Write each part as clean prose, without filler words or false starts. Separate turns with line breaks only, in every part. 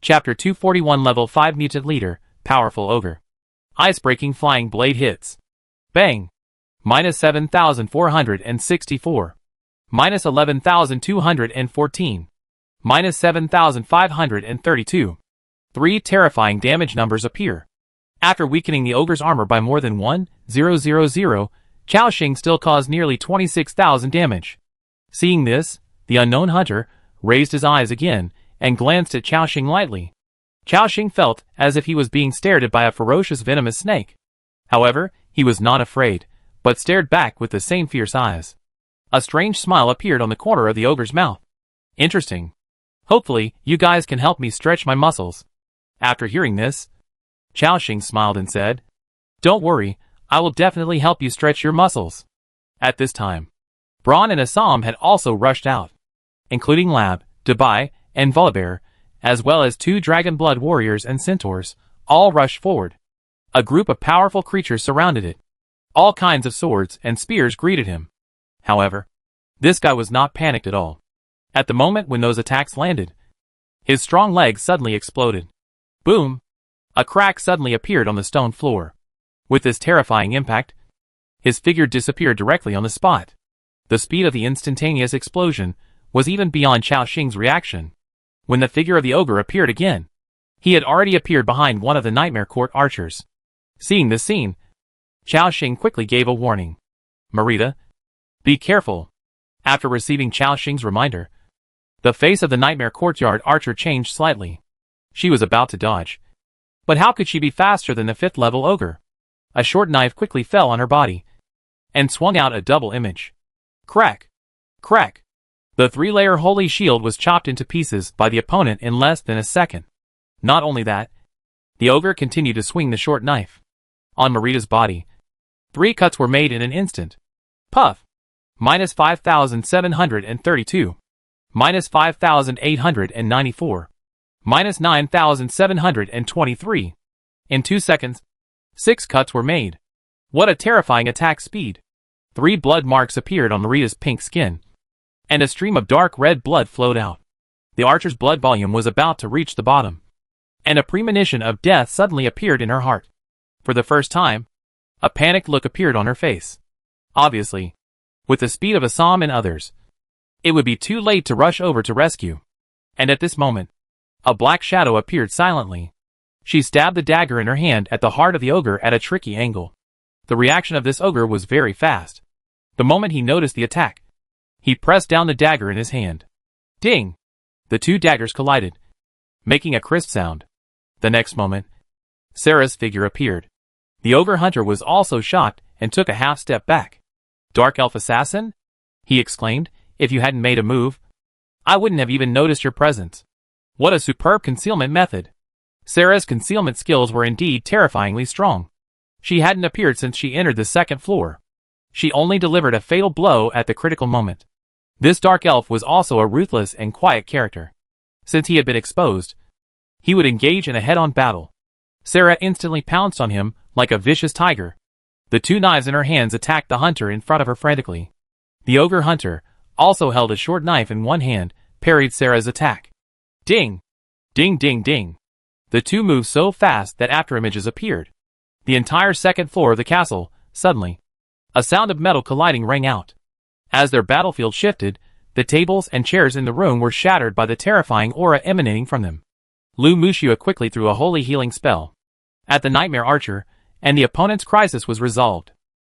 Chapter 241 Level 5 Mutant Leader, Powerful Ogre. Ice-breaking flying blade hits. Bang! Minus 7,464. Minus 11,214. Minus 7,532. 3 terrifying damage numbers appear. After weakening the ogre's armor by more than 1,000, Chao Xing still caused nearly 26,000 damage. Seeing this, the unknown hunter raised his eyes again and glanced at Chao Xing lightly. Chao Xing felt as if he was being stared at by a ferocious venomous snake. However, he was not afraid, but stared back with the same fierce eyes. A strange smile appeared on the corner of the ogre's mouth. Interesting. Hopefully, you guys can help me stretch my muscles. After hearing this, Chao Xing smiled and said, "Don't worry, I will definitely help you stretch your muscles." At this time, Braun and Assam had also rushed out, including Lab, Dubai, and Volibear, as well as 2 dragon blood warriors and centaurs, all rushed forward. A group of powerful creatures surrounded it. All kinds of swords and spears greeted him. However, this guy was not panicked at all. At the moment when those attacks landed, his strong legs suddenly exploded. Boom! A crack suddenly appeared on the stone floor. With this terrifying impact, his figure disappeared directly on the spot. The speed of the instantaneous explosion was even beyond Chao Xing's reaction. When the figure of the ogre appeared again, he had already appeared behind one of the Nightmare Court archers. Seeing this scene, Chao Xing quickly gave a warning. "Marita, be careful." After receiving Chao Xing's reminder, the face of the Nightmare Courtyard archer changed slightly. She was about to dodge. But how could she be faster than the 5th level ogre? A short knife quickly fell on her body and swung out a double image. Crack! Crack! The 3-layer holy shield was chopped into pieces by the opponent in less than a second. Not only that, the ogre continued to swing the short knife. On Marita's body, 3 cuts were made in an instant. Puff! Minus 5,732. Minus 5,894. Minus 9,723. In 2 seconds, 6 cuts were made. What a terrifying attack speed! 3 blood marks appeared on Marita's pink skin, and a stream of dark red blood flowed out. The archer's blood volume was about to reach the bottom, and a premonition of death suddenly appeared in her heart. For the first time, a panicked look appeared on her face. Obviously, with the speed of Assam and others, it would be too late to rush over to rescue. And at this moment, a black shadow appeared silently. She stabbed the dagger in her hand at the heart of the ogre at a tricky angle. The reaction of this ogre was very fast. The moment he noticed the attack, he pressed down the dagger in his hand. Ding! The 2 daggers collided, making a crisp sound. The next moment, Sarah's figure appeared. The ogre hunter was also shocked and took a half step back. "Dark elf assassin?" he exclaimed. "If you hadn't made a move, I wouldn't have even noticed your presence. What a superb concealment method." Sarah's concealment skills were indeed terrifyingly strong. She hadn't appeared since she entered the 2nd floor. She only delivered a fatal blow at the critical moment. This dark elf was also a ruthless and quiet character. Since he had been exposed, he would engage in a head-on battle. Sarah instantly pounced on him like a vicious tiger. The 2 knives in her hands attacked the hunter in front of her frantically. The ogre hunter also held a short knife in one hand, parried Sarah's attack. Ding! Ding ding ding! The 2 moved so fast that afterimages appeared. The entire 2nd floor of the castle, suddenly, a sound of metal colliding rang out. As their battlefield shifted, the tables and chairs in the room were shattered by the terrifying aura emanating from them. Lu Muxia quickly threw a holy healing spell at the Nightmare Archer, and the opponent's crisis was resolved.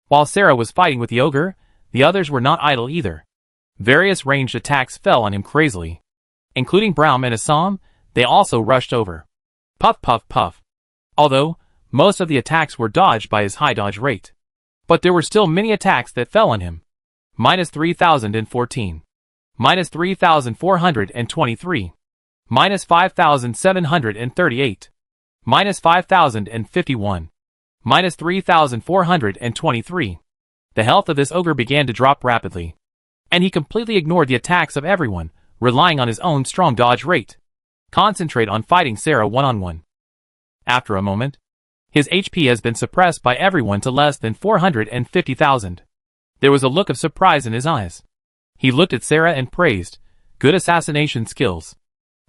While Sarah was fighting with the ogre, the others were not idle either. Various ranged attacks fell on him crazily. Including Braum and Assam, they also rushed over. Puff puff puff. Although, most of the attacks were dodged by his high dodge rate. But there were still many attacks that fell on him. Minus 3,014. Minus 3,423. Minus 5,738. Minus 5,051. Minus 3,423. The health of this ogre began to drop rapidly, and he completely ignored the attacks of everyone, relying on his own strong dodge rate. Concentrate on fighting Sarah one-on-one. After a moment, his HP has been suppressed by everyone to less than 450,000. There was a look of surprise in his eyes. He looked at Sarah and praised, "Good assassination skills.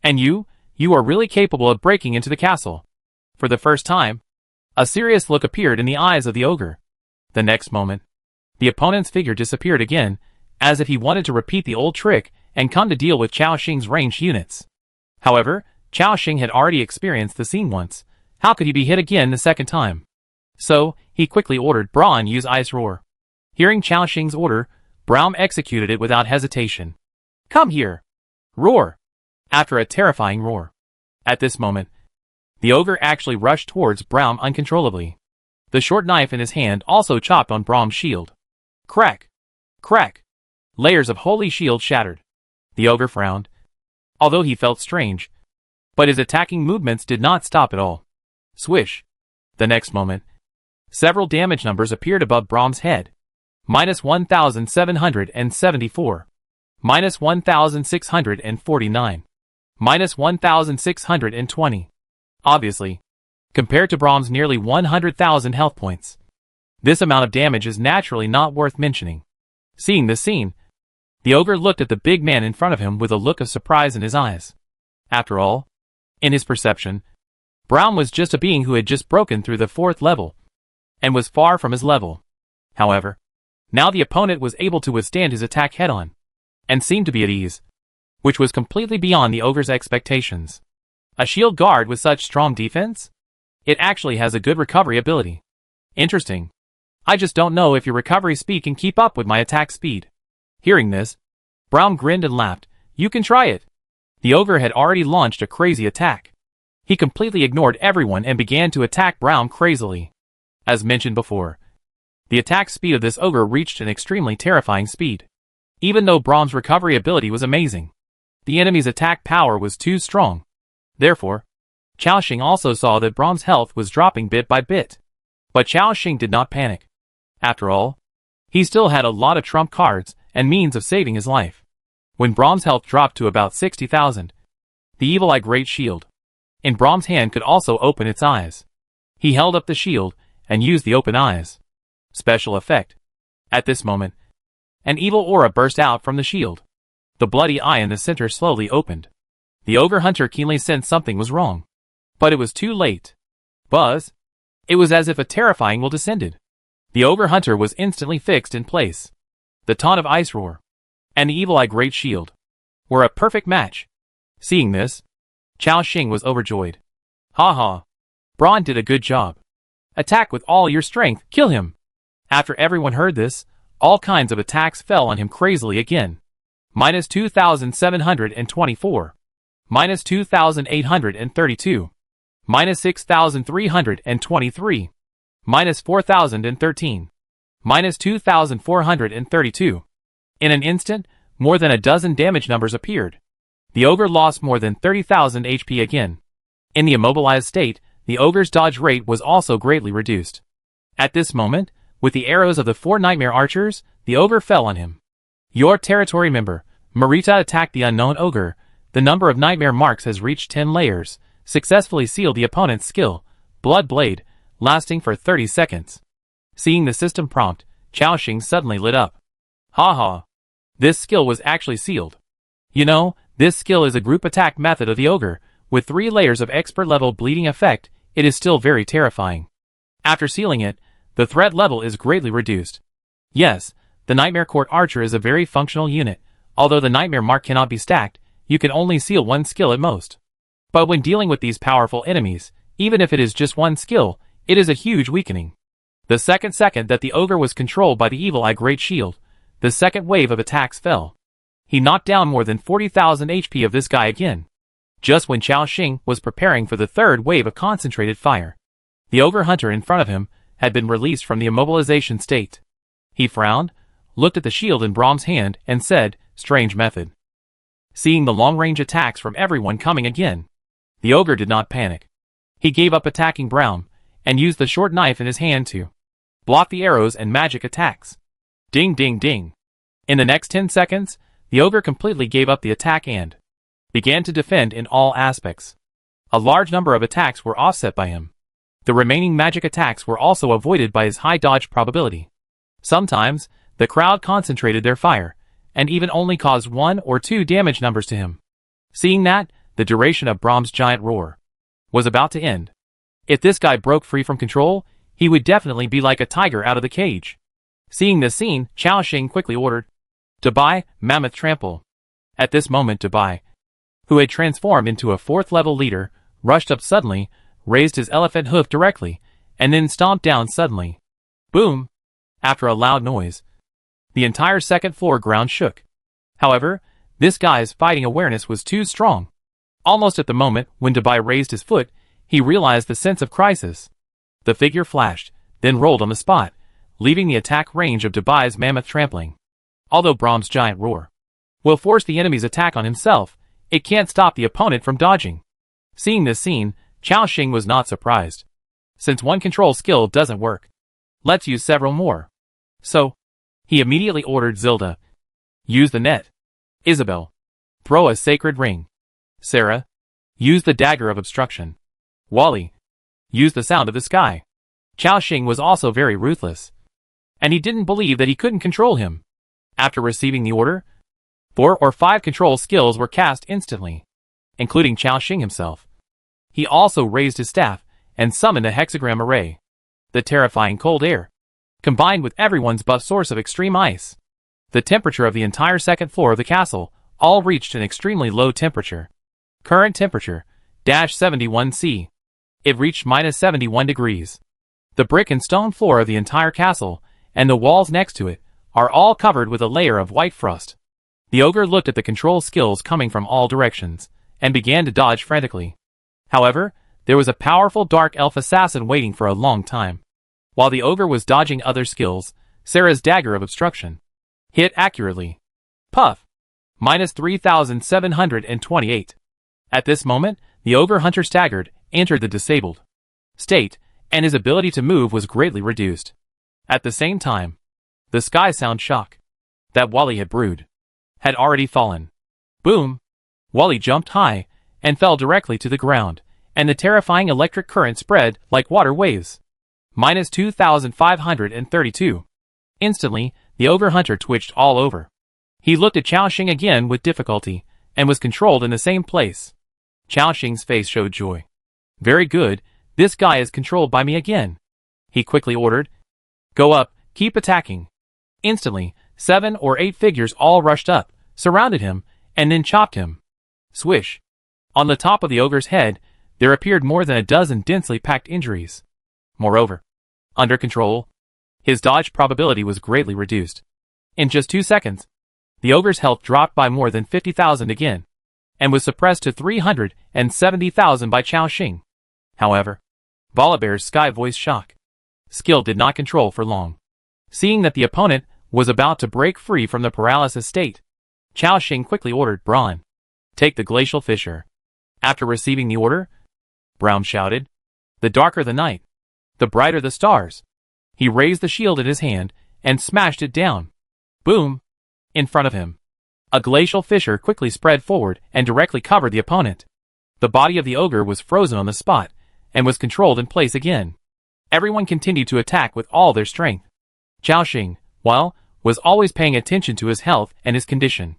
And you You are really capable of breaking into the castle. For the first time, a serious look appeared in the eyes of the ogre. The next moment, the opponent's figure disappeared again, as if he wanted to repeat the old trick and come to deal with Chao Xing's ranged units. However, Chao Xing had already experienced the scene once. How could he be hit again the second time? So, he quickly ordered Braun use Ice Roar. Hearing Chao Xing's order, Braum executed it without hesitation. Come here! Roar! After a terrifying roar. At this moment, the ogre actually rushed towards Braum uncontrollably. The short knife in his hand also chopped on Braum's shield. Crack! Crack! Layers of holy shield shattered. The ogre frowned, although he felt strange, but his attacking movements did not stop at all. Swish! The next moment, several damage numbers appeared above Braum's head. -1,774. -1,649. -1,620. Obviously, compared to Braum's nearly 100,000 health points, this amount of damage is naturally not worth mentioning. Seeing this scene, the ogre looked at the big man in front of him with a look of surprise in his eyes. After all, in his perception, Braum was just a being who had just broken through the 4th level, and was far from his level. However, now the opponent was able to withstand his attack head-on, and seemed to be at ease, which was completely beyond the ogre's expectations. A shield guard with such strong defense? It actually has a good recovery ability. Interesting. I just don't know if your recovery speed can keep up with my attack speed. Hearing this, Braum grinned and laughed. You can try it. The ogre had already launched a crazy attack. He completely ignored everyone and began to attack Braum crazily. As mentioned before, the attack speed of this ogre reached an extremely terrifying speed. Even though Braum's recovery ability was amazing, the enemy's attack power was too strong. Therefore, Chao Xing also saw that Braum's health was dropping bit by bit. But Chao Xing did not panic. After all, he still had a lot of trump cards and means of saving his life. When Braum's health dropped to about 60,000, the evil eye great shield in Braum's hand could also open its eyes. He held up the shield and used the open eyes special effect. At this moment, an evil aura burst out from the shield. The bloody eye in the center slowly opened. The ogre hunter keenly sensed something was wrong. But it was too late. Buzz! It was as if a terrifying will descended. The ogre hunter was instantly fixed in place. The taunt of Ice Roar and the evil eye great shield were a perfect match. Seeing this, Chao Xing was overjoyed. Ha ha! Braun did a good job. Attack with all your strength, kill him! After everyone heard this, all kinds of attacks fell on him crazily again. -2,724. -2,832. -6,323. -4,013. -2,432. In an instant, more than a dozen damage numbers appeared. The ogre lost more than 30,000 HP again. In the immobilized state, the ogre's dodge rate was also greatly reduced. At this moment, with the arrows of the 4 nightmare archers, the ogre fell on him. Your territory member, Marita attacked the unknown ogre. The number of nightmare marks has reached 10 layers, successfully sealed the opponent's skill, Blood Blade, lasting for 30 seconds. Seeing the system prompt, Chao Xing suddenly lit up. Ha ha! This skill was actually sealed. You know, this skill is a group attack method of the ogre. With 3 layers of expert level bleeding effect, it is still very terrifying. After sealing it, the threat level is greatly reduced. Yes, the Nightmare Court Archer is a very functional unit. Although the Nightmare Mark cannot be stacked, you can only seal 1 skill at most. But when dealing with these powerful enemies, even if it is just 1 skill, it is a huge weakening. The second that the ogre was controlled by the evil eye great shield, the second wave of attacks fell. He knocked down more than 40,000 HP of this guy again. Just when Chao Xing was preparing for the third wave of concentrated fire, the ogre hunter in front of him had been released from the immobilization state. He frowned, looked at the shield in Braum's hand, and said, strange method. Seeing the long-range attacks from everyone coming again, the ogre did not panic. He gave up attacking Braum, and used the short knife in his hand to block the arrows and magic attacks. Ding ding ding. In the next 10 seconds, the ogre completely gave up the attack and began to defend in all aspects. A large number of attacks were offset by him. The remaining magic attacks were also avoided by his high dodge probability. Sometimes, the crowd concentrated their fire, and even only caused 1 or 2 damage numbers to him. Seeing that, the duration of Brahm's giant roar was about to end. If this guy broke free from control, he would definitely be like a tiger out of the cage. Seeing this scene, Chao Xing quickly ordered, "Dubai, Mammoth Trample." At this moment Dubai, who had transformed into a 4th level leader, rushed up suddenly, raised his elephant hoof directly, and then stomped down suddenly. Boom! After a loud noise, the entire 2nd floor ground shook. However, this guy's fighting awareness was too strong. Almost at the moment when Dubai raised his foot, he realized the sense of crisis. The figure flashed, then rolled on the spot, leaving the attack range of Dubai's mammoth trampling. Although Brahm's giant roar will force the enemy's attack on himself, it can't stop the opponent from dodging. Seeing this scene, Chao Xing was not surprised. Since one control skill doesn't work, let's use several more. So, he immediately ordered Zilda, use the net. Isabel, throw a sacred ring. Sarah, use the dagger of obstruction. Wally, use the sound of the sky. Chao Xing was also very ruthless, and he didn't believe that he couldn't control him. After receiving the order, 4 or 5 control skills were cast instantly, including Chao Xing himself. He also raised his staff and summoned a hexagram array. The terrifying cold air, combined with everyone's buff source of extreme ice. The temperature of the entire 2nd floor of the castle all reached an extremely low temperature. Current temperature, -71°C. It reached -71 degrees. The brick and stone floor of the entire castle, and the walls next to it, are all covered with a layer of white frost. The ogre looked at the control skills coming from all directions, and began to dodge frantically. However, there was a powerful dark elf assassin waiting for a long time. While the ogre was dodging other skills, Sarah's dagger of obstruction hit accurately. Puff! -3,728. At this moment, the ogre hunter staggered, entered the disabled state, and his ability to move was greatly reduced. At the same time, the sky sound shock that Wally had brewed had already fallen. Boom! Wally jumped high and fell directly to the ground, and the terrifying electric current spread like water waves. -2,532. Instantly, the ogre hunter twitched all over. He looked at Chao Xing again with difficulty, and was controlled in the same place. Chao Xing's face showed joy. Very good, this guy is controlled by me again. He quickly ordered, "Go up, keep attacking." Instantly, 7 or 8 figures all rushed up, surrounded him, and then chopped him. Swish! On the top of the ogre's head, there appeared more than a dozen densely packed injuries. Moreover, under control, his dodge probability was greatly reduced. In just 2 seconds, the ogre's health dropped by more than 50,000 again, and was suppressed to 370,000 by Chao Xing. However, Volibear's sky voice shock skill did not control for long. Seeing that the opponent was about to break free from the paralysis state, Chao Xing quickly ordered Braun, take the glacial fissure. After receiving the order, Braun shouted, "The darker the night, the brighter the stars." He raised the shield in his hand and smashed it down. Boom! In front of him, a glacial fissure quickly spread forward and directly covered the opponent. The body of the ogre was frozen on the spot and was controlled in place again. Everyone continued to attack with all their strength. Chao Xing, while, was always paying attention to his health and his condition.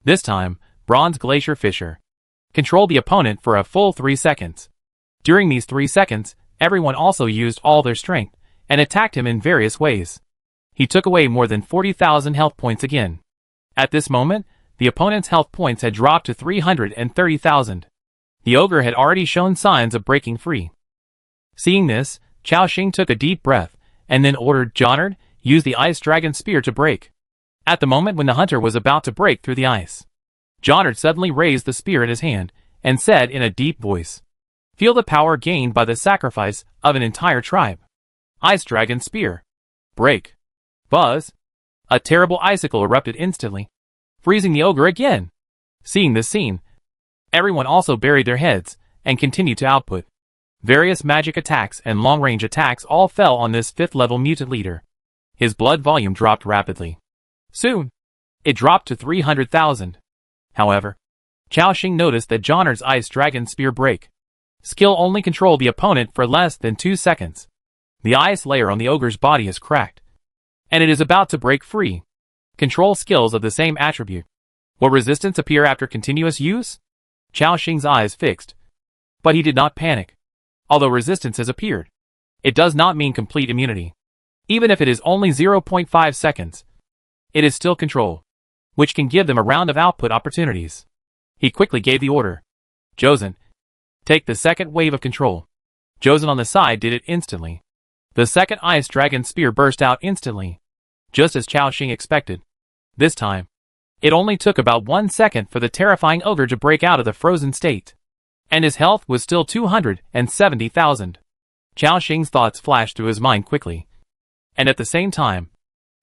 This time, Bronze Glacier Fissure controlled the opponent for a full 3 seconds. During these 3 seconds, everyone also used all their strength and attacked him in various ways. He took away more than 40,000 health points again. At this moment, the opponent's health points had dropped to 330,000. The ogre had already shown signs of breaking free. Seeing this, Chao Xing took a deep breath, and then ordered Jonard, use the ice dragon spear to break. At the moment when the hunter was about to break through the ice, Jonard suddenly raised the spear in his hand, and said in a deep voice, "Feel the power gained by the sacrifice of an entire tribe. Ice dragon spear. Break." Buzz! A terrible icicle erupted instantly, freezing the ogre again. Seeing this scene, everyone also buried their heads, and continued to output various magic attacks and long-range attacks all fell on this 5th level mutant leader. His blood volume dropped rapidly. Soon, it dropped to 300,000. However, Chao Xing noticed that Jonard's ice dragon spear break skill only controlled the opponent for less than 2 seconds. The ice layer on the ogre's body is cracked, and it is about to break free. Control skills of the same attribute. Will resistance appear after continuous use? Chao Xing's eyes fixed. But he did not panic. Although resistance has appeared, it does not mean complete immunity. Even if it is only 0.5 seconds, it is still control, which can give them a round of output opportunities. He quickly gave the order. Joseon, take the second wave of control. Joseon on the side did it instantly. The second Ice Dragon Spear burst out instantly, just as Chao Xing expected. This time, it only took about 1 second for the terrifying ogre to break out of the frozen state. And his health was still 270,000. Chao Xing's thoughts flashed through his mind quickly. And at the same time,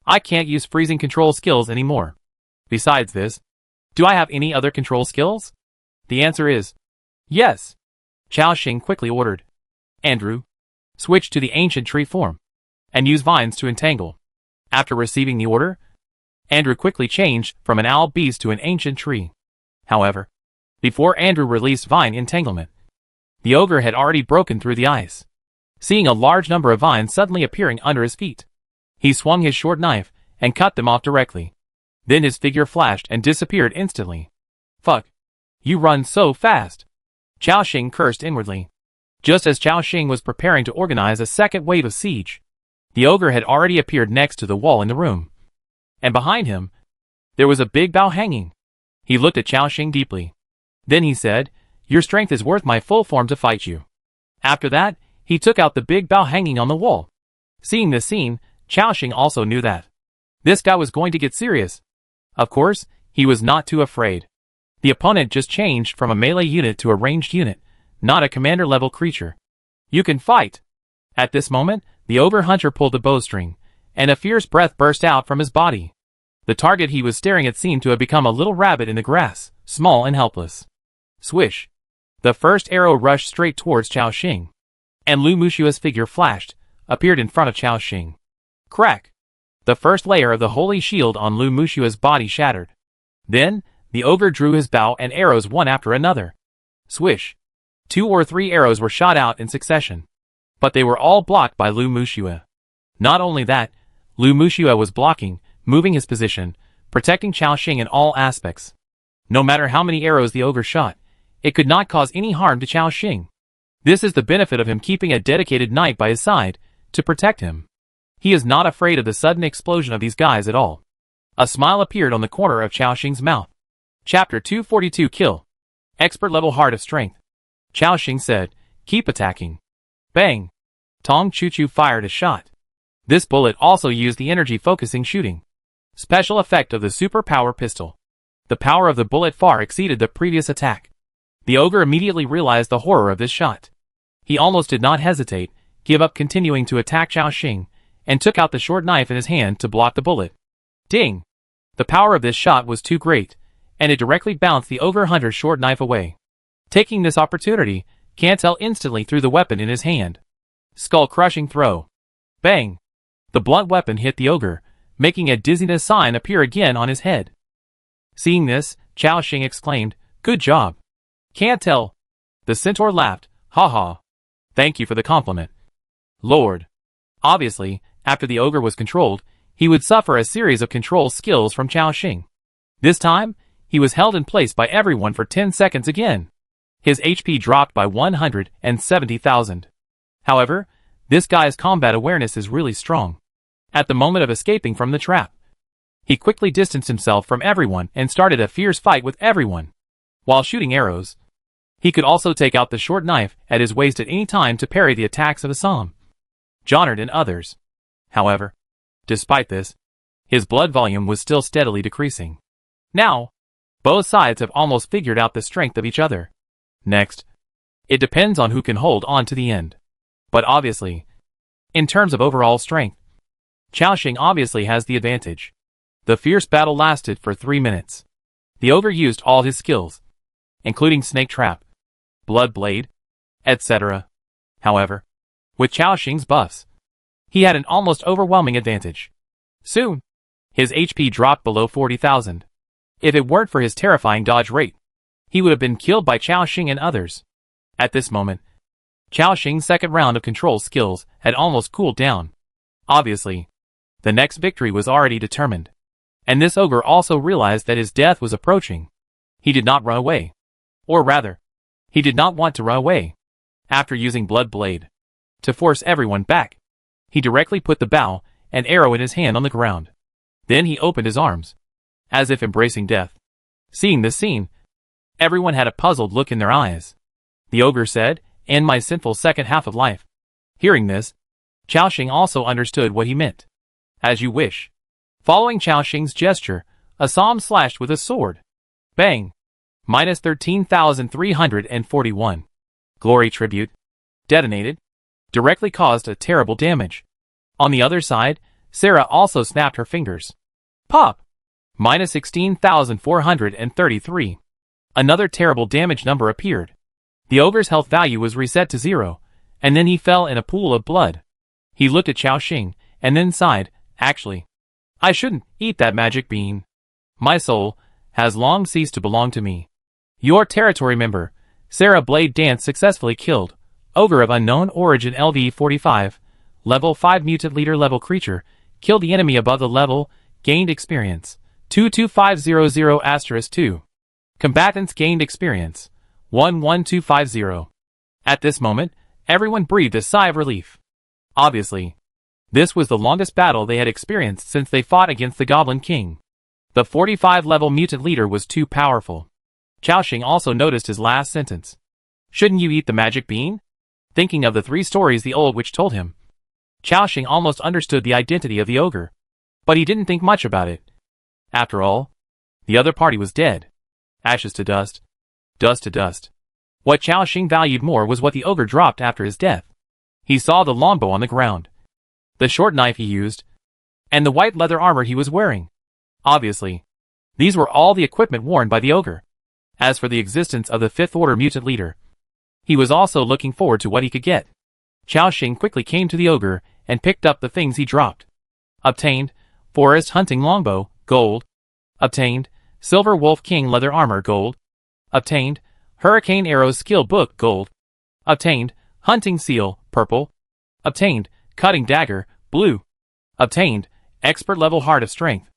I can't use freezing control skills anymore. Besides this, do I have any other control skills? The answer is yes. Chao Xing quickly ordered. Andrew, switch to the ancient tree form, and use vines to entangle. After receiving the order, Andrew quickly changed from an owl beast to an ancient tree. However, before Andrew released vine entanglement, the ogre had already broken through the ice. Seeing a large number of vines suddenly appearing under his feet, he swung his short knife and cut them off directly. Then his figure flashed and disappeared instantly. Fuck. You run so fast. Chao Xing cursed inwardly. Just as Chao Xing was preparing to organize a second wave of siege, the ogre had already appeared next to the wall in the room. And behind him, there was a big bow hanging. He looked at Chao Xing deeply. Then he said, your strength is worth my full form to fight you. After that, he took out the big bow hanging on the wall. Seeing this scene, Chao Xing also knew that this guy was going to get serious. Of course, he was not too afraid. The opponent just changed from a melee unit to a ranged unit, not a commander-level creature. You can fight. At this moment, the ogre hunter pulled the bowstring, and a fierce breath burst out from his body. The target he was staring at seemed to have become a little rabbit in the grass, small and helpless. Swish. The first arrow rushed straight towards Chao Xing, and Lu Mushua's figure flashed, appeared in front of Chao Xing. Crack! The first layer of the holy shield on Lu Mushua's body shattered. Then, the ogre drew his bow and arrows one after another. Swish! 2 or 3 arrows were shot out in succession. But they were all blocked by Lu Mushua. Not only that, Lu Mushua was blocking, moving his position, protecting Chao Xing in all aspects. No matter how many arrows the ogre shot, it could not cause any harm to Chao Xing. This is the benefit of him keeping a dedicated knight by his side, to protect him. He is not afraid of the sudden explosion of these guys at all. A smile appeared on the corner of Chao Xing's mouth. Chapter 242 Kill. Expert level Heart of Strength. Chao Xing said, keep attacking. Bang! Tong Chu fired a shot. This bullet also used the energy focusing shooting special effect of the superpower pistol. The power of the bullet far exceeded the previous attack. The ogre immediately realized the horror of this shot. He almost did not hesitate, give up continuing to attack Chao Xing, and took out the short knife in his hand to block the bullet. Ding! The power of this shot was too great, and it directly bounced the ogre hunter's short knife away. Taking this opportunity, Cantel instantly threw the weapon in his hand. Skull-crushing throw. Bang! The blunt weapon hit the ogre, making a dizziness sign appear again on his head. Seeing this, Chao Xing exclaimed, good job. Cantel! The centaur laughed, ha ha. Thank you for the compliment. Lord. Obviously, after the ogre was controlled, he would suffer a series of control skills from Chao Xing. This time, he was held in place by everyone for 10 seconds again. His HP dropped by 170,000. However, this guy's combat awareness is really strong. At the moment of escaping from the trap, he quickly distanced himself from everyone and started a fierce fight with everyone. While shooting arrows, he could also take out the short knife at his waist at any time to parry the attacks of Assam, Jonard and others. However, despite this, his blood volume was still steadily decreasing. Now, both sides have almost figured out the strength of each other. Next, it depends on who can hold on to the end. But obviously, in terms of overall strength, Chao Xing obviously has the advantage. The fierce battle lasted for 3 minutes. The ogre used all his skills, including Snake Trap, Blood Blade, etc. However, with Chao Xing's buffs, he had an almost overwhelming advantage. Soon, his HP dropped below 40,000. If it weren't for his terrifying dodge rate, he would have been killed by Chao Xing and others. At this moment, Chao Xing's second round of control skills had almost cooled down. Obviously, the next victory was already determined. And this ogre also realized that his death was approaching. He did not run away, Or rather, he did not want to run away. After using Blood Blade to force everyone back, he directly put the bow and arrow in his hand on the ground. Then he opened his arms, as if embracing death. Seeing this scene, everyone had a puzzled look in their eyes. The ogre said, "And my sinful second half of life." Hearing this, Chaoxing also understood what he meant. "As you wish." Following Chaoxing's gesture, a psalm slashed with a sword. Bang! Minus 13,341. Glory Tribute. Detonated. Directly caused a terrible damage. On the other side, Sarah also snapped her fingers. Pop! Minus 16,433. Another terrible damage number appeared. The ogre's health value was reset to 0, and then he fell in a pool of blood. He looked at Chaoxing, and then sighed, "Actually, I shouldn't eat that magic bean. My soul has long ceased to belong to me." Your territory member, Sarah Blade Dance, successfully killed. Ogre of unknown origin LV45, level 5 mutant leader level creature, killed the enemy above the level, gained experience. 22500*2. Combatants gained experience. 11250. At this moment, everyone breathed a sigh of relief. Obviously, this was the longest battle they had experienced since they fought against the Goblin King. The 45-level mutant leader was too powerful. Chaoxing also noticed his last sentence. "Shouldn't you eat the magic bean?" Thinking of the 3 stories the old witch told him, Chaoxing almost understood the identity of the ogre. But he didn't think much about it. After all, the other party was dead. Ashes to dust. Dust to dust. What Chaoxing valued more was what the ogre dropped after his death. He saw the longbow on the ground, the short knife he used, and the white leather armor he was wearing. Obviously, these were all the equipment worn by the ogre. As for the existence of the 5th Order mutant leader, he was also looking forward to what he could get. Chaoxing quickly came to the ogre and picked up the things he dropped. Obtained, Forest Hunting Longbow, gold. Obtained, Silver Wolf King Leather Armor, gold. Obtained, Hurricane Arrows Skill Book, gold. Obtained, Hunting Seal, purple. Obtained, Cutting Dagger, blue. Obtained, Expert Level Heart of Strength.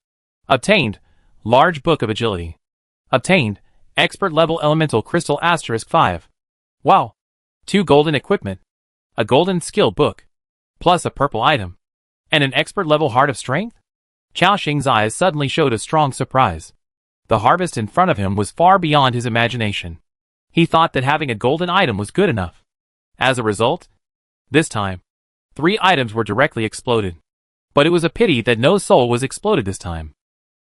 Obtained, Large Book of Agility. Obtained, Expert Level Elemental Crystal *5. Wow! 2 golden equipment, a golden skill book, plus a purple item, and an expert level Heart of Strength? Chaoxing's eyes suddenly showed a strong surprise. The harvest in front of him was far beyond his imagination. He thought that having a golden item was good enough. As a result, this time, 3 items were directly exploded. But it was a pity that no soul was exploded this time.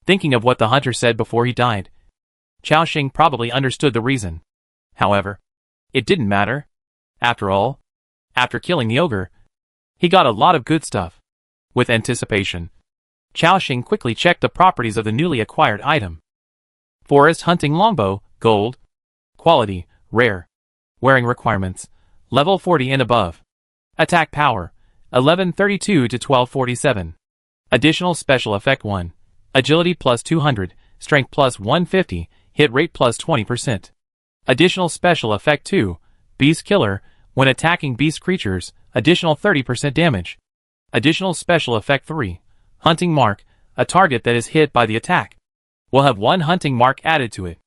Thinking of what the hunter said before he died, Chaoxing probably understood the reason. However, it didn't matter. After all, after killing the ogre, he got a lot of good stuff. With anticipation, Chaoxing quickly checked the properties of the newly acquired item. Forest Hunting Longbow, gold. Quality, rare. Wearing requirements, level 40 and above. Attack power, 1132 to 1247. Additional special effect 1. Agility plus 200, strength plus 150, hit rate plus 20%. Additional special effect 2. Beast Killer, when attacking beast creatures, additional 30% damage. Additional special effect 3. Hunting Mark, a target that is hit by the attack will have 1 hunting mark added to it.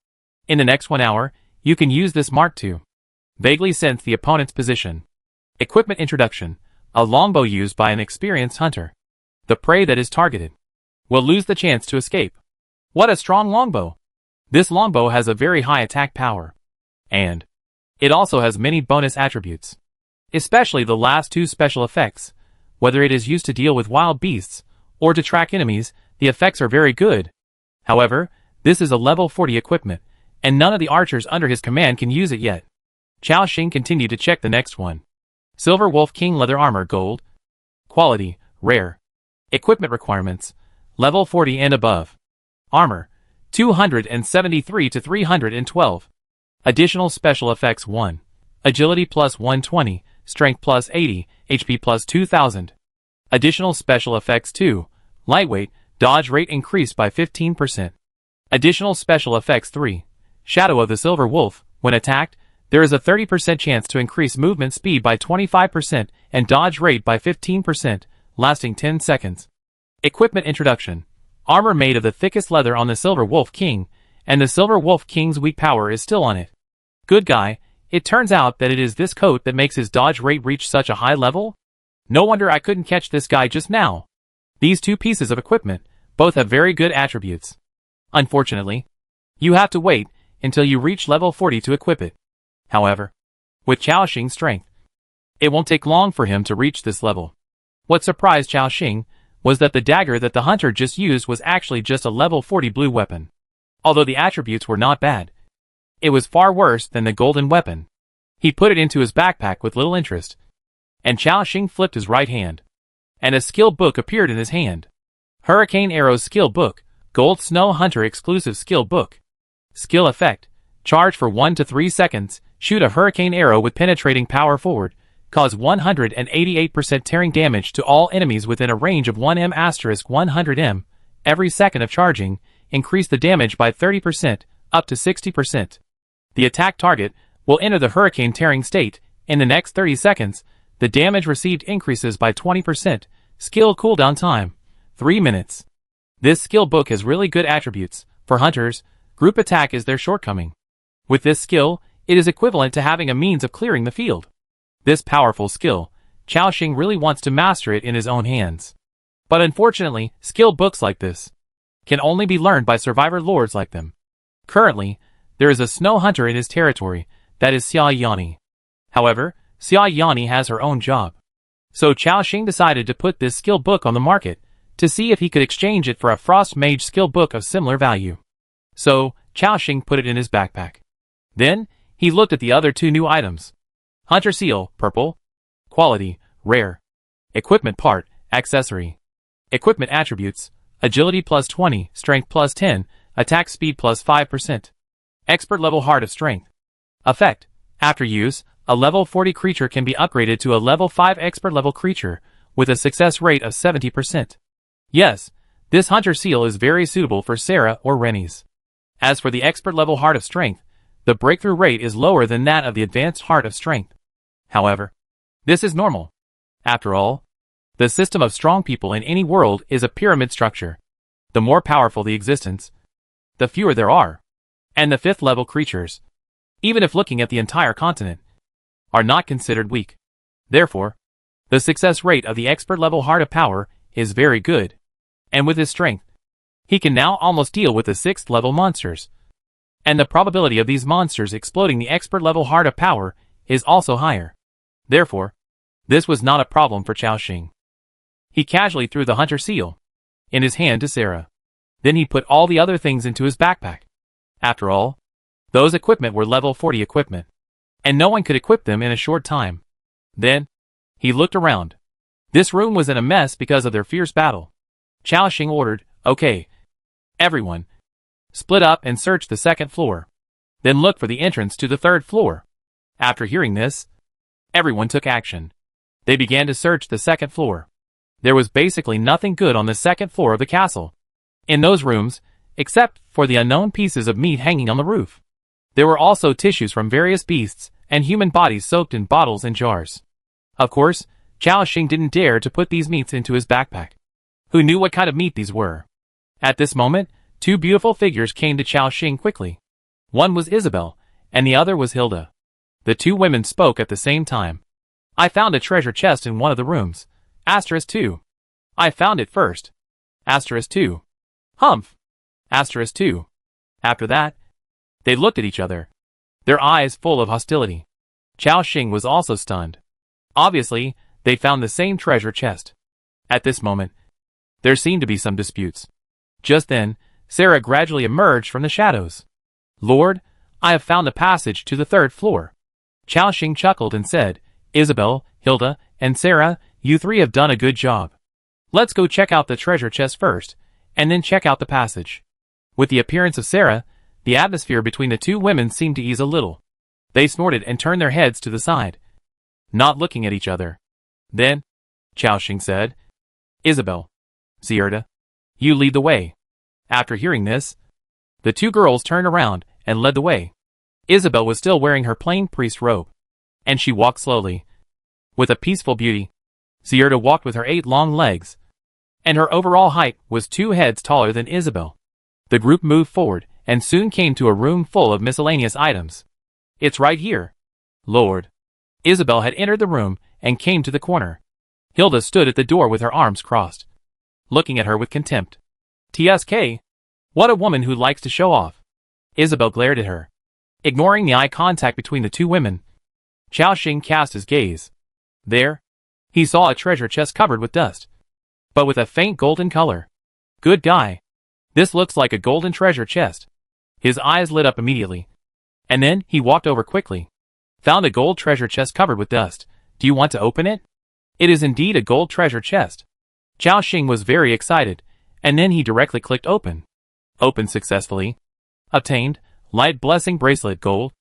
In the next 1 hour, you can use this mark to vaguely sense the opponent's position. Equipment introduction, a longbow used by an experienced hunter. The prey that is targeted will lose the chance to escape. What a strong longbow! This longbow has a very high attack power. And it also has many bonus attributes. Especially the last 2 special effects. Whether it is used to deal with wild beasts, or to track enemies, the effects are very good. However, this is a level 40 equipment, and none of the archers under his command can use it yet. Chaoxing continued to check the next one. Silver Wolf King Leather Armor, gold. Quality, rare. Equipment requirements, level 40 and above. Armor, 273 to 312. Additional special effects 1. Agility plus 120, strength plus 80, HP plus 2000. Additional special effects 2. Lightweight, dodge rate increased by 15%. Additional special effects 3. Shadow of the Silver Wolf, when attacked, there is a 30% chance to increase movement speed by 25% and dodge rate by 15%, lasting 10 seconds. Equipment introduction. Armor made of the thickest leather on the Silver Wolf King, and the Silver Wolf King's weak power is still on it. Good guy, it turns out that it is this coat that makes his dodge rate reach such a high level? No wonder I couldn't catch this guy just now. These two pieces of equipment both have very good attributes. Unfortunately, you have to wait until you reach level 40 to equip it. However, with Chaoxing's strength, it won't take long for him to reach this level. What surprised Chaoxing was that the dagger that the hunter just used was actually just a level 40 blue weapon. Although the attributes were not bad, it was far worse than the golden weapon. He put it into his backpack with little interest, and Chaoxing flipped his right hand, and a skill book appeared in his hand. Hurricane Arrow's skill book, Gold Snow Hunter exclusive skill book. Skill effect: charge for 1 to 3 seconds, shoot a hurricane arrow with penetrating power forward, cause 188% tearing damage to all enemies within a range of 1m * 100m. Every second of charging, increase the damage by 30%, up to 60%. The attack target will enter the hurricane tearing state. In the next 30 seconds, the damage received increases by 20%. Skill cooldown time: 3 minutes. This skill book has really good attributes. For hunters, group attack is their shortcoming. With this skill, it is equivalent to having a means of clearing the field. This powerful skill, Chaoxing really wants to master it in his own hands. But unfortunately, skill books like this can only be learned by survivor lords like them. Currently, there is a snow hunter in his territory, that is Xia Yani. However, Xia Yani has her own job. So Chaoxing decided to put this skill book on the market to see if he could exchange it for a frost mage skill book of similar value. So, Chaoxing put it in his backpack. Then, he looked at the other two new items. Hunter Seal, purple. Quality, rare. Equipment part, accessory. Equipment attributes: agility plus 20, strength plus 10, attack speed plus 5%. Expert level Heart of Strength. Effect: after use, a level 40 creature can be upgraded to a level 5 expert level creature, with a success rate of 70%. Yes, this Hunter Seal is very suitable for Sarah or Rennie's. As for the expert level Heart of Strength, the breakthrough rate is lower than that of the advanced Heart of Strength. However, this is normal. After all, the system of strong people in any world is a pyramid structure. The more powerful the existence, the fewer there are. And the 5th level creatures, even if looking at the entire continent, are not considered weak. Therefore, the success rate of the expert level Heart of Power is very good. And with his strength, he can now almost deal with the 6th level monsters. And the probability of these monsters exploding the expert level Heart of Power is also higher. Therefore, this was not a problem for Chaoxing. He casually threw the Hunter Seal in his hand to Sarah. Then he put all the other things into his backpack. After all, those equipment were level 40 equipment, and no one could equip them in a short time. Then, he looked around. This room was in a mess because of their fierce battle. Chaoxing ordered, "Okay, everyone, split up and search the 2nd floor. Then look for the entrance to the 3rd floor." After hearing this, everyone took action. They began to search the 2nd floor. There was basically nothing good on the 2nd floor of the castle. In those rooms, except for the unknown pieces of meat hanging on the roof. There were also tissues from various beasts and human bodies soaked in bottles and jars. Of course, Chaoxing didn't dare to put these meats into his backpack. Who knew what kind of meat these were? At this moment, 2 beautiful figures came to Chaoxing quickly. One was Isabel, and the other was Hilda. The 2 women spoke at the same time. "I found a treasure chest in one of the rooms. *2. I found it first. *2. Humph. *2. After that, they looked at each other, their eyes full of hostility. Chaoxing was also stunned. Obviously, they found the same treasure chest. At this moment, there seemed to be some disputes. Just then, Sarah gradually emerged from the shadows. "Lord, I have found the passage to the 3rd floor." Chaoxing chuckled and said, "Isabel, Hilda, and Sarah, you 3 have done a good job. Let's go check out the treasure chest first, and then check out the passage." With the appearance of Sarah, the atmosphere between the 2 women seemed to ease a little. They snorted and turned their heads to the side, not looking at each other. Then, Chaoxing said, "Isabel, Zierda, you lead the way." After hearing this, the 2 girls turned around and led the way. Isabel was still wearing her plain priest robe, and she walked slowly, with a peaceful beauty. Zierda walked with her 8 long legs, and her overall height was 2 heads taller than Isabel. The group moved forward, and soon came to a room full of miscellaneous items. It's right here. Lord. Isabel had entered the room and came to the corner. Hilda stood at the door with her arms crossed, looking at her with contempt. TSK. What a woman who likes to show off. Isabel glared at her, ignoring the eye contact between the two women. Chao Xing cast his gaze. There, he saw a treasure chest covered with dust, but with a faint golden color. Good guy. This looks like a golden treasure chest. His eyes lit up immediately. And then he walked over quickly. Found a gold treasure chest covered with dust. Do you want to open it? It is indeed a gold treasure chest. Chao Xing was very excited, and then he directly clicked open. Opened successfully. Obtained, light blessing bracelet gold.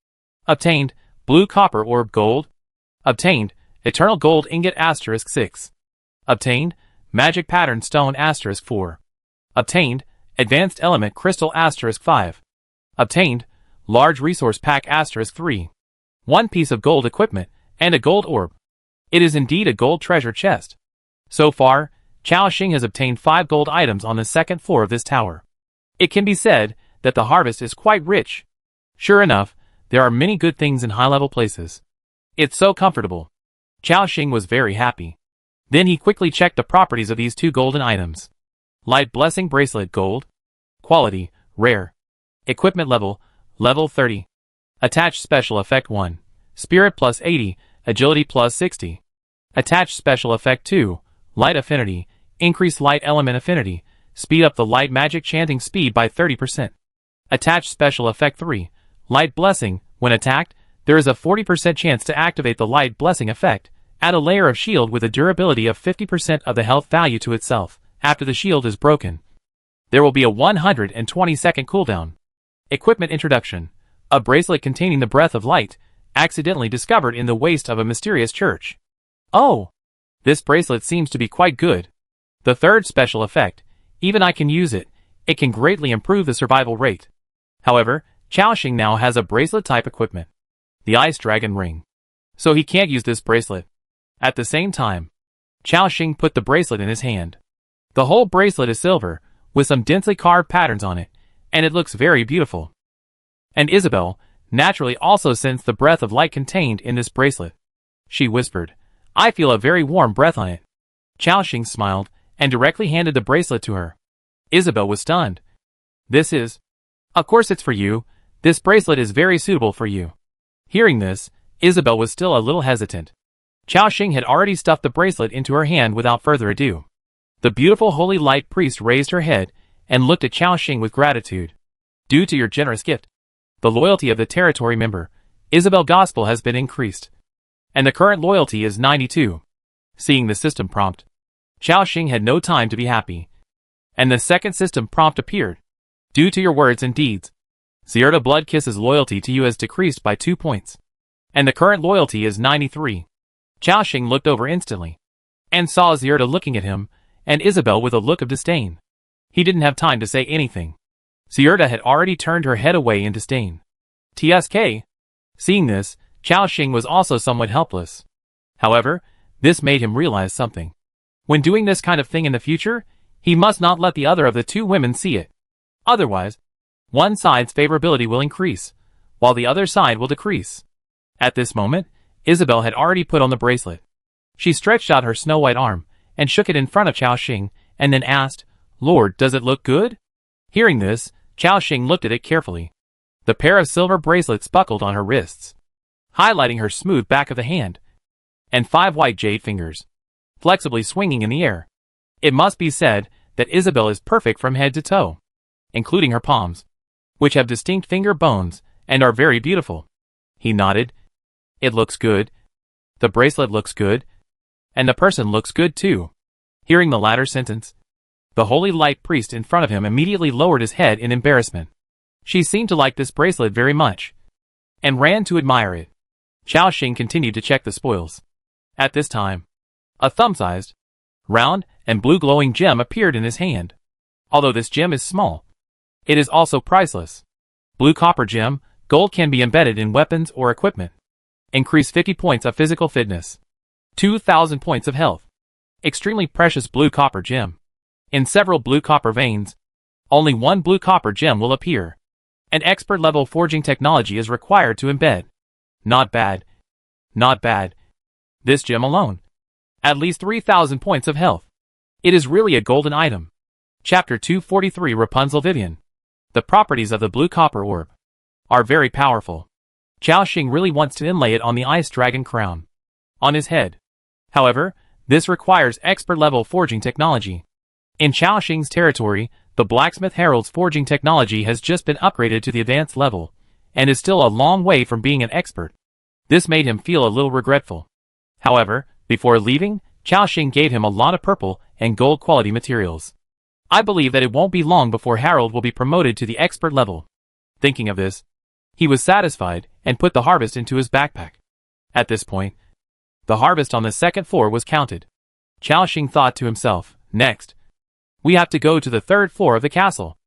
Obtained, blue copper orb gold. Obtained, eternal gold ingot asterisk 6. Obtained, magic pattern stone asterisk 4. Obtained, advanced element crystal asterisk 5. Obtained, large resource pack asterisk 3. 1 piece of gold equipment, and a gold orb. It is indeed a gold treasure chest. So far, Chao Xing has obtained 5 gold items on the second floor of this tower. It can be said that the harvest is quite rich. Sure enough, there are many good things in high-level places. It's so comfortable. Chao Xing was very happy. Then he quickly checked the properties of these 2 golden items. Light blessing bracelet gold. Quality, rare. Equipment level, level 30. Attached special effect 1. Spirit plus 80, agility plus 60. Attached special effect 2. Light affinity, increase light element affinity, speed up the light magic chanting speed by 30%. Attached special effect 3. Light blessing, when attacked, there is a 40% chance to activate the light blessing effect. Add a layer of shield with a durability of 50% of the health value to itself, after the shield is broken. There will be a 120-second cooldown. Equipment introduction. A bracelet containing the breath of light, accidentally discovered in the waste of a mysterious church. Oh! This bracelet seems to be quite good. The third special effect, even I can use it, it can greatly improve the survival rate. However, Chao Xing now has a bracelet type equipment. The Ice Dragon Ring. So he can't use this bracelet. At the same time, Chao Xing put the bracelet in his hand. The whole bracelet is silver, with some densely carved patterns on it, and it looks very beautiful. And Isabel, naturally also sensed the breath of light contained in this bracelet. She whispered, I feel a very warm breath on it. Chao Xing smiled, and directly handed the bracelet to her. Isabel was stunned. This is... Of course it's for you, this bracelet is very suitable for you. Hearing this, Isabel was still a little hesitant. Chao Xing had already stuffed the bracelet into her hand without further ado. The beautiful holy light priest raised her head, and looked at Chao Xing with gratitude. Due to your generous gift, the loyalty of the territory member, Isabel Gospel has been increased. And the current loyalty is 92. Seeing the system prompt, Chao Xing had no time to be happy. And the second system prompt appeared. Due to your words and deeds, Zierda Blood Kiss's loyalty to you has decreased by 2 points. And the current loyalty is 93. Chao Xing looked over instantly, and saw Zierda looking at him, and Isabel with a look of disdain. He didn't have time to say anything. Zierda had already turned her head away in disdain. TSK. Seeing this, Chao Xing was also somewhat helpless. However, this made him realize something. When doing this kind of thing in the future, he must not let the other of the 2 women see it. Otherwise, one side's favorability will increase, while the other side will decrease. At this moment, Isabel had already put on the bracelet. She stretched out her snow-white arm, and shook it in front of Chao Xing, and then asked, Lord, does it look good? Hearing this, Chao Xing looked at it carefully. The pair of silver bracelets buckled on her wrists, highlighting her smooth back of the hand, and 5 white jade fingers, flexibly swinging in the air. It must be said that Isabel is perfect from head to toe, including her palms, which have distinct finger bones and are very beautiful. He nodded. It looks good. The bracelet looks good. And the person looks good too. Hearing the latter sentence, the holy light priest in front of him immediately lowered his head in embarrassment. She seemed to like this bracelet very much, and ran to admire it. Chao Xing continued to check the spoils. At this time, a thumb-sized, round, and blue glowing gem appeared in his hand. Although this gem is small, it is also priceless. Blue copper gem, gold can be embedded in weapons or equipment. Increase 50 points of physical fitness. 2,000 points of health. Extremely precious blue copper gem. In several blue copper veins, only 1 blue copper gem will appear. An expert level forging technology is required to embed Not bad. Not bad. This gem alone. At least 3,000 points of health. It is really a golden item. Chapter 243 Rapunzel Vivian. The properties of the blue copper orb are very powerful. Chao Xing really wants to inlay it on the ice dragon crown on his head. However, this requires expert-level forging technology. In Chao Xing's territory, the blacksmith herald's forging technology has just been upgraded to the advanced level, and is still a long way from being an expert. This made him feel a little regretful. However, before leaving, Chao Xing gave him a lot of purple and gold quality materials. I believe that it won't be long before Harold will be promoted to the expert level. Thinking of this, he was satisfied and put the harvest into his backpack. At this point, the harvest on the second floor was counted. Chao Xing thought to himself, next, we have to go to the third floor of the castle.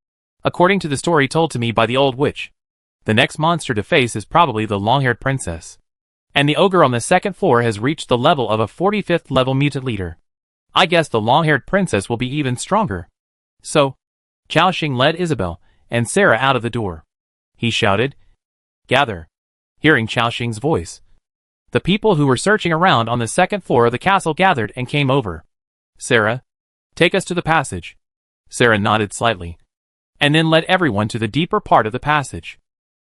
According to the story told to me by the old witch, the next monster to face is probably the long-haired princess. And the ogre on the second floor has reached the level of a 45th level mutant leader. I guess the long-haired princess will be even stronger. So, Chao Xing led Isabel and Sarah out of the door. He shouted, "Gather." Hearing Chao Xing's voice, the people who were searching around on the second floor of the castle gathered and came over. "Sarah, take us to the passage." Sarah nodded slightly, and then led everyone to the deeper part of the passage.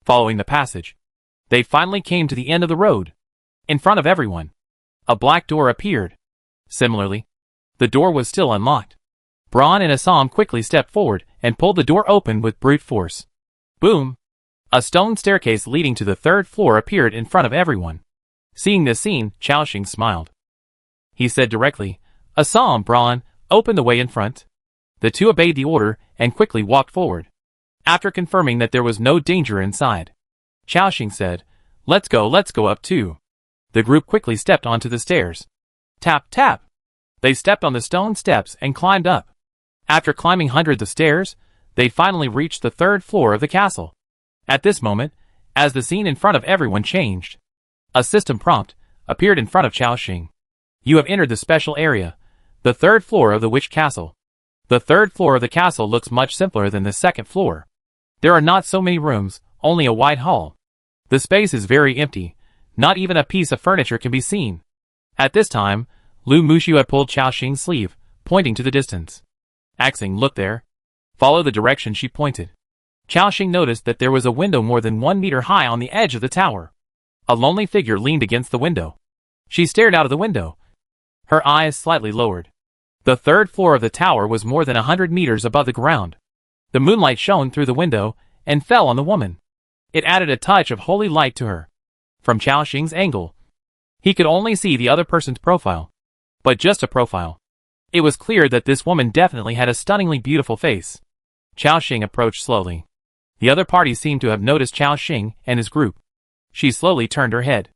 Following the passage, they finally came to the end of the road. In front of everyone, a black door appeared. Similarly, the door was still unlocked. Braun and Assam quickly stepped forward and pulled the door open with brute force. Boom! A stone staircase leading to the third floor appeared in front of everyone. Seeing this scene, Chao Xing smiled. He said directly, "Assam, Braun, open the way in front." The two obeyed the order and quickly walked forward. After confirming that there was no danger inside, Chao Xing said, let's go up too." The group quickly stepped onto the stairs. Tap, tap. They stepped on the stone steps and climbed up. After climbing hundreds of stairs, they finally reached the third floor of the castle. At this moment, as the scene in front of everyone changed, a system prompt appeared in front of Chao Xing. You have entered the special area, the third floor of the witch castle. The third floor of the castle looks much simpler than the second floor. There are not so many rooms, only a wide hall. The space is very empty, not even a piece of furniture can be seen. At this time, Lu Mushu had pulled Chao Xing's sleeve, pointing to the distance. Axing, look there. Follow the direction she pointed. Chao Xing noticed that there was a window more than 1 meter high on the edge of the tower. A lonely figure leaned against the window. She stared out of the window, her eyes slightly lowered. The third floor of the tower was more than 100 meters above the ground. The moonlight shone through the window and fell on the woman. It added a touch of holy light to her. From Chao Xing's angle, he could only see the other person's profile. But just a profile. It was clear that this woman definitely had a stunningly beautiful face. Chao Xing approached slowly. The other party seemed to have noticed Chao Xing and his group. She slowly turned her head.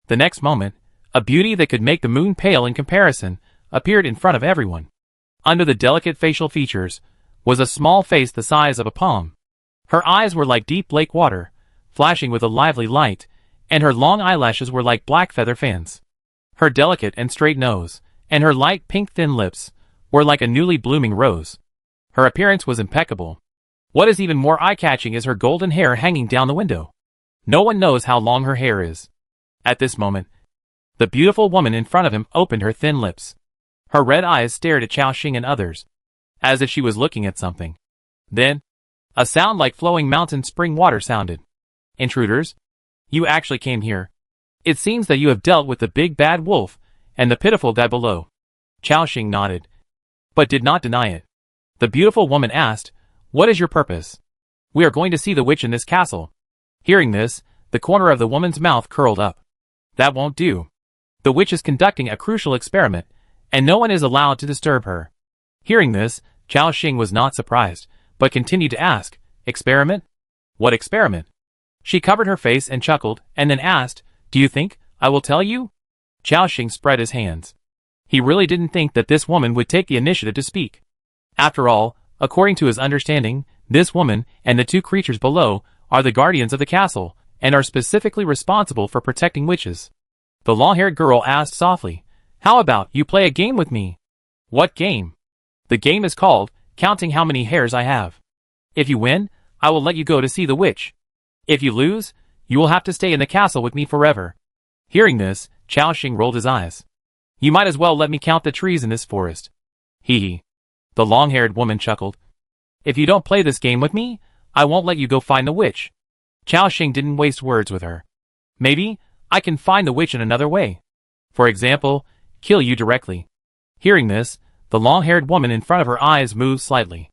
The next moment, a beauty that could make the moon pale in comparison appeared in front of everyone. Under the delicate facial features was a small face the size of a palm. Her eyes were like deep lake water, flashing with a lively light, and her long eyelashes were like black feather fans. Her delicate and straight nose, and her light pink thin lips, were like a newly blooming rose. Her appearance was impeccable. What is even more eye-catching is her golden hair hanging down the window. No one knows how long her hair is. At this moment, the beautiful woman in front of him opened her thin lips. Her red eyes stared at Chao Xing and others, as if she was looking at something. Then, a sound like flowing mountain spring water sounded. Intruders? You actually came here. It seems that you have dealt with the big bad wolf and the pitiful guy below. Chao Xing nodded, but did not deny it. The beautiful woman asked, what is your purpose? We are going to see the witch in this castle. Hearing this, the corner of the woman's mouth curled up. That won't do. The witch is conducting a crucial experiment, and no one is allowed to disturb her. Hearing this, Chao Xing was not surprised, but continued to ask, experiment? What experiment? She covered her face and chuckled, and then asked, do you think I will tell you? Chao Xing spread his hands. He really didn't think that this woman would take the initiative to speak. After all, according to his understanding, this woman and the two creatures below are the guardians of the castle, and are specifically responsible for protecting witches. The long-haired girl asked softly, how about you play a game with me? What game? The game is called, counting how many hairs I have. If you win, I will let you go to see the witch. If you lose, You will have to stay in the castle with me forever. Hearing this, Chao-Xing rolled his eyes. You might as well let me count the trees in this forest. Hee hee. The long-haired woman chuckled. If you don't play this game with me, I won't let you go find the witch. Chao-Xing didn't waste words with her. Maybe I can find the witch in another way. For example, kill you directly. Hearing this, the long-haired woman in front of her eyes moved slightly.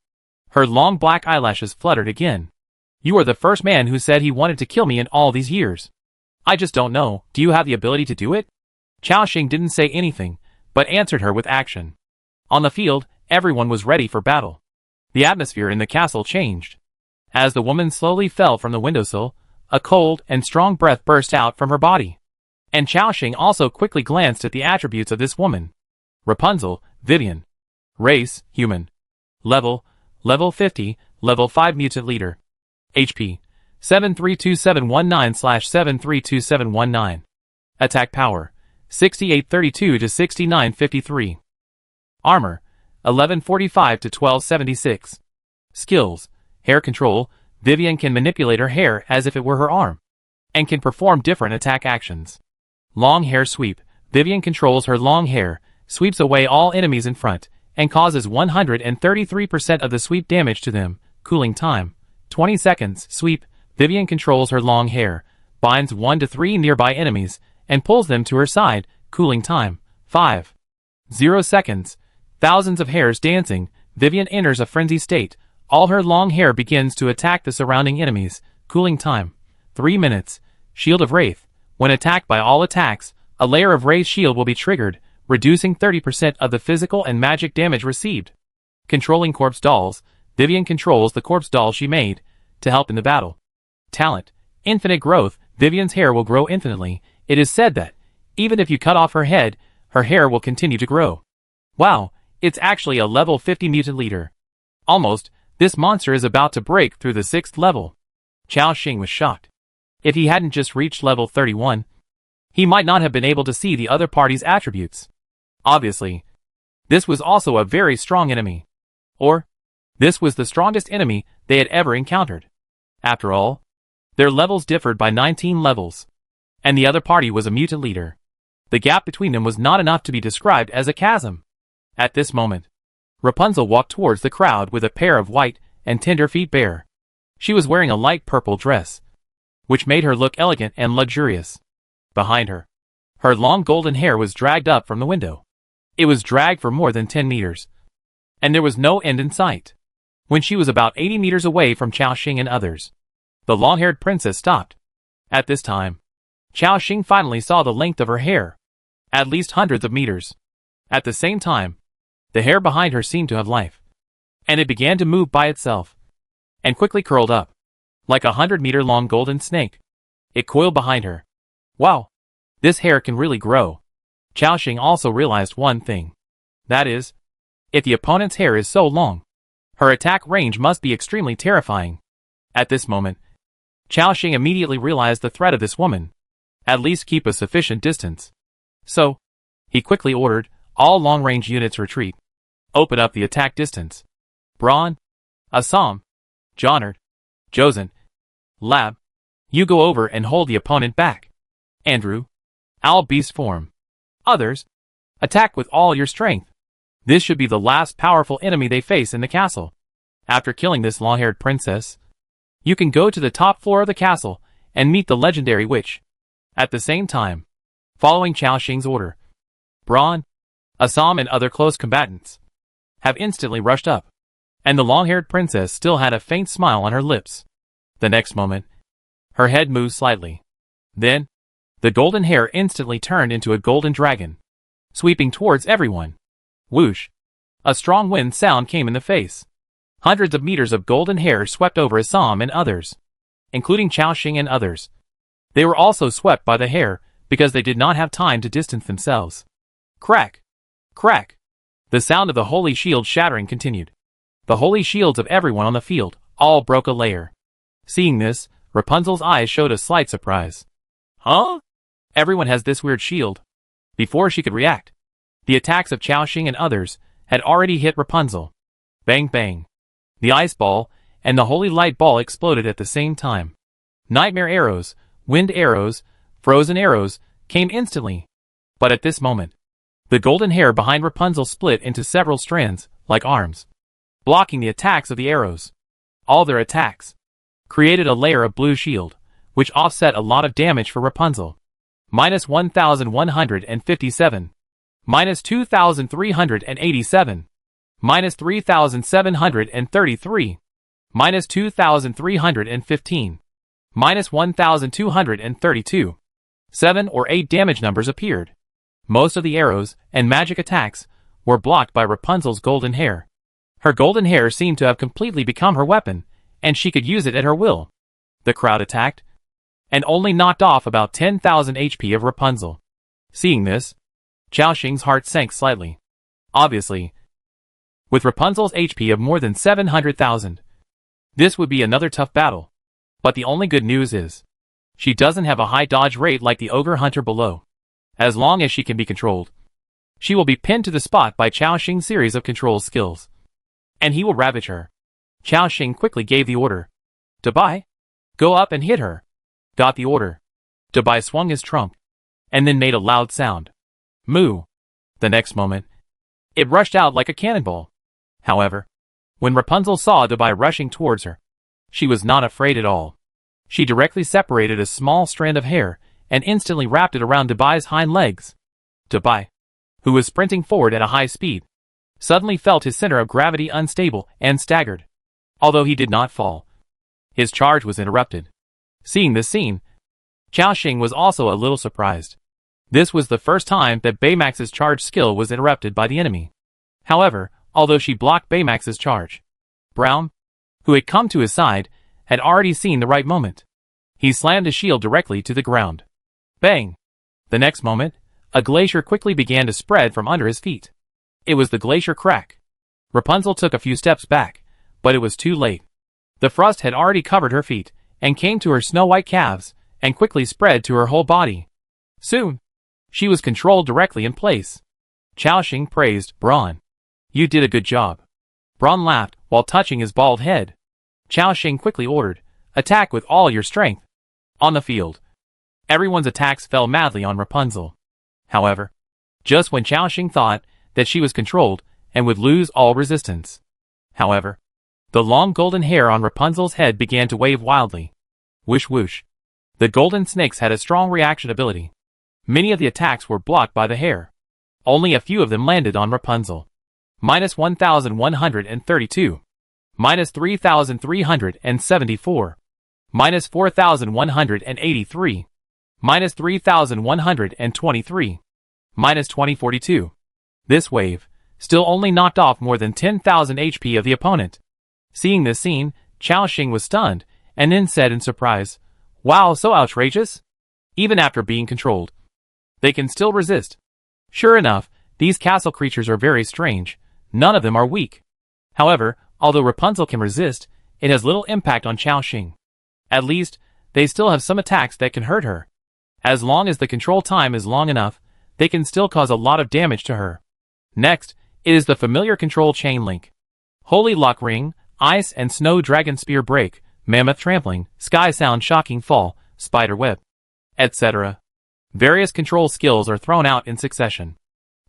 Her long black eyelashes fluttered again. You are the first man who said he wanted to kill me in all these years. I just don't know, do you have the ability to do it? Chao-Xing didn't say anything, but answered her with action. On the field, everyone was ready for battle. The atmosphere in the castle changed. As the woman slowly fell from the windowsill, a cold and strong breath burst out from her body. And Chao-Xing also quickly glanced at the attributes of this woman. Rapunzel, Vivian. Race, human. Level 50, level 5 mutant leader. HP, 732719/732719. Attack power, 6832 to 6953. Armor, 1145 to 1276. Skills, hair control. Vivian can manipulate her hair as if it were her arm, and can perform different attack actions. Long hair sweep. Vivian controls her long hair, sweeps away all enemies in front, and causes 133% of the sweep damage to them. Cooling time, 20 seconds. Sweep. Vivian controls her long hair, binds 1 to 3 nearby enemies, and pulls them to her side. Cooling time, 0 seconds. Thousands of hairs dancing. Vivian enters a frenzy state. All her long hair begins to attack the surrounding enemies. Cooling time, 3 minutes. Shield of Wraith. When attacked by all attacks, a layer of Wraith shield will be triggered, reducing 30% of the physical and magic damage received. Controlling corpse dolls. Vivian controls the corpse doll she made to help in the battle. Talent, infinite growth. Vivian's hair will grow infinitely. It is said that, even if you cut off her head, her hair will continue to grow. Wow, it's actually a level 50 mutant leader. Almost, this monster is about to break through the 6th level. Chao-Xing was shocked. If he hadn't just reached level 31, he might not have been able to see the other party's attributes. Obviously, this was also a very strong enemy. Or, this was the strongest enemy they had ever encountered. After all, their levels differed by 19 levels, and the other party was a mutant leader. The gap between them was not enough to be described as a chasm. At this moment, Rapunzel walked towards the crowd with a pair of white and tender feet bare. She was wearing a light purple dress, which made her look elegant and luxurious. Behind her, her long golden hair was dragged up from the window. It was dragged for more than 10 meters, and there was no end in sight. When she was about 80 meters away from Chao-Xing and others, the long-haired princess stopped. At this time, Chao-Xing finally saw the length of her hair, at least hundreds of meters. At the same time, the hair behind her seemed to have life, and it began to move by itself, and quickly curled up, like a 100-meter-long golden snake. It coiled behind her. Wow, this hair can really grow. Chao-Xing also realized one thing. That is, if the opponent's hair is so long, her attack range must be extremely terrifying. At this moment, Chao-Xing immediately realized the threat of this woman. At least keep a sufficient distance. So, he quickly ordered all long-range units retreat. Open up the attack distance. Braun, Assam, Jonard, Josen, Lab, you go over and hold the opponent back. Andrew, Owl Beast form. Others, attack with all your strength. This should be the last powerful enemy they face in the castle. After killing this long-haired princess, you can go to the top floor of the castle and meet the legendary witch. At the same time, following Chao-Xing's order, Braun, Assam and other close combatants have instantly rushed up, and the long-haired princess still had a faint smile on her lips. The next moment, her head moved slightly. Then, the golden hair instantly turned into a golden dragon, sweeping towards everyone. Whoosh! A strong wind sound came in the face. Hundreds of meters of golden hair swept over Assam and others, including Chao-Xing and others. They were also swept by the hair because they did not have time to distance themselves. Crack! Crack! The sound of the holy shield shattering continued. The holy shields of everyone on the field all broke a layer. Seeing this, Rapunzel's eyes showed a slight surprise. Huh? Everyone has this weird shield. Before she could react, the attacks of Chao-Xing and others had already hit Rapunzel. Bang bang. The ice ball and the holy light ball exploded at the same time. Nightmare arrows, Wind arrows, frozen arrows, came instantly. But at this moment, the golden hair behind Rapunzel split into several strands, like arms, blocking the attacks of the arrows. All their attacks created a layer of blue shield, which offset a lot of damage for Rapunzel. Minus 1,157. Minus 2,387. Minus 3,733. Minus 2,315. Minus 1,232. 7 or 8 damage numbers appeared. Most of the arrows and magic attacks were blocked by Rapunzel's golden hair. Her golden hair seemed to have completely become her weapon, and she could use it at her will. The crowd attacked, and only knocked off about 10,000 HP of Rapunzel. Seeing this, Chao Xing's heart sank slightly. Obviously, with Rapunzel's HP of more than 700,000, this would be another tough battle. But the only good news is, she doesn't have a high dodge rate like the ogre hunter below. As long as she can be controlled, she will be pinned to the spot by Chao Xing's series of control skills, and he will ravage her. Chao Xing quickly gave the order. Dabai, go up and hit her. Got the order. Dabai swung his trunk, and then made a loud sound. Moo. The next moment, it rushed out like a cannonball. However, when Rapunzel saw Dabai rushing towards her, she was not afraid at all. She directly separated a small strand of hair and instantly wrapped it around Dabai's hind legs. Dabai, who was sprinting forward at a high speed, suddenly felt his center of gravity unstable and staggered. Although he did not fall, his charge was interrupted. Seeing this scene, Chao Xing was also a little surprised. This was the first time that Baymax's charge skill was interrupted by the enemy. However, although she blocked Baymax's charge, Brown, who had come to his side, had already seen the right moment. He slammed his shield directly to the ground. Bang! The next moment, a glacier quickly began to spread from under his feet. It was the glacier crack. Rapunzel took a few steps back, but it was too late. The frost had already covered her feet, and came to her snow-white calves, and quickly spread to her whole body. Soon, she was controlled directly in place. Chao Xing praised Braun. You did a good job. Braun laughed while touching his bald head. Chao Xing quickly ordered, attack with all your strength. On the field, everyone's attacks fell madly on Rapunzel. However, just when Chao Xing thought that she was controlled and would lose all resistance. However, the long golden hair on Rapunzel's head began to wave wildly. Whoosh whoosh. The golden snakes had a strong reaction ability. Many of the attacks were blocked by the hair. Only a few of them landed on Rapunzel. Minus 1,132. Minus 3,374. Minus 4,183. Minus 3,123. Minus 2042. This wave still only knocked off more than 10,000 HP of the opponent. Seeing this scene, Chao Xing was stunned, and then said in surprise, Wow, so outrageous? Even after being controlled, they can still resist. Sure enough, these castle creatures are very strange. None of them are weak. However, although Rapunzel can resist, it has little impact on Chao Xing. At least, they still have some attacks that can hurt her. As long as the control time is long enough, they can still cause a lot of damage to her. Next, it is the familiar control chain link. Holy Lock Ring, Ice and Snow Dragon Spear Break, Mammoth Trampling, Sky Sound Shocking Fall, Spider Web, etc. Various control skills are thrown out in succession.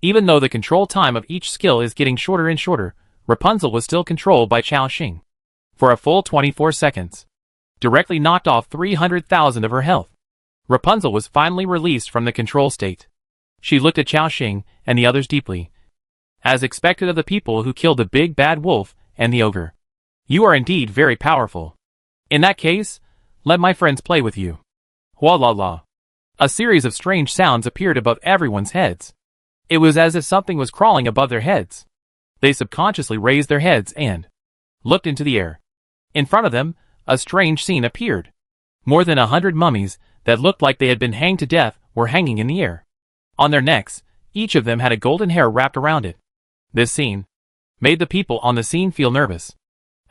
Even though the control time of each skill is getting shorter and shorter, Rapunzel was still controlled by Chao Xing for a full 24 seconds. Directly knocked off 300,000 of her health. Rapunzel was finally released from the control state. She looked at Chao Xing and the others deeply. As expected of the people who killed the big bad wolf and the ogre. You are indeed very powerful. In that case, let my friends play with you. Hua la la. A series of strange sounds appeared above everyone's heads. It was as if something was crawling above their heads. They subconsciously raised their heads and looked into the air. In front of them, a strange scene appeared. More than 100 mummies that looked like they had been hanged to death were hanging in the air. On their necks, each of them had a golden hair wrapped around it. This scene made the people on the scene feel nervous.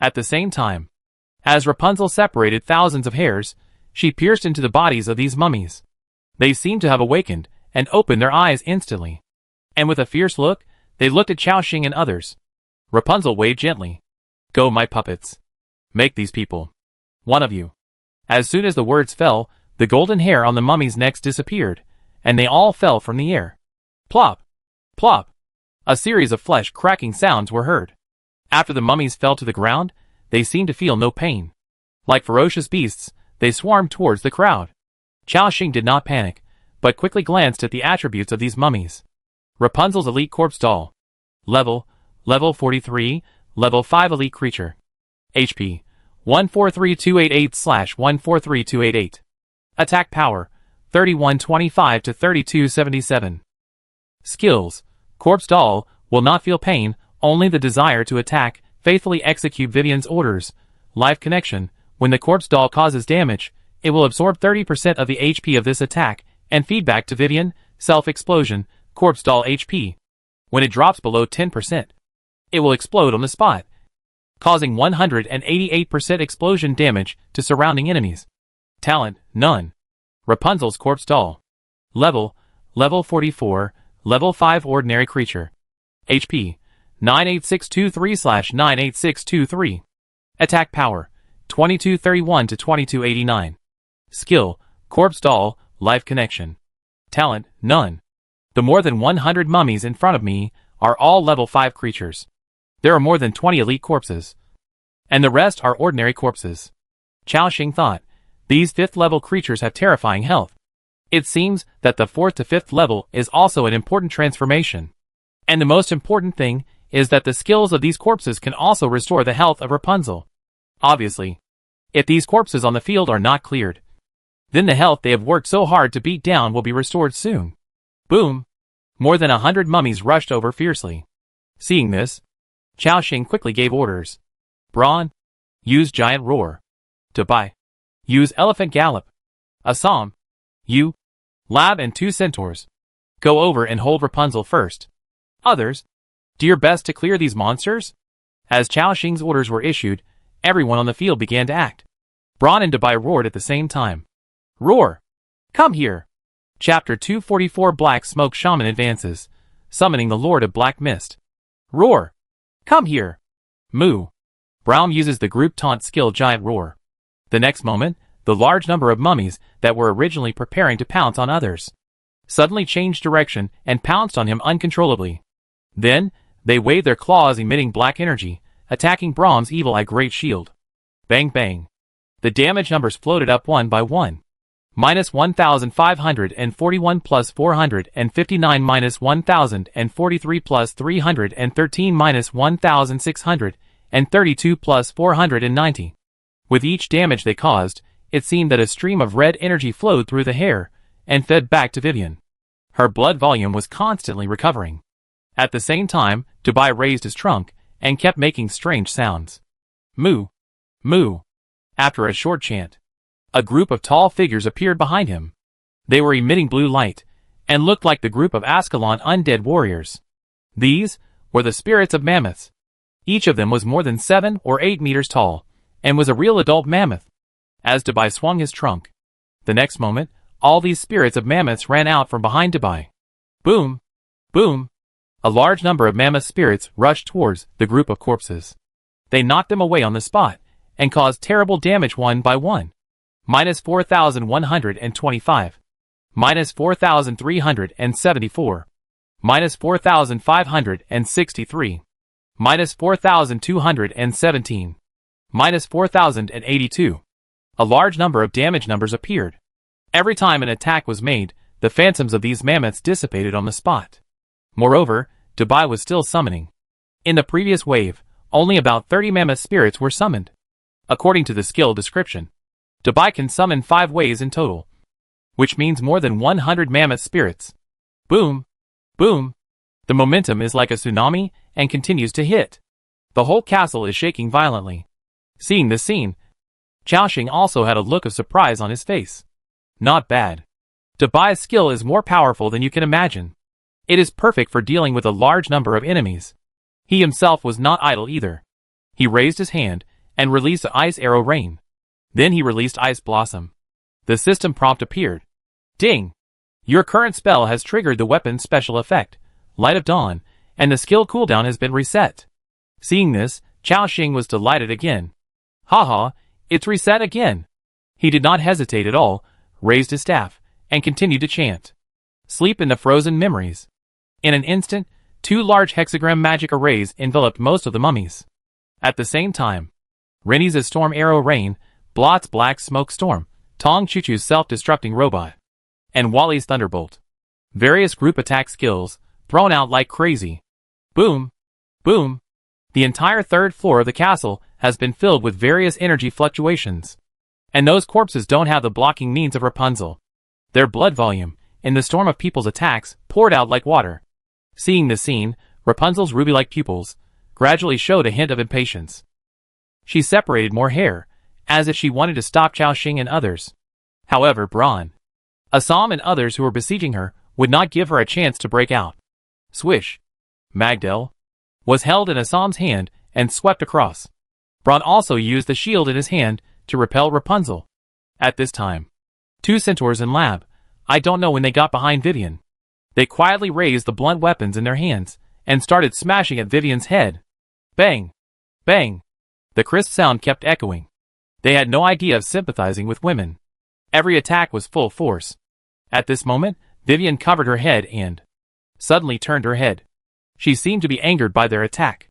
At the same time, as Rapunzel separated thousands of hairs, she pierced into the bodies of these mummies. They seemed to have awakened and opened their eyes instantly. And with a fierce look, they looked at Chao Xing and others. Rapunzel waved gently. Go, my puppets. Make these people one of you. As soon as the words fell, The golden hair on the mummies' necks disappeared, and they all fell from the air. Plop! Plop! A series of flesh-cracking sounds were heard. After the mummies fell to the ground, they seemed to feel no pain. Like ferocious beasts, they swarmed towards the crowd. Chao-Shing did not panic, but quickly glanced at the attributes of these mummies. Rapunzel's elite corpse doll. Level 43, level 5 elite creature. HP 143288/143288. Attack power 3125 to 3277. Skills. Corpse doll will not feel pain, only the desire to attack, faithfully execute Vivian's orders. Life connection. When the corpse doll causes damage, it will absorb 30% of the HP of this attack and feedback to Vivian. Self-explosion. Corpse doll HP. When it drops below 10%, it will explode on the spot, causing 188% explosion damage to surrounding enemies. Talent, none. Rapunzel's corpse doll. Level 44, level 5 ordinary creature. HP 98623/98623. Attack power 2231 to 2289. Skill, corpse doll, life connection. Talent, none. The more than 100 mummies in front of me are all level 5 creatures. There are more than 20 elite corpses, and the rest are ordinary corpses. Chao-Shing thought, these 5th level creatures have terrifying health. It seems that the 4th to 5th level is also an important transformation. And the most important thing is that the skills of these corpses can also restore the health of Rapunzel. Obviously, if these corpses on the field are not cleared, then the health they have worked so hard to beat down will be restored soon. Boom! More than 100 mummies rushed over fiercely. Seeing this, Chao-Shing quickly gave orders. Brawn, use giant roar. Dubai, use elephant gallop. Assam, you, Lab and 2 centaurs. Go over and hold Rapunzel first. Others, do your best to clear these monsters. As Chao-Shing's orders were issued, everyone on the field began to act. Brawn and Dubai roared at the same time. Roar! Come here! Chapter 244 Black Smoke Shaman advances, summoning the Lord of Black Mist. Roar! Come here! Moo! Braum uses the group taunt skill Giant Roar. The next moment, the large number of mummies that were originally preparing to pounce on others suddenly changed direction and pounced on him uncontrollably. Then, they waved their claws emitting black energy, attacking Braum's evil eye great shield. Bang bang! The damage numbers floated up one by one. -1541 plus 459 -1043 plus 313 -1632 plus 490. With each damage they caused, it seemed that a stream of red energy flowed through the hair and fed back to Vivian. Her blood volume was constantly recovering. At the same time, Dubai raised his trunk and kept making strange sounds. Moo! Moo! After a short chant, a group of tall figures appeared behind him. They were emitting blue light, and looked like the group of Ascalon undead warriors. These were the spirits of mammoths. Each of them was more than 7 or 8 meters tall, and was a real adult mammoth. As Dubai swung his trunk, the next moment, all these spirits of mammoths ran out from behind Dubai. Boom! Boom! A large number of mammoth spirits rushed towards the group of corpses. They knocked them away on the spot, and caused terrible damage one by one. -4125, -4374, -4563, -4217, -4082. A large number of damage numbers appeared. Every time an attack was made, the phantoms of these mammoths dissipated on the spot. Moreover, Dubai was still summoning. In the previous wave, only about 30 mammoth spirits were summoned. According to the skill description, Dubai can summon 5 ways in total, which means more than 100 mammoth spirits. Boom! Boom! The momentum is like a tsunami and continues to hit. The whole castle is shaking violently. Seeing this scene, Chao-Shing also had a look of surprise on his face. Not bad. Dubai's skill is more powerful than you can imagine. It is perfect for dealing with a large number of enemies. He himself was not idle either. He raised his hand and released the ice arrow rain. Then he released Ice Blossom. The system prompt appeared. Ding! Your current spell has triggered the weapon's special effect, Light of Dawn, and the skill cooldown has been reset. Seeing this, Chao-Shing was delighted again. Haha, it's reset again. He did not hesitate at all, raised his staff, and continued to chant. Sleep in the frozen memories. In an instant, 2 large hexagram magic arrays enveloped most of the mummies. At the same time, Rennie's storm arrow rain, Blot's black smoke storm, Tong Chuchu's self-destructing robot, and Wally's thunderbolt. Various group attack skills, thrown out like crazy. Boom! Boom! The entire 3rd floor of the castle has been filled with various energy fluctuations. And those corpses don't have the blocking means of Rapunzel. Their blood volume, in the storm of people's attacks, poured out like water. Seeing this scene, Rapunzel's ruby-like pupils gradually showed a hint of impatience. She separated more hair, as if she wanted to stop Chao Xing and others. However, Braun, Assam and others who were besieging her would not give her a chance to break out. Swish! Magdel was held in Assam's hand and swept across. Braun also used the shield in his hand to repel Rapunzel. At this time, 2 centaurs in lab, I don't know when they got behind Vivian. They quietly raised the blunt weapons in their hands and started smashing at Vivian's head. Bang! Bang! The crisp sound kept echoing. They had no idea of sympathizing with women. Every attack was full force. At this moment, Vivian covered her head and suddenly turned her head. She seemed to be angered by their attack.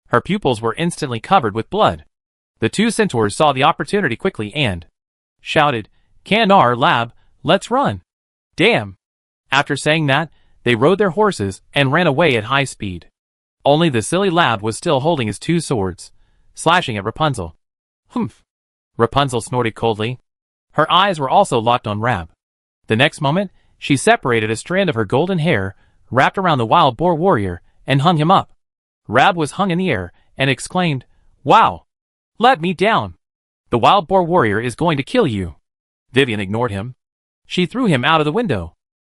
Her pupils were instantly covered with blood. The 2 centaurs saw the opportunity quickly and shouted, "Canar, Lab, let's run!" Damn! After saying that, they rode their horses and ran away at high speed. Only the silly Lab was still holding his 2 swords, slashing at Rapunzel. Humph! Rapunzel snorted coldly. Her eyes were also locked on Rab. The next moment, she separated a strand of her golden hair, wrapped around the wild boar warrior, and hung him up. Rab was hung in the air, and exclaimed, "Wow! Let me down! The wild boar warrior is going to kill you!" Vivian ignored him. She threw him out of the window.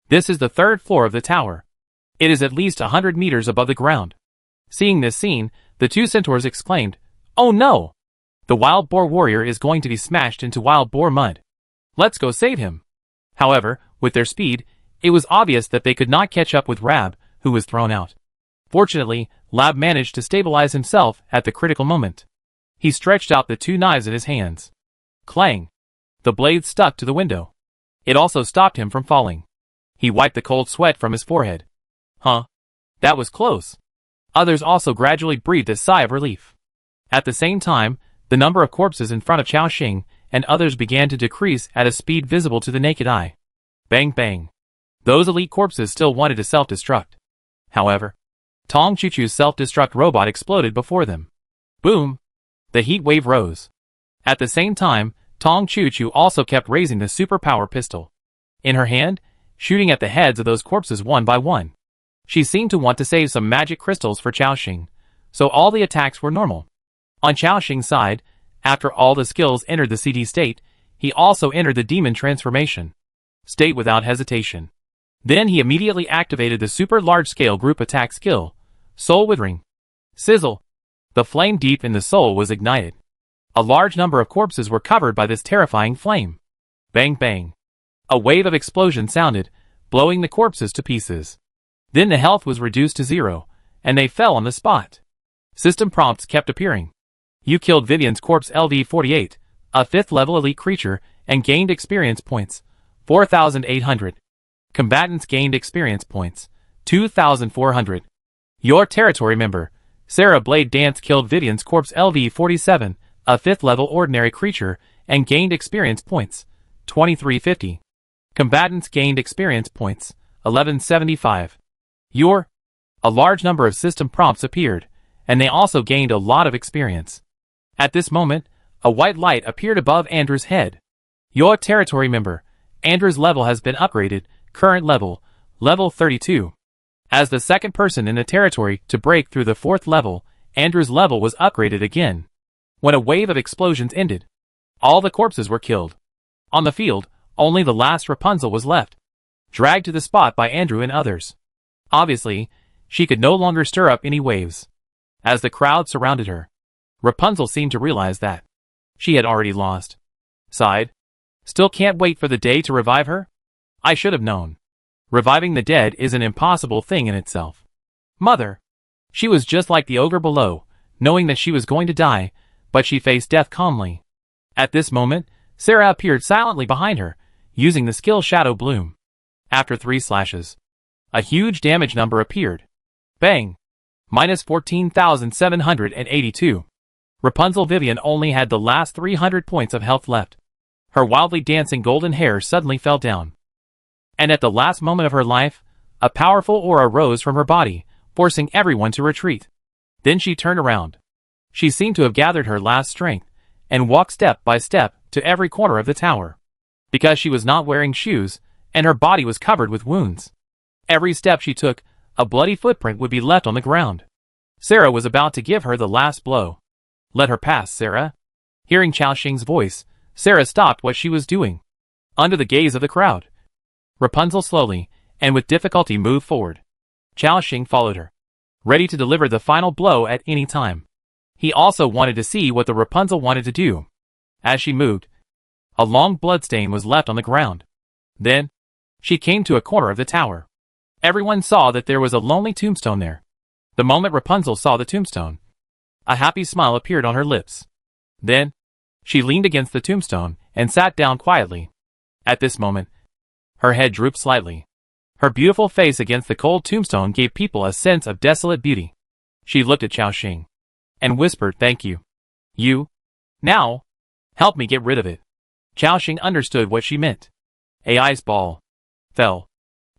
This is the 3rd floor of the tower. It is at least 100 meters above the ground. Seeing this scene, the 2 centaurs exclaimed, "Oh no! The wild boar warrior is going to be smashed into wild boar mud. Let's go save him." However, with their speed, it was obvious that they could not catch up with Rab, who was thrown out. Fortunately, Lab managed to stabilize himself at the critical moment. He stretched out the 2 knives in his hands. Clang! The blades stuck to the window. It also stopped him from falling. He wiped the cold sweat from his forehead. Huh? That was close. Others also gradually breathed a sigh of relief. At the same time, the number of corpses in front of Chao Xing and others began to decrease at a speed visible to the naked eye. Bang bang. Those elite corpses still wanted to self-destruct. However, Tong Chuchu's self-destruct robot exploded before them. Boom! The heat wave rose. At the same time, Tong Chuchu also kept raising the superpower pistol. In her hand, shooting at the heads of those corpses one by one. She seemed to want to save some magic crystals for Chao Xing, so all the attacks were normal. On Chao Xing's side, after all the skills entered the CD state, he also entered the demon transformation state without hesitation. Then he immediately activated the super large-scale group attack skill, Soul Withering. Sizzle! The flame deep in the soul was ignited. A large number of corpses were covered by this terrifying flame. Bang bang. A wave of explosion sounded, blowing the corpses to pieces. Then the health was reduced to 0, and they fell on the spot. System prompts kept appearing. You killed Vivian's corpse LV-48, a 5th level elite creature, and gained experience points, 4,800. Combatants gained experience points, 2,400. Your territory member, Sarah Blade Dance, killed Vivian's corpse LV-47, a 5th level ordinary creature, and gained experience points, 2,350. Combatants gained experience points, 1175. A large number of system prompts appeared, and they also gained a lot of experience. At this moment, a white light appeared above Andrew's head. Your territory member, Andrew's level has been upgraded, current level, level 32. As the second person in the territory to break through the 4th level, Andrew's level was upgraded again. When a wave of explosions ended, all the corpses were killed. On the field, only the last Rapunzel was left, dragged to the spot by Andrew and others. Obviously, she could no longer stir up any waves. As the crowd surrounded her, Rapunzel seemed to realize that she had already lost. Sighed. Still can't wait for the day to revive her? I should have known. Reviving the dead is an impossible thing in itself. Mother! She was just like the ogre below, knowing that she was going to die, but she faced death calmly. At this moment, Sarah appeared silently behind her, using the skill Shadow Bloom. After 3 slashes, a huge damage number appeared. Bang! Minus 14,782. Rapunzel Vivian only had the last 300 points of health left. Her wildly dancing golden hair suddenly fell down. And at the last moment of her life, a powerful aura rose from her body, forcing everyone to retreat. Then she turned around. She seemed to have gathered her last strength, and walked step by step to every corner of the tower. Because she was not wearing shoes, and her body was covered with wounds. Every step she took, a bloody footprint would be left on the ground. Sarah was about to give her the last blow. Let her pass, Sarah. Hearing Xiaoxing's voice, Sarah stopped what she was doing. Under the gaze of the crowd, Rapunzel slowly, and with difficulty moved forward. Xiaoxing followed her, ready to deliver the final blow at any time. He also wanted to see what the Rapunzel wanted to do. As she moved, a long bloodstain was left on the ground. Then, she came to a corner of the tower. Everyone saw that there was a lonely tombstone there. The moment Rapunzel saw the tombstone, a happy smile appeared on her lips. Then, she leaned against the tombstone and sat down quietly. At this moment, her head drooped slightly. Her beautiful face against the cold tombstone gave people a sense of desolate beauty. She looked at Xiaoxing and whispered, "Thank you. You, now, help me get rid of it." Xiaoxing understood what she meant. A ice ball fell.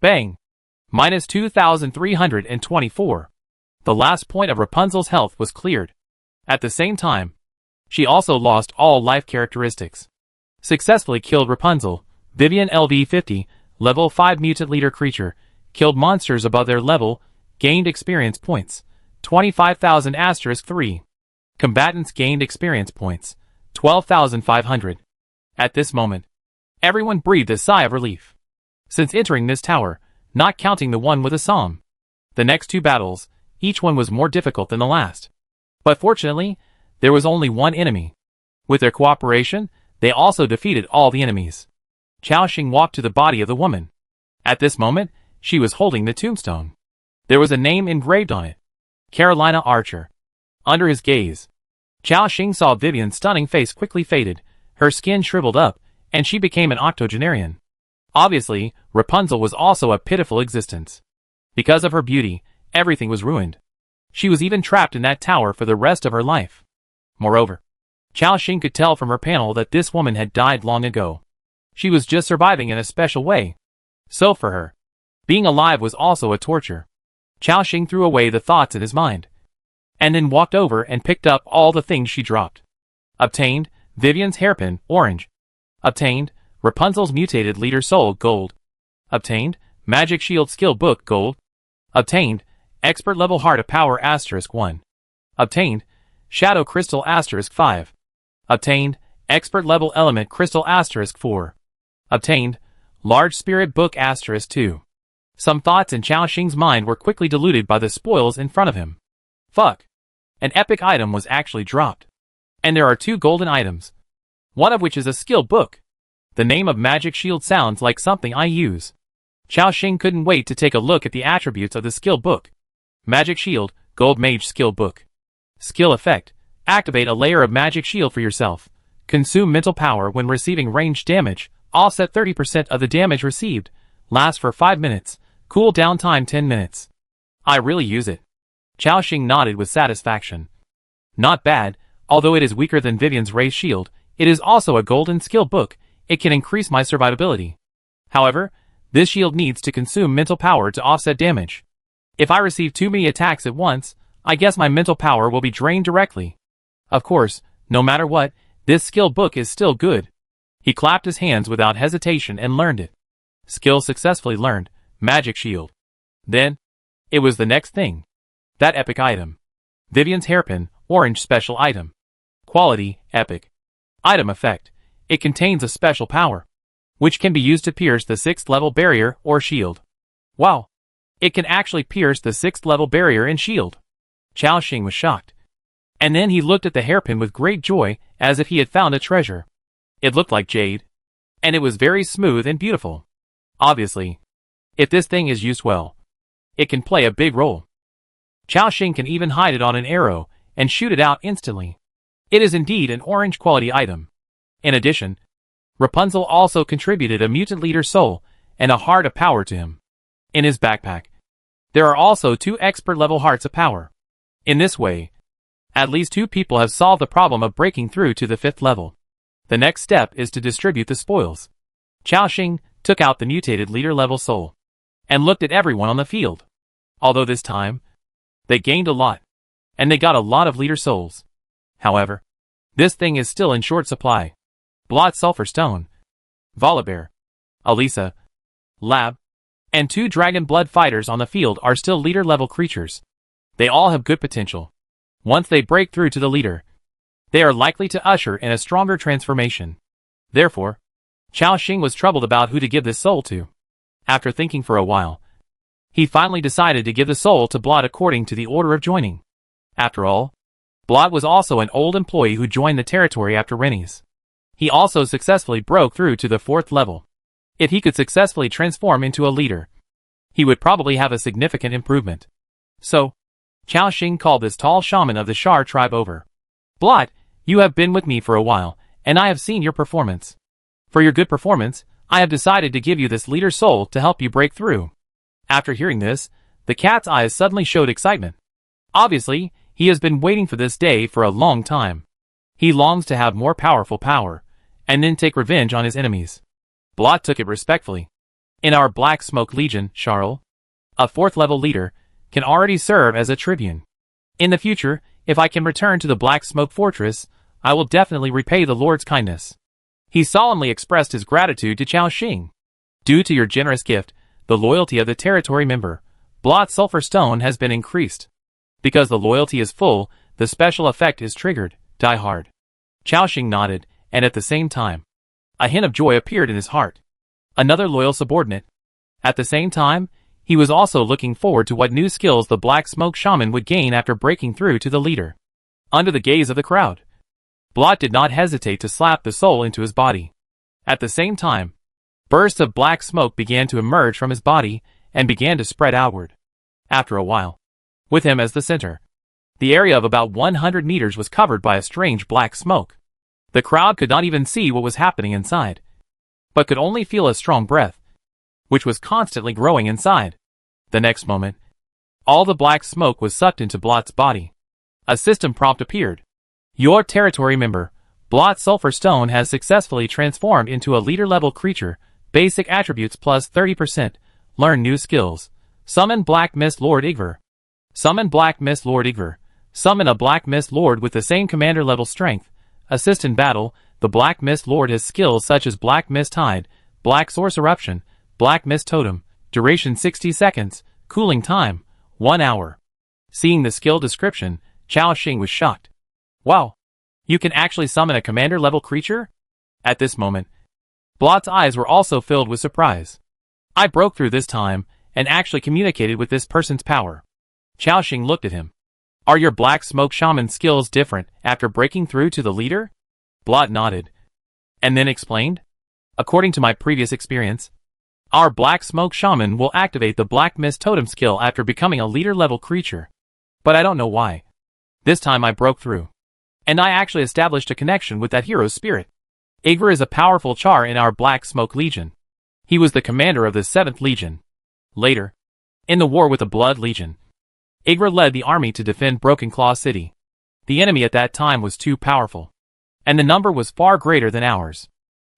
Bang! Minus 2,324. The last point of Rapunzel's health was cleared. At the same time, she also lost all life characteristics. Successfully killed Rapunzel, Vivian LV50, level 5 mutant leader creature, killed monsters above their level, gained experience points, 25,000 *3. Combatants gained experience points, 12,500. At this moment, everyone breathed a sigh of relief. Since entering this tower, not counting the one with a psalm, the next 2 battles, each one was more difficult than the last. But fortunately, there was only one enemy. With their cooperation, they also defeated all the enemies. Xiaoxing walked to the body of the woman. At this moment, she was holding the tombstone. There was a name engraved on it. Carolina Archer. Under his gaze, Xiaoxing saw Vivian's stunning face quickly faded, her skin shriveled up, and she became an octogenarian. Obviously, Rapunzel was also a pitiful existence. Because of her beauty, everything was ruined. She was even trapped in that tower for the rest of her life. Moreover, Xiaoxing could tell from her panel that this woman had died long ago. She was just surviving in a special way. So for her, being alive was also a torture. Xiaoxing threw away the thoughts in his mind, and then walked over and picked up all the things she dropped. Obtained, Vivian's hairpin, orange. Obtained, Rapunzel's mutated leader soul, gold. Obtained, magic shield skill book, gold. Obtained, expert level heart of power *1. Obtained, shadow crystal *5. Obtained, expert level element crystal *4. Obtained, large spirit book *2. Some thoughts in Xiaoxing's mind were quickly diluted by the spoils in front of him. Fuck. An epic item was actually dropped. And there are 2 golden items. One of which is a skill book. The name of magic shield sounds like something I use. Xiaoxing couldn't wait to take a look at the attributes of the skill book. Magic shield, gold mage skill book. Skill effect. Activate a layer of magic shield for yourself. Consume mental power when receiving ranged damage. Offset 30% of the damage received. Last for 5 minutes. Cool down time 10 minutes. I really use it. Xiaoxing nodded with satisfaction. Not bad, although it is weaker than Vivian's Ray Shield, it is also a golden skill book. It can increase my survivability. However, this shield needs to consume mental power to offset damage. If I receive too many attacks at once, I guess my mental power will be drained directly. Of course, no matter what, this skill book is still good. He clapped his hands without hesitation and learned it. Skill successfully learned, magic shield. Then, it was the next thing. That epic item. Vivian's hairpin, orange special item. Quality, epic. Item effect. It contains a special power, which can be used to pierce the 6th level barrier or shield. Wow! It can actually pierce the 6th level barrier and shield. Xiaoxing was shocked. And then he looked at the hairpin with great joy, as if he had found a treasure. It looked like jade. And it was very smooth and beautiful. Obviously, if this thing is used well, it can play a big role. Xiaoxing can even hide it on an arrow, and shoot it out instantly. It is indeed an orange quality item. In addition, Rapunzel also contributed a mutant leader soul and a heart of power to him. In his backpack, there are also 2 expert-level hearts of power. In this way, at least 2 people have solved the problem of breaking through to the 5th level. The next step is to distribute the spoils. Xiaoxing took out the mutated leader-level soul and looked at everyone on the field. Although this time, they gained a lot, and they got a lot of leader souls. However, this thing is still in short supply. Blot Sulfur Stone, Volibear, Elisa, Lab, and 2 Dragon Blood fighters on the field are still leader-level creatures. They all have good potential. Once they break through to the leader, they are likely to usher in a stronger transformation. Therefore, Xiaoxing was troubled about who to give this soul to. After thinking for a while, he finally decided to give the soul to Blot according to the order of joining. After all, Blot was also an old employee who joined the territory after Rennie's. He also successfully broke through to the 4th level. If he could successfully transform into a leader, he would probably have a significant improvement. So, Xiaoxing called this tall shaman of the Shar tribe over. Blot, you have been with me for a while, and I have seen your performance. For your good performance, I have decided to give you this leader soul to help you break through. After hearing this, the cat's eyes suddenly showed excitement. Obviously, he has been waiting for this day for a long time. He longs to have more powerful power, and then take revenge on his enemies. Blot took it respectfully. In our Black Smoke Legion, Charles, a 4th level leader, can already serve as a tribune. In the future, if I can return to the Black Smoke Fortress, I will definitely repay the Lord's kindness. He solemnly expressed his gratitude to Xiaoxing. Due to your generous gift, the loyalty of the territory member, Blot Sulfur Stone, has been increased. Because the loyalty is full, the special effect is triggered. Die hard. Xiaoxing nodded, and at the same time, a hint of joy appeared in his heart. Another loyal subordinate. At the same time, he was also looking forward to what new skills the Black Smoke Shaman would gain after breaking through to the leader. Under the gaze of the crowd, Blot did not hesitate to slap the soul into his body. At the same time, bursts of black smoke began to emerge from his body and began to spread outward. After a while, with him as the center, the area of about 100 meters was covered by a strange black smoke. The crowd could not even see what was happening inside, but could only feel a strong breath, which was constantly growing inside. The next moment, all the black smoke was sucked into Blot's body. A system prompt appeared. Your territory member, Blot Sulfur Stone, has successfully transformed into a leader-level creature. Basic attributes plus 30%. Learn new skills. Summon Black Mist Lord Igver. Summon Black Mist Lord Igver. Summon a Black Mist Lord with the same commander-level strength. Assist in battle. The Black Mist Lord has skills such as Black Mist Tide, Black Source Eruption, Black Mist Totem. Duration 60 seconds. Cooling time 1 hour. Seeing the skill description, Xiaoxing was shocked. Wow! You can actually summon a commander-level creature? At this moment, Blot's eyes were also filled with surprise. I broke through this time, and actually communicated with this person's power. Xiaoxing looked at him. Are your Black Smoke Shaman skills different after breaking through to the leader? Blot nodded, and then explained. According to my previous experience, our Black Smoke Shaman will activate the Black Mist Totem skill after becoming a leader-level creature. But I don't know why. This time I broke through, and I actually established a connection with that hero's spirit. Igver is a powerful char in our Black Smoke Legion. He was the commander of the 7th Legion. Later, in the war with the Blood Legion, Igver led the army to defend Broken Claw City. The enemy at that time was too powerful, and the number was far greater than ours.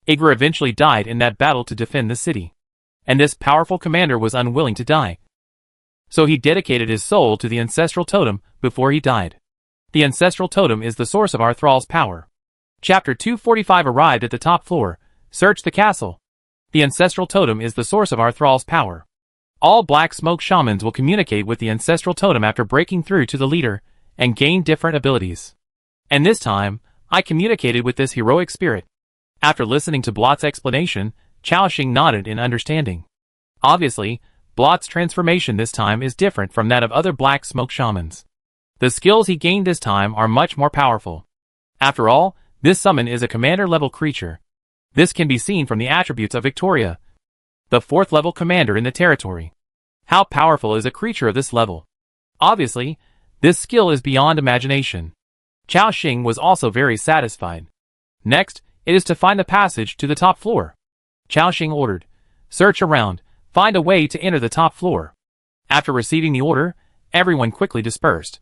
Igver eventually died in that battle to defend the city, and this powerful commander was unwilling to die. So he dedicated his soul to the Ancestral Totem before he died. The Ancestral Totem is the source of our thrall's power. Chapter 245 arrived at the top floor. Search the castle. The Ancestral Totem is the source of our thrall's power. All Black Smoke Shamans will communicate with the Ancestral Totem after breaking through to the leader, and gain different abilities. And this time, I communicated with this heroic spirit. After listening to Blot's explanation, Xiaoxing nodded in understanding. Obviously, Blot's transformation this time is different from that of other Black Smoke Shamans. The skills he gained this time are much more powerful. After all, this summon is a commander-level creature. This can be seen from the attributes of Victoria, the 4th level commander in the territory. How powerful is a creature of this level? Obviously, this skill is beyond imagination. Xiaoxing was also very satisfied. Next, It is to find the passage to the top floor. Chaoxing ordered. Search around, find a way to enter the top floor. After receiving the order, everyone quickly dispersed.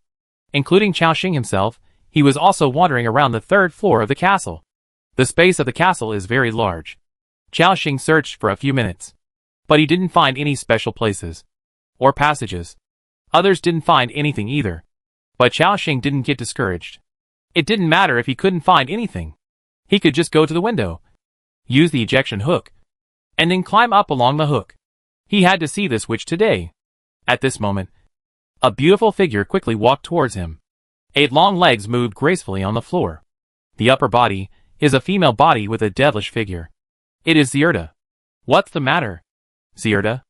Including Chaoxing himself, he was also wandering around the third floor of the castle. The space of the castle is very large. Chaoxing searched for a few minutes, but he didn't find any special places or passages. Others didn't find anything either. But Chaoxing didn't get discouraged. It didn't matter if he couldn't find anything. He could just go to the window, use the ejection hook, and then climb up along the hook. He had to see this witch today. At this moment, a beautiful figure quickly walked towards him. 8 long legs moved gracefully on the floor. The upper body is a female body with a devilish figure. It is Zierda. What's the matter, Zierda?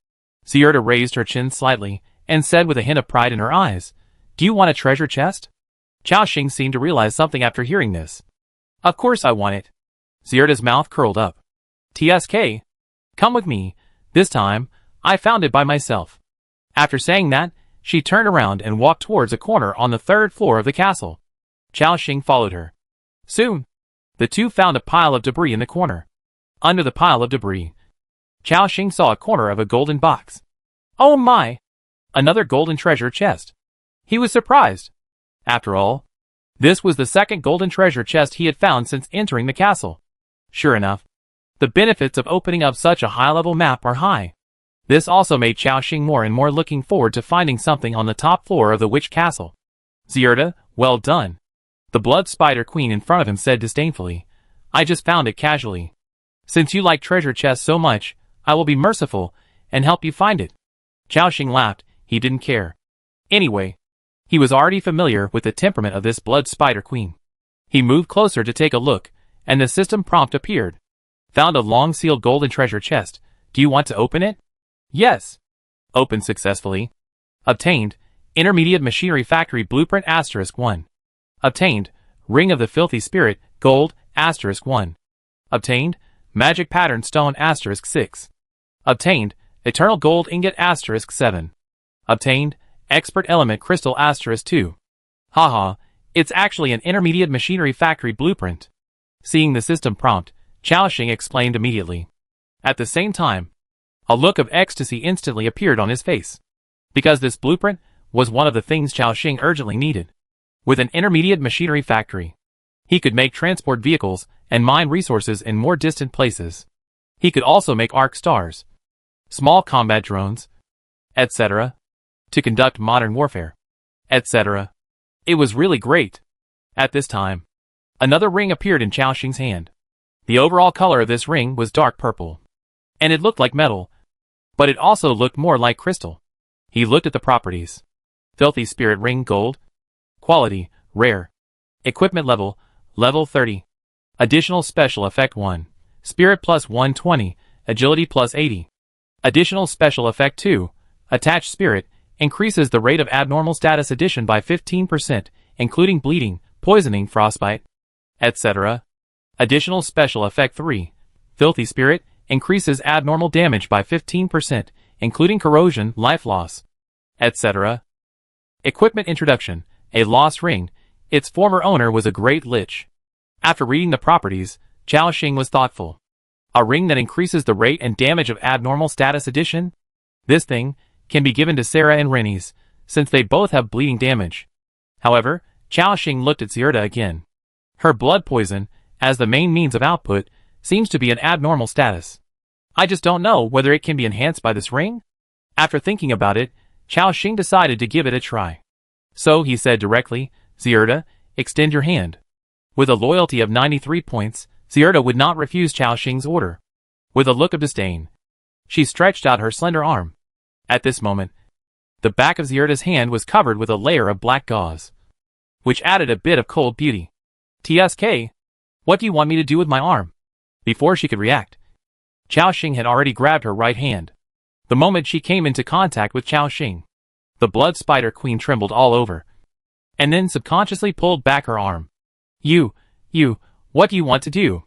Zierda raised her chin slightly and said with a hint of pride in her eyes, "Do you want a treasure chest?" Chaoxing seemed to realize something after hearing this. "Of course I want it." Zierda's mouth curled up. "TSK. Come with me. This time, I found it by myself." After saying that, she turned around and walked towards a corner on the third floor of the castle. Chaoxing followed her. Soon, the two found a pile of debris in the corner. Under the pile of debris, Chaoxing saw a corner of a golden box. Oh my! Another golden treasure chest. He was surprised. After all, this was the second golden treasure chest he had found since entering the castle. Sure enough, the benefits of opening up such a high-level map are high. This also made Chaoxing more and more looking forward to finding something on the top floor of the witch castle. "Zierda, well done." The blood spider queen in front of him said disdainfully, "I just found it casually. Since you like treasure chests so much, I will be merciful and help you find it." Chaoxing laughed. He didn't care. Anyway, he was already familiar with the temperament of this blood spider queen. He moved closer to take a look, and the system prompt appeared. Found a long sealed golden treasure chest. Do you want to open it? Yes. Opened successfully. Obtained. Intermediate Machinery Factory Blueprint *1. Obtained. Ring of the Filthy Spirit, Gold *1. Obtained. Magic Pattern Stone *6. Obtained. Eternal Gold Ingot *7. Obtained. Expert Element Crystal *2. Haha, it's actually an Intermediate Machinery Factory Blueprint. Seeing the system prompt, Chaoxing exclaimed immediately. At the same time, a look of ecstasy instantly appeared on his face. Because this blueprint was one of the things Chaoxing urgently needed. With an Intermediate Machinery Factory, he could make transport vehicles and mine resources in more distant places. He could also make arc stars, small combat drones, etc., to conduct modern warfare, etc. It was really great. At this time, another ring appeared in Chaoxing's hand. The overall color of this ring was dark purple, and it looked like metal, but it also looked more like crystal. He looked at the properties. Filthy Spirit Ring Gold. Quality, Rare. Equipment Level, Level 30. Additional Special Effect 1. Spirit plus 120, Agility plus 80. Additional Special Effect 2. Attached Spirit, increases the rate of abnormal status addition by 15%, including bleeding, poisoning, frostbite, etc. Additional Special Effect 3. Filthy Spirit, increases abnormal damage by 15%, including corrosion, life loss, etc. Equipment Introduction. A lost ring. Its former owner was a great lich. After reading the properties, Chaoxing was thoughtful. A ring that increases the rate and damage of abnormal status addition? This thing can be given to Sarah and Rennies, since they both have bleeding damage. However, Chaoxing looked at Zierda again. Her blood poison, as the main means of output, seems to be an abnormal status. I just don't know whether it can be enhanced by this ring? After thinking about it, Chaoxing decided to give it a try. So he said directly, "Zierda, extend your hand." With a loyalty of 93 points, Zierda would not refuse Chaoxing's order. With a look of disdain, she stretched out her slender arm. At this moment, the back of Zierda's hand was covered with a layer of black gauze, which added a bit of cold beauty. "TSK, what do you want me to do with my arm?" Before she could react, Chaoxing had already grabbed her right hand. The moment she came into contact with Chaoxing, the blood spider queen trembled all over, and then subconsciously pulled back her arm. You, what do you want to do?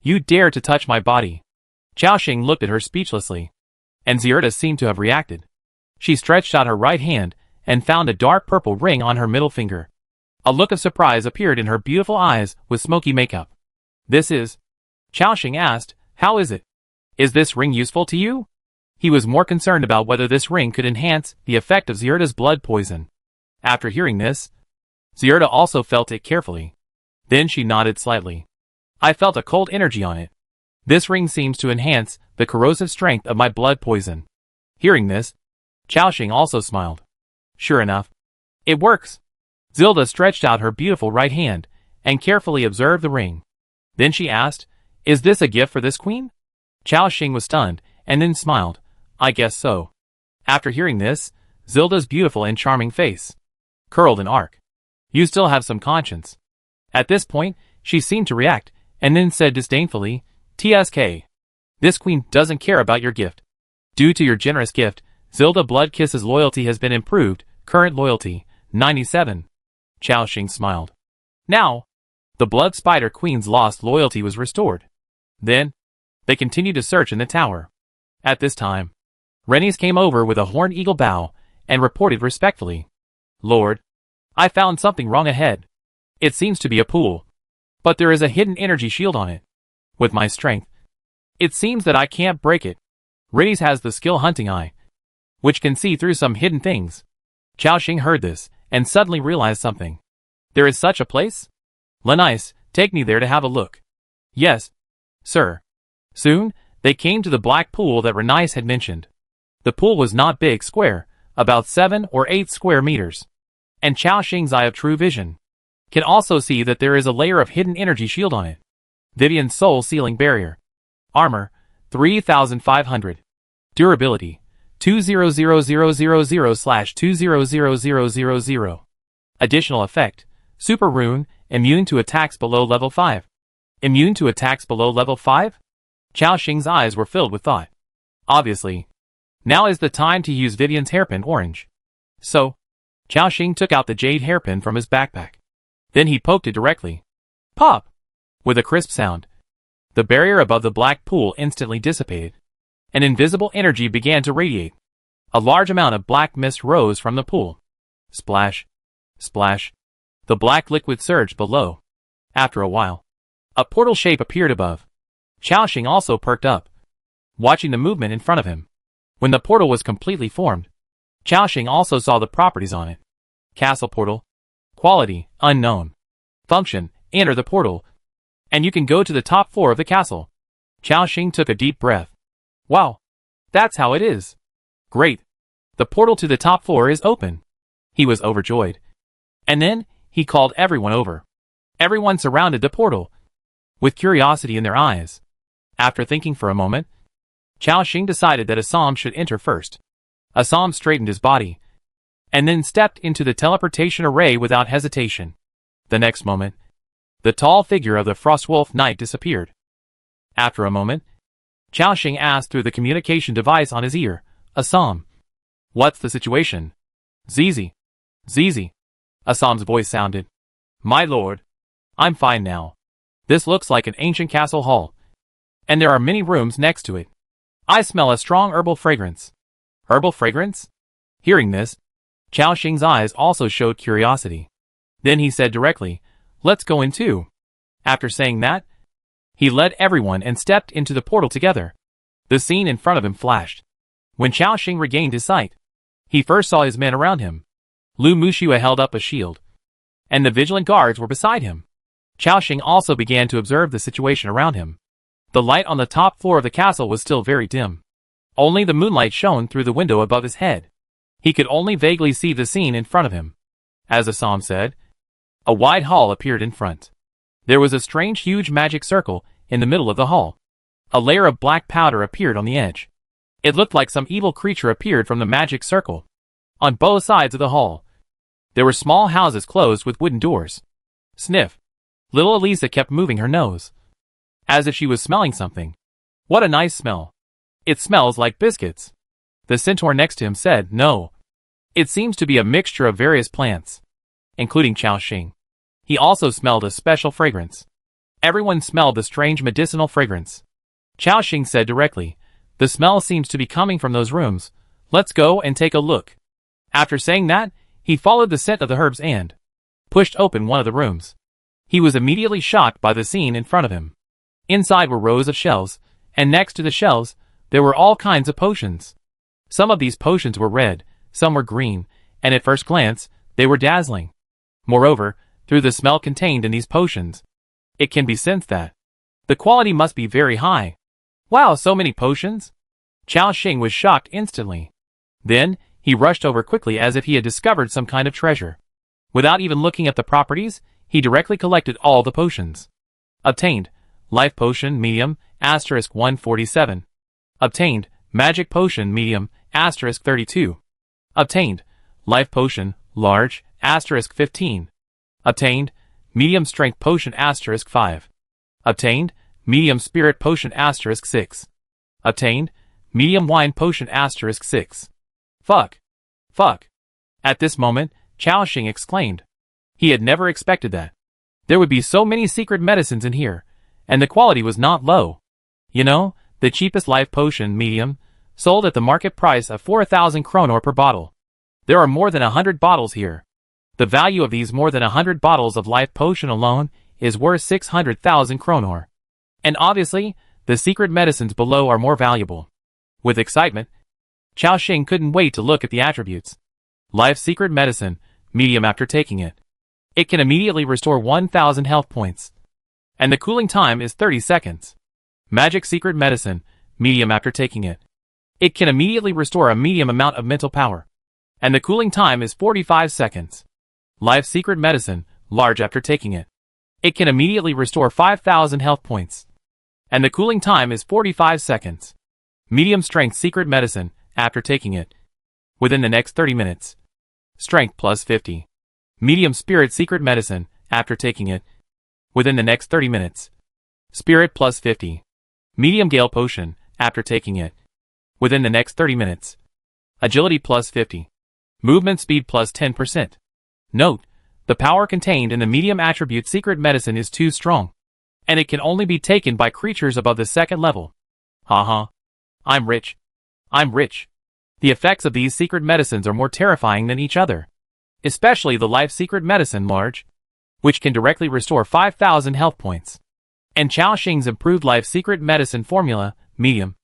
You dare to touch my body." Chaoxing looked at her speechlessly, and Zierda seemed to have reacted. She stretched out her right hand and found a dark purple ring on her middle finger. A look of surprise appeared in her beautiful eyes with smoky makeup. "This is..." Chao-Shing asked, "How is it? Is this ring useful to you?" He was more concerned about whether this ring could enhance the effect of Zirda's blood poison. After hearing this, Zirda also felt it carefully. Then she nodded slightly. "I felt a cold energy on it. This ring seems to enhance the corrosive strength of my blood poison." Hearing this, Chao-Shing also smiled. Sure enough, it works. Zilda stretched out her beautiful right hand and carefully observed the ring. Then she asked, "Is this a gift for this queen?" Chao-Shing was stunned and then smiled. "I guess so." After hearing this, Zilda's beautiful and charming face curled in arc. "You still have some conscience." At this point, she seemed to react and then said disdainfully, "TSK. This queen doesn't care about your gift. Due to your generous gift, Zilda Bloodkiss's loyalty has been improved. Current loyalty, 97. Chao-Shing smiled. Now, the Blood Spider Queen's lost loyalty was restored. Then, they continued to search in the tower. At this time, Rennies came over with a horned eagle bow and reported respectfully, "Lord, I found something wrong ahead. It seems to be a pool, but there is a hidden energy shield on it. With my strength, it seems that I can't break it." Rennies has the skill hunting eye, which can see through some hidden things. Chao-Shing heard this and suddenly realized something. "There is such a place? Lenice, take me there to have a look." "Yes, sir." Soon, they came to the black pool that Renice had mentioned. The pool was not big square, about 7 or 8 square meters. And Chao-Shing's eye of true vision can also see that there is a layer of hidden energy shield on it. Vivian's soul sealing barrier. Armor, 3,500. Durability, 200,000/200,000. Additional effect, Super Rune, immune to attacks below level 5. Immune to attacks below level 5? Chao-Shing's eyes were filled with thought. Obviously, now is the time to use Vivian's hairpin orange. So, Chao-Shing took out the jade hairpin from his backpack. Then he poked it directly. Pop! With a crisp sound, the barrier above the black pool instantly dissipated. An invisible energy began to radiate. A large amount of black mist rose from the pool. Splash! Splash! The black liquid surged below. After a while, a portal shape appeared above. Chao-Shing also perked up, watching the movement in front of him. When the portal was completely formed, Chao-Shing also saw the properties on it. Castle portal. Quality, unknown. Function, enter the portal, and you can go to the top floor of the castle. Chao-Shing took a deep breath. Wow, that's how it is. Great. The portal to the top floor is open. He was overjoyed. And then, he called everyone over. Everyone surrounded the portal, with curiosity in their eyes. After thinking for a moment, Chao-Shing decided that Assam should enter first. Assam straightened his body, and then stepped into the teleportation array without hesitation. The next moment, the tall figure of the Frostwolf Knight disappeared. After a moment, Chao-Shing asked through the communication device on his ear, Assam, what's the situation? Zizi. Zizi. Assam's voice sounded. My lord, I'm fine now. This looks like an ancient castle hall, and there are many rooms next to it. I smell a strong herbal fragrance. Herbal fragrance? Hearing this, Chao-Shing's eyes also showed curiosity. Then he said directly, let's go in too. After saying that, he led everyone and stepped into the portal together. The scene in front of him flashed. When Chao-Shing regained his sight, he first saw his men around him. Lu Mushua held up a shield, and the vigilant guards were beside him. Chao-Shing also began to observe the situation around him. The light on the top floor of the castle was still very dim. Only the moonlight shone through the window above his head. He could only vaguely see the scene in front of him. As Assam said, a wide hall appeared in front. There was a strange huge magic circle in the middle of the hall. A layer of black powder appeared on the edge. It looked like some evil creature appeared from the magic circle. On both sides of the hall, there were small houses closed with wooden doors. Sniff. Little Elisa kept moving her nose, as if she was smelling something. What a nice smell. It smells like biscuits. The centaur next to him said, no. It seems to be a mixture of various plants, including Chao-Shing. He also smelled a special fragrance. Everyone smelled the strange medicinal fragrance. Chao-Shing said directly, the smell seems to be coming from those rooms. Let's go and take a look. After saying that, he followed the scent of the herbs and pushed open one of the rooms. He was immediately shocked by the scene in front of him. Inside were rows of shelves, and next to the shelves, there were all kinds of potions. Some of these potions were red, some were green, and at first glance, they were dazzling. Moreover, through the smell contained in these potions, it can be sensed that the quality must be very high. Wow, so many potions? Chao Xing was shocked instantly. Then, he rushed over quickly as if he had discovered some kind of treasure. Without even looking at the properties, he directly collected all the potions. Obtained, Life Potion Medium, * 147. Obtained, Magic Potion Medium, * 32. Obtained, Life Potion, Large, * 15. Obtained, Medium Strength Potion * 5. Obtained, Medium Spirit Potion * 6. Obtained, Medium Wine Potion * 6. Fuck. Fuck. At this moment, Chao Xing exclaimed. He had never expected that. There would be so many secret medicines in here, and the quality was not low. You know, the cheapest Life Potion Medium, sold at the market price of 4,000 kronor per bottle. There are more than 100 bottles here. The value of these more than 100 bottles of Life Potion alone is worth 600,000 kronor. And obviously, the secret medicines below are more valuable. With excitement, Chao Xing couldn't wait to look at the attributes. Life Secret Medicine, Medium after taking it. It can immediately restore 1,000 health points. And the cooling time is 30 seconds. Magic Secret Medicine, Medium after taking it. It can immediately restore a medium amount of mental power. And the cooling time is 45 seconds. Life Secret Medicine, Large after taking it. It can immediately restore 5,000 health points. And the cooling time is 45 seconds. Medium Strength Secret Medicine, after taking it. Within the next 30 minutes. Strength plus 50. Medium Spirit Secret Medicine, after taking it. Within the next 30 minutes. Spirit plus 50. Medium Gale Potion, after taking it. Within the next 30 minutes. Agility plus 50. Movement speed plus 10%. Note, the power contained in the medium attribute Secret Medicine is too strong, and it can only be taken by creatures above the second level. Haha. I'm rich. I'm rich. The effects of these secret medicines are more terrifying than each other. Especially the Life Secret Medicine Large, which can directly restore 5,000 health points. And Chao Xing's improved Life Secret Medicine Formula, Medium,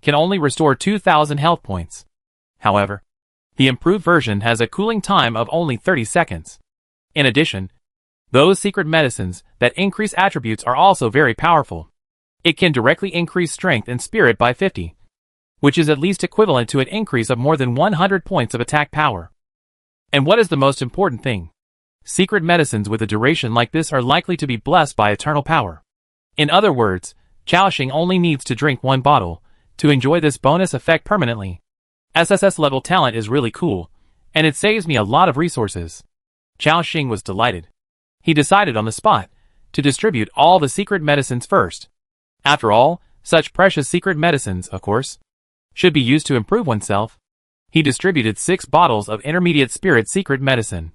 can only restore 2,000 health points. However, the improved version has a cooling time of only 30 seconds. In addition, those secret medicines that increase attributes are also very powerful. It can directly increase strength and spirit by 50, which is at least equivalent to an increase of more than 100 points of attack power. And what is the most important thing? Secret medicines with a duration like this are likely to be blessed by eternal power. In other words, Chao Xing only needs to drink one bottle to enjoy this bonus effect permanently. SSS level talent is really cool, and it saves me a lot of resources. Chao Xing was delighted. He decided on the spot to distribute all the secret medicines first. After all, such precious secret medicines, of course, should be used to improve oneself. He distributed 6 bottles of intermediate spirit secret medicine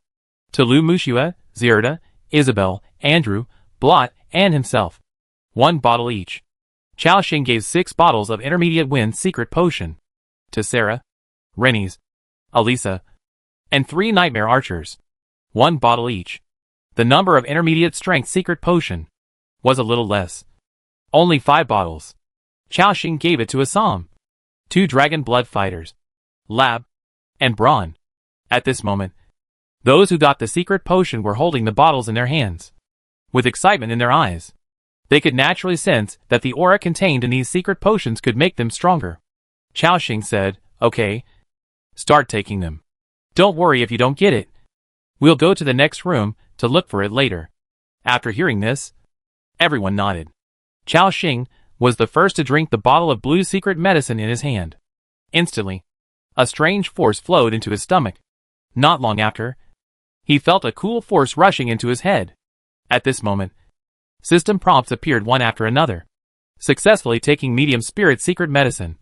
to Lu Mushua, Zirda, Isabel, Andrew, Blot, and himself. 1 bottle each. Chao Xing gave 6 bottles of intermediate wind secret potion to Sarah, Rennies, Alisa, and 3 nightmare archers. 1 bottle each. The number of intermediate strength secret potion was a little less. Only 5 bottles. Chao Xing gave it to Assam, 2 dragon blood fighters, Lab, and Braun. At this moment, those who got the secret potion were holding the bottles in their hands, with excitement in their eyes. They could naturally sense that the aura contained in these secret potions could make them stronger. Chao Xing said, "Okay, start taking them. Don't worry if you don't get it. We'll go to the next room to look for it later." After hearing this, everyone nodded. Chao Xing was the first to drink the bottle of blue secret medicine in his hand. Instantly, a strange force flowed into his stomach. Not long after, he felt a cool force rushing into his head. At this moment, system prompts appeared one after another. Successfully taking medium spirit secret medicine.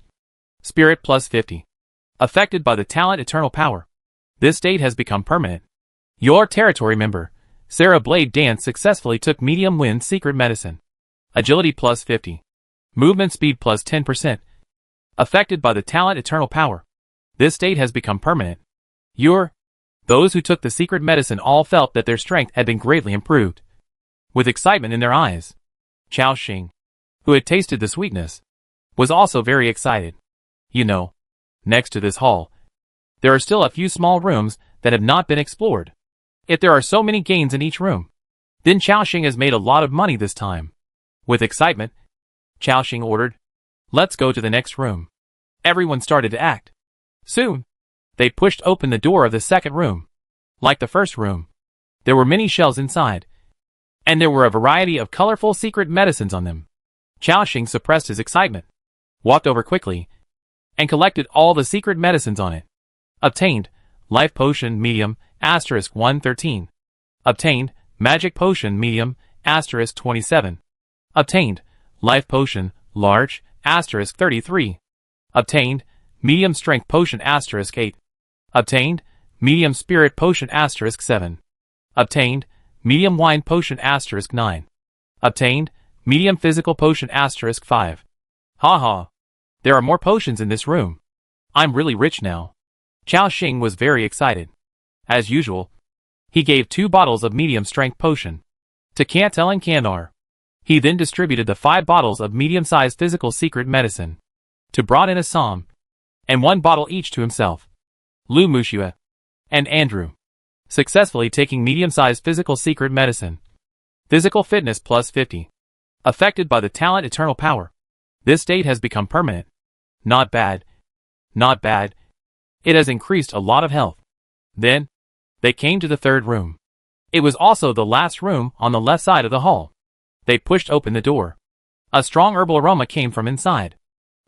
Spirit plus 50. Affected by the talent eternal power. This state has become permanent. Your territory member, Sarah Blade Dance, successfully took medium wind secret medicine. Agility plus 50. Movement speed plus 10%. Affected by the talent eternal power. This state has become permanent. Those who took the secret medicine all felt that their strength had been greatly improved. With excitement in their eyes, Chao Xing who had tasted the sweetness, was also very excited. You know, next to this hall, there are still a few small rooms that have not been explored. If there are so many gains in each room, then Chaoxing has made a lot of money this time. With excitement, Chaoxing ordered, "Let's go to the next room." Everyone started to act. Soon, they pushed open the door of the second room. Like the first room, there were many shelves inside, and there were a variety of colorful secret medicines on them. Chaoxing suppressed his excitement, walked over quickly, and collected all the secret medicines on it. Obtained, Life Potion Medium, *113. Obtained, Magic Potion Medium, *27. Obtained, Life Potion, Large, *33. Obtained, Medium Strength Potion, *8. Obtained, Medium Spirit Potion, *7. Obtained, Medium Wine Potion, *9. Obtained, Medium Physical Potion, *5. Haha. There are more potions in this room. I'm really rich now. Chaoxing was very excited. As usual, he gave 2 bottles of medium strength potion to Cantel and Kandar. He then distributed the 5 bottles of medium-sized physical secret medicine to Brod and Assam, and 1 bottle each to himself, Lu Mushua, and Andrew, successfully taking medium-sized physical secret medicine. Physical fitness plus 50. Affected by the talent Eternal Power. This state has become permanent. Not bad. Not bad. It has increased a lot of health. Then, they came to the third room. It was also the last room on the left side of the hall. They pushed open the door. A strong herbal aroma came from inside.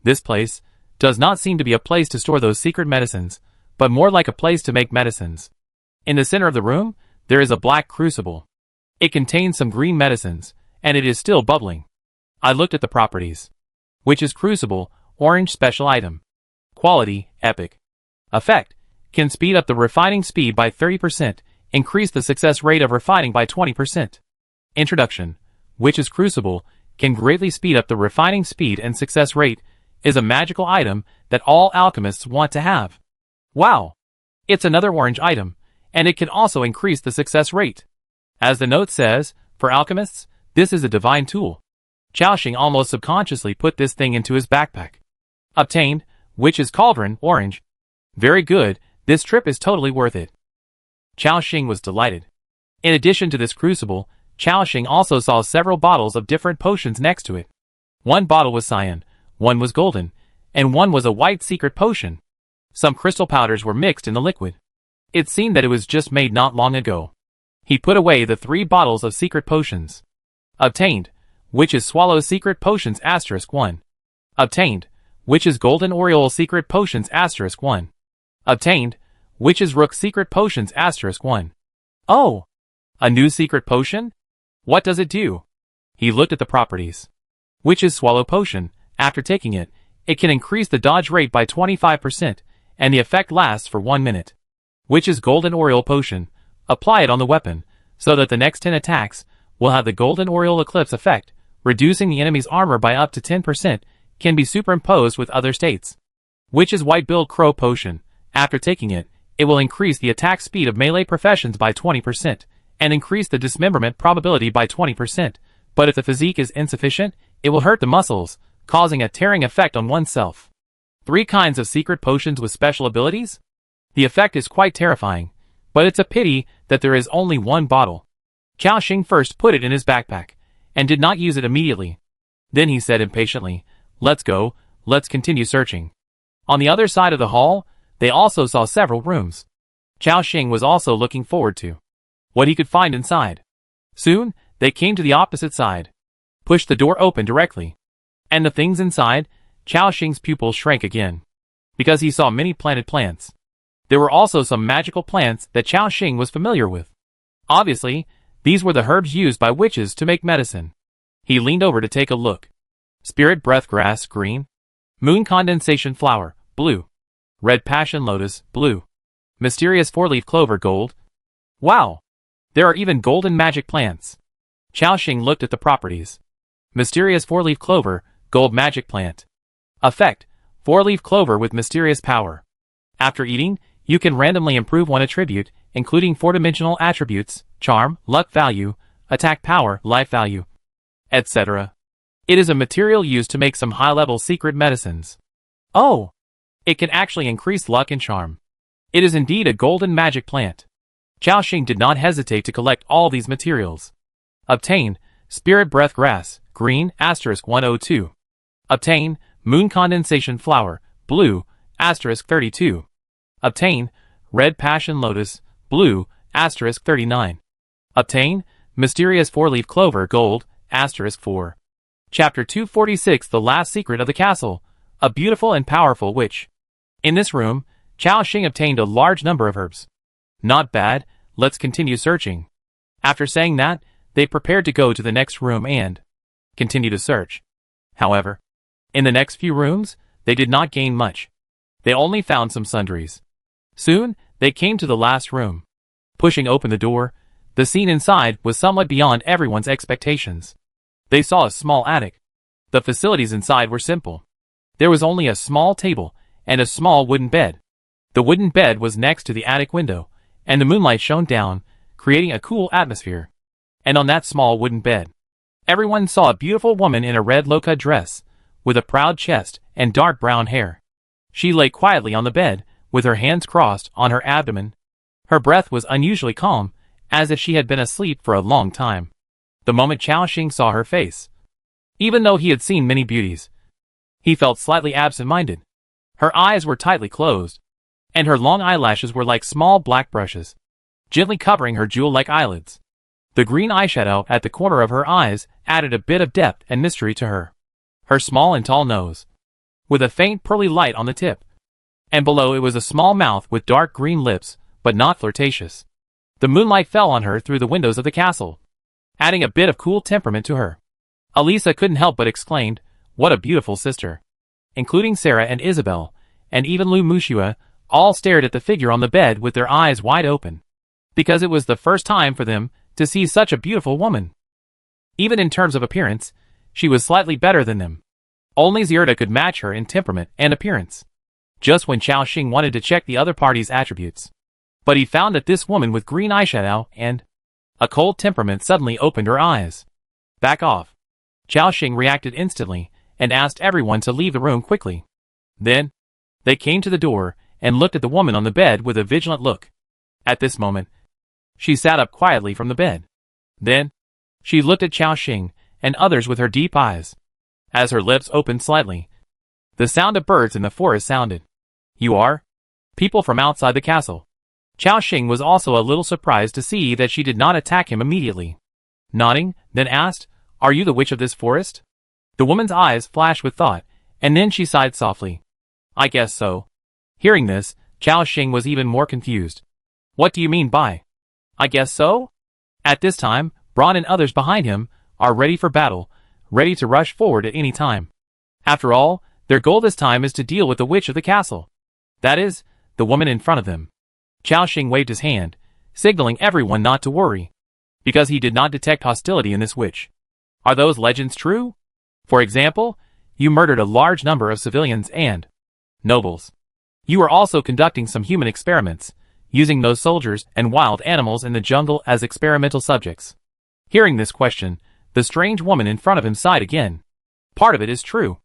This place does not seem to be a place to store those secret medicines, but more like a place to make medicines. In the center of the room, there is a black crucible. It contains some green medicines, and it is still bubbling. I looked at the properties. Which is Crucible, Orange Special Item. Quality, Epic. Effect, can speed up the refining speed by 30%, increase the success rate of refining by 20%. Introduction, which is Crucible, can greatly speed up the refining speed and success rate, is a magical item that all alchemists want to have. Wow! It's another orange item, and it can also increase the success rate. As the note says, for alchemists, this is a divine tool. Chaoxing almost subconsciously put this thing into his backpack. Obtained, Witch's Cauldron, Orange. Very good, this trip is totally worth it. Chaoxing was delighted. In addition to this crucible, Chaoxing also saw several bottles of different potions next to it. 1 bottle was cyan, 1 was golden, and 1 was a white secret potion. Some crystal powders were mixed in the liquid. It seemed that it was just made not long ago. He put away the 3 bottles of secret potions. Obtained, Witch's Swallow Secret Potions *1. Obtained, Witch's Golden Aureole Secret Potions *1. Obtained, Witch's Rook Secret Potions *1. Oh! A new secret potion? What does it do? He looked at the properties. Witch's Swallow Potion, after taking it, it can increase the dodge rate by 25%, and the effect lasts for 1 minute. Witch's Golden Aureole Potion, apply it on the weapon, so that the next 10 attacks will have the Golden Aureole Eclipse effect, reducing the enemy's armor by up to 10%, can be superimposed with other states. Witch's White-Billed Crow Potion, after taking it, it will increase the attack speed of melee professions by 20%, and increase the dismemberment probability by 20%, but if the physique is insufficient, it will hurt the muscles, causing a tearing effect on oneself. 3 kinds of secret potions with special abilities? The effect is quite terrifying, but it's a pity that there is only 1 bottle. Chaoxing first put it in his backpack, and did not use it immediately. Then he said impatiently, "Let's go, let's continue searching." On the other side of the hall, they also saw several rooms. Chaoxing was also looking forward to what he could find inside. Soon, they came to the opposite side. Pushed the door open directly. And the things inside, Chaoxing's pupils shrank again. Because he saw many planted plants. There were also some magical plants that Chaoxing was familiar with. Obviously, these were the herbs used by witches to make medicine. He leaned over to take a look. Spirit Breath Grass, green. Moon Condensation Flower, blue. Red Passion Lotus, blue. Mysterious 4-leaf clover, gold. Wow! There are even golden magic plants. Chaoxing looked at the properties. Mysterious 4-leaf clover, gold magic plant. Effect, 4-leaf clover with mysterious power. After eating, you can randomly improve 1 attribute, including 4-dimensional attributes, charm, luck value, attack power, life value, etc. It is a material used to make some high-level secret medicines. Oh! It can actually increase luck and charm. It is indeed a golden magic plant. Chao Xing did not hesitate to collect all these materials. Obtain, Spirit Breath Grass, green, *102. Obtain, Moon Condensation Flower, blue, *32. Obtain, Red Passion Lotus, blue, *39. Obtain, Mysterious Four-Leaf Clover, gold, *4. Chapter 246 The Last Secret of the Castle, a beautiful and powerful witch. In this room, Chao Xing obtained a large number of herbs. Not bad, let's continue searching. After saying that, they prepared to go to the next room and continue to search. However, in the next few rooms, they did not gain much. They only found some sundries. Soon, they came to the last room. Pushing open the door, the scene inside was somewhat beyond everyone's expectations. They saw a small attic. The facilities inside were simple. There was only a small table and a small wooden bed. The wooden bed was next to the attic window, and the moonlight shone down, creating a cool atmosphere. And on that small wooden bed, everyone saw a beautiful woman in a red loca dress, with a proud chest and dark brown hair. She lay quietly on the bed, with her hands crossed on her abdomen. Her breath was unusually calm, as if she had been asleep for a long time. The moment Chao Xing saw her face, even though he had seen many beauties, he felt slightly absent-minded. Her eyes were tightly closed, and her long eyelashes were like small black brushes, gently covering her jewel-like eyelids. The green eyeshadow at the corner of her eyes added a bit of depth and mystery to her. Her small and tall nose, with a faint pearly light on the tip, and below it was a small mouth with dark green lips, but not flirtatious. The moonlight fell on her through the windows of the castle, adding a bit of cool temperament to her. Elisa couldn't help but exclaimed, "What a beautiful sister!" Including Sarah and Isabel, and even Lu Mushua, all stared at the figure on the bed with their eyes wide open, because it was the first time for them to see such a beautiful woman. Even in terms of appearance, she was slightly better than them. Only Zirda could match her in temperament and appearance. Just when Chao Xing wanted to check the other party's attributes, but he found that this woman with green eyeshadow and a cold temperament suddenly opened her eyes. "Back off." Chao Xing reacted instantly and asked everyone to leave the room quickly. Then, they came to the door and looked at the woman on the bed with a vigilant look. At this moment, she sat up quietly from the bed. Then, she looked at Chao Xing and others with her deep eyes. As her lips opened slightly, the sound of birds in the forest sounded. "You are?" People from outside the castle. Chao Xing was also a little surprised to see that she did not attack him immediately. Nodding, then asked, "Are you the witch of this forest?" The woman's eyes flashed with thought, and then she sighed softly. "I guess so." Hearing this, Chao Xing was even more confused. "What do you mean by, I guess so?" At this time, Braun and others behind him are ready for battle, ready to rush forward at any time. After all, their goal this time is to deal with the witch of the castle. That is, the woman in front of them. Chao Xing waved his hand, signaling everyone not to worry, because he did not detect hostility in this witch. Are those legends true? For example, you murdered a large number of civilians and nobles. You are also conducting some human experiments, using those soldiers and wild animals in the jungle as experimental subjects. Hearing this question, the strange woman in front of him sighed again. Part of it is true.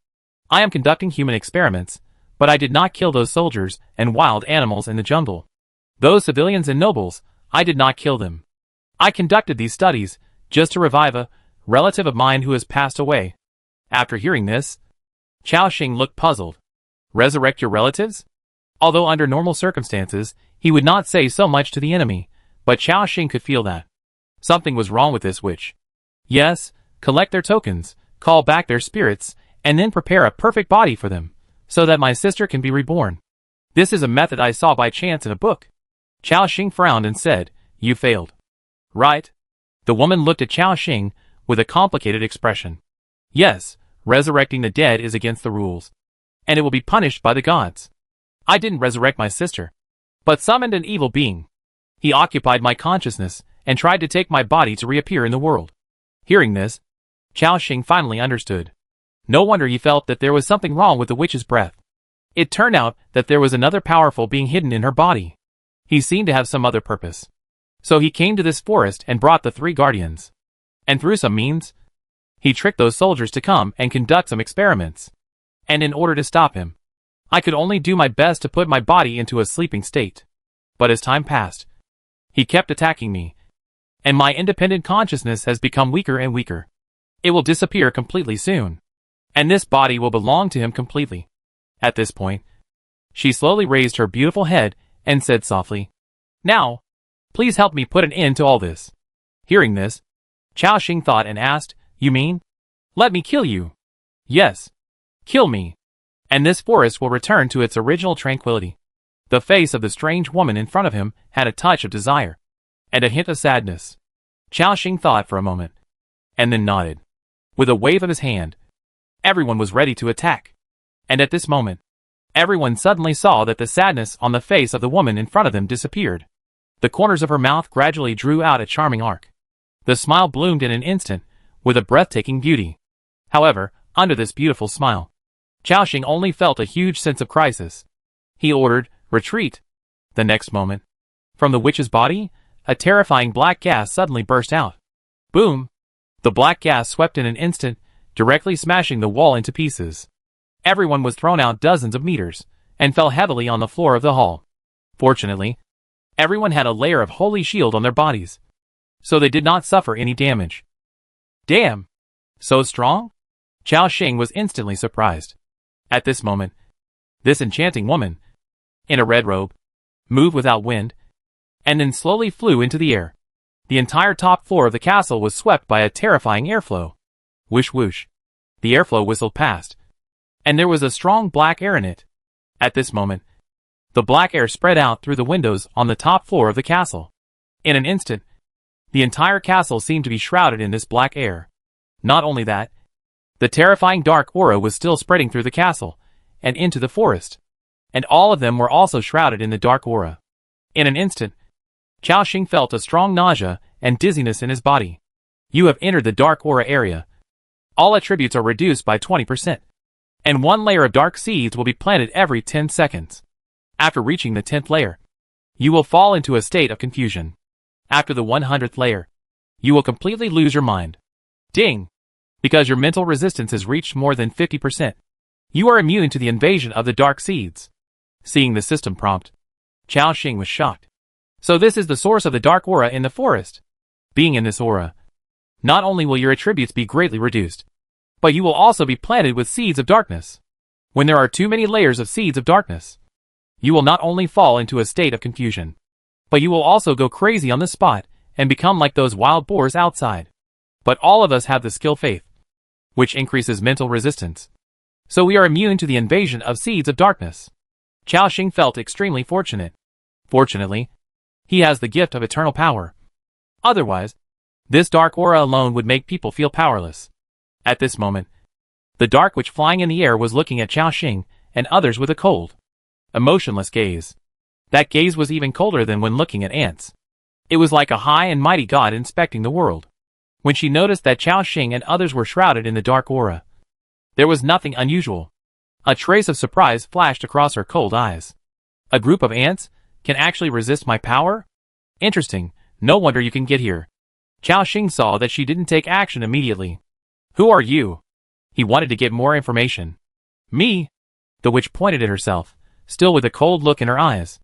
I am conducting human experiments, but I did not kill those soldiers and wild animals in the jungle. Those civilians and nobles, I did not kill them. I conducted these studies just to revive a relative of mine who has passed away. After hearing this, Chao Xing looked puzzled. Resurrect your relatives? Although under normal circumstances, he would not say so much to the enemy, but Chao Xing could feel that something was wrong with this witch. Yes, collect their tokens, call back their spirits, and then prepare a perfect body for them, so that my sister can be reborn. This is a method I saw by chance in a book. Chao Xing frowned and said, "You failed." "Right?" The woman looked at Chao Xing with a complicated expression. "Yes, resurrecting the dead is against the rules, and it will be punished by the gods. I didn't resurrect my sister, but summoned an evil being. He occupied my consciousness and tried to take my body to reappear in the world." Hearing this, Chao Xing finally understood. No wonder he felt that there was something wrong with the witch's breath. It turned out that there was another powerful being hidden in her body. He seemed to have some other purpose. So he came to this forest and brought the 3 guardians. And through some means, He tricked those soldiers to come and conduct some experiments. And in order to stop him, I could only do my best to put my body into a sleeping state. But as time passed, he kept attacking me, and my independent consciousness has become weaker and weaker. It will disappear completely soon, and this body will belong to him completely. At this point, she slowly raised her beautiful head and said softly, "Now, please help me put an end to all this." Hearing this, Chao Xing thought and asked, "You mean, let me kill you?" "Yes, kill me, and this forest will return to its original tranquility." The face of the strange woman in front of him had a touch of desire, and a hint of sadness. Chao Xing thought for a moment, and then nodded. With a wave of his hand, everyone was ready to attack. And at this moment, everyone suddenly saw that the sadness on the face of the woman in front of them disappeared. The corners of her mouth gradually drew out a charming arc. The smile bloomed in an instant, with a breathtaking beauty. However, under this beautiful smile, Chao Xing only felt a huge sense of crisis. He ordered, "Retreat." The next moment, from the witch's body, a terrifying black gas suddenly burst out. Boom! The black gas swept in an instant, directly smashing the wall into pieces. Everyone was thrown out dozens of meters, and fell heavily on the floor of the hall. Fortunately, everyone had a layer of holy shield on their bodies, so they did not suffer any damage. Damn! So strong? Chao Xing was instantly surprised. At this moment, this enchanting woman, in a red robe, moved without wind, and then slowly flew into the air. The entire top floor of the castle was swept by a terrifying airflow. Whoosh whoosh. The airflow whistled past, and there was a strong black air in it. At this moment, the black air spread out through the windows on the top floor of the castle. In an instant, the entire castle seemed to be shrouded in this black air. Not only that, the terrifying dark aura was still spreading through the castle, and into the forest, and all of them were also shrouded in the dark aura. In an instant, Chao Xing felt a strong nausea and dizziness in his body. You have entered the dark aura area. All attributes are reduced by 20%, and one layer of dark seeds will be planted every 10 seconds. After reaching the 10th layer, you will fall into a state of confusion. After the 100th layer, you will completely lose your mind. Ding! Because your mental resistance has reached more than 50%. You are immune to the invasion of the dark seeds. Seeing the system prompt, Chao Xing was shocked. So this is the source of the dark aura in the forest. Being in this aura, not only will your attributes be greatly reduced, but you will also be planted with seeds of darkness. When there are too many layers of seeds of darkness, you will not only fall into a state of confusion, but you will also go crazy on the spot and become like those wild boars outside. But all of us have the skill faith, which increases mental resistance. So we are immune to the invasion of seeds of darkness. Chao Xing felt extremely fortunate. Fortunately, he has the gift of eternal power. Otherwise, this dark aura alone would make people feel powerless. At this moment, the dark witch flying in the air was looking at Chao Xing and others with a cold, emotionless gaze. That gaze was even colder than when looking at ants. It was like a high and mighty god inspecting the world. When she noticed that Chao Xing and others were shrouded in the dark aura, there was nothing unusual. A trace of surprise flashed across her cold eyes. A group of ants can actually resist my power? Interesting, no wonder you can get here. Chao Xing saw that she didn't take action immediately. Who are you? He wanted to get more information. Me? The witch pointed at herself, still with a cold look in her eyes.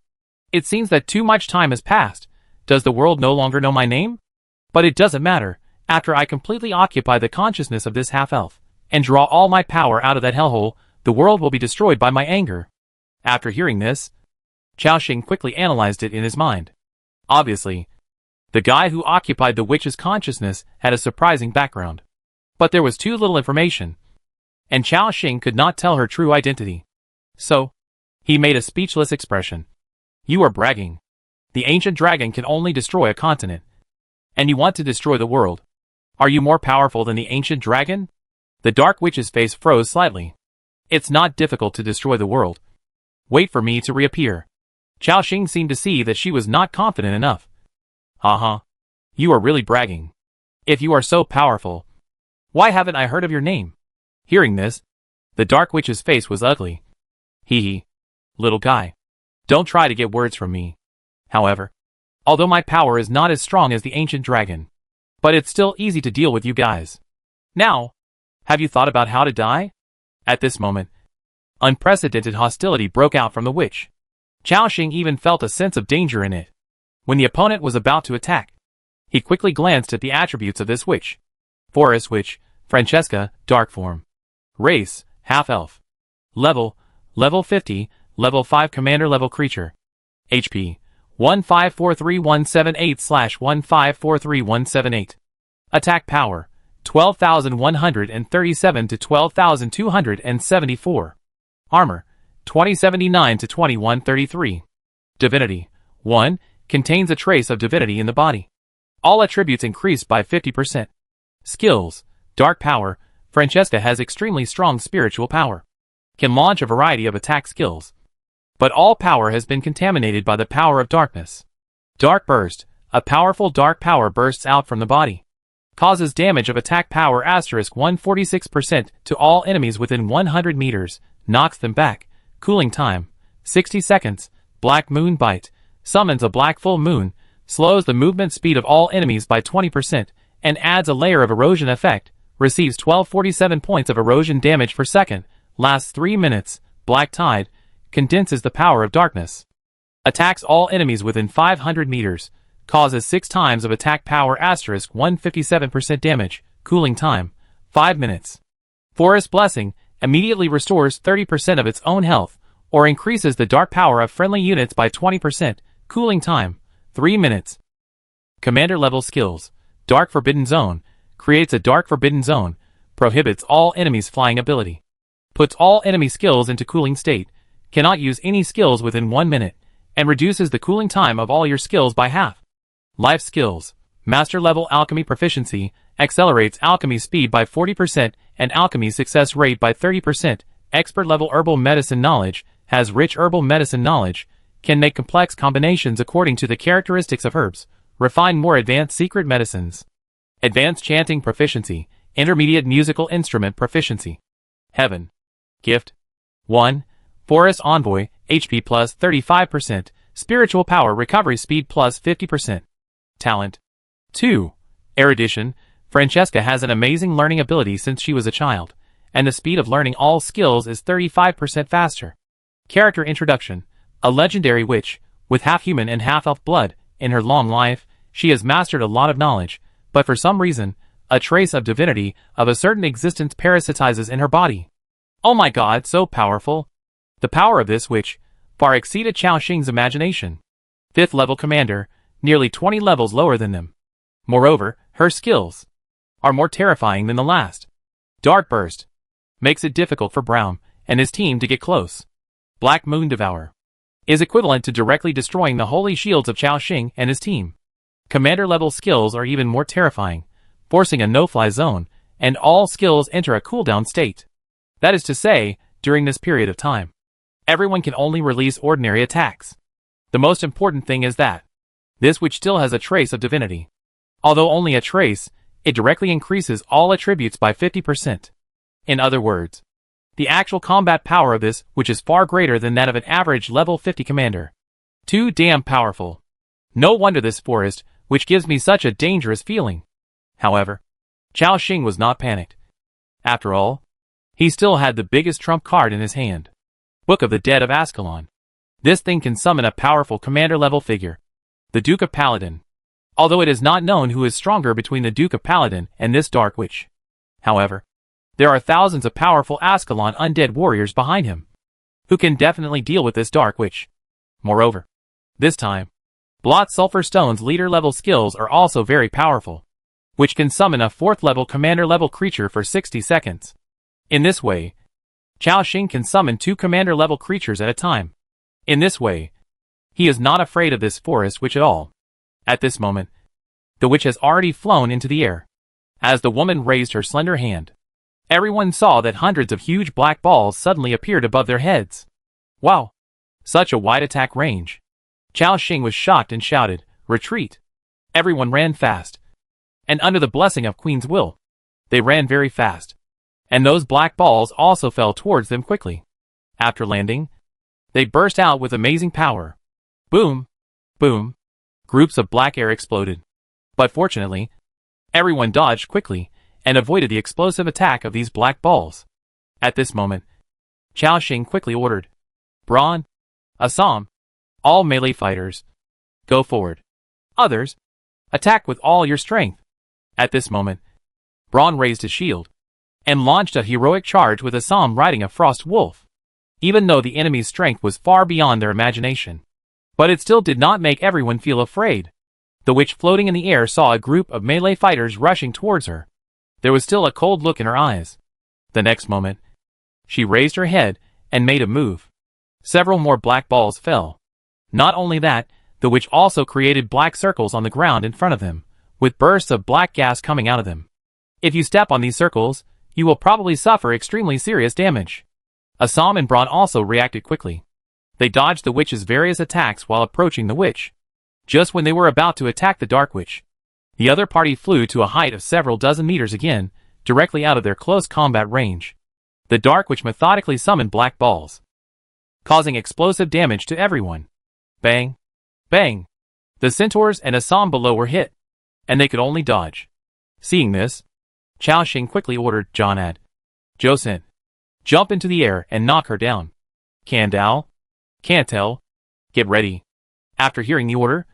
It seems that too much time has passed. Does the world no longer know my name? But it doesn't matter. After I completely occupy the consciousness of this half-elf, and draw all my power out of that hellhole, the world will be destroyed by my anger. After hearing this, Chao Xing quickly analyzed it in his mind. Obviously, the guy who occupied the witch's consciousness had a surprising background. But there was too little information, and Chao Xing could not tell her true identity. So, he made a speechless expression. You are bragging. The ancient dragon can only destroy a continent, and you want to destroy the world. Are you more powerful than the ancient dragon? The dark witch's face froze slightly. It's not difficult to destroy the world. Wait for me to reappear. Chao Xing seemed to see that she was not confident enough. You are really bragging. If you are so powerful, why haven't I heard of your name? Hearing this, the dark witch's face was ugly. Hee, little guy. Don't try to get words from me. However, although my power is not as strong as the ancient dragon, but it's still easy to deal with you guys. Now, have you thought about how to die? At this moment, unprecedented hostility broke out from the witch. Chao Xing even felt a sense of danger in it. When the opponent was about to attack, he quickly glanced at the attributes of this witch. Forest Witch, Francesca, Dark Form. Race, Half-Elf. Level 50, Level 5 Commander Level Creature. HP, 1543178/1543178. Attack Power, 12,137 to 12,274. Armor, 2079 to 2133. Divinity, 1, contains a trace of divinity in the body. All attributes increased by 50%. Skills, Dark Power, Francesca has extremely strong spiritual power. Can launch a variety of attack skills. But all power has been contaminated by the power of darkness. Dark Burst, a powerful dark power bursts out from the body. Causes damage of attack power *146% to all enemies within 100 meters, knocks them back. Cooling time, 60 seconds. Black Moon Bite, summons a black full moon, slows the movement speed of all enemies by 20%, and adds a layer of erosion effect, receives 1247 points of erosion damage per second, lasts 3 minutes. Black Tide, condenses the power of darkness. Attacks all enemies within 500 meters, causes 6 times of attack power *157% damage. Cooling time, 5 minutes. Forest Blessing, immediately restores 30% of its own health, or increases the dark power of friendly units by 20%. Cooling time, 3 minutes. Commander level skills. Dark Forbidden Zone, creates a Dark Forbidden Zone, prohibits all enemies' flying ability. Puts all enemy skills into cooling state, cannot use any skills within 1 minute, and reduces the cooling time of all your skills by half. Life skills. Master level alchemy proficiency, accelerates alchemy speed by 40% and alchemy success rate by 30%. Expert level herbal medicine knowledge, has rich herbal medicine knowledge, can make complex combinations according to the characteristics of herbs, refine more advanced secret medicines. Advanced chanting proficiency, intermediate musical instrument proficiency. Heaven. Gift. 1. Forest Envoy, HP plus 35%, spiritual power recovery speed plus 50%. Talent. 2. Erudition, Francesca has an amazing learning ability since she was a child, and the speed of learning all skills is 35% faster. Character introduction, a legendary witch, with half-human and half-elf blood. In her long life, she has mastered a lot of knowledge, but for some reason, a trace of divinity of a certain existence parasitizes in her body. Oh my god, so powerful! The power of this witch far exceeded Chao Xing's imagination. 5th level commander, nearly 20 levels lower than them. Moreover, her skills are more terrifying than the last. Dark Burst makes it difficult for Brown and his team to get close. Black Moon Devour is equivalent to directly destroying the holy shields of Chao Xing and his team. Commander level skills are even more terrifying, forcing a no-fly zone, and all skills enter a cooldown state. That is to say, during this period of time, everyone can only release ordinary attacks. The most important thing is that this witch still has a trace of divinity. Although only a trace, it directly increases all attributes by 50%. In other words, the actual combat power of this witch is far greater than that of an average level 50 commander. Too damn powerful. No wonder this forest witch gives me such a dangerous feeling. However, Chao Xing was not panicked. After all, he still had the biggest trump card in his hand. Book of the Dead of Ascalon. This thing can summon a powerful commander level figure, the Duke of Paladin. Although it is not known who is stronger between the Duke of Paladin and this dark witch. However, there are thousands of powerful Ascalon undead warriors behind him, who can definitely deal with this dark witch. Moreover, this time, Blot Sulfur Stone's leader level skills are also very powerful, which can summon a 4th level commander level creature for 60 seconds. In this way, Chao Xing can summon 2 commander level creatures at a time. In this way, he is not afraid of this forest witch at all. At this moment, the witch has already flown into the air. As the woman raised her slender hand, everyone saw that hundreds of huge black balls suddenly appeared above their heads. Wow! Such a wide attack range. Chao Xing was shocked and shouted, "Retreat!" Everyone ran fast. And under the blessing of Queen's will, they ran very fast. And those black balls also fell towards them quickly. After landing, they burst out with amazing power. Boom! Boom! Groups of black air exploded. But fortunately, everyone dodged quickly, and avoided the explosive attack of these black balls. At this moment, Chao Xing quickly ordered, "Braun, Assam, all melee fighters, go forward. Others, attack with all your strength." At this moment, Braun raised his shield and launched a heroic charge with Assam riding a frost wolf. Even though the enemy's strength was far beyond their imagination, but it still did not make everyone feel afraid. The witch floating in the air saw a group of melee fighters rushing towards her. There was still a cold look in her eyes. The next moment, she raised her head and made a move. Several more black balls fell. Not only that, the witch also created black circles on the ground in front of them, with bursts of black gas coming out of them. If you step on these circles, you will probably suffer extremely serious damage. Assam and Braun also reacted quickly. They dodged the witch's various attacks while approaching the witch. Just when they were about to attack the Dark Witch, the other party flew to a height of several dozen meters again, directly out of their close combat range. The Dark Witch methodically summoned black balls, causing explosive damage to everyone. Bang! Bang! The centaurs and Assam below were hit, and they could only dodge. Seeing this, Chao Xing quickly ordered Jonad, "Joseon, jump into the air and knock her down. Kandao, Cantel, get ready." After hearing the order,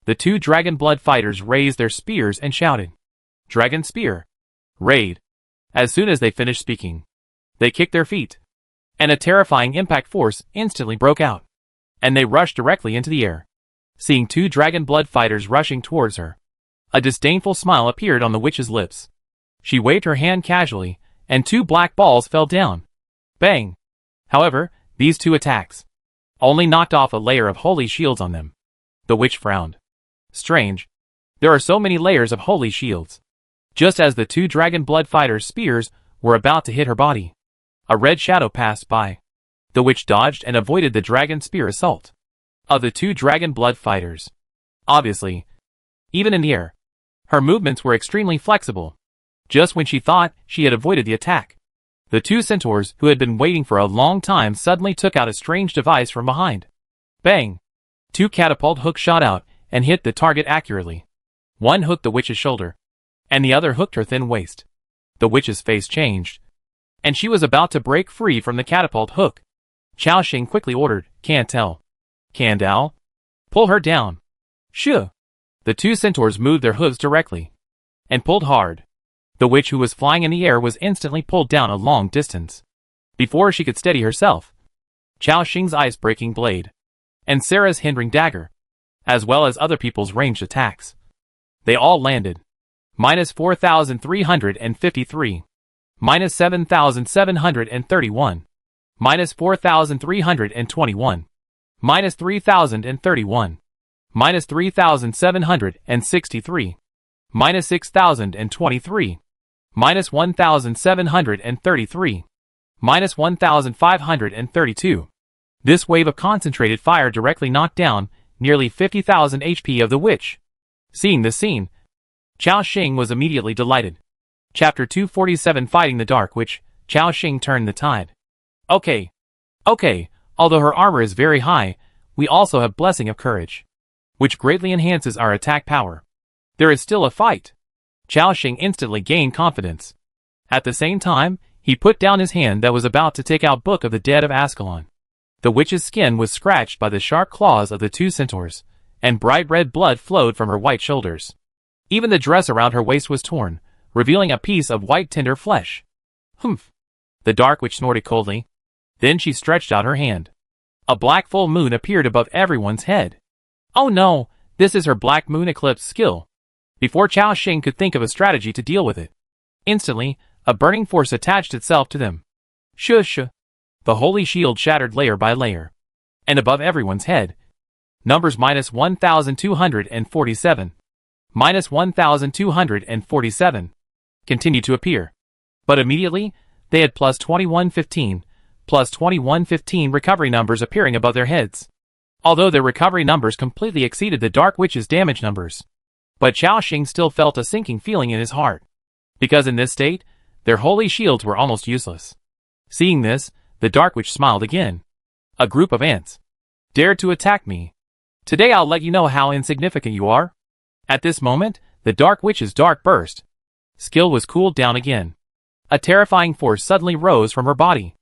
the two Dragon Blood fighters raised their spears and shouted, "Dragon Spear! Raid!" As soon as they finished speaking, they kicked their feet, and a terrifying impact force instantly broke out, and they rushed directly into the air. Seeing two Dragon Blood fighters rushing towards her, a disdainful smile appeared on the witch's lips. She waved her hand casually, and two black balls fell down. Bang! However, these two attacks only knocked off a layer of holy shields on them. The witch frowned. Strange. There are so many layers of holy shields. Just as the two Dragon Blood fighters' spears were about to hit her body, a red shadow passed by. The witch dodged and avoided the dragon spear assault of the two Dragon Blood fighters. Obviously, even in the air, her movements were extremely flexible. Just when she thought she had avoided the attack, the two centaurs who had been waiting for a long time suddenly took out a strange device from behind. Bang! Two catapult hooks shot out and hit the target accurately. One hooked the witch's shoulder, and the other hooked her thin waist. The witch's face changed, and she was about to break free from the catapult hook. Chao Xing quickly ordered, "Cantel, Kandao, pull her down." Shoo! The two centaurs moved their hooves directly and pulled hard. The witch who was flying in the air was instantly pulled down a long distance. Before she could steady herself, Chao Xing's ice-breaking blade and Sarah's hindering dagger, as well as other people's ranged attacks, they all landed. -4,353. -7,731. -4,321. -3,031. -3,763. -6,023. -1,733. -1,532. This wave of concentrated fire directly knocked down nearly 50,000 HP of the witch. Seeing this scene, Chao Xing was immediately delighted. Chapter 247 Fighting the Dark Witch, Chao Xing turned the tide. Okay, although her armor is very high, we also have Blessing of Courage, which greatly enhances our attack power. There is still a fight. Chao Xing instantly gained confidence. At the same time, he put down his hand that was about to take out Book of the Dead of Ascalon. The witch's skin was scratched by the sharp claws of the two centaurs, and bright red blood flowed from her white shoulders. Even the dress around her waist was torn, revealing a piece of white tender flesh. Humph! The Dark Witch snorted coldly. Then she stretched out her hand. A black full moon appeared above everyone's head. Oh no, this is her black moon eclipse skill. Before Chao Xing could think of a strategy to deal with it, instantly, a burning force attached itself to them. Shush! The holy shield shattered layer by layer, and above everyone's head, numbers -1,247, -1,247, continued to appear. But immediately, they had +2115, +2115 recovery numbers appearing above their heads. Although their recovery numbers completely exceeded the Dark Witch's damage numbers, but Chao Xing still felt a sinking feeling in his heart, because in this state, their holy shields were almost useless. Seeing this, the Dark Witch smiled again. A group of ants dared to attack me. Today I'll let you know how insignificant you are. At this moment, the Dark Witch's dark burst skill was cooled down again. A terrifying force suddenly rose from her body.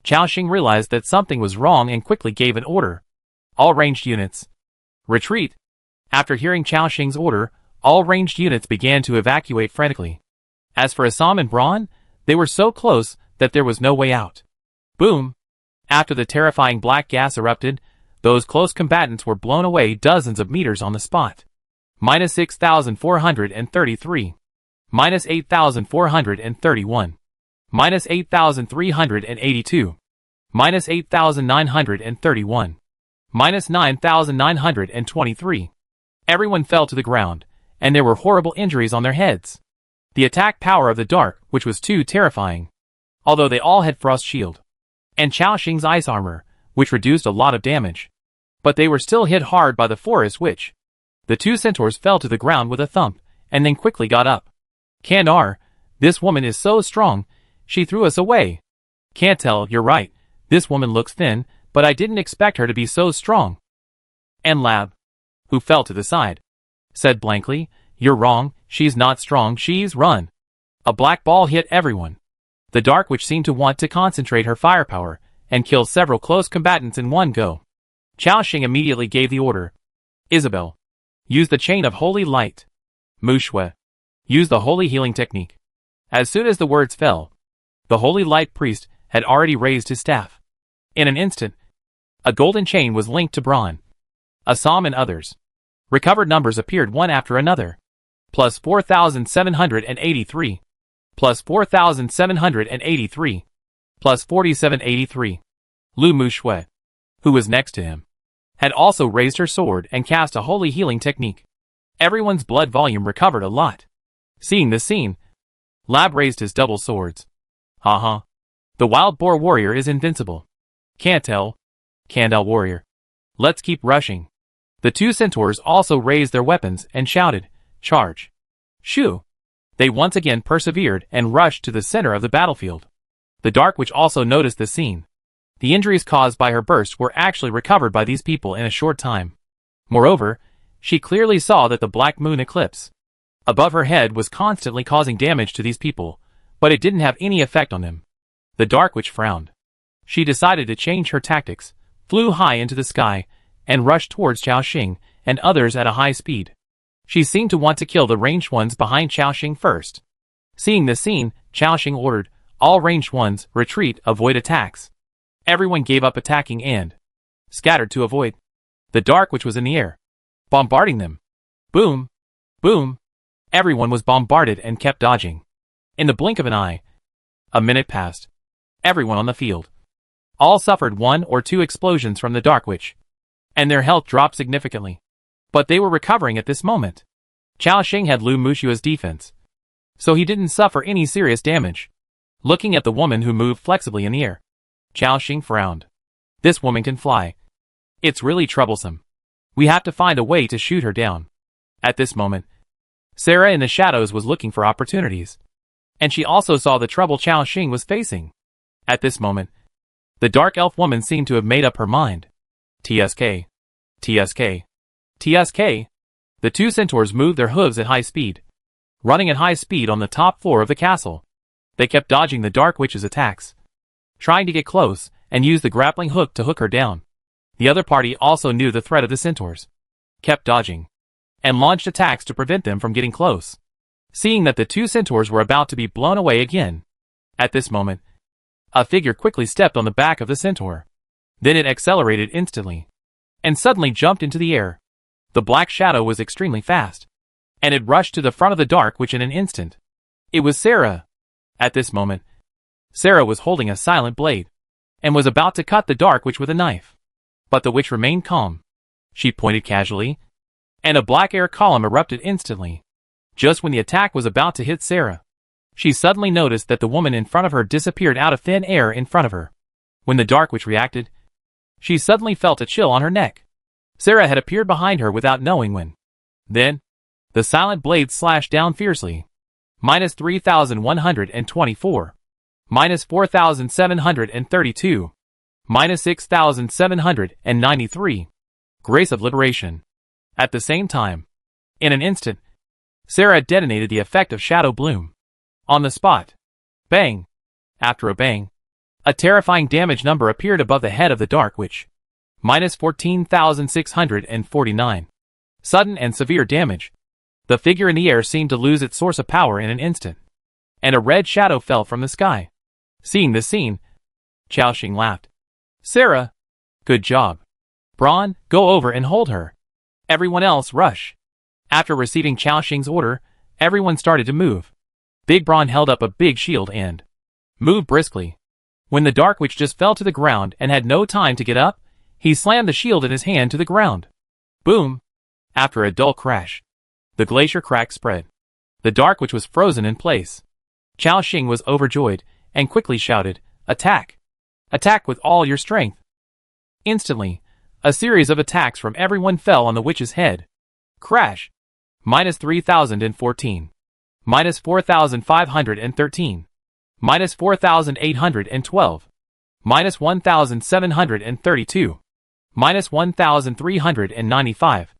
Chaoxing realized that something was wrong and quickly gave an order. All ranged units, retreat. After hearing Chaoxing's order, all ranged units began to evacuate frantically. As for Assam and Braun, they were so close that there was no way out. Boom! After the terrifying black gas erupted, those close combatants were blown away dozens of meters on the spot. Minus 6,433. Minus 8,431. Minus 8,382. Minus 8,931. Minus 9,923. Everyone fell to the ground, and there were horrible injuries on their heads. The attack power of the dark, which was too terrifying. Although they all had frost shield. And Chaoxing's ice armor, which reduced a lot of damage. But they were still hit hard by the forest witch. The two centaurs fell to the ground with a thump, and then quickly got up. Kandar, this woman is so strong, she threw us away. Can't tell, you're right, this woman looks thin, but I didn't expect her to be so strong. And Lab, who fell to the side, said blankly, you're wrong, she's not strong, she's run. A black ball hit everyone. The dark witch seemed to want to concentrate her firepower, and kill several close combatants in one go. Chaoxing immediately gave the order. Isabel, use the chain of holy light. Mushue, use the holy healing technique. As soon as the words fell, the holy light priest had already raised his staff. In an instant, a golden chain was linked to Braun, Assam and others. Recovered numbers appeared one after another. Plus 4,783. Plus 4,783. Plus 4,783. Lu Mushue, who was next to him, had also raised her sword and cast a holy healing technique. Everyone's blood volume recovered a lot. Seeing the scene, Lab raised his double swords. Haha. The wild boar warrior is invincible. Can't tell. Kandal warrior. Let's keep rushing. The two centaurs also raised their weapons and shouted, charge. Shoo. They once again persevered and rushed to the center of the battlefield. The dark witch also noticed the scene. The injuries caused by her burst were actually recovered by these people in a short time. Moreover, she clearly saw that the black moon eclipse above her head was constantly causing damage to these people, but it didn't have any effect on them. The dark witch frowned. She decided to change her tactics, flew high into the sky, and rushed towards Chaoxing and others at a high speed. She seemed to want to kill the ranged ones behind Chaoxing first. Seeing this scene, Chaoxing ordered, all ranged ones, retreat, avoid attacks. Everyone gave up attacking and scattered to avoid. The dark witch was in the air, bombarding them. Boom! Boom! Everyone was bombarded and kept dodging. In the blink of an eye, a minute passed. Everyone on the field all suffered 1 or 2 explosions from the dark witch, and their health dropped significantly. But they were recovering at this moment. Chaoxing had Lu Mushua's defense, so he didn't suffer any serious damage. Looking at the woman who moved flexibly in the air, Chaoxing frowned. This woman can fly. It's really troublesome. We have to find a way to shoot her down. At this moment, Sarah in the shadows was looking for opportunities, and she also saw the trouble Chaoxing was facing. At this moment, the dark elf woman seemed to have made up her mind. TSK. TSK. TSK. The two centaurs moved their hooves at high speed, running at high speed on the top floor of the castle. They kept dodging the dark witch's attacks, trying to get close and use the grappling hook to hook her down. The other party also knew the threat of the centaurs, kept dodging, and launched attacks to prevent them from getting close. Seeing that the two centaurs were about to be blown away again, at this moment, a figure quickly stepped on the back of the centaur. Then it accelerated instantly, and suddenly jumped into the air. The black shadow was extremely fast, and it rushed to the front of the dark witch in an instant. It was Sarah. At this moment, Sarah was holding a silent blade, and was about to cut the dark witch with a knife. But the witch remained calm. She pointed casually, and a black air column erupted instantly. Just when the attack was about to hit Sarah, she suddenly noticed that the woman in front of her disappeared out of thin air in front of her. When the dark witch reacted, she suddenly felt a chill on her neck. Sarah had appeared behind her without knowing when. Then, the silent blade slashed down fiercely. Minus 3,124. Minus 4,732. Minus 6,793. Grace of liberation. At the same time, in an instant, Sarah detonated the effect of Shadow Bloom. On the spot. Bang. After a bang, a terrifying damage number appeared above the head of the Dark Witch. Minus 14,649. Sudden and severe damage. The figure in the air seemed to lose its source of power in an instant, and a red shadow fell from the sky. Seeing this scene, Xiaoxing laughed. Sarah, good job. Braun, go over and hold her. Everyone else rush. After receiving Xiaoxing's order, everyone started to move. Big Braun held up a big shield and moved briskly. When the Dark Witch just fell to the ground and had no time to get up, he slammed the shield in his hand to the ground. Boom! After a dull crash, the glacier crack spread. The Dark Witch was frozen in place. Xiaoxing was overjoyed and quickly shouted, Attack! Attack with all your strength! Instantly, a series of attacks from everyone fell on the witch's head. Crash! Minus 3,014. Minus 4,513. Minus 4,812. Minus 1,732. Minus 1,395.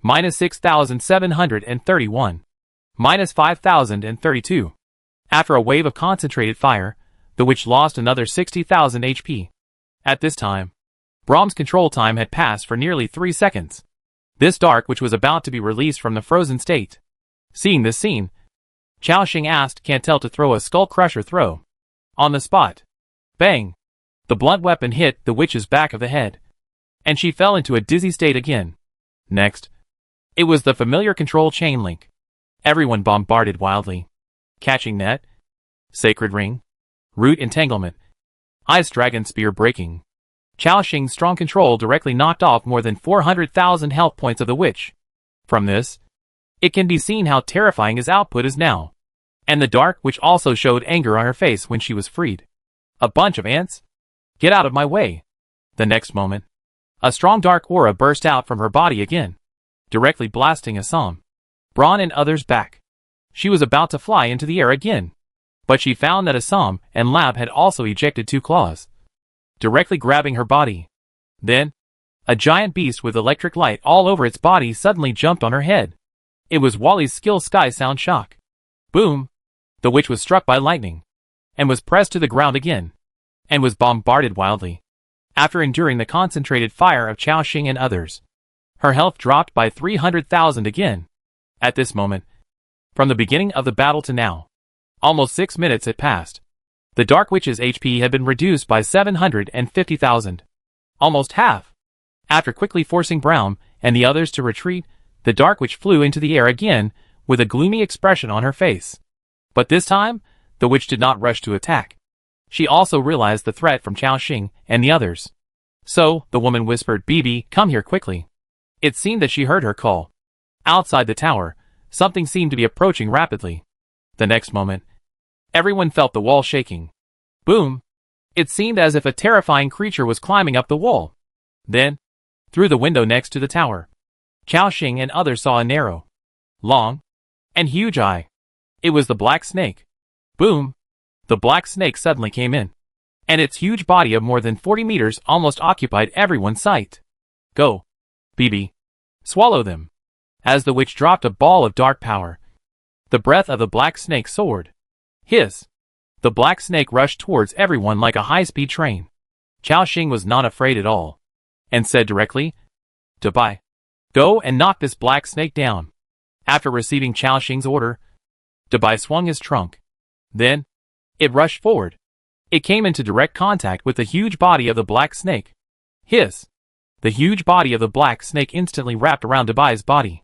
Minus 6,731. Minus 5,032. After a wave of concentrated fire, the witch lost another 60,000 HP. At this time, Brahm's control time had passed for nearly 3 seconds. This Dark Witch was about to be released from the frozen state. Seeing this scene, Xiaoxing asked Cantel to throw a skull crusher throw. On the spot. Bang! The blunt weapon hit the witch's back of the head, and she fell into a dizzy state again. Next, it was the familiar control chain link. Everyone bombarded wildly. Catching net, sacred ring, root entanglement, ice dragon spear breaking. Xiaoxing's strong control directly knocked off more than 400,000 health points of the witch. From this, it can be seen how terrifying his output is now. And the Dark Witch also showed anger on her face when she was freed. A bunch of ants? Get out of my way. The next moment, a strong dark aura burst out from her body again, directly blasting Assam, Braun and others back. She was about to fly into the air again, but she found that Assam and Lab had also ejected 2 claws, directly grabbing her body. Then, a giant beast with electric light all over its body suddenly jumped on her head. It was Wally's skill Sky Sound Shock. Boom! The witch was struck by lightning, and was pressed to the ground again, and was bombarded wildly. After enduring the concentrated fire of Xiaoxing and others, her health dropped by 300,000 again. At this moment, from the beginning of the battle to now, almost 6 minutes had passed. The Dark Witch's HP had been reduced by 750,000. Almost half. After quickly forcing Braum and the others to retreat, the Dark Witch flew into the air again with a gloomy expression on her face. But this time, the witch did not rush to attack. She also realized the threat from Xiaoxing and the others. So, the woman whispered, Bibi, come here quickly. It seemed that she heard her call. Outside the tower, something seemed to be approaching rapidly. The next moment, everyone felt the wall shaking. Boom! It seemed as if a terrifying creature was climbing up the wall. Then, through the window next to the tower, Xiaoxing and others saw a narrow, long, and huge eye. It was the Black Snake. Boom! The Black Snake suddenly came in, and its huge body of more than 40 meters almost occupied everyone's sight. Go, Bibi. Swallow them. As the witch dropped a ball of dark power, the breath of the Black Snake soared. Hiss! The Black Snake rushed towards everyone like a high-speed train. Xiaoxing was not afraid at all, and said directly, Dabai, go and knock this Black Snake down. After receiving Xiaoxing's order, Dabai swung his trunk. Then, it rushed forward. It came into direct contact with the huge body of the Black Snake. Hiss! The huge body of the Black Snake instantly wrapped around Dabai's body.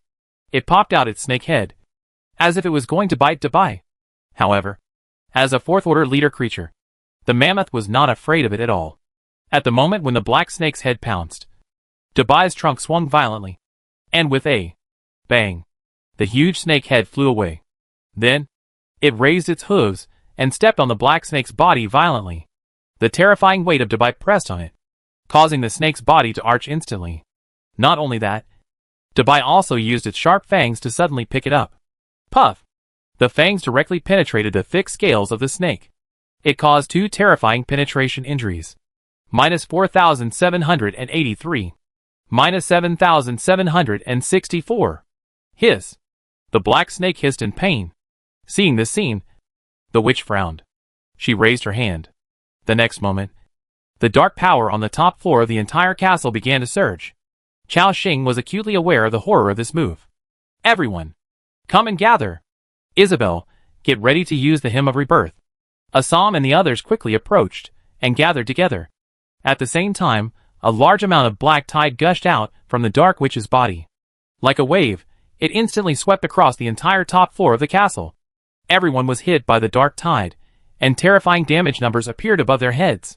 It popped out its snake head, as if it was going to bite Dabai. However, as a fourth-order leader creature, the mammoth was not afraid of it at all. At the moment when the Black Snake's head pounced, Dabai's trunk swung violently, and with a bang, the huge snake head flew away. Then, it raised its hooves and stepped on the Black Snake's body violently. The terrifying weight of Dabai pressed on it, causing the snake's body to arch instantly. Not only that, Dabai also used its sharp fangs to suddenly pick it up. Puff! The fangs directly penetrated the thick scales of the snake. It caused 2 terrifying penetration injuries. Minus 4,783. Minus 7,764. Hiss! The Black Snake hissed in pain. Seeing this scene, The witch frowned. She raised her hand. The next moment, the dark power on the top floor of the entire castle began to surge. Chao Xing was acutely aware of the horror of this move. Everyone, come and gather. Isabel, get ready to use the hymn of rebirth. Assam and the others quickly approached and gathered together. At the same time, a large amount of black tide gushed out from the dark witch's body. Like a wave, it instantly swept across the entire top floor of the castle. Everyone was hit by the dark tide, and terrifying damage numbers appeared above their heads.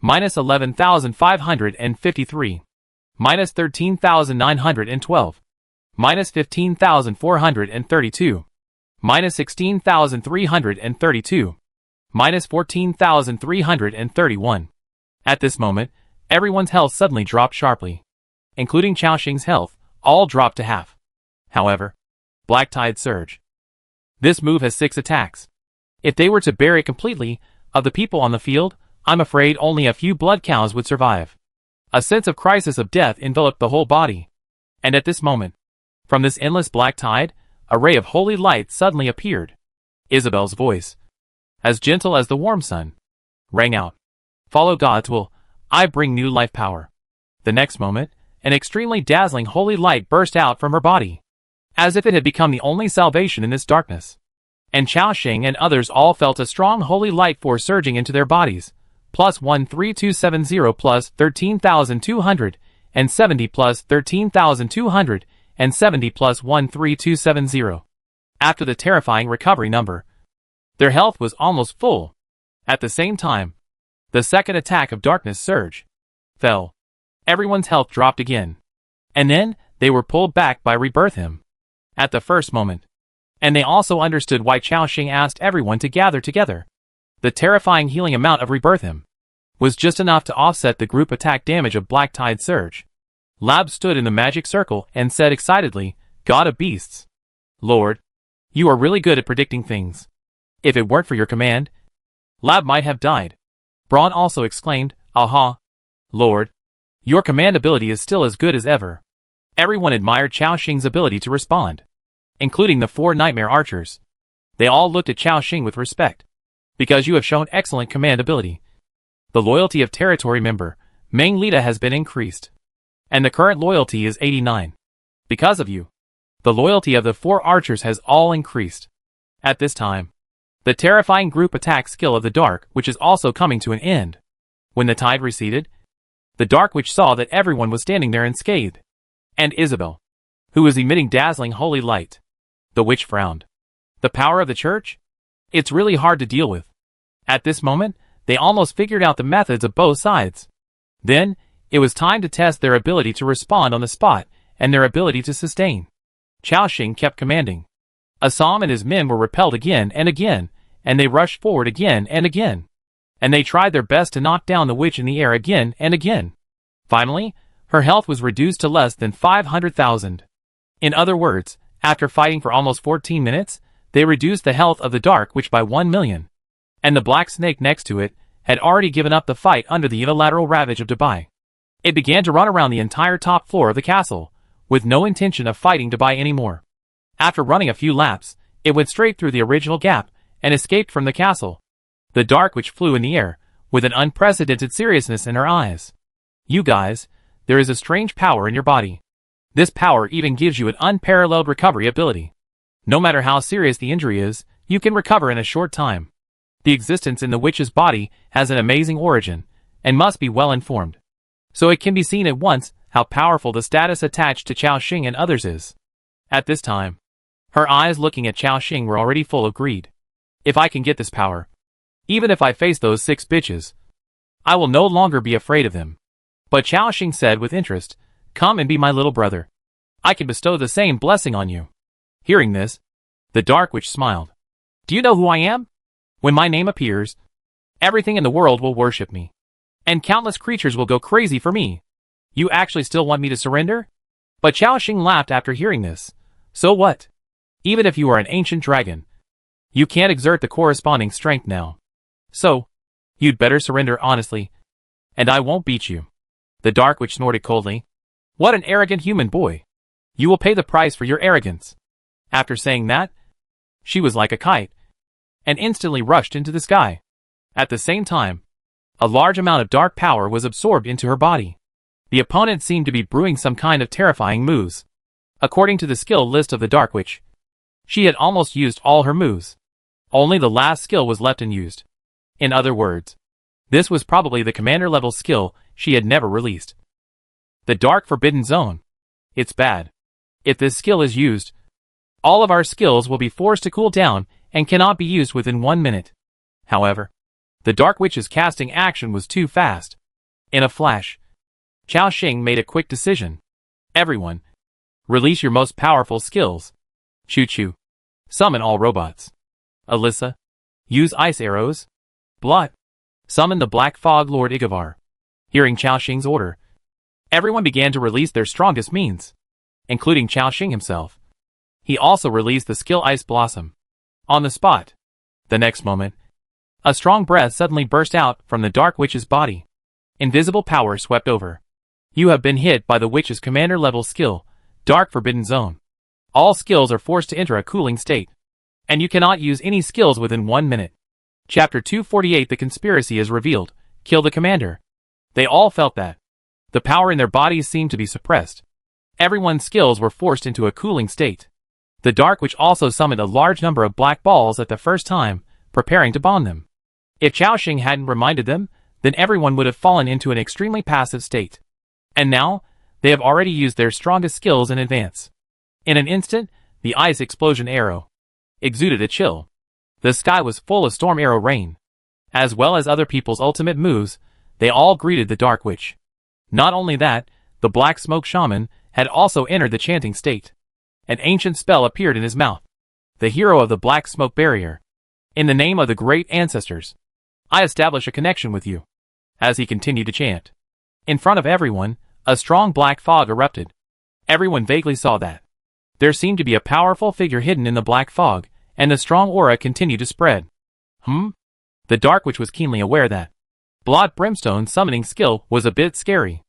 Minus 11,553. Minus 13,912. Minus 15,432. Minus 16,332. Minus 14,331. At this moment, everyone's health suddenly dropped sharply. Including Chao Xing's health, all dropped to half. However, Black Tide Surge. This move has 6 attacks. If they were to bury it completely, of the people on the field, I'm afraid only a few blood cows would survive. A sense of crisis of death enveloped the whole body. And at this moment, from this endless black tide, a ray of holy light suddenly appeared. Isabel's voice, as gentle as the warm sun, rang out. Follow God's will, I bring new life power. The next moment, an extremely dazzling holy light burst out from her body, as if it had become the only salvation in this darkness. And Chao Xing and others all felt a strong holy light force surging into their bodies. Plus 13270 plus 13,270 plus 13,270 plus 13270. After the terrifying recovery number, their health was almost full. At the same time, the second attack of darkness surge fell. Everyone's health dropped again. And then, they were pulled back by Rebirth Hymn. At the first moment. And they also understood why Chao Xing asked everyone to gather together. The terrifying healing amount of Rebirth Hymn was just enough to offset the group attack damage of Black Tide Surge. Lab stood in the magic circle and said excitedly, God of Beasts. Lord, you are really good at predicting things. If it weren't for your command, Lab might have died. Braun also exclaimed, Aha! Lord, your command ability is still as good as ever. Everyone admired Chao Xing's ability to respond, including the 4 nightmare archers. They all looked at Chao Xing with respect. Because you have shown excellent command ability. The loyalty of territory member, Meng Lida, has been increased. And the current loyalty is 89. Because of you, the loyalty of the 4 archers has all increased. At this time, the terrifying group attack skill of the Dark Witch is also coming to an end. When the tide receded, the Dark Witch saw that everyone was standing there unscathed. And Isabel, who was emitting dazzling holy light. The witch frowned. The power of the church? It's really hard to deal with. At this moment, they almost figured out the methods of both sides. Then, it was time to test their ability to respond on the spot and their ability to sustain. Chao Xing kept commanding. Assam and his men were repelled again, and they rushed forward again and again. And they tried their best to knock down the witch in the air again and again. Finally, her health was reduced to less than 500,000. In other words, after fighting for almost 14 minutes, they reduced the health of the Dark Witch by 1 million. And the black snake next to it had already given up the fight under the unilateral ravage of Dubai. It began to run around the entire top floor of the castle, with no intention of fighting Dubai anymore. After running a few laps, it went straight through the original gap, and escaped from the castle. The Dark Witch flew in the air, with an unprecedented seriousness in her eyes. You guys, there is a strange power in your body. This power even gives you an unparalleled recovery ability. No matter how serious the injury is, you can recover in a short time. The existence in the witch's body has an amazing origin, and must be well informed. So it can be seen at once how powerful the status attached to Chao Xing and others is. At this time, her eyes looking at Chao Xing were already full of greed. If I can get this power, even if I face those 6 bitches, I will no longer be afraid of them. But Chao Xing said with interest, Come and be my little brother. I can bestow the same blessing on you. Hearing this, the Dark Witch smiled. Do you know who I am? When my name appears, everything in the world will worship me. And countless creatures will go crazy for me. You actually still want me to surrender? But Chao Xing laughed after hearing this. So what? Even if you are an ancient dragon, you can't exert the corresponding strength now. So, you'd better surrender honestly, and I won't beat you. The Dark Witch snorted coldly. What an arrogant human boy. You will pay the price for your arrogance. After saying that, she was like a kite. and instantly rushed into the sky. At the same time, a large amount of dark power was absorbed into her body. The opponent seemed to be brewing some kind of terrifying moves. According to the skill list of the Dark Witch, she had almost used all her moves. Only the last skill was left unused. In other words, this was probably the commander level skill she had never released. The Dark Forbidden Zone. It's bad. If this skill is used, all of our skills will be forced to cool down and cannot be used within 1 minute. However, the Dark Witch's casting action was too fast. In a flash, Chao Xing made a quick decision. Everyone, release your most powerful skills. Choo-choo. Summon all robots. Alyssa, use ice arrows. Blot, summon the Black Fog Lord Igavar. Hearing Chao Xing's order, everyone began to release their strongest means, including Chao Xing himself. He also released the skill Ice Blossom. On the spot. The next moment, a strong breath suddenly burst out from the Dark Witch's body. Invisible power swept over. You have been hit by the Witch's commander level skill, Dark Forbidden Zone. All skills are forced to enter a cooling state, and you cannot use any skills within 1 minute. Chapter 248. The conspiracy is revealed. Kill the commander. They all felt that. The power in their bodies seemed to be suppressed. Everyone's skills were forced into a cooling state. The Dark Witch also summoned a large number of black balls at the first time, preparing to bomb them. If Chao Xing hadn't reminded them, then everyone would have fallen into an extremely passive state. And now, they have already used their strongest skills in advance. In an instant, the ice explosion arrow exuded a chill. The sky was full of storm arrow rain. As well as other people's ultimate moves, they all greeted the Dark Witch. Not only that, the Black Smoke Shaman had also entered the chanting state. An ancient spell appeared in his mouth. The hero of the Black Smoke Barrier. In the name of the great ancestors, I establish a connection with you. As he continued to chant, in front of everyone, a strong black fog erupted. Everyone vaguely saw that. There seemed to be a powerful figure hidden in the black fog, and the strong aura continued to spread. The Dark Witch was keenly aware that Blood Brimstone's summoning skill was a bit scary.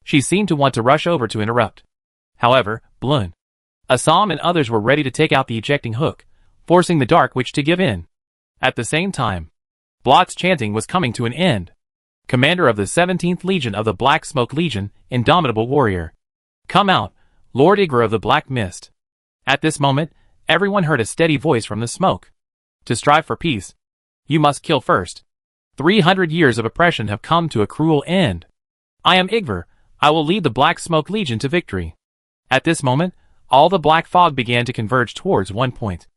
She seemed to want to rush over to interrupt. However, Blun, Assam and others were ready to take out the ejecting hook, forcing the Dark Witch to give in. At the same time, Blot's chanting was coming to an end. Commander of the 17th Legion of the Black Smoke Legion, Indomitable Warrior. Come out, Lord Igor of the Black Mist. At this moment, everyone heard a steady voice from the smoke. To strive for peace, you must kill first. 300 years of oppression have come to a cruel end. I am Igor. I will lead the Black Smoke Legion to victory. At this moment, all the black fog began to converge towards one point.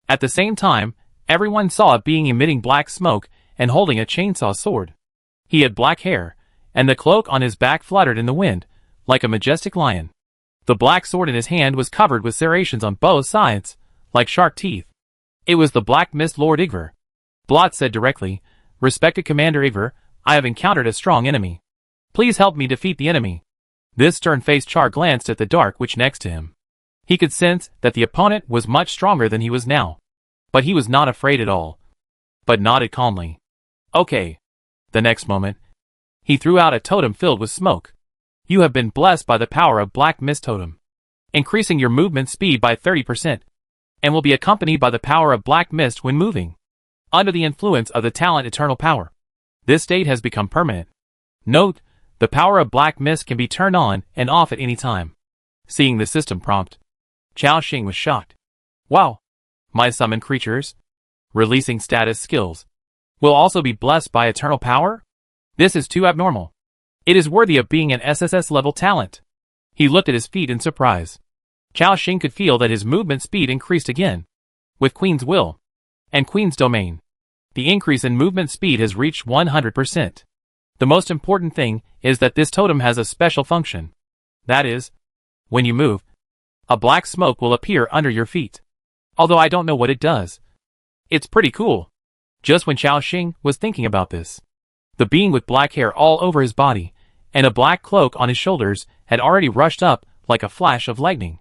At the same time, everyone saw a being emitting black smoke and holding a chainsaw sword. He had black hair, and the cloak on his back fluttered in the wind, like a majestic lion. The black sword in his hand was covered with serrations on both sides, like shark teeth. It was the Black Mist Lord Igor. Blot said directly, Respected Commander Igor, I have encountered a strong enemy. Please help me defeat the enemy. This stern-faced Char glanced at the Dark Witch next to him. He could sense that the opponent was much stronger than he was now. But he was not afraid at all, but nodded calmly. Okay. The next moment, he threw out a totem filled with smoke. You have been blessed by the power of Black Mist Totem, increasing your movement speed by 30%, and will be accompanied by the power of Black Mist when moving. Under the influence of the talent Eternal Power, this state has become permanent. Note, the power of Black Mist can be turned on and off at any time. Seeing the system prompt, Chao Xing was shocked. Wow! My summoned creatures, releasing status skills, will also be blessed by Eternal Power? This is too abnormal. It is worthy of being an SSS-level talent. He looked at his feet in surprise. Chao Xing could feel that his movement speed increased again. With Queen's Will and Queen's Domain, the increase in movement speed has reached 100%. The most important thing is that this totem has a special function. That is, when you move, a black smoke will appear under your feet. Although I don't know what it does. It's pretty cool. Just when Chao Xing was thinking about this, the being with black hair all over his body and a black cloak on his shoulders had already rushed up like a flash of lightning.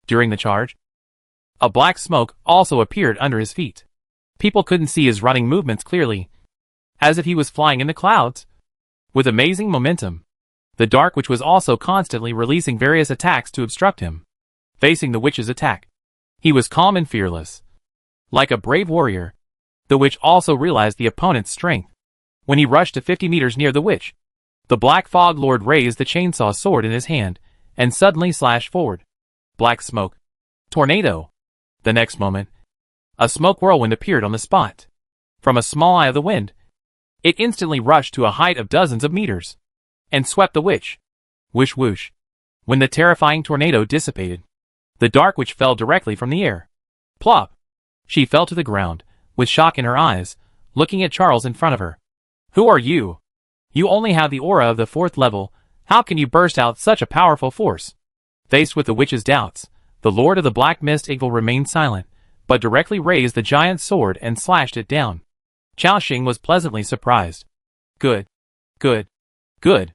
During the charge, a black smoke also appeared under his feet. People couldn't see his running movements clearly, as if he was flying in the clouds. With amazing momentum, the Dark Witch was also constantly releasing various attacks to obstruct him. Facing the witch's attack, he was calm and fearless. Like a brave warrior, The witch also realized the opponent's strength. When he rushed to 50 meters near the witch, the Black Fog Lord raised the chainsaw sword in his hand and suddenly slashed forward. Black smoke. Tornado. The next moment, a smoke whirlwind appeared on the spot. From a small eye of the wind, it instantly rushed to a height of dozens of meters and swept the witch. Whoosh whoosh. When the terrifying tornado dissipated, the Dark Witch fell directly from the air. Plop. She fell to the ground, with shock in her eyes, looking at Charles in front of her. Who are you? You only have the aura of the 4th level. How can you burst out such a powerful force? Faced with the witch's doubts, the Lord of the Black Mist Eagle remained silent, but directly raised the giant sword and slashed it down. Chao Xing was pleasantly surprised. Good. Good. Good.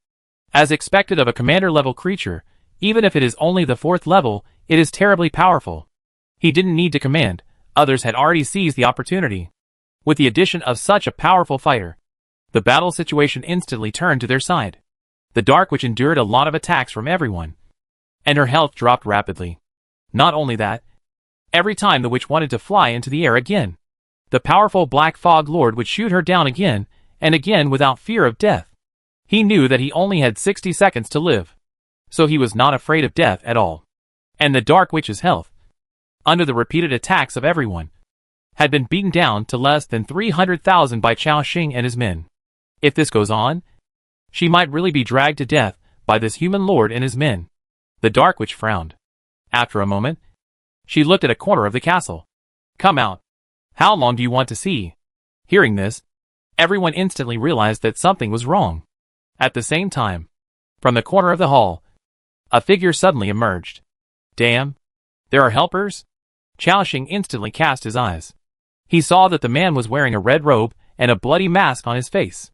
As expected of a commander-level creature, even if it is only the 4th level, it is terribly powerful. He didn't need to command, others had already seized the opportunity. With the addition of such a powerful fighter, the battle situation instantly turned to their side. The Dark Witch endured a lot of attacks from everyone, and her health dropped rapidly. Not only that, every time the witch wanted to fly into the air again, the powerful Black Fog Lord would shoot her down again and again without fear of death. He knew that he only had 60 seconds to live, so he was not afraid of death at all. And the Dark Witch's health, under the repeated attacks of everyone, had been beaten down to less than 300,000 by Chao Xing and his men. If this goes on, she might really be dragged to death by this human lord and his men. The Dark Witch frowned. After a moment, she looked at a corner of the castle. Come out. How long do you want to see? Hearing this, everyone instantly realized that something was wrong. At the same time, from the corner of the hall, a figure suddenly emerged. Damn! There are helpers? Chao Xing instantly cast his eyes. He saw that the man was wearing a red robe and a bloody mask on his face.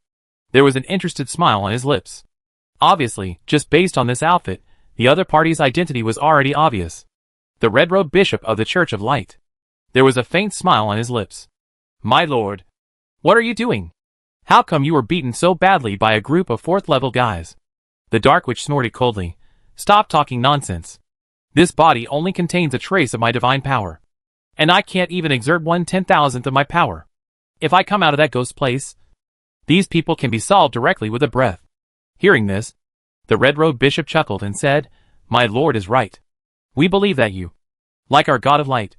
There was an interested smile on his lips. Obviously, just based on this outfit, the other party's identity was already obvious. The red-robed bishop of the Church of Light. There was a faint smile on his lips. My lord. What are you doing? How come you were beaten so badly by a group of 4th level guys? The Dark Witch snorted coldly. Stop talking nonsense. This body only contains a trace of my divine power, and I can't even exert 1/10,000th of my power. If I come out of that ghost place, these people can be solved directly with a breath. Hearing this, the red-robed bishop chuckled and said, My lord is right. We believe that you, like our God of Light,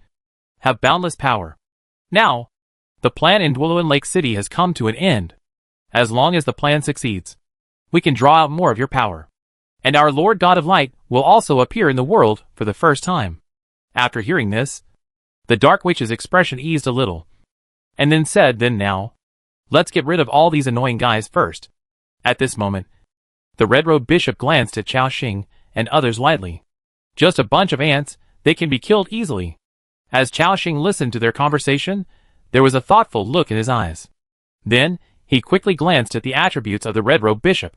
have boundless power. Now, the plan in Dwuluan Lake City has come to an end. As long as the plan succeeds, we can draw out more of your power. And our Lord God of Light will also appear in the world for the first time. After hearing this, the Dark Witch's expression eased a little, and then said, Then now, let's get rid of all these annoying guys first. At this moment, the red-robed bishop glanced at Chao Xing and others lightly. Just a bunch of ants, they can be killed easily. As Chao Xing listened to their conversation, there was a thoughtful look in his eyes. Then, he quickly glanced at the attributes of the red-robed bishop.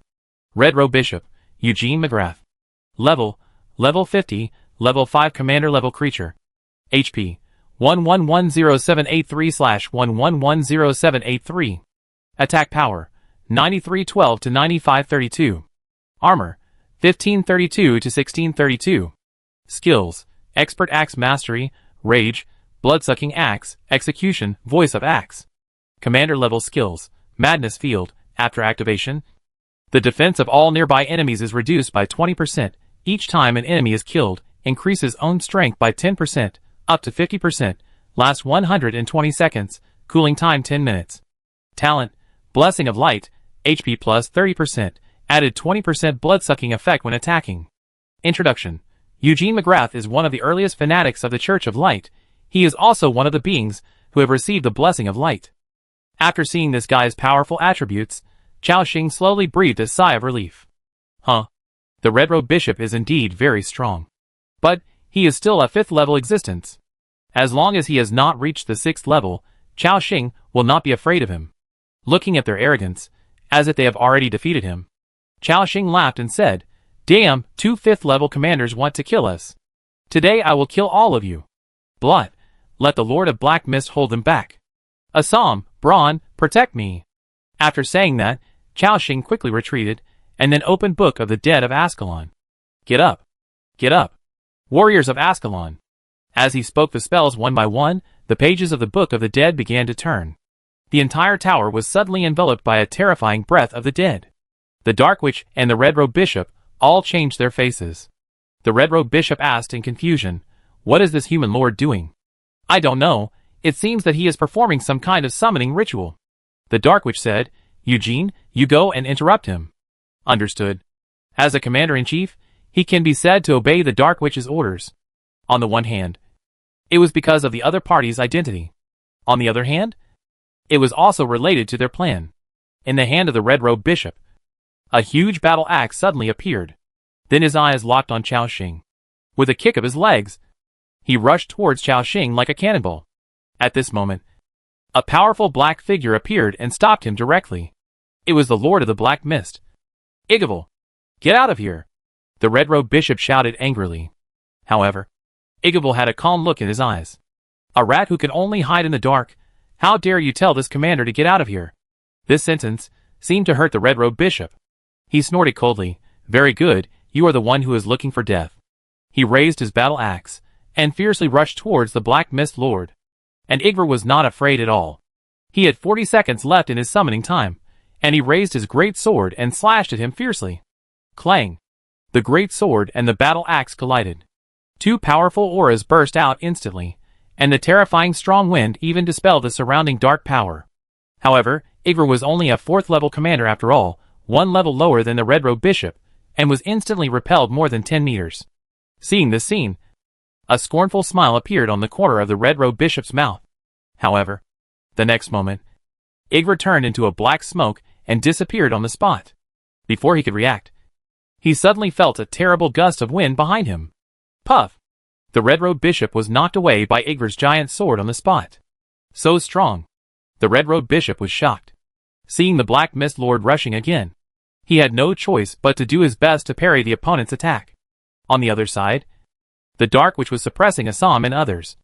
Red-robed bishop, Eugene McGrath. Level 50, level 5 commander level creature. HP, 11107883/11107883. Attack power, 9312 to 9532. Armor, 1532 to 1632. Skills, Expert Axe Mastery, Rage, Bloodsucking Axe, Execution, Voice of Axe. Commander level skills, Madness Field, after activation, the defense of all nearby enemies is reduced by 20%. Each time an enemy is killed, increases own strength by 10%, up to 50%, lasts 120 seconds, cooling time 10 minutes. Talent, Blessing of Light, HP plus 30%, added 20% blood-sucking effect when attacking. Introduction. Eugene McGrath is one of the earliest fanatics of the Church of Light. He is also one of the beings who have received the Blessing of Light. After seeing this guy's powerful attributes, Chao Xing slowly breathed a sigh of relief. Huh. The red-robed bishop is indeed very strong. But, he is still a 5th level existence. As long as he has not reached the 6th level, Chao Xing will not be afraid of him. Looking at their arrogance, as if they have already defeated him, Chao Xing laughed and said, Damn, 2 5th level commanders want to kill us. Today I will kill all of you. Blood, let the Lord of Black Mist hold them back. Assam, Braun, protect me. After saying that, Chao Xing quickly retreated, and then opened Book of the Dead of Ascalon. Get up. Get up. Warriors of Ascalon. As he spoke the spells one by one, the pages of the Book of the Dead began to turn. The entire tower was suddenly enveloped by a terrifying breath of the dead. The Dark Witch and the Red-Robed Bishop all changed their faces. The Red-Robed Bishop asked in confusion, "What is this human lord doing?" "I don't know. It seems that he is performing some kind of summoning ritual." The Dark Witch said, "Eugene, you go and interrupt him." "Understood." As a commander-in-chief, he can be said to obey the Dark Witch's orders. On the one hand, it was because of the other party's identity. On the other hand, it was also related to their plan. In the hand of the Red-Robed Bishop, a huge battle axe suddenly appeared. Then his eyes locked on Chao Xing. With a kick of his legs, he rushed towards Chao Xing like a cannonball. At this moment, a powerful black figure appeared and stopped him directly. It was the Lord of the Black Mist. "Igavil, get out of here!" the Red-Robed Bishop shouted angrily. However, Igavil had a calm look in his eyes. "A rat who can only hide in the dark. How dare you tell this commander to get out of here?" This sentence seemed to hurt the Red-Robed Bishop. He snorted coldly, "Very good, you are the one who is looking for death." He raised his battle axe and fiercely rushed towards the Black Mist Lord. And Igvar was not afraid at all. He had 40 seconds left in his summoning time, and he raised his great sword and slashed at him fiercely. Clang! The great sword and the battle axe collided. Two powerful auras burst out instantly, and the terrifying strong wind even dispelled the surrounding dark power. However, Igvar was only a 4th level commander after all, 1 level lower than the Red-Robed Bishop, and was instantly repelled more than 10 meters. Seeing this scene, a scornful smile appeared on the corner of the Red-Robed Bishop's mouth. However, the next moment, Igvar turned into a black smoke and disappeared on the spot. Before he could react, he suddenly felt a terrible gust of wind behind him. Puff! The Red-Robed Bishop was knocked away by Igvar's giant sword on the spot. So strong! The Red-Robed Bishop was shocked. Seeing the Black Mist Lord rushing again, he had no choice but to do his best to parry the opponent's attack. On the other side, the Dark Witch was suppressing Assam and others,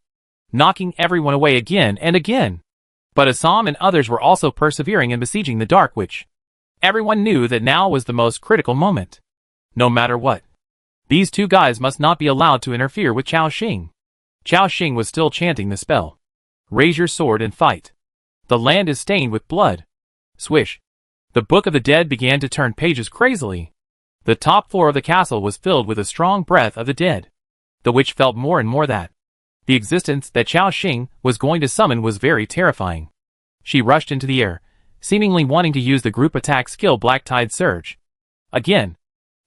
knocking everyone away again and again. But Assam and others were also persevering in besieging the Dark Witch. Everyone knew that now was the most critical moment. No matter what, these two guys must not be allowed to interfere with Chao Xing. Chao Xing was still chanting the spell. "Raise your sword and fight. The land is stained with blood." Swish! The Book of the Dead began to turn pages crazily. The top floor of the castle was filled with a strong breath of the dead. The witch felt more and more that the existence that Chao Xing was going to summon was very terrifying. She rushed into the air, seemingly wanting to use the group attack skill Black Tide Surge. Again,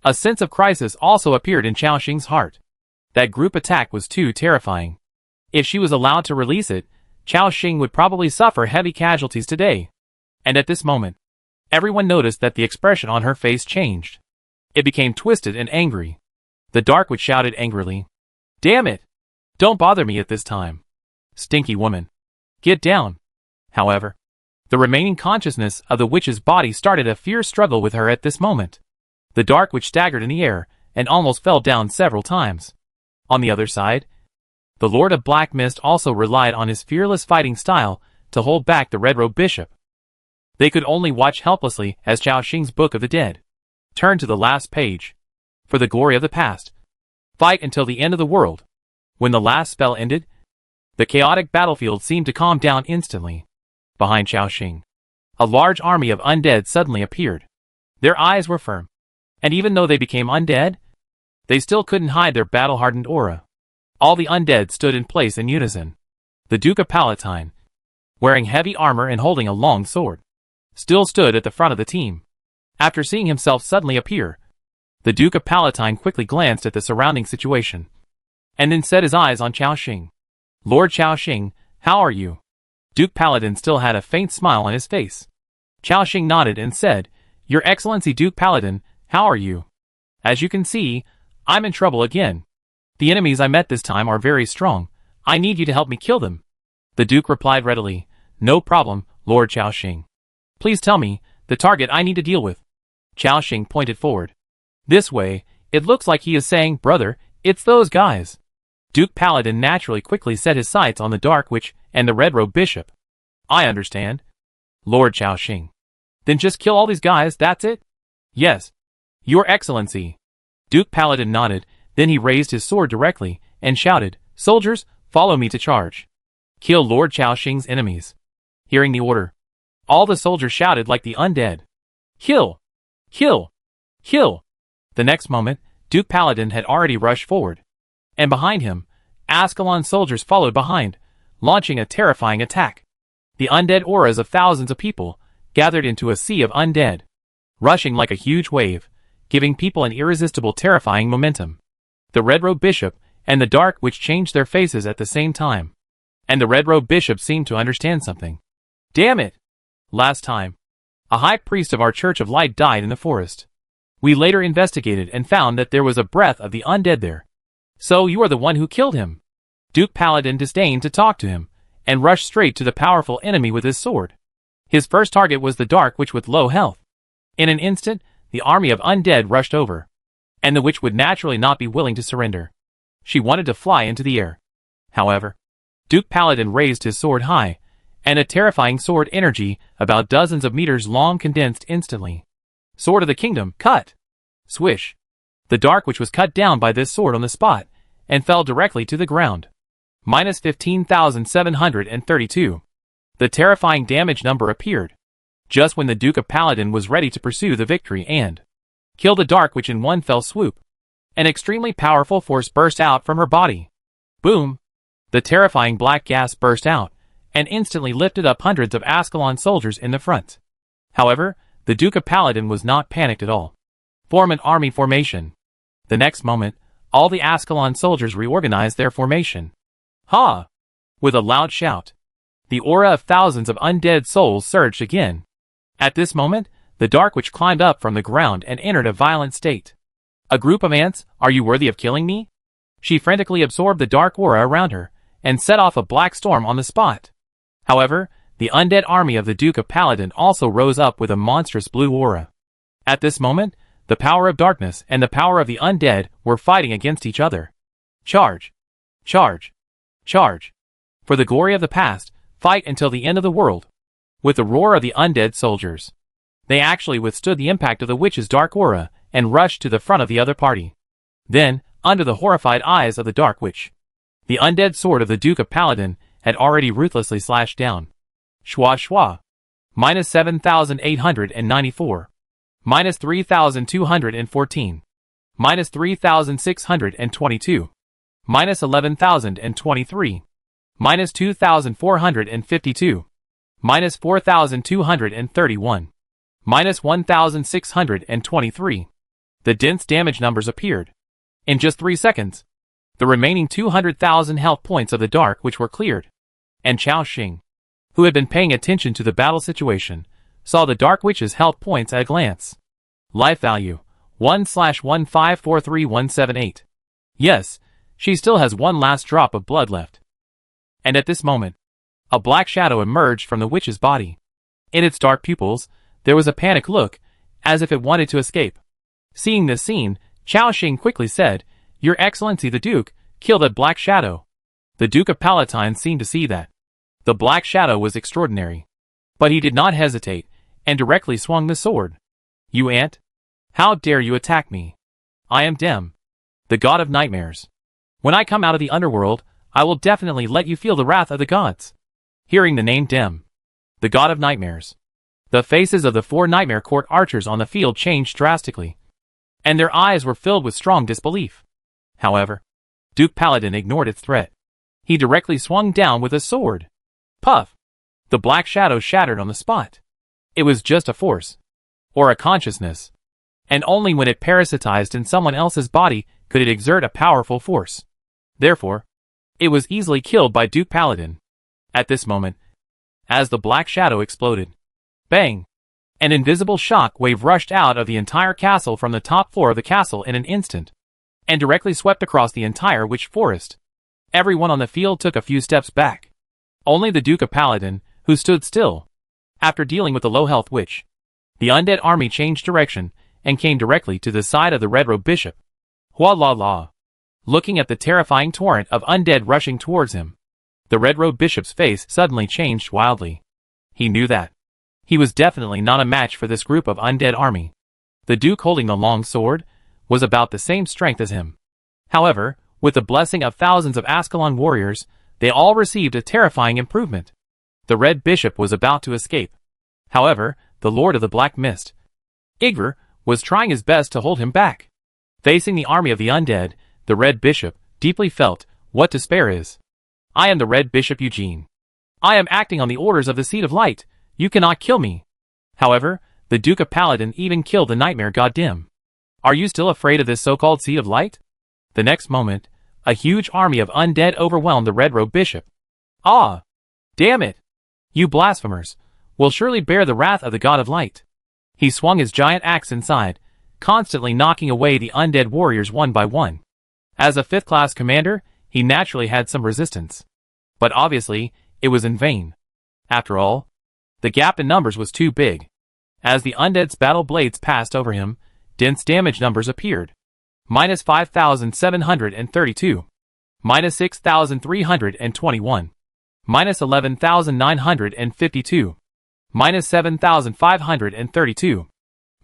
a sense of crisis also appeared in Chao Xing's heart. That group attack was too terrifying. If she was allowed to release it, Chao Xing would probably suffer heavy casualties today. And at this moment, everyone noticed that the expression on her face changed. It became twisted and angry. The Dark Witch shouted angrily, "Damn it! Don't bother me at this time. Stinky woman. Get down." However, the remaining consciousness of the witch's body started a fierce struggle with her at this moment. The Dark Witch staggered in the air and almost fell down several times. On the other side, the Lord of Black Mist also relied on his fearless fighting style to hold back the Red-Robed Bishop. They could only watch helplessly as Chao Xing's Book of the Dead turned to the last page. For the glory of the past, fight until the end of the world. When the last spell ended, the chaotic battlefield seemed to calm down instantly. Behind Chao Xing, a large army of undead suddenly appeared. Their eyes were firm, and even though they became undead, they still couldn't hide their battle-hardened aura. All the undead stood in place in unison. The Duke of Palatine, wearing heavy armor and holding a long sword, still stood at the front of the team. After seeing himself suddenly appear, the Duke of Palatine quickly glanced at the surrounding situation, and then set his eyes on Chao Xing. "Lord Chao Xing, how are you?" Duke Paladin still had a faint smile on his face. Chao Xing nodded and said, "Your Excellency Duke Paladin, how are you? As you can see, I'm in trouble again. The enemies I met this time are very strong. I need you to help me kill them." The Duke replied readily, "No problem, Lord Chao Xing. Please tell me the target I need to deal with." Chao Xing pointed forward. "This way, it looks like he is saying, 'Brother, it's those guys.'" Duke Paladin naturally quickly set his sights on the Dark Witch and the Red-Robed Bishop. "I understand, Lord Chao Xing. Then just kill all these guys, that's it?" "Yes, Your Excellency." Duke Paladin nodded, then he raised his sword directly and shouted, "Soldiers, follow me to charge. Kill Lord Chao Xing's enemies." Hearing the order, All the soldiers shouted like the undead. Kill! Kill! Kill! The next moment, Duke Paladin had already rushed forward. And behind him, Ascalon soldiers followed behind, launching a terrifying attack. The undead auras of thousands of people gathered into a sea of undead, rushing like a huge wave, giving people an irresistible terrifying momentum. The Red-Robed Bishop and the Dark Witch changed their faces at the same time. And the Red-Robed Bishop seemed to understand something. Damn it! Last time, a high priest of our Church of Light died in the forest. We later investigated and found that there was a breath of the undead there. So you are the one who killed him. Duke Paladin disdained to talk to him, and rushed straight to the powerful enemy with his sword. His first target was the Dark Witch with low health. In an instant, the army of undead rushed over. And the witch would naturally not be willing to surrender. She wanted to fly into the air. However, Duke Paladin raised his sword high, and a terrifying sword energy about dozens of meters long condensed instantly. Sword of the Kingdom, cut! Swish! The Dark Witch was cut down by this sword on the spot, and fell directly to the ground. Minus 15,732. The terrifying damage number appeared, just when the Duke of Paladin was ready to pursue the victory and kill the Dark Witch in one fell swoop. An extremely powerful force burst out from her body. Boom! The terrifying black gas burst out, and instantly lifted up hundreds of Ascalon soldiers in the front. However, the Duke of Paladin was not panicked at all. Form an army formation. The next moment, all the Ascalon soldiers reorganized their formation. Ha! With a loud shout, the aura of thousands of undead souls surged again. At this moment, the Dark Witch climbed up from the ground and entered a violent state. A group of ants, are you worthy of killing me? She frantically absorbed the dark aura around her, and set off a black storm on the spot. However, the undead army of the Duke of Paladin also rose up with a monstrous blue aura. At this moment, the power of darkness and the power of the undead were fighting against each other. Charge! Charge! Charge! For the glory of the past, fight until the end of the world. With the roar of the undead soldiers, they actually withstood the impact of the witch's dark aura and rushed to the front of the other party. Then, under the horrified eyes of the Dark Witch, the undead sword of the Duke of Paladin had already ruthlessly slashed down. Schwa schwa. Minus 7,894. Minus 3,214. Minus 3,622. Minus 11,023. Minus 2,452. Minus 4,231. Minus 1,623. The dense damage numbers appeared. In just 3 seconds, the remaining 200,000 health points of the Dark Witch were cleared. And Chao Xing, who had been paying attention to the battle situation, saw the Dark Witch's health points at a glance. Life value, 1/1543178. Yes, she still has one last drop of blood left. And at this moment, a black shadow emerged from the witch's body. In its dark pupils, there was a panicked look, as if it wanted to escape. Seeing this scene, Chao Xing quickly said, "Your Excellency the Duke, kill that black shadow." The Duke of Palatine seemed to see that the black shadow was extraordinary. But he did not hesitate, and directly swung the sword. "You ant! How dare you attack me? I am Dem, the god of nightmares. When I come out of the underworld, I will definitely let you feel the wrath of the gods." Hearing the name Dem, the god of nightmares, the faces of the 4 Nightmare Court archers on the field changed drastically, and their eyes were filled with strong disbelief. However, Duke Paladin ignored its threat. He directly swung down with a sword. Puff! The black shadow shattered on the spot. It was just a force, or a consciousness, and only when it parasitized in someone else's body could it exert a powerful force. Therefore, it was easily killed by Duke Paladin. At this moment, as the black shadow exploded, bang! An invisible shock wave rushed out of the entire castle from the top floor of the castle in an instant, and directly swept across the entire witch forest. Everyone on the field took a few steps back. Only the Duke of Paladin, who stood still. After dealing with the low-health witch, the undead army changed direction and came directly to the side of the Red-Robed Bishop. Hua la la! Looking at the terrifying torrent of undead rushing towards him, the Red-Robed Bishop's face suddenly changed wildly. He knew that he was definitely not a match for this group of undead army. The Duke holding the long sword was about the same strength as him. However, with the blessing of thousands of Ascalon warriors, they all received a terrifying improvement. The Red Bishop was about to escape. However, the Lord of the Black Mist, Igor, was trying his best to hold him back. Facing the army of the undead, the Red Bishop deeply felt what despair is. I am the Red Bishop Eugene. I am acting on the orders of the Seed of Light. You cannot kill me. However, the Duke of Paladin even killed the Nightmare God Dim. Are you still afraid of this so-called Seed of Light? The next moment, a huge army of undead overwhelmed the Red-Robed Bishop. Ah! Damn it! You blasphemers will surely bear the wrath of the God of Light. He swung his giant axe inside, constantly knocking away the undead warriors one by one. As a 5th-class commander, he naturally had some resistance. But obviously, it was in vain. After all, the gap in numbers was too big. As the undead's battle blades passed over him, dense damage numbers appeared. Minus 5,732. Minus 6,321. Minus 11,952. Minus 7,532.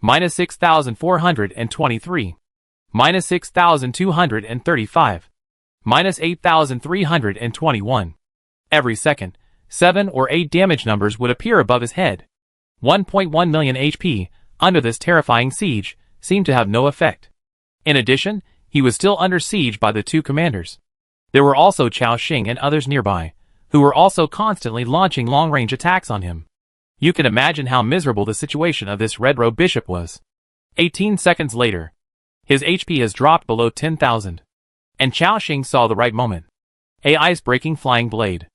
Minus 6,423. Minus 6,235. Minus 8,321. Every second, 7 or 8 damage numbers would appear above his head. 1.1 million HP, under this terrifying siege, seemed to have no effect. In addition, he was still under siege by the two commanders. There were also Chao Xing and others nearby, who were also constantly launching long-range attacks on him. You can imagine how miserable the situation of this Red-Robed Bishop was. 18 seconds later, his HP has dropped below 10,000. And Chao Xing saw the right moment. A ice-breaking flying blade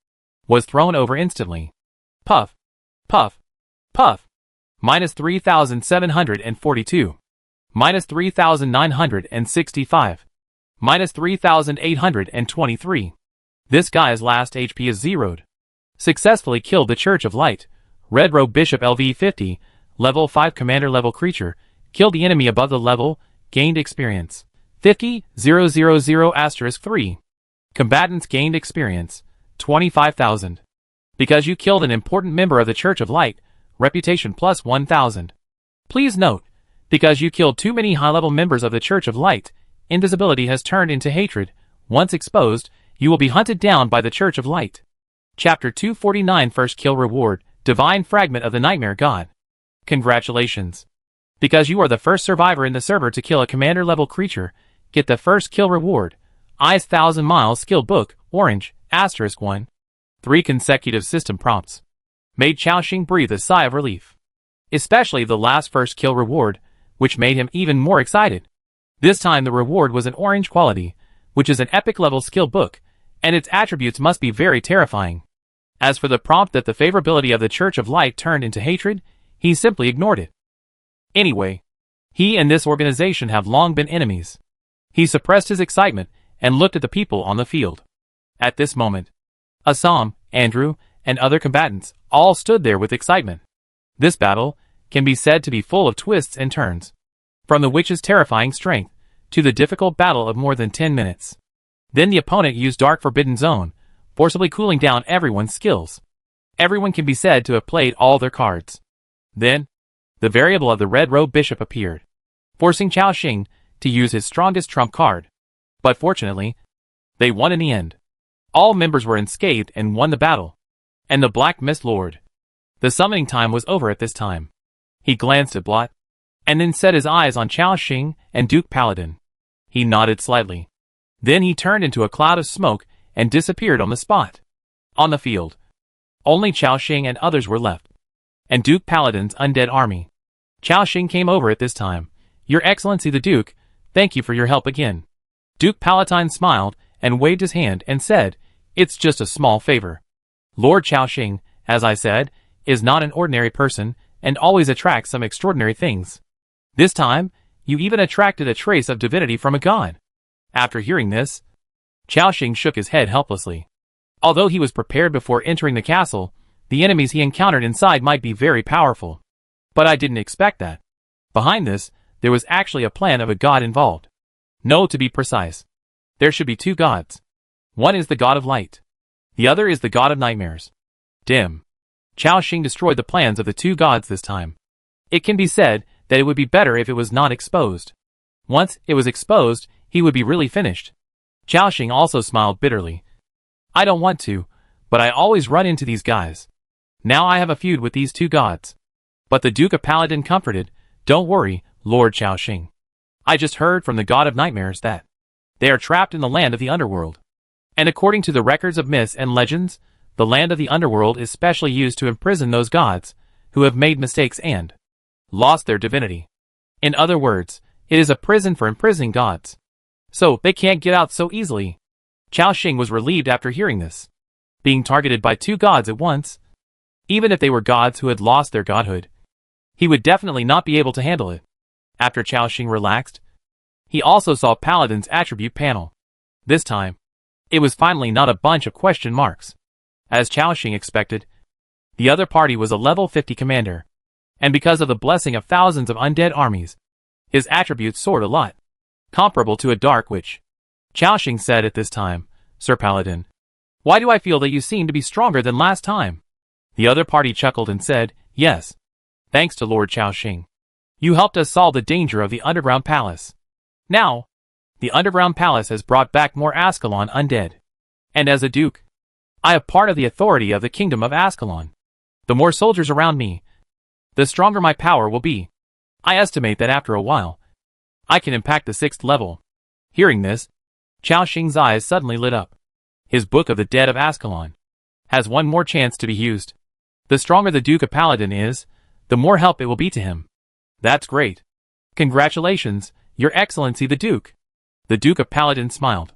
was thrown over instantly. Puff, puff, puff. Minus 3,742. Minus 3,965. Minus 3,823. This guy's last HP is zeroed. Successfully killed the Church of Light. Red-Robed Bishop LV50, level 5 commander level creature, killed the enemy above the level, gained experience. 50,000*3. Combatants gained experience. 25,000. Because you killed an important member of the Church of Light, reputation plus 1,000. Please note, because you killed too many high-level members of the Church of Light, invisibility has turned into hatred. Once exposed, you will be hunted down by the Church of Light. Chapter 249 First Kill Reward, Divine Fragment of the Nightmare God. Congratulations. Because you are the first survivor in the server to kill a commander-level creature, get the first kill reward. Ice 1,000 Miles Skill Book, Orange, *1. 3 consecutive system prompts made Chao Xing breathe a sigh of relief. Especially the last first kill reward, which made him even more excited. This time the reward was an orange quality, which is an epic level skill book, and its attributes must be very terrifying. As for the prompt that the favorability of the Church of Light turned into hatred, he simply ignored it. Anyway, he and this organization have long been enemies. He suppressed his excitement and looked at the people on the field. At this moment, Assam, Andrew, and other combatants all stood there with excitement. This battle can be said to be full of twists and turns. From the witch's terrifying strength, to the difficult battle of more than 10 minutes. Then the opponent used Dark Forbidden Zone, forcibly cooling down everyone's skills. Everyone can be said to have played all their cards. Then, the variable of the Red-Robed Bishop appeared, forcing Chao Xing to use his strongest trump card. But fortunately, they won in the end. All members were unscathed and won the battle. And the Black Mist Lord. The summoning time was over at this time. He glanced at Blot, and then set his eyes on Chao Xing and Duke Paladin. He nodded slightly. Then he turned into a cloud of smoke and disappeared on the spot. On the field, only Chao Xing and others were left, and Duke Paladin's undead army. Chao Xing came over at this time. Your Excellency the Duke, thank you for your help again. Duke Palatine smiled and waved his hand and said, it's just a small favor. Lord Chao Xing, as I said, is not an ordinary person and always attracts some extraordinary things. This time, you even attracted a trace of divinity from a god. After hearing this, Chao Xing shook his head helplessly. Although he was prepared before entering the castle, the enemies he encountered inside might be very powerful. But I didn't expect that. Behind this, there was actually a plan of a god involved. No, to be precise, there should be two gods. One is the god of light. The other is the god of nightmares. Dim. Chao Xing destroyed the plans of the two gods this time. It can be said that it would be better if it was not exposed. Once it was exposed, he would be really finished. Chao Xing also smiled bitterly. I don't want to, but I always run into these guys. Now I have a feud with these two gods. But the Duke of Paladin comforted, "Don't worry, Lord Xiaoxing. I just heard from the God of Nightmares that they are trapped in the land of the underworld. And according to the records of myths and legends, the land of the underworld is specially used to imprison those gods who have made mistakes and lost their divinity. In other words, it is a prison for imprisoning gods. So they can't get out so easily." Xiaoxing was relieved after hearing this. Being targeted by two gods at once, even if they were gods who had lost their godhood, he would definitely not be able to handle it. After Xiaoxing relaxed, he also saw Paladin's attribute panel. This time, it was finally not a bunch of question marks. As Xiaoxing expected, the other party was a level 50 commander, and because of the blessing of thousands of undead armies, his attributes soared a lot, comparable to a dark witch. Xiaoxing said at this time, "Sir Paladin, why do I feel that you seem to be stronger than last time?" The other party chuckled and said, "Yes, thanks to Lord Xiaoxing. You helped us solve the danger of the underground palace. Now, the underground palace has brought back more Ascalon undead. And as a duke, I have part of the authority of the kingdom of Ascalon. The more soldiers around me, the stronger my power will be. I estimate that after a while, I can impact the 6th level." Hearing this, Xiaoxing's eyes suddenly lit up. His Book of the Dead of Ascalon has one more chance to be used. The stronger the Duke of Paladin is, the more help it will be to him. "That's great. Congratulations, Your Excellency the Duke." The Duke of Paladin smiled.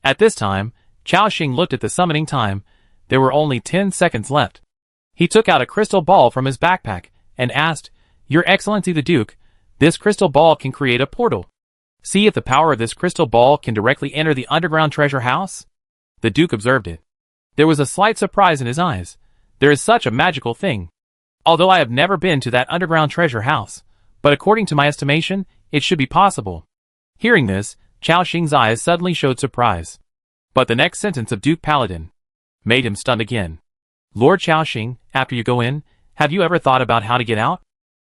At this time, Xiaoxing looked at the summoning time. There were only 10 seconds left. He took out a crystal ball from his backpack and asked, "Your Excellency the Duke, this crystal ball can create a portal. See if the power of this crystal ball can directly enter the underground treasure house." The Duke observed it. There was a slight surprise in his eyes. There is such a magical thing. Although I have never been to that underground treasure house, but according to my estimation, it should be possible. Hearing this, Xiaoxing's eyes suddenly showed surprise. But the next sentence of Duke Paladin made him stunned again. "Lord Xiaoxing, after you go in, have you ever thought about how to get out?"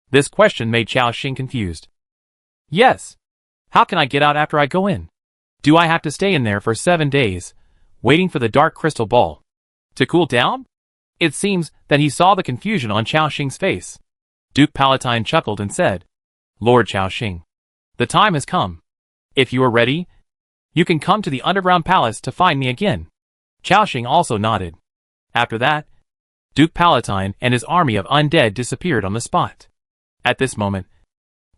This question made Xiaoxing confused. "Yes. How can I get out after I go in? Do I have to stay in there for 7 days, waiting for the dark crystal ball to cool down?" It seems that he saw the confusion on Xiaoxing's face. Duke Palatine chuckled and said, "Lord Xiaoxing, the time has come. If you are ready, you can come to the underground palace to find me again." Xiaoxing also nodded. After that, Duke Palatine and his army of undead disappeared on the spot. At this moment,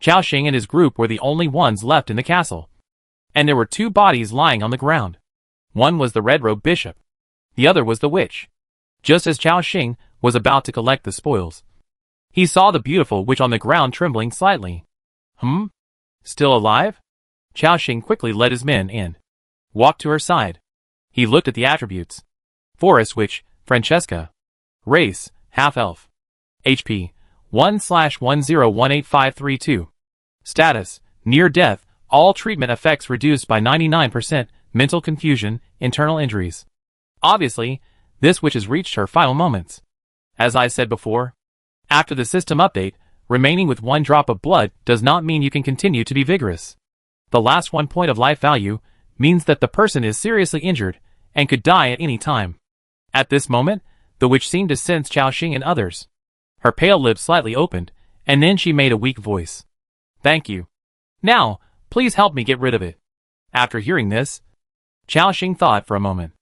Xiaoxing and his group were the only ones left in the castle, and there were 2 bodies lying on the ground. One was the red-robed bishop. The other was the witch. Just as Xiaoxing was about to collect the spoils, he saw the beautiful witch on the ground trembling slightly. Still alive? Xiaoxing quickly led his men and walked to her side. He looked at the attributes. Forest Witch, Francesca. Race, half-elf. HP, 1/10185532. Status, near death, all treatment effects reduced by 99%, mental confusion, internal injuries. Obviously, this witch has reached her final moments. As I said before, after the system update, remaining with 1 drop of blood does not mean you can continue to be vigorous. The last 1 point of life value means that the person is seriously injured and could die at any time. At this moment, the witch seemed to sense Xiaoxing and others. Her pale lips slightly opened, and then she made a weak voice. "Thank you. Now, please help me get rid of it." After hearing this, Xiaoxing thought for a moment.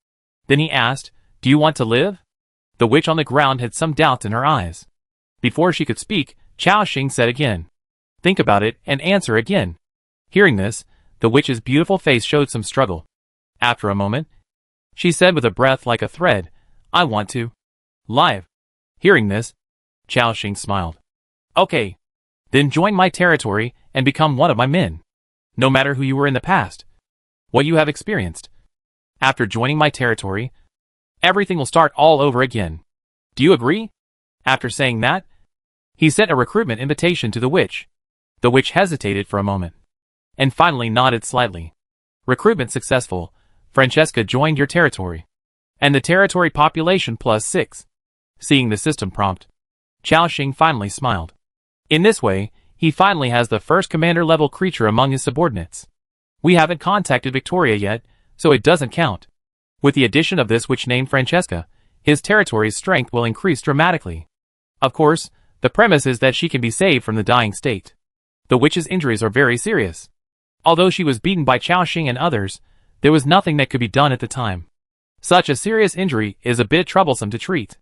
Then he asked, "Do you want to live?" The witch on the ground had some doubts in her eyes. Before she could speak, Xiaoxing said again, "Think about it and answer again." Hearing this, the witch's beautiful face showed some struggle. After a moment, she said with a breath like a thread, "I want to live." Hearing this, Xiaoxing smiled. "Okay, then join my territory and become one of my men. No matter who you were in the past, what you have experienced. After joining my territory, everything will start all over again. Do you agree?" After saying that, he sent a recruitment invitation to the witch. The witch hesitated for a moment, and finally nodded slightly. "Recruitment successful. Francesca joined your territory. And the territory population +6. Seeing the system prompt, Xiaoxing finally smiled. In this way, he finally has the first commander-level creature among his subordinates. We haven't contacted Victoria yet, so it doesn't count. With the addition of this witch named Francesca, his territory's strength will increase dramatically. Of course, The premise is that she can be saved from the dying state. The witch's injuries are very serious. Although she was beaten by Chao Xing and others, there was nothing that could be done at the time. Such a serious injury is a bit troublesome to treat.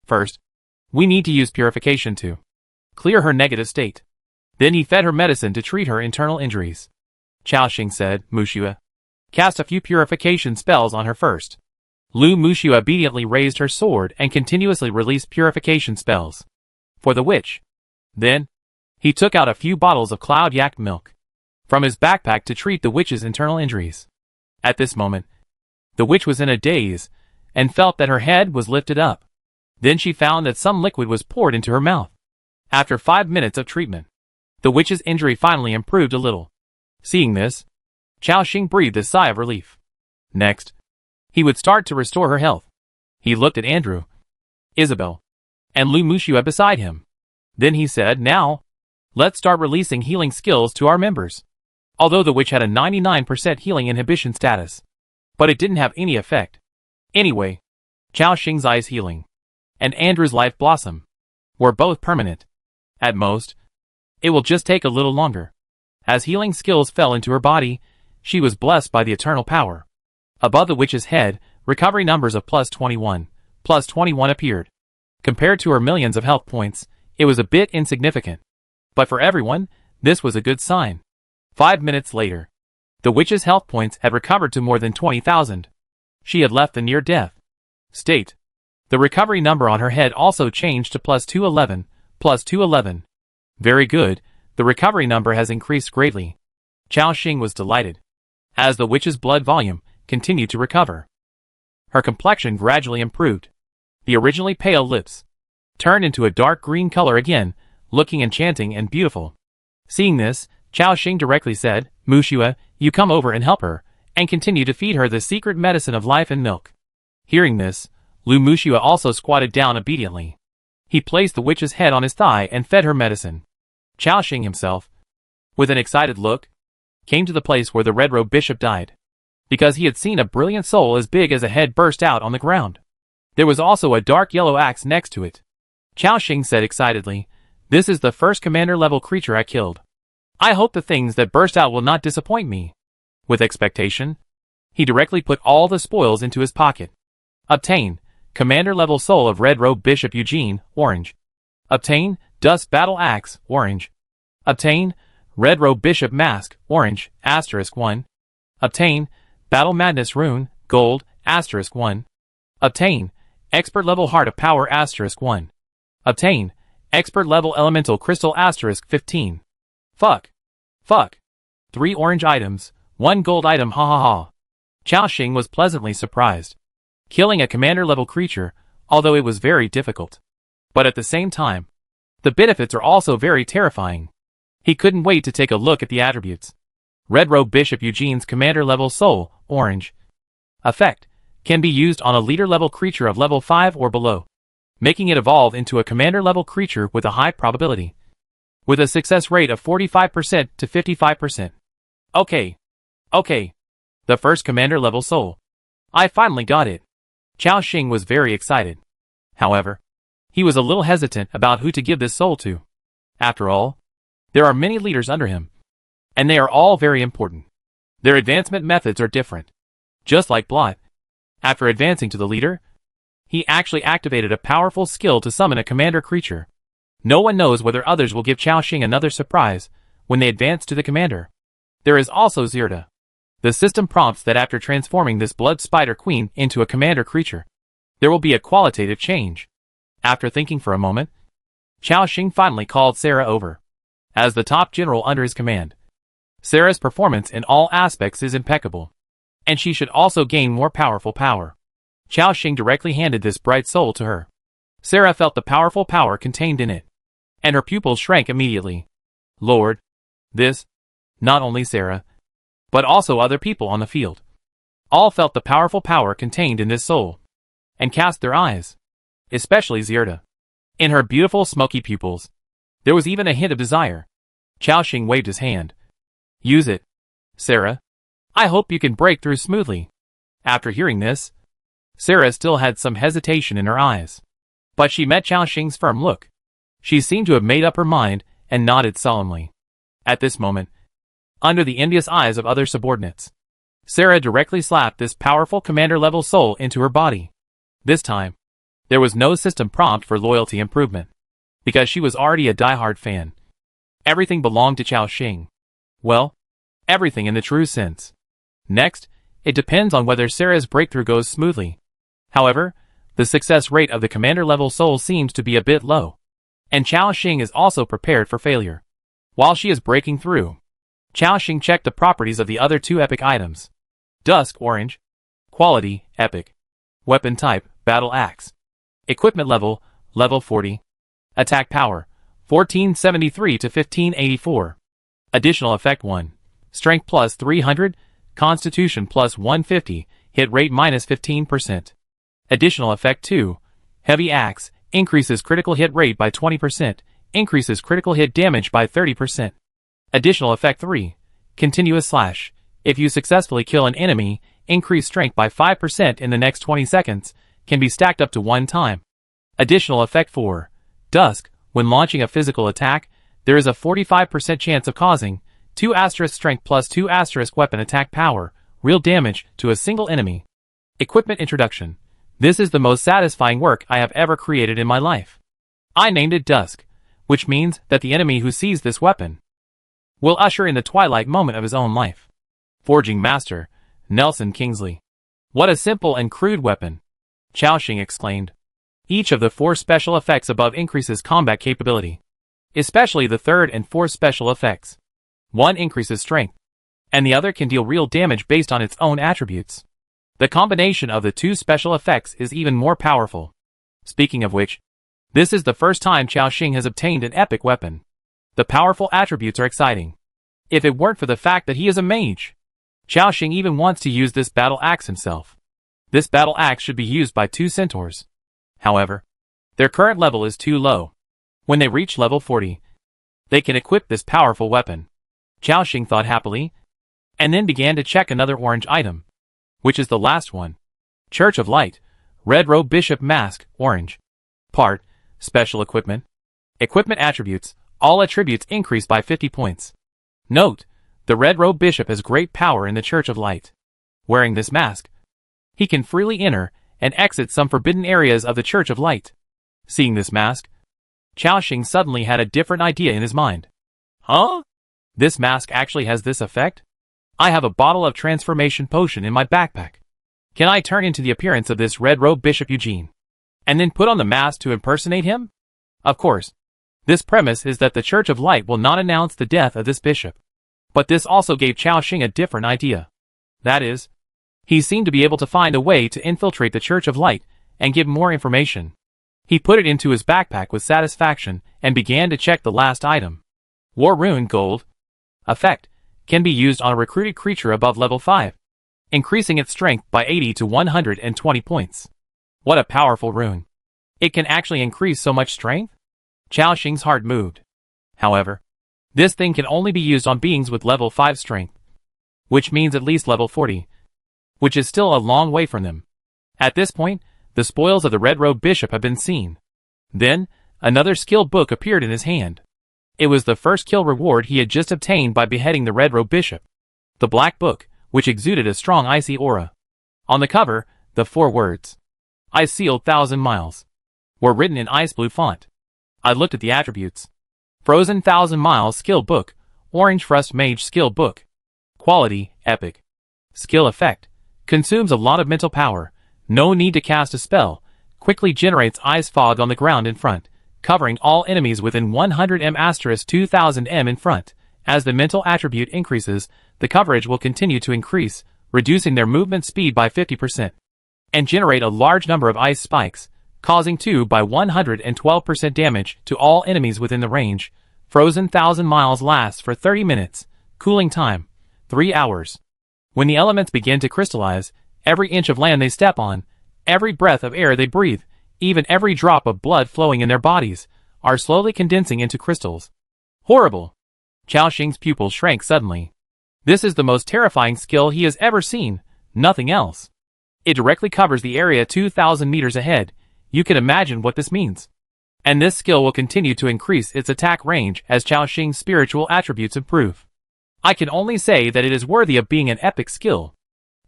First, we need to use purification to clear her negative state. Then he fed her medicine to treat her internal injuries. Chao Xing said, Muxue, cast a few purification spells on her first. Lu Muxue obediently raised her sword and continuously released purification spells for the witch. Then, he took out a few bottles of cloud yak milk from his backpack to treat the witch's internal injuries. At this moment, the witch was in a daze and felt that her head was lifted up. Then she found that some liquid was poured into her mouth. After 5 minutes of treatment, the witch's injury finally improved a little. Seeing this, Chao Xing breathed a sigh of relief. Next, he would start to restore her health. He looked at Andrew, Isabel, and Lu Muxue beside him. Then he said, now, let's start releasing healing skills to our members. Although the witch had a 99% healing inhibition status, but it didn't have any effect. Anyway, Chao Xing's eyes healing and Andrew's life blossom were both permanent. At most, it will just take a little longer. As healing skills fell into her body, she was blessed by the eternal power. Above the witch's head, recovery numbers of +21 appeared. Compared to her millions of health points, it was a bit insignificant. But for everyone, this was a good sign. 5 minutes later, the witch's health points had recovered to more than 20,000. She had left the near-death state. The recovery number on her head also changed to +211. Very good, the recovery number has increased greatly. Chao Xing was delighted. As the witch's blood volume continued to recover, her complexion gradually improved. The originally pale lips turned into a dark green color again, looking enchanting and beautiful. Seeing this, Chao Xing directly said, Muxue, you come over and help her, and continue to feed her the secret medicine of life and milk. Hearing this, Lu Muxue also squatted down obediently. He placed the witch's head on his thigh and fed her medicine. Chao Xing himself, with an excited look, came to the place where the red-robed bishop died, because he had seen a brilliant soul as big as a head burst out on the ground. There was also a dark yellow axe next to it. Chao Xing said excitedly, this is the first commander-level creature I killed. I hope the things that burst out will not disappoint me. With expectation, he directly put all the spoils into his pocket. Obtain, commander-level soul of red-robed bishop Eugene, orange. Obtain, dust battle axe, orange. Obtain, red-robed bishop mask, orange, *1. Obtain, battle madness rune, gold, *1. Obtain, expert level heart of power, *1. Obtain, expert level elemental crystal, *15. Fuck. 3 orange items, 1 gold item, ha ha ha. Chao Xing was pleasantly surprised. Killing a commander-level creature, although it was very difficult. But at the same time, the benefits are also very terrifying. He couldn't wait to take a look at the attributes. Red-robed bishop Eugene's commander-level soul, orange. Effect, can be used on a leader-level creature of level 5 or below, making it evolve into a commander-level creature with a high probability, with a success rate of 45% to 55%. Okay. The first commander-level soul. I finally got it. Chao Xing was very excited. However, he was a little hesitant about who to give this soul to. After all, there are many leaders under him, and they are all very important. Their advancement methods are different. Just like Blot, after advancing to the leader, he actually activated a powerful skill to summon a commander creature. No one knows whether others will give Chao Xing another surprise when they advance to the commander. There is also Zirda. The system prompts that after transforming this blood spider queen into a commander creature, there will be a qualitative change. After thinking for a moment, Chao Xing finally called Sarah over. As the top general under his command, Sarah's performance in all aspects is impeccable, and she should also gain more powerful power. Chao Xing directly handed this bright soul to her. Sarah felt the powerful power contained in it, and her pupils shrank immediately. Lord, this, not only Sarah, but also other people on the field, all felt the powerful power contained in this soul, and cast their eyes, especially Zirda. In her beautiful smoky pupils, there was even a hint of desire. Chao Xing waved his hand. Use it, Sarah. I hope you can break through smoothly. After hearing this, Sarah still had some hesitation in her eyes, but she met Chao Xing's firm look. She seemed to have made up her mind and nodded solemnly. At this moment, under the envious eyes of other subordinates, Sarah directly slapped this powerful commander-level soul into her body. This time, there was no system prompt for loyalty improvement, because she was already a die-hard fan. Everything belonged to Chao Xing. Well, everything in the true sense. Next, it depends on whether Sarah's breakthrough goes smoothly. However, the success rate of the commander-level soul seems to be a bit low, and Chao Xing is also prepared for failure. While she is breaking through, Chao Xing checked the properties of the other two epic items. Dusk Orange. Quality, Epic. Weapon type, Battle Axe. Equipment level, Level 40. Attack power, 1473 to 1584. Additional effect 1. Strength plus 300, Constitution plus 150, hit rate minus 15%. Additional effect 2. Heavy Axe, increases critical hit rate by 20%, increases critical hit damage by 30%. Additional effect 3. Continuous Slash. If you successfully kill an enemy, increase strength by 5% in the next 20 seconds, can be stacked up to 1 time. Additional effect 4. Dusk. When launching a physical attack, there is a 45% chance of causing 2 asterisk strength plus 2 asterisk weapon attack power, real damage, to a single enemy. Equipment introduction. This is the most satisfying work I have ever created in my life. I named it Dusk, which means that the enemy who sees this weapon will usher in the twilight moment of his own life. Forging Master, Nelson Kingsley. What a simple and crude weapon, Chao Xing exclaimed. Each of the 4 special effects above increases combat capability, especially the 3rd and 4th special effects. One increases strength, and the other can deal real damage based on its own attributes. The combination of the 2 special effects is even more powerful. Speaking of which, this is the first time Chao Xing has obtained an epic weapon. The powerful attributes are exciting. If it weren't for the fact that he is a mage, Chao Xing even wants to use this battle axe himself. This battle axe should be used by 2 centaurs. However, their current level is too low. When they reach level 40, they can equip this powerful weapon. Chao Xing thought happily, and then began to check another orange item, which is the last one. Church of Light, Red Robe Bishop Mask, Orange. Part, Special Equipment. Equipment attributes, all attributes increase by 50 points. Note, the Red Robe Bishop has great power in the Church of Light. Wearing this mask, he can freely enter and exit some forbidden areas of the Church of Light. Seeing this mask, Chao Xing suddenly had a different idea in his mind. Huh? This mask actually has this effect? I have a bottle of transformation potion in my backpack. Can I turn into the appearance of this Red Robe Bishop Eugene, and then put on the mask to impersonate him? Of course, this premise is that the Church of Light will not announce the death of this bishop. But this also gave Chao Xing a different idea. That is, he seemed to be able to find a way to infiltrate the Church of Light and give more information. He put it into his backpack with satisfaction and began to check the last item. War Rune Gold. Effect. Can be used on a recruited creature above level 5, increasing its strength by 80 to 120 points. What a powerful rune. It can actually increase so much strength? Chao Xing's heart moved. However, this thing can only be used on beings with level 5 strength, which means at least level 40, which is still a long way from them. At this point, the spoils of the Red Robe Bishop have been seen. Then, another skill book appeared in his hand. It was the first kill reward he had just obtained by beheading the Red Robe Bishop. The black book, which exuded a strong icy aura. On the cover, the 4 words, "I sealed 1,000 miles," were written in ice blue font. I looked at the attributes. Frozen 1,000 miles skill book, Orange Frost Mage skill book. Quality, Epic. Skill effect, consumes a lot of mental power, no need to cast a spell, quickly generates ice fog on the ground in front, covering all enemies within 100 m*2000 m in front. As the mental attribute increases, the coverage will continue to increase, reducing their movement speed by 50%, and generate a large number of ice spikes, causing 2 by 112% damage to all enemies within the range. Frozen 1,000 miles lasts for 30 minutes, cooling time, 3 hours. When the elements begin to crystallize, every inch of land they step on, every breath of air they breathe, even every drop of blood flowing in their bodies, are slowly condensing into crystals. Horrible! Chao Xing's pupils shrank suddenly. This is the most terrifying skill he has ever seen, nothing else. It directly covers the area 2,000 meters ahead. You can imagine what this means. And this skill will continue to increase its attack range as Xiaoxing's spiritual attributes improve. I can only say that it is worthy of being an epic skill.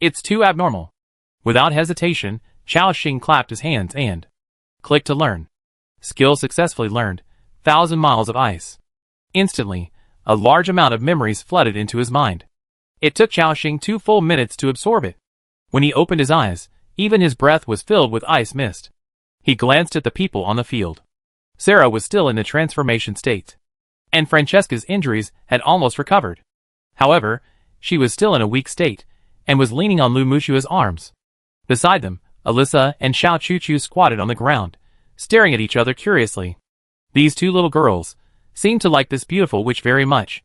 It's too abnormal. Without hesitation, Xiaoxing clapped his hands and clicked to learn. Skill successfully learned. 1,000 miles of ice. Instantly, a large amount of memories flooded into his mind. It took Xiaoxing 2 full minutes to absorb it. When he opened his eyes, even his breath was filled with ice mist. He glanced at the people on the field. Sarah was still in the transformation state, and Francesca's injuries had almost recovered. However, she was still in a weak state, and was leaning on Lu Mushua's arms. Beside them, Alyssa and Xiao Chuchu squatted on the ground, staring at each other curiously. These 2 little girls seemed to like this beautiful witch very much.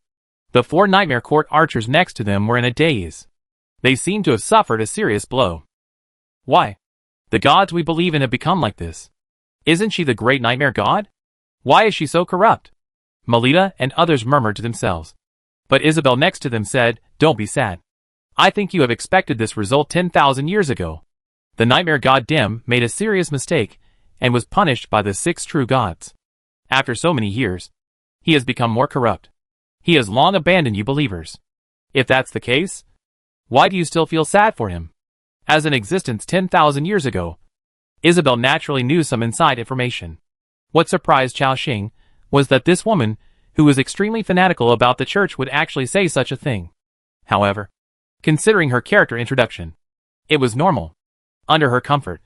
The 4 Nightmare Court archers next to them were in a daze. They seemed to have suffered a serious blow. Why? The gods we believe in have become like this. Isn't she the great nightmare god? Why is she so corrupt? Melita and others murmured to themselves. But Isabel next to them said, "Don't be sad. I think you have expected this result 10,000 years ago. The nightmare god Dim made a serious mistake and was punished by the 6 true gods. After so many years, he has become more corrupt. He has long abandoned you believers. If that's the case, why do you still feel sad for him? As in existence 10,000 years ago." Isabel naturally knew some inside information. What surprised Xiaoxing was that this woman, who was extremely fanatical about the church, would actually say such a thing. However, considering her character introduction, it was normal. Under her comfort,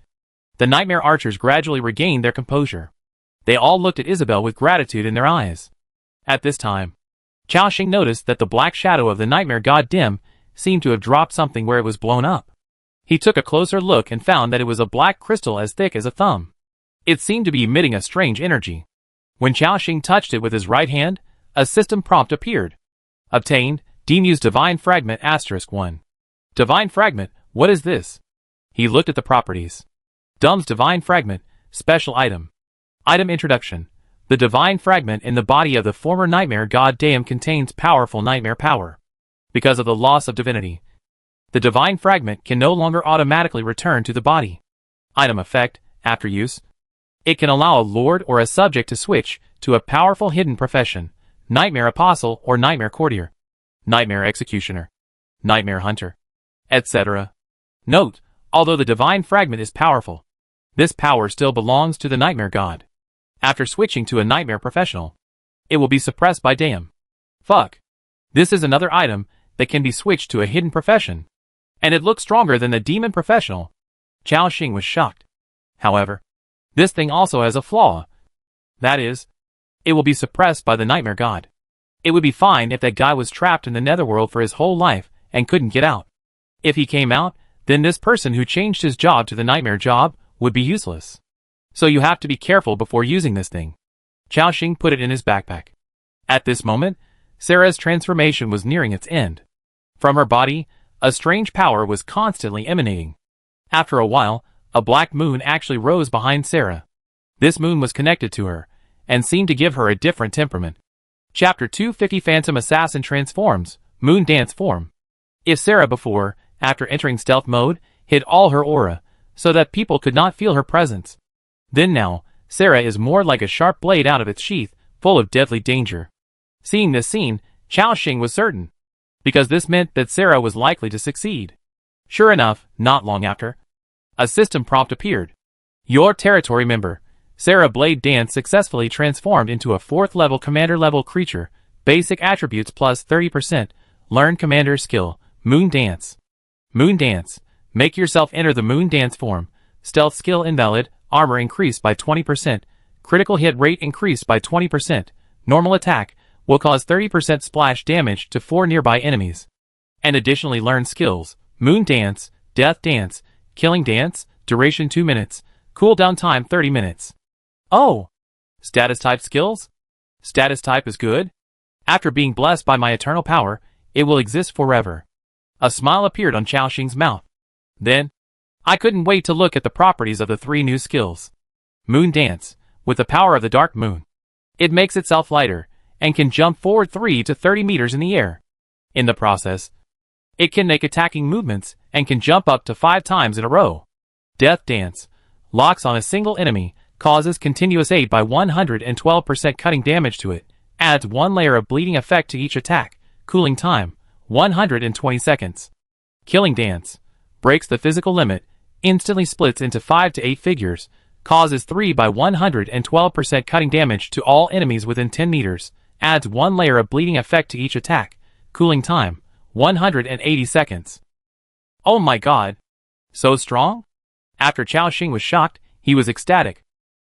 the nightmare archers gradually regained their composure. They all looked at Isabel with gratitude in their eyes. At this time, Xiaoxing noticed that the black shadow of the nightmare god Dim seemed to have dropped something where it was blown up. He took a closer look and found that it was a black crystal as thick as a thumb. It seemed to be emitting a strange energy. When Xiaoxing touched it with his right hand, a system prompt appeared. Obtained, Dimu's Divine Fragment *1. Divine Fragment, what is this? He looked at the properties. Dum's Divine Fragment, special item. Item introduction. The Divine Fragment in the body of the former nightmare god Dam contains powerful nightmare power. Because of the loss of divinity, the Divine Fragment can no longer automatically return to the body. Item effect, after use. It can allow a lord or a subject to switch to a powerful hidden profession, Nightmare Apostle or Nightmare Courtier, Nightmare Executioner, Nightmare Hunter, etc. Note, although the Divine Fragment is powerful, this power still belongs to the Nightmare God. After switching to a Nightmare Professional, it will be suppressed by Dam. Fuck. This is another item that can be switched to a hidden profession. And it looks stronger than the Demon Professional. Xiaoxing was shocked. However, this thing also has a flaw. That is, it will be suppressed by the Nightmare God. It would be fine if that guy was trapped in the netherworld for his whole life and couldn't get out. If he came out, then this person who changed his job to the Nightmare job would be useless. So you have to be careful before using this thing. Xiaoxing put it in his backpack. At this moment, Sarah's transformation was nearing its end. From her body, a strange power was constantly emanating. After a while, a black moon actually rose behind Sarah. This moon was connected to her, and seemed to give her a different temperament. Chapter 250 Phantom Assassin transforms, Moon Dance form. If Sarah before, after entering stealth mode, hid all her aura, so that people could not feel her presence, then now, Sarah is more like a sharp blade out of its sheath, full of deadly danger. Seeing this scene, Xiaoxing was certain, because this meant that Sarah was likely to succeed. Sure enough, not long after, a system prompt appeared. Your territory member, Sarah Blade Dance, successfully transformed into a 4th level commander level creature, basic attributes plus 30%, learn commander skill, Moon Dance. Moon Dance, make yourself enter the Moon Dance form, stealth skill invalid, armor increased by 20%, critical hit rate increased by 20%, normal attack, will cause 30% splash damage to 4 nearby enemies. And additionally learn skills, Moon Dance, Death Dance, Killing Dance, duration 2 minutes, cooldown time 30 minutes. Oh! Status type skills? Status type is good? After being blessed by my eternal power, it will exist forever. A smile appeared on Xiaoxing's mouth. Then, I couldn't wait to look at the properties of the 3 new skills. Moon Dance, with the power of the dark moon. It makes itself lighter, and can jump forward 3 to 30 meters in the air. In the process, it can make attacking movements, and can jump up to 5 times in a row. Death Dance, locks on a single enemy, causes continuous 8 by 112% cutting damage to it, adds 1 layer of bleeding effect to each attack, cooling time, 120 seconds. Killing Dance, breaks the physical limit, instantly splits into 5 to 8 figures, causes 3 by 112% cutting damage to all enemies within 10 meters, adds 1 layer of bleeding effect to each attack, cooling time, 180 seconds. Oh my god! So strong? After Chao Xing was shocked, he was ecstatic.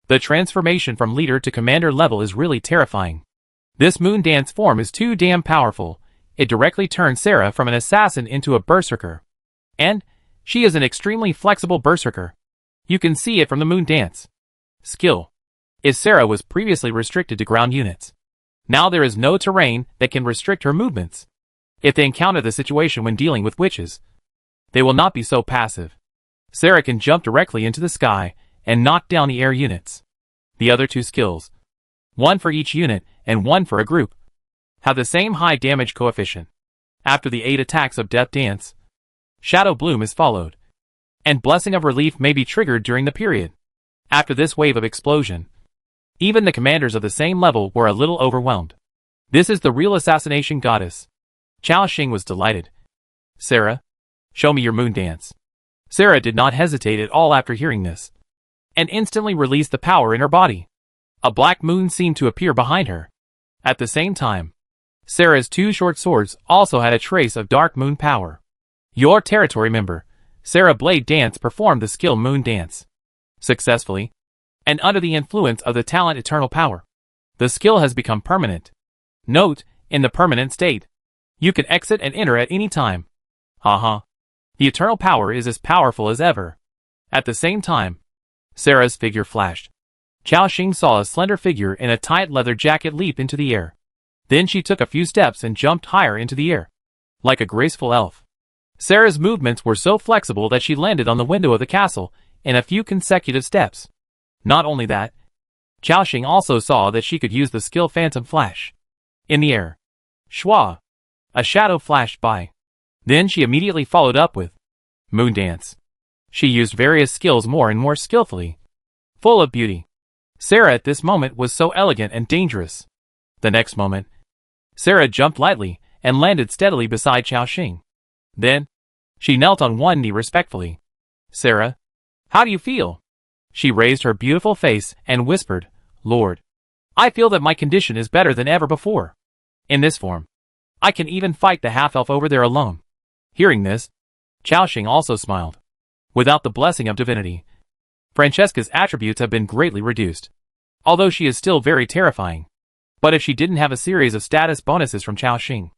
The transformation from leader to commander level is really terrifying. This moon dance form is too damn powerful. It directly turns Sarah from an assassin into a berserker. And she is an extremely flexible berserker. You can see it from the moon dance. Skill. Is Sarah was previously restricted to ground units. Now there is no terrain that can restrict her movements. If they encounter the situation when dealing with witches, they will not be so passive. Sarah can jump directly into the sky and knock down the air units. The other two skills, one for each unit and one for a group, have the same high damage coefficient. After the 8 attacks of Death Dance, Shadow Bloom is followed, and Blessing of Relief may be triggered during the period. After this wave of explosion, even the commanders of the same level were a little overwhelmed. This is the real assassination goddess. Chao Xing was delighted. Sarah, show me your moon dance. Sarah did not hesitate at all after hearing this, and instantly released the power in her body. A black moon seemed to appear behind her. At the same time, Sarah's 2 short swords also had a trace of dark moon power. Your territory member, Sarah Blade Dance, performed the skill Moon Dance successfully, and under the influence of the talent Eternal Power. The skill has become permanent. Note, in the permanent state, you can exit and enter at any time. The Eternal Power is as powerful as ever. At the same time, Sarah's figure flashed. Chao Xing saw a slender figure in a tight leather jacket leap into the air. Then she took a few steps and jumped higher into the air, like a graceful elf. Sarah's movements were so flexible that she landed on the window of the castle in a few consecutive steps. Not only that, Chao Xing also saw that she could use the skill Phantom Flash. In the air, Shwa, a shadow flashed by. Then she immediately followed up with Moon Dance. She used various skills more and more skillfully, full of beauty. Sarah at this moment was so elegant and dangerous. The next moment, Sarah jumped lightly and landed steadily beside Chao Xing. Then, she knelt on one knee respectfully. Sarah, how do you feel? She raised her beautiful face and whispered, Lord, I feel that my condition is better than ever before. In this form, I can even fight the half-elf over there alone. Hearing this, Chao Xing also smiled. Without the blessing of divinity, Francesca's attributes have been greatly reduced, although she is still very terrifying. But if she didn't have a series of status bonuses from Chao Xing,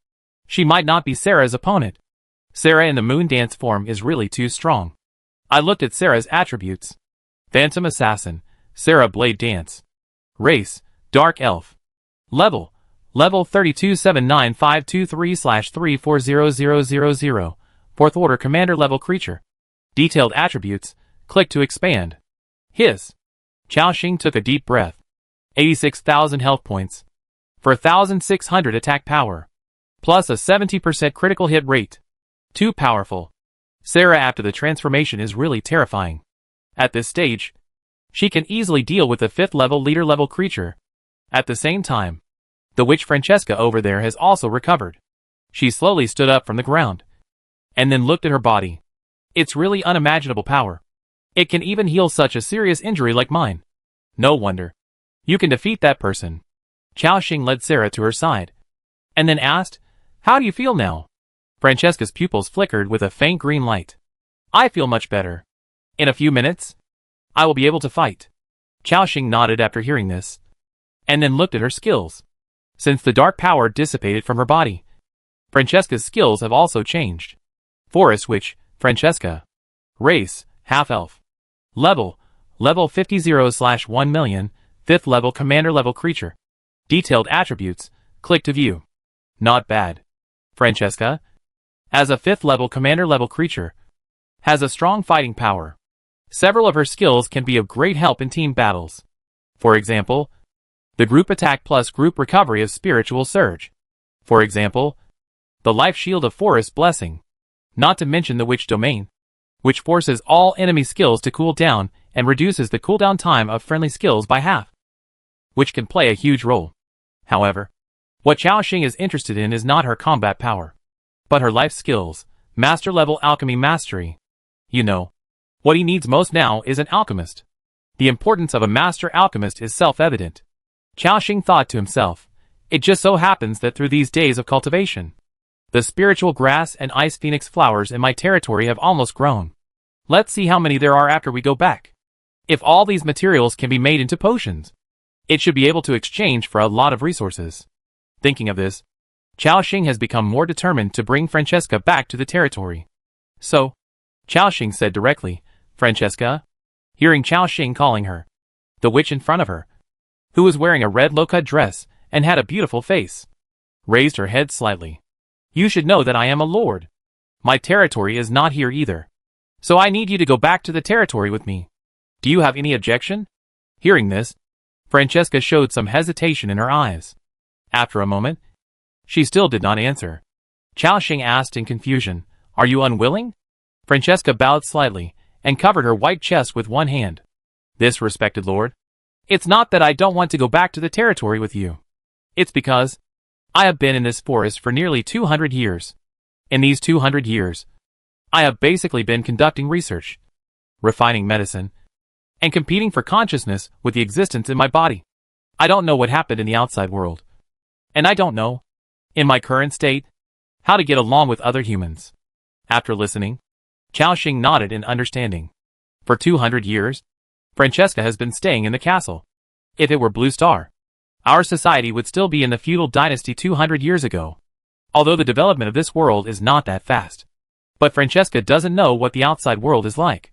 she might not be Sarah's opponent. Sarah in the moon dance form is really too strong. I looked at Sarah's attributes. Phantom Assassin, Sarah Blade Dance. Race, Dark Elf. Level 32795223/340000. 4th Order Commander Level Creature. Detailed Attributes, click to expand. His. Chao Xing took a deep breath. 86,000 health points. For 1,600 attack power. Plus a 70% critical hit rate. Too powerful. Sarah after the transformation is really terrifying. At this stage, she can easily deal with the 5th level leader level creature. At the same time, the witch Francesca over there has also recovered. She slowly stood up from the ground, and then looked at her body. It's really unimaginable power. It can even heal such a serious injury like mine. No wonder. You can defeat that person. Chao Xing led Sarah to her side, and then asked, How do you feel now? Francesca's pupils flickered with a faint green light. I feel much better. In a few minutes, I will be able to fight. Chao Xing nodded after hearing this, and then looked at her skills. Since the dark power dissipated from her body, Francesca's skills have also changed. Forest Witch, Francesca. Race, Half-Elf. Level 50/1,000,000, 5th level Commander level creature. Detailed Attributes, click to view. Not bad. Francesca, as a 5th level Commander level creature, has a strong fighting power. Several of her skills can be of great help in team battles. For example, the group attack plus group recovery of Spiritual Surge. For example, the life shield of Forest Blessing. Not to mention the Witch Domain, which forces all enemy skills to cool down and reduces the cooldown time of friendly skills by half, which can play a huge role. However, what Chao Xing is interested in is not her combat power, but her life skills, master-level alchemy mastery. You know, what he needs most now is an alchemist. The importance of a master alchemist is self-evident. Chao Xing thought to himself, it just so happens that through these days of cultivation, the spiritual grass and ice phoenix flowers in my territory have almost grown. Let's see how many there are after we go back. If all these materials can be made into potions, it should be able to exchange for a lot of resources. Thinking of this, Chao Xing has become more determined to bring Francesca back to the territory. So, Chao Xing said directly, Francesca? Hearing Chao Xing calling her, the witch in front of her, who was wearing a red low-cut dress and had a beautiful face, raised her head slightly. You should know that I am a lord. My territory is not here either. So I need you to go back to the territory with me. Do you have any objection? Hearing this, Francesca showed some hesitation in her eyes. After a moment, she still did not answer. Chao Xing asked in confusion, Are you unwilling? Francesca bowed slightly and covered her white chest with one hand. This respected lord, it's not that I don't want to go back to the territory with you. It's because I have been in this forest for nearly 200 years. In these 200 years, I have basically been conducting research, refining medicine, and competing for consciousness with the existence in my body. I don't know what happened in the outside world. And I don't know, in my current state, how to get along with other humans. After listening, Chao Xing nodded in understanding. For 200 years, Francesca has been staying in the castle. If it were Blue Star, our society would still be in the feudal dynasty 200 years ago. Although the development of this world is not that fast. But Francesca doesn't know what the outside world is like,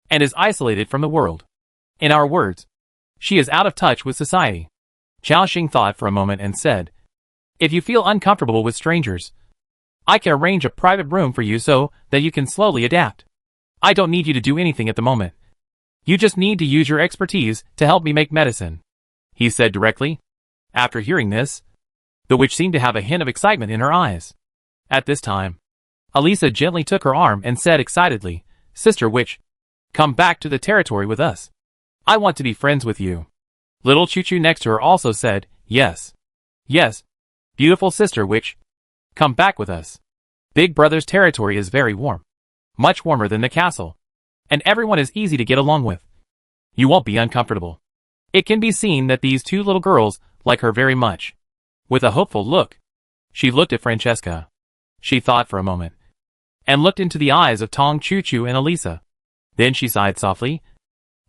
and is isolated from the world. In our words, she is out of touch with society. Chao Xing thought for a moment and said, If you feel uncomfortable with strangers, I can arrange a private room for you so that you can slowly adapt. I don't need you to do anything at the moment. You just need to use your expertise to help me make medicine, he said directly. After hearing this, the witch seemed to have a hint of excitement in her eyes. At this time, Elisa gently took her arm and said excitedly, Sister Witch, come back to the territory with us. I want to be friends with you. Little Choo Choo next to her also said, Yes. Yes. Beautiful Sister Witch, come back with us. Big Brother's territory is very warm. Much warmer than the castle. And everyone is easy to get along with. You won't be uncomfortable. It can be seen that these two little girls like her very much. With a hopeful look, she looked at Francesca. She thought for a moment, and looked into the eyes of Tong Choo Choo and Elisa. Then she sighed softly.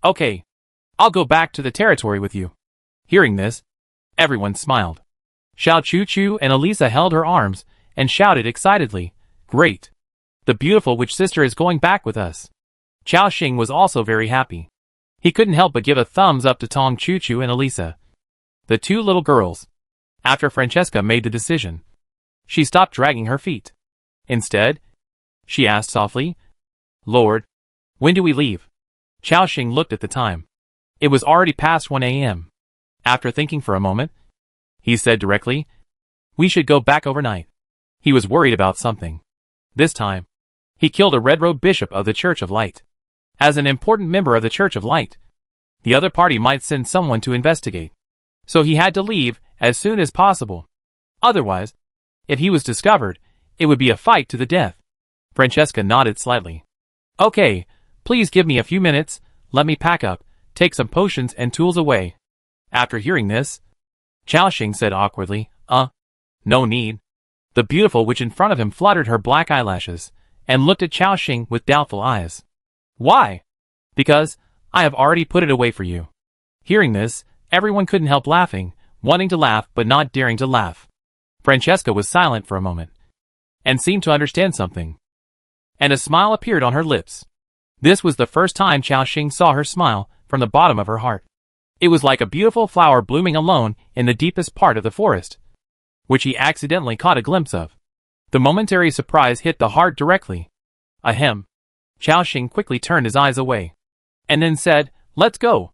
Okay, I'll go back to the territory with you. Hearing this, everyone smiled. Xiao Choo Choo and Elisa held her arms and shouted excitedly, Great! The beautiful witch sister is going back with us. Chao Xing was also very happy. He couldn't help but give a thumbs up to Tong Choo Choo and Elisa, the two little girls. After Francesca made the decision, she stopped dragging her feet. Instead, she asked softly, Lord, when do we leave? Chao Xing looked at the time. It was already past 1 a.m. After thinking for a moment, he said directly, We should go back overnight. He was worried about something. This time, he killed a red-robed bishop of the Church of Light. As an important member of the Church of Light, the other party might send someone to investigate. So he had to leave as soon as possible. Otherwise, if he was discovered, it would be a fight to the death. Francesca nodded slightly. Okay, please give me a few minutes, let me pack up, take some potions and tools away. After hearing this, Chao Xing said awkwardly, No need. The beautiful witch in front of him fluttered her black eyelashes, and looked at Chao Xing with doubtful eyes. Why? Because I have already put it away for you. Hearing this, everyone couldn't help laughing, wanting to laugh but not daring to laugh. Francesca was silent for a moment, and seemed to understand something. And a smile appeared on her lips. This was the first time Chao Xing saw her smile from the bottom of her heart. It was like a beautiful flower blooming alone in the deepest part of the forest, which he accidentally caught a glimpse of. The momentary surprise hit the heart directly. Ahem. Chao Xing quickly turned his eyes away, and then said, Let's go.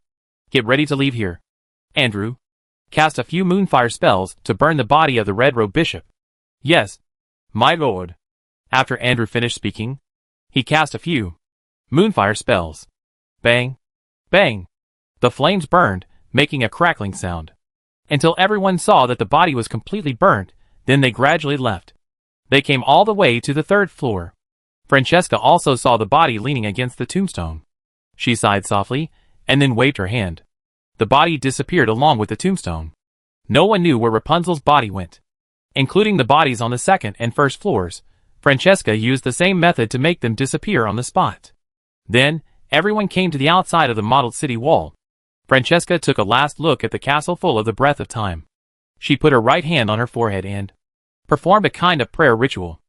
Get ready to leave here. Andrew, cast a few moonfire spells to burn the body of the red-robed bishop. Yes, my lord. After Andrew finished speaking, he cast a few moonfire spells. Bang, Bang! The flames burned, making a crackling sound. Until everyone saw that the body was completely burnt, then they gradually left. They came all the way to the 3rd floor. Francesca also saw the body leaning against the tombstone. She sighed softly, and then waved her hand. The body disappeared along with the tombstone. No one knew where Rapunzel's body went. Including the bodies on the 2nd and 1st floors, Francesca used the same method to make them disappear on the spot. Then, everyone came to the outside of the modeled city wall. Francesca took a last look at the castle full of the breath of time. She put her right hand on her forehead and performed a kind of prayer ritual.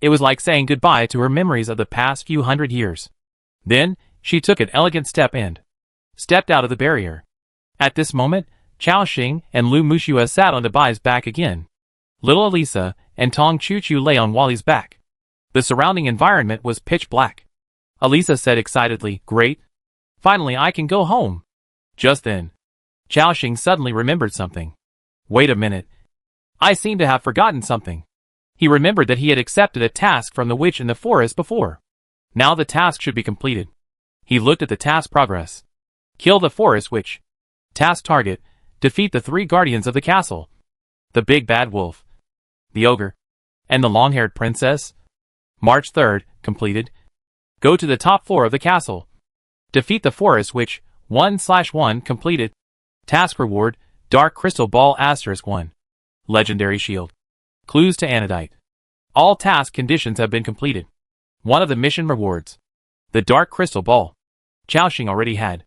It was like saying goodbye to her memories of the past few hundred years. Then, she took an elegant step and stepped out of the barrier. At this moment, Chao Xing and Lu Muxua sat on Debai's back again. Little Elisa and Tong Chu Chu lay on Wally's back. The surrounding environment was pitch black. Elisa said excitedly, "Great! Finally I can go home." Just then, Chao Xing suddenly remembered something. Wait a minute. I seem to have forgotten something. He remembered that he had accepted a task from the witch in the forest before. Now the task should be completed. He looked at the task progress. Kill the forest witch. Task target: defeat the 3 guardians of the castle. The big bad wolf, the ogre, and the long-haired princess. March 3rd, completed. Go to the top floor of the castle. Defeat the forest witch, 1/1, completed. Task reward: Dark Crystal Ball *1. Legendary Shield. Clues to Anodite. All task conditions have been completed. One of the mission rewards: the Dark Crystal Ball. Chao Xing already had.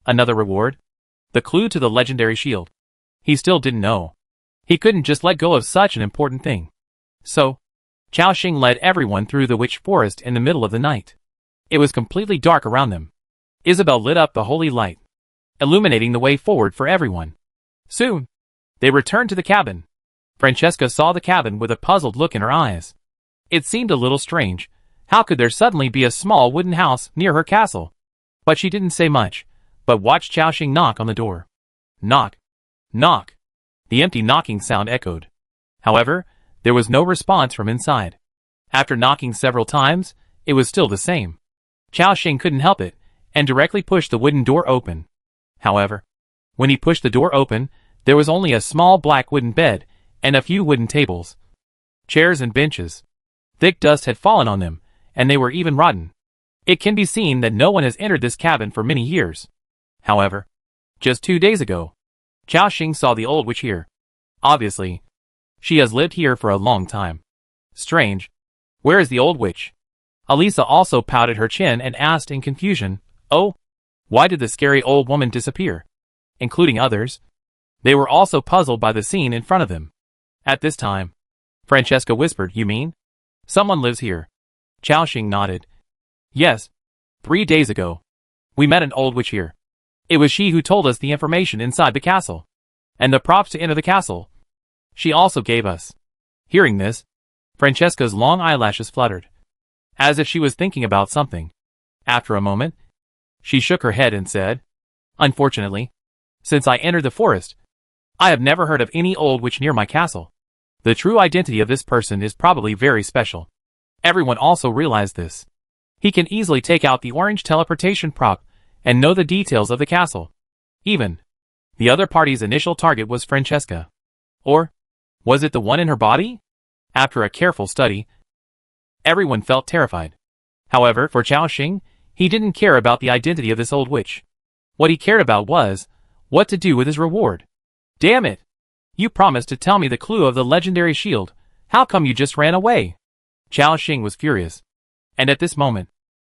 Another reward: the clue to the Legendary Shield. He still didn't know. He couldn't just let go of such an important thing. So, Chao Xing led everyone through the witch forest in the middle of the night. It was completely dark around them. Isabel lit up the holy light, illuminating the way forward for everyone. Soon, they returned to the cabin. Francesca saw the cabin with a puzzled look in her eyes. It seemed a little strange. How could there suddenly be a small wooden house near her castle? But she didn't say much, but watched Chao Xing knock on the door. Knock. Knock. The empty knocking sound echoed. However, there was no response from inside. After knocking several times, it was still the same. Chao Xing couldn't help it, and directly pushed the wooden door open. However, when he pushed the door open, there was only a small black wooden bed, and a few wooden tables, chairs and benches. Thick dust had fallen on them, and they were even rotten. It can be seen that no one has entered this cabin for many years. However, just 2 days ago, Chao Xing saw the old witch here. Obviously, she has lived here for a long time. Strange. Where is the old witch? Elisa also pouted her chin and asked in confusion, "Oh, why did the scary old woman disappear?" Including others, they were also puzzled by the scene in front of them. At this time, Francesca whispered, "You mean someone lives here?" Chao Xing nodded. "Yes. 3 days ago, we met an old witch here. It was she who told us the information inside the castle, and the props to enter the castle. She also gave us." Hearing this, Francesca's long eyelashes fluttered, as if she was thinking about something. After a moment, she shook her head and said, "Unfortunately, since I entered the forest, I have never heard of any old witch near my castle. The true identity of this person is probably very special." Everyone also realized this. He can easily take out the orange teleportation prop and know the details of the castle. Even, the other party's initial target was Francesca. Or, was it the one in her body? After a careful study, everyone felt terrified. However, for Chao Xing, he didn't care about the identity of this old witch. What he cared about was what to do with his reward. "Damn it! You promised to tell me the clue of the legendary shield. How come you just ran away?" Chao Xing was furious. And at this moment,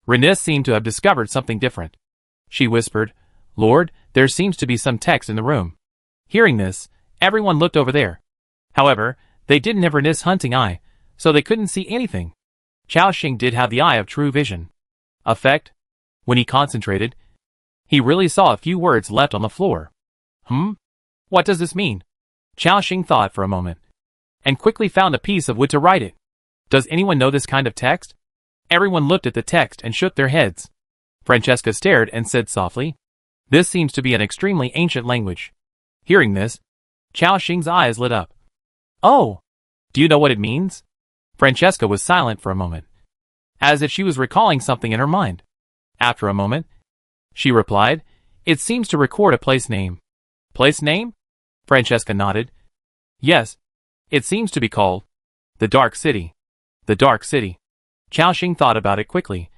Renice seemed to have discovered something different. She whispered, "Lord, there seems to be some text in the room." Hearing this, everyone looked over there. However, they didn't have Renice's hunting eye, so they couldn't see anything. Chao Xing did have the eye of true vision. Effect? When he concentrated, he really saw a few words left on the floor. What does this mean? Chao Xing thought for a moment, and quickly found a piece of wood to write it. Does anyone know this kind of text? Everyone looked at the text and shook their heads. Francesca stared and said softly, "This seems to be an extremely ancient language." Hearing this, Chao Xing's eyes lit up. "Oh, do you know what it means?" Francesca was silent for a moment, as if she was recalling something in her mind. After a moment, she replied, It seems to record a place name. Place name? Francesca nodded. Yes. It seems to be called the Dark City. The Dark City. Chao Xing thought about it quickly,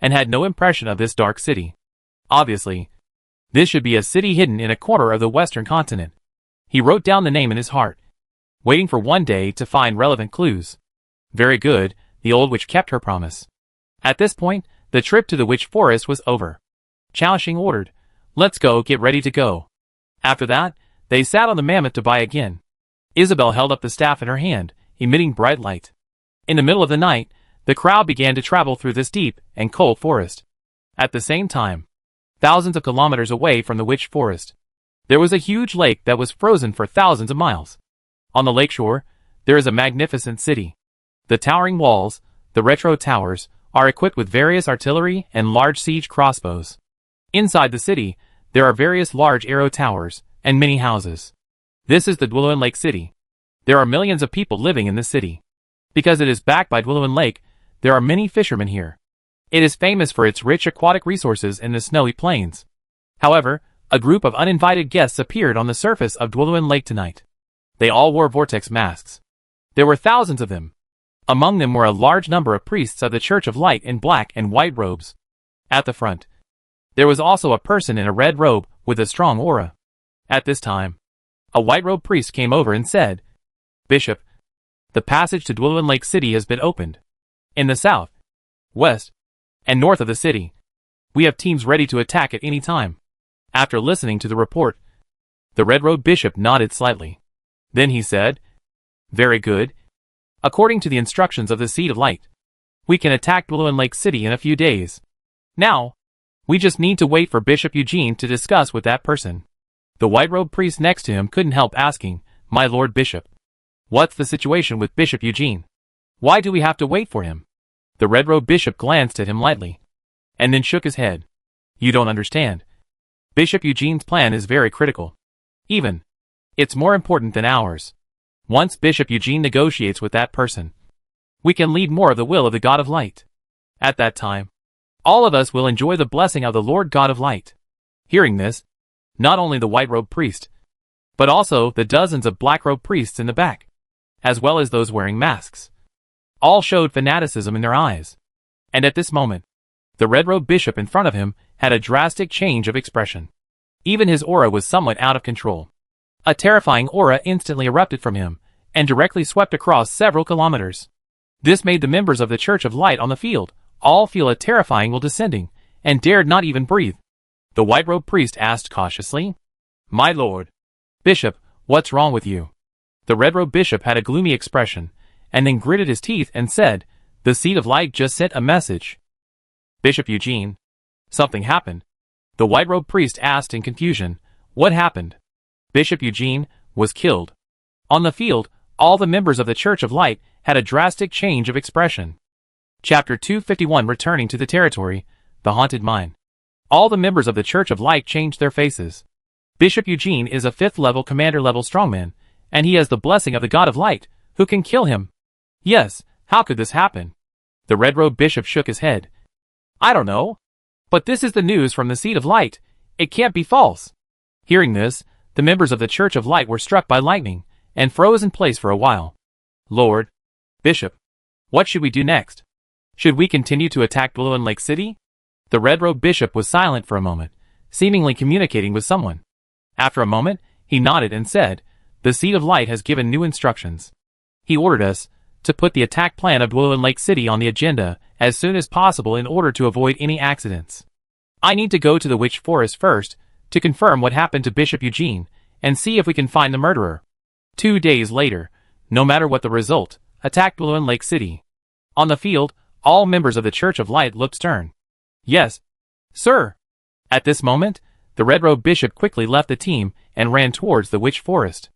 and had no impression of this Dark City. Obviously, this should be a city hidden in a corner of the Western continent. He wrote down the name in his heart, waiting for one day to find relevant clues. Very good, the old witch kept her promise. At this point, the trip to the witch forest was over. Chao Xing ordered, "Let's go, get ready to go." After that, they sat on the mammoth to buy again. Isabel held up the staff in her hand, emitting bright light. In the middle of the night, the crowd began to travel through this deep and cold forest. At the same time, thousands of kilometers away from the witch forest, there was a huge lake that was frozen for thousands of miles. On the lakeshore, there is a magnificent city. The towering walls, the retro towers, are equipped with various artillery and large siege crossbows. Inside the city, there are various large arrow towers and many houses. This is the Dwelluan Lake City. There are millions of people living in this city. Because it is backed by Dwelluan Lake, there are many fishermen here. It is famous for its rich aquatic resources in the snowy plains. However, a group of uninvited guests appeared on the surface of Dwelluan Lake tonight. They all wore vortex masks. There were thousands of them. Among them were a large number of priests of the Church of Light in black and white robes. At the front, there was also a person in a red robe with a strong aura. At this time, a white-robed priest came over and said, "Bishop, the passage to Dwelluan Lake City has been opened. In the south, west, and north of the city, we have teams ready to attack at any time." After listening to the report, the red-robed bishop nodded slightly. Then he said, "Very good. According to the instructions of the Seed of Light, we can attack Dwelluan Lake City in a few days. Now, we just need to wait for Bishop Eugene to discuss with that person." The white-robed priest next to him couldn't help asking, "My Lord Bishop, what's the situation with Bishop Eugene? Why do we have to wait for him?" The red-robed bishop glanced at him lightly, and then shook his head. "You don't understand. Bishop Eugene's plan is very critical. It's more important than ours. Once Bishop Eugene negotiates with that person, we can lead more of the will of the God of Light. At that time, all of us will enjoy the blessing of the Lord God of Light." Hearing this, not only the white-robed priest, but also the dozens of black-robed priests in the back, as well as those wearing masks, all showed fanaticism in their eyes. And at this moment, the red-robed bishop in front of him had a drastic change of expression. Even his aura was somewhat out of control. A terrifying aura instantly erupted from him, and directly swept across several kilometers. This made the members of the Church of Light on the field all feel a terrifying will descending, and dared not even breathe. The white-robed priest asked cautiously, "My lord, Bishop, what's wrong with you?" The red-robed bishop had a gloomy expression, and then gritted his teeth and said, "The Seed of Light just sent a message." "Bishop Eugene, something happened?" The white-robed priest asked in confusion, "What happened?" "Bishop Eugene was killed." On the field, all the members of the Church of Light had a drastic change of expression. Chapter 251. Returning to the territory, the haunted mine. All the members of the Church of Light changed their faces. Bishop Eugene is a 5th-level commander-level strongman, and he has the blessing of the God of Light, who can kill him. Yes, how could this happen? The red-robed bishop shook his head. "I don't know. But this is the news from the Seed of Light. It can't be false." Hearing this, the members of the Church of Light were struck by lightning, and froze in place for a while. "Lord Bishop, what should we do next? Should we continue to attack Dwelluan Lake City?" The red-robed bishop was silent for a moment, seemingly communicating with someone. After a moment, he nodded and said, "The Seed of Light has given new instructions. He ordered us to put the attack plan of Dwelluan Lake City on the agenda as soon as possible in order to avoid any accidents. I need to go to the witch forest first to confirm what happened to Bishop Eugene and see if we can find the murderer. 2 days later, no matter what the result, attack Dwelluan Lake City." On the field, all members of the Church of Light looked stern. "Yes, sir." At this moment, the red-robed bishop quickly left the team and ran towards the witch forest.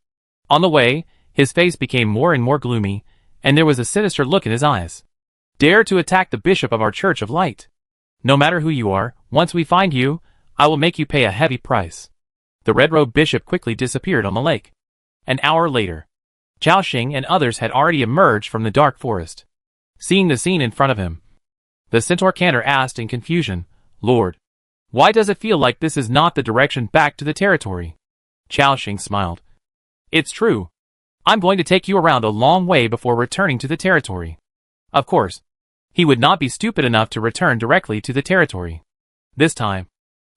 On the way, his face became more and more gloomy, and there was a sinister look in his eyes. "Dare to attack the bishop of our Church of Light? No matter who you are, once we find you, I will make you pay a heavy price." The red-robed bishop quickly disappeared on the lake. An hour later, Chao Xing and others had already emerged from the dark forest. Seeing the scene in front of him, the centaur cantor asked in confusion, "Lord, Why does it feel like this is not the direction back to the territory? Chao-Shing smiled. It's true. I'm going to take you around a long way before returning to the territory. Of course, he would not be stupid enough to return directly to the territory. This time,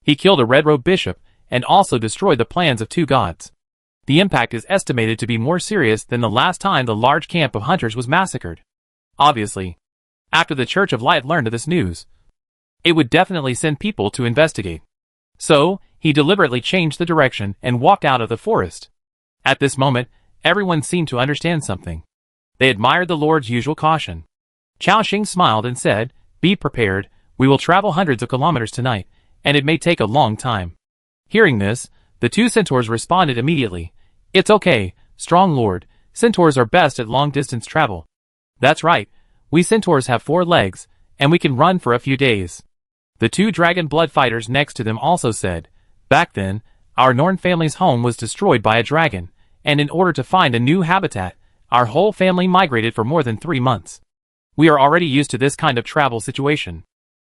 he killed a red-robed bishop and also destroyed the plans of 2 gods. The impact is estimated to be more serious than the last time the large camp of hunters was massacred. Obviously, after the Church of Light learned of this news, it would definitely send people to investigate. So, he deliberately changed the direction and walked out of the forest. At this moment, everyone seemed to understand something. They admired the Lord's usual caution. Chao-Shing smiled and said, "Be prepared, we will travel hundreds of kilometers tonight, and it may take a long time." Hearing this, the 2 centaurs responded immediately. "It's okay, strong Lord, centaurs are best at long-distance travel." "That's right, we centaurs have 4 legs, and we can run for a few days." The 2 dragon blood fighters next to them also said, "Back then, our Norn family's home was destroyed by a dragon, and in order to find a new habitat, our whole family migrated for more than 3 months. We are already used to this kind of travel situation."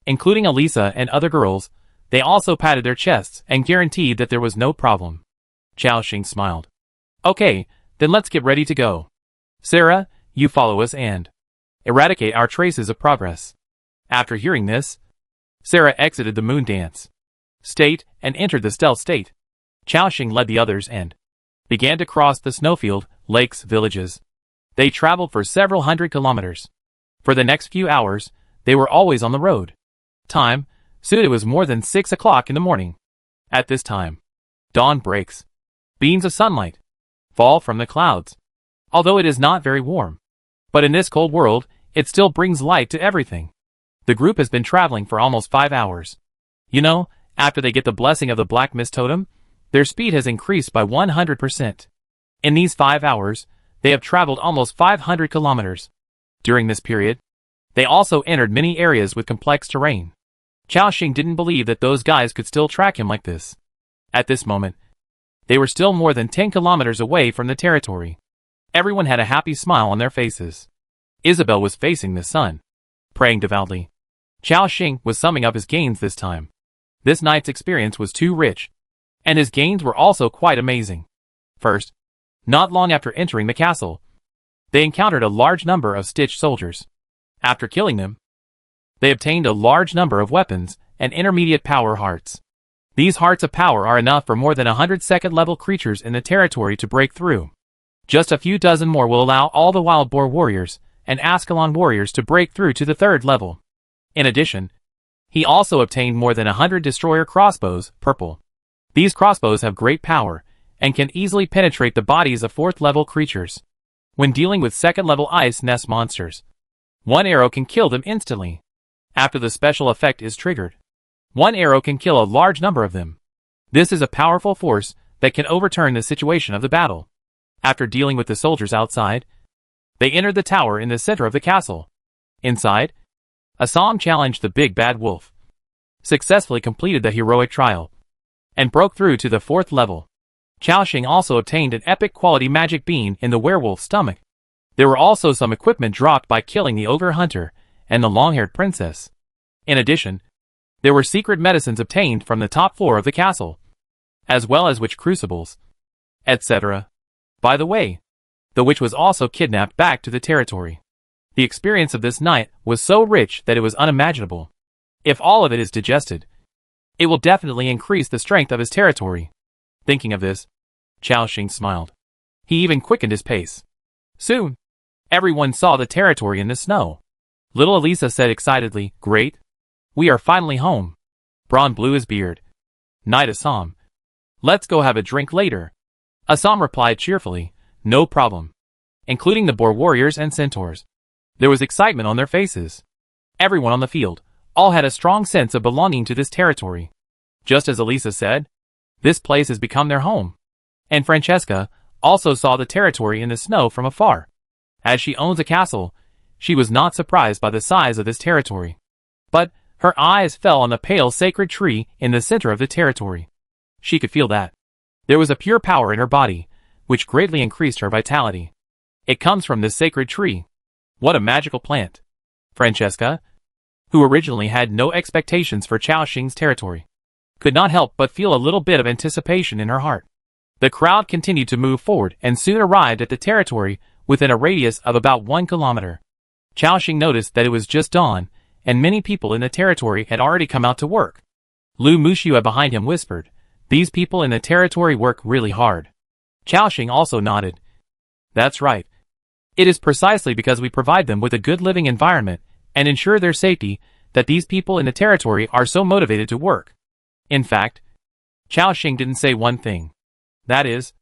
Including Elisa and other girls, they also patted their chests and guaranteed that there was no problem. Chao-Shing smiled. "Okay, then let's get ready to go. Sarah, you follow us and eradicate our traces of progress." After hearing this, Sarah exited the moon dance state and entered the stealth state. Chao-Shing led the others and began to cross the snowfield, lakes, villages. They traveled for several hundred kilometers. For the next few hours, they were always on the road. Soon it was more than 6 o'clock in the morning. At this time, dawn breaks. Beams of sunlight fall from the clouds. Although it is not very warm, but in this cold world, it still brings light to everything. The group has been traveling for almost 5 hours. You know, after they get the blessing of the Black Mist Totem, their speed has increased by 100%. In these 5 hours, they have traveled almost 500 kilometers. During this period, they also entered many areas with complex terrain. Chao-Shing didn't believe that those guys could still track him like this. At this moment, they were still more than 10 kilometers away from the territory. Everyone had a happy smile on their faces. Isabel was facing the sun, praying devoutly. Chao-Shing was summing up his gains this time. This night's experience was too rich, and his gains were also quite amazing. First, not long after entering the castle, they encountered a large number of stitched soldiers. After killing them, they obtained a large number of weapons and intermediate power hearts. These hearts of power are enough for more than 100 second-level creatures in the territory to break through. Just a few dozen more will allow all the Wild Boar warriors and Ascalon warriors to break through to the 3rd level. In addition, he also obtained more than 100 destroyer crossbows, purple. These crossbows have great power and can easily penetrate the bodies of 4th-level creatures. When dealing with 2nd-level ice nest monsters, one arrow can kill them instantly. After the special effect is triggered, one arrow can kill a large number of them. This is a powerful force that can overturn the situation of the battle. After dealing with the soldiers outside, they entered the tower in the center of the castle. Inside, Assam challenged the big bad wolf, successfully completed the heroic trial, and broke through to the 4th level. Chao-Shing also obtained an epic quality magic bean in the werewolf's stomach. There were also some equipment dropped by killing the ogre hunter and the long-haired princess. In addition, there were secret medicines obtained from the top floor of the castle, as well as witch crucibles, etc. By the way, the witch was also kidnapped back to the territory. The experience of this night was so rich that it was unimaginable. If all of it is digested, it will definitely increase the strength of his territory. Thinking of this, Chao-Shing smiled. He even quickened his pace. Soon, everyone saw the territory in the snow. Little Elisa said excitedly, "Great! We are finally home." Braun blew his beard. "Night, Assam. Let's go have a drink later." Assam replied cheerfully, "No problem." Including the boar warriors and centaurs. There was excitement on their faces. Everyone on the field, all had a strong sense of belonging to this territory. Just as Elisa said, this place has become their home. And Francesca also saw the territory in the snow from afar. As she owns a castle, she was not surprised by the size of this territory. But her eyes fell on the pale sacred tree in the center of the territory. She could feel that there was a pure power in her body, which greatly increased her vitality. It comes from this sacred tree. What a magical plant. Francesca, who originally had no expectations for Chao-Shing's territory, could not help but feel a little bit of anticipation in her heart. The crowd continued to move forward and soon arrived at the territory within a radius of about 1 kilometer. Chaoxing noticed that it was just dawn, and many people in the territory had already come out to work. Lu Muxue behind him whispered, "These people in the territory work really hard." Chaoxing also nodded. "That's right. It is precisely because we provide them with a good living environment and ensure their safety that these people in the territory are so motivated to work." In fact, Chaoxing didn't say one thing. That is,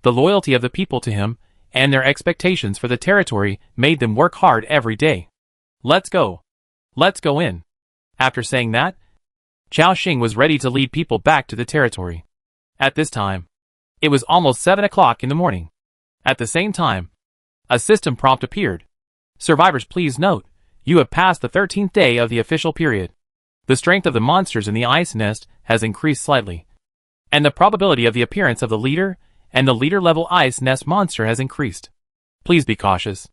the loyalty of the people to him and their expectations for the territory made them work hard every day. "Let's go. Let's go in." After saying that, Chaoxing was ready to lead people back to the territory. At this time, it was almost 7 o'clock in the morning. At the same time, a system prompt appeared. "Survivors, please note, you have passed the 13th day of the official period. The strength of the monsters in the ice nest has increased slightly, and the probability of the appearance of the leader and the leader-level ice nest monster has increased. Please be cautious.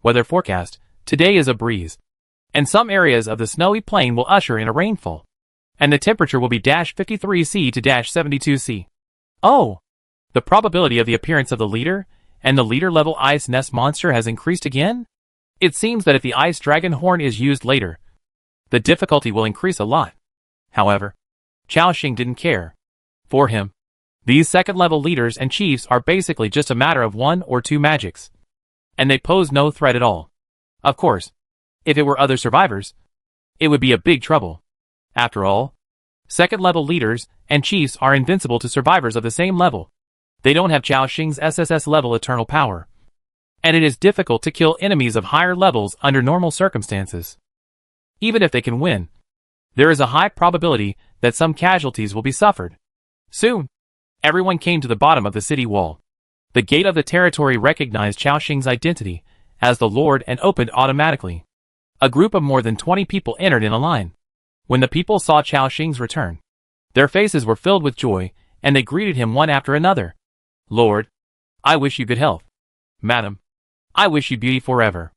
Weather forecast, today is a breeze, and some areas of the snowy plain will usher in a rainfall, and the temperature will be -53°C to -72°C. Oh! The probability of the appearance of the leader and the leader-level ice nest monster has increased again? It seems that if the ice dragon horn is used later, the difficulty will increase a lot." However, Chaoxing didn't care. For him, these second-level leaders and chiefs are basically just a matter of 1 or 2 magics, and they pose no threat at all. Of course, if it were other survivors, it would be a big trouble. After all, second-level leaders and chiefs are invincible to survivors of the same level. They don't have Chaoxing's SSS-level eternal power, and it is difficult to kill enemies of higher levels under normal circumstances. Even if they can win, there is a high probability that some casualties will be suffered. Soon, everyone came to the bottom of the city wall. The gate of the territory recognized Chaoxing's identity as the Lord and opened automatically. A group of more than 20 people entered in a line. When the people saw Chaoxing's return, their faces were filled with joy, and they greeted him one after another. "Lord, I wish you good health. Madam, I wish you beauty forever."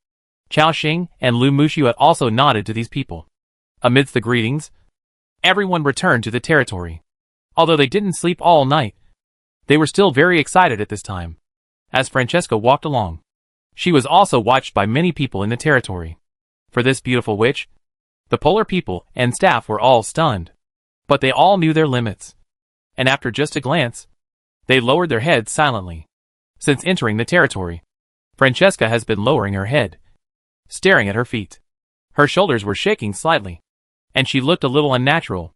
Chaoxing and Lu Muxue also nodded to these people. Amidst the greetings, everyone returned to the territory. Although they didn't sleep all night, they were still very excited at this time. As Francesca walked along, she was also watched by many people in the territory. For this beautiful witch, the polar people and staff were all stunned. But they all knew their limits, and after just a glance, they lowered their heads silently. Since entering the territory, Francesca has been lowering her head, staring at her feet. Her shoulders were shaking slightly, and she looked a little unnatural,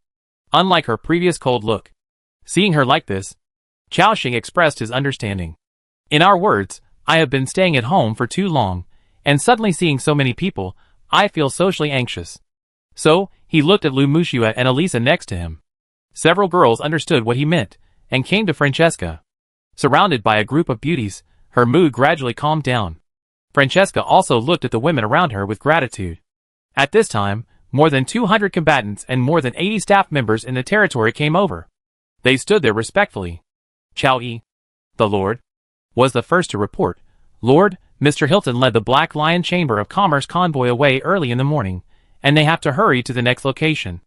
unlike her previous cold look. Seeing her like this, Chaoxing expressed his understanding. "In our words, I have been staying at home for too long, and suddenly seeing so many people, I feel socially anxious." So, he looked at Lu Muxue and Elisa next to him. Several girls understood what he meant, and came to Francesca. Surrounded by a group of beauties, her mood gradually calmed down. Francesca also looked at the women around her with gratitude. At this time, more than 200 combatants and more than 80 staff members in the territory came over. They stood there respectfully. Chao Yi, the Lord, was the first to report. "Lord, Mr. Hilton led the Black Lion Chamber of Commerce convoy away early in the morning, and they have to hurry to the next location.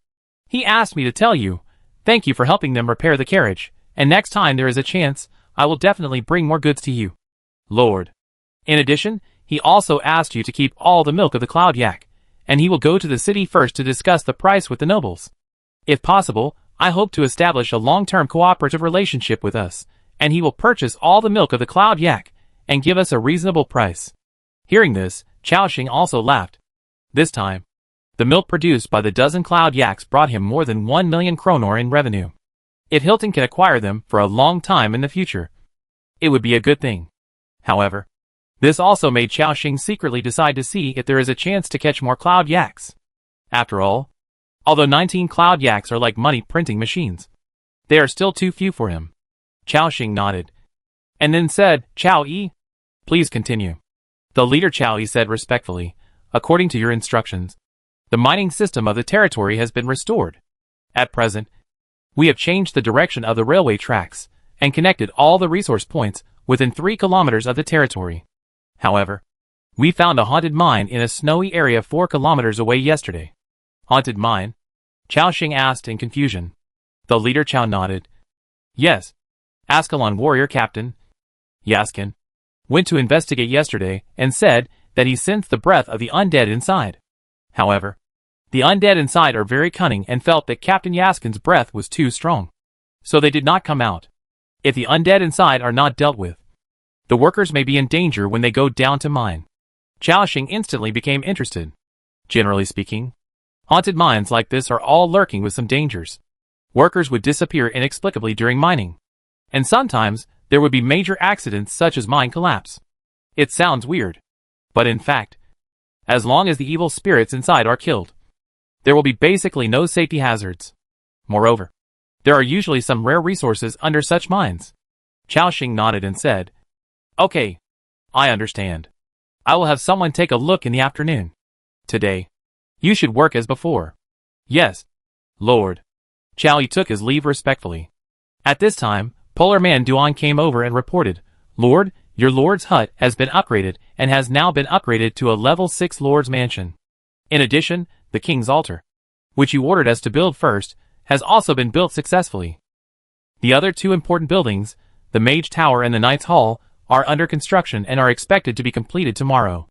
He asked me to tell you, thank you for helping them repair the carriage, and next time there is a chance, I will definitely bring more goods to you, Lord. In addition, he also asked you to keep all the milk of the Cloud Yak, and he will go to the city first to discuss the price with the nobles. If possible, I hope to establish a long-term cooperative relationship with us, and he will purchase all the milk of the Cloud Yak, and give us a reasonable price." Hearing this, Chaoxing also laughed. This time, the milk produced by the dozen Cloud Yaks brought him more than 1 million kronor in revenue. If Hilton can acquire them for a long time in the future, it would be a good thing. However, this also made Chaoxing secretly decide to see if there is a chance to catch more Cloud Yaks. After all, although 19 Cloud Yaks are like money printing machines, they are still too few for him. Chaoxing nodded, and then said, "Chao Yi, please continue." The leader Chao Yi said respectfully, "According to your instructions, the mining system of the territory has been restored. At present, we have changed the direction of the railway tracks, and connected all the resource points within 3 kilometers of the territory. However, we found a haunted mine in a snowy area 4 kilometers away yesterday." "Haunted mine?" Chaoxing asked in confusion. The leader Chow nodded. Yes. Ascalon warrior captain Yaskin went to investigate yesterday and said that he sensed the breath of the undead inside. However, the undead inside are very cunning and felt that Captain Yaskin's breath was too strong. So they did not come out. If the undead inside are not dealt with, the workers may be in danger when they go down to mine. Chao Xing instantly became interested. Generally speaking, haunted mines like this are all lurking with some dangers. Workers would disappear inexplicably during mining. And sometimes, there would be major accidents such as mine collapse. It sounds weird. But in fact, as long as the evil spirits inside are killed, there will be basically no safety hazards. Moreover, there are usually some rare resources under such mines. Chao Xing nodded and said, Okay, I understand. I will have someone take a look in the afternoon. Today, you should work as before. Yes, Lord. Chao Yi took his leave respectfully. At this time, Polar Man Duan came over and reported, Lord, your Lord's hut has been upgraded and has now been upgraded to a level 6 Lord's mansion. In addition, the King's altar, which you ordered us to build first, has also been built successfully. The other two important buildings, the Mage Tower and the Knight's Hall, are under construction and are expected to be completed tomorrow.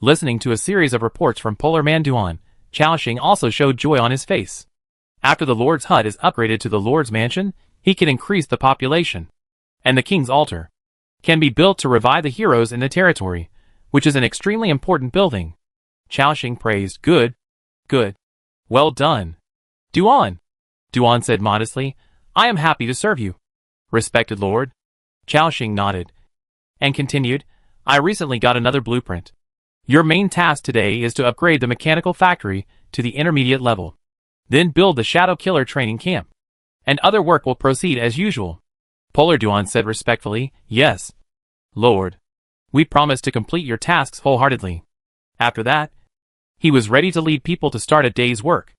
Listening to a series of reports from Polar Man Duan, Chao Xing also showed joy on his face. After the Lord's hut is upgraded to the Lord's mansion, he can increase the population. And the King's altar can be built to revive the heroes in the territory, which is an extremely important building. Chao Xing praised, Good. Well done. Duan said modestly, I am happy to serve you. Respected Lord. Chao Xing nodded and continued, I recently got another blueprint. Your main task today is to upgrade the mechanical factory to the intermediate level. Then build the Shadow Killer training camp. And other work will proceed as usual. Polar Duan said respectfully, Yes, Lord. We promise to complete your tasks wholeheartedly. After that, he was ready to lead people to start a day's work.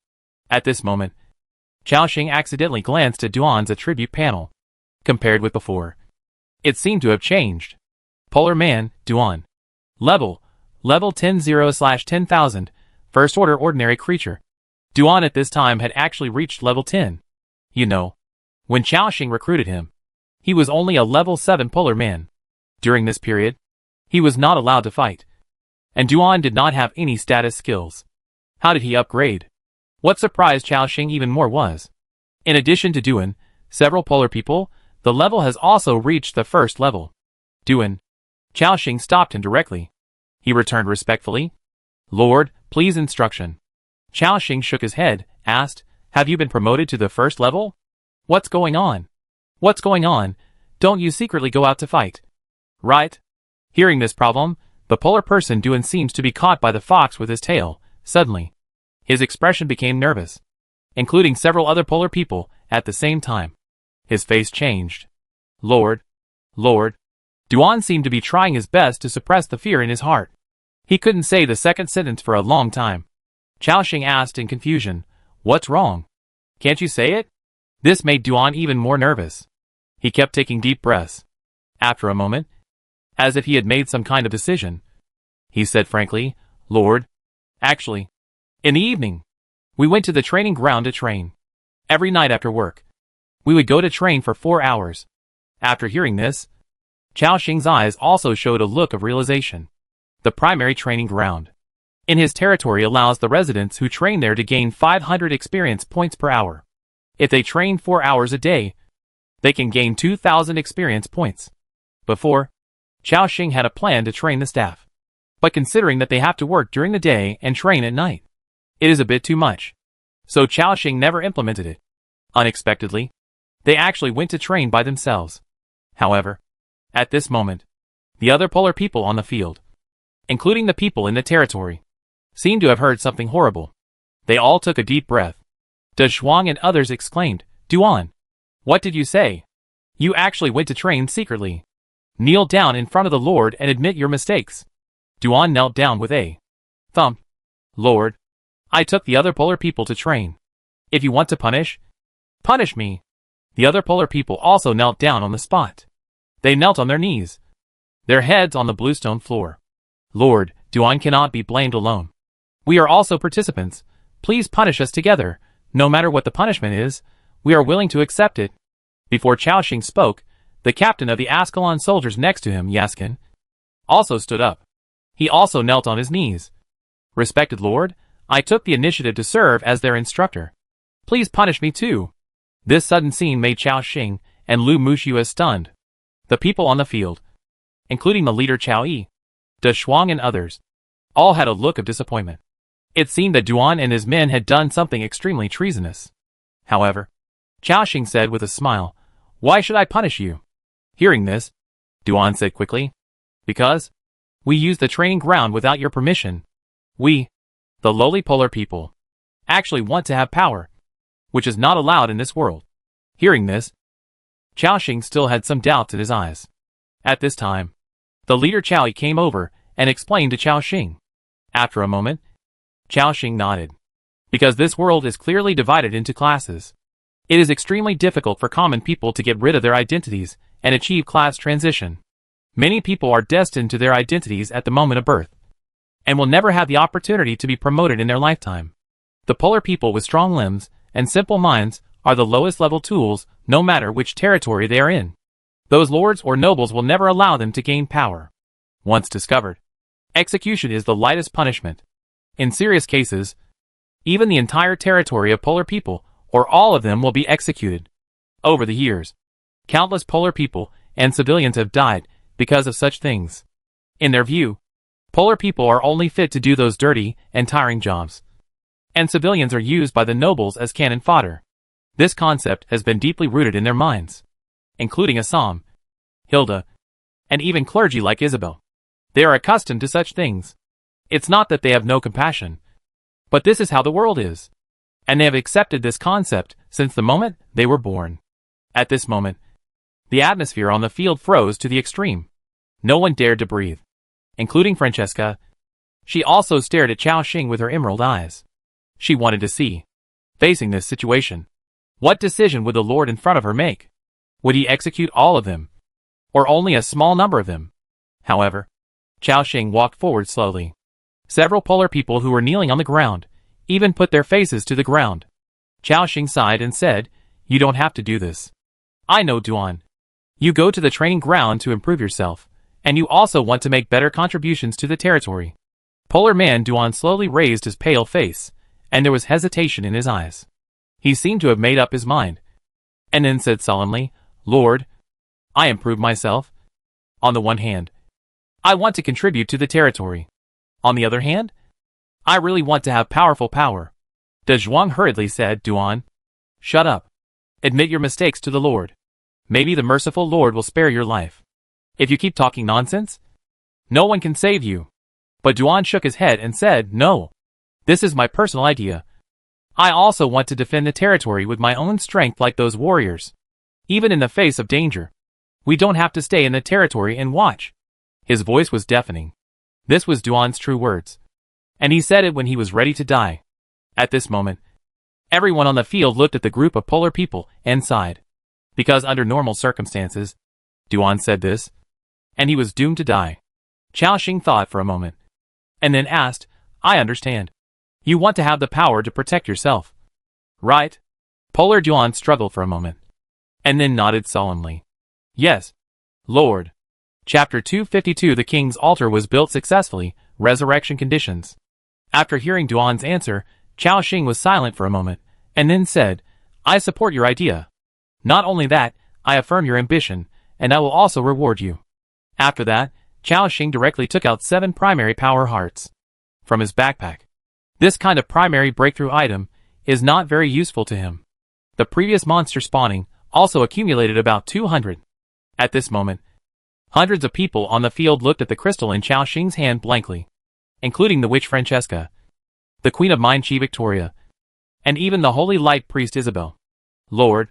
At this moment, Chao Xing accidentally glanced at Duan's attribute panel. Compared with before, it seemed to have changed. Polar Man, Duan. Level 10/10,000, First Order Ordinary Creature. Duan at this time had actually reached level 10. You know, when Chao Xing recruited him, he was only a level 7 Polar Man. During this period, he was not allowed to fight. And Duan did not have any status skills. How did he upgrade? What surprised Chao Xing even more was, in addition to Duan, several polar people, the level has also reached the first level. Duan. Chao Xing stopped him directly. He returned respectfully. Lord, please instruction. Chao Xing shook his head, asked, Have you been promoted to the first level? What's going on? What's going on? Don't you secretly go out to fight? Right? Hearing this problem, the polar person Duan seems to be caught by the fox with his tail. Suddenly, his expression became nervous, including several other polar people at the same time. His face changed. Lord. Duan seemed to be trying his best to suppress the fear in his heart. He couldn't say the second sentence for a long time. Chao Xing asked in confusion, What's wrong? Can't you say it? This made Duan even more nervous. He kept taking deep breaths. After a moment, as if he had made some kind of decision, he said frankly, Lord, actually, in the evening, we went to the training ground to train. Every night after work, we would go to train for 4 hours. After hearing this, Chao Xing's eyes also showed a look of realization. The primary training ground in his territory allows the residents who train there to gain 500 experience points per hour. If they train 4 hours a day, they can gain 2,000 experience points. Before, Chao Xing had a plan to train the staff. But considering that they have to work during the day and train at night, it is a bit too much. So Chao Xing never implemented it. Unexpectedly, they actually went to train by themselves. However, at this moment, the other polar people on the field, including the people in the territory, seemed to have heard something horrible. They all took a deep breath. De Shuang and others exclaimed, Duan, what did you say? You actually went to train secretly. Kneel down in front of the Lord and admit your mistakes. Duan knelt down with a thump. Lord, I took the other polar people to train. If you want to punish me. The other polar people also knelt down on the spot. They knelt on their knees, their heads on the bluestone floor. Lord, Duan cannot be blamed alone. We are also participants. Please punish us together. No matter what the punishment is, We are willing to accept it. Before Chao Xing spoke, the captain of the Ascalon soldiers next to him, Yaskin, also stood up. He also knelt on his knees. Respected Lord, I took the initiative to serve as their instructor. Please punish me too. This sudden scene made Chao Xing and Lu Muxiu stunned. The people on the field, including the leader Chao Yi, De Shuang and others, all had a look of disappointment. It seemed that Duan and his men had done something extremely treasonous. However, Chao Xing said with a smile, "Why should I punish you?" Hearing this, Duan said quickly, "Because we used the training ground without your permission. We, the lowly polar people, actually want to have power, which is not allowed in this world." Hearing this, Chao Xing still had some doubts in his eyes. At this time, the leader Chao Yi came over and explained to Chao Xing. After a moment, Chao Xing nodded. Because this world is clearly divided into classes, it is extremely difficult for common people to get rid of their identities and achieve class transition. Many people are destined to their identities at the moment of birth, and will never have the opportunity to be promoted in their lifetime. The polar people with strong limbs and simple minds are the lowest level tools, no matter which territory they are in. Those lords or nobles will never allow them to gain power. Once discovered, execution is the lightest punishment. In serious cases, even the entire territory of polar people, or all of them, will be executed. Over the years, countless polar people and civilians have died because of such things. In their view, polar people are only fit to do those dirty and tiring jobs, and civilians are used by the nobles as cannon fodder. This concept has been deeply rooted in their minds, including Assam, Hilda, and even clergy like Isabel. They are accustomed to such things. It's not that they have no compassion, but this is how the world is, and they have accepted this concept since the moment they were born. At this moment, the atmosphere on the field froze to the extreme. No one dared to breathe, including Francesca. She also stared at Chao Xing with her emerald eyes. She wanted to see, facing this situation, what decision would the Lord in front of her make? Would he execute all of them, or only a small number of them? However, Chao Xing walked forward slowly. Several polar people who were kneeling on the ground even put their faces to the ground. Chao Xing sighed and said, "You don't have to do this. I know, Duan. You go to the training ground to improve yourself, and you also want to make better contributions to the territory." Polar man Duan slowly raised his pale face, and there was hesitation in his eyes. He seemed to have made up his mind, and then said solemnly, "Lord, I improve myself. On the one hand, I want to contribute to the territory. On the other hand, I really want to have powerful power." De Zhuang hurriedly said, "Duan, shut up. Admit your mistakes to the Lord. Maybe the merciful Lord will spare your life. If you keep talking nonsense, no one can save you." But Duan shook his head and said, "No. This is my personal idea. I also want to defend the territory with my own strength like those warriors. Even in the face of danger, we don't have to stay in the territory and watch." His voice was deafening. This was Duan's true words, and he said it when he was ready to die. At this moment, everyone on the field looked at the group of polar people and sighed. Because under normal circumstances, Duan said this, and he was doomed to die. Chao Xing thought for a moment, and then asked, "I understand. You want to have the power to protect yourself, right?" Polar Duan struggled for a moment, and then nodded solemnly. "Yes, Lord." Chapter 252. The king's altar was built successfully. Resurrection conditions. After hearing Duan's answer, Chao Xing was silent for a moment, and then said, "I support your idea. Not only that, I affirm your ambition, and I will also reward you." After that, Chao Xing directly took out 7 primary power hearts from his backpack. This kind of primary breakthrough item is not very useful to him. The previous monster spawning also accumulated about 200. At this moment, hundreds of people on the field looked at the crystal in Chao Xing's hand blankly, including the witch Francesca, the Queen of Mind Chi Victoria, and even the Holy Light Priest Isabel. Lord,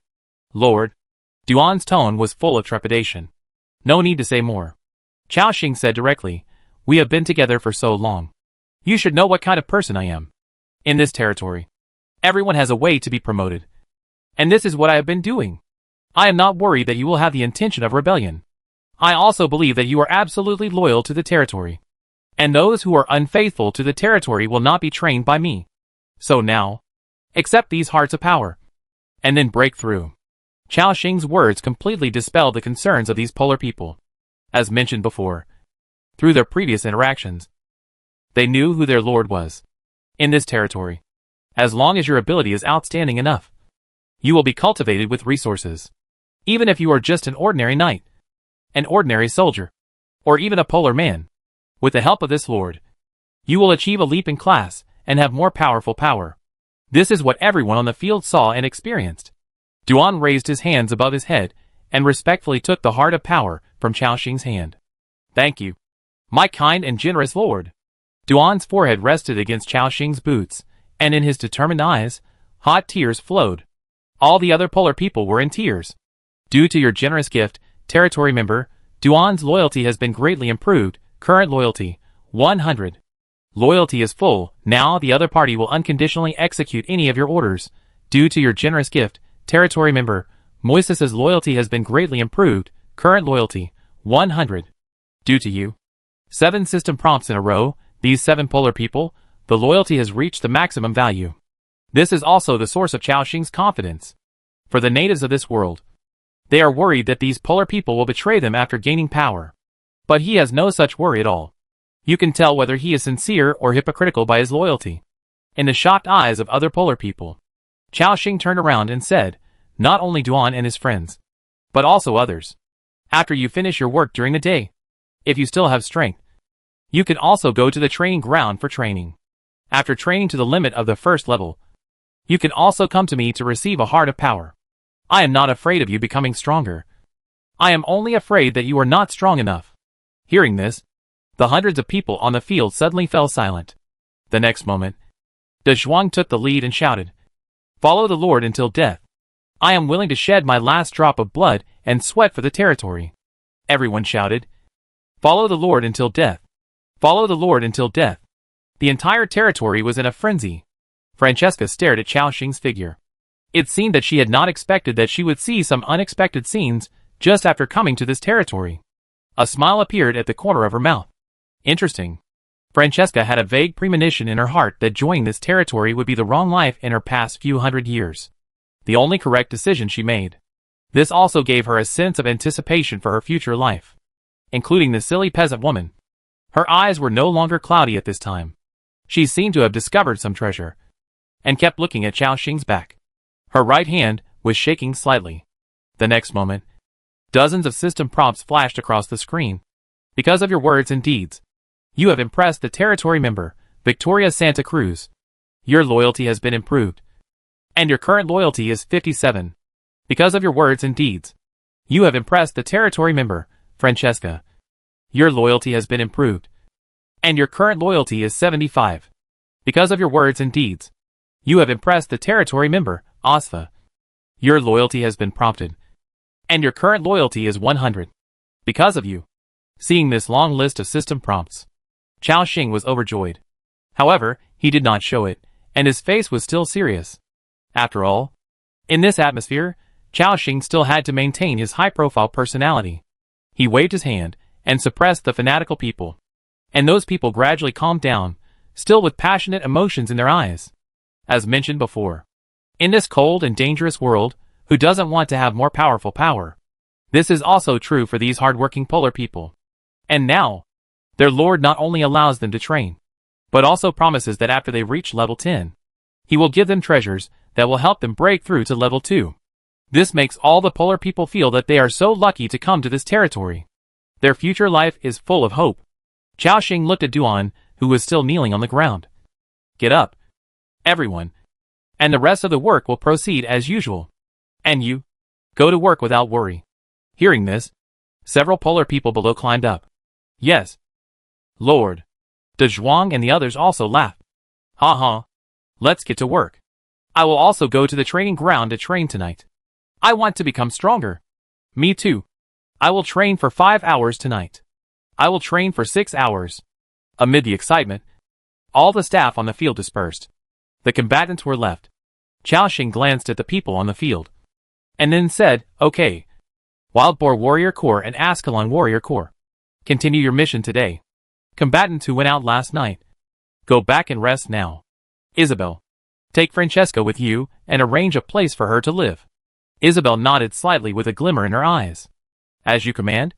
Duan's tone was full of trepidation. No need to say more. Chao Xing said directly, "We have been together for so long. You should know what kind of person I am. In this territory, everyone has a way to be promoted, and this is what I have been doing. I am not worried that you will have the intention of rebellion. I also believe that you are absolutely loyal to the territory, and those who are unfaithful to the territory will not be trained by me. So now, accept these hearts of power, and then break through. Chao Xing's words completely dispelled the concerns of these polar people. As mentioned before, through their previous interactions, they knew who their lord was. In this territory, as long as your ability is outstanding enough, you will be cultivated with resources. Even if you are just an ordinary knight, an ordinary soldier, or even a polar man, with the help of this lord, you will achieve a leap in class and have more powerful power. This is what everyone on the field saw and experienced. Duan raised his hands above his head and respectfully took the heart of power from Chao Xing's hand. Thank you, my kind and generous lord. Duan's forehead rested against Chao Xing's boots, and in his determined eyes, hot tears flowed. All the other polar people were in tears. Due to your generous gift, territory member, Duan's loyalty has been greatly improved. Current loyalty, 100. Loyalty is full. Now the other party will unconditionally execute any of your orders. Due to your generous gift, territory member, Moises's loyalty has been greatly improved. Current loyalty, 100. Due to you. 7 system prompts in a row. These 7 polar people, the loyalty has reached the maximum value. This is also the source of Chao Xing's confidence. For the natives of this world, they are worried that these polar people will betray them after gaining power. But he has no such worry at all. You can tell whether he is sincere or hypocritical by his loyalty. In the shocked eyes of other polar people, Chao Xing turned around and said, not only Duan and his friends, but also others. After you finish your work during the day, if you still have strength, you can also go to the training ground for training. After training to the limit of the first level, you can also come to me to receive a heart of power. I am not afraid of you becoming stronger. I am only afraid that you are not strong enough. Hearing this, the hundreds of people on the field suddenly fell silent. The next moment, De Zhuang took the lead and shouted, follow the Lord until death. I am willing to shed my last drop of blood and sweat for the territory. Everyone shouted, follow the Lord until death. Follow the Lord until death. The entire territory was in a frenzy. Francesca stared at Chao Xing's figure. It seemed that she had not expected that she would see some unexpected scenes just after coming to this territory. A smile appeared at the corner of her mouth. Interesting. Francesca had a vague premonition in her heart that joining this territory would be the wrong life in her past few hundred years. The only correct decision she made. This also gave her a sense of anticipation for her future life, including the silly peasant woman. Her eyes were no longer cloudy at this time. She seemed to have discovered some treasure, and kept looking at Chao Xing's back. Her right hand was shaking slightly. The next moment, dozens of system prompts flashed across the screen. Because of your words and deeds, you have impressed the territory member, Victoria Santa Cruz. Your loyalty has been improved, and your current loyalty is 57. Because of your words and deeds, you have impressed the territory member, Francesca. Your loyalty has been improved, and your current loyalty is 75. Because of your words and deeds, you have impressed the territory member, Asfa. Your loyalty has been prompted, and your current loyalty is 100. Because of you. Seeing this long list of system prompts, Chao Xing was overjoyed. However, he did not show it, and his face was still serious. After all, in this atmosphere, Chao Xing still had to maintain his high-profile personality. He waved his hand and suppressed the fanatical people. And those people gradually calmed down, still with passionate emotions in their eyes. As mentioned before, in this cold and dangerous world, who doesn't want to have more powerful power? This is also true for these hard-working polar people. And now, their lord not only allows them to train, but also promises that after they reach level 10, he will give them treasures that will help them break through to level 2. This makes all the polar people feel that they are so lucky to come to this territory. Their future life is full of hope. Chao Xing looked at Duan, who was still kneeling on the ground. Get up, everyone, and the rest of the work will proceed as usual. And you, go to work without worry. Hearing this, several polar people below climbed up. Yes, Lord. De Zhuang and the others also laughed. Ha ha. Let's get to work. I will also go to the training ground to train tonight. I want to become stronger. Me too. I will train for 5 hours tonight. I will train for 6 hours. Amid the excitement, all the staff on the field dispersed. The combatants were left. Chao Xing glanced at the people on the field, and then said, okay. Wild Boar Warrior Corps and Ascalon Warrior Corps, continue your mission today. Combatants who went out last night, go back and rest now. Isabel, Take Francesca with you and arrange a place for her to live. Isabel nodded slightly with a glimmer in her eyes. As you command?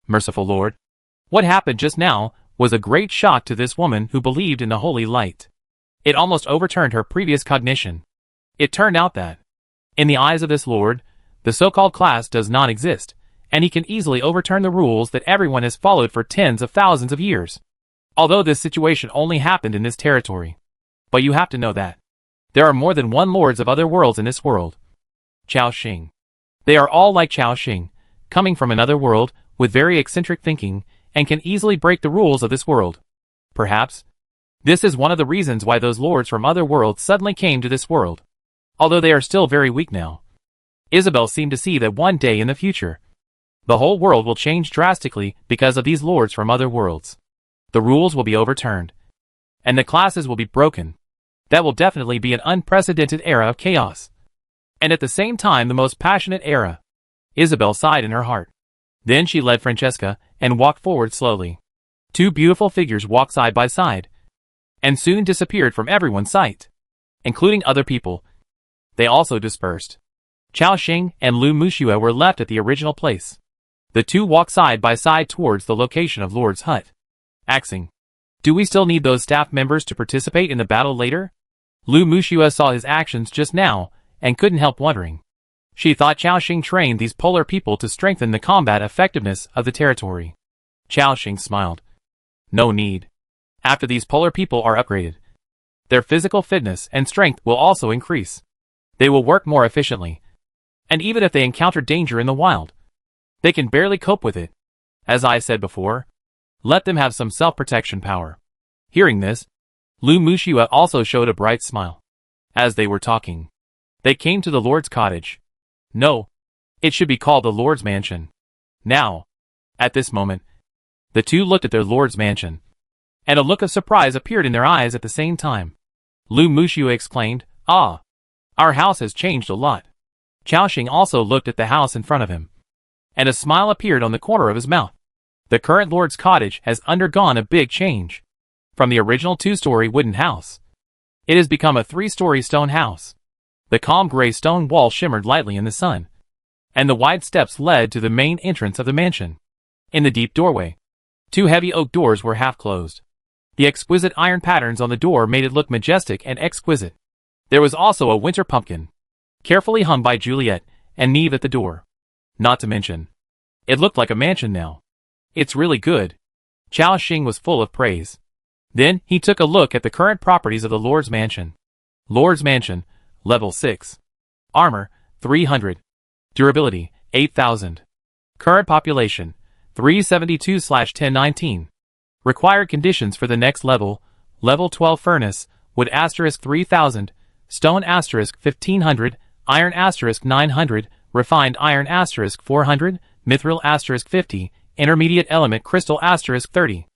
Merciful Lord. What happened just now was a great shock to this woman who believed in the holy light. It almost overturned her previous cognition. It turned out that, in the eyes of this Lord, the so-called class does not exist, and he can easily overturn the rules that everyone has followed for tens of thousands of years. Although this situation only happened in this territory. But you have to know that there are more than one lords of other worlds in this world. Chao Xing. They are all like Chao Xing, coming from another world, with very eccentric thinking, and can easily break the rules of this world. Perhaps this is one of the reasons why those lords from other worlds suddenly came to this world. Although they are still very weak now. Isabel seemed to see that one day in the future, the whole world will change drastically because of these lords from other worlds. The rules will be overturned, and the classes will be broken. That will definitely be an unprecedented era of chaos. And at the same time the most passionate era. Isabel sighed in her heart. Then she led Francesca and walked forward slowly. Two beautiful figures walked side by side, and soon disappeared from everyone's sight, including other people. They also dispersed. Chao Xing and Lu Muxue were left at the original place. The two walked side by side towards the location of Lord's hut. Asking, do we still need those staff members to participate in the battle later? Lu Muxue saw his actions just now, and couldn't help wondering. She thought Chao Xing trained these polar people to strengthen the combat effectiveness of the territory. Chao Xing smiled. No need. After these polar people are upgraded, their physical fitness and strength will also increase. They will work more efficiently. And even if they encounter danger in the wild, they can barely cope with it. As I said before, let them have some self-protection power. Hearing this, Lu Muxue also showed a bright smile. As they were talking, they came to the Lord's cottage. No, it should be called the Lord's mansion. Now, at this moment, the two looked at their Lord's mansion, and a look of surprise appeared in their eyes at the same time. Lu Muxue exclaimed, "Ah! Our house has changed a lot." Chao Xing also looked at the house in front of him, and a smile appeared on the corner of his mouth. The current Lord's cottage has undergone a big change. From the original two-story wooden house, it has become a three-story stone house. The calm gray stone wall shimmered lightly in the sun, and the wide steps led to the main entrance of the mansion. In the deep doorway, two heavy oak doors were half closed. The exquisite iron patterns on the door made it look majestic and exquisite. There was also a winter pumpkin, carefully hung by Juliet and Neve at the door. Not to mention, it looked like a mansion now. It's really good. Chao Xing was full of praise. Then he took a look at the current properties of the Lord's mansion. Lord's mansion, level 6. Armor, 300. Durability, 8,000. Current population, 372/1019. Required conditions for the next level, level 12 furnace, wood asterisk 3000, stone asterisk 1500, iron asterisk 900, refined iron asterisk 400, mithril asterisk 50, intermediate element crystal asterisk 30.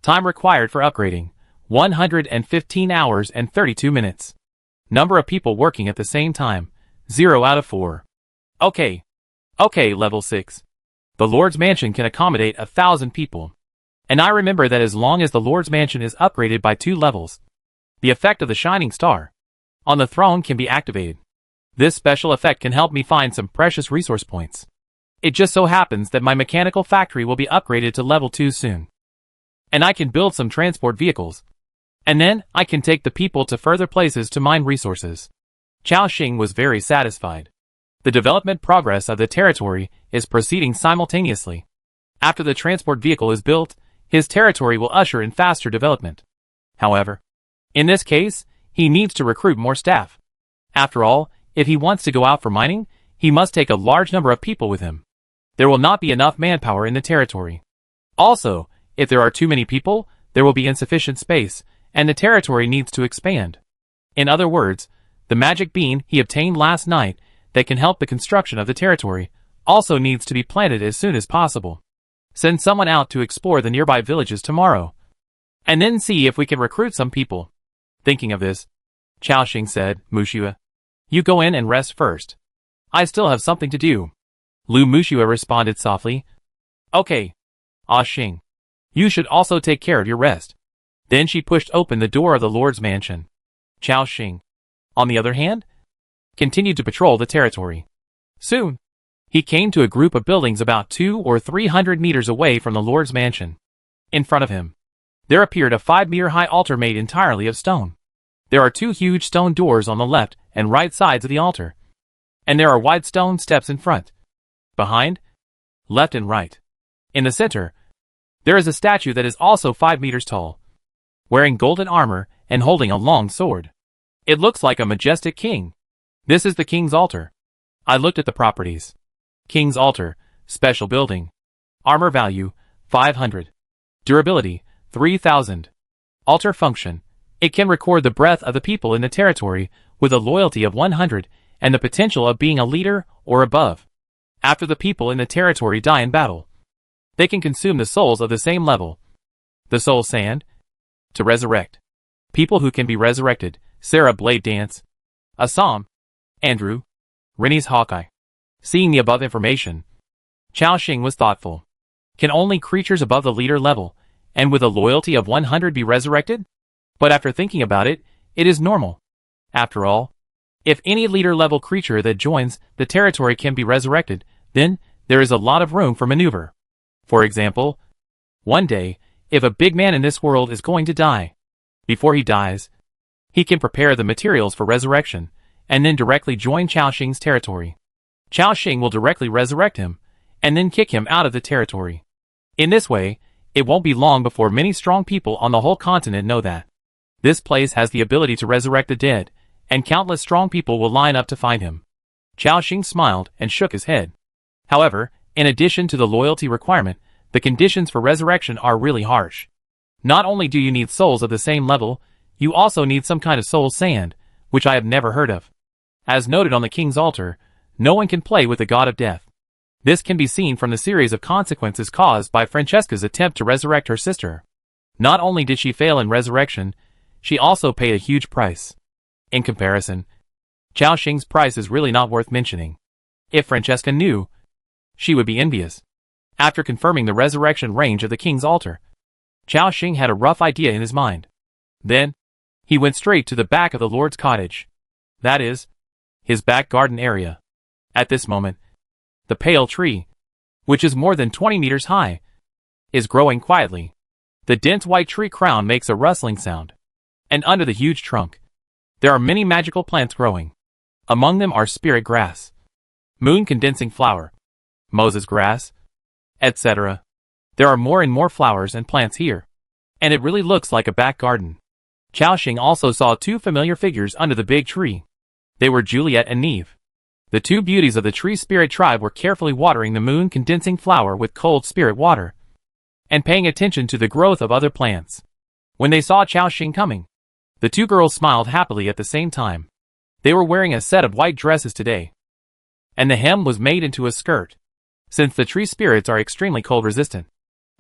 Time required for upgrading, 115 hours and 32 minutes. Number of people working at the same time, 0 out of 4. Okay, level 6. The Lord's mansion can accommodate 1,000 people. And I remember that as long as the Lord's mansion is upgraded by 2 levels, the effect of the shining star on the throne can be activated. This special effect can help me find some precious resource points. It just so happens that my mechanical factory will be upgraded to level 2 soon. And I can build some transport vehicles. And then I can take the people to further places to mine resources. Chao Xing was very satisfied. The development progress of the territory is proceeding simultaneously. After the transport vehicle is built, his territory will usher in faster development. However, in this case, he needs to recruit more staff. After all, if he wants to go out for mining, he must take a large number of people with him. There will not be enough manpower in the territory. Also, if there are too many people, there will be insufficient space, and the territory needs to expand. In other words, the magic bean he obtained last night that can help the construction of the territory also needs to be planted as soon as possible. Send someone out to explore the nearby villages tomorrow, and then see if we can recruit some people. Thinking of this, Chao Xing said, Muxue, you go in and rest first. I still have something to do. Lu Muxue responded softly. Okay. Ah Xing. You should also take care of your rest. Then she pushed open the door of the Lord's mansion. Chao Xing. on the other hand, continued to patrol the territory. Soon, he came to a group of buildings about 200 or 300 meters away from the Lord's mansion. In front of him, there appeared a 5-meter-high altar made entirely of stone. There are 2 huge stone doors on the left and right sides of the altar, and there are wide stone steps in front, behind, left and right. In the center, there is a statue that is also 5 meters tall, wearing golden armor and holding a long sword. It looks like a majestic king. This is the king's altar. I looked at the properties. King's altar, special building. Armor value, 500. Durability, 3000. Altar function. It can record the breath of the people in the territory with a loyalty of 100 and the potential of being a leader or above. After the people in the territory die in battle, they can consume the souls of the same level. The soul sand. To resurrect. People who can be resurrected. Sarah Blade Dance. Assam. Andrew. Rennie's Hawkeye. Seeing the above information, Chao Xing was thoughtful. Can only creatures above the leader level, and with a loyalty of 100 be resurrected? But after thinking about it, it is normal. After all, if any leader-level creature that joins the territory can be resurrected, then there is a lot of room for maneuver. For example, one day, if a big man in this world is going to die, before he dies, he can prepare the materials for resurrection, and then directly join Chao Xing's territory. Chao Xing will directly resurrect him, and then kick him out of the territory. In this way, it won't be long before many strong people on the whole continent know that this place has the ability to resurrect the dead, and countless strong people will line up to find him. Chao Xing smiled and shook his head. However, in addition to the loyalty requirement, the conditions for resurrection are really harsh. Not only do you need souls of the same level, you also need some kind of soul sand, which I have never heard of. As noted on the king's altar, no one can play with the god of death. This can be seen from the series of consequences caused by Francesca's attempt to resurrect her sister. Not only did she fail in resurrection, she also paid a huge price. In comparison, Chao Xing's price is really not worth mentioning. If Francesca knew, she would be envious. After confirming the resurrection range of the king's altar, Chao Xing had a rough idea in his mind. Then, he went straight to the back of the Lord's cottage. That is, his back garden area. At this moment, the pale tree, which is more than 20 meters high, is growing quietly. The dense white tree crown makes a rustling sound. And under the huge trunk, there are many magical plants growing. Among them are spirit grass, moon condensing flower, Moses grass, etc. There are more and more flowers and plants here, and it really looks like a back garden. Chao Xing also saw 2 familiar figures under the big tree. They were Juliet and Neve. The 2 beauties of the tree spirit tribe were carefully watering the moon condensing flower with cold spirit water, and paying attention to the growth of other plants. When they saw Chao Xing coming, the 2 girls smiled happily at the same time. They were wearing a set of white dresses today, and the hem was made into a skirt, since the tree spirits are extremely cold resistant,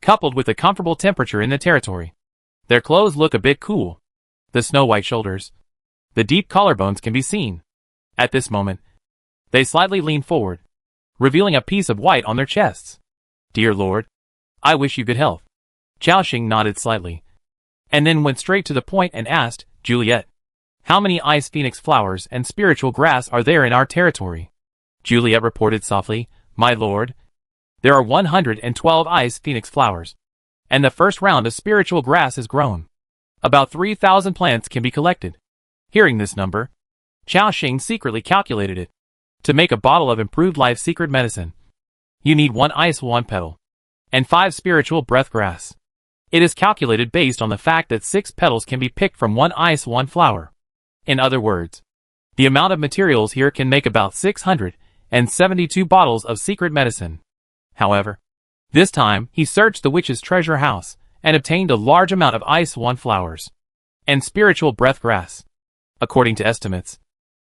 coupled with a comfortable temperature in the territory. Their clothes look a bit cool. The snow-white shoulders, the deep collarbones can be seen. At this moment, they slightly lean forward, revealing a piece of white on their chests. Dear Lord, I wish you good health. Chao Xing nodded slightly, and then went straight to the point and asked, Juliet, how many ice phoenix flowers and spiritual grass are there in our territory? Juliet reported softly, My lord, there are 112 ice phoenix flowers, and the first round of spiritual grass is grown. About 3,000 plants can be collected. Hearing this number, Chao Xing secretly calculated it. To make a bottle of improved life secret medicine, you need 1 ice wand petal, and 5 spiritual breath grass. It is calculated based on the fact that 6 petals can be picked from 1 ice wand flower. In other words, the amount of materials here can make about 672 bottles of secret medicine. However, this time he searched the witch's treasure house and obtained a large amount of ice wand flowers and spiritual breath grass. According to estimates,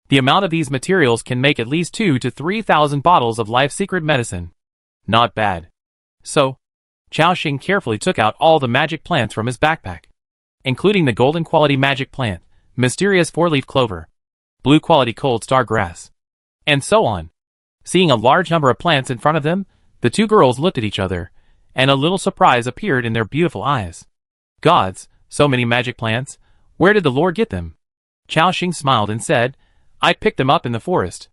the amount of these materials can make at least 2,000 to 3,000 bottles of life secret medicine. Not bad. So, Chao Xing carefully took out all the magic plants from his backpack, including the golden quality magic plant, mysterious 4-leaf clover, blue quality cold star grass, and so on. Seeing a large number of plants in front of them, the 2 girls looked at each other, and a little surprise appeared in their beautiful eyes. Gods, so many magic plants, where did the Lord get them? Chao Xing smiled and said, I picked them up in the forest.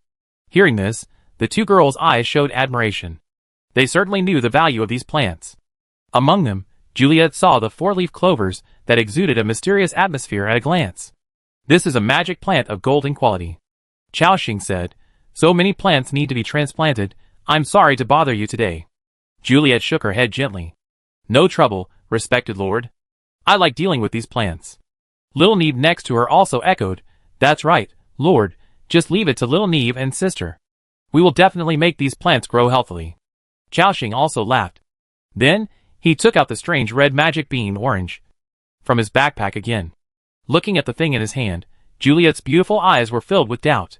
Hearing this, the two girls' eyes showed admiration. They certainly knew the value of these plants. Among them, Juliet saw the four-leaf clovers that exuded a mysterious atmosphere at a glance. This is a magic plant of golden quality. Chao Xing said, so many plants need to be transplanted, I'm sorry to bother you today. Juliet shook her head gently. No trouble, respected lord. I like dealing with these plants. Little Neve next to her also echoed, that's right, lord, just leave it to Little Neve and sister. We will definitely make these plants grow healthily. Chao Xing also laughed. Then, he took out the strange red magic bean orange from his backpack again. Looking at the thing in his hand, Juliet's beautiful eyes were filled with doubt.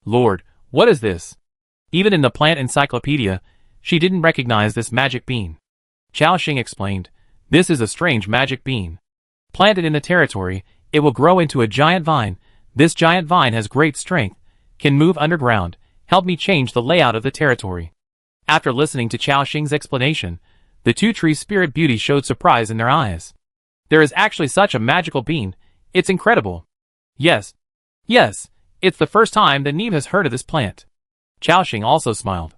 Lord, what is this? Even in the plant encyclopedia, she didn't recognize this magic bean. Chao Xing explained, this is a strange magic bean. Planted in the territory, it will grow into a giant vine. This giant vine has great strength, can move underground, help me change the layout of the territory. After listening to Chao Xing's explanation, the two tree spirit beauties showed surprise in their eyes. There is actually such a magical bean, it's incredible. Yes, it's the first time that Neve has heard of this plant. Chao Xing also smiled.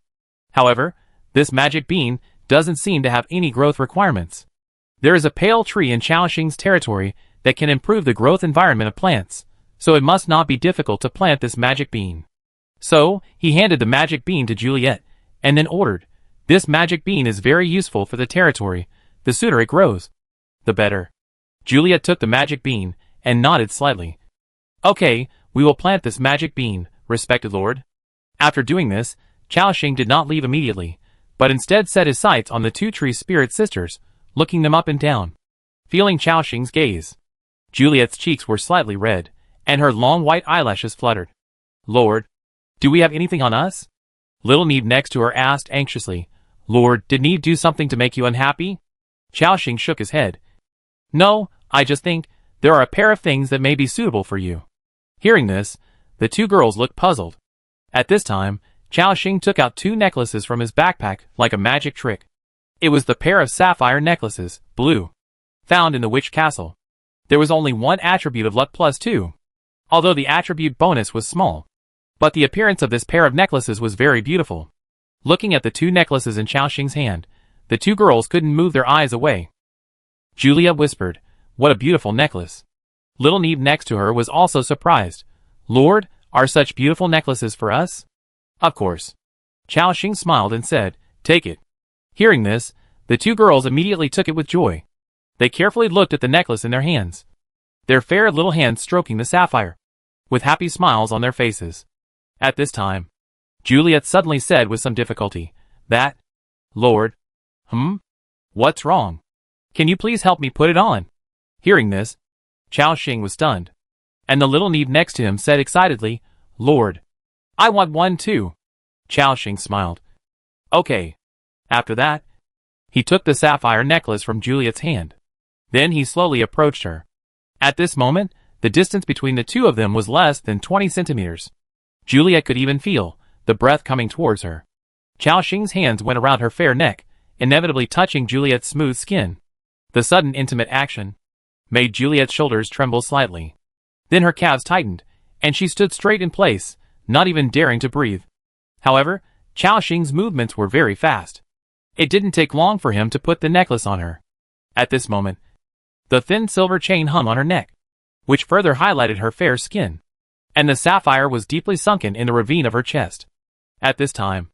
However, this magic bean doesn't seem to have any growth requirements. There is a pale tree in Chao Xing's territory that can improve the growth environment of plants, so it must not be difficult to plant this magic bean. So, he handed the magic bean to Juliet, and then ordered, this magic bean is very useful for the territory, the sooner it grows, the better. Juliet took the magic bean, and nodded slightly. Okay, we will plant this magic bean, respected lord. After doing this, Chao Xing did not leave immediately, but instead set his sights on the two tree spirit sisters, looking them up and down. Feeling Chao Xing's gaze, Juliet's cheeks were slightly red, and her long white eyelashes fluttered. Lord, do we have anything on us? Little Neve next to her asked anxiously. Lord, did Neve do something to make you unhappy? Chao Xing shook his head. No, I just think there are a pair of things that may be suitable for you. Hearing this, the two girls looked puzzled. At this time, Chao Xing took out two necklaces from his backpack like a magic trick. It was the pair of sapphire necklaces, blue, found in the witch castle. There was only one attribute of luck +2, although the attribute bonus was small. But the appearance of this pair of necklaces was very beautiful. Looking at the two necklaces in Chao Xing's hand, the two girls couldn't move their eyes away. Juliet whispered, what a beautiful necklace. Little Neve next to her was also surprised. Lord, are such beautiful necklaces for us? Of course. Chao Xing smiled and said, take it. Hearing this, the two girls immediately took it with joy. They carefully looked at the necklace in their hands, their fair little hands stroking the sapphire, with happy smiles on their faces. At this time, Juliet suddenly said with some difficulty, that, Lord, what's wrong? Can you please help me put it on? Hearing this, Chao Xing was stunned, and the little Neve next to him said excitedly, Lord, I want one too. Chao Xing smiled. Okay. After that, he took the sapphire necklace from Juliet's hand. Then he slowly approached her. At this moment, the distance between the two of them was less than 20 centimeters. Juliet could even feel the breath coming towards her. Chao Xing's hands went around her fair neck, inevitably touching Juliet's smooth skin. The sudden intimate action made Juliet's shoulders tremble slightly. Then her calves tightened, and she stood straight in place, not even daring to breathe. However, Chao Xing's movements were very fast. It didn't take long for him to put the necklace on her. At this moment, the thin silver chain hung on her neck, which further highlighted her fair skin, and the sapphire was deeply sunken in the ravine of her chest. At this time,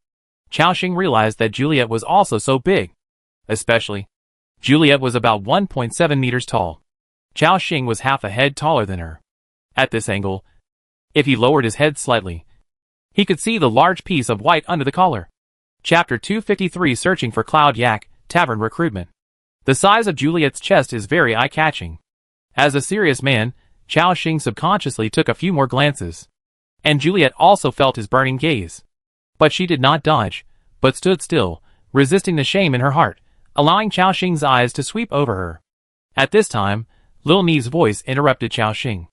Chao Xing realized that Juliet was also so big. Especially, Juliet was about 1.7 meters tall. Chao Xing was half a head taller than her. At this angle, if he lowered his head slightly, he could see the large piece of white under the collar. Chapter 253 Searching for Cloud Yak, Tavern Recruitment. The size of Juliet's chest is very eye-catching. As a serious man, Chao Xing subconsciously took a few more glances. And Juliet also felt his burning gaze. But she did not dodge, but stood still, resisting the shame in her heart, allowing Chao Xing's eyes to sweep over her. At this time, Lil Neve's voice interrupted Chao Xing.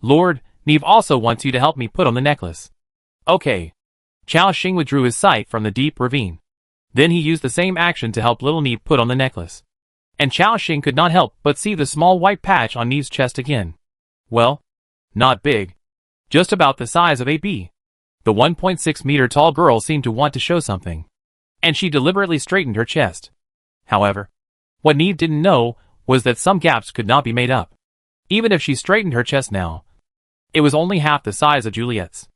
Lord, Neve also wants you to help me put on the necklace. Okay. Chao Xing withdrew his sight from the deep ravine. Then he used the same action to help Little Neve put on the necklace. And Chao Xing could not help but see the small white patch on Neve's chest again. Well, Not big. Just about the size of a bee. The 1.6-meter tall girl seemed to want to show something, and she deliberately straightened her chest. However, what Neve didn't know was that some gaps could not be made up. Even if she straightened her chest now, it was only half the size of Juliet's.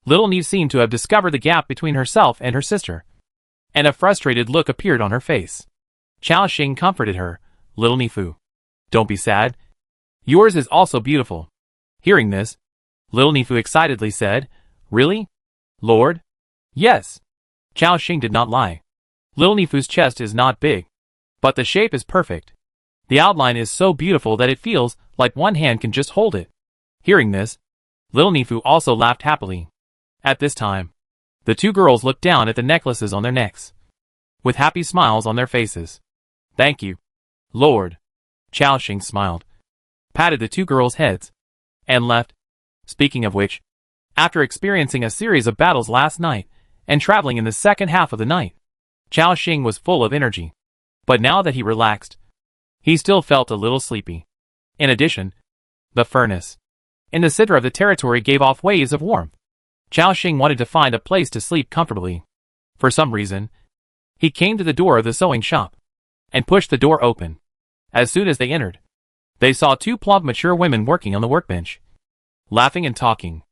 Little Neve seemed to have discovered the gap between herself and her sister, and a frustrated look appeared on her face. Chao Xing comforted her. Little Nifu, don't be sad. Yours is also beautiful. Hearing this, Little Nifu excitedly said, Really? Lord? Yes. Chao Xing did not lie. Little Nifu's chest is not big, but the shape is perfect. The outline is so beautiful that it feels like one hand can just hold it. Hearing this, Little Nifu also laughed happily. At this time, the two girls looked down at the necklaces on their necks, with happy smiles on their faces. Thank you, Lord. Chao Xing smiled, patted the two girls' heads, and left. Speaking of which, after experiencing a series of battles last night and traveling in the second half of the night, Chao Xing was full of energy. But now that he relaxed, he still felt a little sleepy. In addition, the furnace in the center of the territory gave off waves of warmth. Chao Xing wanted to find a place to sleep comfortably. For some reason, he came to the door of the sewing shop and pushed the door open. As soon as they entered, they saw two plump mature women working on the workbench, laughing and talking.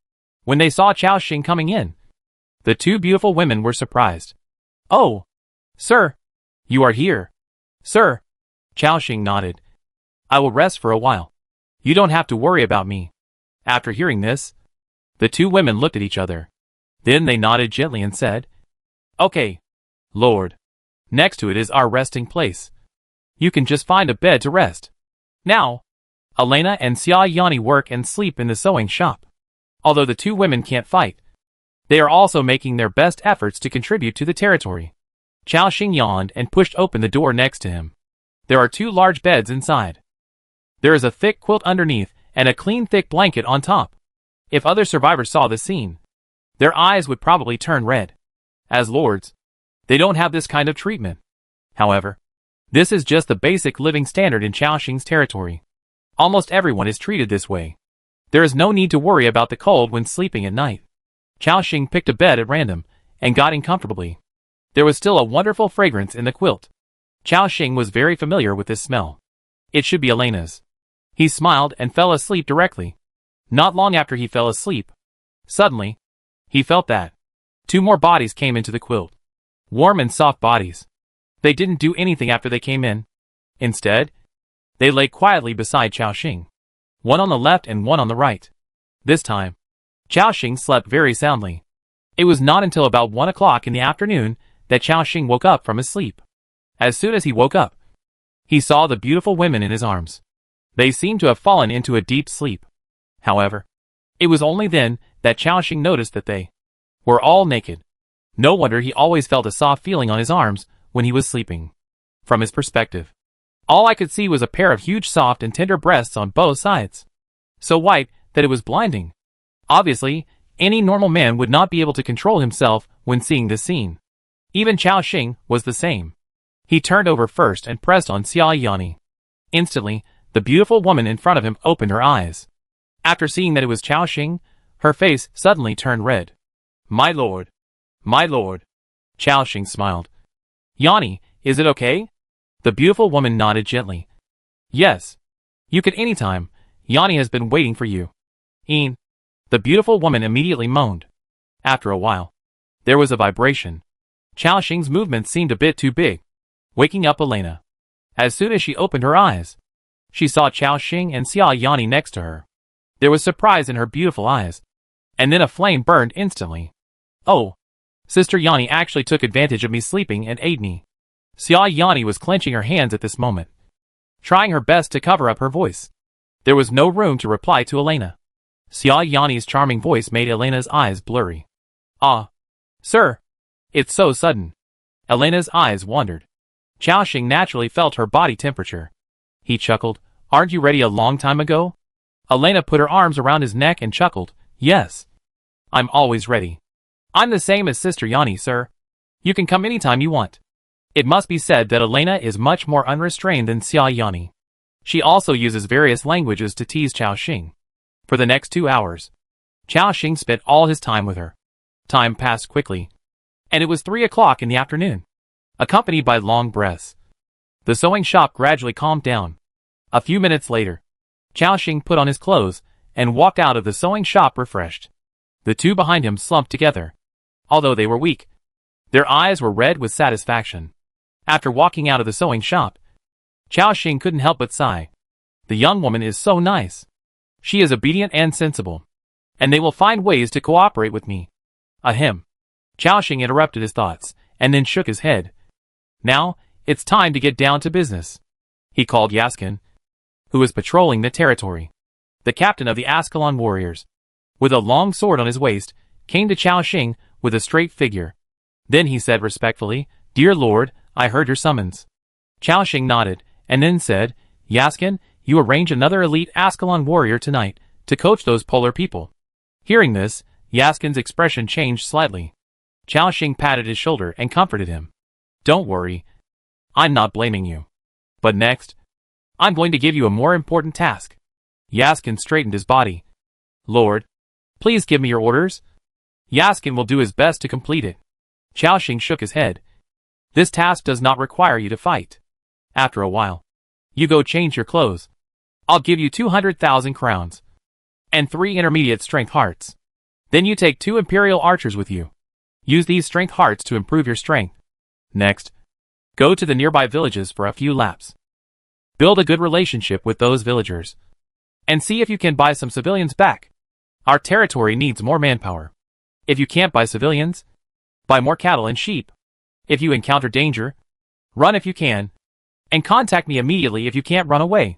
When they saw Chao Xing coming in, the two beautiful women were surprised. Oh, sir, you are here. Sir, Chao Xing nodded. I will rest for a while. You don't have to worry about me. After hearing this, the two women looked at each other. Then they nodded gently and said, Okay, Lord. Next to it is our resting place. You can just find a bed to rest. Now, Elena and Xia Yanni work and sleep in the sewing shop. Although the two women can't fight, they are also making their best efforts to contribute to the territory. Chao Xing yawned and pushed open the door next to him. There are two large beds inside. There is a thick quilt underneath and a clean thick blanket on top. If other survivors saw this scene, their eyes would probably turn red. As lords, they don't have this kind of treatment. However, this is just the basic living standard in Chao Xing's territory. Almost everyone is treated this way. There is no need to worry about the cold when sleeping at night. Chao Xing picked a bed at random and got in comfortably. There was still a wonderful fragrance in the quilt. Chao Xing was very familiar with this smell. It should be Elena's. He smiled and fell asleep directly. Not long after he fell asleep, suddenly, he felt that two more bodies came into the quilt. Warm and soft bodies. They didn't do anything after they came in. Instead, they lay quietly beside Chao Xing, one on the left and one on the right. This time, Chao Xing slept very soundly. It was not until about 1 o'clock in the afternoon that Chao Xing woke up from his sleep. As soon as he woke up, he saw the beautiful women in his arms. They seemed to have fallen into a deep sleep. However, it was only then that Chao Xing noticed that they were all naked. No wonder he always felt a soft feeling on his arms when he was sleeping. From his perspective, all I could see was a pair of huge soft and tender breasts on both sides, so white that it was blinding. Obviously, any normal man would not be able to control himself when seeing this scene. Even Chao Xing was the same. He turned over first and pressed on Xia Yanni. Instantly, the beautiful woman in front of him opened her eyes. After seeing that it was Chao Xing, her face suddenly turned red. My lord. My lord. Chao Xing smiled. Yanni, is it okay? The beautiful woman nodded gently. Yes. You could anytime. Yanni has been waiting for you. The beautiful woman immediately moaned. After a while, there was a vibration. Chao Xing's movement seemed a bit too big, waking up Elena. As soon as she opened her eyes, she saw Chao Xing and Xia Yanni next to her. There was surprise in her beautiful eyes, and then a flame burned instantly. Oh, Sister Yanni actually took advantage of me sleeping and ate me. Xia Yanni was clenching her hands at this moment, trying her best to cover up her voice. There was no room to reply to Elena. Xia Yanni's charming voice made Elena's eyes blurry. Ah, sir, it's so sudden. Elena's eyes wandered. Chao Xing naturally felt her body temperature. He chuckled. Aren't you ready a long time ago? Elena put her arms around his neck and chuckled. Yes. I'm always ready. I'm the same as Sister Yanni, sir. You can come anytime you want. It must be said that Elena is much more unrestrained than Xia Yanni. She also uses various languages to tease Chao Xing. For the next 2 hours, Chao Xing spent all his time with her. Time passed quickly, and it was 3 o'clock in the afternoon, accompanied by long breaths. The sewing shop gradually calmed down. A few minutes later, Chao Xing put on his clothes and walked out of the sewing shop refreshed. The two behind him slumped together. Although they were weak, their eyes were red with satisfaction. After walking out of the sewing shop, Chao Xing couldn't help but sigh. The young woman is so nice. She is obedient and sensible, and they will find ways to cooperate with me. Ahem. Chao Xing interrupted his thoughts, and then shook his head. Now, it's time to get down to business. He called Yaskin, who was patrolling the territory. The captain of the Ascalon warriors, with a long sword on his waist, came to Chao Xing with a straight figure. Then he said respectfully, "Dear Lord, I heard your summons." Chao Xing nodded, and then said, "Yaskin, you arrange another elite Ascalon warrior tonight to coach those polar people." Hearing this, Yaskin's expression changed slightly. Chao Xing patted his shoulder and comforted him. "Don't worry. I'm not blaming you. But next, I'm going to give you a more important task." Yaskin straightened his body. "Lord, please give me your orders." Yaskin will do his best to complete it. Chao Xing shook his head. "This task does not require you to fight. After a while, you go change your clothes. I'll give you 200,000 crowns and 3 intermediate strength hearts. Then you take 2 imperial archers with you. Use these strength hearts to improve your strength. Next, go to the nearby villages for a few laps. Build a good relationship with those villagers, and see if you can buy some civilians back. Our territory needs more manpower. If you can't buy civilians, buy more cattle and sheep. If you encounter danger, run if you can, and contact me immediately if you can't run away."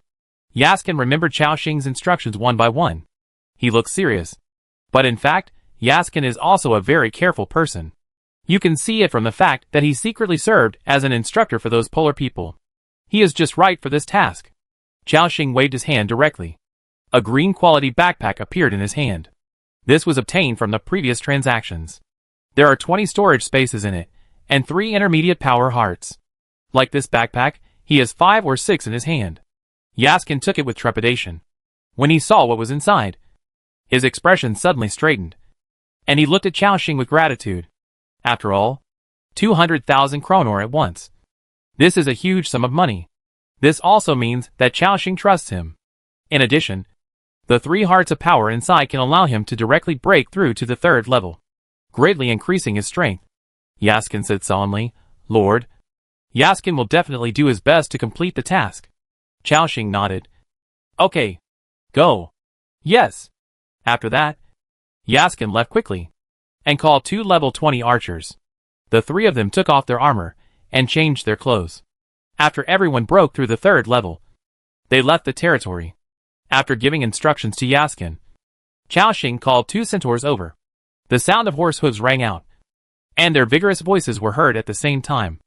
Yaskin remembered Chao Xing's instructions one by one. He looked serious. But in fact, Yaskin is also a very careful person. You can see it from the fact that he secretly served as an instructor for those polar people. He is just right for this task. Chao Xing waved his hand directly. A green quality backpack appeared in his hand. This was obtained from the previous transactions. There are 20 storage spaces in it, and 3 intermediate power hearts. Like this backpack, he has 5 or 6 in his hand. Yaskin took it with trepidation. When he saw what was inside, his expression suddenly straightened, and he looked at Chao Xing with gratitude. After all, 200,000 kronor at once. This is a huge sum of money. This also means that Chao Xing trusts him. In addition, the 3 hearts of power inside can allow him to directly break through to the 3rd level, greatly increasing his strength. Yaskin said solemnly, "Lord." Yaskin will definitely do his best to complete the task. Chao Xing nodded. "Okay. Go." "Yes." After that, Yaskin left quickly and called 2 level 20 archers. The 3 of them took off their armor and changed their clothes. After everyone broke through the 3rd level, they left the territory. After giving instructions to Yaskin, Chao Xing called 2 centaurs over. The sound of horse hooves rang out, and their vigorous voices were heard at the same time.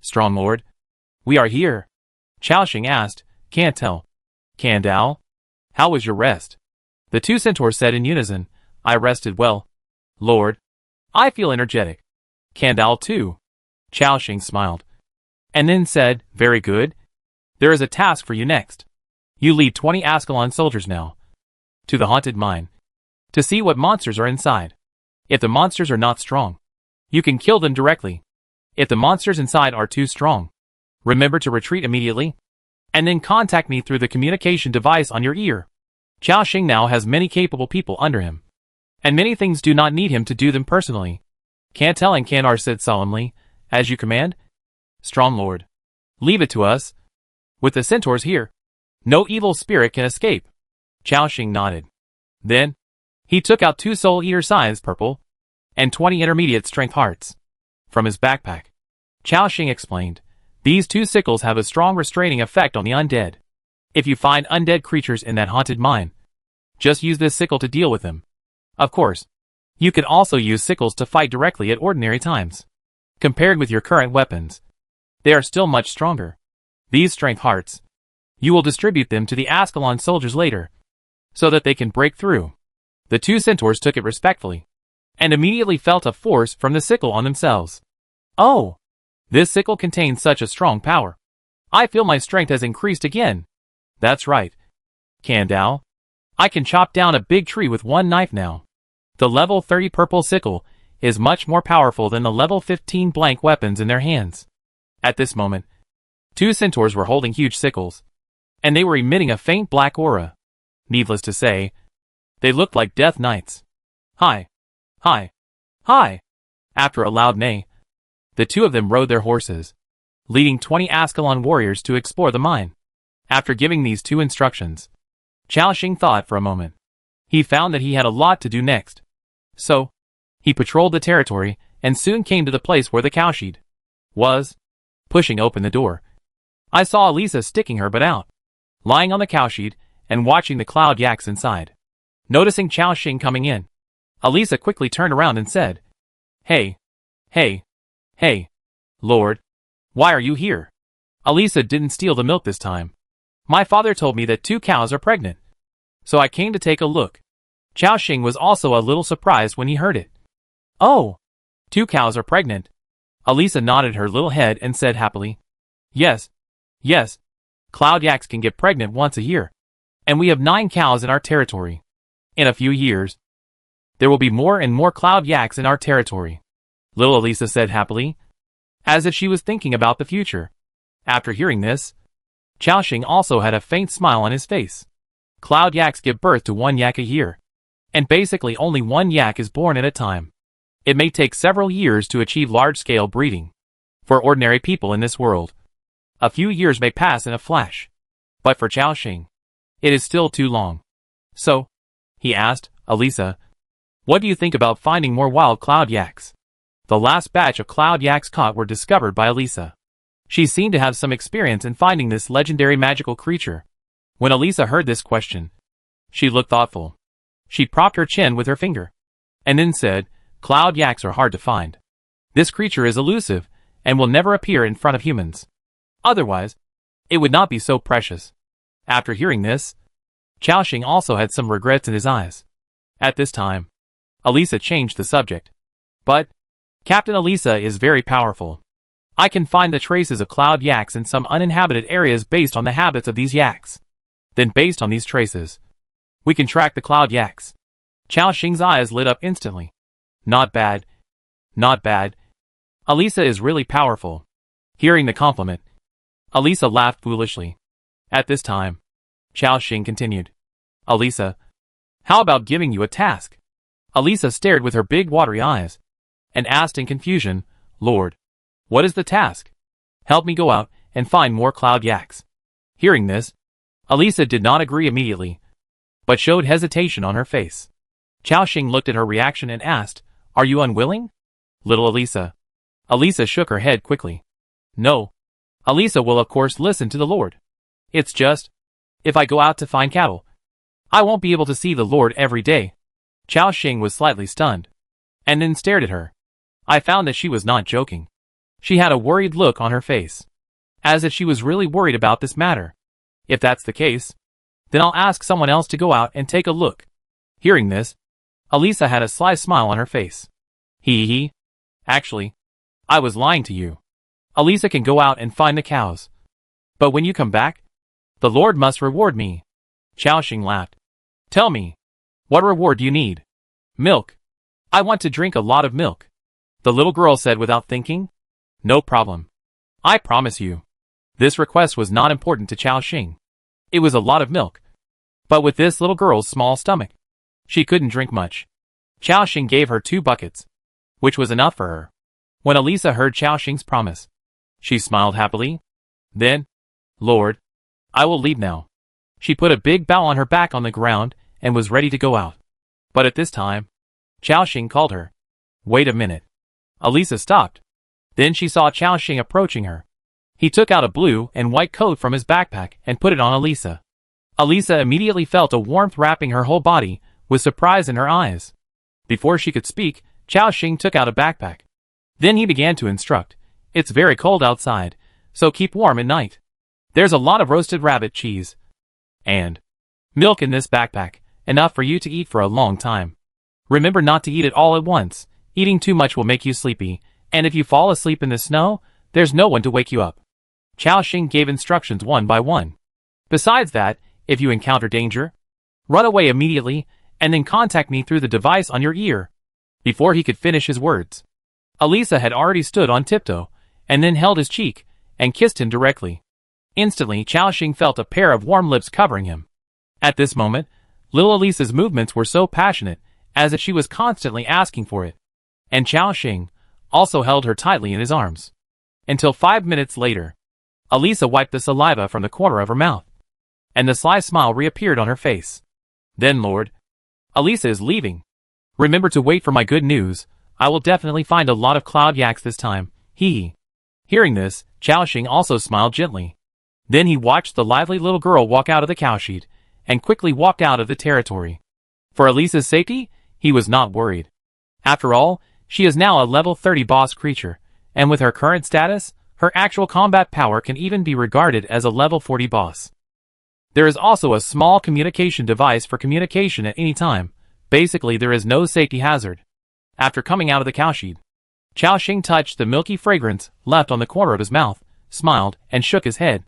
"Strong Lord, we are here." Chao Xing asked. "Can't tell." "Kandao, how was your rest?" The 2 centaurs said in unison, "I rested well, Lord. I feel energetic." "Kandao too." Chao Xing smiled, and then said, "Very good. There is a task for you next. You lead 20 Ascalon soldiers now to the haunted mine to see what monsters are inside. If the monsters are not strong, you can kill them directly. If the monsters inside are too strong, remember to retreat immediately, and then contact me through the communication device on your ear." Chao Xing now has many capable people under him, and many things do not need him to do them personally. Cantel and Kanar said solemnly, "As you command, Strong Lord. Leave it to us. With the centaurs here, no evil spirit can escape." Chao Xing nodded. Then, he took out 2 Soul Eater sized purple and 20 intermediate strength hearts from his backpack. Chao Xing explained, "These 2 sickles have a strong restraining effect on the undead. If you find undead creatures in that haunted mine, just use this sickle to deal with them. Of course, you can also use sickles to fight directly at ordinary times. Compared with your current weapons, they are still much stronger. These strength hearts, you will distribute them to the Ascalon soldiers later, so that they can break through." The 2 centaurs took it respectfully, and immediately felt a force from the sickle on themselves. "Oh, this sickle contains such a strong power. I feel my strength has increased again." "That's right, Kandao. I can chop down a big tree with one knife now. The level 30 purple sickle is much more powerful than the level 15 blank weapons in their hands. At this moment, two centaurs were holding huge sickles, and they were emitting a faint black aura. Needless to say, they looked like death knights. Hi! Hi! Hi! After a loud neigh, the two of them rode their horses, leading 20 Ascalon warriors to explore the mine. After giving these two instructions, Chaoxing thought for a moment. He found that he had a lot to do next. So, he patrolled the territory and soon came to the place where the cowshed was. Pushing open the door, I saw Elisa sticking her butt out, lying on the cowshed and watching the cloud yaks inside. Noticing Chaoxing coming in, Elisa quickly turned around and said, Hey, hey, hey, Lord, why are you here? Elisa didn't steal the milk this time. My father told me that 2 cows are pregnant, so I came to take a look. Chaoxing was also a little surprised when he heard it. Oh, 2 cows are pregnant. Elisa nodded her little head and said happily, Yes, yes, cloud yaks can get pregnant once a year, and we have 9 cows in our territory. In a few years, there will be more and more cloud yaks in our territory. Little Elisa said happily, as if she was thinking about the future. After hearing this, Chaoxing also had a faint smile on his face. Cloud yaks give birth to 1 yak a year, and basically only 1 yak is born at a time. It may take several years to achieve large-scale breeding. For ordinary people in this world, a few years may pass in a flash. But for Chaoxing, it is still too long. So, he asked, Elisa, what do you think about finding more wild cloud yaks? The last batch of cloud yaks caught were discovered by Elisa. She seemed to have some experience in finding this legendary magical creature. When Elisa heard this question, she looked thoughtful. She propped her chin with her finger, and then said, Cloud yaks are hard to find. This creature is elusive, and will never appear in front of humans. Otherwise, it would not be so precious. After hearing this, Chaoxing also had some regrets in his eyes. At this time, Elisa changed the subject. But, Captain Elisa is very powerful. I can find the traces of cloud yaks in some uninhabited areas based on the habits of these yaks. Then based on these traces, we can track the cloud yaks. Chaoxing's eyes lit up instantly. Not bad. Not bad. Elisa is really powerful. Hearing the compliment, Elisa laughed foolishly. At this time, Chaoxing continued. Elisa, how about giving you a task? Elisa stared with her big watery eyes, and asked in confusion, Lord, what is the task? Help me go out and find more cloud yaks. Hearing this, Elisa did not agree immediately, but showed hesitation on her face. Chaoxing looked at her reaction and asked, Are you unwilling? Little Elisa. Elisa shook her head quickly. No. Elisa will of course listen to the Lord. It's just, if I go out to find cattle, I won't be able to see the Lord every day. Chaoxing was slightly stunned, and then stared at her. I found that she was not joking. She had a worried look on her face, as if she was really worried about this matter. If that's the case, then I'll ask someone else to go out and take a look. Hearing this, Elisa had a sly smile on her face. Hee. Actually, I was lying to you. Elisa can go out and find the cows. But when you come back, the Lord must reward me. Chaoxing laughed. Tell me, what reward do you need? Milk. I want to drink a lot of milk. The little girl said without thinking. No problem. I promise you. This request was not important to Chaoxing. It was a lot of milk. But with this little girl's small stomach, she couldn't drink much. Chaoxing gave her 2 buckets, which was enough for her. When Elisa heard Chaoxing's promise, she smiled happily. Then, Lord, I will leave now. She put a big bow on her back on the ground and was ready to go out. But at this time, Chaoxing called her. Wait a minute. Elisa stopped. Then she saw Chaoxing approaching her. He took out a blue and white coat from his backpack and put it on Elisa. Elisa immediately felt a warmth wrapping her whole body, with surprise in her eyes. Before she could speak, Chaoxing took out a backpack. Then he began to instruct. It's very cold outside, so keep warm at night. There's a lot of roasted rabbit cheese and milk in this backpack, enough for you to eat for a long time. Remember not to eat it all at once. Eating too much will make you sleepy, and if you fall asleep in the snow, there's no one to wake you up. Chaoxing gave instructions one by one. Besides that, if you encounter danger, Run away immediately, and then contact me through the device on your ear. Before he could finish his words, Elisa had already stood on tiptoe, and then held his cheek, and kissed him directly. Instantly, Chaoxing felt a pair of warm lips covering him. At this moment, little Elisa's movements were so passionate, as if she was constantly asking for it. And Chaoxing also held her tightly in his arms. Until 5 minutes later, Elisa wiped the saliva from the corner of her mouth, and the sly smile reappeared on her face. Then, Lord, Elisa is leaving. Remember to wait for my good news. I will definitely find a lot of cloud yaks this time. Hee. Hearing this, Chaoxing also smiled gently. Then he watched the lively little girl walk out of the cowshed, and quickly walked out of the territory. For Elisa's safety, he was not worried. After all, she is now a level 30 boss creature, and with her current status, her actual combat power can even be regarded as a level 40 boss. There is also a small communication device for communication at any time. Basically, there is no safety hazard. After coming out of the cowshed, Chaoxing touched the milky fragrance left on the corner of his mouth, smiled, and shook his head.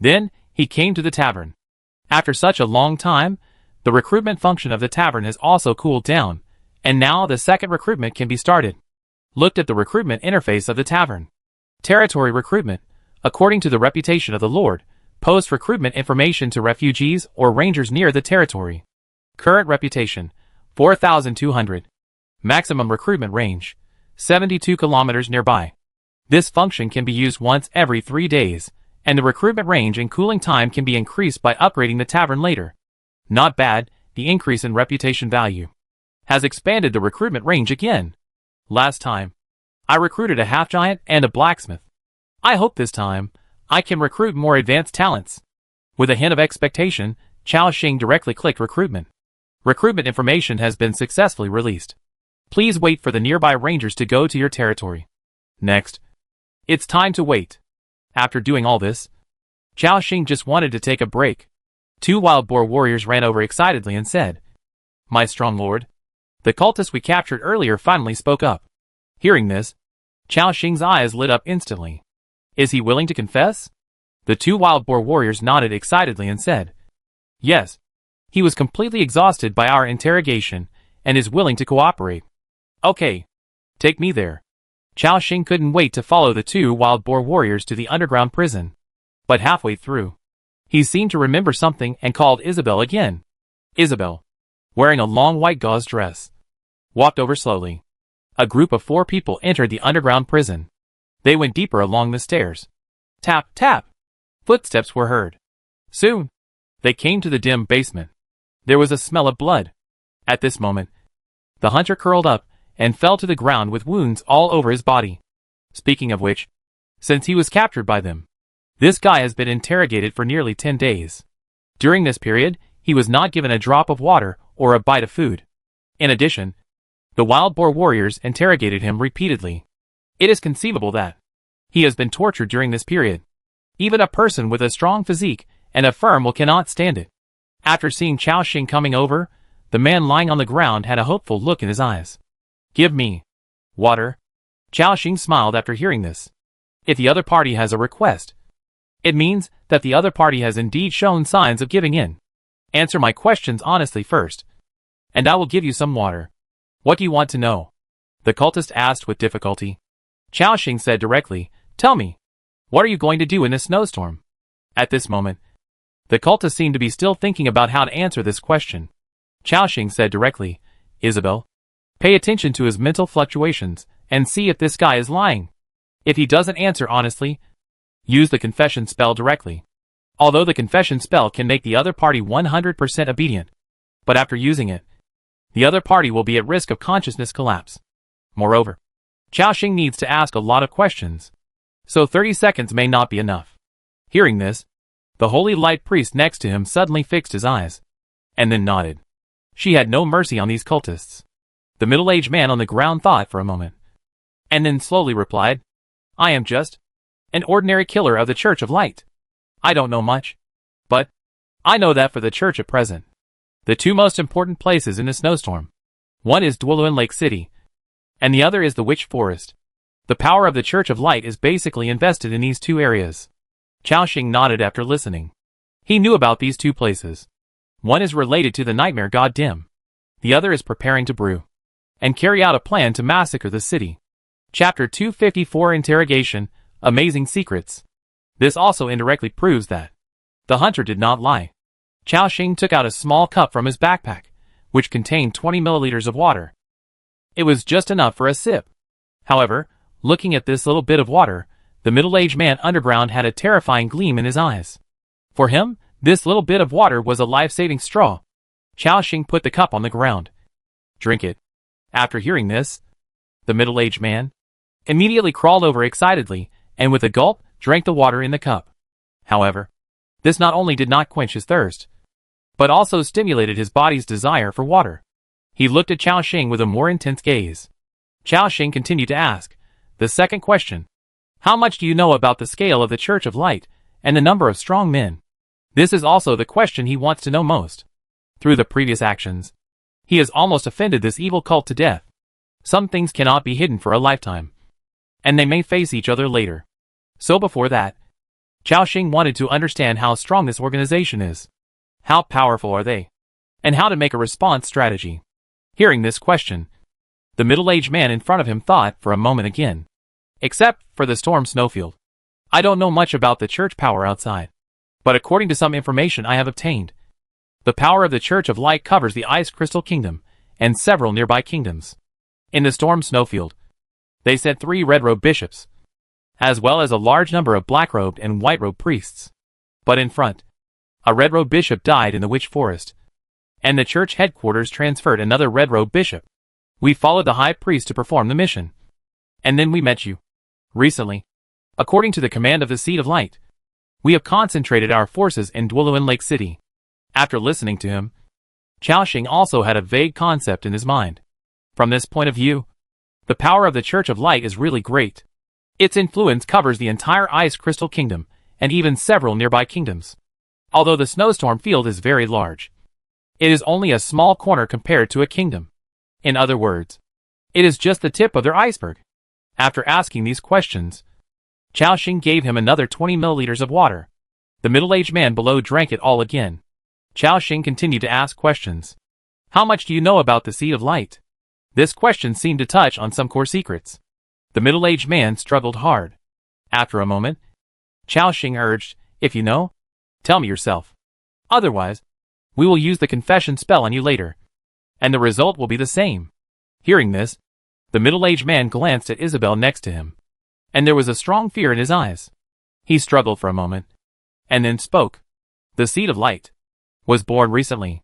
Then, he came to the tavern. After such a long time, the recruitment function of the tavern has also cooled down, and now the second recruitment can be started. Looked at the recruitment interface of the tavern. Territory recruitment, according to the reputation of the Lord, posts recruitment information to refugees or rangers near the territory. Current reputation, 4,200. Maximum recruitment range, 72 kilometers nearby. This function can be used once every 3 days, and the recruitment range and cooling time can be increased by upgrading the tavern later. Not bad, the increase in reputation value has expanded the recruitment range again. Last time, I recruited a half-giant and a blacksmith. I hope this time, I can recruit more advanced talents. With a hint of expectation, Chaoxing directly clicked recruitment. Recruitment information has been successfully released. Please wait for the nearby rangers to go to your territory. Next, it's time to wait. After doing all this, Chaoxing just wanted to take a break. 2 wild boar warriors ran over excitedly and said, "My strong lord." The cultist we captured earlier finally spoke up. Hearing this, Chaoxing's eyes lit up instantly. Is he willing to confess? The 2 wild boar warriors nodded excitedly and said, "Yes. He was completely exhausted by our interrogation and is willing to cooperate." "Okay. Take me there." Chaoxing couldn't wait to follow the 2 wild boar warriors to the underground prison. But halfway through, he seemed to remember something and called Isabel again. Isabel, wearing a long white gauze dress, walked over slowly. A group of 4 people entered the underground prison. They went deeper along the stairs. Tap, tap. Footsteps were heard. Soon, they came to the dim basement. There was a smell of blood. At this moment, the hunter curled up and fell to the ground with wounds all over his body. Speaking of which, since he was captured by them, this guy has been interrogated for nearly 10 days. During this period, he was not given a drop of water or a bite of food. In addition, the wild boar warriors interrogated him repeatedly. It is conceivable that he has been tortured during this period. Even a person with a strong physique and a firm will cannot stand it. After seeing Chaoxing coming over, the man lying on the ground had a hopeful look in his eyes. "Give me water." Chaoxing smiled after hearing this. If the other party has a request, it means that the other party has indeed shown signs of giving in. Answer my questions honestly first, and I will give you some water. What do you want to know? The cultist asked with difficulty. Chaoxing said directly, "Tell me, what are you going to do in this snowstorm?" At this moment, the cultist seemed to be still thinking about how to answer this question. Chaoxing said directly, "Isabel, pay attention to his mental fluctuations and see if this guy is lying. If he doesn't answer honestly, use the confession spell directly. Although the confession spell can make the other party 100% obedient, but after using it, the other party will be at risk of consciousness collapse. Moreover, Chaoxing needs to ask a lot of questions, so 30 seconds may not be enough." Hearing this, the holy light priest next to him suddenly fixed his eyes, and then nodded. She had no mercy on these cultists. The middle-aged man on the ground thought for a moment, and then slowly replied, "I am just an ordinary killer of the Church of Light. I don't know much, but I know that for the Church at present, the 2 most important places in the snowstorm, one is Dwelluin Lake City, and the other is the Witch Forest. The power of the Church of Light is basically invested in these 2 areas." Chaoxing nodded after listening. He knew about these 2 places. One is related to the nightmare god Dim. The other is preparing to brew and carry out a plan to massacre the city. Chapter 254 Interrogation, Amazing Secrets. This also indirectly proves that the hunter did not lie. Chao Xing took out a small cup from his backpack, which contained 20 milliliters of water. It was just enough for a sip. However, looking at this little bit of water, the middle-aged man underground had a terrifying gleam in his eyes. For him, this little bit of water was a life-saving straw. Chao Xing put the cup on the ground. Drink it. After hearing this, the middle-aged man immediately crawled over excitedly, and with a gulp, drank the water in the cup. However, this not only did not quench his thirst, but also stimulated his body's desire for water. He looked at Chao Xing with a more intense gaze. Chao Xing continued to ask the second question. How much do you know about the scale of the Church of Light and the number of strong men? This is also the question he wants to know most. Through the previous actions, he has almost offended this evil cult to death. Some things cannot be hidden for a lifetime, and they may face each other later. So before that, Chao Xing wanted to understand how strong this organization is. How powerful are they? And how to make a response strategy. Hearing this question, the middle-aged man in front of him thought for a moment again. Except for the storm snowfield. I don't know much about the church power outside. But according to some information I have obtained, the power of the Church of Light covers the Ice Crystal Kingdom and several nearby kingdoms. In the storm snowfield, they sent 3 red-robed bishops, as well as a large number of black-robed and white-robed priests. But in front, a red-robed bishop died in the witch forest, and the church headquarters transferred another red-robed bishop. We followed the high priest to perform the mission. And then we met you. Recently, according to the command of the Seed of Light, we have concentrated our forces in Dwelluan Lake City. After listening to him, Chao Xing also had a vague concept in his mind. From this point of view, the power of the Church of Light is really great. Its influence covers the entire Ice Crystal Kingdom, and even several nearby kingdoms. Although the snowstorm field is very large, it is only a small corner compared to a kingdom. In other words, it is just the tip of their iceberg. After asking these questions, Chao Xing gave him another 20 milliliters of water. The middle-aged man below drank it all again. Chao Xing continued to ask questions. How much do you know about the Seed of Light? This question seemed to touch on some core secrets. The middle-aged man struggled hard. After a moment, Chao Xing urged, if you know, tell me yourself. Otherwise, we will use the confession spell on you later, and the result will be the same. Hearing this, the middle-aged man glanced at Isabel next to him, and there was a strong fear in his eyes. He struggled for a moment, and then spoke. The Seed of Light was born recently.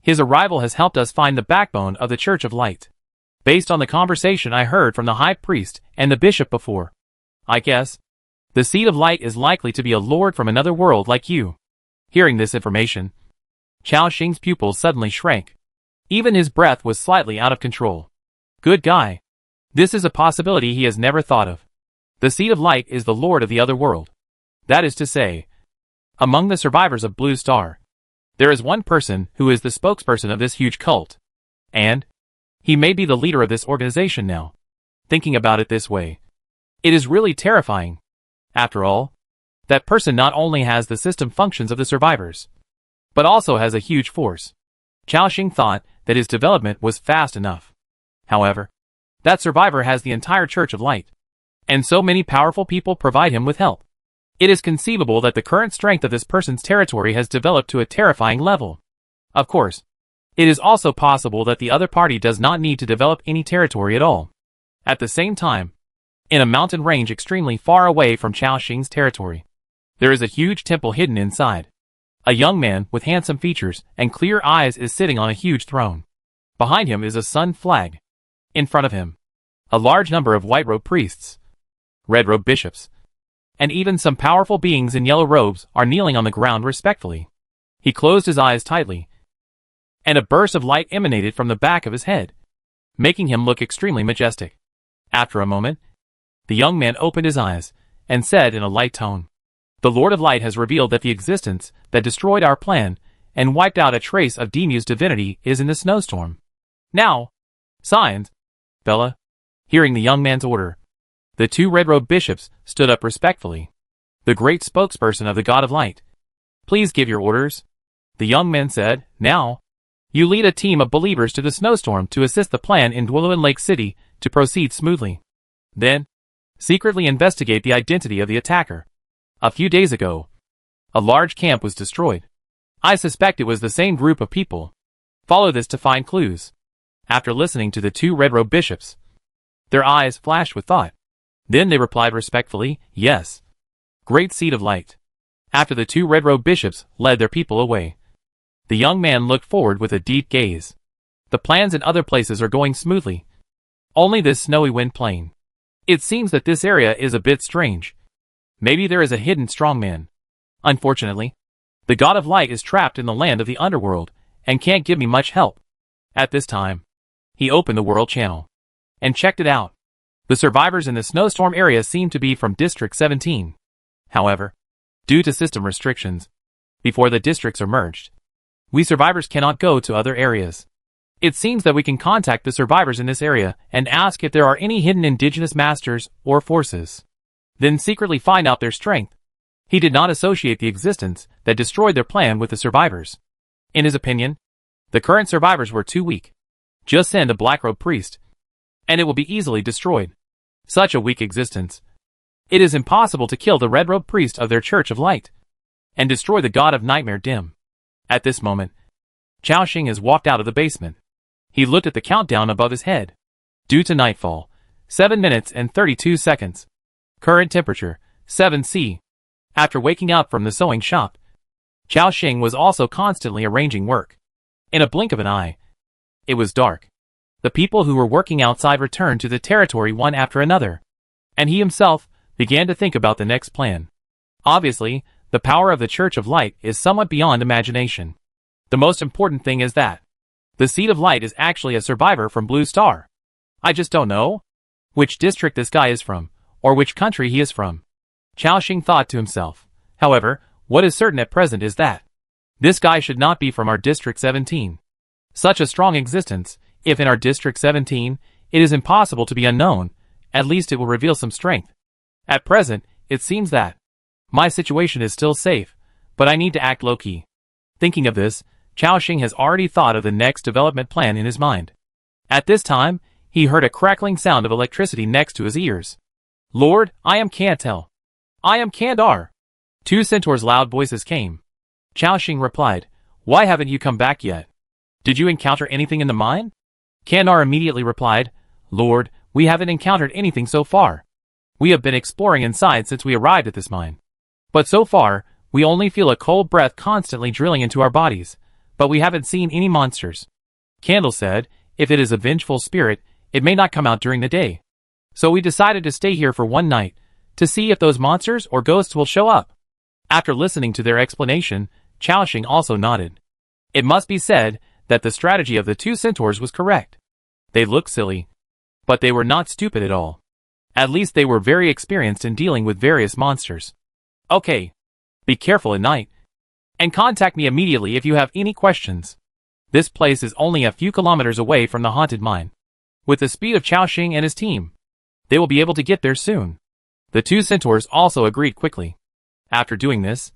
His arrival has helped us find the backbone of the Church of Light. Based on the conversation I heard from the high priest and the bishop before, I guess the Seed of Light is likely to be a lord from another world like you. Hearing this information, Chao Xing's pupils suddenly shrank. Even his breath was slightly out of control. Good guy. This is a possibility he has never thought of. The Seed of Light is the lord of the other world. That is to say, among the survivors of Blue Star, there is one person who is the spokesperson of this huge cult. And he may be the leader of this organization now. Thinking about it this way, it is really terrifying. After all, that person not only has the system functions of the survivors, but also has a huge force. Chao Xing thought that his development was fast enough. However, that survivor has the entire Church of Light, and so many powerful people provide him with help. It is conceivable that the current strength of this person's territory has developed to a terrifying level. Of course, it is also possible that the other party does not need to develop any territory at all. At the same time, in a mountain range extremely far away from Chao Xing's territory, there is a huge temple hidden inside. A young man with handsome features and clear eyes is sitting on a huge throne. Behind him is a sun flag. In front of him, a large number of white-robed priests, red-robed bishops, and even some powerful beings in yellow robes are kneeling on the ground respectfully. He closed his eyes tightly, and a burst of light emanated from the back of his head, making him look extremely majestic. After a moment, the young man opened his eyes and said in a light tone, "The Lord of Light has revealed that the existence that destroyed our plan and wiped out a trace of Demu's divinity is in the snowstorm. Now, signs, Bella." Hearing the young man's order, the 2 red-robed bishops stood up respectfully. The great spokesperson of the God of Light, please give your orders. The young man said. Now, you lead a team of believers to the snowstorm to assist the plan in Dwelluin Lake City to proceed smoothly. Then, secretly investigate the identity of the attacker. A few days ago, a large camp was destroyed. I suspect it was the same group of people. Follow this to find clues. After listening to the two red-robed bishops, their eyes flashed with thought. Then they replied respectfully, yes. Great seed of light. After the two red-robed bishops led their people away, the young man looked forward with a deep gaze. The plans in other places are going smoothly. Only this snowy wind plain. It seems that this area is a bit strange. Maybe there is a hidden strongman. Unfortunately, the god of light is trapped in the land of the underworld and can't give me much help. At this time, he opened the world channel and checked it out. The survivors in the snowstorm area seem to be from District 17. However, due to system restrictions, before the districts are merged, we survivors cannot go to other areas. It seems that we can contact the survivors in this area and ask if there are any hidden indigenous masters or forces. Then secretly find out their strength. He did not associate the existence that destroyed their plan with the survivors. In his opinion, the current survivors were too weak. Just send a black-robed priest, and it will be easily destroyed. Such a weak existence. It is impossible to kill the red-robed priest of their Church of Light and destroy the god of nightmare dim. At this moment, Chao Xing has walked out of the basement. He looked at the countdown above his head. Due to nightfall, 7 minutes and 32 seconds. Current temperature, 7°C. After waking up from the sewing shop, Chao Xing was also constantly arranging work. In a blink of an eye, it was dark. The people who were working outside returned to the territory one after another, and he himself began to think about the next plan. Obviously, the power of the Church of Light is somewhat beyond imagination. The most important thing is that the Seed of Light is actually a survivor from Blue Star. I just don't know which district this guy is from, or which country he is from. Chao Xing thought to himself. However, what is certain at present is that this guy should not be from our District 17. Such a strong existence, if in our District 17, it is impossible to be unknown, at least it will reveal some strength. At present, it seems that my situation is still safe, but I need to act low-key. Thinking of this, Chao Xing has already thought of the next development plan in his mind. At this time, he heard a crackling sound of electricity next to his ears. Lord, I am Cantel. I am Kandar. Two centaurs' loud voices came. Chao Xing replied, why haven't you come back yet? Did you encounter anything in the mine? Kandar immediately replied, Lord, we haven't encountered anything so far. We have been exploring inside since we arrived at this mine. But so far, we only feel a cold breath constantly drilling into our bodies, but we haven't seen any monsters. Candle said, if it is a vengeful spirit, it may not come out during the day. So we decided to stay here for one night, to see if those monsters or ghosts will show up. After listening to their explanation, Chao Xing also nodded. It must be said that the strategy of the two centaurs was correct. They looked silly, but they were not stupid at all. At least they were very experienced in dealing with various monsters. Okay. Be careful at night. And contact me immediately if you have any questions. This place is only a few kilometers away from the haunted mine. With the speed of Chao Xing and his team, they will be able to get there soon. The two centaurs also agreed quickly. After doing this,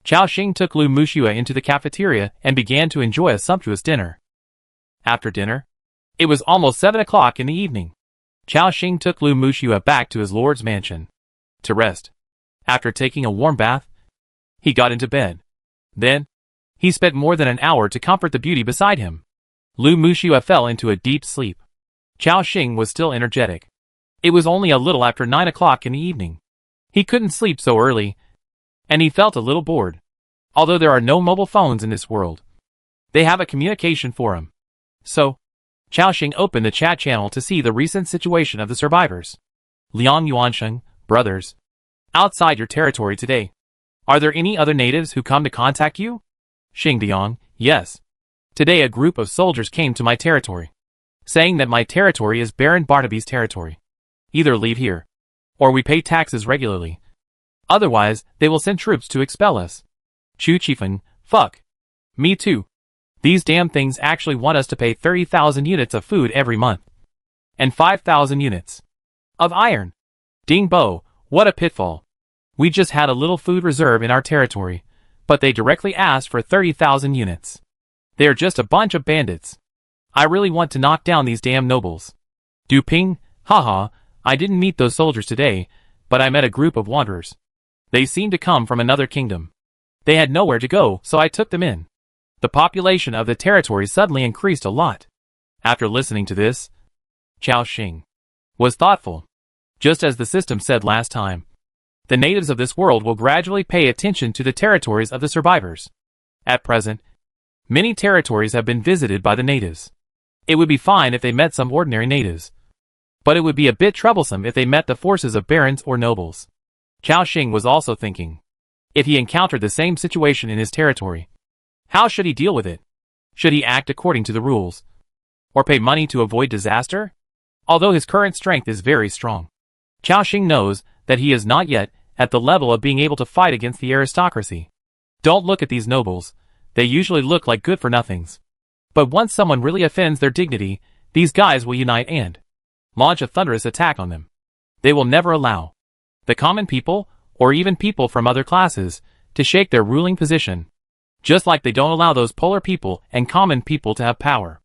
Chao Xing took Lu Muxua into the cafeteria and began to enjoy a sumptuous dinner. After dinner, it was almost 7 o'clock in the evening. Chao Xing took Lu Muxua back to his lord's mansion to rest. After taking a warm bath, he got into bed. Then, he spent more than an hour to comfort the beauty beside him. Lu Muxua fell into a deep sleep. Chao Xing was still energetic. It was only a little after 9 o'clock in the evening. He couldn't sleep so early, and he felt a little bored. Although there are no mobile phones in this world, they have a communication forum. So, Chao Xing opened the chat channel to see the recent situation of the survivors. Liang Yuansheng, brothers. Outside your territory today. Are there any other natives who come to contact you? Xing Diang, yes. Today a group of soldiers came to my territory, saying that my territory is Baron Barnaby's territory. Either leave here, or we pay taxes regularly. Otherwise, they will send troops to expel us. Chu Chifeng, fuck. Me too. These damn things actually want us to pay 30,000 units of food every month. And 5,000 units of iron. Ding Bo, what a pitfall. We just had a little food reserve in our territory, but they directly asked for 30,000 units. They are just a bunch of bandits. I really want to knock down these damn nobles. Du Ping, haha, I didn't meet those soldiers today, but I met a group of wanderers. They seemed to come from another kingdom. They had nowhere to go, so I took them in. The population of the territory suddenly increased a lot. After listening to this, Cao Xing was thoughtful. Just as the system said last time, the natives of this world will gradually pay attention to the territories of the survivors. At present, many territories have been visited by the natives. It would be fine if they met some ordinary natives, but it would be a bit troublesome if they met the forces of barons or nobles. Cao Xing was also thinking, if he encountered the same situation in his territory, how should he deal with it? Should he act according to the rules, or pay money to avoid disaster? Although his current strength is very strong, Cao Xing knows that he is not yet at the level of being able to fight against the aristocracy. Don't look at these nobles, they usually look like good-for-nothings. But once someone really offends their dignity, these guys will unite and launch a thunderous attack on them. They will never allow the common people, or even people from other classes, to shake their ruling position. Just like they don't allow those polar people and common people to have power.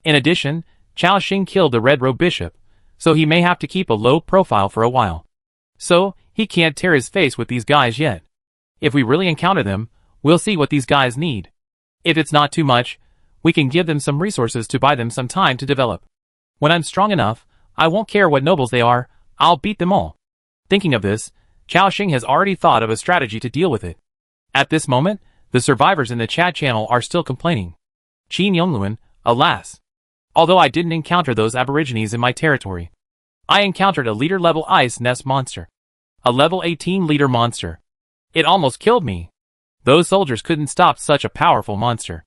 In addition, Cao Xing killed the Red Robe Bishop, so he may have to keep a low profile for a while. So, he can't tear his face with these guys yet. If we really encounter them, we'll see what these guys need. If it's not too much, we can give them some resources to buy them some time to develop. When I'm strong enough, I won't care what nobles they are, I'll beat them all. Thinking of this, Cao Xing has already thought of a strategy to deal with it. At this moment, the survivors in the chat channel are still complaining. Qin Yongluan, alas. Although I didn't encounter those aborigines in my territory, I encountered a leader-level ice nest monster. A level 18 leader monster. It almost killed me. Those soldiers couldn't stop such a powerful monster.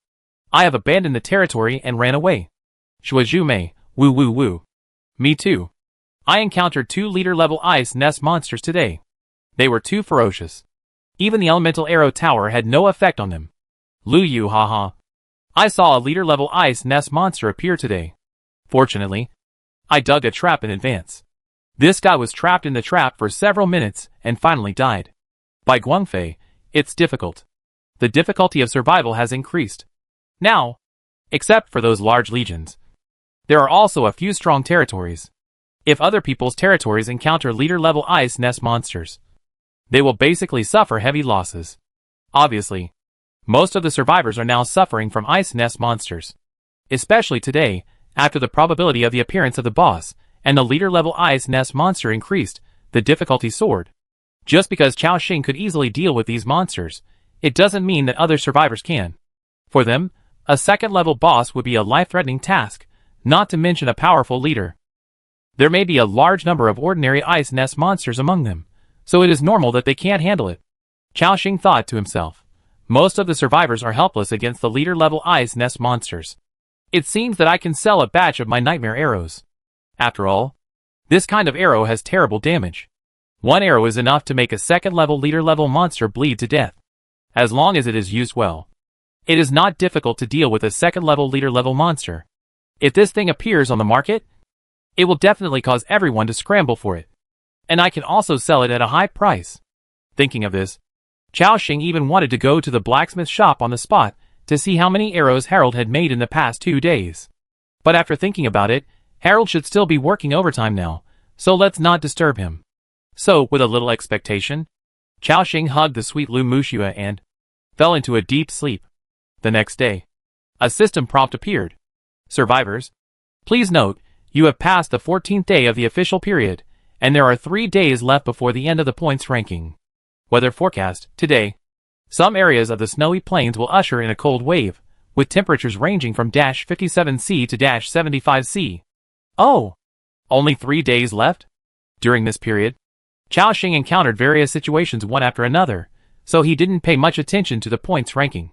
I have abandoned the territory and ran away. Shuazhu Mei, woo woo woo. Me too. I encountered 2 leader-level ice nest monsters today. They were too ferocious. Even the elemental arrow tower had no effect on them. Lu Yu haha. I saw a leader-level ice nest monster appear today. Fortunately, I dug a trap in advance. This guy was trapped in the trap for several minutes and finally died. By Guangfei, it's difficult. The difficulty of survival has increased. Now, except for those large legions, there are also a few strong territories. If other people's territories encounter leader-level ice nest monsters, they will basically suffer heavy losses. Obviously, most of the survivors are now suffering from ice nest monsters. Especially today, after the probability of the appearance of the boss and the leader-level ice nest monster increased, the difficulty soared. Just because Cao Xing could easily deal with these monsters, it doesn't mean that other survivors can. For them, a second-level boss would be a life-threatening task, not to mention a powerful leader. There may be a large number of ordinary ice nest monsters among them, so it is normal that they can't handle it. Cao Xing thought to himself. Most of the survivors are helpless against the leader-level ice nest monsters. It seems that I can sell a batch of my nightmare arrows. After all, this kind of arrow has terrible damage. One arrow is enough to make a second-level leader-level monster bleed to death. As long as it is used well, it is not difficult to deal with a second-level leader-level monster. If this thing appears on the market, it will definitely cause everyone to scramble for it. And I can also sell it at a high price. Thinking of this, Cao Xing even wanted to go to the blacksmith shop on the spot to see how many arrows Harold had made in the past 2 days. But after thinking about it, Harold should still be working overtime now, so let's not disturb him. So, with a little expectation, Cao Xing hugged the sweet Lu Muxua and fell into a deep sleep. The next day, a system prompt appeared. Survivors, please note, you have passed the 14th day of the official period, and there are 3 days left before the end of the points ranking. Weather forecast, today. Some areas of the snowy plains will usher in a cold wave, with temperatures ranging from -57°C to -75°C. Oh! Only 3 days left? During this period, Cao Xing encountered various situations one after another, so he didn't pay much attention to the points ranking.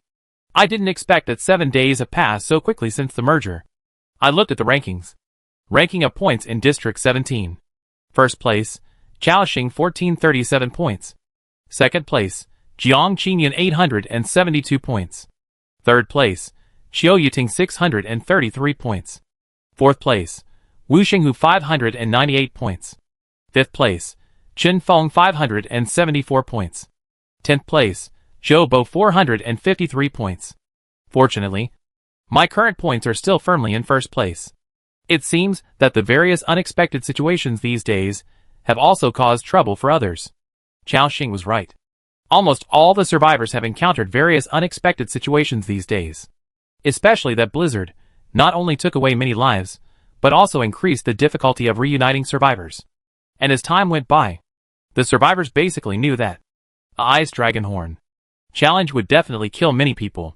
I didn't expect that 7 days have passed so quickly since the merger. I looked at the rankings. Ranking of points in District 17. First place, Cao Xing 1437 points. Second place, Jiang Qinyan 872 points. Third place, Qiu Yiting 633 points. Fourth place, Wu Xinghu 598 points. Fifth place, Chen Feng 574 points. 10th place, Zhou Bo 453 points. Fortunately, my current points are still firmly in first place. It seems that the various unexpected situations these days have also caused trouble for others. Chao Xing was right. Almost all the survivors have encountered various unexpected situations these days. Especially that blizzard not only took away many lives, but also increased the difficulty of reuniting survivors. And as time went by, the survivors basically knew that the Ice Dragon Horn challenge would definitely kill many people.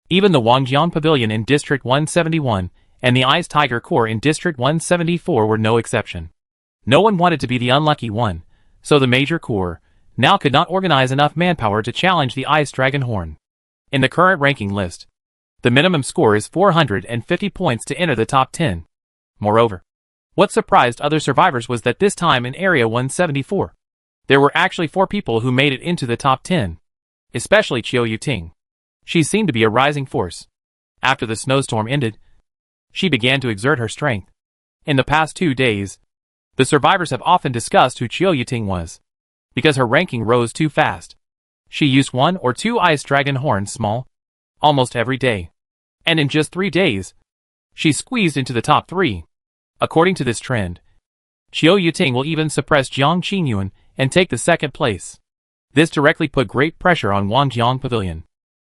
Even the Wangjiang Pavilion in District 171 and the Ice Tiger Corps in District 174 were no exception. No one wanted to be the unlucky one, so the Major Corps now could not organize enough manpower to challenge the Ice Dragon Horn. In the current ranking list, the minimum score is 450 points to enter the top 10. Moreover, what surprised other survivors was that this time in Area 174, there were actually 4 people who made it into the top 10, especially Qiu Yuting. She seemed to be a rising force. After the snowstorm ended, she began to exert her strength. In the past 2 days, the survivors have often discussed who Qiu Yuting was, because her ranking rose too fast. She used 1 or 2 Ice Dragon Horns small, almost every day. And in just 3 days, she squeezed into the top 3. According to this trend, Qiu Yuting will even suppress Jiang Qinyuan and take the second place. This directly put great pressure on Wangjiang Pavilion.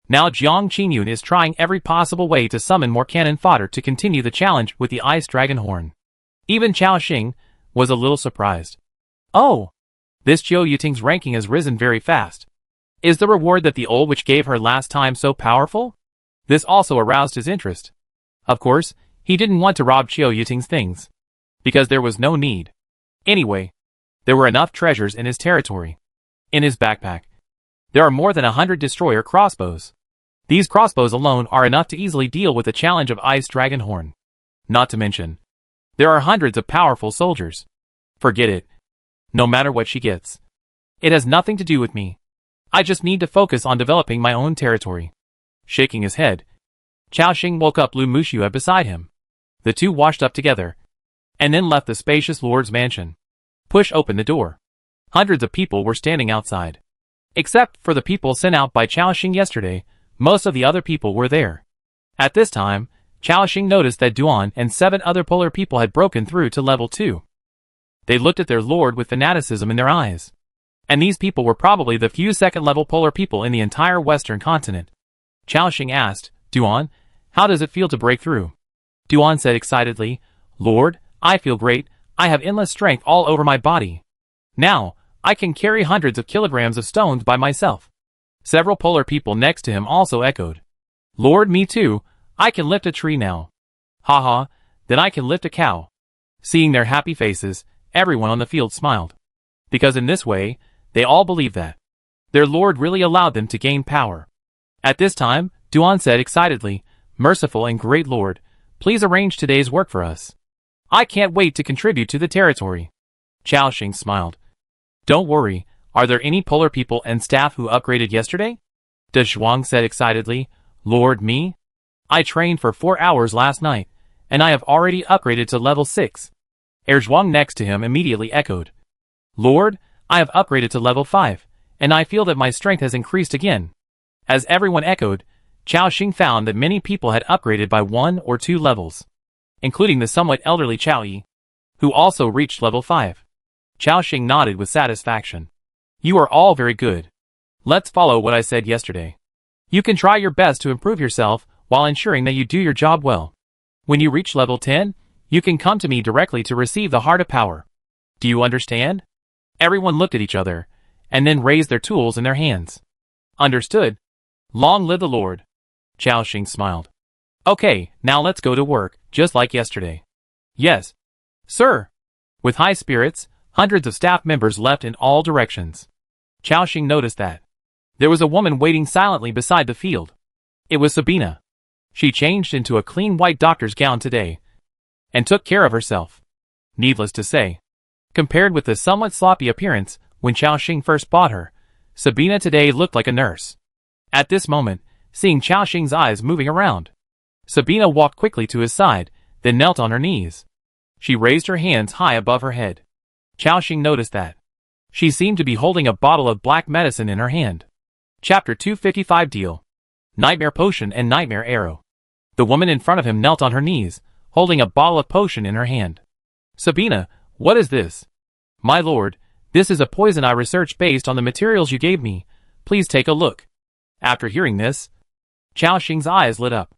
Now Jiang Qinyuan is trying every possible way to summon more cannon fodder to continue the challenge with the Ice Dragon Horn. Even Chao Xing was a little surprised. Oh! This Qiu Yuting's ranking has risen very fast. Is the reward that the old witch gave her last time so powerful? This also aroused his interest. Of course, he didn't want to rob Qiu Yuting's things, because there was no need. Anyway, there were enough treasures in his territory. In his backpack, there are more than 100 destroyer crossbows. These crossbows alone are enough to easily deal with the challenge of Ice Dragon Horn. Not to mention, there are hundreds of powerful soldiers. Forget it. No matter what she gets, it has nothing to do with me. I just need to focus on developing my own territory. Shaking his head, Chao Xing woke up Lu Muxue beside him. The two washed up together, and then left the spacious lord's mansion. Push open the door. Hundreds of people were standing outside. Except for the people sent out by Chao Xing yesterday, most of the other people were there. At this time, Chao Xing noticed that Duan and 7 other polar people had broken through to level 2. They looked at their lord with fanaticism in their eyes. And these people were probably the few second-level polar people in the entire western continent. Chao Xing asked, Duan, how does it feel to break through? Duan said excitedly, Lord, I feel great, I have endless strength all over my body. Now, I can carry hundreds of kilograms of stones by myself. Several polar people next to him also echoed. Lord, me too, I can lift a tree now. Haha, then I can lift a cow. Seeing their happy faces, everyone on the field smiled. Because in this way, they all believed that their lord really allowed them to gain power. At this time, Duan said excitedly, Merciful and great lord, please arrange today's work for us. I can't wait to contribute to the territory. Chao Xing smiled. Don't worry, are there any polar people and staff who upgraded yesterday? De Zhuang said excitedly, Lord, me? I trained for 4 hours last night, and I have already upgraded to level 6. Zhuang next to him immediately echoed. Lord, I have upgraded to level 5, and I feel that my strength has increased again. As everyone echoed, Chao Xing found that many people had upgraded by 1 or 2 levels, including the somewhat elderly Chao Yi, who also reached level 5. Chao Xing nodded with satisfaction. You are all very good. Let's follow what I said yesterday. You can try your best to improve yourself while ensuring that you do your job well. When you reach level 10, you can come to me directly to receive the Heart of Power. Do you understand? Everyone looked at each other, and then raised their tools in their hands. Understood. Long live the Lord. Chao Xing smiled. Okay, now let's go to work, just like yesterday. Yes. Sir. With high spirits, hundreds of staff members left in all directions. Chao Xing noticed that there was a woman waiting silently beside the field. It was Sabina. She changed into a clean white doctor's gown today, and took care of herself. Needless to say, compared with the somewhat sloppy appearance when Chao Xing first bought her, Sabina today looked like a nurse. At this moment, seeing Chao Xing's eyes moving around, Sabina walked quickly to his side, then knelt on her knees. She raised her hands high above her head. Chao Xing noticed that she seemed to be holding a bottle of black medicine in her hand. Chapter 255 Deal. Nightmare Potion and Nightmare Arrow. The woman in front of him knelt on her knees, holding a bottle of potion in her hand. Sabina, what is this? My lord, this is a poison I researched based on the materials you gave me. Please take a look. After hearing this, Chao Xing's eyes lit up.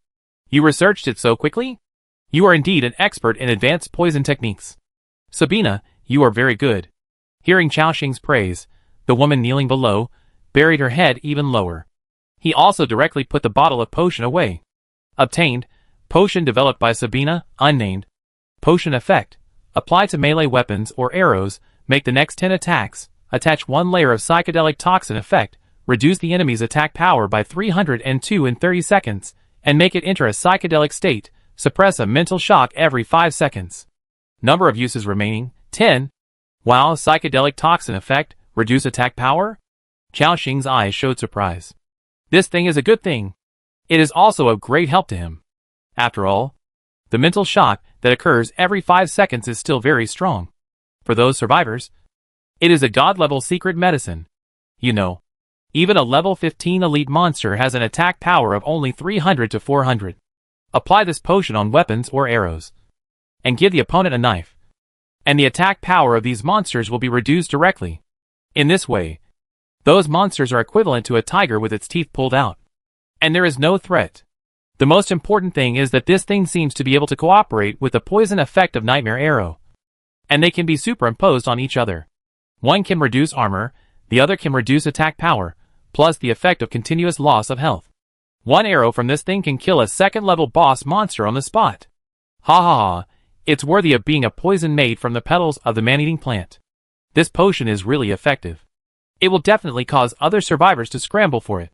You researched it so quickly? You are indeed an expert in advanced poison techniques. Sabina, you are very good. Hearing Chao Xing's praise, the woman kneeling below buried her head even lower. He also directly put the bottle of potion away. Obtained, potion developed by Sabina, unnamed. Potion effect. Apply to melee weapons or arrows, make the next 10 attacks, attach 1 layer of psychedelic toxin effect, reduce the enemy's attack power by 302 in 30 seconds, and make it enter a psychedelic state, suppress a mental shock every 5 seconds. Number of uses remaining, 10. Wow, psychedelic toxin effect, reduce attack power? Chao Xing's eyes showed surprise. This thing is a good thing. It is also of great help to him. After all, the mental shock that occurs every 5 seconds is still very strong. For those survivors, it is a god-level secret medicine. You know, even a level 15 elite monster has an attack power of only 300 to 400. Apply this potion on weapons or arrows, and give the opponent a knife, and the attack power of these monsters will be reduced directly. In this way, those monsters are equivalent to a tiger with its teeth pulled out, and there is no threat. The most important thing is that this thing seems to be able to cooperate with the poison effect of Nightmare Arrow, and they can be superimposed on each other. One can reduce armor, the other can reduce attack power, plus the effect of continuous loss of health. One arrow from this thing can kill a second-level boss monster on the spot. Ha ha ha, it's worthy of being a poison made from the petals of the man-eating plant. This potion is really effective. It will definitely cause other survivors to scramble for it.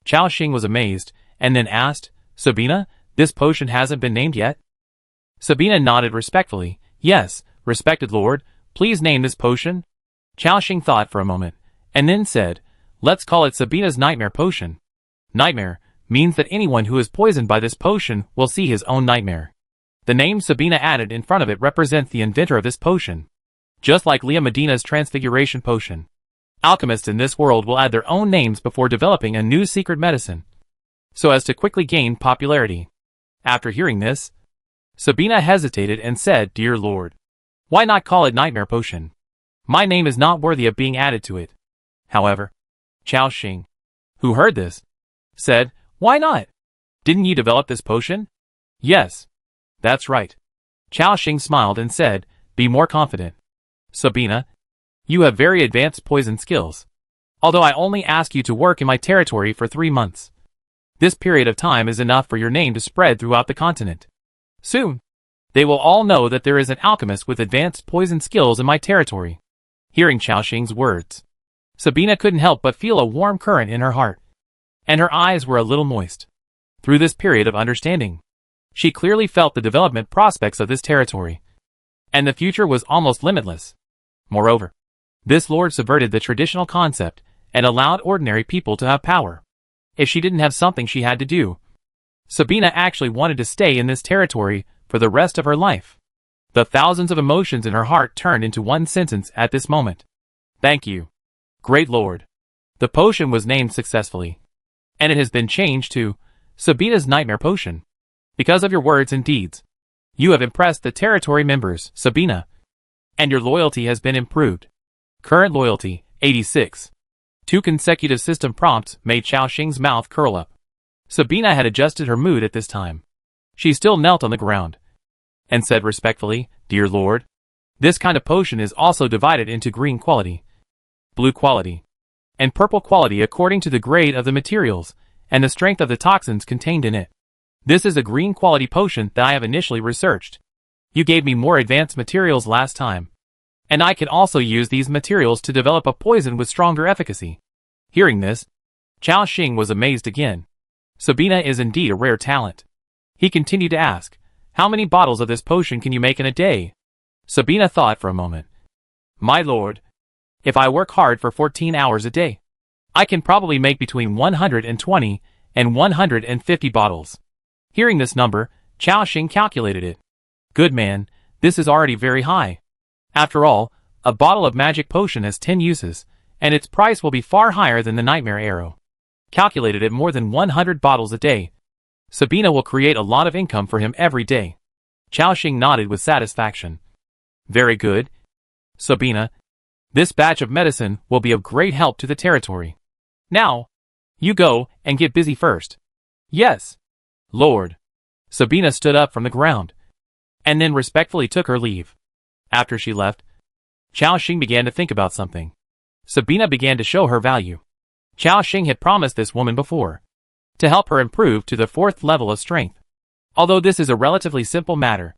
Chao Xing was amazed, and then asked, Sabina, this potion hasn't been named yet? Sabina nodded respectfully. Yes, respected lord, please name this potion. Chao Xing thought for a moment, and then said, let's call it Sabina's Nightmare Potion. Nightmare means that anyone who is poisoned by this potion will see his own nightmare. The name Sabina added in front of it represents the inventor of this potion. Just like Leah Medina's Transfiguration Potion, alchemists in this world will add their own names before developing a new secret medicine, so as to quickly gain popularity. After hearing this, Sabina hesitated and said, Dear Lord, why not call it Nightmare Potion? My name is not worthy of being added to it. However, Chao Xing, who heard this, said, Why not? Didn't you develop this potion? Yes, that's right. Chao Xing smiled and said, Be more confident. Sabina, you have very advanced poison skills. Although I only ask you to work in my territory for 3 months. This period of time is enough for your name to spread throughout the continent. Soon, they will all know that there is an alchemist with advanced poison skills in my territory. Hearing Chao Xing's words, Sabina couldn't help but feel a warm current in her heart, and her eyes were a little moist. Through this period of understanding, she clearly felt the development prospects of this territory, and the future was almost limitless. Moreover, this lord subverted the traditional concept and allowed ordinary people to have power. If she didn't have something she had to do, Sabina actually wanted to stay in this territory for the rest of her life. The thousands of emotions in her heart turned into one sentence at this moment. Thank you, great lord. The potion was named successfully, and it has been changed to Sabina's Nightmare Potion. Because of your words and deeds, you have impressed the territory members, Sabina, and your loyalty has been improved. Current loyalty, 86. 2 consecutive system prompts made Chao Xing's mouth curl up. Sabina had adjusted her mood at this time. She still knelt on the ground, and said respectfully, Dear Lord, this kind of potion is also divided into green quality, blue quality, and purple quality according to the grade of the materials and the strength of the toxins contained in it. This is a green quality potion that I have initially researched. You gave me more advanced materials last time, and I can also use these materials to develop a poison with stronger efficacy. Hearing this, Chao Xing was amazed again. Sabina is indeed a rare talent. He continued to ask, How many bottles of this potion can you make in a day? Sabina thought for a moment. My lord, if I work hard for 14 hours a day, I can probably make between 120 and 150 bottles. Hearing this number, Chao Xing calculated it. Good man, this is already very high. After all, a bottle of magic potion has 10 uses, and its price will be far higher than the Nightmare Arrow. calculated at more than 100 bottles a day. Sabina will create a lot of income for him every day. Chao Xing nodded with satisfaction. Very good, Sabina. This batch of medicine will be of great help to the territory. Now, you go and get busy first. Yes, Lord. Sabina stood up from the ground, and then respectfully took her leave. After she left, Chao Xing began to think about something. Sabina began to show her value. Chao Xing had promised this woman before to help her improve to the 4th level of strength. Although this is a relatively simple matter,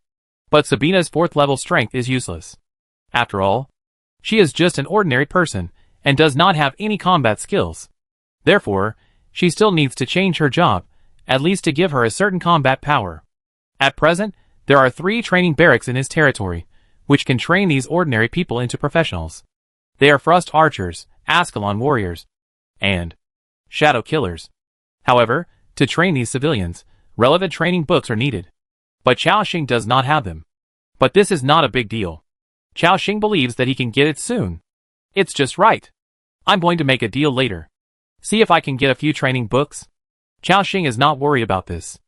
but Sabina's 4th level strength is useless. After all, she is just an ordinary person and does not have any combat skills. Therefore, she still needs to change her job, at least to give her a certain combat power. At present, there are 3 training barracks in his territory, which can train these ordinary people into professionals. They are Frost Archers, Ascalon Warriors, and Shadow Killers. However, to train these civilians, relevant training books are needed. But Chao Xing does not have them. But this is not a big deal. Chao Xing believes that he can get it soon. It's just right. I'm going to make a deal later. See if I can get a few training books. Chao Xing is not worried about this.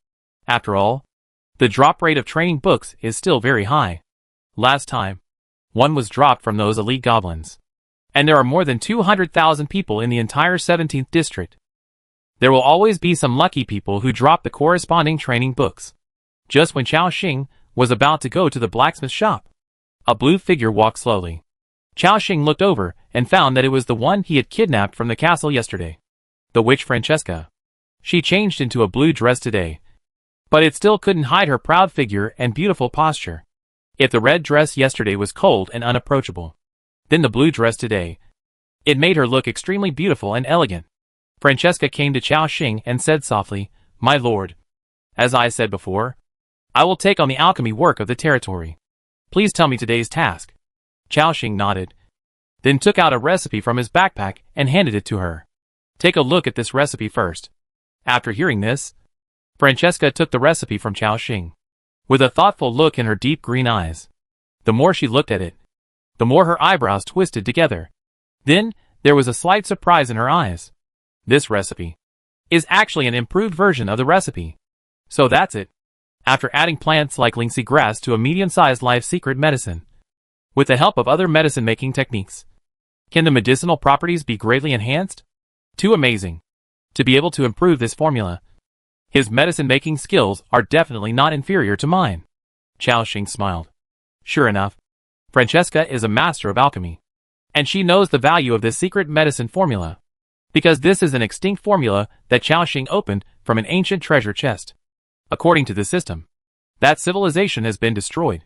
After all, the drop rate of training books is still very high. Last time, one was dropped from those elite goblins. And there are more than 200,000 people in the entire 17th district. There will always be some lucky people who drop the corresponding training books. Just when Chao Xing was about to go to the blacksmith shop, a blue figure walked slowly. Chao Xing looked over and found that it was the one he had kidnapped from the castle yesterday. The witch Francesca. She changed into a blue dress today, but it still couldn't hide her proud figure and beautiful posture. If the red dress yesterday was cold and unapproachable, then the blue dress today, it made her look extremely beautiful and elegant. Francesca came to Chao Xing and said softly, "My lord, as I said before, I will take on the alchemy work of the territory. Please tell me today's task." Chao Xing nodded, then took out a recipe from his backpack and handed it to her. "Take a look at this recipe first." After hearing this, Francesca took the recipe from Chao Xing, with a thoughtful look in her deep green eyes. The more she looked at it, the more her eyebrows twisted together. Then, there was a slight surprise in her eyes. This recipe is actually an improved version of the recipe. So that's it. After adding plants like linksea grass to a medium-sized life secret medicine, with the help of other medicine-making techniques, can the medicinal properties be greatly enhanced? Too amazing to be able to improve this formula. His medicine-making skills are definitely not inferior to mine. Chao Xing smiled. Sure enough, Francesca is a master of alchemy, and she knows the value of this secret medicine formula, because this is an extinct formula that Chao Xing opened from an ancient treasure chest. According to the system, that civilization has been destroyed.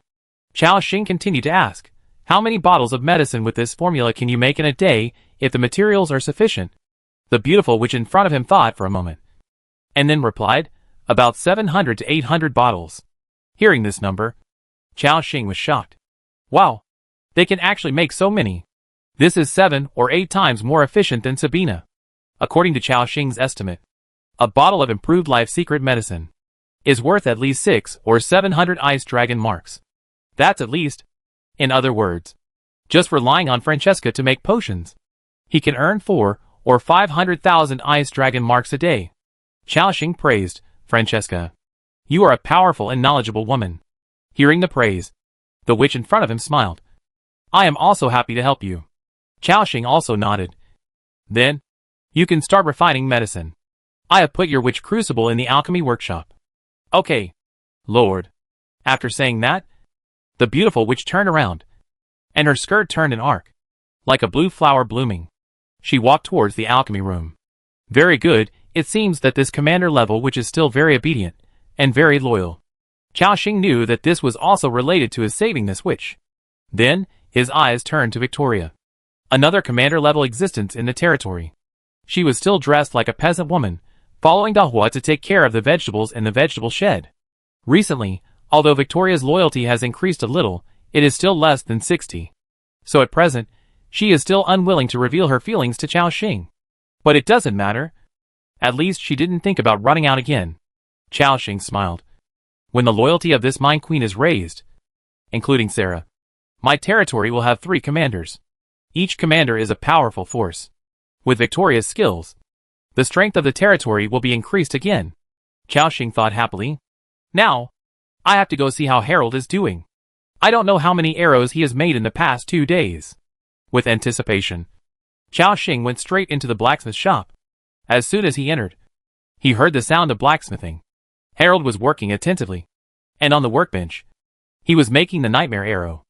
Chao Xing continued to ask, "How many bottles of medicine with this formula can you make in a day if the materials are sufficient?" The beautiful witch in front of him thought for a moment, and then replied, "About 700 to 800 bottles." Hearing this number, Chao Xing was shocked. Wow, they can actually make so many. This is 7 or 8 times more efficient than Sabina. According to Chao Xing's estimate, a bottle of improved life secret medicine is worth at least 600 or 700 ice dragon marks. That's at least. In other words, just relying on Francesca to make potions, he can earn 400,000 or 500,000 ice dragon marks a day. Chao Xing praised, "Francesca, you are a powerful and knowledgeable woman." Hearing the praise, the witch in front of him smiled. "I am also happy to help you." Chao Xing also nodded. "Then, you can start refining medicine. I have put your witch crucible in the alchemy workshop." "Okay, Lord." After saying that, the beautiful witch turned around, and her skirt turned an arc, like a blue flower blooming. She walked towards the alchemy room. Very good, it seems that this commander level witch is still very obedient, and very loyal. Chao Xing knew that this was also related to his saving this witch. Then, his eyes turned to Victoria, another commander level existence in the territory. She was still dressed like a peasant woman, following Dahua to take care of the vegetables in the vegetable shed. Recently, although Victoria's loyalty has increased a little, it is still less than 60. So at present, she is still unwilling to reveal her feelings to Chao Xing. But it doesn't matter. At least she didn't think about running out again. Chao Xing smiled. When the loyalty of this Mine Queen is raised, including Sarah, my territory will have 3 commanders. Each commander is a powerful force. With Victoria's skills, The strength of the territory will be increased again. Chao Xing thought happily. Now, I have to go see how Harold is doing. I don't know how many arrows he has made in the past 2 days. With anticipation, Chao Xing went straight into the blacksmith shop. As soon as he entered, he heard the sound of blacksmithing. Harold was working attentively, and on the workbench, he was making the nightmare arrow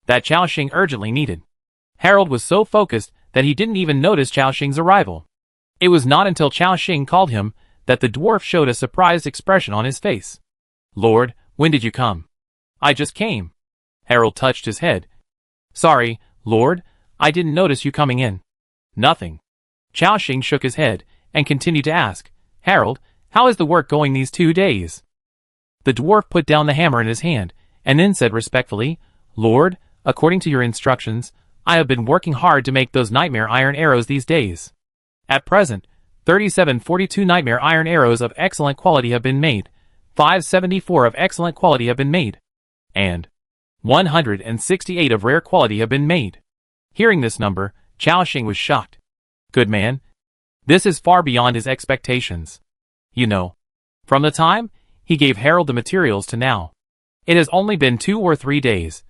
that Chao Xing urgently needed. Harold was so focused that he didn't even notice Chao Xing's arrival. It was not until Chao Xing called him that the dwarf showed a surprised expression on his face. Lord, when did you come? I just came. Harold touched his head. Sorry, Lord, I didn't notice you coming in. Nothing. Chao Xing shook his head and continued to ask, Harold, how is the work going these 2 days? The dwarf put down the hammer in his hand and then said respectfully, Lord, according to your instructions, I have been working hard to make those nightmare iron arrows these days. At present, 3742 nightmare iron arrows of excellent quality have been made, 574 of excellent quality have been made, and 168 of rare quality have been made. Hearing this number, Chao Xing was shocked. Good man. This is far beyond his expectations. You know, from the time he gave Harold the materials to now, it has only been 2 or 3 days,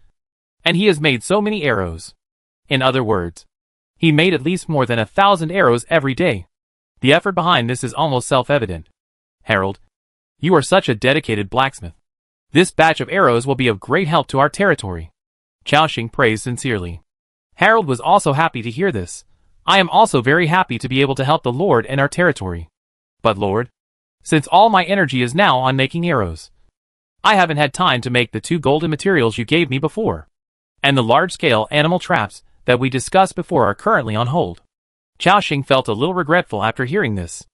and he has made so many arrows. In other words, he made at least more than 1,000 arrows every day. The effort behind this is almost self-evident. Harold, you are such a dedicated blacksmith. This batch of arrows will be of great help to our territory. Chao Xing praised sincerely. Harold was also happy to hear this. I am also very happy to be able to help the Lord and our territory. But Lord, since all my energy is now on making arrows, I haven't had time to make the 2 golden materials you gave me before. And the large-scale animal traps that we discussed before are currently on hold. Chao Xing felt a little regretful after hearing this.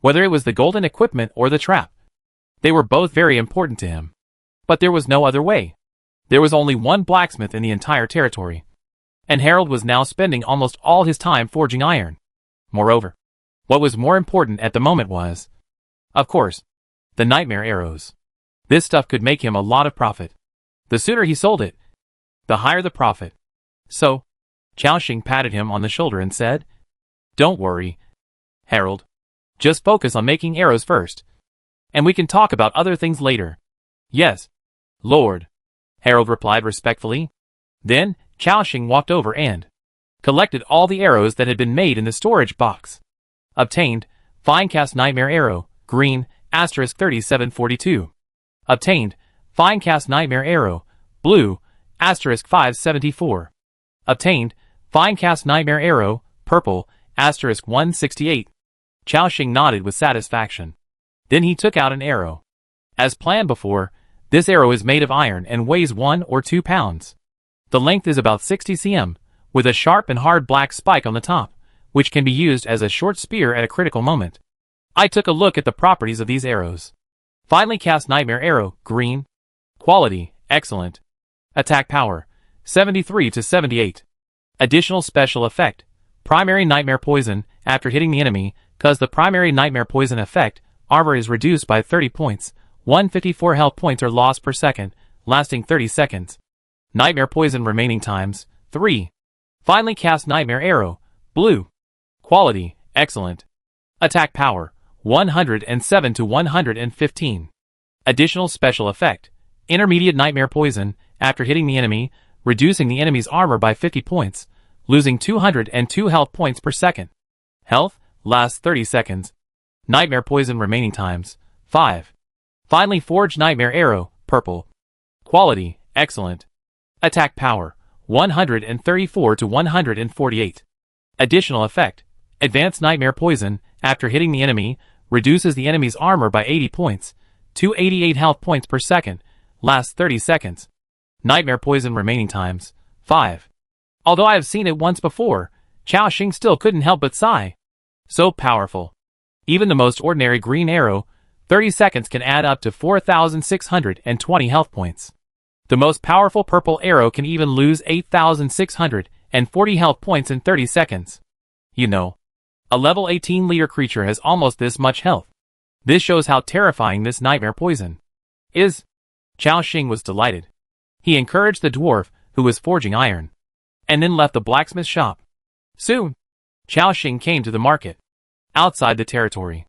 Whether it was the golden equipment or the trap, they were both very important to him. But there was no other way. There was only one blacksmith in the entire territory, and Harold was now spending almost all his time forging iron. Moreover, what was more important at the moment was, of course, the nightmare arrows. This stuff could make him a lot of profit. The sooner he sold it, the higher the profit. So, Chao Xing patted him on the shoulder and said, Don't worry, Harold. Just focus on making arrows first, and we can talk about other things later. Yes, Lord, Harold replied respectfully. Then, Chao Xing walked over and collected all the arrows that had been made in the storage box. Obtained, fine cast nightmare arrow, green, asterisk 3742. Obtained, fine cast nightmare arrow, blue, asterisk 574. Obtained, fine cast nightmare arrow, purple, asterisk 168. Chao Xing nodded with satisfaction. Then he took out an arrow. As planned before, this arrow is made of iron and weighs 1 or 2 pounds. The length is about 60 cm, with a sharp and hard black spike on the top, which can be used as a short spear at a critical moment. I took a look at the properties of these arrows. Finely cast nightmare arrow, green. Quality, excellent. Attack power, 73 to 78. Additional special effect, primary nightmare poison. After hitting the enemy, cause the primary nightmare poison effect, armor is reduced by 30 points. 154 health points are lost per second, lasting 30 seconds. Nightmare poison remaining times, 3. Finely cast nightmare arrow, blue. Quality, excellent. Attack power, 107 to 115. Additional special effect, intermediate nightmare poison. After hitting the enemy, reducing the enemy's armor by 50 points, losing 202 health points per second. Health, lasts 30 seconds. Nightmare poison remaining times, 5. Finally forged nightmare arrow, purple. Quality, excellent. Attack power, 134 to 148. Additional effect, advanced nightmare poison. After hitting the enemy, reduces the enemy's armor by 80 points, 288 health points per second, lasts 30 seconds. Nightmare poison remaining times, 5. Although I have seen it once before, Chao Xing still couldn't help but sigh. So powerful. Even the most ordinary green arrow, 30 seconds can add up to 4,620 health points. The most powerful purple arrow can even lose 8,640 health points in 30 seconds. You know, a level 18 leader creature has almost this much health. This shows how terrifying this nightmare poison is. Chao Xing was delighted. He encouraged the dwarf, who was forging iron, and then left the blacksmith shop. Soon, Chao Xing came to the market. outside the territory.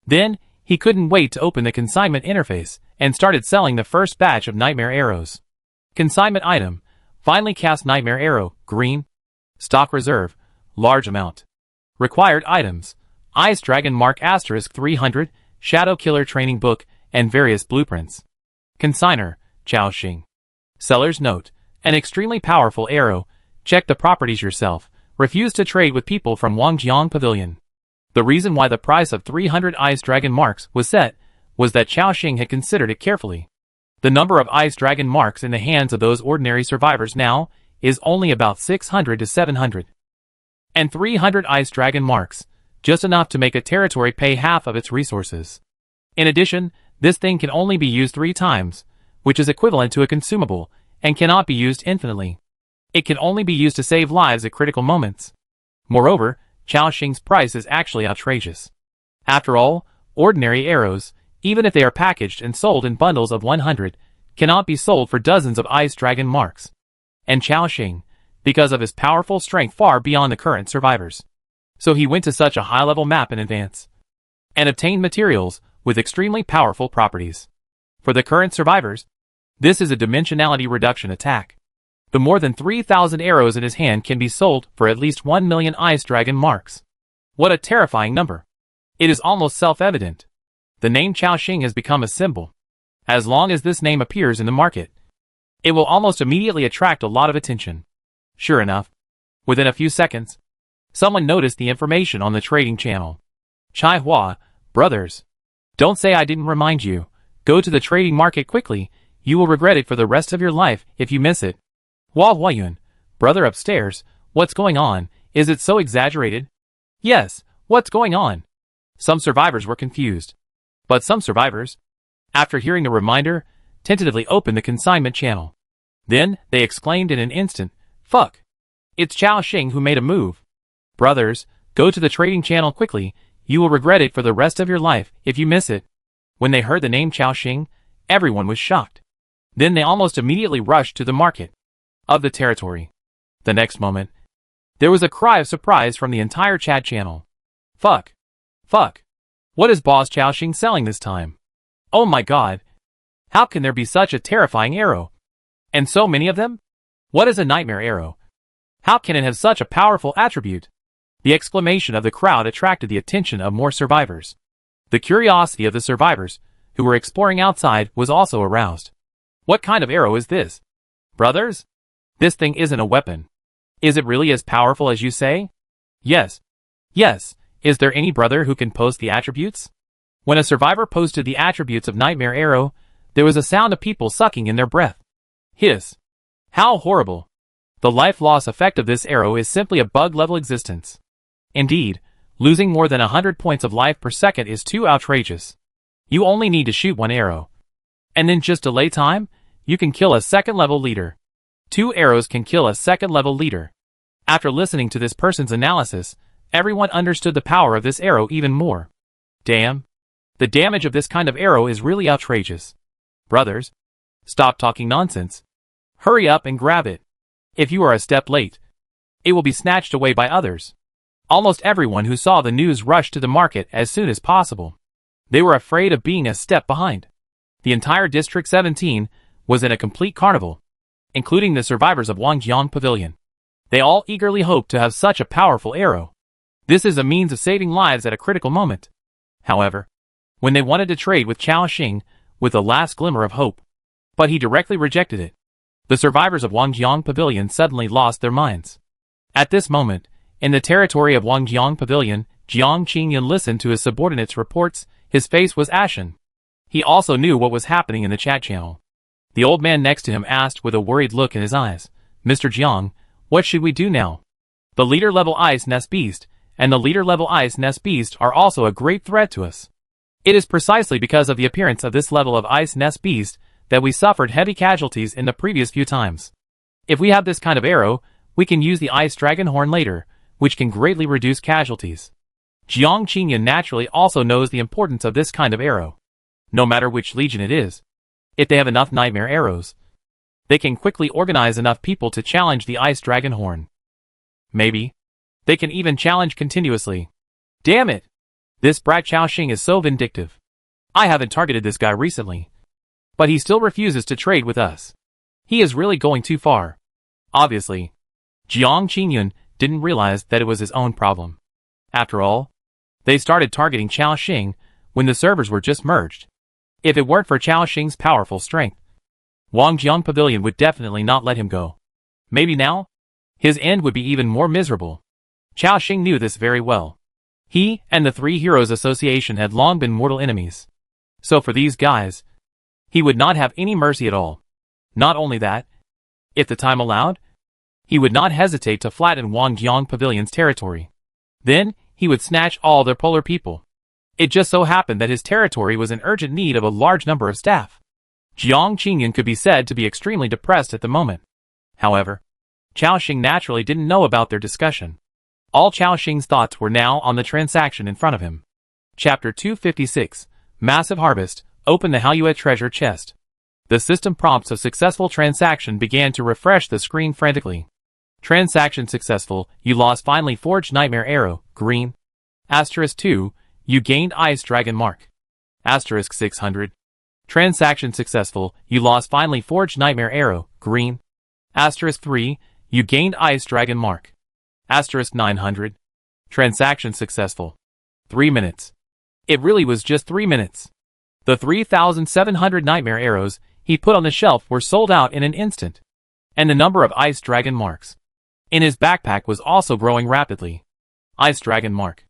Then, he couldn't wait to open the consignment interface and started selling the first batch of nightmare arrows. Consignment item, finely cast nightmare arrow, green. Stock reserve, large amount. Required items, Ice Dragon Mark * 300, Shadow Killer Training Book, and various blueprints. Consigner, Chao Xing. Seller's note, an extremely powerful arrow, check the properties yourself, refuse to trade with people from Wangjiang Pavilion. The reason why the price of 300 Ice Dragon Marks was set was that Chao Xing had considered it carefully. The number of Ice Dragon Marks in the hands of those ordinary survivors now is only about 600 to 700. And 300 Ice Dragon Marks, just enough to make a territory pay half of its resources. In addition, this thing can only be used 3 times, which is equivalent to a consumable, and cannot be used infinitely. It can only be used to save lives at critical moments. Moreover, Chao Xing's price is actually outrageous. After all, ordinary arrows, even if they are packaged and sold in bundles of 100, cannot be sold for dozens of Ice Dragon Marks. And Chao Xing, because of his powerful strength far beyond the current survivors. So he went to such a high-level map in advance and obtained materials with extremely powerful properties. For the current survivors, this is a dimensionality reduction attack. The more than 3,000 arrows in his hand can be sold for at least 1 million Ice Dragon Marks. What a terrifying number. It is almost self-evident. The name Chao Xing has become a symbol. As long as this name appears in the market, it will almost immediately attract a lot of attention. Sure enough, within a few seconds, someone noticed the information on the trading channel. Chai Hua, brothers. Don't say I didn't remind you. Go to the trading market quickly. You will regret it for the rest of your life if you miss it. Hua Huayun, brother upstairs, what's going on? Is it so exaggerated? Yes, what's going on? Some survivors were confused. But some survivors, after hearing the reminder, tentatively opened the consignment channel. Then, they exclaimed in an instant, fuck! It's Chao Xing who made a move. Brothers, go to the trading channel quickly. You will regret it for the rest of your life if you miss it. When they heard the name Chao Xing, everyone was shocked. Then they almost immediately rushed to the market of the territory. The next moment, there was a cry of surprise from the entire chat channel. Fuck. Fuck. What is Boss Chao Xing selling this time? Oh my god. How can there be such a terrifying arrow? And so many of them? What is a nightmare arrow? How can it have such a powerful attribute? The exclamation of the crowd attracted the attention of more survivors. The curiosity of the survivors, who were exploring outside, was also aroused. What kind of arrow is this? Brothers? This thing isn't a weapon. Is it really as powerful as you say? Yes. Yes. Is there any brother who can post the attributes? When a survivor posted the attributes of Nightmare Arrow, there was a sound of people sucking in their breath. Hiss. How horrible. The life loss effect of this arrow is simply a bug-level existence. Indeed, losing more than 100 points of life per second is too outrageous. You only need to shoot 1 arrow. And then just delay time, you can kill a second-level leader. 2 arrows can kill a second-level leader. After listening to this person's analysis, everyone understood the power of this arrow even more. Damn. The damage of this kind of arrow is really outrageous. Brothers, stop talking nonsense. Hurry up and grab it. If you are a step late, it will be snatched away by others. Almost everyone who saw the news rushed to the market as soon as possible. They were afraid of being a step behind. The entire District 17 was in a complete carnival, including the survivors of Wangjiang Pavilion. They all eagerly hoped to have such a powerful arrow. This is a means of saving lives at a critical moment. However, when they wanted to trade with Chao Xing with the last glimmer of hope, but he directly rejected it, the survivors of Wangjiang Pavilion suddenly lost their minds. At this moment, in the territory of Wangjiang Pavilion, Jiang Qingyan listened to his subordinates' reports. His face was ashen. He also knew what was happening in the chat channel. The old man next to him asked with a worried look in his eyes, Mr. Jiang, what should we do now? The leader-level Ice Nest Beast and the leader-level Ice Nest Beast are also a great threat to us. It is precisely because of the appearance of this level of Ice Nest Beast that we suffered heavy casualties in the previous few times. If we have this kind of arrow, we can use the Ice Dragon Horn later, which can greatly reduce casualties. Jiang Qingyan naturally also knows the importance of this kind of arrow. No matter which legion it is, if they have enough nightmare arrows, they can quickly organize enough people to challenge the Ice Dragon Horn. Maybe they can even challenge continuously. Damn it! This brat Xiaoxing is so vindictive. I haven't targeted this guy recently, but he still refuses to trade with us. He is really going too far. Obviously, Jiang Qingyun didn't realize that it was his own problem. After all, they started targeting Xiaoxing when the servers were just merged. If it weren't for Xiaoxing's powerful strength, Wangjiang Pavilion would definitely not let him go. Maybe now, his end would be even more miserable. Xiaoxing knew this very well. He and the Three Heroes Association had long been mortal enemies. So for these guys, he would not have any mercy at all. Not only that, if the time allowed, he would not hesitate to flatten Wangjiang Pavilion's territory. Then, he would snatch all their polar people. It just so happened that his territory was in urgent need of a large number of staff. Jiang Qingyun could be said to be extremely depressed at the moment. However, Xiaoxing naturally didn't know about their discussion. All Xiaoxing's thoughts were now on the transaction in front of him. Chapter 256, Massive Harvest, Open the Haoyue Treasure Chest. The system prompts of successful transaction began to refresh the screen frantically. Transaction successful, you lost finely forged Nightmare Arrow, green. Asterisk 2, you gained Ice Dragon Mark. Asterisk 600. Transaction successful, you lost finely forged Nightmare Arrow, green. Asterisk 3, you gained Ice Dragon Mark. Asterisk 900. Transaction successful. 3 minutes. It really was just 3 minutes. The 3,700 Nightmare Arrows he put on the shelf were sold out in an instant. And the number of Ice Dragon Marks in his backpack was also growing rapidly. Ice Dragon Mark.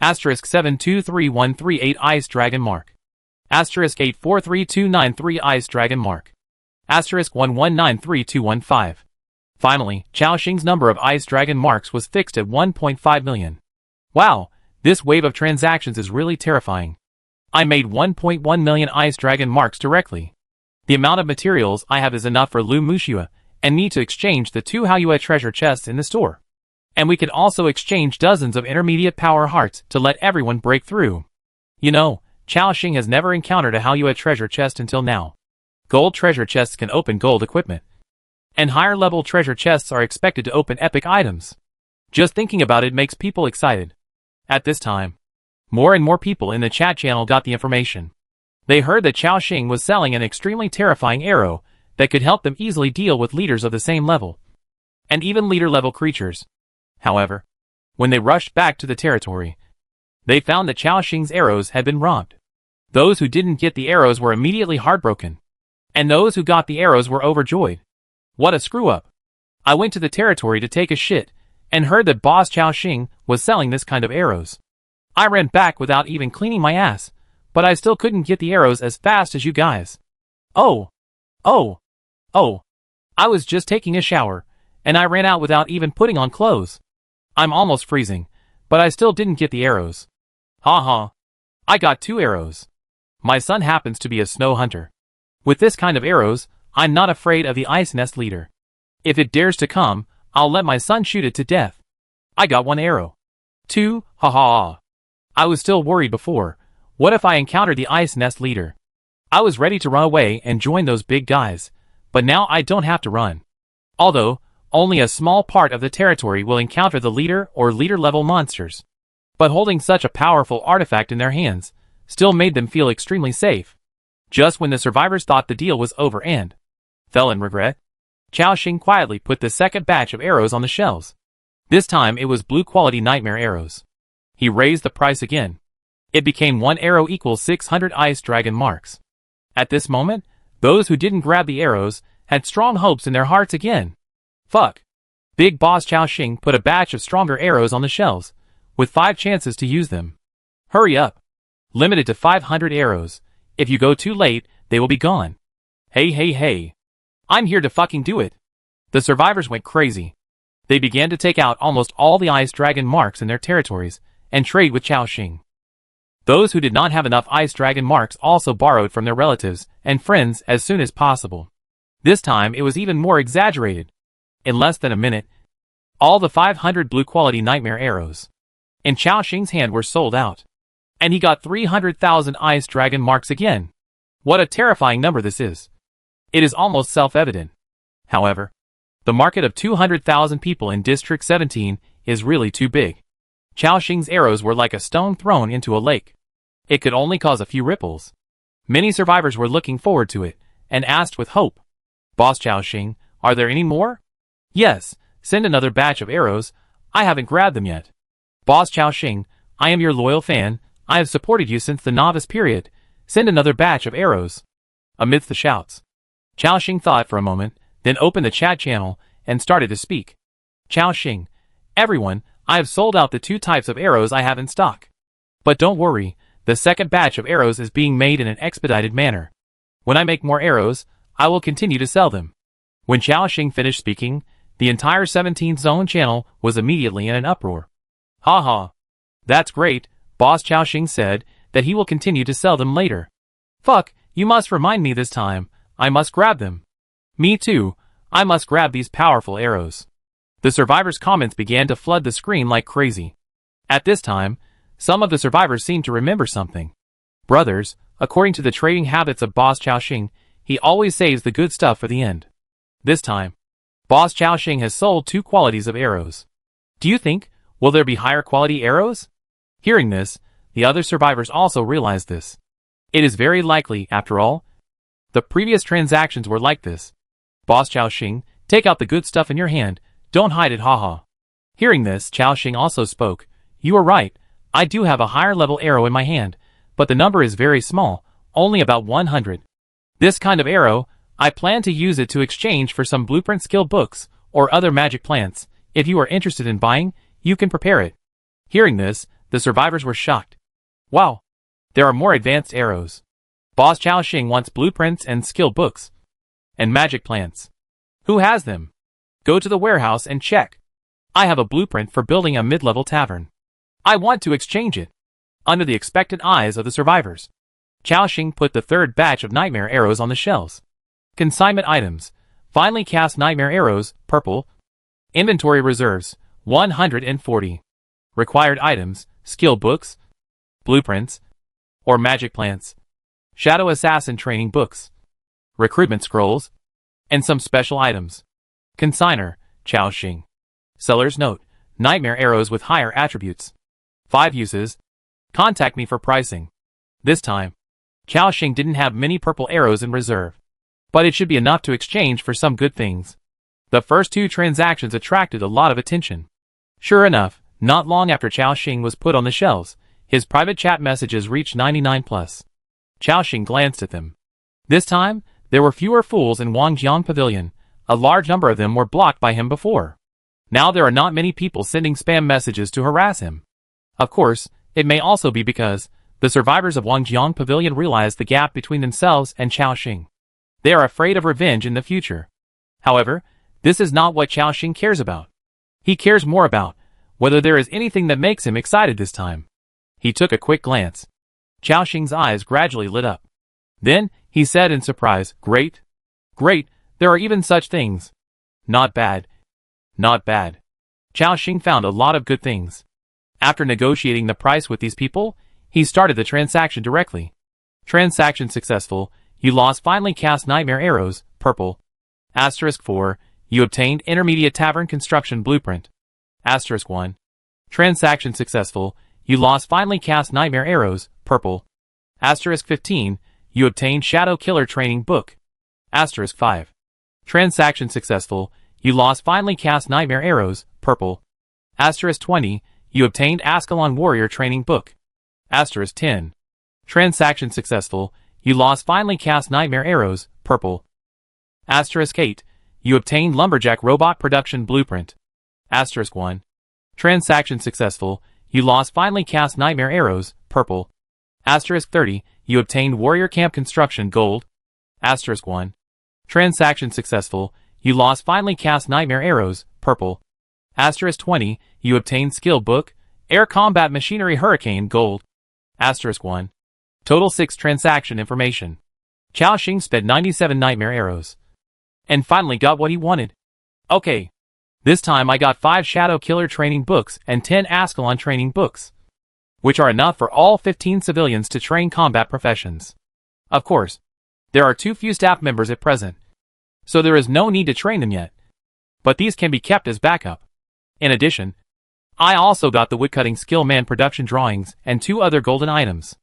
Asterisk 723138 Ice Dragon Mark. Asterisk 843293 Ice Dragon Mark. Asterisk 11932215. Finally, Xiaoxing's number of Ice Dragon Marks was fixed at 1.5 million. Wow, this wave of transactions is really terrifying. I made 1.1 million Ice Dragon Marks directly. The amount of materials I have is enough for Lu Muxia and me to exchange the 2 Haoyue treasure chests in the store. And we could also exchange dozens of intermediate power hearts to let everyone break through. You know, Xiaoxing has never encountered a Haoyue treasure chest until now. Gold treasure chests can open gold equipment. And higher level treasure chests are expected to open epic items. Just thinking about it makes people excited. At this time, more and more people in the chat channel got the information. They heard that Xiaoxing was selling an extremely terrifying arrow that could help them easily deal with leaders of the same level. And even leader level creatures. However, when they rushed back to the territory, they found that Xiaoxing's arrows had been robbed. Those who didn't get the arrows were immediately heartbroken. And those who got the arrows were overjoyed. What a screw-up. I went to the territory to take a shit, and heard that Boss Xiaoxing was selling this kind of arrows. I ran back without even cleaning my ass, but I still couldn't get the arrows as fast as you guys. Oh. I was just taking a shower, and I ran out without even putting on clothes. I'm almost freezing, but I still didn't get the arrows. Ha. I got 2 arrows. My son happens to be a snow hunter. With this kind of arrows, I'm not afraid of the ice nest leader. If it dares to come, I'll let my son shoot it to death. I got 1 arrow. 2, ha. I was still worried before. What if I encountered the ice nest leader? I was ready to run away and join those big guys, but now I don't have to run. Although, only a small part of the territory will encounter the leader or leader level monsters. But holding such a powerful artifact in their hands still made them feel extremely safe. Just when the survivors thought the deal was over and fell in regret, Xiaoxing quietly put the second batch of arrows on the shelves. This time it was blue quality nightmare arrows. He raised the price again. It became 1 arrow equals 600 Ice Dragon Marks. At this moment, those who didn't grab the arrows had strong hopes in their hearts again. Fuck. Big Boss Xiaoxing put a batch of stronger arrows on the shelves, with 5 chances to use them. Hurry up. Limited to 500 arrows. If you go too late, they will be gone. Hey. I'm here to fucking do it. The survivors went crazy. They began to take out almost all the Ice Dragon Marks in their territories and trade with Xiaoxing. Those who did not have enough Ice Dragon Marks also borrowed from their relatives and friends as soon as possible. This time it was even more exaggerated. In less than a minute, all the 500 blue quality nightmare arrows in Xiaoxing's hand were sold out. And he got 300,000 Ice Dragon Marks again. What a terrifying number this is. It is almost self-evident. However, the market of 200,000 people in District 17 is really too big. Chao Xing's arrows were like a stone thrown into a lake. It could only cause a few ripples. Many survivors were looking forward to it, and asked with hope, "Boss Chao Xing, are there any more?" "Yes, send another batch of arrows, I haven't grabbed them yet." "Boss Chao Xing, I am your loyal fan, I have supported you since the novice period, send another batch of arrows." Amidst the shouts, Chao Xing thought for a moment, then opened the chat channel, and started to speak. "Chao Xing, everyone, I have sold out the 2 types of arrows I have in stock. But don't worry, the second batch of arrows is being made in an expedited manner. When I make more arrows, I will continue to sell them." When Chao Xing finished speaking, the entire 17th Zone channel was immediately in an uproar. "Haha. That's great," Boss Chao Xing said, that he will continue to sell them later. "Fuck, you must remind me this time, I must grab them." "Me too, I must grab these powerful arrows." The survivors' comments began to flood the screen like crazy. At this time, some of the survivors seemed to remember something. Brothers, according to the trading habits of Boss Chao Xing, he always saves the good stuff for the end. This time, Boss Chao Xing has sold 2 qualities of arrows. Do you think, will there be higher quality arrows? Hearing this, the other survivors also realized this. It is very likely, after all. The previous transactions were like this. "Boss Chao Xing, take out the good stuff in your hand, don't hide it, haha." Hearing this, Chao Xing also spoke. "You are right, I do have a higher level arrow in my hand, but the number is very small, only about 100. This kind of arrow, I plan to use it to exchange for some blueprint skill books, or other magic plants. If you are interested in buying, you can prepare it." Hearing this, the survivors were shocked. Wow! There are more advanced arrows. Boss Chao Xing wants blueprints and skill books. And magic plants. Who has them? Go to the warehouse and check. I have a blueprint for building a mid-level tavern. I want to exchange it. Under the expectant eyes of the survivors, Chao Xing put the 3rd batch of nightmare arrows on the shelves. Consignment items. Finely cast nightmare arrows, purple. Inventory reserves, 140. Required items, skill books, blueprints, or magic plants. Shadow assassin training books. Recruitment scrolls, and some special items. Consigner, Chao Xing. Seller's note, nightmare arrows with higher attributes. 5 uses. Contact me for pricing. This time, Chao Xing didn't have many purple arrows in reserve, but it should be enough to exchange for some good things. The first 2 transactions attracted a lot of attention. Sure enough, not long after Chao Xing was put on the shelves, his private chat messages reached 99+. Chao Xing glanced at them. This time, there were fewer fools in Wangjiang Pavilion. A large number of them were blocked by him before. Now there are not many people sending spam messages to harass him. Of course, it may also be because the survivors of Wangjiang Pavilion realized the gap between themselves and Chao Xing. They are afraid of revenge in the future. However, this is not what Chao Xing cares about. He cares more about whether there is anything that makes him excited this time. He took a quick glance. Chao Xing's eyes gradually lit up. Then, he said in surprise, "Great. Great, there are even such things. Not bad. Not bad." Chao Xing found a lot of good things. After negotiating the price with these people, he started the transaction directly. Transaction successful. You lost finely cast nightmare arrows, purple. *4, you obtained intermediate tavern construction blueprint. *1. Transaction successful. You lost finely cast nightmare arrows, purple. *15, you obtained shadow killer training book. *5. Transaction successful. You lost finely cast nightmare arrows, purple. *20, you obtained Ascalon warrior training book. *10. Transaction successful. You lost finely cast nightmare arrows, purple. *8, you obtained lumberjack robot production blueprint. *1. Transaction successful. You lost finely cast nightmare arrows, purple. *30, you obtained warrior camp construction gold. *1. Transaction successful. You lost finely cast nightmare arrows, purple. *20, you obtained skill book, air combat machinery hurricane gold. *1. Total 6 transaction information. Chao Xing spent 97 nightmare arrows. And finally got what he wanted. Okay. This time I got 5 shadow killer training books and 10 Ascalon training books, which are enough for all 15 civilians to train combat professions. Of course, there are too few staff members at present, so there is no need to train them yet. But these can be kept as backup. In addition, I also got the woodcutting skill man production drawings and 2 other golden items.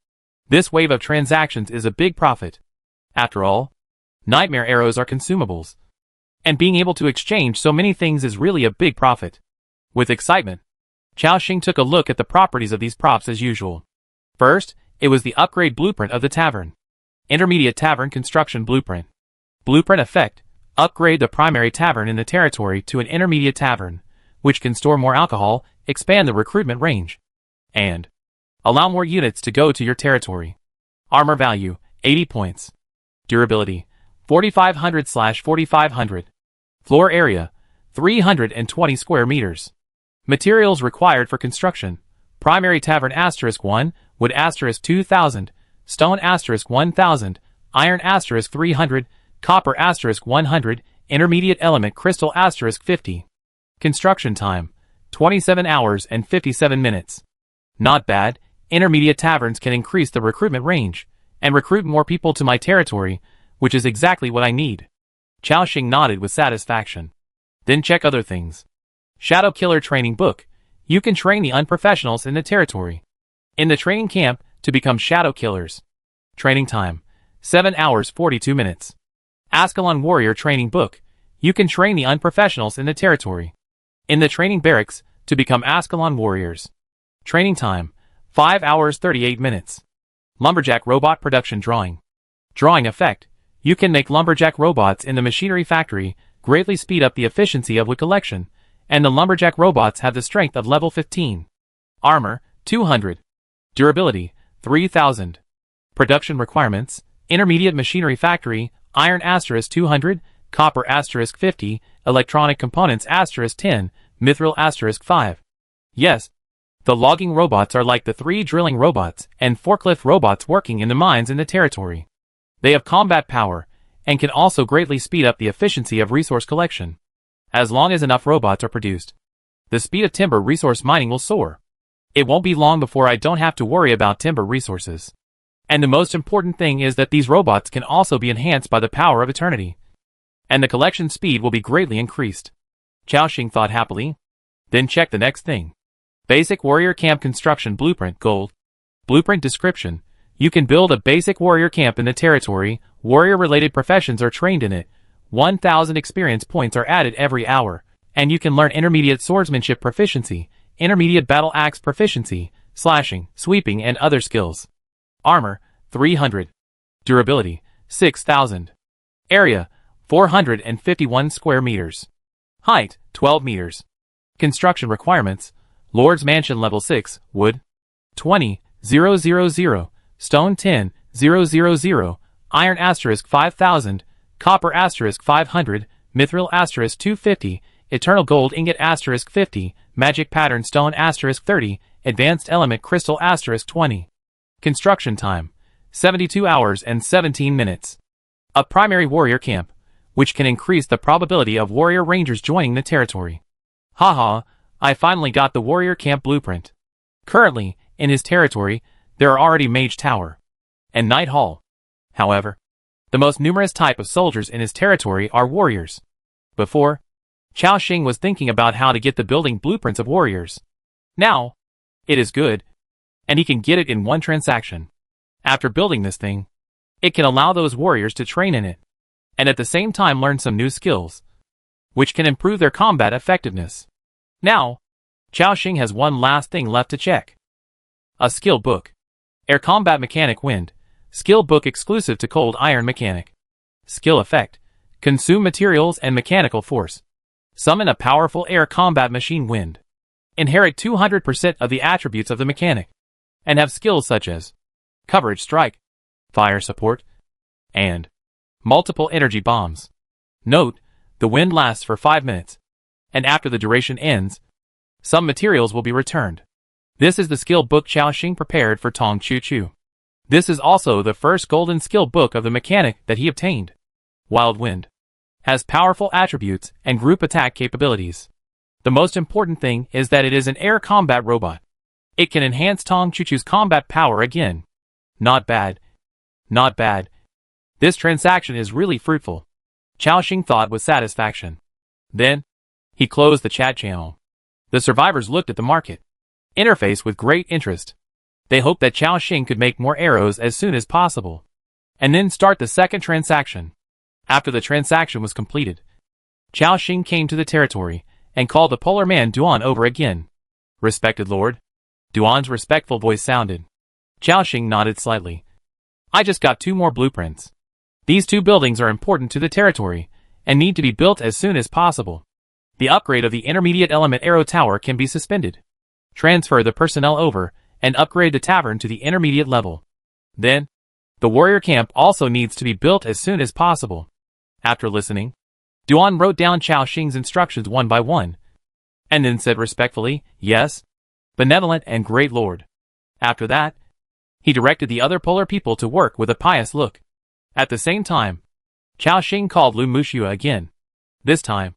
This wave of transactions is a big profit. After all, nightmare arrows are consumables. And being able to exchange so many things is really a big profit. With excitement, Xiaoxing took a look at the properties of these props as usual. First, it was the upgrade blueprint of the tavern. Intermediate tavern construction blueprint. Blueprint effect: upgrade the primary tavern in the territory to an intermediate tavern, which can store more alcohol, expand the recruitment range, and allow more units to go to your territory. Armor value, 80 points. Durability, 4500/4500. Floor area, 320 square meters. Materials required for construction: primary tavern *1, wood *2000, stone *1000, iron *300, copper *100, intermediate element crystal *50. Construction time, 27 hours and 57 minutes. Not bad. Intermediate taverns can increase the recruitment range and recruit more people to my territory, which is exactly what I need. Xiaoxing nodded with satisfaction. Then check other things. Shadow Killer Training Book. You can train the unprofessionals in the territory. In the training camp to become Shadow Killers. Training time, 7 hours 42 minutes. Ascalon Warrior Training Book. You can train the unprofessionals in the territory. In the training barracks to become Ascalon Warriors. Training time, 5 hours 38 minutes. Lumberjack Robot Production Drawing. Drawing effect. You can make lumberjack robots in the machinery factory, greatly speed up the efficiency of wood collection, and the lumberjack robots have the strength of level 15. Armor, 200. Durability, 3000. Production requirements: intermediate machinery factory, iron *200, copper *50, electronic components *10, mithril *5. Yes, the logging robots are like the 3 drilling robots and forklift robots working in the mines in the territory. They have combat power, and can also greatly speed up the efficiency of resource collection. As long as enough robots are produced, the speed of timber resource mining will soar. It won't be long before I don't have to worry about timber resources. And the most important thing is that these robots can also be enhanced by the power of eternity. And the collection speed will be greatly increased. Xiaoxing thought happily. Then check the next thing. Basic Warrior Camp Construction Blueprint Gold. Blueprint Description. You can build a basic warrior camp in the territory. Warrior-related professions are trained in it. 1,000 experience points are added every hour, and you can learn intermediate swordsmanship proficiency, intermediate battle axe proficiency, slashing, sweeping, and other skills. Armor, 300. Durability, 6,000. Area, 451 square meters. Height, 12 meters. Construction requirements: Lord's Mansion Level 6, wood, 20,000, stone 10,000, iron *5000, copper *500, mithril *250, eternal gold ingot *50, magic pattern stone *30, advanced element crystal *20. Construction time, 72 hours and 17 minutes. A primary warrior camp, which can increase the probability of warrior rangers joining the territory. Haha, I finally got the warrior camp blueprint. Currently, in his territory, there are already Mage Tower and Night Hall. However, the most numerous type of soldiers in his territory are warriors. Before, Xiaoxing was thinking about how to get the building blueprints of warriors. Now, it is good, and he can get it in one transaction. After building this thing, it can allow those warriors to train in it, and at the same time learn some new skills, which can improve their combat effectiveness. Now, Xiaoxing has one last thing left to check. A skill book. Air Combat Mechanic Wind. Skill book exclusive to Cold Iron Mechanic. Skill effect: consume materials and mechanical force. Summon a powerful air combat machine Wind. Inherit 200% of the attributes of the mechanic, and have skills such as coverage strike, fire support, and multiple energy bombs. Note, the wind lasts for 5 minutes, and after the duration ends, some materials will be returned. This is the skill book Xiaoxing prepared for Tong Chu Chu. This is also the first golden skill book of the mechanic that he obtained. Wild Wind has powerful attributes and group attack capabilities. The most important thing is that it is an air combat robot. It can enhance Tong Chu Chu's combat power again. Not bad. Not bad. This transaction is really fruitful. Xiaoxing thought with satisfaction. Then, he closed the chat channel. The survivors looked at the market interface with great interest. They hoped that Chao Xing could make more arrows as soon as possible, and then start the second transaction. After the transaction was completed, Chao Xing came to the territory and called the polar man Duan over again. "Respected Lord." Duan's respectful voice sounded. Chao Xing nodded slightly. "I just got 2 more blueprints. These 2 buildings are important to the territory and need to be built as soon as possible. The upgrade of the intermediate element arrow tower can be suspended. Transfer the personnel over and upgrade the tavern to the intermediate level. Then, the warrior camp also needs to be built as soon as possible." After listening, Duan wrote down Chao Xing's instructions one by one, and then said respectfully, "Yes, benevolent and great lord." After that, he directed the other polar people to work with a pious look. At the same time, Chao Xing called Lu Muxue again. This time,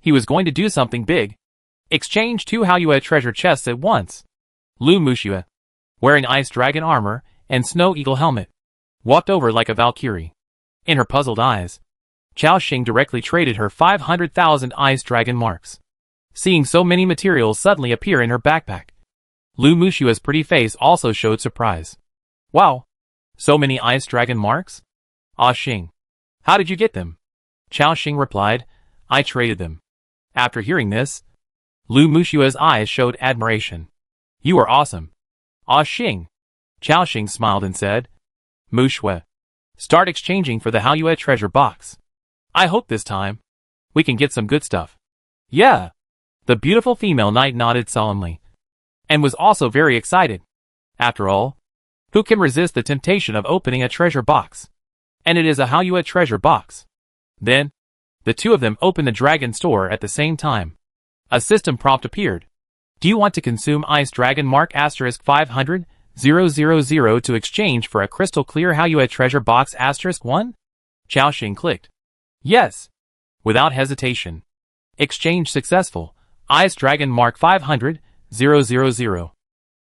he was going to do something big. Exchange 2 Haoyue treasure chests at once. Lu Muxue, wearing ice dragon armor and snow eagle helmet, walked over like a valkyrie. In her puzzled eyes, Chao Xing directly traded her 500,000 ice dragon marks. Seeing so many materials suddenly appear in her backpack, Lu Muxue's pretty face also showed surprise. "Wow, so many ice dragon marks? Ah Xing, how did you get them?" Chao Xing replied, "I traded them." After hearing this, Lu Muxue's eyes showed admiration. "You are awesome." "Ah Xing." Chao Xing smiled and said, "Muxue, start exchanging for the Haoyue treasure box. I hope this time we can get some good stuff." "Yeah." The beautiful female knight nodded solemnly, and was also very excited. After all, who can resist the temptation of opening a treasure box? And it is a Haoyue treasure box. Then, the 2 of them opened the dragon store at the same time. A system prompt appeared. "Do you want to consume Ice Dragon Mark *500,000 to exchange for a crystal clear Haoyue treasure box *1? Chao Xing clicked. "Yes." Without hesitation. Exchange successful. Ice Dragon Mark 500,000.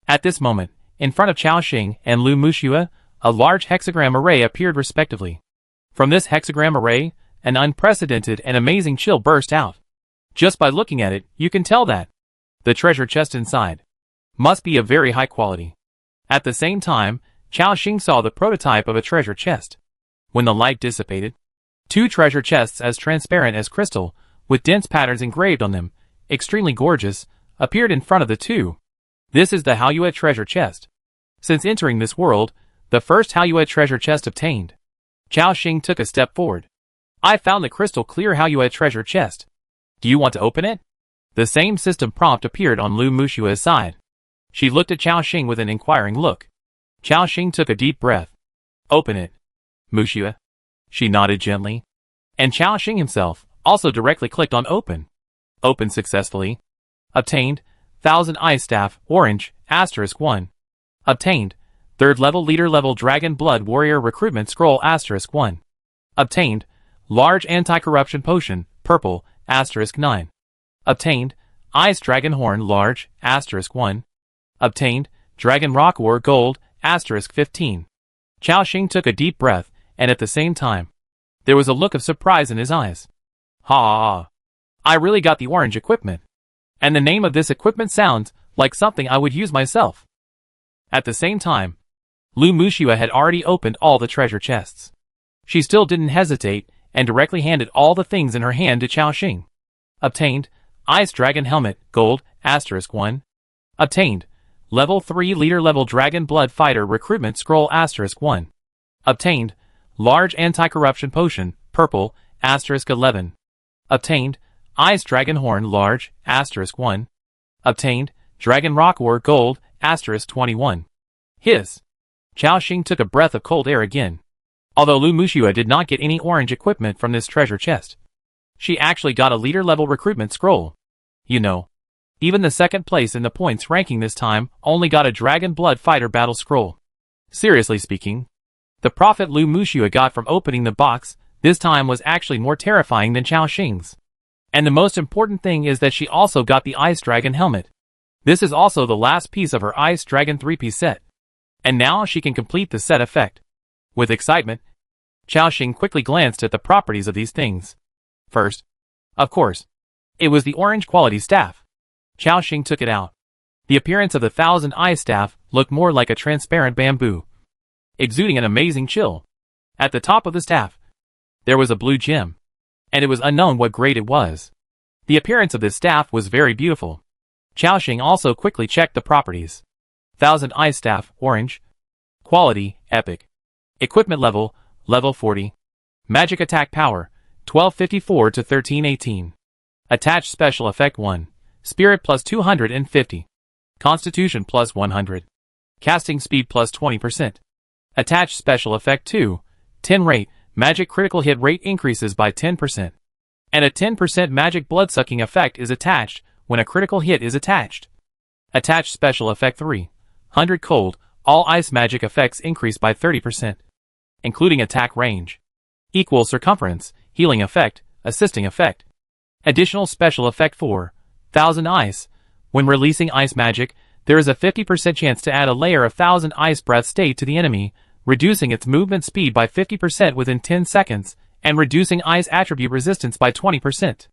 At this moment, in front of Chao Xing and Lu Muxue, a large hexagram array appeared respectively. From this hexagram array, an unprecedented and amazing chill burst out. Just by looking at it, you can tell that the treasure chest inside must be of very high quality. At the same time, Chao Xing saw the prototype of a treasure chest. When the light dissipated, 2 treasure chests as transparent as crystal, with dense patterns engraved on them, extremely gorgeous, appeared in front of the 2. This is the Haoyue treasure chest. Since entering this world, the first Haoyue treasure chest obtained. Chao Xing took a step forward. "I found the crystal clear Haoyue treasure chest. Do you want to open it?" The same system prompt appeared on Lu Muxue's side. She looked at Chao Xing with an inquiring look. Chao Xing took a deep breath. "Open it, Muxue." She nodded gently. And Chao Xing himself also directly clicked on open. Open successfully. Obtained, 1000 Ice Staff, Orange, *1. Obtained, 3rd level leader level Dragon Blood Warrior Recruitment Scroll *1. Obtained, Large Anti-Corruption Potion, Purple, *9. Obtained, Ice Dragon Horn Large, *1. Obtained, Dragon Rock War Gold, *15. Chao Xing took a deep breath, and at the same time, there was a look of surprise in his eyes. "Ha! I really got the orange equipment. And the name of this equipment sounds like something I would use myself." At the same time, Lu Muxue had already opened all the treasure chests. She still didn't hesitate and directly handed all the things in her hand to Chao Xing. Obtained, Ice Dragon Helmet, Gold, *1. Obtained, Level 3 Leader Level Dragon Blood Fighter Recruitment Scroll *1. Obtained, Large Anti-Corruption Potion, Purple, *11. Obtained, Ice Dragon Horn Large, *1. Obtained, Dragon Rock War Gold, *21. Hiss. Chao Xing took a breath of cold air again. Although Lu Muxue did not get any orange equipment from this treasure chest, she actually got a leader-level recruitment scroll. You know, even the second place in the points ranking this time only got a Dragon Blood Fighter Battle Scroll. Seriously speaking, the profit Lu Muxue got from opening the box this time was actually more terrifying than Chao Xing's. And the most important thing is that she also got the Ice Dragon helmet. This is also the last piece of her Ice Dragon 3-piece set. And now she can complete the set effect. With excitement, Chao Xing quickly glanced at the properties of these things. First, of course, it was the orange quality staff. Chao Xing took it out. The appearance of the Thousand Eye Staff looked more like a transparent bamboo, exuding an amazing chill. At the top of the staff, there was a blue gem, and it was unknown what grade it was. The appearance of this staff was very beautiful. Chao Xing also quickly checked the properties. Thousand Eye Staff, orange. Quality, epic. Equipment level, level 40. Magic attack power, 1254 to 1318. Attached special effect 1. Spirit plus 250. Constitution plus 100. Casting speed plus 20%. Attached special effect 2. 10 rate, magic critical hit rate increases by 10%. And a 10% magic blood-sucking effect is attached when a critical hit is attached. Attached special effect 3. 100 cold, all ice magic effects increase by 30%. Including attack range. Equal circumference, healing effect, assisting effect. Additional special effect 4. 1000 ice. When releasing ice magic, there is a 50% chance to add a layer of 1000 ice breath state to the enemy, reducing its movement speed by 50% within 10 seconds, and reducing ice attribute resistance by 20%.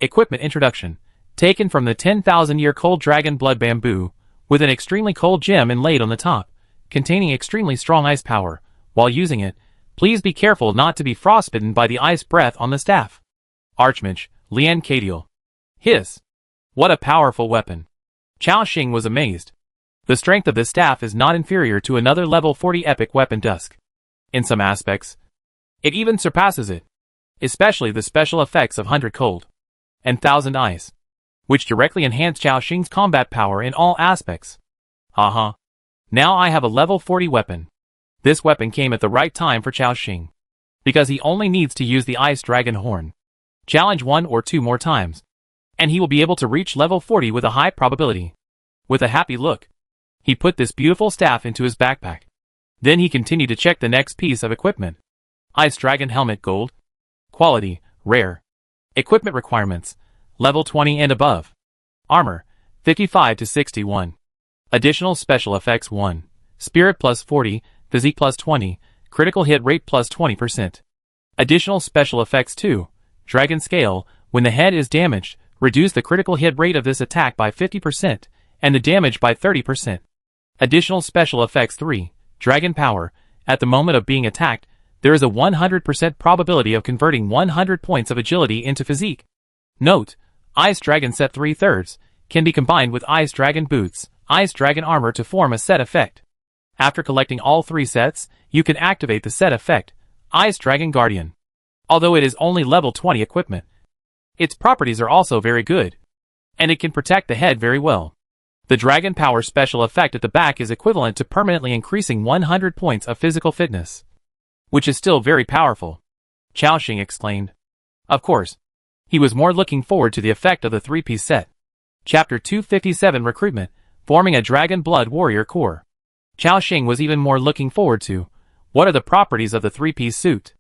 Equipment introduction. Taken from the 10,000-year cold dragon blood bamboo, with an extremely cold gem inlaid on the top, containing extremely strong ice power. While using it, please be careful not to be frostbitten by the ice breath on the staff. Archmage, Lian Cadiel. Hiss. What a powerful weapon. Chao Xing was amazed. The strength of this staff is not inferior to another level 40 epic weapon Dusk. In some aspects, it even surpasses it. Especially the special effects of 100 cold and 1000 ice, which directly enhance Chao Xing's combat power in all aspects. Haha. Now I have a level 40 weapon. This weapon came at the right time for Chao Xing, because he only needs to use the Ice Dragon Horn. Challenge 1 or 2 more times, and he will be able to reach level 40 with a high probability. With a happy look, he put this beautiful staff into his backpack. Then he continued to check the next piece of equipment. Ice Dragon Helmet Gold. Quality, rare. Equipment requirements, level 20 and above. Armor, 55 to 61. Additional special effects 1. Spirit plus 40, Physique plus 20, critical hit rate plus 20%. Additional special effects 2. Dragon Scale, when the head is damaged, reduce the critical hit rate of this attack by 50%, and the damage by 30%. Additional special effects 3. Dragon Power, at the moment of being attacked, there is a 100% probability of converting 100 points of agility into physique. Note, Ice Dragon Set 3/3 can be combined with Ice Dragon Boots, Ice Dragon Armor to form a set effect. After collecting all 3 sets, you can activate the set effect, Ice Dragon Guardian. Although it is only level 20 equipment, its properties are also very good, and it can protect the head very well. The Dragon Power special effect at the back is equivalent to permanently increasing 100 points of physical fitness, which is still very powerful. Chao Xing exclaimed. Of course, he was more looking forward to the effect of the 3-piece set. Chapter 257 Recruitment, forming a Dragon Blood Warrior Corps. Chao Xing was even more looking forward to, what are the properties of the 3-piece suit?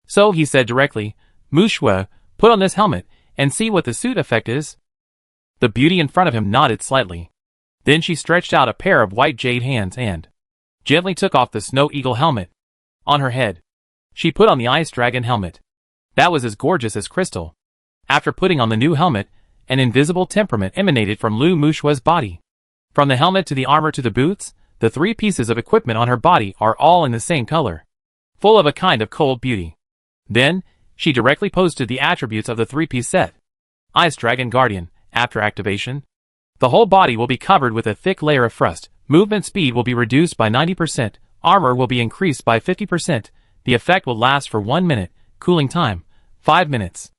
So he said directly, Mu Shui, put on this helmet, and see what the suit effect is. The beauty in front of him nodded slightly. Then she stretched out a pair of white jade hands and gently took off the Snow Eagle helmet. On her head, she put on the Ice Dragon helmet. That was as gorgeous as crystal. After putting on the new helmet, an invisible temperament emanated from Lu Mushua's body. From the helmet to the armor to the boots, the 3 pieces of equipment on her body are all in the same color, full of a kind of cold beauty. Then, she directly posted the attributes of the 3-piece set. Ice Dragon Guardian, after activation, the whole body will be covered with a thick layer of frost, movement speed will be reduced by 90%, armor will be increased by 50%, the effect will last for 1 minute, cooling time, 5 minutes.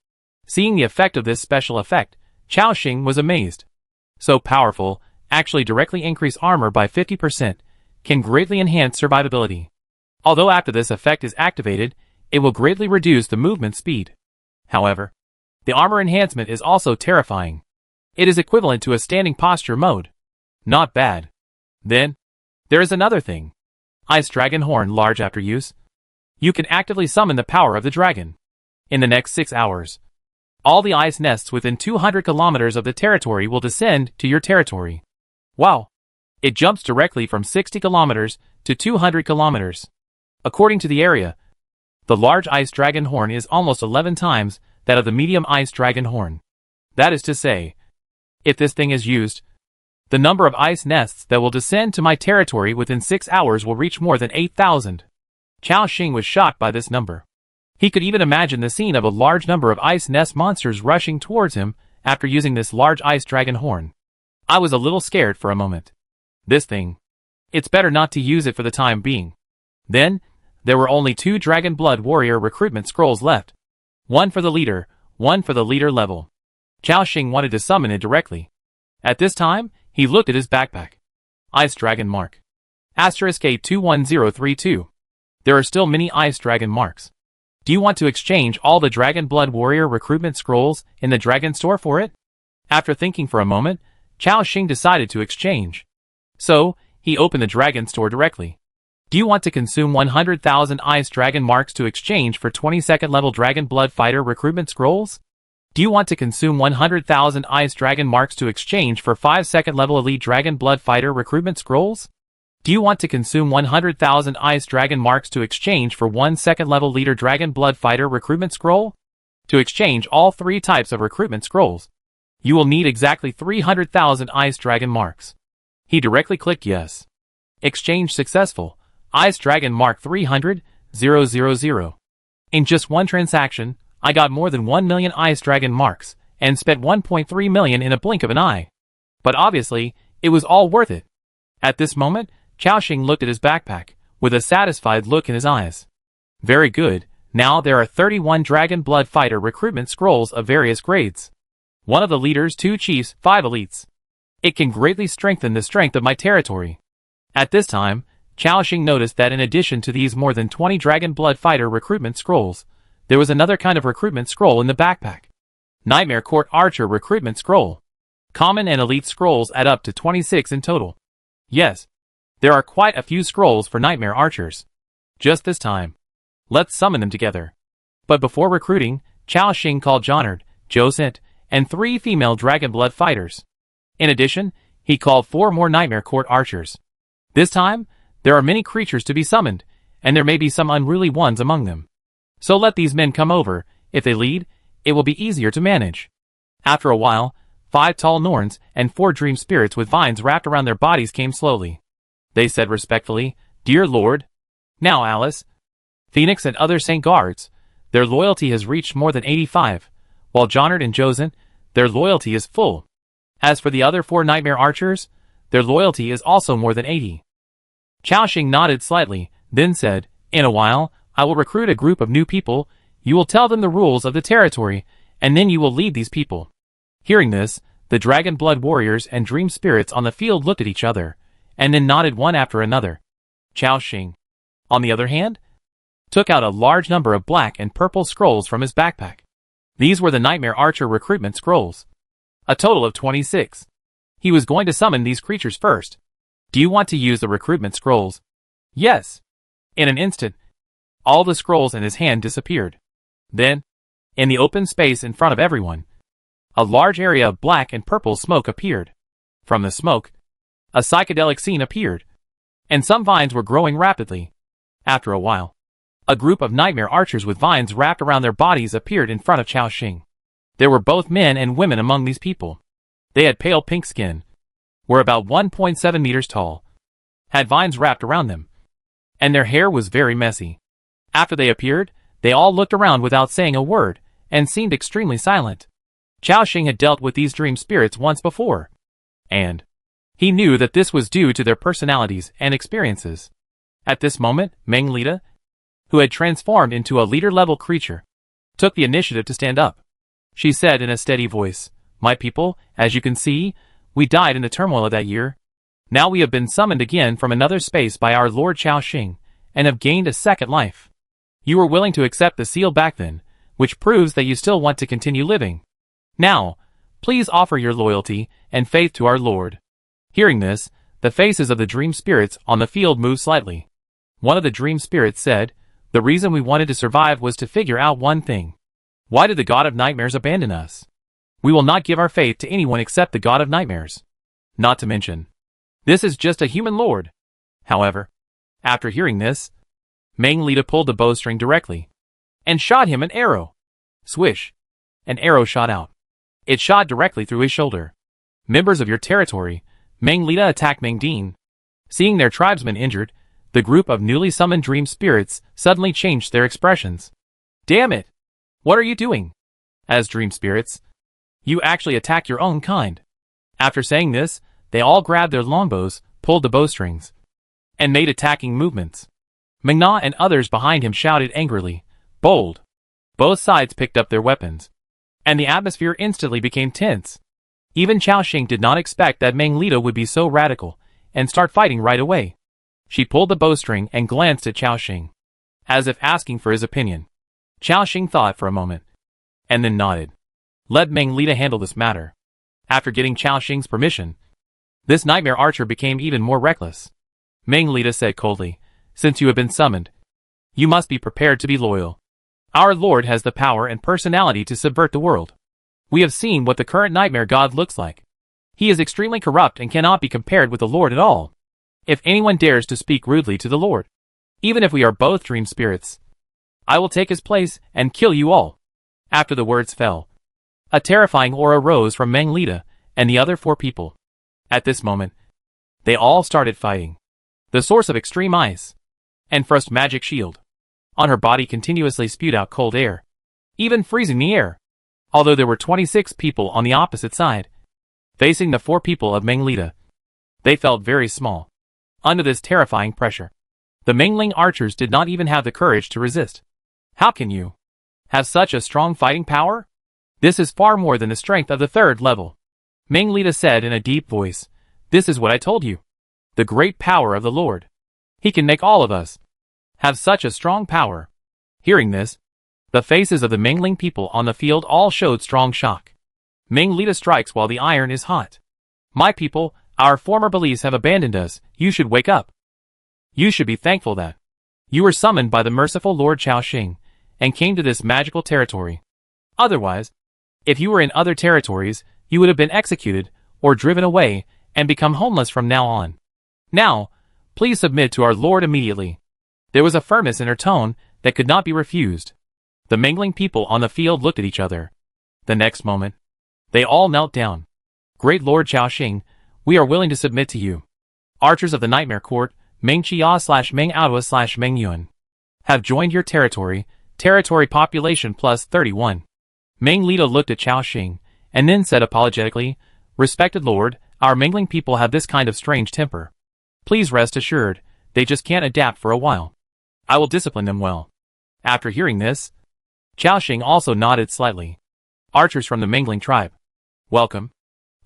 Seeing the effect of this special effect, Chao Xing was amazed. So powerful, actually directly increase armor by 50%, can greatly enhance survivability. Although after this effect is activated, it will greatly reduce the movement speed. However, the armor enhancement is also terrifying. It is equivalent to a standing posture mode. Not bad. Then, there is another thing. Ice Dragon Horn large after use. You can actively summon the power of the dragon. In the next 6 hours, all the ice nests within 200 kilometers of the territory will descend to your territory. Wow! It jumps directly from 60 kilometers to 200 kilometers. According to the area, the large Ice Dragon Horn is almost 11 times that of the medium Ice Dragon Horn. That is to say, If this thing is used, the number of ice nests that will descend to my territory within 6 hours will reach more than 8,000. Chao Xing was shocked by this number. He could even imagine the scene of a large number of ice nest monsters rushing towards him after using this large ice dragon horn. I was a little scared for a moment. This thing. It's better not to use it for the time being. Then, there were only 2 Dragon Blood Warrior recruitment scrolls left. One for the leader, one for the leader level. Chao Xing wanted to summon it directly. At this time, he looked at his backpack. Ice Dragon Mark. *A21032. There are still many Ice Dragon marks. Do you want to exchange all the Dragon Blood Warrior recruitment scrolls in the Dragon Store for it? After thinking for a moment, Chao Xing decided to exchange. So, he opened the Dragon Store directly. Do you want to consume 100,000 Ice Dragon marks to exchange for 22nd level Dragon Blood Fighter recruitment scrolls? Do you want to consume 100,000 Ice Dragon marks to exchange for 5 2nd level Elite Dragon Blood Fighter recruitment scrolls? Do you want to consume 100,000 Ice Dragon marks to exchange for 1 2nd level Leader Dragon Blood Fighter recruitment scroll? To exchange all 3 types of recruitment scrolls, you will need exactly 300,000 Ice Dragon marks. He directly clicked yes. Exchange successful. Ice Dragon Mark 300,000. In just one transaction, I got more than 1 million Ice Dragon marks, and spent 1.3 million in a blink of an eye. But obviously, it was all worth it. At this moment, Chao Xing looked at his backpack, with a satisfied look in his eyes. Very good, now there are 31 Dragon Blood Fighter recruitment scrolls of various grades. One of the leaders, 2 chiefs, 5 elites. It can greatly strengthen the strength of my territory. At this time, Chao Xing noticed that in addition to these more than 20 Dragon Blood Fighter recruitment scrolls, there was another kind of recruitment scroll in the backpack. Nightmare Court Archer recruitment scroll. Common and elite scrolls add up to 26 in total. Yes, there are quite a few scrolls for Nightmare Archers. Just this time. Let's summon them together. But before recruiting, Chao Xing called Jonard, Josent, and 3 female Dragon Blood fighters. In addition, he called 4 more Nightmare Court Archers. This time, there are many creatures to be summoned, and there may be some unruly ones among them. So let these men come over. If they lead, it will be easier to manage. After a while, 5 tall Norns and 4 dream spirits with vines wrapped around their bodies came slowly. They said respectfully, "Dear Lord." Now Alice, Phoenix and other Saint Guards, their loyalty has reached more than 85, while Jonard and Josent, their loyalty is full. As for the other 4 Nightmare Archers, their loyalty is also more than 80. Chao Xing nodded slightly, then said, "In a while, I will recruit a group of new people. You will tell them the rules of the territory, and then you will lead these people." Hearing this, the Dragon Blood Warriors and Dream Spirits on the field looked at each other, and then nodded one after another. Chao Xing, on the other hand, took out a large number of black and purple scrolls from his backpack. These were the Nightmare Archer recruitment scrolls. A total of 26. He was going to summon these creatures first. Do you want to use the recruitment scrolls? Yes. In an instant, all the scrolls in his hand disappeared. Then, in the open space in front of everyone, a large area of black and purple smoke appeared. From the smoke, a psychedelic scene appeared, and some vines were growing rapidly. After a while, a group of Nightmare Archers with vines wrapped around their bodies appeared in front of Chao Xing. There were both men and women among these people. They had pale pink skin, were about 1.7 meters tall, had vines wrapped around them, and their hair was very messy. After they appeared, they all looked around without saying a word, and seemed extremely silent. Chao Xing had dealt with these dream spirits once before, and he knew that this was due to their personalities and experiences. At this moment, Meng Lida, who had transformed into a leader-level creature, took the initiative to stand up. She said in a steady voice, "My people, as you can see, we died in the turmoil of that year. Now we have been summoned again from another space by our Lord Chao Xing, and have gained a second life. You were willing to accept the seal back then, which proves that you still want to continue living. Now, please offer your loyalty and faith to our Lord." Hearing this, the faces of the dream spirits on the field moved slightly. One of the dream spirits said, "The reason we wanted to survive was to figure out one thing. Why did the God of Nightmares abandon us? We will not give our faith to anyone except the God of Nightmares. Not to mention, this is just a human lord." However, after hearing this, Meng Lida pulled the bowstring directly, and shot him an arrow. Swish! An arrow shot out. It shot directly through his shoulder. Members of your territory, Meng Lida attacked Meng Dean. Seeing their tribesmen injured, the group of newly summoned dream spirits suddenly changed their expressions. Damn it! What are you doing? As dream spirits, you actually attack your own kind. After saying this, they all grabbed their longbows, pulled the bowstrings, and made attacking movements. Meng Na and others behind him shouted angrily, "Bold!" Both sides picked up their weapons, and the atmosphere instantly became tense. Even Chao Xing did not expect that Meng Lida would be so radical and start fighting right away. She pulled the bowstring and glanced at Chao Xing, as if asking for his opinion. Chao Xing thought for a moment, and then nodded. Let Meng Lida handle this matter. After getting Chao Xing's permission, this nightmare archer became even more reckless. Meng Lida said coldly, "Since you have been summoned, you must be prepared to be loyal. Our Lord has the power and personality to subvert the world. We have seen what the current nightmare god looks like. He is extremely corrupt and cannot be compared with the Lord at all. If anyone dares to speak rudely to the Lord, even if we are both dream spirits, I will take his place and kill you all." After the words fell, a terrifying aura rose from Meng Lida and the other 4 people. At this moment, they all started fighting. The source of extreme ice and frost magic shield on her body continuously spewed out cold air, even freezing the air. Although there were 26 people on the opposite side, facing the 4 people of Meng Lida, they felt very small under this terrifying pressure. The Mengling archers did not even have the courage to resist. How can you have such a strong fighting power? This is far more than the strength of the 3rd level. Meng Lida said in a deep voice, "This is what I told you. The great power of the Lord. He can make all of us have such a strong power." Hearing this, the faces of the Mengling people on the field all showed strong shock. Meng Lida strikes while the iron is hot. "My people, our former beliefs have abandoned us. You should wake up. You should be thankful that you were summoned by the merciful Lord Chao Xing and came to this magical territory. Otherwise, if you were in other territories, you would have been executed or driven away and become homeless from now on. Now, please submit to our Lord immediately." There was a firmness in her tone that could not be refused. The Mengling people on the field looked at each other. The next moment, they all knelt down. "Great Lord Chao Xing, we are willing to submit to you. Archers of the Nightmare Court, Meng Chia/Meng Aoda/Meng Yuan, have joined your territory. Territory population plus 31. Meng Lida looked at Chao Xing, and then said apologetically, "Respected Lord, our Mengling people have this kind of strange temper. Please rest assured, they just can't adapt for a while. I will discipline them well." After hearing this, Chao Xing also nodded slightly. "Archers from the Mengling tribe, welcome.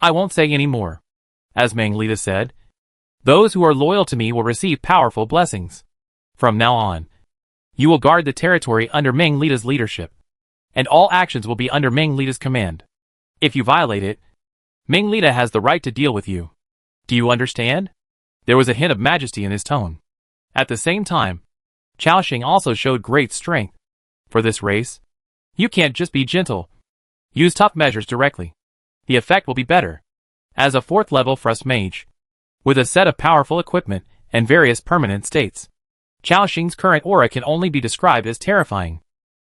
I won't say any more. As Meng Lida said, those who are loyal to me will receive powerful blessings. From now on, you will guard the territory under Meng Lida's leadership, and all actions will be under Meng Lida's command. If you violate it, Meng Lida has the right to deal with you. Do you understand?" There was a hint of majesty in his tone. At the same time, Chao Xing also showed great strength. For this race, you can't just be gentle. Use tough measures directly. The effect will be better. As a 4th level Frost Mage, with a set of powerful equipment and various permanent states, Chao Xing's current aura can only be described as terrifying.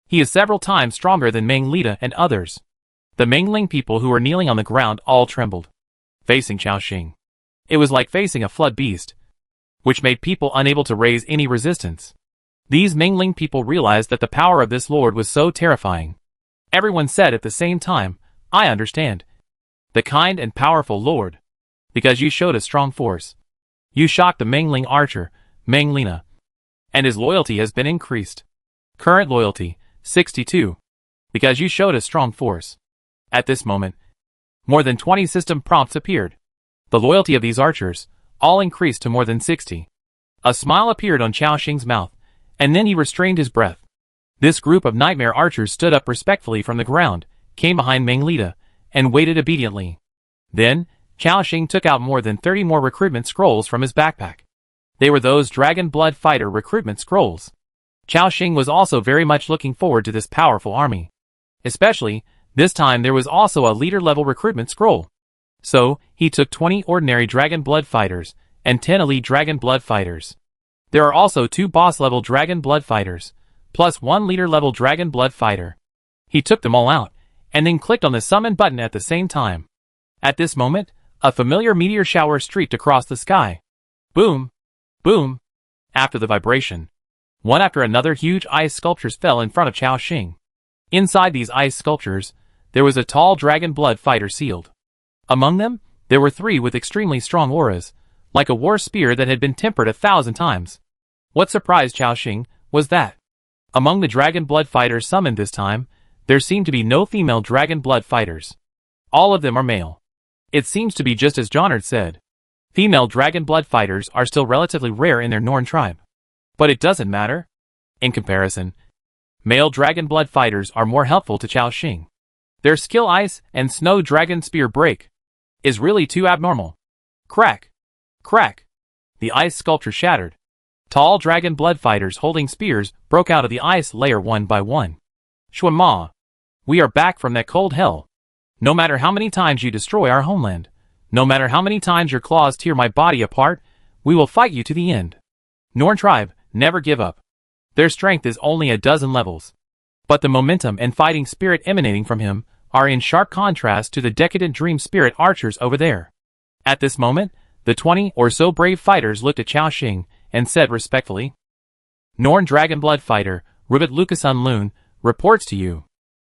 He is several times stronger than Meng Lida and others. The Mengling people who were kneeling on the ground all trembled, facing Chao Xing. It was like facing a flood beast, which made people unable to raise any resistance. These Mengling people realized that the power of this lord was so terrifying. Everyone said at the same time, "I understand. The kind and powerful lord. Because you showed a strong force. You shocked the Mengling archer, Meng Lina, and his loyalty has been increased. Current loyalty, 62. Because you showed a strong force." At this moment, more than 20 system prompts appeared. The loyalty of these archers all increased to more than 60. A smile appeared on Chao Xing's mouth, and then he restrained his breath. This group of nightmare archers stood up respectfully from the ground, came behind Meng Lida, and waited obediently. Then, Chao Xing took out more than 30 more recruitment scrolls from his backpack. They were those Dragon Blood Fighter recruitment scrolls. Chao Xing was also very much looking forward to this powerful army. Especially, this time there was also a leader-level recruitment scroll. So, he took 20 ordinary Dragon Blood Fighters, and 10 elite Dragon Blood Fighters. There are also 2 boss-level Dragon Blood Fighters, plus 1 leader-level Dragon Blood Fighter. He took them all out, and then clicked on the summon button at the same time. At this moment, A familiar meteor shower streaked across the sky. Boom! Boom! After the vibration, one after another huge ice sculptures fell in front of Chao Xing. Inside these ice sculptures, there was a tall dragon blood fighter sealed. Among them, there were 3 with extremely strong auras, like a war spear that had been tempered 1,000 times. What surprised Chao Xing was that, among the dragon blood fighters summoned this time, there seemed to be no female dragon blood fighters. All of them are male. It seems to be just as Jonard said. Female dragon blood fighters are still relatively rare in their Norn tribe. But it doesn't matter. In comparison, male dragon blood fighters are more helpful to Chao Xing. Their skill ice and snow dragon spear break is really too abnormal. Crack! Crack! The ice sculpture shattered. Tall dragon blood fighters holding spears broke out of the ice layer one by one. Shuama! We are back from that cold hell. No matter how many times you destroy our homeland, no matter how many times your claws tear my body apart, we will fight you to the end. Norn tribe, never give up. Their strength is only a dozen levels. But the momentum and fighting spirit emanating from him are in sharp contrast to the decadent dream spirit archers over there. At this moment, the 20 or so brave fighters looked at Chao Xing and said respectfully, Norn Dragon Blood Fighter, Ribbit Lucasun Loon, reports to you.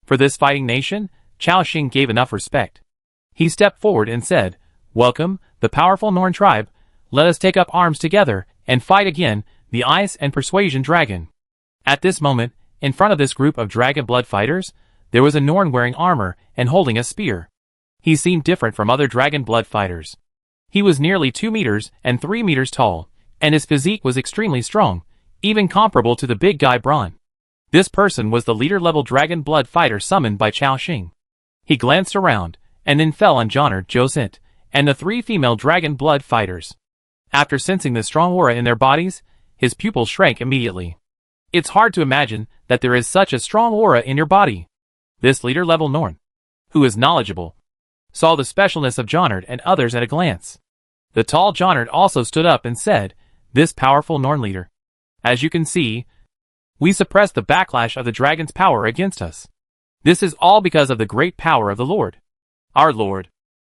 For this fighting nation, Chao Xing gave enough respect. He stepped forward and said, Welcome, the powerful Norn tribe. Let us take up arms together and fight again, the Ice and Persuasion Dragon. At this moment, in front of this group of Dragon Blood fighters, there was a Norn wearing armor and holding a spear. He seemed different from other Dragon Blood fighters. He was nearly 2 meters and 3 meters tall, and his physique was extremely strong, even comparable to the big guy Braun. This person was the leader-level Dragon Blood fighter summoned by Chao Xing. He glanced around, and then fell on Jonard, Josint, and the 3 female Dragon Blood fighters. After sensing the strong aura in their bodies, his pupils shrank immediately. It's hard to imagine that there is such a strong aura in your body. This leader-level Norn, who is knowledgeable, saw the specialness of Jonard and others at a glance. The tall Jonard also stood up and said, This powerful Norn leader. As you can see, we suppressed the backlash of the dragon's power against us. This is all because of the great power of the Lord. Our Lord.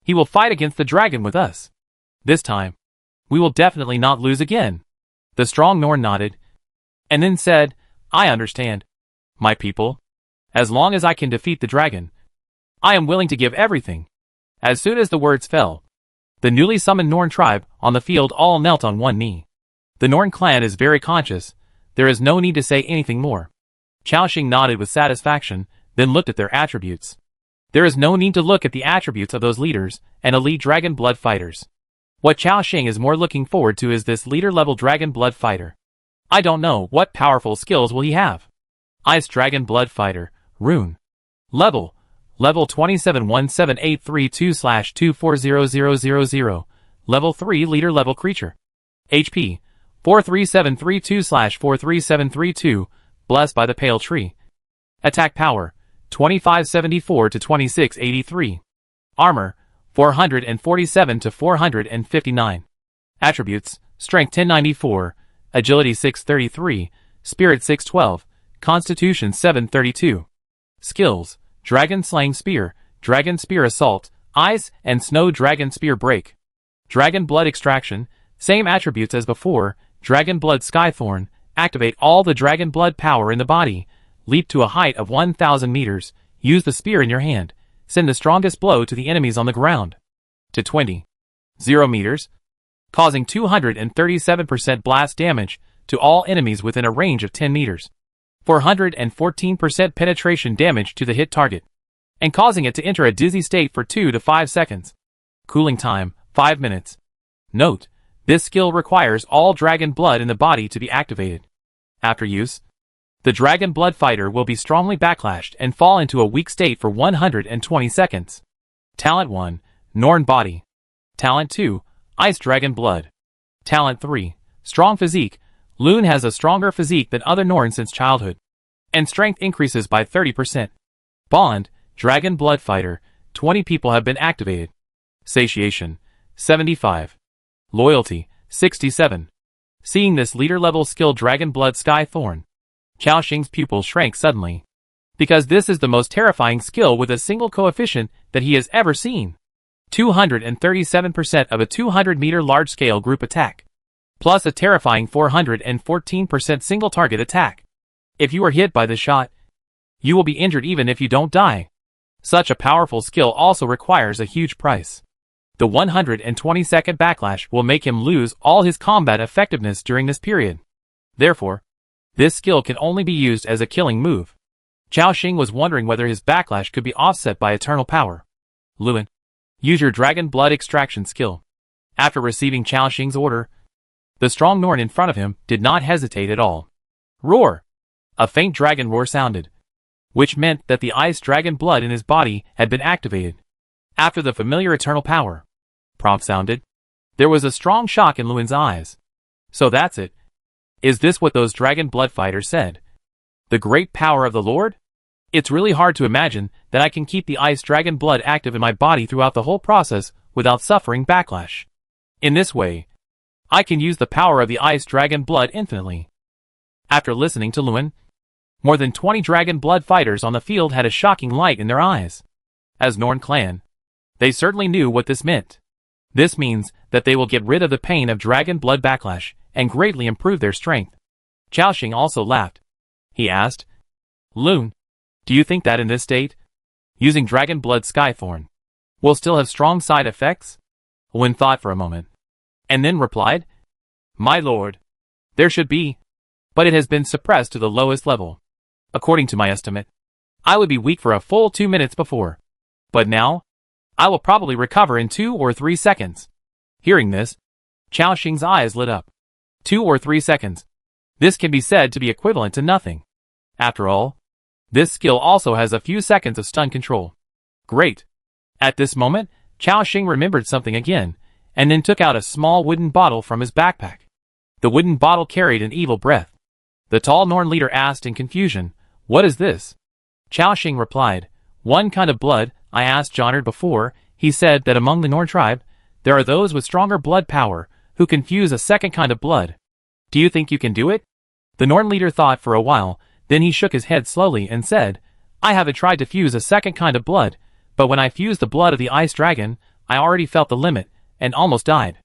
He will fight against the dragon with us. This time, we will definitely not lose again. The strong Norn nodded, and then said, I understand. My people, as long as I can defeat the dragon, I am willing to give everything. As soon as the words fell, the newly summoned Norn tribe on the field all knelt on one knee. The Norn clan is very conscious. There is no need to say anything more. Chao Xing nodded with satisfaction, then looked at their attributes. There is no need to look at the attributes of those leaders and elite Dragon Blood fighters. What Chao Xing is more looking forward to is this leader-level Dragon Blood fighter. I don't know what powerful skills will he have. Ice Dragon Blood Fighter, Rune. Level 27178332/240000. Level 3 Leader Level Creature. HP 43732/43732, blessed by the Pale Tree. Attack Power 2574 to 2683. Armor 447 to 459. Attributes: Strength 1094, Agility 633, Spirit 612, Constitution 732. Skills: Dragon Slaying Spear, Dragon Spear Assault, Ice and Snow Dragon Spear Break. Dragon Blood Extraction, same attributes as before. Dragon Blood Skythorn, activate all the Dragon Blood power in the body. Leap to a height of 1,000 meters, use the spear in your hand, send the strongest blow to the enemies on the ground. To 0 meters, causing 237% blast damage to all enemies within a range of 10 meters. 414% penetration damage to the hit target, and causing it to enter a dizzy state for 2 to 5 seconds. Cooling time, 5 minutes. Note, this skill requires all Dragon Blood in the body to be activated. After use, the Dragon Blood fighter will be strongly backlashed and fall into a weak state for 120 seconds. Talent 1, Norn Body. Talent 2, Ice Dragon Blood. Talent 3, Strong Physique. Loon has a stronger physique than other Norn since childhood, and strength increases by 30%. Bond, Dragon Blood Fighter, 20 people have been activated. Satiation, 75. Loyalty, 67. Seeing this leader-level skill Dragon Blood Skythorn, Chao Xing's pupils shrank suddenly, because this is the most terrifying skill with a single coefficient that he has ever seen. 237% of a 200-meter large-scale group attack, plus a terrifying 414% single-target attack. If you are hit by this shot, you will be injured even if you don't die. Such a powerful skill also requires a huge price. The 120-second backlash will make him lose all his combat effectiveness during this period. Therefore, this skill can only be used as a killing move. Chao Xing was wondering whether his backlash could be offset by eternal power. Luan, use your dragon blood extraction skill. After receiving Chao Xing's order, the strong Norn in front of him did not hesitate at all. Roar! A faint dragon roar sounded, which meant that the ice dragon blood in his body had been activated. After the familiar eternal power prompt sounded, there was a strong shock in Luan's eyes. So that's it. Is this what those dragon blood fighters said? The great power of the Lord? It's really hard to imagine that I can keep the ice dragon blood active in my body throughout the whole process without suffering backlash. In this way, I can use the power of the ice dragon blood infinitely. After listening to Luan, more than 20 dragon blood fighters on the field had a shocking light in their eyes. As Norn clan, they certainly knew what this meant. This means that they will get rid of the pain of dragon blood backlash and greatly improve their strength. Chao Xing also laughed. He asked, Luan, do you think that in this state, using dragon blood Skythorn will still have strong side effects? Luan thought for a moment, and then replied, My lord, there should be, but it has been suppressed to the lowest level. According to my estimate, I would be weak for a full 2 minutes before. But now, I will probably recover in 2 or 3 seconds. Hearing this, Chao Xing's eyes lit up. 2 or 3 seconds. This can be said to be equivalent to nothing. After all, this skill also has a few seconds of stun control. Great. At this moment, Chao Xing remembered something again, and then took out a small wooden bottle from his backpack. The wooden bottle carried an evil breath. The tall Norn leader asked in confusion, What is this? Chao Xing replied, One kind of blood. I asked Jonard before. He said that among the Norn tribe, there are those with stronger blood power who can fuse a second kind of blood. Do you think you can do it? The Norn leader thought for a while, then he shook his head slowly and said, I haven't tried to fuse a second kind of blood, but when I fused the blood of the ice dragon, I already felt the limit, and almost died.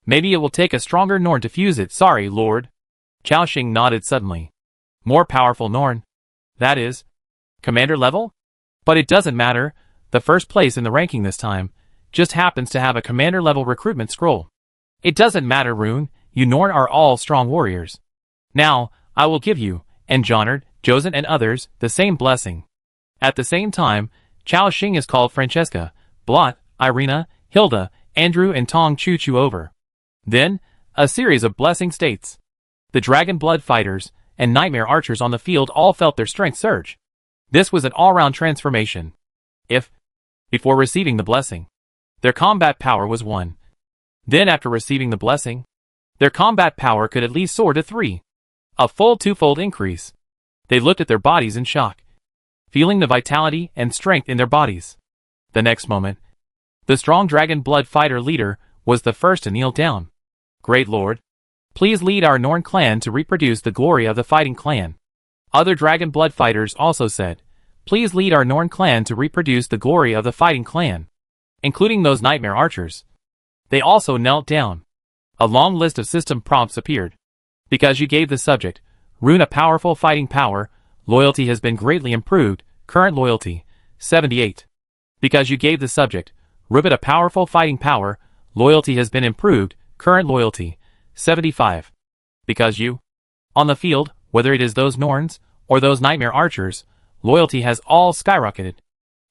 Maybe it will take a stronger Norn to fuse it. Sorry, Lord. Chao Xing nodded suddenly. More powerful Norn. That is, commander level? But it doesn't matter, the first place in the ranking this time just happens to have a commander level recruitment scroll. It doesn't matter, Rune, you Norn are all strong warriors. Now, I will give you, and Jonard, Josen and others, the same blessing. At the same time, Chao Xing is called Francesca, Blot, Irina, Hilda, Andrew and Tong Chu Chu over. Then, a series of blessing states. The dragon blood fighters and nightmare archers on the field all felt their strength surge. This was an all-round transformation. If, before receiving the blessing, their combat power was 1, then after receiving the blessing, their combat power could at least soar to 3. A full 2-fold increase. They looked at their bodies in shock, feeling the vitality and strength in their bodies. The next moment, the strong dragon blood fighter leader was the first to kneel down. Great Lord, please lead our Norn clan to reproduce the glory of the fighting clan. Other dragon blood fighters also said, Please lead our Norn clan to reproduce the glory of the fighting clan, including those nightmare archers. They also knelt down. A long list of system prompts appeared. Because you gave the subject, Rune a powerful fighting power, loyalty has been greatly improved, current loyalty, 78. Because you gave the subject, Ribbit a powerful fighting power, loyalty has been improved, current loyalty, 75. Because you, on the field, whether it is those Norns, or those nightmare archers, loyalty has all skyrocketed.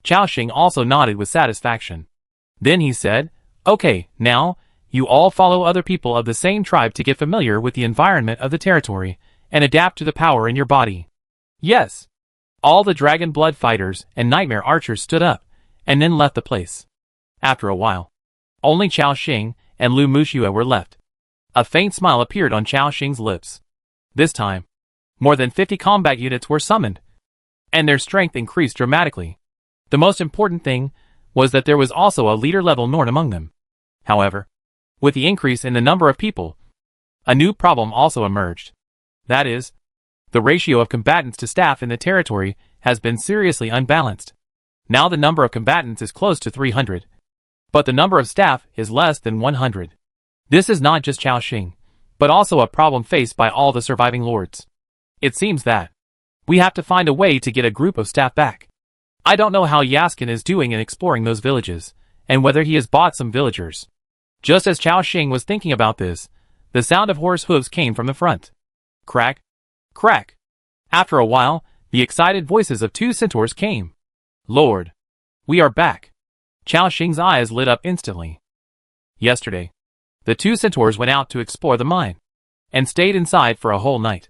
Chao Xing also nodded with satisfaction. Then he said, Okay, now, you all follow other people of the same tribe to get familiar with the environment of the territory, and adapt to the power in your body. Yes. All the dragon blood fighters and nightmare archers stood up, and then left the place. After a while, only Chao Xing and Lu Muxue were left. A faint smile appeared on Chao Xing's lips. This time, more than 50 combat units were summoned, and their strength increased dramatically. The most important thing was that there was also a leader-level Norn among them. However, with the increase in the number of people, a new problem also emerged. That is, the ratio of combatants to staff in the territory has been seriously unbalanced. Now the number of combatants is close to 300, but the number of staff is less than 100. This is not just Chao Xing, but also a problem faced by all the surviving lords. It seems that we have to find a way to get a group of staff back. I don't know how Yaskin is doing in exploring those villages, and whether he has bought some villagers. Just as Chao Xing was thinking about this, the sound of horse hooves came from the front. Crack, crack. After a while, the excited voices of two centaurs came. Lord, we are back. Chao Xing's eyes lit up instantly. Yesterday, the two centaurs went out to explore the mine, and stayed inside for a whole night.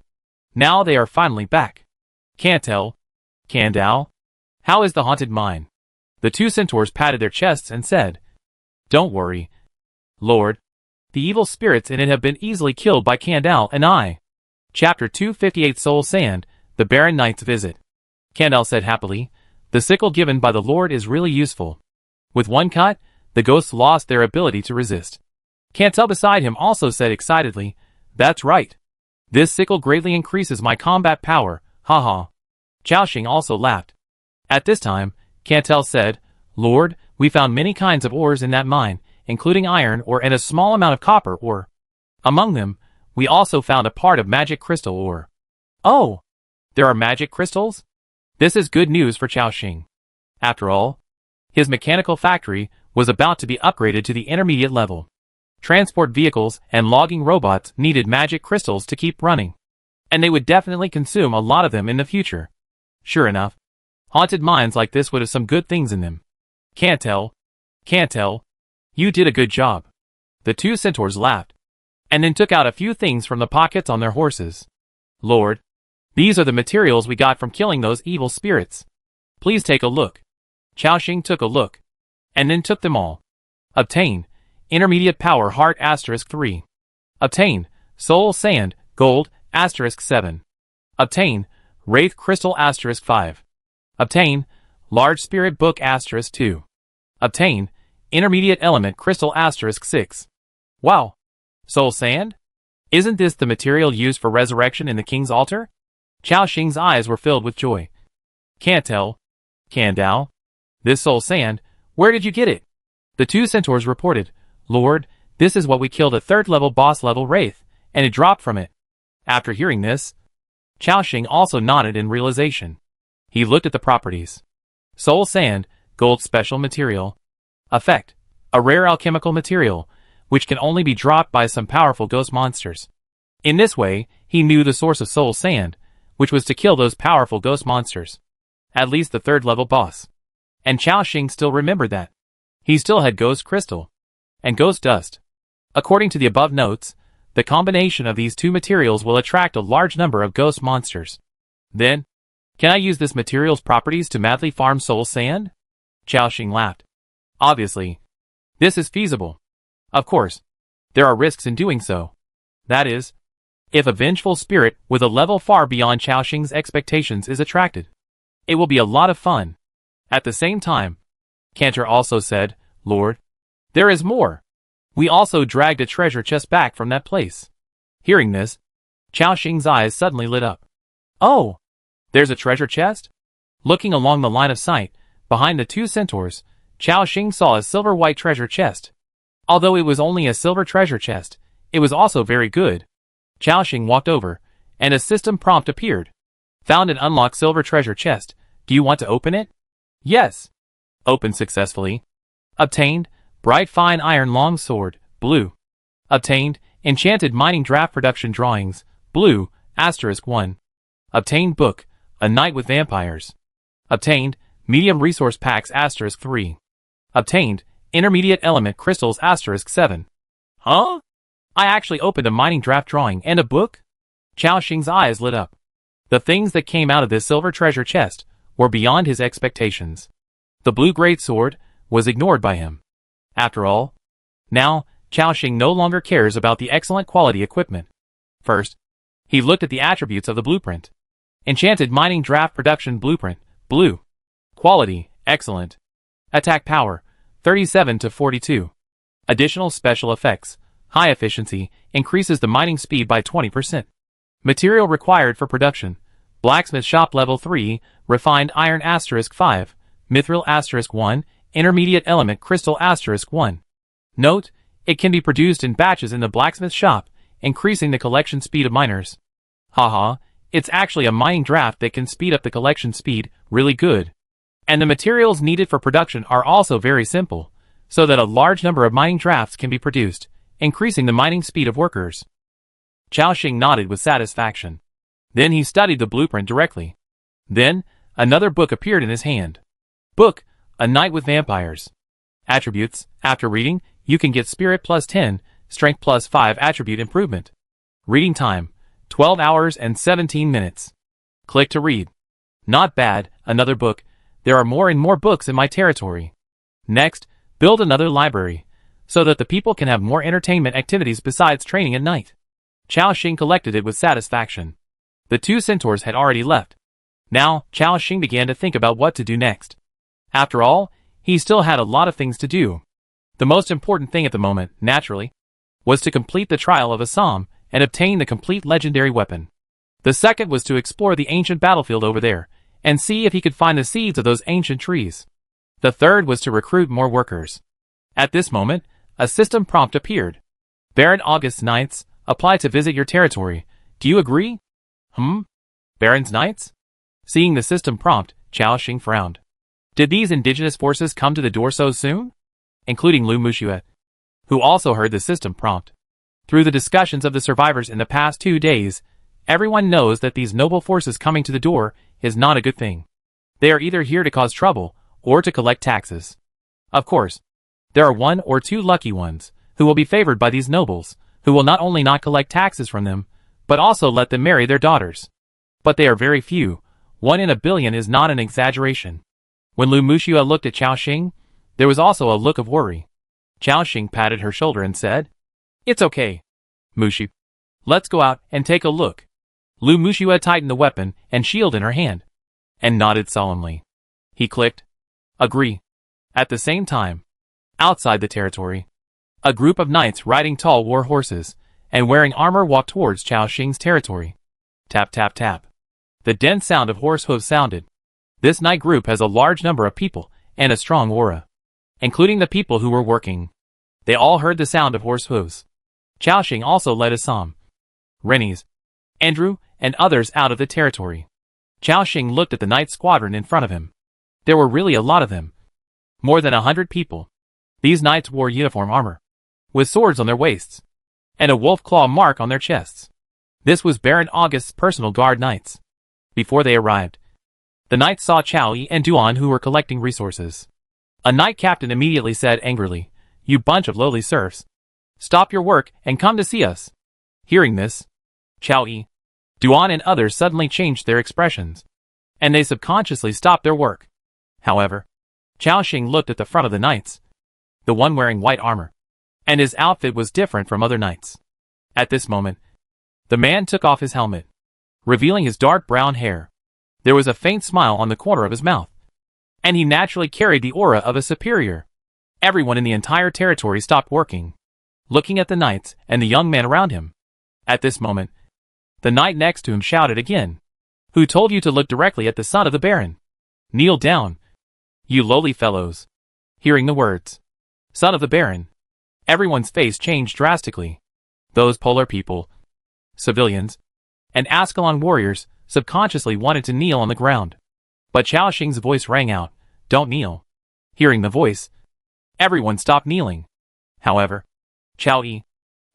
Now they are finally back. Can't tell. Kandao? How is the haunted mine? The two centaurs patted their chests and said, Don't worry, Lord. The evil spirits in it have been easily killed by Kandao and I. Chapter 258 Soul Sand, the Baron Knight's Visit. Kandao said happily, The sickle given by the Lord is really useful. With one cut, the ghosts lost their ability to resist. Kandao beside him also said excitedly, That's right. This sickle greatly increases my combat power, haha. Chao Xing also laughed. At this time, Kandao said, Lord, we found many kinds of ores in that mine, including iron ore and a small amount of copper ore. Among them, we also found a part of magic crystal ore. Oh, there are magic crystals? This is good news for Chao Xing. After all, his mechanical factory was about to be upgraded to the intermediate level. Transport vehicles and logging robots needed magic crystals to keep running, and they would definitely consume a lot of them in the future. Sure enough, haunted mines like this would have some good things in them. Can't tell. You did a good job. The two centaurs laughed, and then took out a few things from the pockets on their horses. Lord, these are the materials we got from killing those evil spirits. Please take a look. Chao Xing took a look, and then took them all. Obtain, Intermediate Power Heart *3. Obtain, Soul Sand, Gold *7. Obtain, Wraith Crystal *5. Obtain, Large Spirit Book *2. Obtain, Intermediate Element Crystal *6. Wow! Soul Sand? Isn't this the material used for resurrection in the king's altar? Chao Xing's eyes were filled with joy. Can't tell. Kandao? This soul sand, where did you get it? The two centaurs reported, Lord, this is what we killed a third-level boss-level wraith, and it dropped from it. After hearing this, Chao Xing also nodded in realization. He looked at the properties. Soul sand, gold special material. Effect, a rare alchemical material, which can only be dropped by some powerful ghost monsters. In this way, he knew the source of soul sand, which was to kill those powerful ghost monsters. At least the third-level boss. And Chao Xing still remembered that. He still had ghost crystal and ghost dust. According to the above notes, the combination of these two materials will attract a large number of ghost monsters. Then, can I use this material's properties to madly farm soul sand? Chao Xing laughed. Obviously, this is feasible. Of course, there are risks in doing so. That is, if a vengeful spirit with a level far beyond Chao Xing's expectations is attracted. It will be a lot of fun. At the same time, Cantor also said, Lord, there is more. We also dragged a treasure chest back from that place. Hearing this, Chao Xing's eyes suddenly lit up. Oh, there's a treasure chest? Looking along the line of sight, behind the two centaurs, Chao Xing saw a silver-white treasure chest. Although it was only a silver treasure chest, it was also very good. Chao Xing walked over, and a system prompt appeared. Found an unlocked silver treasure chest. Do you want to open it? Yes. Opened successfully. Obtained, bright fine iron long sword, blue. Obtained, enchanted mining draft production drawings, blue, *1. Obtained book, A Night with Vampires. Obtained, medium resource packs *3. Obtained, intermediate element crystals *7. Huh? I actually opened a mining draft drawing and a book? Chao Xing's eyes lit up. The things that came out of this silver treasure chest were beyond his expectations. The blue greatsword was ignored by him. After all, now, Chao Xing no longer cares about the excellent quality equipment. First, he looked at the attributes of the blueprint. Enchanted mining draft production blueprint, blue. Quality, excellent. Attack power, 37 to 42. Additional special effects, high efficiency, increases the mining speed by 20%. Material required for production, blacksmith shop level 3, refined iron *5, mithril *1, intermediate element crystal *1. Note, it can be produced in batches in the blacksmith shop, increasing the collection speed of miners. Haha, it's actually a mining draft that can speed up the collection speed, really good. And the materials needed for production are also very simple, so that a large number of mining drafts can be produced, increasing the mining speed of workers. Chao Xing nodded with satisfaction. Then he studied the blueprint directly. Then, another book appeared in his hand. Book, A Night with Vampires. Attributes, after reading, you can get Spirit plus 10, Strength plus 5 attribute improvement. Reading time, 12 hours and 17 minutes. Click to read. Not bad, another book. There are more and more books in my territory. Next, build another library, so that the people can have more entertainment activities besides training at night. Chao Xing collected it with satisfaction. The two centaurs had already left. Now, Chao Xing began to think about what to do next. After all, he still had a lot of things to do. The most important thing at the moment, naturally, was to complete the trial of Assam and obtain the complete legendary weapon. The second was to explore the ancient battlefield over there, and see if he could find the seeds of those ancient trees. The third was to recruit more workers. At this moment, a system prompt appeared. Baron August's Knights, apply to visit your territory. Do you agree? Baron's Knights? Seeing the system prompt, Chao Xing frowned. Did these indigenous forces come to the door so soon? Including Lu Muxue, who also heard the system prompt. Through the discussions of the survivors in the past 2 days, everyone knows that these noble forces coming to the door is not a good thing. They are either here to cause trouble, or to collect taxes. Of course, there are 1 or 2 lucky ones, who will be favored by these nobles, who will not only not collect taxes from them, but also let them marry their daughters. But they are very few. 1 in a billion is not an exaggeration. When Lu Muxue looked at Chao Xing, there was also a look of worry. Chao Xing patted her shoulder and said, "It's okay, Muxue. Let's go out and take a look." Lu Muxue tightened the weapon and shield in her hand, and nodded solemnly. He clicked, "Agree." At the same time, outside the territory, a group of knights riding tall war horses and wearing armor walked towards Chao Xing's territory. Tap tap tap. The dense sound of horse hooves sounded. This knight group has a large number of people and a strong aura, including the people who were working. They all heard the sound of horse hooves. Chao Xing also led Assam, Rennies, Andrew, and others out of the territory. Chao Xing looked at the knight squadron in front of him. There were really a lot of them. More than 100 people. These knights wore uniform armor, with swords on their waists, and a wolf claw mark on their chests. This was Baron August's personal guard knights. Before they arrived, the knights saw Chao Yi and Duan who were collecting resources. A knight captain immediately said angrily, "You bunch of lowly serfs. Stop your work and come to see us." Hearing this, Chao Yi, Duan and others suddenly changed their expressions, and they subconsciously stopped their work. However, Chao Xing looked at the front of the knights, the one wearing white armor, and his outfit was different from other knights. At this moment, the man took off his helmet, revealing his dark brown hair. There was a faint smile on the corner of his mouth, and he naturally carried the aura of a superior. Everyone in the entire territory stopped working, looking at the knights and the young man around him. At this moment, the knight next to him shouted again, "Who told you to look directly at the son of the Baron? Kneel down, you lowly fellows." Hearing the words, "son of the Baron," everyone's face changed drastically. Those polar people, civilians, and Ascalon warriors subconsciously wanted to kneel on the ground. But Chao Xing's voice rang out, "Don't kneel." Hearing the voice, everyone stopped kneeling. However, Chao Yi,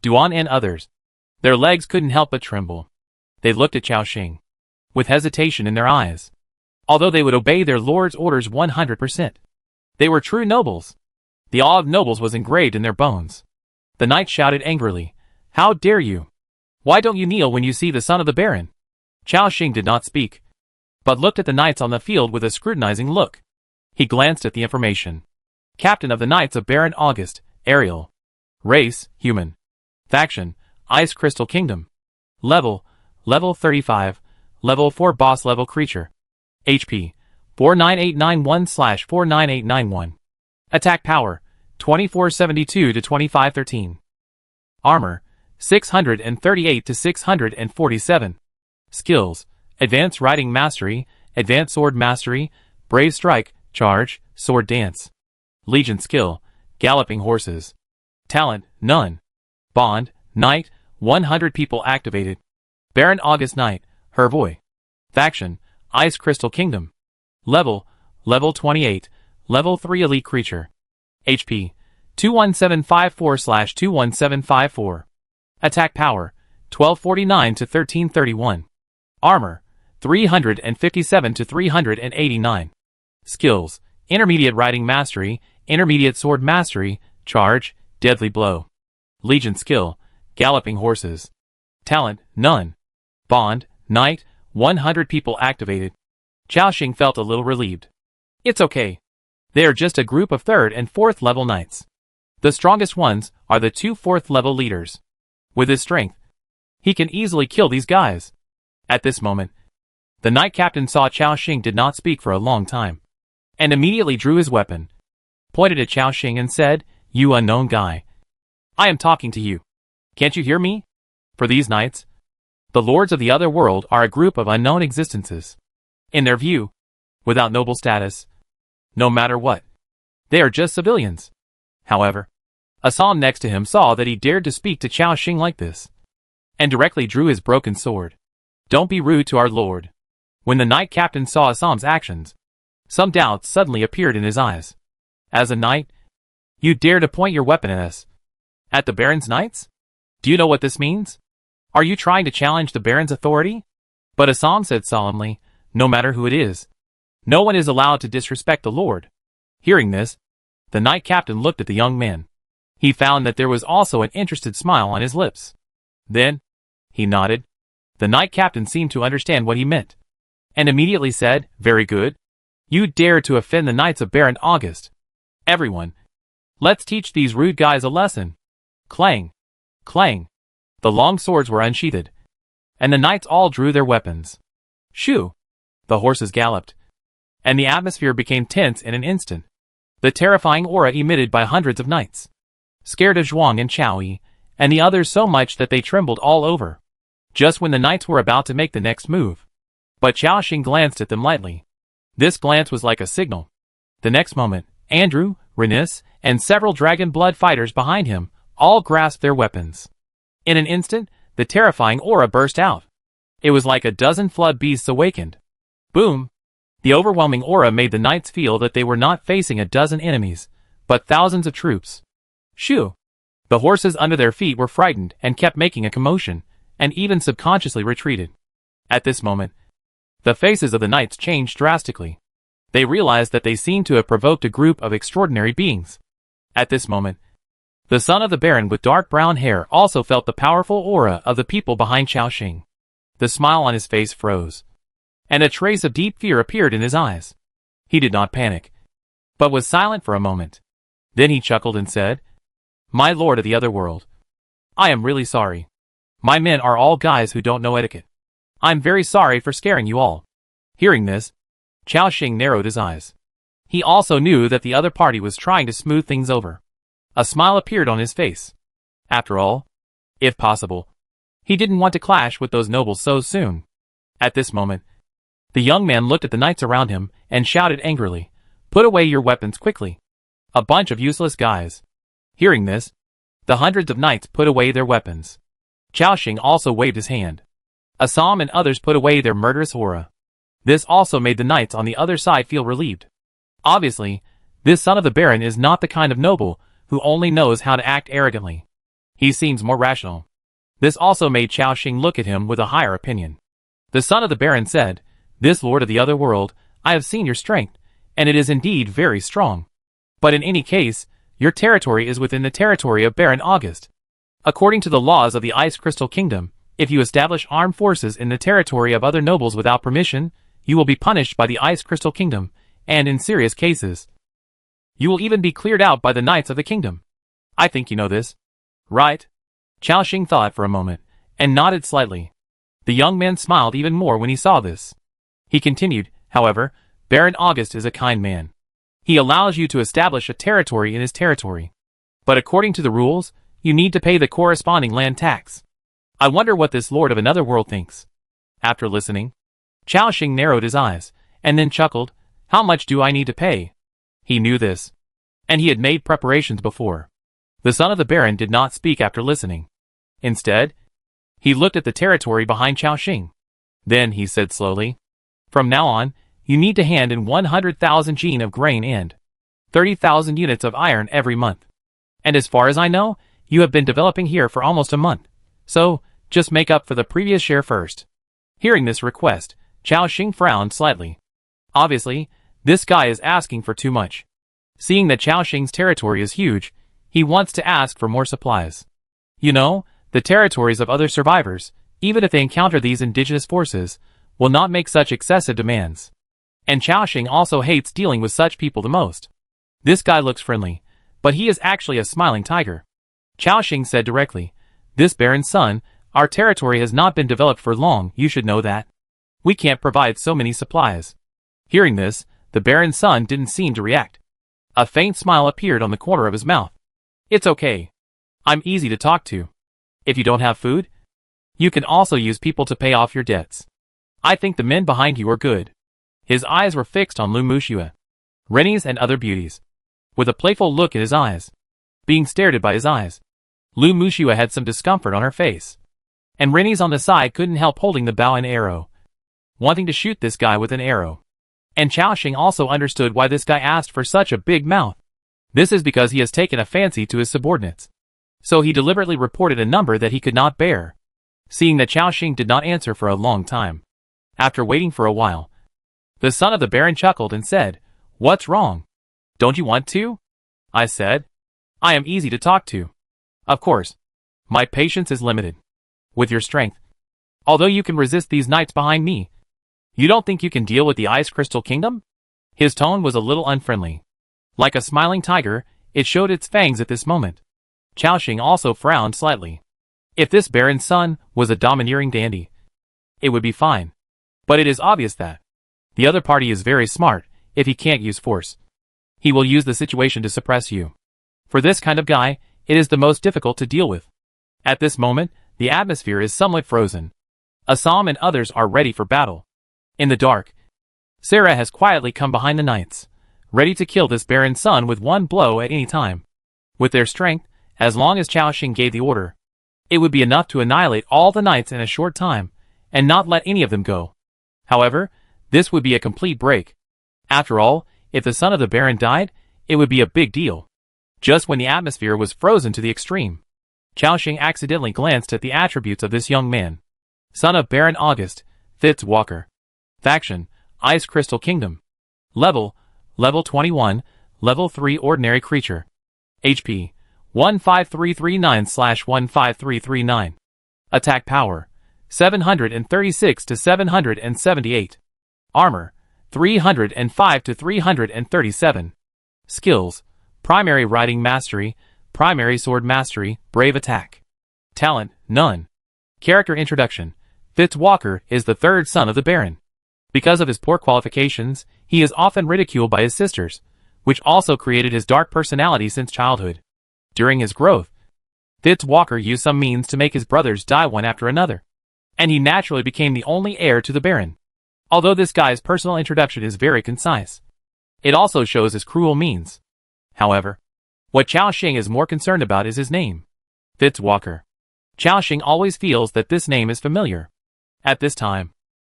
Duan and others, their legs couldn't help but tremble. They looked at Chao Xing, with hesitation in their eyes. Although they would obey their lord's orders 100%. They were true nobles. The awe of nobles was engraved in their bones. The knight shouted angrily, "How dare you? Why don't you kneel when you see the son of the Baron?" Chao Xing did not speak, but looked at the knights on the field with a scrutinizing look. He glanced at the information. Captain of the Knights of Baron August, Ariel. Race, human. Faction, Ice Crystal Kingdom. Level 35, level 4 boss level creature. HP, 49891/49891. Attack power, 2472 to 2513. Armor, 638 to 647. Skills, Advanced Riding Mastery, Advanced Sword Mastery, Brave Strike, Charge, Sword Dance. Legion skill, galloping horses. Talent, none. Bond, Knight, 100 people activated. Baron August Knight, Hervoy. Faction, Ice Crystal Kingdom. Level 28, Level 3 Elite Creature. HP, 21754/21754. Attack power, 1249 to 1331. Armor, 357 to 389. Skills, Intermediate Riding Mastery, Intermediate Sword Mastery, Charge, Deadly Blow. Legion skill, Galloping Horses. Talent, none. Bond, Knight, 100 people activated. Chaoxing felt a little relieved. It's okay. They are just a group of 3rd and 4th level knights. The strongest ones are the 2 4th level leaders. With his strength, he can easily kill these guys. At this moment, the knight captain saw Chaoxing did not speak for a long time, and immediately drew his weapon, pointed at Chaoxing and said, "You unknown guy. I am talking to you. Can't you hear me? For these knights, the lords of the other world are a group of unknown existences. In their view, without noble status, no matter what, they are just civilians." However, Assam next to him saw that he dared to speak to Chaoxing like this, and directly drew his broken sword. "Don't be rude to our lord." When the knight captain saw Assam's actions, some doubts suddenly appeared in his eyes. "As a knight, you dare to point your weapon at us? At the Baron's knights? Do you know what this means? Are you trying to challenge the Baron's authority?" But Assam said solemnly, "No matter who it is, no one is allowed to disrespect the Lord." Hearing this, the knight captain looked at the young man. He found that there was also an interested smile on his lips. Then, he nodded. The knight captain seemed to understand what he meant, and immediately said, "Very good. You dare to offend the knights of Baron August. Everyone, let's teach these rude guys a lesson." Clang! Clang! The long swords were unsheathed, and the knights all drew their weapons. Shoo! The horses galloped, and the atmosphere became tense in an instant. The terrifying aura emitted by hundreds of knights scared Zhuang and Chaoyi, and the others so much that they trembled all over, just when the knights were about to make the next move. But Chaoxing glanced at them lightly. This glance was like a signal. The next moment, Andrew, Renis, and several dragon blood fighters behind him all grasped their weapons. In an instant, the terrifying aura burst out. It was like a dozen flood beasts awakened. Boom! The overwhelming aura made the knights feel that they were not facing a dozen enemies, but thousands of troops. Shoo! The horses under their feet were frightened and kept making a commotion, and even subconsciously retreated. At this moment, the faces of the knights changed drastically. They realized that they seemed to have provoked a group of extraordinary beings. At this moment, the son of the Baron with dark brown hair also felt the powerful aura of the people behind Chaoxing. The smile on his face froze, and a trace of deep fear appeared in his eyes. He did not panic, but was silent for a moment. Then he chuckled and said, "My lord of the other world, I am really sorry. My men are all guys who don't know etiquette. I'm very sorry for scaring you all." Hearing this, Chaoxing narrowed his eyes. He also knew that the other party was trying to smooth things over. A smile appeared on his face. After all, if possible, he didn't want to clash with those nobles so soon. At this moment, the young man looked at the knights around him and shouted angrily, "Put away your weapons quickly. A bunch of useless guys." Hearing this, the hundreds of knights put away their weapons. Chaoxing also waved his hand. Assam and others put away their murderous aura. This also made the knights on the other side feel relieved. Obviously, this son of the Baron is not the kind of noble who only knows how to act arrogantly. He seems more rational. This also made Chaoxing look at him with a higher opinion. The son of the Baron said, "This lord of the other world, I have seen your strength, and it is indeed very strong. But in any case, your territory is within the territory of Baron August. According to the laws of the Ice Crystal Kingdom, if you establish armed forces in the territory of other nobles without permission, you will be punished by the Ice Crystal Kingdom, and in serious cases, you will even be cleared out by the Knights of the Kingdom. I think you know this, right?" Chaoxing thought for a moment, and nodded slightly. The young man smiled even more when he saw this. He continued, "However, Baron August is a kind man. He allows you to establish a territory in his territory. But according to the rules, you need to pay the corresponding land tax. I wonder what this lord of another world thinks." After listening, Chaoxing narrowed his eyes, and then chuckled, "How much do I need to pay?" He knew this, and he had made preparations before. The son of the Baron did not speak after listening. Instead, he looked at the territory behind Chao Xing. Then he said slowly, "From now on, you need to hand in 100,000 gene of grain and 30,000 units of iron every month. And as far as I know, you have been developing here for almost a month. So, just make up for the previous share first." Hearing this request, Chao Xing frowned slightly. Obviously, this guy is asking for too much. Seeing that Chao Xing's territory is huge, he wants to ask for more supplies. You know, the territories of other survivors, even if they encounter these indigenous forces, will not make such excessive demands. And Chao Xing also hates dealing with such people the most. This guy looks friendly, but he is actually a smiling tiger. Chao Xing said directly, "This Baron's son, our territory has not been developed for long, you should know that. We can't provide so many supplies." Hearing this, the Baron's son didn't seem to react. A faint smile appeared on the corner of his mouth. "It's okay. I'm easy to talk to. If you don't have food, you can also use people to pay off your debts. I think the men behind you are good." His eyes were fixed on Lu Muxue, Rennie's and other beauties, with a playful look in his eyes. Being stared at by his eyes, Lu Muxue had some discomfort on her face, and Rennie's on the side couldn't help holding the bow and arrow, wanting to shoot this guy with an arrow. And Chao Xing also understood why this guy asked for such a big mouth. This is because he has taken a fancy to his subordinates. So he deliberately reported a number that he could not bear. Seeing that Chao Xing did not answer for a long time, after waiting for a while, the son of the Baron chuckled and said, "What's wrong? Don't you want to?" I said, "I am easy to talk to. Of course, my patience is limited. With your strength, although you can resist these knights behind me, you don't think you can deal with the Ice Crystal Kingdom?" His tone was a little unfriendly. Like a smiling tiger, it showed its fangs at this moment. Chao Xing also frowned slightly. If this Baron's son was a domineering dandy, it would be fine. But it is obvious that the other party is very smart. If he can't use force, he will use the situation to suppress you. For this kind of guy, it is the most difficult to deal with. At this moment, the atmosphere is somewhat frozen. Assam and others are ready for battle. In the dark, Sarah has quietly come behind the knights, ready to kill this Baron's son with one blow at any time. With their strength, as long as Chao Xing gave the order, it would be enough to annihilate all the knights in a short time, and not let any of them go. However, this would be a complete break. After all, if the son of the Baron died, it would be a big deal. Just when the atmosphere was frozen to the extreme, Chao Xing accidentally glanced at the attributes of this young man. Son of Baron August, Fitz Walker. Faction, Ice Crystal Kingdom. Level 21, Level 3 Ordinary Creature. HP, 15339/15339. Attack Power, 736 to 778. Armor, 305 to 337. Skills, Primary Riding Mastery, Primary Sword Mastery, Brave Attack. Talent, none. Character Introduction. Fitz Walker is the third son of the Baron. Because of his poor qualifications, he is often ridiculed by his sisters, which also created his dark personality since childhood. During his growth, Fitz Walker used some means to make his brothers die one after another, and he naturally became the only heir to the Baron. Although this guy's personal introduction is very concise, it also shows his cruel means. However, what Chao Xing is more concerned about is his name, Fitz Walker. Chao Xing always feels that this name is familiar. At this time,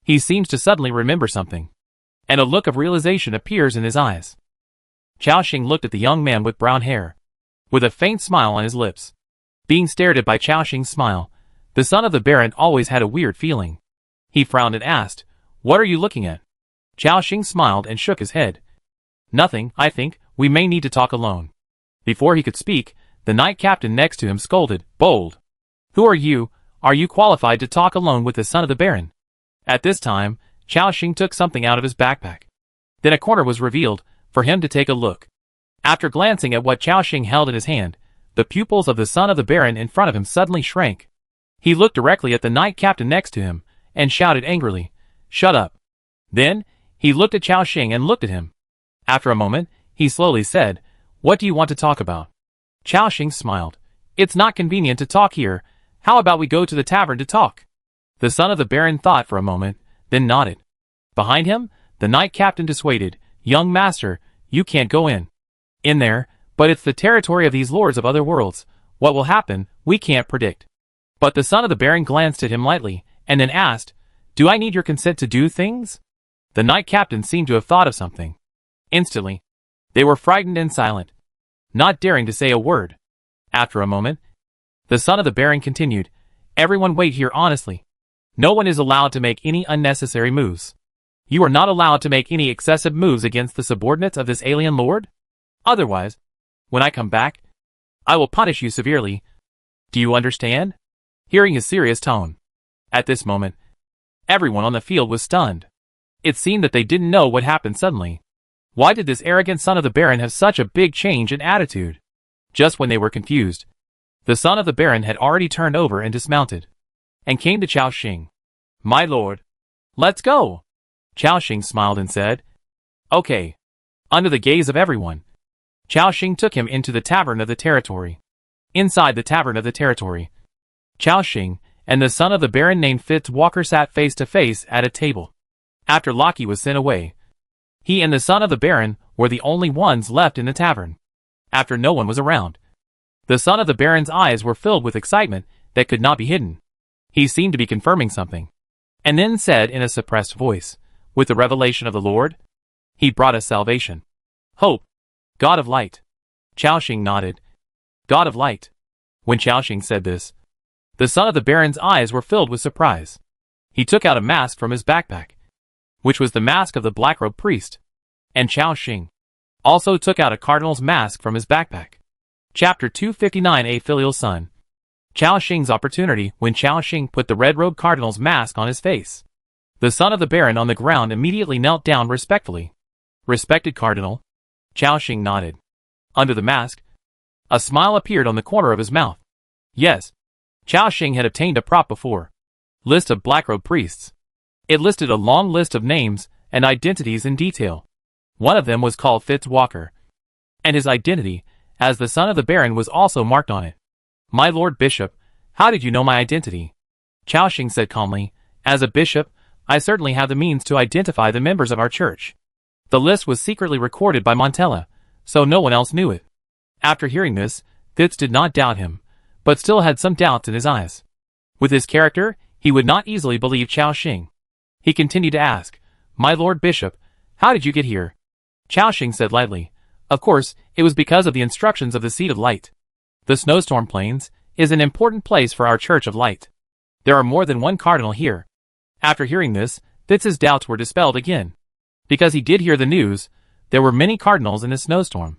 he seems to suddenly remember something, and a look of realization appears in his eyes. Chao Xing looked at the young man with brown hair, with a faint smile on his lips. Being stared at by Chao Xing's smile, the son of the Baron always had a weird feeling. He frowned and asked, "What are you looking at?" Chao Xing smiled and shook his head. "Nothing, I think, we may need to talk alone." Before he could speak, the knight captain next to him scolded, "Bold! Who are you? Are you qualified to talk alone with the son of the Baron?" At this time, Chao Xing took something out of his backpack. Then a corner was revealed, for him to take a look. After glancing at what Chao Xing held in his hand, the pupils of the son of the Baron in front of him suddenly shrank. He looked directly at the knight captain next to him, and shouted angrily, "Shut up!" Then, he looked at Chao Xing and looked at him. After a moment, he slowly said, "What do you want to talk about?" Chao Xing smiled. "It's not convenient to talk here. How about we go to the tavern to talk?" The son of the Baron thought for a moment, then nodded. Behind him, the knight captain dissuaded, "Young master, you can't go in. In there, But it's the territory of these lords of other worlds. What will happen, we can't predict. But the son of the Baron glanced at him lightly, and then asked, "Do I need your consent to do things?" The knight captain seemed to have thought of something. Instantly, they were frightened and silent, not daring to say a word. After a moment, the son of the Baron continued, "Everyone wait here honestly. No one is allowed to make any unnecessary moves. You are not allowed to make any excessive moves against the subordinates of this alien lord. Otherwise, when I come back, I will punish you severely. Do you understand?" Hearing his serious tone. At this moment, everyone on the field was stunned. It seemed that they didn't know what happened suddenly. Why did this arrogant son of the Baron have such a big change in attitude? Just when they were confused, the son of the Baron had already turned over and dismounted, and came to Chao Xing. "My lord, let's go." Chao Xing smiled and said, "Okay." Under the gaze of everyone, Chao Xing took him into the Tavern of the Territory. Inside the Tavern of the Territory, Chao Xing and the son of the Baron named Fitz Walker sat face to face at a table. After Lockie was sent away, he and the son of the Baron were the only ones left in the tavern. After no one was around, the son of the Baron's eyes were filled with excitement that could not be hidden. He seemed to be confirming something, and then said in a suppressed voice, "With the revelation of the Lord, he brought us salvation. Hope, God of light." Chao Xing nodded. "God of light." When Chao Xing said this, the son of the Baron's eyes were filled with surprise. He took out a mask from his backpack, which was the mask of the black-robed priest, and Chao Xing also took out a cardinal's mask from his backpack. Chapter 259, A Filial Son. Chao Xing's opportunity. When Chao Xing put the red-robed cardinal's mask on his face, the son of the Baron on the ground immediately knelt down respectfully. "Respected Cardinal." Chao Xing nodded. Under the mask, a smile appeared on the corner of his mouth. Yes, Chao Xing had obtained a prop before. List of black-robed priests. It listed a long list of names and identities in detail. One of them was called Fitz Walker, and his identity, as the son of the Baron, was also marked on it. "My Lord Bishop, how did you know my identity?" Chao Xing said calmly, "As a bishop, I certainly have the means to identify the members of our church. The list was secretly recorded by Montella, so no one else knew it." After hearing this, Fitz did not doubt him, but still had some doubts in his eyes. With his character, he would not easily believe Chao Xing. He continued to ask, "My Lord Bishop, how did you get here?" Chao Xing said lightly, "Of course, it was because of the instructions of the Seed of Light. The Snowstorm Plains is an important place for our Church of Light. There are more than one cardinal here." After hearing this, Fitz's doubts were dispelled again. Because he did hear the news, there were many cardinals in the snowstorm.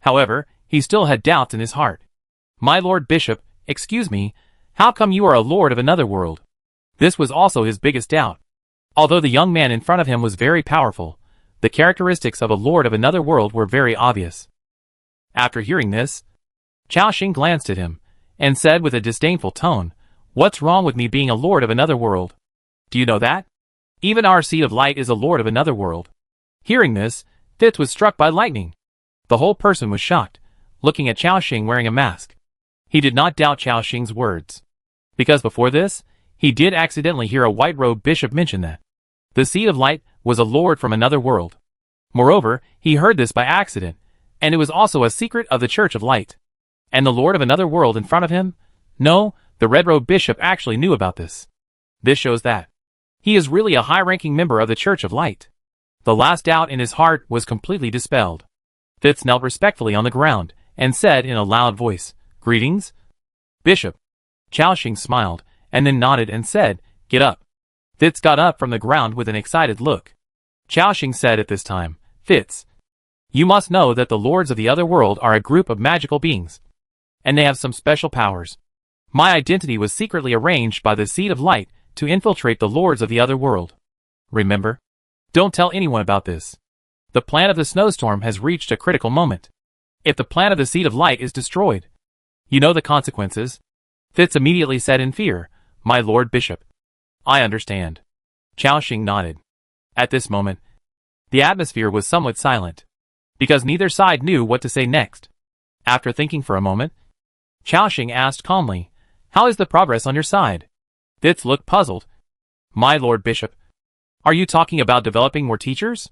However, he still had doubts in his heart. "My Lord Bishop, excuse me, how come you are a lord of another world?" This was also his biggest doubt. Although the young man in front of him was very powerful, the characteristics of a lord of another world were very obvious. After hearing this, Chao Xing glanced at him, and said with a disdainful tone, "What's wrong with me being a lord of another world? Do you know that? Even our Seed of Light is a lord of another world." Hearing this, Fitz was struck by lightning. The whole person was shocked, looking at Chao Xing wearing a mask. He did not doubt Chao Xing's words, because before this, he did accidentally hear a white-robed bishop mention that the Seed of Light was a lord from another world. Moreover, he heard this by accident, and it was also a secret of the Church of Light. And the lord of another world in front of him? No, the red-robed bishop actually knew about this. This shows that he is really a high-ranking member of the Church of Light. The last doubt in his heart was completely dispelled. Fitz knelt respectfully on the ground, and said in a loud voice, "Greetings, Bishop." Chao Xing smiled, and then nodded and said, "Get up." Fitz got up from the ground with an excited look. Chao Xing said at this time, "Fitz, you must know that the lords of the other world are a group of magical beings, and they have some special powers. My identity was secretly arranged by the Seed of Light to infiltrate the lords of the other world. Remember? Don't tell anyone about this. The plan of the snowstorm has reached a critical moment. If the plan of the Seed of Light is destroyed, you know the consequences." Fitz immediately said in fear, "My Lord Bishop, I understand." Chao Xing nodded. At this moment, the atmosphere was somewhat silent, because neither side knew what to say next. After thinking for a moment, Chao Xing asked calmly, "How is the progress on your side?" Fitz looked puzzled. "My Lord Bishop, are you talking about developing more teachers?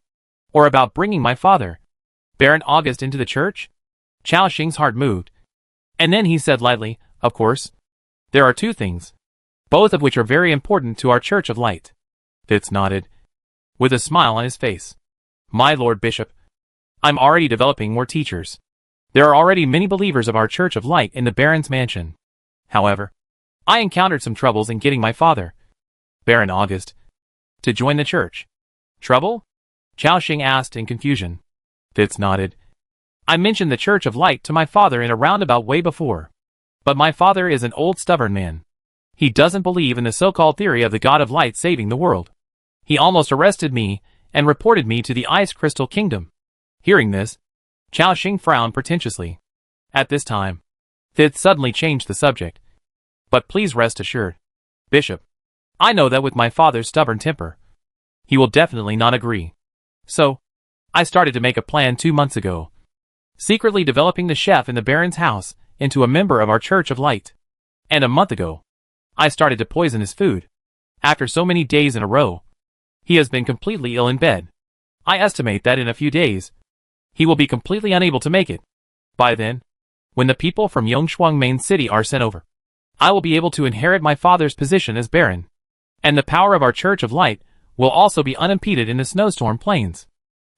Or about bringing my father, Baron August, into the church?" Chao Xing's heart moved. And then he said lightly, "Of course. There are two things, both of which are very important to our Church of Light." Fitz nodded, with a smile on his face. "My Lord Bishop, I'm already developing more teachers. There are already many believers of our Church of Light in the Baron's mansion. However, I encountered some troubles in getting my father, Baron August, to join the church." "Trouble?" Chao Xing asked in confusion. Fitz nodded. "I mentioned the Church of Light to my father in a roundabout way before. But my father is an old stubborn man. He doesn't believe in the so-called theory of the God of Light saving the world. He almost arrested me and reported me to the Ice Crystal Kingdom." Hearing this, Chao Xing frowned pretentiously. At this time, Fitz suddenly changed the subject. "But please rest assured, Bishop, I know that with my father's stubborn temper, he will definitely not agree. So, I started to make a plan 2 months ago, secretly developing the chef in the Baron's house into a member of our Church of Light. And a month ago, I started to poison his food. After so many days in a row, he has been completely ill in bed. I estimate that in a few days, he will be completely unable to make it. By then, when the people from Yongshuang main city are sent over, I will be able to inherit my father's position as Baron. And the power of our Church of Light will also be unimpeded in the snowstorm plains."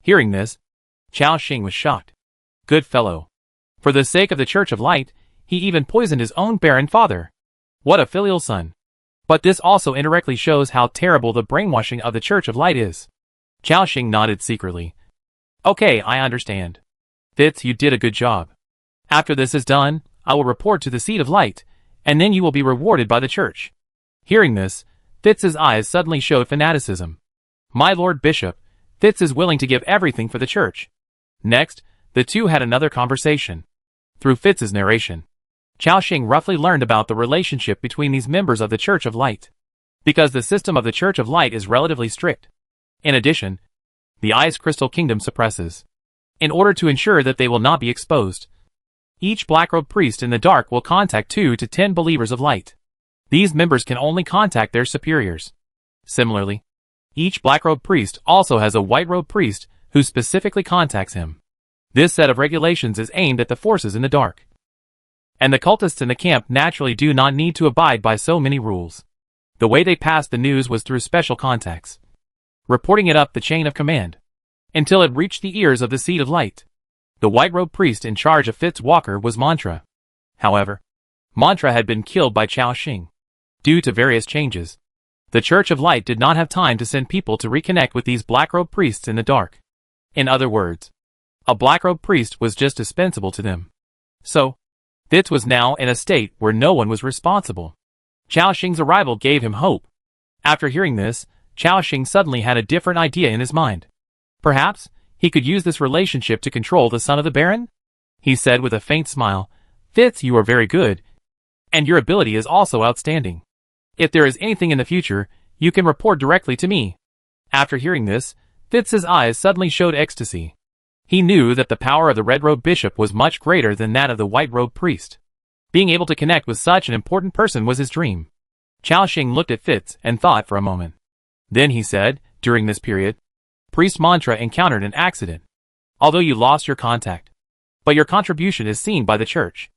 Hearing this, Chao Xing was shocked. Good fellow. For the sake of the Church of Light, he even poisoned his own Baron father. What a filial son. But this also indirectly shows how terrible the brainwashing of the Church of Light is. Chao Xing nodded secretly. "Okay, I understand. Fitz, you did a good job. After this is done, I will report to the Seat of Light, and then you will be rewarded by the Church." Hearing this, Fitz's eyes suddenly showed fanaticism. "My Lord Bishop, Fitz is willing to give everything for the Church." Next, the two had another conversation. Through Fitz's narration, Chao Xing roughly learned about the relationship between these members of the Church of Light, because the system of the Church of Light is relatively strict. In addition, the Ice Crystal Kingdom suppresses, in order to ensure that they will not be exposed. Each black-robed priest in the dark will contact 2 to 10 believers of light. These members can only contact their superiors. Similarly, each black-robed priest also has a white-robed priest who specifically contacts him. This set of regulations is aimed at the forces in the dark. And the cultists in the camp naturally do not need to abide by so many rules. The way they passed the news was through special contacts, reporting it up the chain of command, until it reached the ears of the Seat of Light. The white-robed priest in charge of Fitz Walker was Mantra. However, Mantra had been killed by Chao Xing. Due to various changes, the Church of Light did not have time to send people to reconnect with these black-robed priests in the dark. In other words, a black-robed priest was just dispensable to them. So, Fitz was now in a state where no one was responsible. Chao Xing's arrival gave him hope. After hearing this, Chao Xing suddenly had a different idea in his mind. Perhaps, he could use this relationship to control the son of the Baron? He said with a faint smile, "Fitz, you are very good, and your ability is also outstanding. If there is anything in the future, you can report directly to me." After hearing this, Fitz's eyes suddenly showed ecstasy. He knew that the power of the red-robed bishop was much greater than that of the white-robed priest. Being able to connect with such an important person was his dream. Chao Xing looked at Fitz and thought for a moment. Then he said, "During this period, Priest Mantra encountered an accident. Although you lost your contact, but your contribution is seen by the Church.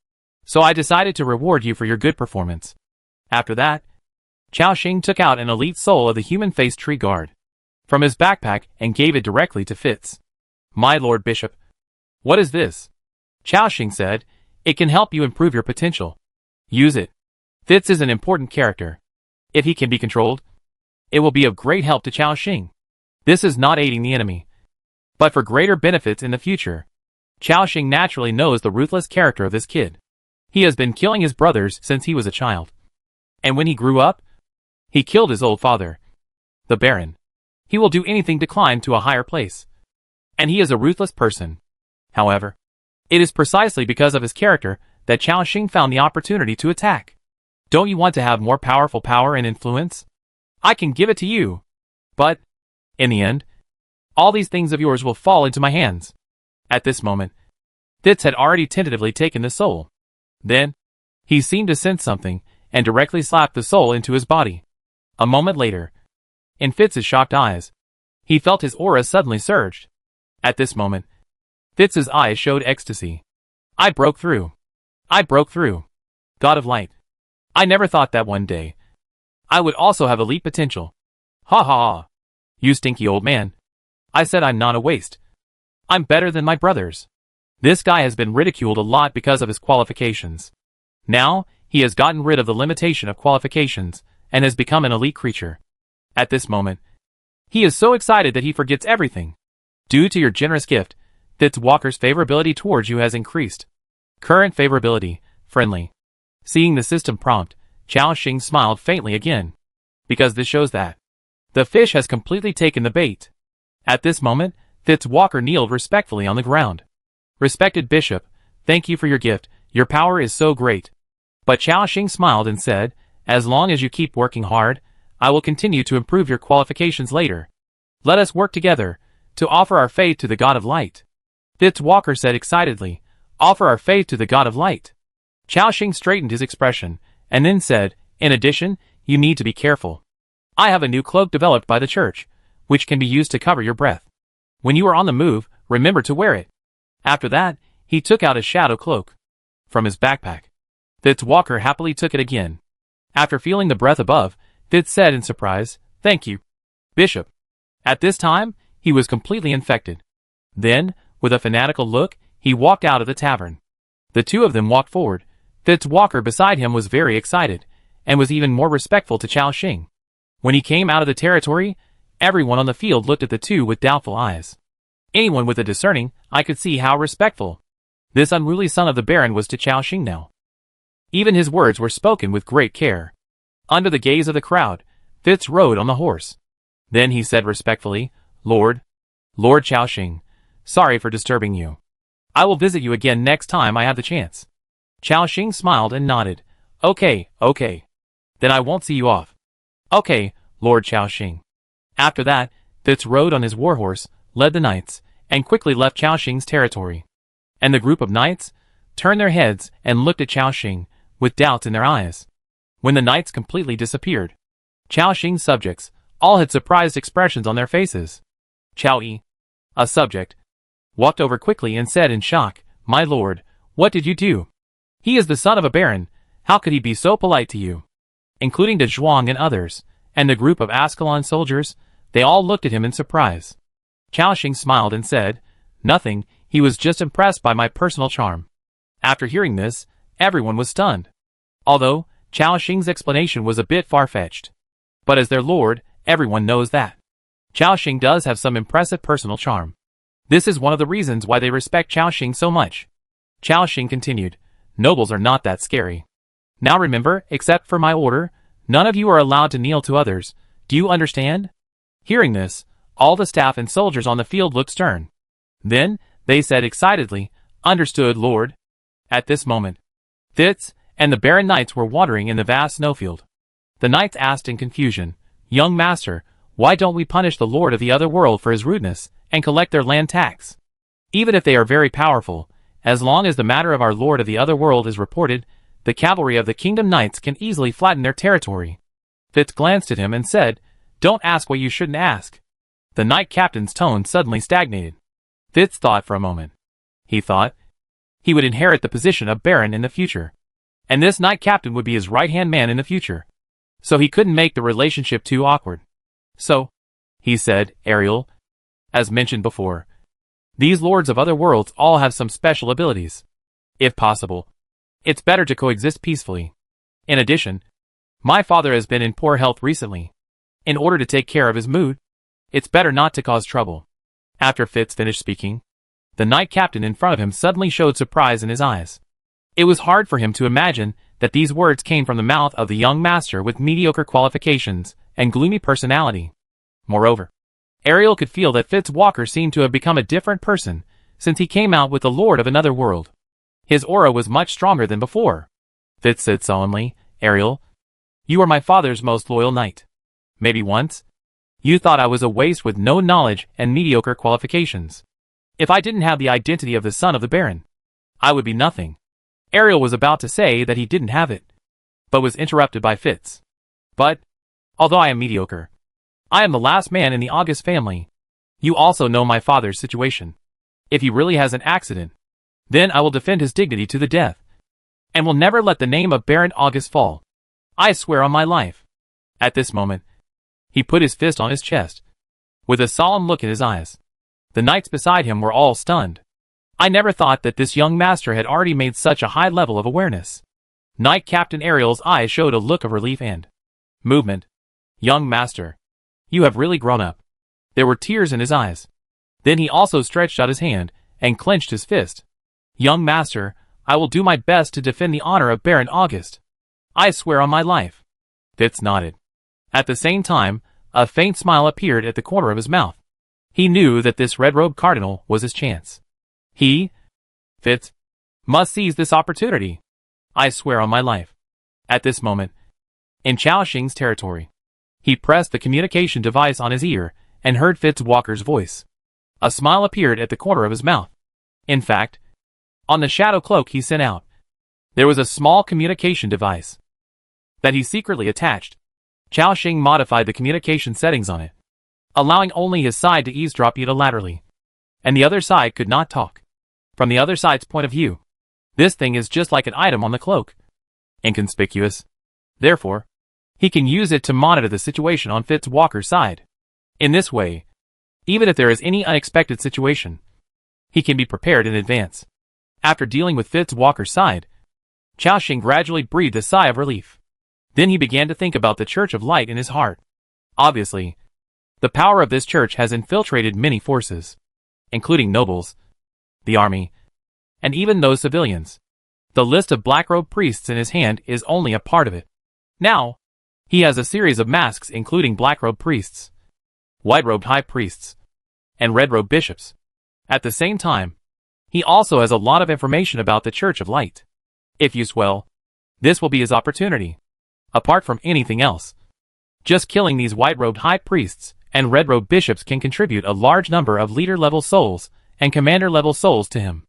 So I decided to reward you for your good performance." After that, Chao Xing took out an elite soul of the human face tree guard from his backpack and gave it directly to Fitz. "My Lord Bishop, what is this?" Chao Xing said, "It can help you improve your potential. Use it. Fitz is an important character. If he can be controlled, it will be of great help to Chao Xing. This is not aiding the enemy, but for greater benefits in the future." Chao Xing naturally knows the ruthless character of this kid. He has been killing his brothers since he was a child. And when he grew up, he killed his old father, the Baron. He will do anything to climb to a higher place. And he is a ruthless person. However, it is precisely because of his character that Chao Xing found the opportunity to attack. Don't you want to have more powerful power and influence? I can give it to you. But, in the end, all these things of yours will fall into my hands. At this moment, Fitz had already tentatively taken the soul. Then, he seemed to sense something, and directly slapped the soul into his body. A moment later, in Fitz's shocked eyes, he felt his aura suddenly surged. At this moment, Fitz's eyes showed ecstasy. I broke through. I broke through. God of light. I never thought that one day I would also have elite potential. Ha ha ha. You stinky old man. I said I'm not a waste. I'm better than my brothers. This guy has been ridiculed a lot because of his qualifications. Now, he has gotten rid of the limitation of qualifications and has become an elite creature. At this moment, he is so excited that he forgets everything. Due to your generous gift, Fitz Walker's favorability towards you has increased. Current favorability, friendly. Seeing the system prompt, Chao Xing smiled faintly again. Because this shows that the fish has completely taken the bait. At this moment, Fitz Walker kneeled respectfully on the ground. Respected Bishop, thank you for your gift, your power is so great. But Chao Xing smiled and said, as long as you keep working hard, I will continue to improve your qualifications later. Let us work together, to offer our faith to the God of Light. Fitz Walker said excitedly, offer our faith to the God of Light. Chao Xing straightened his expression, and then said, in addition, you need to be careful. I have a new cloak developed by the church, which can be used to cover your breath. When you are on the move, remember to wear it. After that, he took out his shadow cloak from his backpack. Fitz Walker happily took it again. After feeling the breath above, Fitz said in surprise, thank you, Bishop. At this time, he was completely infected. Then, with a fanatical look, he walked out of the tavern. The two of them walked forward. Fitz Walker beside him was very excited, and was even more respectful to Chao Xing. When he came out of the territory, everyone on the field looked at the two with doubtful eyes. Anyone with a discerning eye could see how respectful this unruly son of the Baron was to Chao Xing now. Even his words were spoken with great care. Under the gaze of the crowd, Fitz rode on the horse. Then he said respectfully, Lord Chao Xing, sorry for disturbing you. I will visit you again next time I have the chance. Chao Xing smiled and nodded. Okay. Then I won't see you off. Okay, Lord Chao Xing. After that, Fitz rode on his warhorse, led the knights, and quickly left Chao Xing's territory. And the group of knights turned their heads and looked at Chao Xing, with doubts in their eyes. When the knights completely disappeared, Chao Xing's subjects all had surprised expressions on their faces. Chao Yi, a subject, walked over quickly and said in shock, my lord, what did you do? He is the son of a baron, how could he be so polite to you? Including De Zhuang and others, and the group of Ascalon soldiers, they all looked at him in surprise. Chao Xing smiled and said, nothing, he was just impressed by my personal charm. After hearing this, everyone was stunned. Although, Chao Xing's explanation was a bit far-fetched. But as their lord, everyone knows that Chao Xing does have some impressive personal charm. This is one of the reasons why they respect Chao Xing so much. Chao Xing continued, nobles are not that scary. Now remember, except for my order, none of you are allowed to kneel to others, do you understand? Hearing this, all the staff and soldiers on the field looked stern. Then, they said excitedly, understood, Lord. At this moment, Fitz and the Baron Knights were wandering in the vast snowfield. The knights asked in confusion, young master, why don't we punish the Lord of the other world for his rudeness, and collect their land tax? Even if they are very powerful, as long as the matter of our Lord of the other world is reported, the cavalry of the Kingdom Knights can easily flatten their territory. Fitz glanced at him and said, don't ask what you shouldn't ask. The knight captain's tone suddenly stagnated. Fitz thought for a moment. He thought he would inherit the position of Baron in the future. And this knight captain would be his right-hand man in the future. So he couldn't make the relationship too awkward. So, he said, Ariel, as mentioned before, these lords of other worlds all have some special abilities. If possible, it's better to coexist peacefully. In addition, my father has been in poor health recently. In order to take care of his mood, it's better not to cause trouble. After Fitz finished speaking, the knight captain in front of him suddenly showed surprise in his eyes. It was hard for him to imagine that these words came from the mouth of the young master with mediocre qualifications and gloomy personality. Moreover, Ariel could feel that Fitz Walker seemed to have become a different person since he came out with the Lord of another world. His aura was much stronger than before. Fitz said solemnly, Ariel, you are my father's most loyal knight. Maybe once, you thought I was a waste with no knowledge and mediocre qualifications. If I didn't have the identity of the son of the Baron, I would be nothing. Ariel was about to say that he didn't have it, but was interrupted by Fitz. But, although I am mediocre, I am the last man in the August family. You also know my father's situation. If he really has an accident, Then I will defend his dignity to the death, and will never let the name of Baron August fall. I swear on my life." At this moment, he put his fist on his chest, with a solemn look in his eyes. The knights beside him were all stunned. I never thought that this young master had already made such a high level of awareness. Knight Captain Ariel's eyes showed a look of relief and movement. "Young master, you have really grown up." There were tears in his eyes. Then he also stretched out his hand and clenched his fist. "Young master, I will do my best to defend the honor of Baron August. I swear on my life." Fitz nodded. At the same time, a faint smile appeared at the corner of his mouth. He knew that this red-robed cardinal was his chance. He, Fitz, must seize this opportunity. I swear on my life. At this moment, in Chao Xing's territory, he pressed the communication device on his ear and heard Fitz Walker's voice. A smile appeared at the corner of his mouth. In fact, on the shadow cloak he sent out, there was a small communication device that he secretly attached. Chao Xing modified the communication settings on it, allowing only his side to eavesdrop unilaterally, and the other side could not talk. From the other side's point of view, this thing is just like an item on the cloak. Inconspicuous. Therefore, he can use it to monitor the situation on Fitz Walker's side. In this way, even if there is any unexpected situation, he can be prepared in advance. After dealing with Fitz Walker's side, Chao Xing gradually breathed a sigh of relief. Then he began to think about the Church of Light in his heart. Obviously, the power of this church has infiltrated many forces, including nobles, the army, and even those civilians. The list of black-robed priests in his hand is only a part of it. Now, he has a series of masks including black-robed priests, white-robed high priests, and red-robed bishops. At the same time, he also has a lot of information about the Church of Light. If used well, this will be his opportunity. Apart from anything else, just killing these white-robed high priests and red-robed bishops can contribute a large number of leader-level souls and commander-level souls to him.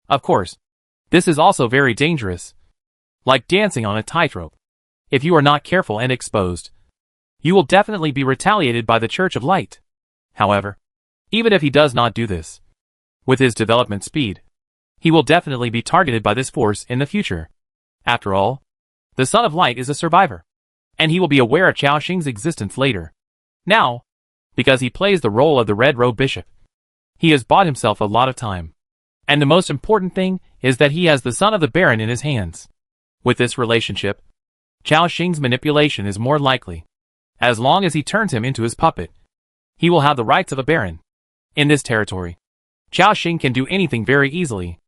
Of course, this is also very dangerous. Like dancing on a tightrope. If you are not careful and exposed, you will definitely be retaliated by the Church of Light. However, even if he does not do this, with his development speed, he will definitely be targeted by this force in the future. After all, the Son of Light is a survivor, and he will be aware of Chao Xing's existence later. Now, because he plays the role of the red-robed bishop, he has bought himself a lot of time. And the most important thing is that he has the son of the Baron in his hands. With this relationship, Chao Xing's manipulation is more likely. As long as he turns him into his puppet, he will have the rights of a Baron. In this territory, Chao Xing can do anything very easily.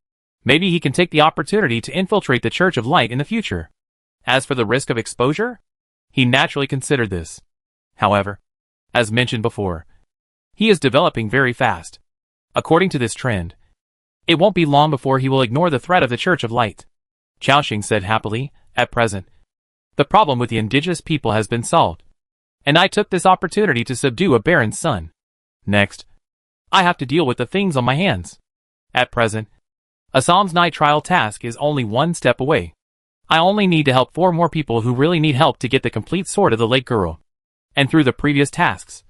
Maybe he can take the opportunity to infiltrate the Church of Light in the future. As for the risk of exposure, he naturally considered this. However, as mentioned before, he is developing very fast. According to this trend, it won't be long before he will ignore the threat of the Church of Light. Chao Xing said happily, at present, the problem with the indigenous people has been solved, and I took this opportunity to subdue a Baron's son. Next, I have to deal with the things on my hands. At present, Assam's night trial task is only one step away. I only need to help 4 more people who really need help to get the complete sword of the Lake Girl. And through the previous tasks,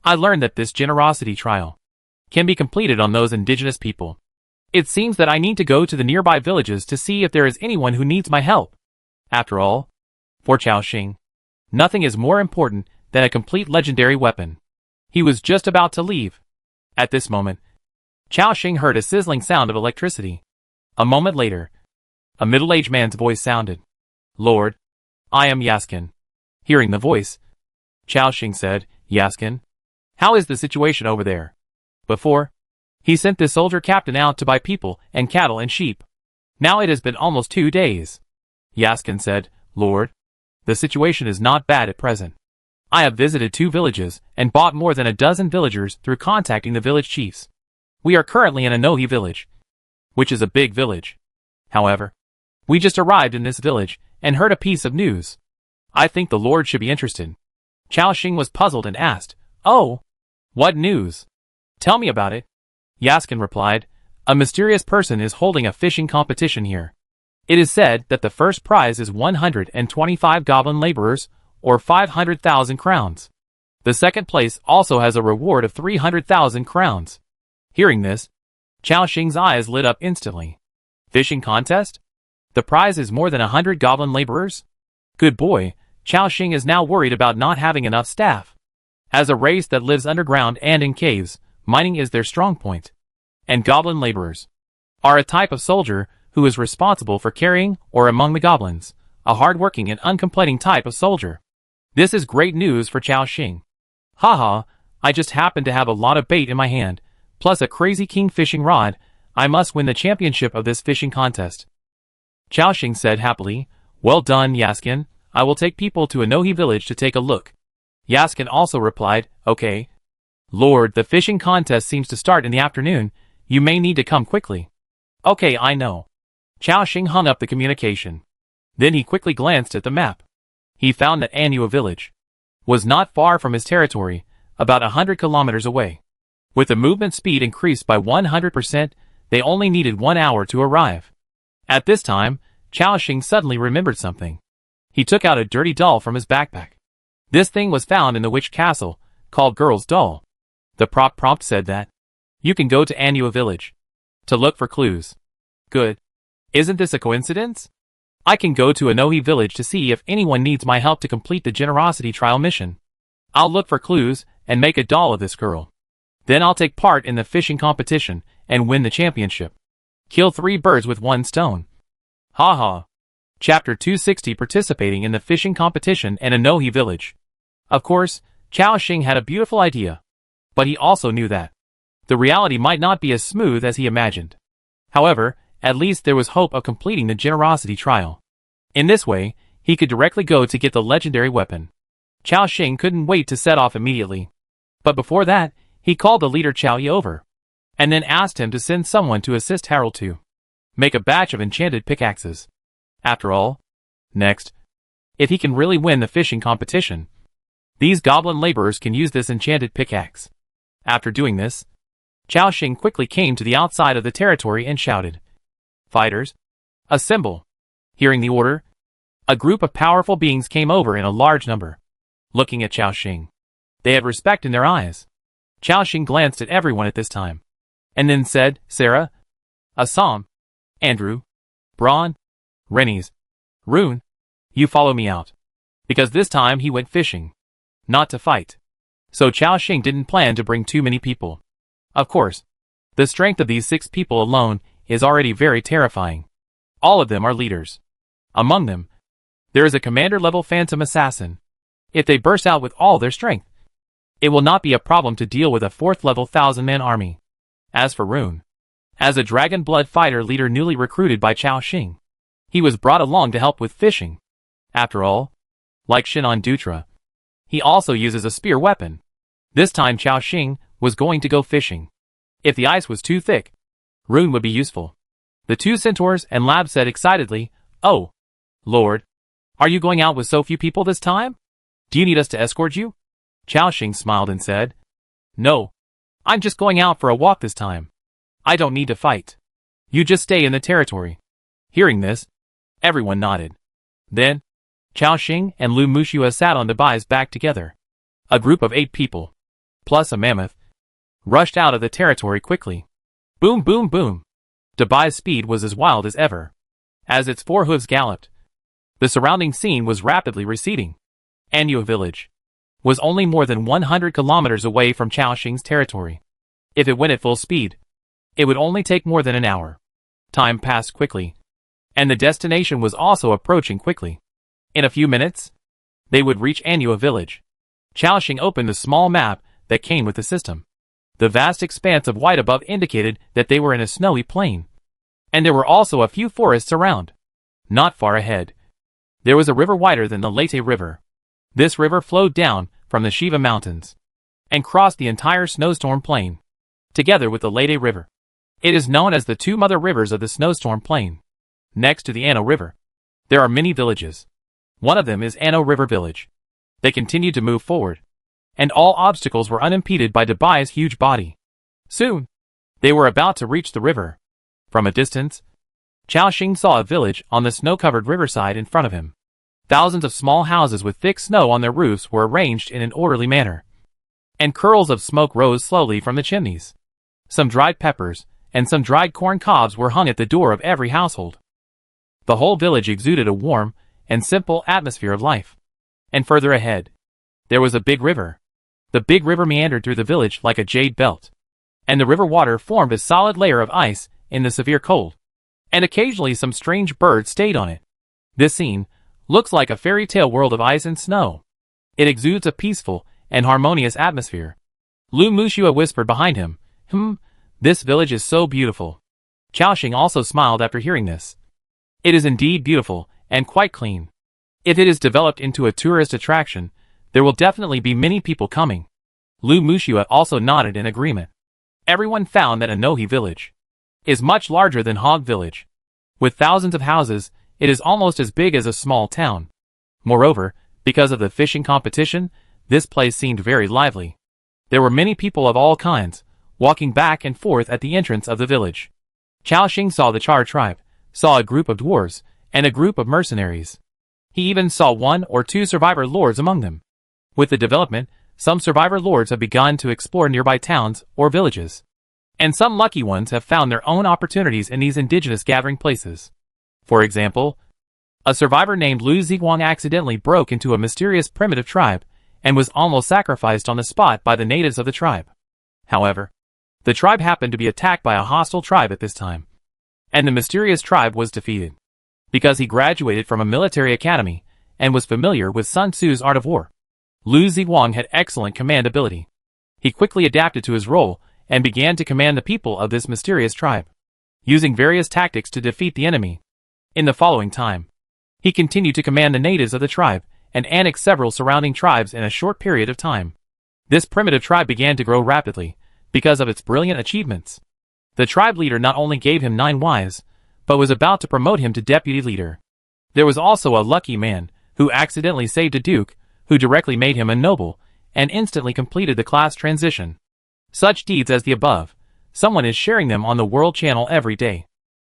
I learned that this generosity trial can be completed on those indigenous people. It seems that I need to go to the nearby villages to see if there is anyone who needs my help. After all, for Chao Xing, nothing is more important than a complete legendary weapon. He was just about to leave. At this moment, Chao Xing heard a sizzling sound of electricity. A moment later, a middle-aged man's voice sounded. "Lord, I am Yaskin." Hearing the voice, Chao Xing said, "Yaskin, how is the situation over there?" Before, he sent this soldier captain out to buy people and cattle and sheep. Now it has been almost 2 days. Yaskin said, "Lord, the situation is not bad at present. I have visited 2 villages and bought more than a dozen villagers through contacting the village chiefs. We are currently in a Nohi village, which is a big village. However, we just arrived in this village and heard a piece of news. I think the Lord should be interested." Chao Xing was puzzled and asked, "Oh, what news? Tell me about it." Yaskin replied, "A mysterious person is holding a fishing competition here. It is said that the first prize is 125 goblin laborers, or 500,000 crowns. The second place also has a reward of 300,000 crowns. Hearing this, Chao Xing's eyes lit up instantly. Fishing contest? The prize is more than 100 goblin laborers? Good boy, Chao Xing is now worried about not having enough staff. As a race that lives underground and in caves, mining is their strong point. And goblin laborers are a type of soldier who is responsible for carrying or among the goblins, a hard-working and uncomplaining type of soldier. This is great news for Chao Xing. Haha, I just happen to have a lot of bait in my hand, plus a crazy king fishing rod. I must win the championship of this fishing contest. Chao Xing said happily. Well done, Yaskin. I will take people to Anohi village to take a look. Yaskin also replied, okay. Lord, the fishing contest seems to start in the afternoon. You may need to come quickly. Okay, I know. Chao Xing hung up the communication. Then he quickly glanced at the map. He found that Anua village was not far from his territory, about 100 kilometers away. With the movement speed increased by 100%, they only needed 1 hour to arrive. At this time, Chao Xing suddenly remembered something. He took out a dirty doll from his backpack. This thing was found in the witch castle, called Girl's Doll. The prompt said that you can go to Anua village to look for clues. Good. Isn't this a coincidence? I can go to Anohi village to see if anyone needs my help to complete the generosity trial mission. I'll look for clues and make a doll of this girl. Then I'll take part in the fishing competition and win the championship. Kill 3 birds with 1 stone. Haha. Chapter 260 Participating in the fishing competition in Anohi village. Of course, Chao Xing had a beautiful idea. But he also knew that the reality might not be as smooth as he imagined. However, at least there was hope of completing the generosity trial. In this way, he could directly go to get the legendary weapon. Chao Xing couldn't wait to set off immediately. But before that, he called the leader Chao Yi over, and then asked him to send someone to assist Harold to make a batch of enchanted pickaxes. After all, next, if he can really win the fishing competition, these goblin laborers can use this enchanted pickaxe. After doing this, Chao Xing quickly came to the outside of the territory and shouted, Fighters, assemble. Hearing the order, a group of powerful beings came over in a large number. Looking at Chao Xing, they had respect in their eyes. Chao Xing glanced at everyone at this time, and then said, Sarah, Assam, Andrew, Braun, Rennies, Rune, you follow me out. Because this time he went fishing, not to fight. So Chao Xing didn't plan to bring too many people. Of course, the strength of these 6 people alone is already very terrifying. All of them are leaders. Among them, there is a commander-level phantom assassin. If they burst out with all their strength, it will not be a problem to deal with a 4th-level 1,000-man army. As for Rune, as a dragon blood fighter leader newly recruited by Chao Xing, he was brought along to help with fishing. After all, like Shinon Dutra, he also uses a spear weapon. This time Chao Xing was going to go fishing. If the ice was too thick, Rune would be useful. The 2 centaurs and Lab said excitedly, Oh, Lord, are you going out with so few people this time? Do you need us to escort you? Chao Xing smiled and said, No, I'm just going out for a walk this time. I don't need to fight. You just stay in the territory. Hearing this, everyone nodded. Then, Chao Xing and Lu Mushua sat on Debai's back together. A group of 8 people, plus a mammoth, rushed out of the territory quickly. Boom, boom, boom. Debai's speed was as wild as ever. As its 4 hooves galloped, the surrounding scene was rapidly receding. Anua village was only more than 100 kilometers away from Chao Xing's territory. If it went at full speed, it would only take more than an hour. Time passed quickly, and the destination was also approaching quickly. In a few minutes, they would reach Anua village. Chao Xing opened the small map that came with the system. The vast expanse of white above indicated that they were in a snowy plain, and there were also a few forests around. Not far ahead, there was a river wider than the Leyte River. This river flowed down from the Shiva Mountains and crossed the entire snowstorm plain, together with the Leyte River. It is known as the 2 mother rivers of the snowstorm plain. Next to the Ano River, there are many villages. One of them is Ano River Village. They continued to move forward, and all obstacles were unimpeded by Debai's huge body. Soon, they were about to reach the river. From a distance, Chao Xing saw a village on the snow-covered riverside in front of him. Thousands of small houses with thick snow on their roofs were arranged in an orderly manner, and curls of smoke rose slowly from the chimneys. Some dried peppers and some dried corn cobs were hung at the door of every household. The whole village exuded a warm and simple atmosphere of life. And further ahead, there was a big river. The big river meandered through the village like a jade belt, and the river water formed a solid layer of ice in the severe cold, and occasionally some strange bird stayed on it. This scene looks like a fairy tale world of ice and snow. It exudes a peaceful and harmonious atmosphere. Lu Mushua whispered behind him, this village is so beautiful. Chaoxing also smiled after hearing this. It is indeed beautiful and quite clean. If it is developed into a tourist attraction, there will definitely be many people coming. Lu Mushua also nodded in agreement. Everyone found that Anohi village is much larger than Hog village. With thousands of houses, it is almost as big as a small town. Moreover, because of the fishing competition, this place seemed very lively. There were many people of all kinds, walking back and forth at the entrance of the village. Chaoxing saw the Char tribe, saw a group of dwarves, and a group of mercenaries. He even saw 1 or 2 survivor lords among them. With the development, some survivor lords have begun to explore nearby towns or villages. And some lucky ones have found their own opportunities in these indigenous gathering places. For example, a survivor named Lu Ziguang accidentally broke into a mysterious primitive tribe and was almost sacrificed on the spot by the natives of the tribe. However, the tribe happened to be attacked by a hostile tribe at this time, and the mysterious tribe was defeated. Because he graduated from a military academy and was familiar with Sun Tzu's art of war, Lu Ziguang had excellent command ability. He quickly adapted to his role and began to command the people of this mysterious tribe, using various tactics to defeat the enemy. In the following time, he continued to command the natives of the tribe and annex several surrounding tribes in a short period of time. This primitive tribe began to grow rapidly because of its brilliant achievements. The tribe leader not only gave him 9 wives, but was about to promote him to deputy leader. There was also a lucky man who accidentally saved a duke, who directly made him a noble and instantly completed the class transition. Such deeds as the above, someone is sharing them on the World Channel every day.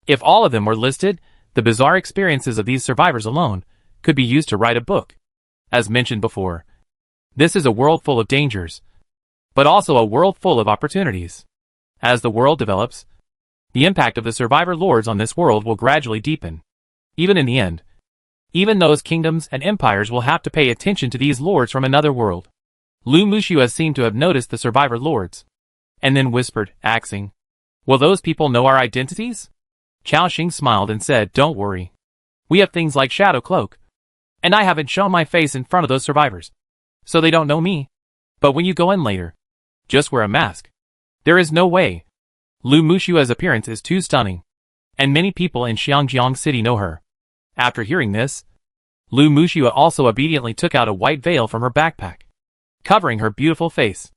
If all of them were listed, the bizarre experiences of these survivors alone could be used to write a book. As mentioned before, this is a world full of dangers, but also a world full of opportunities. As the world develops, the impact of the survivor lords on this world will gradually deepen. Even in the end, even those kingdoms and empires will have to pay attention to these lords from another world. Lu Mushua seemed to have noticed the survivor lords, and then whispered, axing, "Will those people know our identities?" Chaoxing smiled and said, "Don't worry. We have things like Shadow Cloak, and I haven't shown my face in front of those survivors, so they don't know me. But when you go in later, just wear a mask. There is no way. Lu Mushua's appearance is too stunning, and many people in Xiangjiang City know her." After hearing this, Lu Mushua also obediently took out a white veil from her backpack, covering her beautiful face.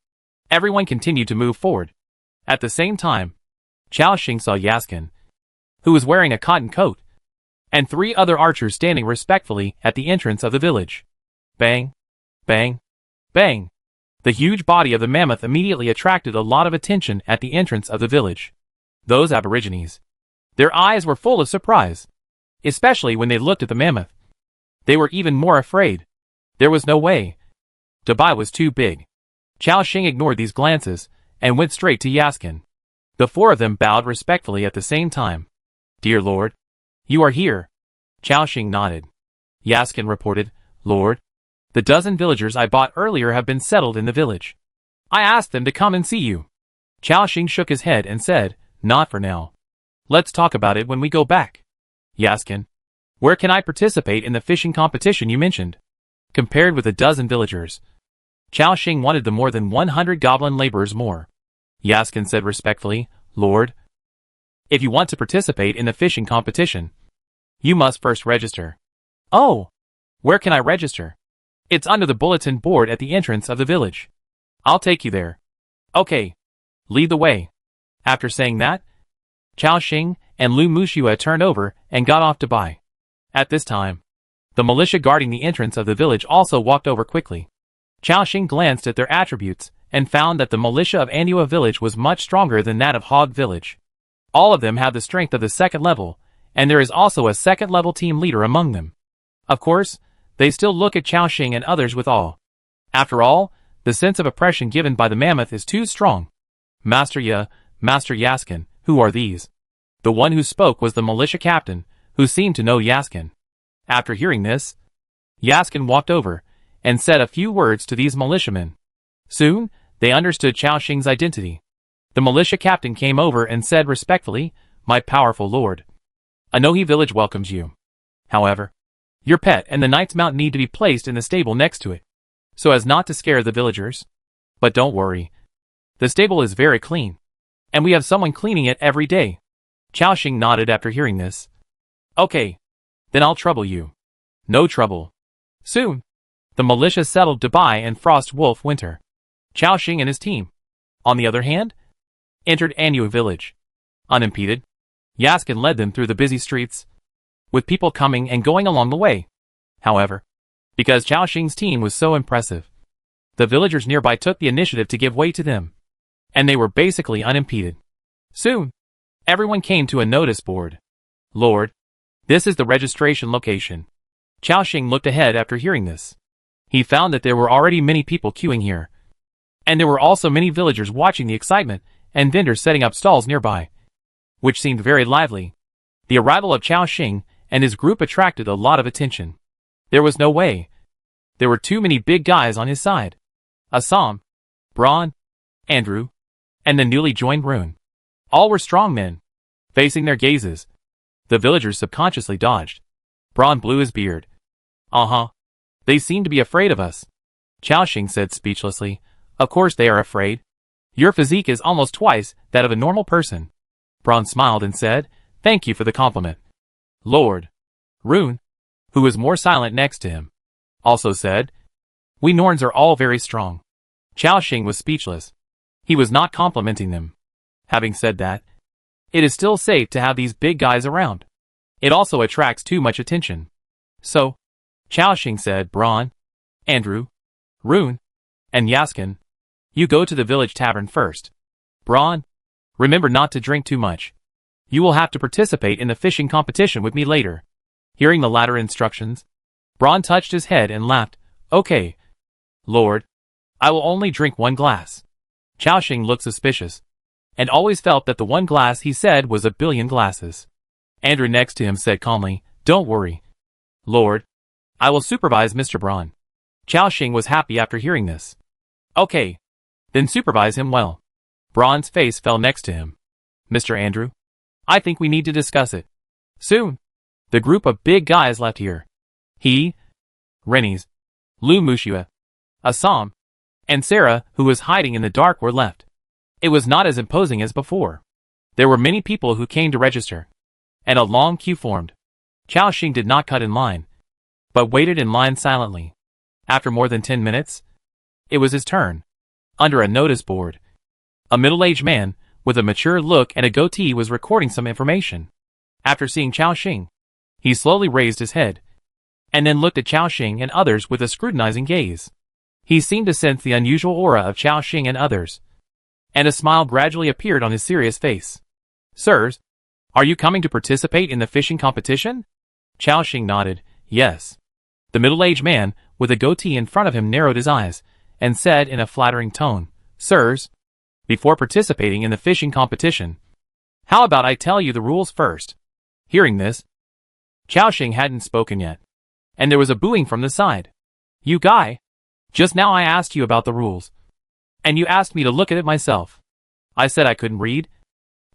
Everyone continued to move forward. At the same time, Chaoxing saw Yaskin, who was wearing a cotton coat, and 3 other archers standing respectfully at the entrance of the village. Bang! Bang! Bang! The huge body of the mammoth immediately attracted a lot of attention at the entrance of the village. Those aborigines, their eyes were full of surprise, especially when they looked at the mammoth. They were even more afraid. There was no way. Dubai was too big. Chaoxing ignored these glances and went straight to Yaskin. The 4 of them bowed respectfully at the same time. "Dear Lord, you are here." Chaoxing nodded. Yaskin reported, "Lord, the dozen villagers I bought earlier have been settled in the village. I asked them to come and see you." Chaoxing shook his head and said, "Not for now. Let's talk about it when we go back." Yaskin, "Where can I participate in the fishing competition you mentioned?" Compared with a dozen villagers, Chaoxing wanted the more than 100 goblin laborers more. Yaskin said respectfully, "Lord, if you want to participate in the fishing competition, you must first register." "Oh, where can I register?" "It's under the bulletin board at the entrance of the village. I'll take you there." "Okay. Lead the way." After saying that, Chaoxing and Lu Mushua turned over and got off to buy. At this time, the militia guarding the entrance of the village also walked over quickly. Chaoxing glanced at their attributes and found that the militia of Anua village was much stronger than that of Hog village. All of them have the strength of the 2nd level, and there is also a 2nd level team leader among them. Of course, they still look at Chaoxing and others with awe. After all, the sense of oppression given by the mammoth is too strong. Master Yaskin, Who are these? The one who spoke was the militia captain, who seemed to know Yaskin. After hearing this, Yaskin walked over and said a few words to these militiamen. Soon, they understood Chao Xing's identity. The militia captain came over and said respectfully, "My powerful lord, Anohi village welcomes you. However, your pet and the knight's mount need to be placed in the stable next to it, so as not to scare the villagers. But don't worry. The stable is very clean, and we have someone cleaning it every day." Chao Xing nodded after hearing this. "Okay, then I'll trouble you." "No trouble." Soon, the militia settled Dubai and Frost Wolf Winter. Chao Xing and his team, on the other hand, entered Anyu village. Unimpeded, Yaskin led them through the busy streets, with people coming and going along the way. However, because Chao Xing's team was so impressive, the villagers nearby took the initiative to give way to them, and they were basically unimpeded. Soon, everyone came to a notice board. "Lord, this is the registration location." Chao Xing looked ahead after hearing this. He found that there were already many people queuing here, and there were also many villagers watching the excitement and vendors setting up stalls nearby, which seemed very lively. The arrival of Chao Xing and his group attracted a lot of attention. There was no way. There were too many big guys on his side. Assam, Braun, Andrew, and the newly joined Rune. All were strong men. Facing their gazes, the villagers subconsciously dodged. Braun blew his beard. They seem to be afraid of us." Chao Xing said speechlessly. "Of course they are afraid. Your physique is almost twice that of a normal person." Braun smiled and said, "Thank you for the compliment, Lord." Rune, who was more silent next to him, also said, "We Norns are all very strong." Chao Xing was speechless. He was not complimenting them. Having said that, it is still safe to have these big guys around. It also attracts too much attention. So, Chao Xing said, "Braun, Andrew, Rune, and Yaskin, you go to the village tavern first. Braun, remember not to drink too much. You will have to participate in the fishing competition with me later." Hearing the latter instructions, Braun touched his head and laughed. "Okay, Lord, I will only drink one glass." Chao Xing looked suspicious, and always felt that the one glass he said was a billion glasses. Andrew next to him said calmly, "Don't worry, Lord, I will supervise Mr. Braun." Chao Xing was happy after hearing this. "Okay, then supervise him well." Braun's face fell next to him. "Mr. Andrew, I think we need to discuss it." Soon, the group of big guys left here. He, Rennies, Lu Mushua, Assam, and Sarah, who was hiding in the dark, were left. It was not as imposing as before. There were many people who came to register, and a long queue formed. Chao Xing did not cut in line, but waited in line silently. After more than 10 minutes, it was his turn. Under a notice board, a middle-aged man with a mature look and a goatee was recording some information. After seeing Chao Xing, he slowly raised his head, and then looked at Chao Xing and others with a scrutinizing gaze. He seemed to sense the unusual aura of Chao Xing and others, and a smile gradually appeared on his serious face. "Sirs, are you coming to participate in the fishing competition?" Chao Xing nodded, "Yes." The middle-aged man with a goatee in front of him narrowed his eyes, and said in a flattering tone, "Sirs, before participating in the fishing competition, how about I tell you the rules first?" Hearing this, Chao Xing hadn't spoken yet, and there was a booing from the side. "You guy, just now I asked you about the rules, and you asked me to look at it myself. I said I couldn't read,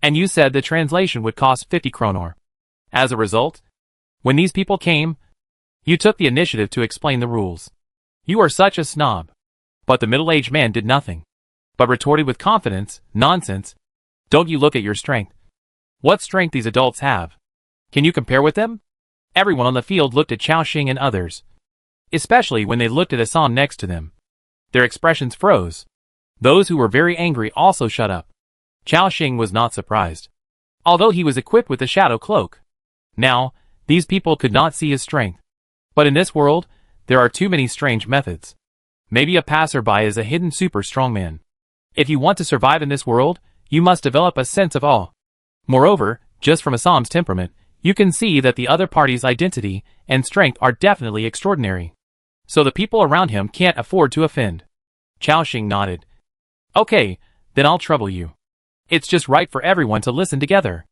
and you said the translation would cost 50 kronor. As a result, when these people came, you took the initiative to explain the rules. You are such a snob." But the middle-aged man did nothing, but retorted with confidence, "Nonsense. Don't you look at your strength? What strength these adults have? Can you compare with them?" Everyone on the field looked at Chao Xing and others, especially when they looked at Assam next to them. Their expressions froze. Those who were very angry also shut up. Chao Xing was not surprised, although he was equipped with the shadow cloak. Now, these people could not see his strength. But in this world, there are too many strange methods. Maybe a passerby is a hidden super strongman. If you want to survive in this world, you must develop a sense of awe. Moreover, just from Assam's temperament, you can see that the other party's identity and strength are definitely extraordinary. So the people around him can't afford to offend. Chao Xing nodded. "Okay, then I'll trouble you. It's just right for everyone to listen together.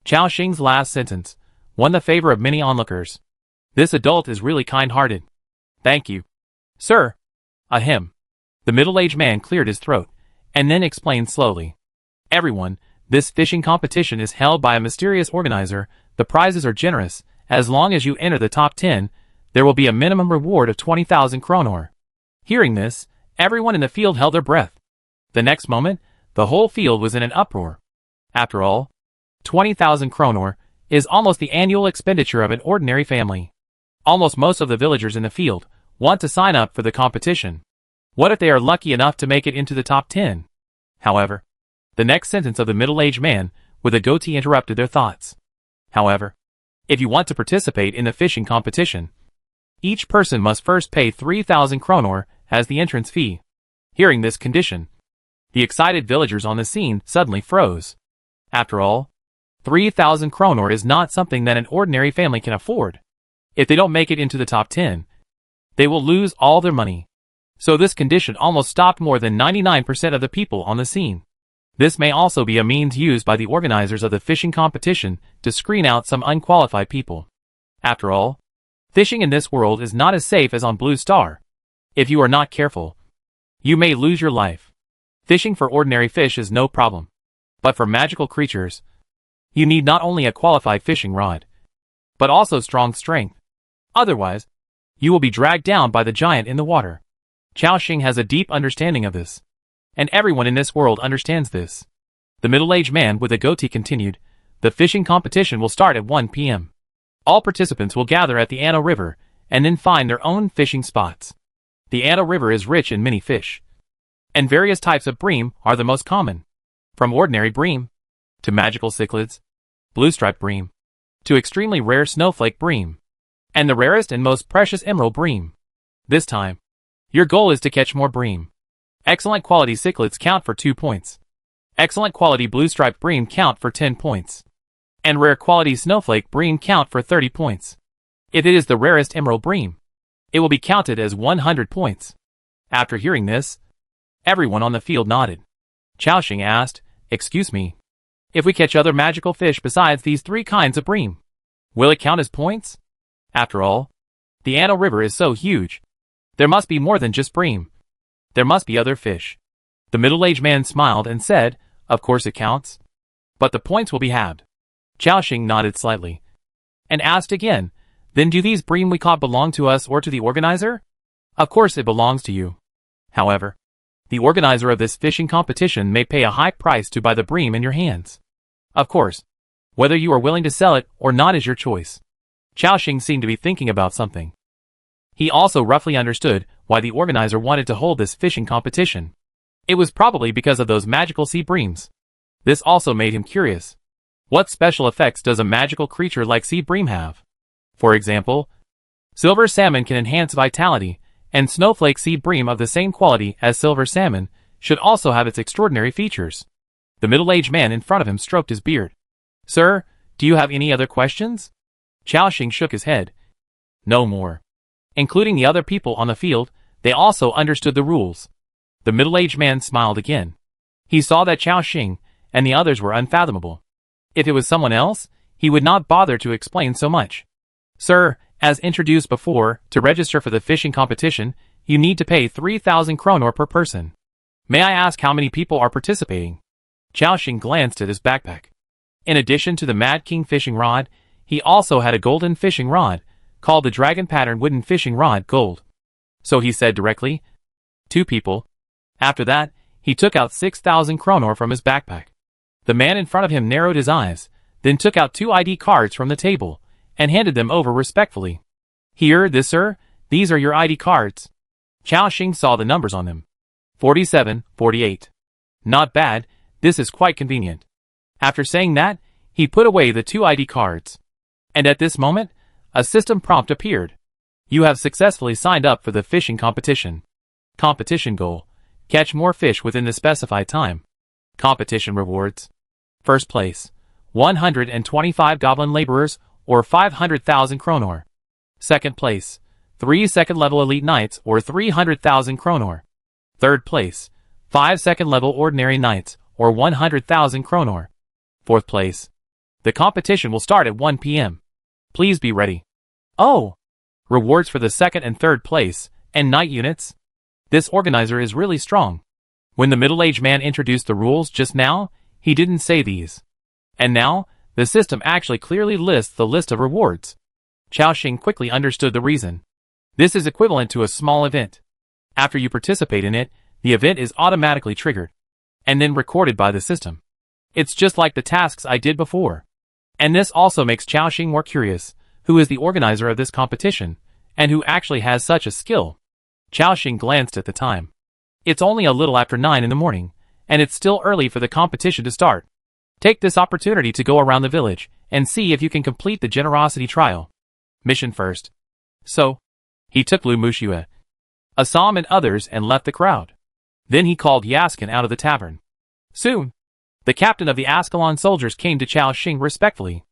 Chao Xing's last sentence won the favor of many onlookers. This adult is really kind-hearted. Thank you. Sir. Ahem. The middle-aged man cleared his throat, and then explained slowly. Everyone, this fishing competition is held by a mysterious organizer. The prizes are generous. As long as you enter the top 10, there will be a minimum reward of 20,000 kronor. Hearing this, everyone in the field held their breath. The next moment, the whole field was in an uproar. After all, 20,000 kronor is almost the annual expenditure of an ordinary family. Almost most of the villagers in the field want to sign up for the competition. What if they are lucky enough to make it into the top 10? However, the next sentence of the middle-aged man with a goatee interrupted their thoughts. However, if you want to participate in the fishing competition, each person must first pay 3,000 kronor as the entrance fee. Hearing this condition, the excited villagers on the scene suddenly froze. After all, 3,000 kronor is not something that an ordinary family can afford. If they don't make it into the top 10, they will lose all their money. So this condition almost stopped more than 99% of the people on the scene. This may also be a means used by the organizers of the fishing competition to screen out some unqualified people. After all, fishing in this world is not as safe as on Blue Star. If you are not careful, you may lose your life. Fishing for ordinary fish is no problem. But for magical creatures, you need not only a qualified fishing rod, but also strong strength. Otherwise, you will be dragged down by the giant in the water. Chao Xing has a deep understanding of this, and everyone in this world understands this. The middle-aged man with a goatee continued, the fishing competition will start at 1 p.m. All participants will gather at the Anno River, and then find their own fishing spots. The Anno River is rich in many fish, and various types of bream are the most common. From ordinary bream, to magical cichlids, blue-striped bream, to extremely rare snowflake bream, and the rarest and most precious emerald bream. This time, your goal is to catch more bream. Excellent quality cichlids count for 2 points. Excellent quality blue-striped bream count for 10 points. And rare quality snowflake bream count for 30 points. If it is the rarest emerald bream, it will be counted as 100 points. After hearing this, everyone on the field nodded. Chao Xing asked, excuse me, if we catch other magical fish besides these 3 kinds of bream, will it count as points? After all, the Anno River is so huge. There must be more than just bream. There must be other fish. The middle-aged man smiled and said, of course it counts. But the points will be halved. Chao Xing nodded slightly, and asked again, then do these bream we caught belong to us or to the organizer? Of course it belongs to you. However, the organizer of this fishing competition may pay a high price to buy the bream in your hands. Of course, whether you are willing to sell it or not is your choice. Chao Xing seemed to be thinking about something. He also roughly understood why the organizer wanted to hold this fishing competition. It was probably because of those magical sea breams. This also made him curious. What special effects does a magical creature like sea bream have? For example, silver salmon can enhance vitality, and snowflake sea bream of the same quality as silver salmon should also have its extraordinary features. The middle-aged man in front of him stroked his beard. Sir, do you have any other questions? Chao Xing shook his head. No more. Including the other people on the field, they also understood the rules. The middle-aged man smiled again. He saw that Chao Xing and the others were unfathomable. If it was someone else, he would not bother to explain so much. Sir, as introduced before, to register for the fishing competition, you need to pay 3,000 kronor per person. May I ask how many people are participating? Chao Xing glanced at his backpack. In addition to the Mad King fishing rod, he also had a golden fishing rod, called the Dragon Pattern Wooden Fishing Rod Gold. So he said directly, 2 people. After that, he took out 6,000 kronor from his backpack. The man in front of him narrowed his eyes, then took out 2 ID cards from the table, and handed them over respectfully. Here, this sir, these are your ID cards. Chao Xing saw the numbers on them. 47, 48. Not bad, this is quite convenient. After saying that, he put away the 2 ID cards. And at this moment, a system prompt appeared. You have successfully signed up for the fishing competition. Competition goal: catch more fish within the specified time. Competition rewards: first place, 125 goblin laborers or 500,000 kronor. Second place, 3 second-level elite knights or 300,000 kronor. Third place, 5 second-level ordinary knights or 100,000 kronor. 4th place. The competition will start at 1 p.m. Please be ready. Oh! Rewards for the 2nd and 3rd place, and night units? This organizer is really strong. When the middle-aged man introduced the rules just now, he didn't say these. And now, the system actually clearly lists the list of rewards. Chao Xing quickly understood the reason. This is equivalent to a small event. After you participate in it, the event is automatically triggered, and then recorded by the system. It's just like the tasks I did before. And this also makes Chao Xing more curious, who is the organizer of this competition, and who actually has such a skill. Chao Xing glanced at the time. It's only a little after 9 in the morning, and it's still early for the competition to start. Take this opportunity to go around the village, and see if you can complete the generosity trial. Mission first. So, he took Lu Mushue, Assam and others and left the crowd. Then he called Yaskin out of the tavern. Soon, the captain of the Ascalon soldiers came to Chao Xing respectfully.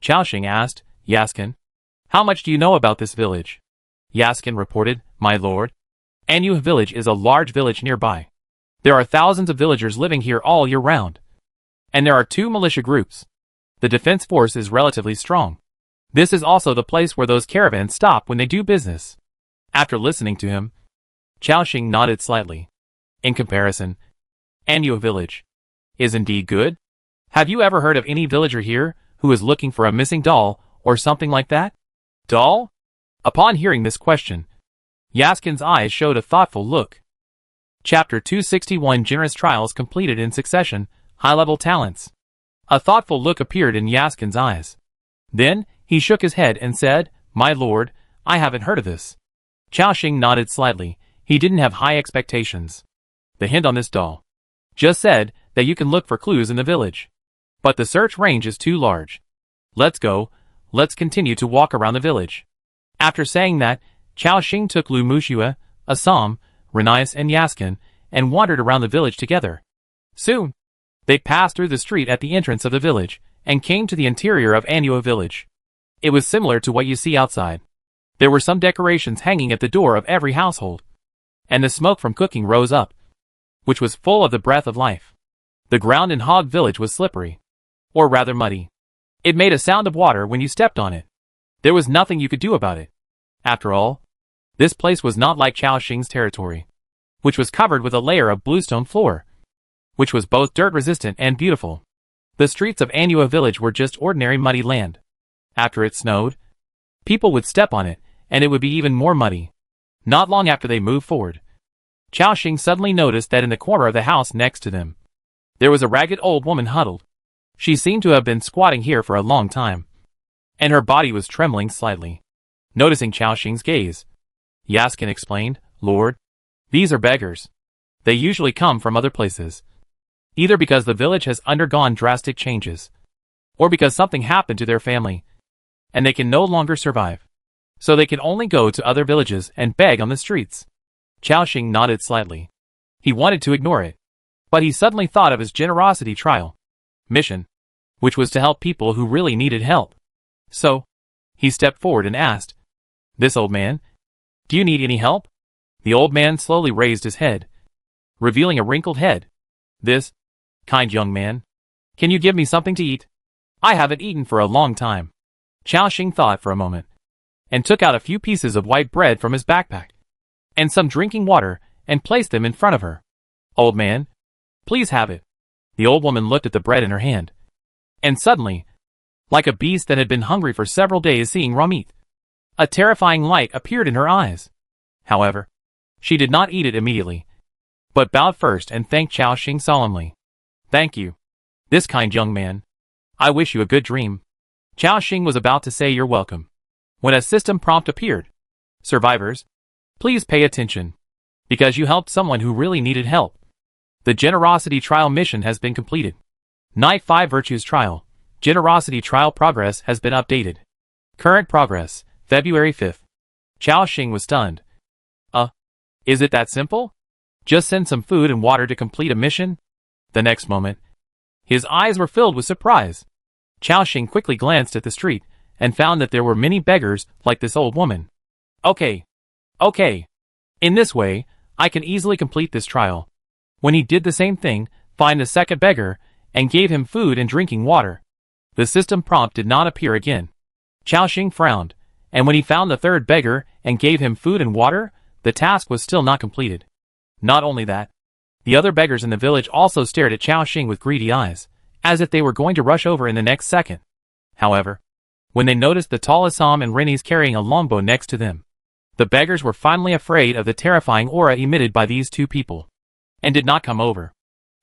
Chao Xing asked, Yaskin, how much do you know about this village? Yaskin reported, my lord, Anu village is a large village nearby. There are thousands of villagers living here all year round. And there are 2 militia groups. The defense force is relatively strong. This is also the place where those caravans stop when they do business. After listening to him, Chao Xing nodded slightly. In comparison, Anu village is indeed good. Have you ever heard of any villager here who is looking for a missing doll or something like that? Doll? Upon hearing this question, Yaskin's eyes showed a thoughtful look. Chapter 261 Generous Trials completed in succession, high-level talents. A thoughtful look appeared in Yaskin's eyes. Then, he shook his head and said, my lord, I haven't heard of this. Chao Xing nodded slightly. He didn't have high expectations. The hint on this doll just said that you can look for clues in the village. But the search range is too large. Let's go, let's continue to walk around the village. After saying that, Chao Xing took Lu Mushue, Assam, Renais and Yaskin, and wandered around the village together. Soon, they passed through the street at the entrance of the village, and came to the interior of Anua village. It was similar to what you see outside. There were some decorations hanging at the door of every household. And the smoke from cooking rose up, which was full of the breath of life. The ground in Hog village was slippery, or rather muddy. It made a sound of water when you stepped on it. There was nothing you could do about it. After all, this place was not like Chao Xing's territory, which was covered with a layer of bluestone floor, which was both dirt-resistant and beautiful. The streets of Anua village were just ordinary muddy land. After it snowed, people would step on it, and it would be even more muddy. Not long after they moved forward, Chao Xing suddenly noticed that in the corner of the house next to them, there was a ragged old woman huddled. She seemed to have been squatting here for a long time, and her body was trembling slightly. Noticing Chao Xing's gaze, Yaskin explained, Lord, these are beggars. They usually come from other places, either because the village has undergone drastic changes, or because something happened to their family, and they can no longer survive. So they can only go to other villages and beg on the streets. Chao Xing nodded slightly. He wanted to ignore it, but he suddenly thought of his generosity trial mission, which was to help people who really needed help. So, he stepped forward and asked, this old man, do you need any help? The old man slowly raised his head, revealing a wrinkled head. This, kind young man, can you give me something to eat? I haven't eaten for a long time. Chao Xing thought for a moment, and took out a few pieces of white bread from his backpack, and some drinking water, and placed them in front of her. Old man, please have it. The old woman looked at the bread in her hand, and suddenly, like a beast that had been hungry for several days seeing raw meat, a terrifying light appeared in her eyes. However, she did not eat it immediately, but bowed first and thanked Chao Xing solemnly. Thank you, this kind young man. I wish you a good dream. Chao Xing was about to say you're welcome, when a system prompt appeared. Survivors, please pay attention, because you helped someone who really needed help. The Generosity Trial mission has been completed. Night 5 Virtues Trial. Generosity Trial progress has been updated. Current progress, February 5th. Chao Xing was stunned. Is it that simple? Just send some food and water to complete a mission? The next moment, his eyes were filled with surprise. Chao Xing quickly glanced at the street, and found that there were many beggars like this old woman. Okay. In this way, I can easily complete this trial. When he did the same thing, find the second beggar, and gave him food and drinking water. The system prompt did not appear again. Chaoxing frowned, and when he found the third beggar and gave him food and water, the task was still not completed. Not only that, the other beggars in the village also stared at Chaoxing with greedy eyes, as if they were going to rush over in the next second. However, when they noticed the tall Assam and Rennies carrying a longbow next to them, the beggars were finally afraid of the terrifying aura emitted by these two people, and did not come over.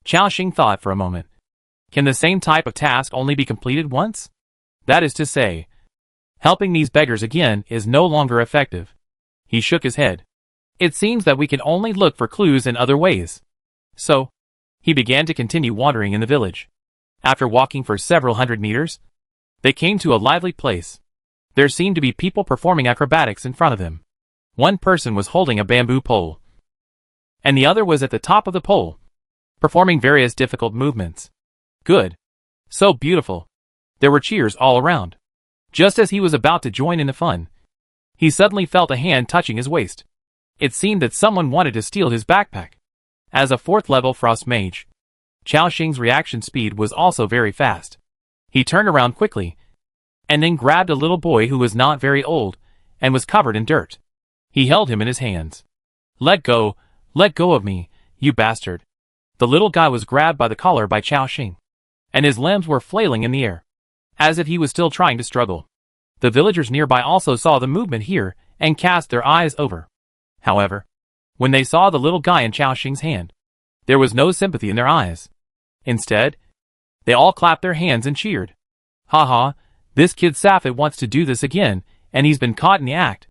Chaoxing thought for a moment. Can the same type of task only be completed once? That is to say, helping these beggars again is no longer effective. He shook his head. It seems that we can only look for clues in other ways. So, he began to continue wandering in the village. After walking for several hundred meters, they came to a lively place. There seemed to be people performing acrobatics in front of them. One person was holding a bamboo pole, and the other was at the top of the pole, performing various difficult movements. Good. So beautiful. There were cheers all around. Just as he was about to join in the fun, he suddenly felt a hand touching his waist. It seemed that someone wanted to steal his backpack. As a 4th level frost mage, Chaoxing's reaction speed was also very fast. He turned around quickly, and then grabbed a little boy who was not very old, and was covered in dirt. He held him in his hands. Let go of me, you bastard. The little guy was grabbed by the collar by Chaoxing, and his limbs were flailing in the air, as if he was still trying to struggle. The villagers nearby also saw the movement here, and cast their eyes over. However, when they saw the little guy in Chaoxing's hand, there was no sympathy in their eyes. Instead, they all clapped their hands and cheered. Haha, this kid Safet wants to do this again, and he's been caught in the act.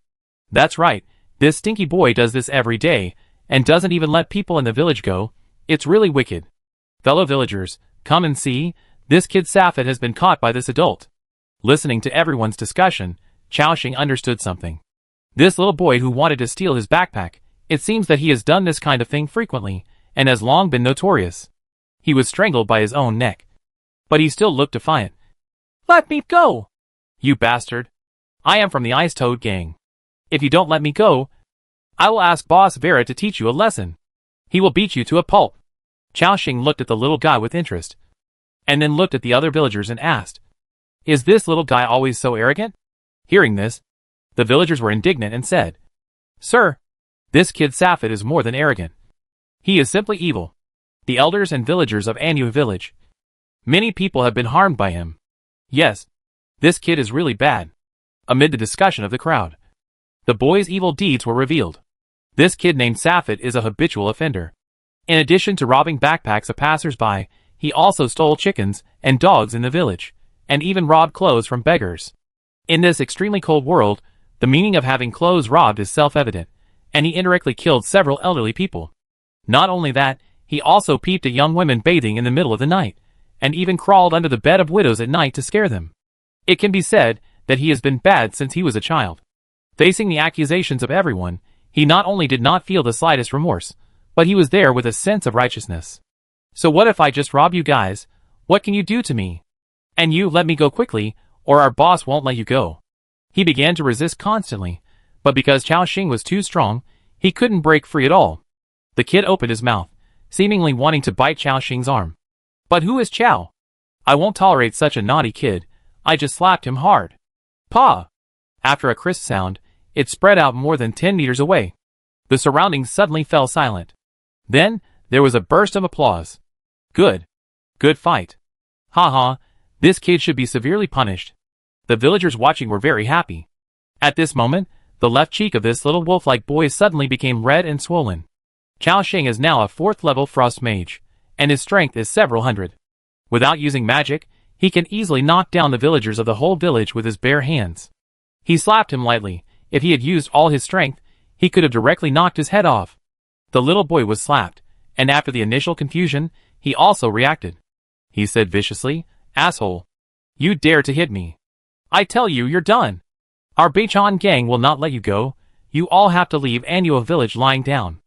That's right, this stinky boy does this every day, and doesn't even let people in the village go. It's really wicked. Fellow villagers, come and see, this kid Safet has been caught by this adult. Listening to everyone's discussion, Chaoxing understood something. This little boy who wanted to steal his backpack, it seems that he has done this kind of thing frequently, and has long been notorious. He was strangled by his own neck, but he still looked defiant. Let me go! You bastard! I am from the Ice Toad gang. If you don't let me go, I will ask Boss Vera to teach you a lesson. He will beat you to a pulp. Chaoxing looked at the little guy with interest, and then looked at the other villagers and asked, Is this little guy always so arrogant? Hearing this, the villagers were indignant and said, Sir, this kid Safet is more than arrogant. He is simply evil. The elders and villagers of Anu village, many people have been harmed by him. Yes, this kid is really bad. Amid the discussion of the crowd, the boy's evil deeds were revealed. This kid named Safet is a habitual offender. In addition to robbing backpacks of passers-by, he also stole chickens and dogs in the village, and even robbed clothes from beggars. In this extremely cold world, the meaning of having clothes robbed is self-evident, and he indirectly killed several elderly people. Not only that, he also peeped at young women bathing in the middle of the night, and even crawled under the bed of widows at night to scare them. It can be said that he has been bad since he was a child. Facing the accusations of everyone, he not only did not feel the slightest remorse, but he was there with a sense of righteousness. So what if I just rob you guys? What can you do to me? And you let me go quickly, or our boss won't let you go. He began to resist constantly, but because Chaoxing was too strong, he couldn't break free at all. The kid opened his mouth, seemingly wanting to bite Chaoxing's arm. But who is Chao? I won't tolerate such a naughty kid. I just slapped him hard. Paw! After a crisp sound, it spread out more than 10 meters away. The surroundings suddenly fell silent. Then, there was a burst of applause. Good. Good fight. Haha, this kid should be severely punished. The villagers watching were very happy. At this moment, the left cheek of this little wolf-like boy suddenly became red and swollen. Chaoxing is now a 4th level frost mage, and his strength is several hundred. Without using magic, he can easily knock down the villagers of the whole village with his bare hands. He slapped him lightly. If he had used all his strength, he could have directly knocked his head off. The little boy was slapped, and after the initial confusion, he also reacted. He said viciously, Asshole! You dare to hit me! I tell you, you're done! Our Beichan gang will not let you go. You all have to leave Anua village lying down.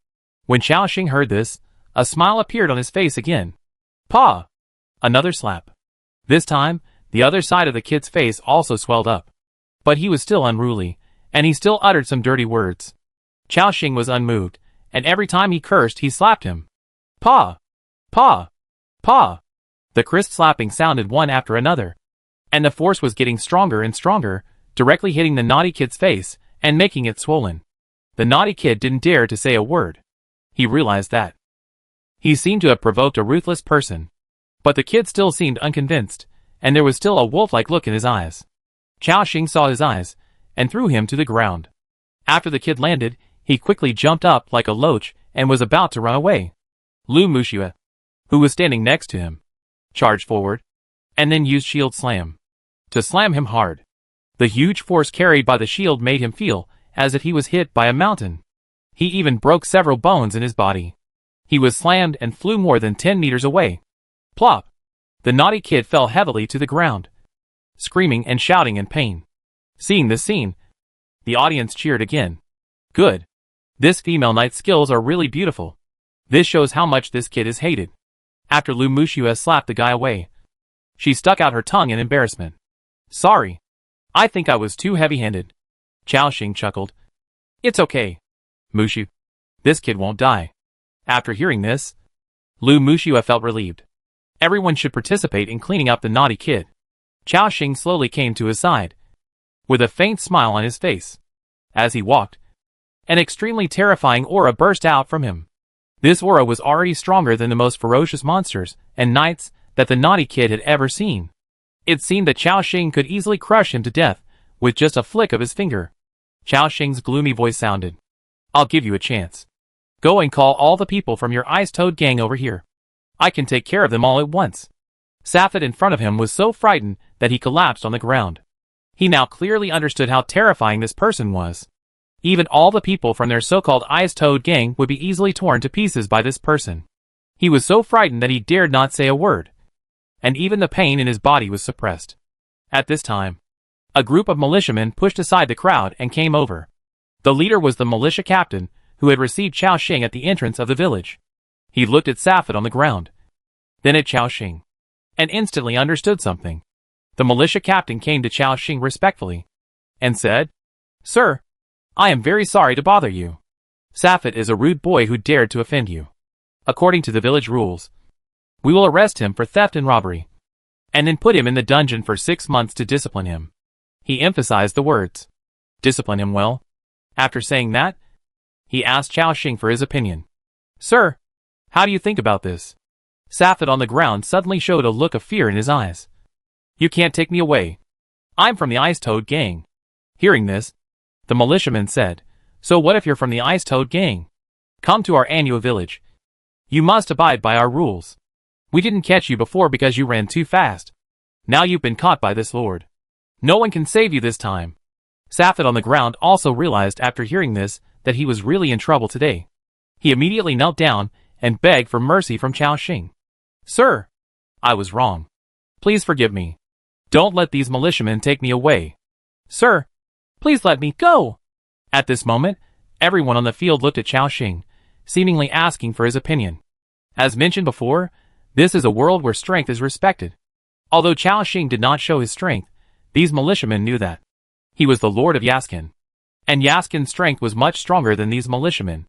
When Chaoxing heard this, a smile appeared on his face again. Paw! Another slap. This time, the other side of the kid's face also swelled up. But he was still unruly, and he still uttered some dirty words. Chaoxing was unmoved, and every time he cursed he slapped him. Paw! Paw! Pa! The crisp slapping sounded one after another, and the force was getting stronger and stronger, directly hitting the naughty kid's face and making it swollen. The naughty kid didn't dare to say a word. He realized that he seemed to have provoked a ruthless person. But the kid still seemed unconvinced, and there was still a wolf-like look in his eyes. Chao Xing saw his eyes, and threw him to the ground. After the kid landed, he quickly jumped up like a loach and was about to run away. Lu Muxue, who was standing next to him, charged forward, and then used shield slam to slam him hard. The huge force carried by the shield made him feel as if he was hit by a mountain. He even broke several bones in his body. He was slammed and flew more than 10 meters away. Plop! The naughty kid fell heavily to the ground, screaming and shouting in pain. Seeing this scene, the audience cheered again. Good. This female knight's skills are really beautiful. This shows how much this kid is hated. After Lu Muxue slapped the guy away, she stuck out her tongue in embarrassment. Sorry. I think I was too heavy-handed. Chao Xing chuckled. It's okay, Muxue. This kid won't die. After hearing this, Lu Muxue felt relieved. Everyone should participate in cleaning up the naughty kid. Chao Xing slowly came to his side, with a faint smile on his face. As he walked, an extremely terrifying aura burst out from him. This aura was already stronger than the most ferocious monsters and knights that the naughty kid had ever seen. It seemed that Chao Xing could easily crush him to death with just a flick of his finger. Chao Xing's gloomy voice sounded. I'll give you a chance. Go and call all the people from your Ice-Toad gang over here. I can take care of them all at once. Safed in front of him was so frightened that he collapsed on the ground. He now clearly understood how terrifying this person was. Even all the people from their so-called Ice-Toad gang would be easily torn to pieces by this person. He was so frightened that he dared not say a word, and even the pain in his body was suppressed. At this time, a group of militiamen pushed aside the crowd and came over. The leader was the militia captain, who had received Chao Xing at the entrance of the village. He looked at Safed on the ground, then at Chao Xing, and instantly understood something. The militia captain came to Chao Xing respectfully, and said, Sir, I am very sorry to bother you. Safed is a rude boy who dared to offend you. According to the village rules, we will arrest him for theft and robbery, and then put him in the dungeon for 6 months to discipline him. He emphasized the words, discipline him well. After saying that, he asked Chao Xing for his opinion. Sir, how do you think about this? Safed on the ground suddenly showed a look of fear in his eyes. You can't take me away. I'm from the Ice-Toad gang. Hearing this, the militiaman said, So what if you're from the Ice-Toad gang? Come to our annual village. You must abide by our rules. We didn't catch you before because you ran too fast. Now you've been caught by this lord. No one can save you this time. Safed on the ground also realized after hearing this that he was really in trouble today. He immediately knelt down and begged for mercy from Chao Xing. Sir, I was wrong. Please forgive me. Don't let these militiamen take me away. Sir, please let me go. At this moment, everyone on the field looked at Chao Xing, seemingly asking for his opinion. As mentioned before, this is a world where strength is respected. Although Chao Xing did not show his strength, these militiamen knew that. He was the lord of Yaskin, and Yaskin's strength was much stronger than these militiamen.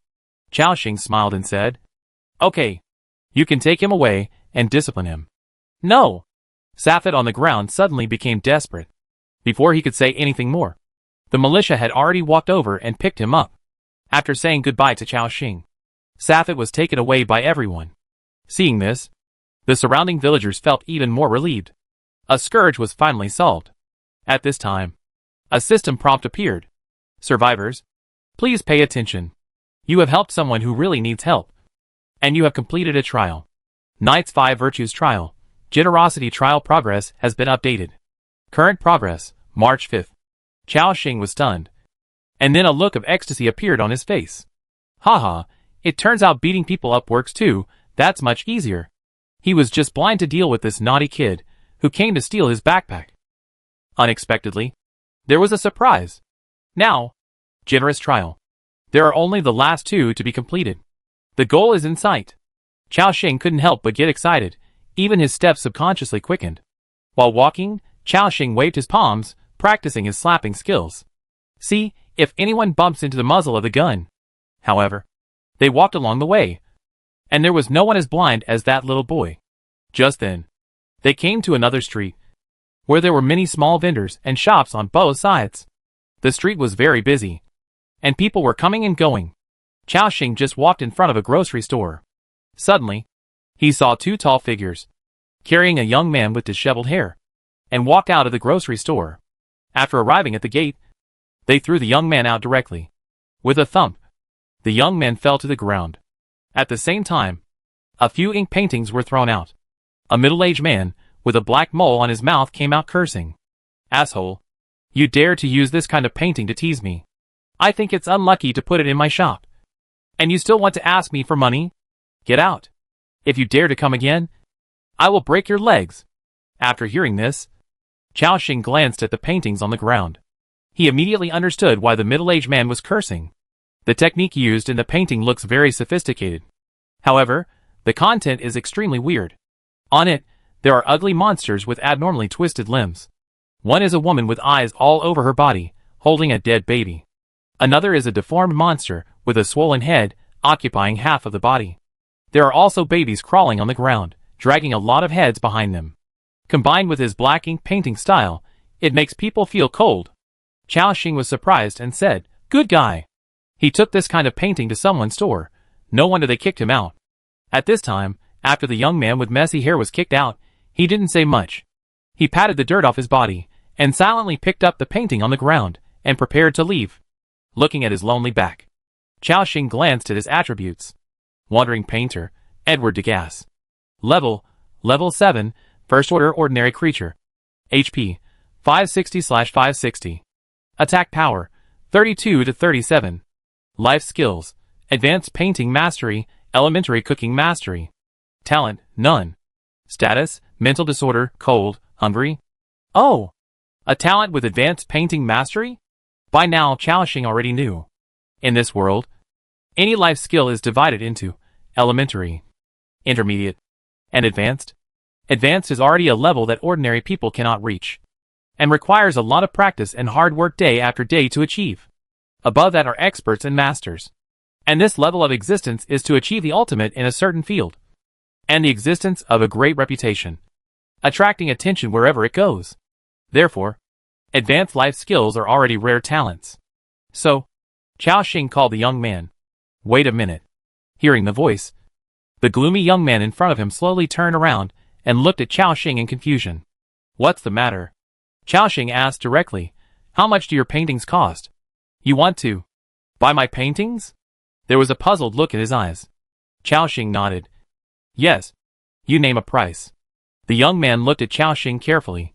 Chao Xing smiled and said, Okay, you can take him away and discipline him. No! Safed on the ground suddenly became desperate. Before he could say anything more, the militia had already walked over and picked him up. After saying goodbye to Chao Xing, Safed was taken away by everyone. Seeing this, the surrounding villagers felt even more relieved. A scourge was finally solved. At this time, a system prompt appeared. Survivors, please pay attention. You have helped someone who really needs help, and you have completed a trial. Knight's 5 Virtues Trial, Generosity Trial progress has been updated. Current progress, March 5th. Chao Xing was stunned, and then a look of ecstasy appeared on his face. Haha, it turns out beating people up works too, that's much easier. He was just blind to deal with this naughty kid, who came to steal his backpack. Unexpectedly, there was a surprise. Now, Generous Trial. There are only the last 2 to be completed. The goal is in sight. Chao Xing couldn't help but get excited, even his steps subconsciously quickened. While walking, Chao Xing waved his palms, practicing his slapping skills. See if anyone bumps into the muzzle of the gun. However, they walked along the way, and there was no one as blind as that little boy. Just then, they came to another street, where there were many small vendors and shops on both sides. The street was very busy, and people were coming and going. Xiaoxing just walked in front of a grocery store. Suddenly, he saw two tall figures, carrying a young man with disheveled hair, and walked out of the grocery store. After arriving at the gate, they threw the young man out directly. With a thump, the young man fell to the ground. At the same time, a few ink paintings were thrown out. A middle-aged man, with a black mole on his mouth, came out cursing. "Asshole! You dare to use this kind of painting to tease me. I think it's unlucky to put it in my shop. And you still want to ask me for money? Get out! If you dare to come again, I will break your legs." After hearing this, Xiaoxing glanced at the paintings on the ground. He immediately understood why the middle-aged man was cursing. The technique used in the painting looks very sophisticated. However, the content is extremely weird. On it, there are ugly monsters with abnormally twisted limbs. One is a woman with eyes all over her body, holding a dead baby. Another is a deformed monster with a swollen head, occupying half of the body. There are also babies crawling on the ground, dragging a lot of heads behind them. Combined with his black ink painting style, it makes people feel cold. Xiaoxing was surprised and said, "Good guy. He took this kind of painting to someone's store. No wonder they kicked him out." At this time, after the young man with messy hair was kicked out, he didn't say much. He patted the dirt off his body, and silently picked up the painting on the ground, and prepared to leave. Looking at his lonely back, Xiaoxing glanced at his attributes. Wandering Painter, Edward Degas. Level 7, First Order Ordinary Creature. HP, 560/560. Attack Power, 32 to 37. Life Skills, Advanced Painting Mastery, Elementary Cooking Mastery. Talent, none. Status, Mental Disorder, Cold, Hungry. Oh! A talent with Advanced Painting Mastery? By now Xiaoxing already knew. In this world, any life skill is divided into elementary, intermediate, and advanced. Advanced is already a level that ordinary people cannot reach, and requires a lot of practice and hard work day after day to achieve. Above that are experts and masters. And this level of existence is to achieve the ultimate in a certain field, and the existence of a great reputation, attracting attention wherever it goes. Therefore, advanced life skills are already rare talents. So, Xiaoxing called the young man. "Wait a minute." Hearing the voice, the gloomy young man in front of him slowly turned around and looked at Xiaoxing in confusion. "What's the matter?" Xiaoxing asked directly. "How much do your paintings cost? You want to buy my paintings?" There was a puzzled look in his eyes. Xiaoxing nodded. "Yes. You name a price." The young man looked at Xiaoxing carefully,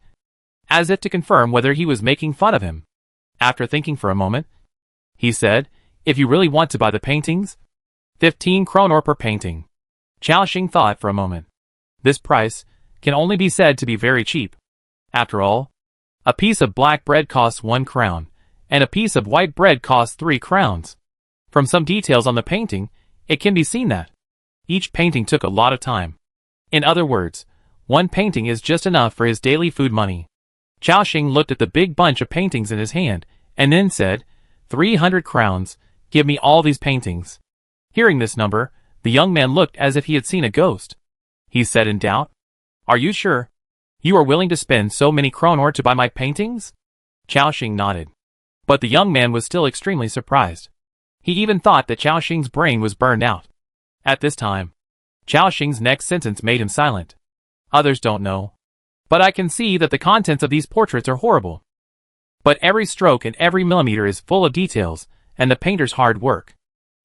as if to confirm whether he was making fun of him. After thinking for a moment, he said, "If you really want to buy the paintings, 15 kronor per painting." Xiaoxing thought for a moment. This price can only be said to be very cheap. After all, a piece of black bread costs 1 crown, and a piece of white bread costs 3 crowns. From some details on the painting, it can be seen that each painting took a lot of time. In other words, one painting is just enough for his daily food money. Xiaoxing looked at the big bunch of paintings in his hand, and then said, 300 crowns, give me all these paintings." Hearing this number, the young man looked as if he had seen a ghost. He said in doubt, "Are you sure? You are willing to spend so many kronor to buy my paintings?" Xiaoxing nodded. But the young man was still extremely surprised. He even thought that Xiaoxing's brain was burned out. At this time, Xiaoxing's next sentence made him silent. "Others don't know, but I can see that the contents of these portraits are horrible. But every stroke and every millimeter is full of details, and the painter's hard work.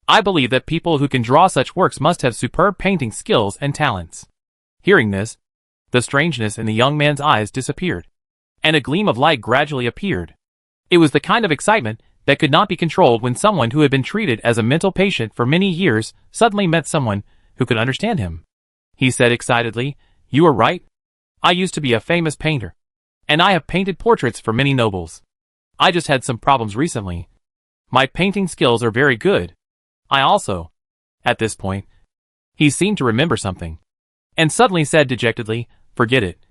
I believe that people who can draw such works must have superb painting skills and talents." Hearing this, the strangeness in the young man's eyes disappeared, and a gleam of light gradually appeared. It was the kind of excitement that could not be controlled when someone who had been treated as a mental patient for many years suddenly met someone who could understand him. He said excitedly, "You are right. I used to be a famous painter, and I have painted portraits for many nobles. I just had some problems recently. My painting skills are very good. I also..." At this point, he seemed to remember something, and suddenly said dejectedly, "Forget it.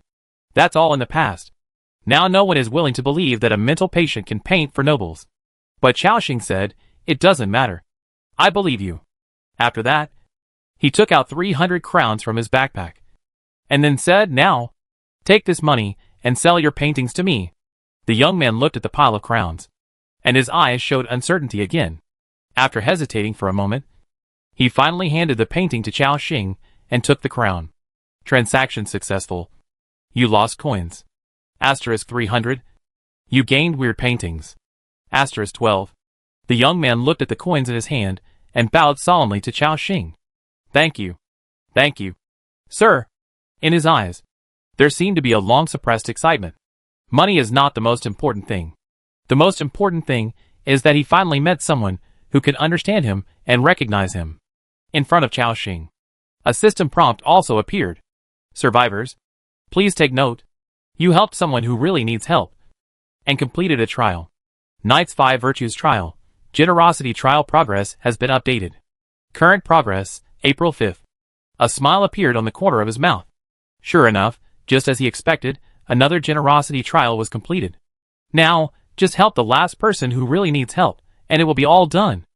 That's all in the past. Now no one is willing to believe that a mental patient can paint for nobles." But Xiaoxing said, "It doesn't matter. I believe you." After that, he took out 300 crowns from his backpack, and then said, "Now, take this money and sell your paintings to me." The young man looked at the pile of crowns, and his eyes showed uncertainty again. After hesitating for a moment, he finally handed the painting to Chao Xing and took the crown. Transaction successful. You lost coins. Asterisk 300. You gained weird paintings. Asterisk 12. The young man looked at the coins in his hand and bowed solemnly to Chao Xing. Thank you. Thank you, sir. In his eyes, there seemed to be a long-suppressed excitement. Money is not the most important thing. The most important thing is that he finally met someone who could understand him and recognize him. In front of Chao Xing, a system prompt also appeared. Survivors, please take note. You helped someone who really needs help and completed a trial. Knight's 5 Virtues Trial. Generosity Trial progress has been updated. Current progress, April 5th. A smile appeared on the corner of his mouth. Sure enough, just as he expected, another generosity trial was completed. Now, just help the last person who really needs help, and it will be all done.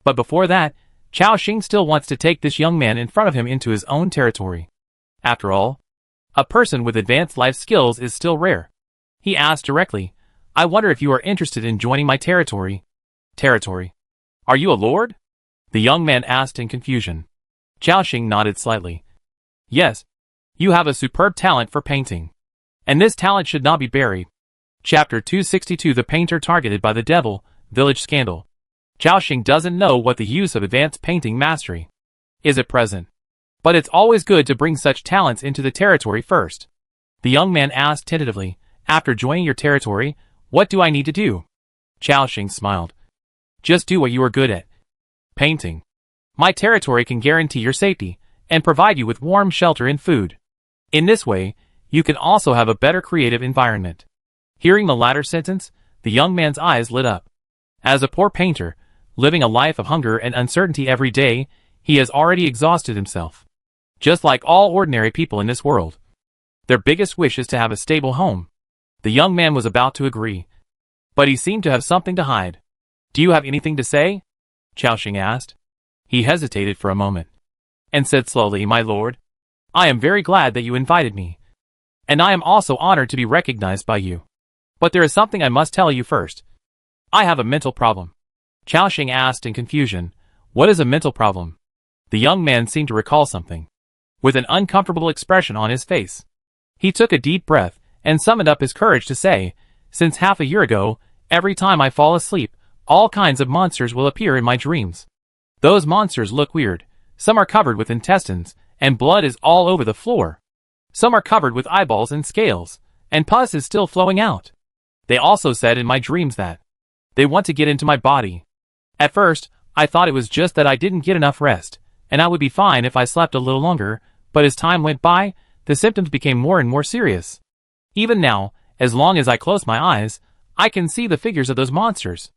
But before that, Chao Xing still wants to take this young man in front of him into his own territory. After all, a person with advanced life skills is still rare. He asked directly, I wonder if you are interested in joining my territory. Territory? Are you a lord? The young man asked in confusion. Chao Xing nodded slightly. Yes. You have a superb talent for painting. And this talent should not be buried. Chapter 262. The Painter Targeted by the Devil, Village Scandal. Chao Xing doesn't know what the use of advanced painting mastery is at present. But it's always good to bring such talents into the territory first. The young man asked tentatively, after joining your territory, what do I need to do? Chao Xing smiled. Just do what you are good at. Painting. My territory can guarantee your safety, and provide you with warm shelter and food. In this way, you can also have a better creative environment. Hearing the latter sentence, the young man's eyes lit up. As a poor painter, living a life of hunger and uncertainty every day, he has already exhausted himself. Just like all ordinary people in this world. Their biggest wish is to have a stable home. The young man was about to agree. But he seemed to have something to hide. Do you have anything to say? Chao Xing asked. He hesitated for a moment, and said slowly, My lord, I am very glad that you invited me. And I am also honored to be recognized by you. But there is something I must tell you first. I have a mental problem. Chao Xing asked in confusion, What is a mental problem? The young man seemed to recall something. With an uncomfortable expression on his face, he took a deep breath and summoned up his courage to say, Since half a year ago, every time I fall asleep, all kinds of monsters will appear in my dreams. Those monsters look weird. Some are covered with intestines, and blood is all over the floor. Some are covered with eyeballs and scales, and pus is still flowing out. They also said in my dreams that they want to get into my body. At first, I thought it was just that I didn't get enough rest, and I would be fine if I slept a little longer, but as time went by, the symptoms became more and more serious. Even now, as long as I close my eyes, I can see the figures of those monsters.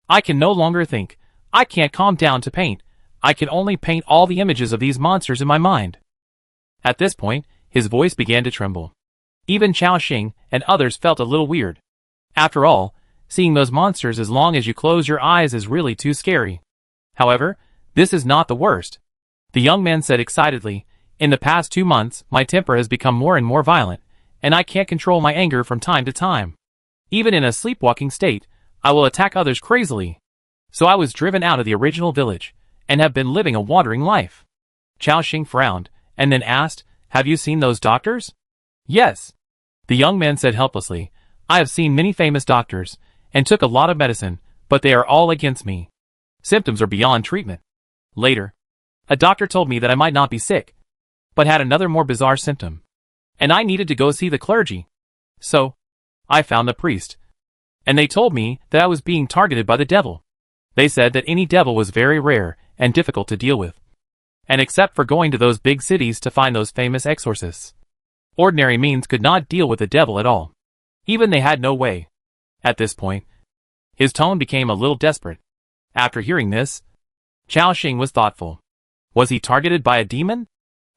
I can no longer think. I can't calm down to paint. I can only paint all the images of these monsters in my mind. At this point, his voice began to tremble. Even Chao Xing and others felt a little weird. After all, seeing those monsters as long as you close your eyes is really too scary. However, this is not the worst. The young man said excitedly, In the past 2 months, my temper has become more and more violent, and I can't control my anger from time to time. Even in a sleepwalking state, I will attack others crazily. So I was driven out of the original village, and have been living a wandering life. Chao Xing frowned, and then asked, Have you seen those doctors? Yes. The young man said helplessly, I have seen many famous doctors, and took a lot of medicine, but they are all against me. Symptoms are beyond treatment. Later, a doctor told me that I might not be sick, but had another more bizarre symptom, and I needed to go see the clergy. So, I found a priest, and they told me that I was being targeted by the devil. They said that any devil was very rare and difficult to deal with, and except for going to those big cities to find those famous exorcists, ordinary means could not deal with the devil at all. Even they had no way. At this point, his tone became a little desperate. After hearing this, Chao Xing was thoughtful. Was he targeted by a demon?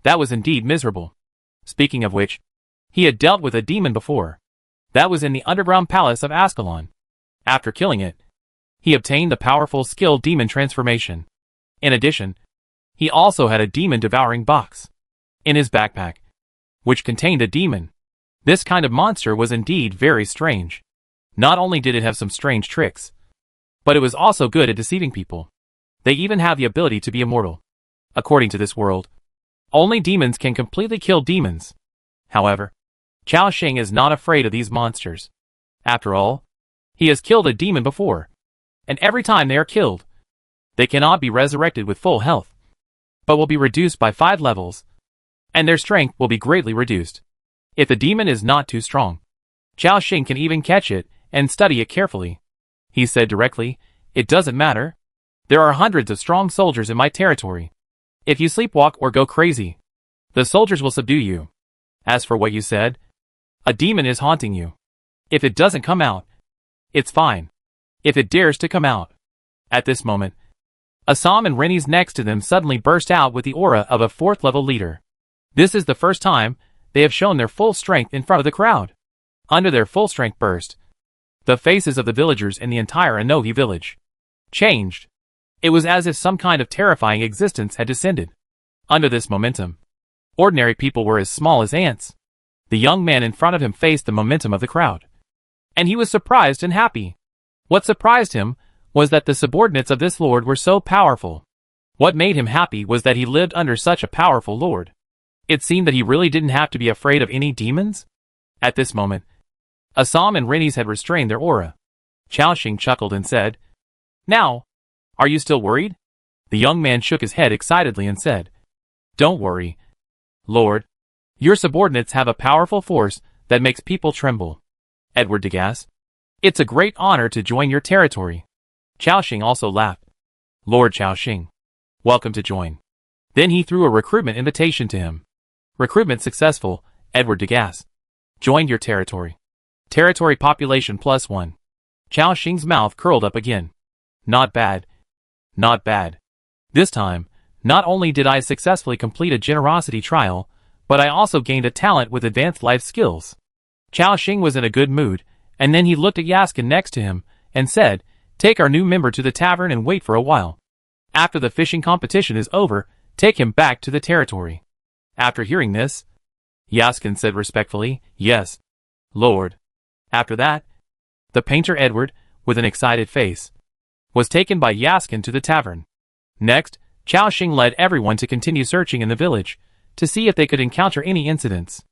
That was indeed miserable. Speaking of which, he had dealt with a demon before. That was in the underground palace of Ascalon. After killing it, he obtained the powerful skill demon transformation. In addition, he also had a demon devouring box in his backpack. which contained a demon. This kind of monster was indeed very strange. Not only did it have some strange tricks, but it was also good at deceiving people. They even have the ability to be immortal. According to this world, only demons can completely kill demons. However, Chao Xing is not afraid of these monsters. After all, he has killed a demon before, and every time they are killed, they cannot be resurrected with full health, but will be reduced by 5 levels, and their strength will be greatly reduced. If the demon is not too strong, Chao Xing can even catch it and study it carefully. He said directly, "It doesn't matter. There are hundreds of strong soldiers in my territory. If you sleepwalk or go crazy, the soldiers will subdue you. As for what you said, a demon is haunting you. If it doesn't come out, it's fine. If it dares to come out." At this moment, Assam and Rennie's next to them suddenly burst out with the aura of a 4th level leader. This is the first time they have shown their full strength in front of the crowd. Under their full strength burst, the faces of the villagers in the entire Anohi village changed. It was as if some kind of terrifying existence had descended. Under this momentum, ordinary people were as small as ants. The young man in front of him faced the momentum of the crowd, and he was surprised and happy. What surprised him was that the subordinates of this lord were so powerful. What made him happy was that he lived under such a powerful lord. It seemed that he really didn't have to be afraid of any demons. At this moment, Assam and Rennie's had restrained their aura. Chao Xing chuckled and said, "Now, are you still worried?" The young man shook his head excitedly and said, "Don't worry, Lord. Your subordinates have a powerful force that makes people tremble." Edward Degas, "It's a great honor to join your territory." Chao Xing also laughed. "Lord Chao Xing, welcome to join." Then he threw a recruitment invitation to him. Recruitment successful, Edward Degas. Joined your territory. Territory population +1. Chao Xing's mouth curled up again. Not bad. Not bad. This time, not only did I successfully complete a generosity trial, but I also gained a talent with advanced life skills. Chao Xing was in a good mood, and then he looked at Yaskin next to him, and said, "Take our new member to the tavern and wait for a while. After the fishing competition is over, take him back to the territory." After hearing this, Yaskin said respectfully, "Yes, Lord." After that, the painter Edward, with an excited face, was taken by Yaskin to the tavern. Next, Chao Xing led everyone to continue searching in the village, to see if they could encounter any incidents.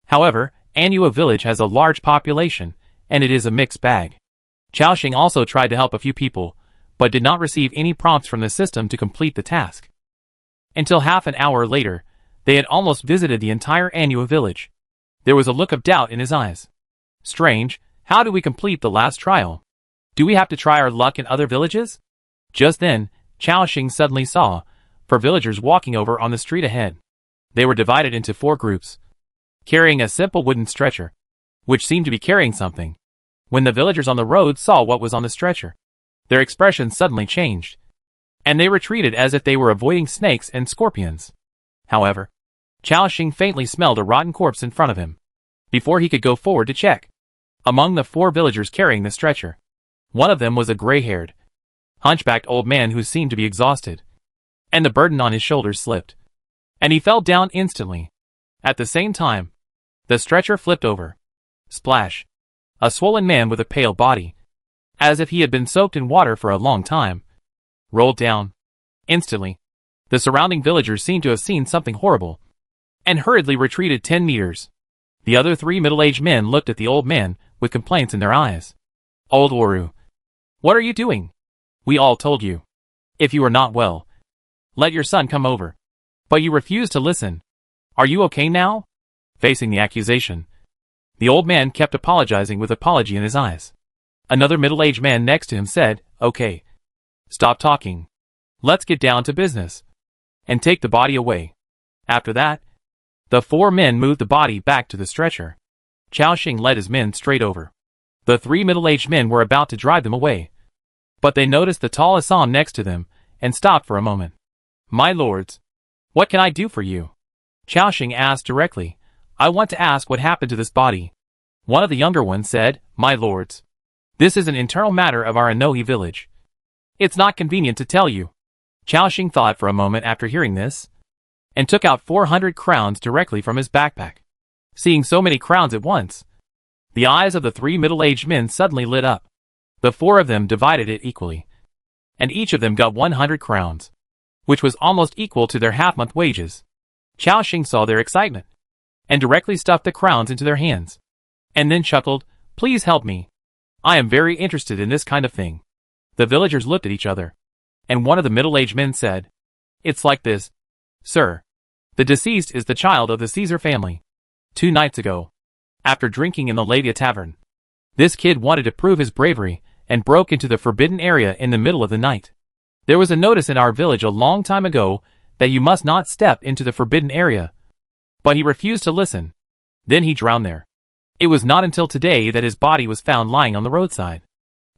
However, Anua village has a large population, and it is a mixed bag. Chao Xing also tried to help a few people, but did not receive any prompts from the system to complete the task. Until half an hour later, they had almost visited the entire Anua village. There was a look of doubt in his eyes. "Strange, how do we complete the last trial? Do we have to try our luck in other villages?" Just then, Chao Xing suddenly saw 4 villagers walking over on the street ahead. They were divided into 4 groups, carrying a simple wooden stretcher, which seemed to be carrying something. When the villagers on the road saw what was on the stretcher, their expressions suddenly changed, and they retreated as if they were avoiding snakes and scorpions. However, Chao Xing faintly smelled a rotten corpse in front of him, before he could go forward to check. Among the 4 villagers carrying the stretcher, one of them was a gray-haired, hunchbacked old man who seemed to be exhausted, and the burden on his shoulders slipped, and he fell down instantly. At the same time, the stretcher flipped over. Splash! A swollen man with a pale body, as if he had been soaked in water for a long time, rolled down. Instantly, the surrounding villagers seemed to have seen something horrible, and hurriedly retreated 10 meters. The other 3 middle-aged men looked at the old man with complaints in their eyes. "Old Waru, what are you doing? We all told you, if you are not well, let your son come over. But you refused to listen. Are you okay now?" Facing the accusation, the old man kept apologizing with apology in his eyes. Another middle-aged man next to him said, "Okay, stop talking. Let's get down to business, and take the body away." After that, the 4 men moved the body back to the stretcher. Chao Xing led his men straight over. The 3 middle-aged men were about to drive them away, but they noticed the tall Assam next to them, and stopped for a moment. "My lords, what can I do for you?" Chao Xing asked directly. "I want to ask what happened to this body." One of the younger ones said, "My lords, this is an internal matter of our Anohi village. It's not convenient to tell you." Chao Xing thought for a moment after hearing this, and took out 400 crowns directly from his backpack. Seeing so many crowns at once, the eyes of the three middle-aged men suddenly lit up. The four of them divided it equally, and each of them got 100 crowns, which was almost equal to their half-month wages. Chao Xing saw their excitement, and directly stuffed the crowns into their hands, and then chuckled, "Please help me. I am very interested in this kind of thing." The villagers looked at each other, and one of the middle-aged men said, "It's like this, sir. The deceased is the child of the Caesar family. 2 nights ago, after drinking in the Lavia Tavern, this kid wanted to prove his bravery and broke into the forbidden area in the middle of the night. There was a notice in our village a long time ago that you must not step into the forbidden area, but he refused to listen. Then he drowned there. It was not until today that his body was found lying on the roadside."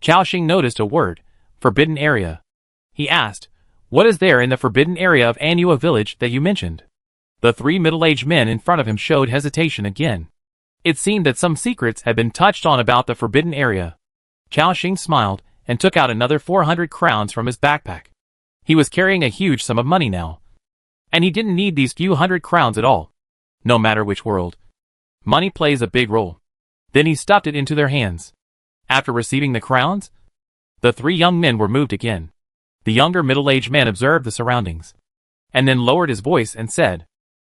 Chao Xing noticed a word, forbidden area. He asked, "What is there in the forbidden area of Anua village that you mentioned?" The three middle-aged men in front of him showed hesitation again. It seemed that some secrets had been touched on about the forbidden area. Chao Xing smiled and took out another 400 crowns from his backpack. He was carrying a huge sum of money now, and he didn't need these few hundred crowns at all. No matter which world, money plays a big role. Then he stuffed it into their hands. After receiving the crowns, the three young men were moved again. The younger middle-aged man observed the surroundings, and then lowered his voice and said,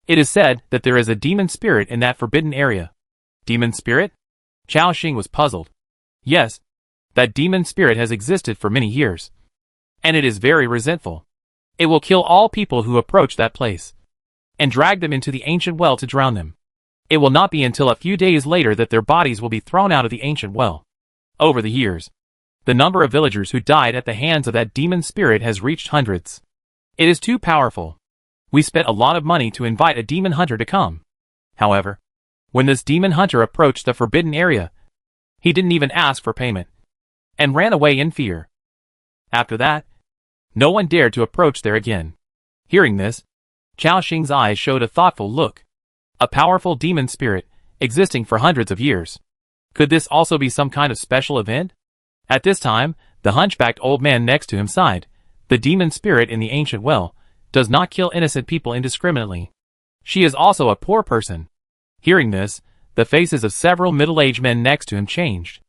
"It is said that there is a demon spirit in that forbidden area." "Demon spirit?" Chao Xing was puzzled. "Yes, that demon spirit has existed for many years, and it is very resentful. It will kill all people who approach that place, and drag them into the ancient well to drown them. It will not be until a few days later that their bodies will be thrown out of the ancient well. Over the years, the number of villagers who died at the hands of that demon spirit has reached hundreds. It is too powerful. We spent a lot of money to invite a demon hunter to come. However, when this demon hunter approached the forbidden area, he didn't even ask for payment, and ran away in fear. After that, no one dared to approach there again." Hearing this, Chao Xing's eyes showed a thoughtful look. A powerful demon spirit, existing for hundreds of years. Could this also be some kind of special event? At this time, the hunchbacked old man next to him sighed. The demon spirit in the ancient well does not kill innocent people indiscriminately. She is also a poor person. Hearing this, the faces of several middle-aged men next to him changed.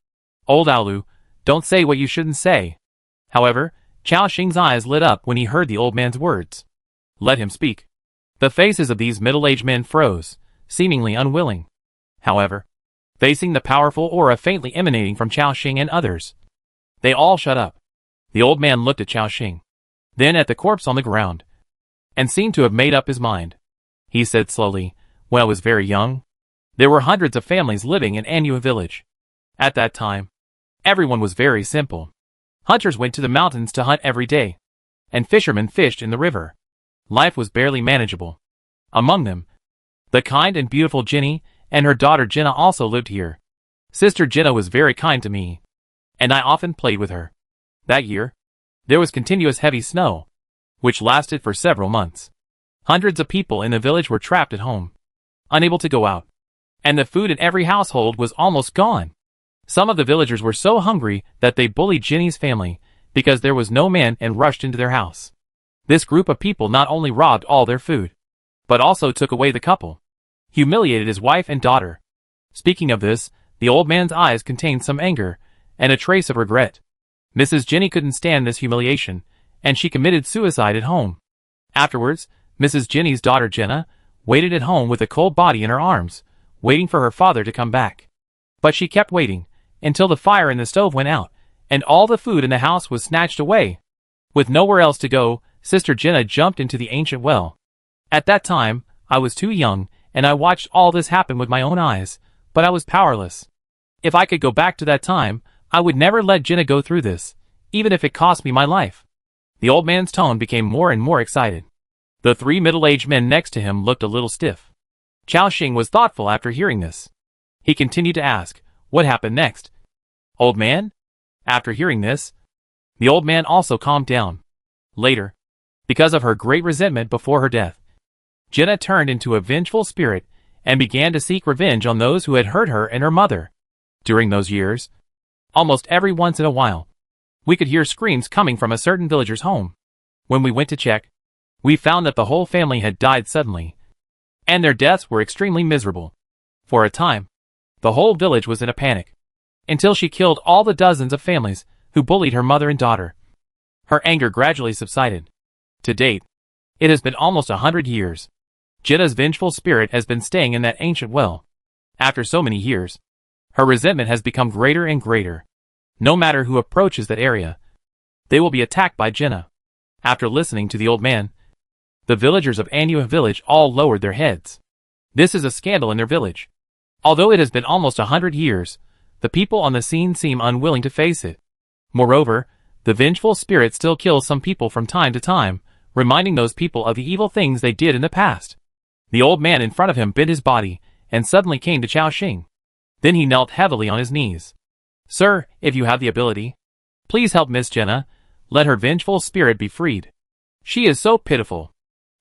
"Old Alu, don't say what you shouldn't say." However, Chao Xing's eyes lit up when he heard the old man's words. Let him speak. The faces of these middle-aged men froze, seemingly unwilling. However, facing the powerful aura faintly emanating from Chao Xing and others, they all shut up. The old man looked at Chao Xing, then at the corpse on the ground, and seemed to have made up his mind. He said slowly, "When I was very young, there were hundreds of families living in Anua village. At that time, everyone was very simple. Hunters went to the mountains to hunt every day, and fishermen fished in the river. Life was barely manageable. Among them, the kind and beautiful Jinny and her daughter Jinna also lived here. Sister Jinna was very kind to me, and I often played with her. That year, there was continuous heavy snow, which lasted for several months. Hundreds of people in the village were trapped at home, unable to go out, and the food in every household was almost gone. Some of the villagers were so hungry that they bullied Jinny's family because there was no man and rushed into their house. This group of people not only robbed all their food, but also took away the couple, humiliated his wife and daughter. Speaking of this, the old man's eyes contained some anger and a trace of regret. Mrs. Jinny couldn't stand this humiliation, and she committed suicide at home. Afterwards, Mrs. Jinny's daughter Jenna waited at home with a cold body in her arms, waiting for her father to come back. But she kept waiting until the fire in the stove went out, and all the food in the house was snatched away. With nowhere else to go, Sister Jenna jumped into the ancient well. At that time, I was too young, and I watched all this happen with my own eyes, but I was powerless. If I could go back to that time, I would never let Jenna go through this, even if it cost me my life." The old man's tone became more and more excited. The three middle-aged men next to him looked a little stiff. Chao Xing was thoughtful after hearing this. He continued to ask, "What happened next, old man?" After hearing this, the old man also calmed down. Later, because of her great resentment before her death, Jenna turned into a vengeful spirit and began to seek revenge on those who had hurt her and her mother. During those years, almost every once in a while, we could hear screams coming from a certain villager's home. When we went to check, we found that the whole family had died suddenly, and their deaths were extremely miserable. For a time, the whole village was in a panic, until she killed all the dozens of families who bullied her mother and daughter. Her anger gradually subsided. To date, it has been almost 100 years. Jinnah's vengeful spirit has been staying in that ancient well. After so many years, her resentment has become greater and greater. No matter who approaches that area, they will be attacked by Jinnah. After listening to the old man, the villagers of Anua village all lowered their heads. This is a scandal in their village. Although it has been almost 100 years, the people on the scene seem unwilling to face it. Moreover, the vengeful spirit still kills some people from time to time, reminding those people of the evil things they did in the past. The old man in front of him bent his body, and suddenly came to Chao Xing. Then he knelt heavily on his knees. Sir, if you have the ability, please help Miss Jinnah. Let her vengeful spirit be freed. She is so pitiful.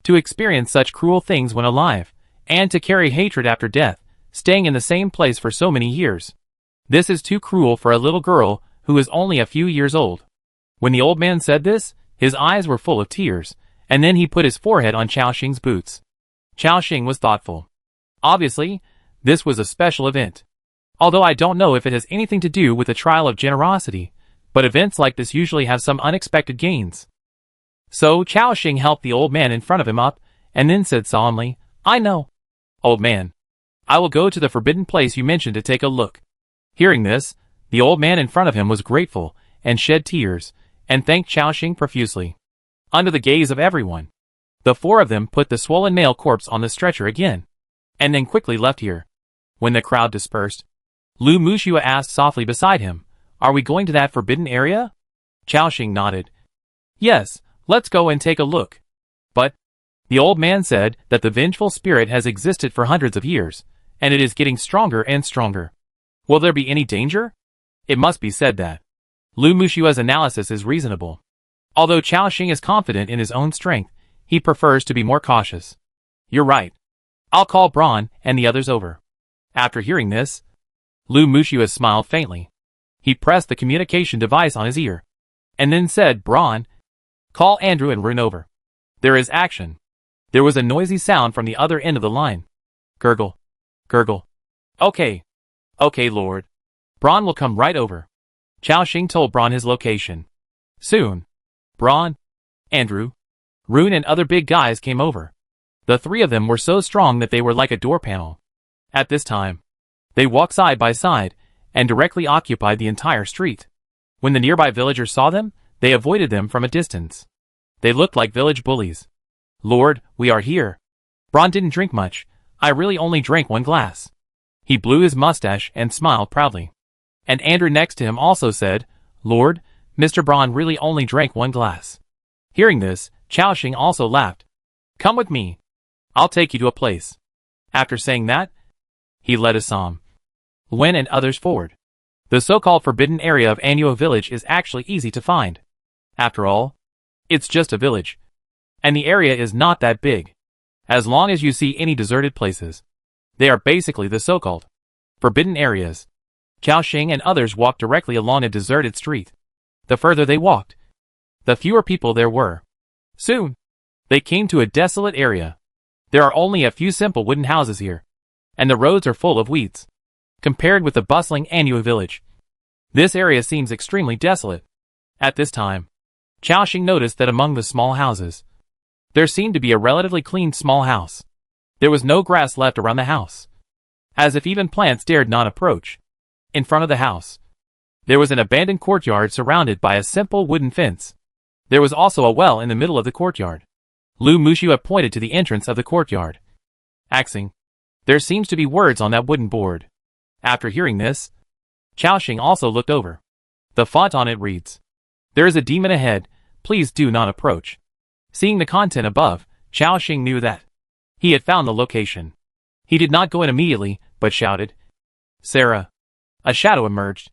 To experience such cruel things when alive, and to carry hatred after death, staying in the same place for so many years. This is too cruel for a little girl who is only a few years old. When the old man said this, his eyes were full of tears, and then he put his forehead on Chao Xing's boots. Chao Xing was thoughtful. Obviously, this was a special event. Although I don't know if it has anything to do with the trial of generosity, but events like this usually have some unexpected gains. So Chao Xing helped the old man in front of him up, and then said solemnly, I know. Old man, I will go to the forbidden place you mentioned to take a look. Hearing this, the old man in front of him was grateful, and shed tears, and thanked Chao Xing profusely. Under the gaze of everyone, the four of them put the swollen male corpse on the stretcher again, and then quickly left here. When the crowd dispersed, Lu Muxua asked softly beside him, Are we going to that forbidden area? Chao Xing nodded. Yes, let's go and take a look. But the old man said that the vengeful spirit has existed for hundreds of years, and it is getting stronger and stronger. Will there be any danger? It must be said that Lu Muxua's analysis is reasonable. Although Chao Xing is confident in his own strength, he prefers to be more cautious. You're right. I'll call Braun and the others over. After hearing this, Lu Muxua smiled faintly. He pressed the communication device on his ear, and then said, Braun, call Andrew and Rune over. There is action. There was a noisy sound from the other end of the line. Gurgle. Gurgle. Okay. Okay, Lord. Braun will come right over. Chao Xing told Braun his location. Soon, Braun, Andrew, Rune and other big guys came over. The three of them were so strong that they were like a door panel. At this time, they walked side by side, and directly occupied the entire street. When the nearby villagers saw them, they avoided them from a distance. They looked like village bullies. Lord, we are here. Braun didn't drink much. I really only drank 1 glass. He blew his mustache and smiled proudly. And Andrew next to him also said, Lord, Mr. Braun really only drank 1 glass. Hearing this, Chao Xing also laughed. Come with me. I'll take you to a place. After saying that, he led Assam, Wen and others forward. The so-called forbidden area of Anua village is actually easy to find. After all, it's just a village, and the area is not that big. As long as you see any deserted places, they are basically the so-called forbidden areas. Chao Xing and others walked directly along a deserted street. The further they walked, the fewer people there were. Soon, they came to a desolate area. There are only a few simple wooden houses here, and the roads are full of weeds. Compared with the bustling Anua village, this area seems extremely desolate. At this time, Chao Xing noticed that among the small houses, there seemed to be a relatively clean small house. There was no grass left around the house, as if even plants dared not approach. In front of the house, there was an abandoned courtyard surrounded by a simple wooden fence. There was also a well in the middle of the courtyard. Lu Muxua pointed to the entrance of the courtyard, asking, There seems to be words on that wooden board. After hearing this, Chao Xing also looked over. The font on it reads, There is a demon ahead, please do not approach. Seeing the content above, Chao Xing knew that he had found the location. He did not go in immediately, but shouted, Sarah. A shadow emerged.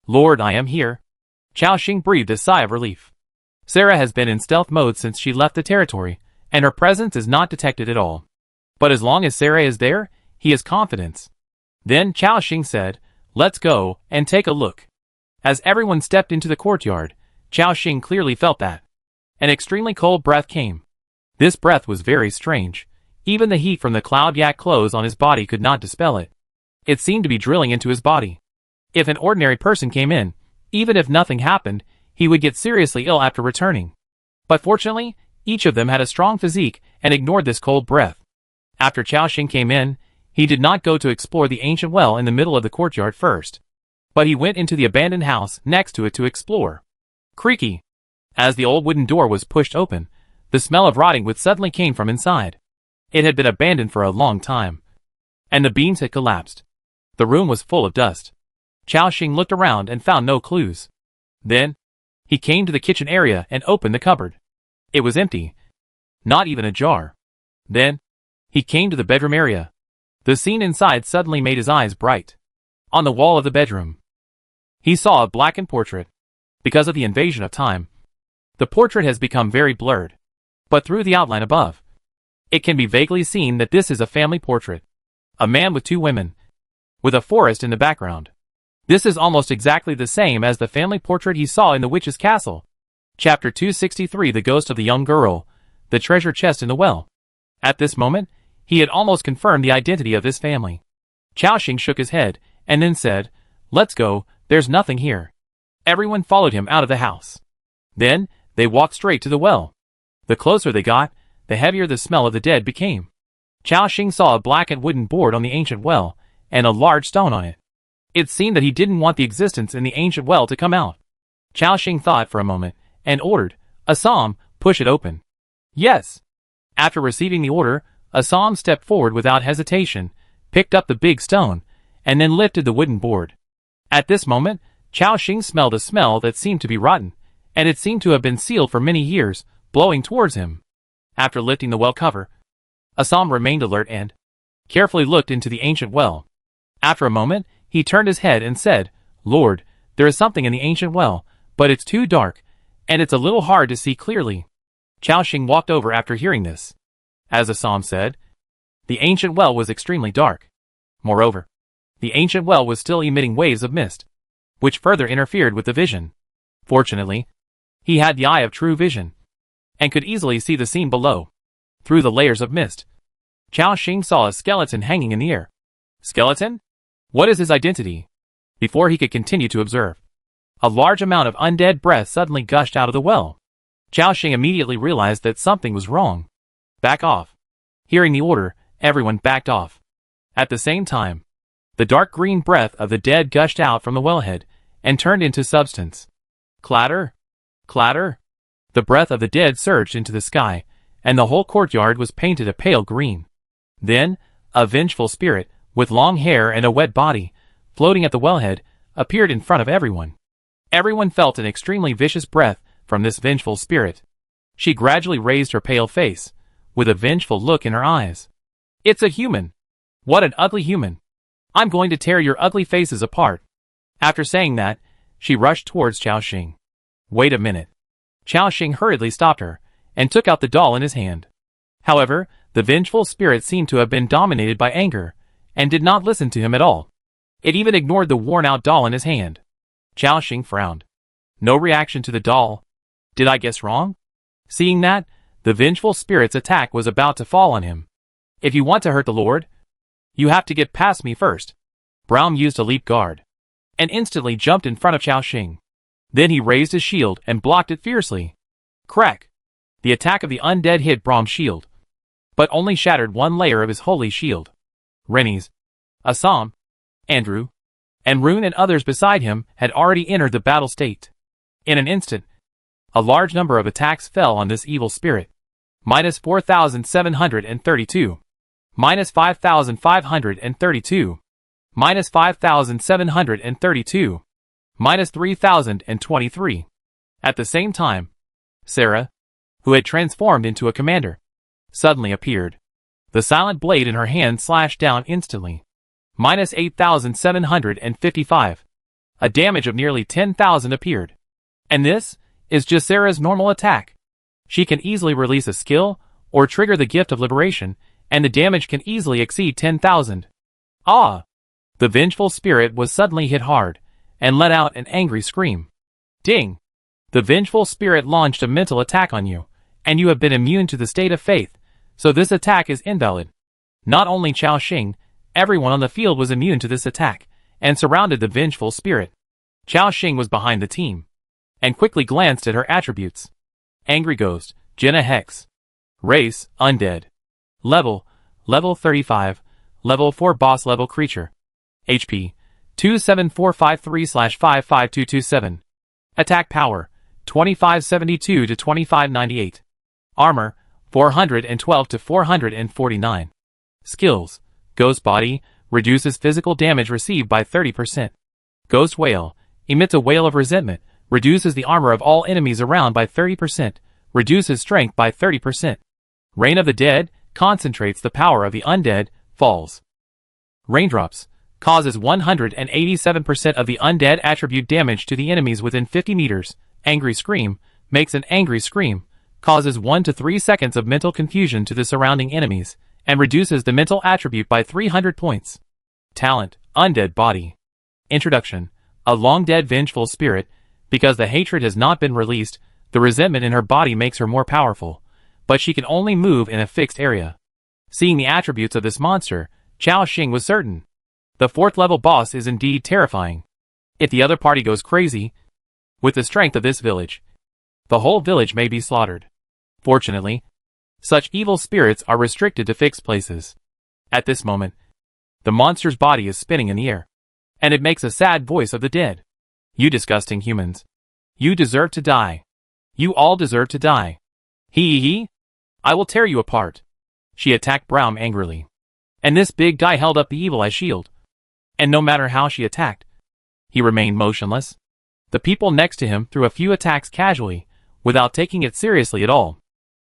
Lord, I am here. Chao Xing breathed a sigh of relief. Sarah has been in stealth mode since she left the territory, and her presence is not detected at all. But as long as Sarah is there, he has confidence. Then Chao Xing said, Let's go and take a look. As everyone stepped into the courtyard, Chao Xing clearly felt that an extremely cold breath came. This breath was very strange. Even the heat from the cloud yak clothes on his body could not dispel it. It seemed to be drilling into his body. If an ordinary person came in, even if nothing happened, he would get seriously ill after returning. But fortunately, each of them had a strong physique and ignored this cold breath. After Chao Xing came in, he did not go to explore the ancient well in the middle of the courtyard first, but he went into the abandoned house next to it to explore. Creaky. As the old wooden door was pushed open, the smell of rotting wood suddenly came from inside. It had been abandoned for a long time, and the beams had collapsed. The room was full of dust. Chao Xing looked around and found no clues. Then, he came to the kitchen area and opened the cupboard. It was empty. Not even a jar. Then, he came to the bedroom area. The scene inside suddenly made his eyes bright. On the wall of the bedroom, he saw a blackened portrait. Because of the invasion of time, the portrait has become very blurred. But through the outline above, it can be vaguely seen that this is a family portrait. A man with 2 women, with a forest in the background. This is almost exactly the same as the family portrait he saw in the witch's castle. Chapter 263 The Ghost of the Young Girl, the treasure chest in the well. At this moment, he had almost confirmed the identity of this family. Chao Xing shook his head, and then said, "Let's go, there's nothing here." Everyone followed him out of the house. Then, they walked straight to the well. The closer they got, the heavier the smell of the dead became. Chao Xing saw a blackened wooden board on the ancient well, and a large stone on it. It seemed that he didn't want the existence in the ancient well to come out. Chao Xing thought for a moment, and ordered, "Assam, push it open." Yes. After receiving the order, Assam stepped forward without hesitation, picked up the big stone, and then lifted the wooden board. At this moment, Chao Xing smelled a smell that seemed to be rotten, and it seemed to have been sealed for many years, blowing towards him. After lifting the well cover, Assam remained alert and carefully looked into the ancient well. After a moment, he turned his head and said, "Lord, there is something in the ancient well, but it's too dark, and it's a little hard to see clearly." Chao Xing walked over after hearing this. As Assam said, the ancient well was extremely dark. Moreover, the ancient well was still emitting waves of mist, which further interfered with the vision. Fortunately, he had the eye of true vision, and could easily see the scene below. Through the layers of mist, Chao Xing saw a skeleton hanging in the air. Skeleton? What is his identity? Before he could continue to observe, a large amount of undead breath suddenly gushed out of the well. Chao Xing immediately realized that something was wrong. Back off. Hearing the order, everyone backed off. At the same time, the dark green breath of the dead gushed out from the wellhead and turned into substance. Clatter, clatter. The breath of the dead surged into the sky, and the whole courtyard was painted a pale green. Then, a vengeful spirit, with long hair and a wet body, floating at the wellhead, appeared in front of everyone. Everyone felt an extremely vicious breath from this vengeful spirit. She gradually raised her pale face, with a vengeful look in her eyes. "It's a human. What an ugly human. I'm going to tear your ugly faces apart." After saying that, she rushed towards Chao Xing. "Wait a minute." Chao Xing hurriedly stopped her, and took out the doll in his hand. However, the vengeful spirit seemed to have been dominated by anger, and did not listen to him at all. It even ignored the worn-out doll in his hand. Chao Xing frowned. No reaction to the doll. Did I guess wrong? Seeing that, the vengeful spirit's attack was about to fall on him. "If you want to hurt the Lord, you have to get past me first." Braum used a leap guard, and instantly jumped in front of Chao Xing. Then he raised his shield and blocked it fiercely. Crack! The attack of the undead hit Braum's shield, but only shattered one layer of his holy shield. Rennies, Assam, Andrew, and Rune and others beside him had already entered the battle state. In an instant, a large number of attacks fell on this evil spirit. Minus 4,732. Minus 5,532. Minus 5,732. Minus 3,023. At the same time, Sarah, who had transformed into a commander, suddenly appeared. The silent blade in her hand slashed down instantly. Minus 8,755. A damage of nearly 10,000 appeared. And this is just Sarah's normal attack. She can easily release a skill, or trigger the gift of liberation, and the damage can easily exceed 10,000. Ah! The vengeful spirit was suddenly hit hard, and let out an angry scream. Ding! The vengeful spirit launched a mental attack on you, and you have been immune to the state of faith, so this attack is invalid. Not only Chao Xing, Everyone on the field was immune to this attack, and surrounded the vengeful spirit. Chao Xing was behind the team, and quickly glanced at her attributes. Angry Ghost, Jenna Hex. Race, Undead. Level 35, Level 4 Boss Level Creature. HP, 27453/55227. Attack Power, 2572 to 2598. Armor, 412 to 449. Skills, Ghost Body, reduces physical damage received by 30%. Ghost Wail, emits a wail of resentment, reduces the armor of all enemies around by 30%, reduces strength by 30%. Reign of the Dead, concentrates the power of the undead, falls. Raindrops, causes 187% of the undead attribute damage to the enemies within 50 meters. Angry Scream, makes an angry scream, causes 1 to 3 seconds of mental confusion to the surrounding enemies, and reduces the mental attribute by 300 points. Talent, Undead Body. Introduction, a long-dead vengeful spirit. Because the hatred has not been released, the resentment in her body makes her more powerful, but she can only move in a fixed area. Seeing the attributes of this monster, Chao Xing was certain. The 4th level boss is indeed terrifying. If the other party goes crazy, with the strength of this village, the whole village may be slaughtered. Fortunately, such evil spirits are restricted to fixed places. At this moment, the monster's body is spinning in the air, and it makes a sad voice of the dead. You disgusting humans. You deserve to die. You all deserve to die. He. I will tear you apart. She attacked Braum angrily. And this big guy held up the evil eye shield. And no matter how she attacked, he remained motionless. The people next to him threw a few attacks casually, without taking it seriously at all.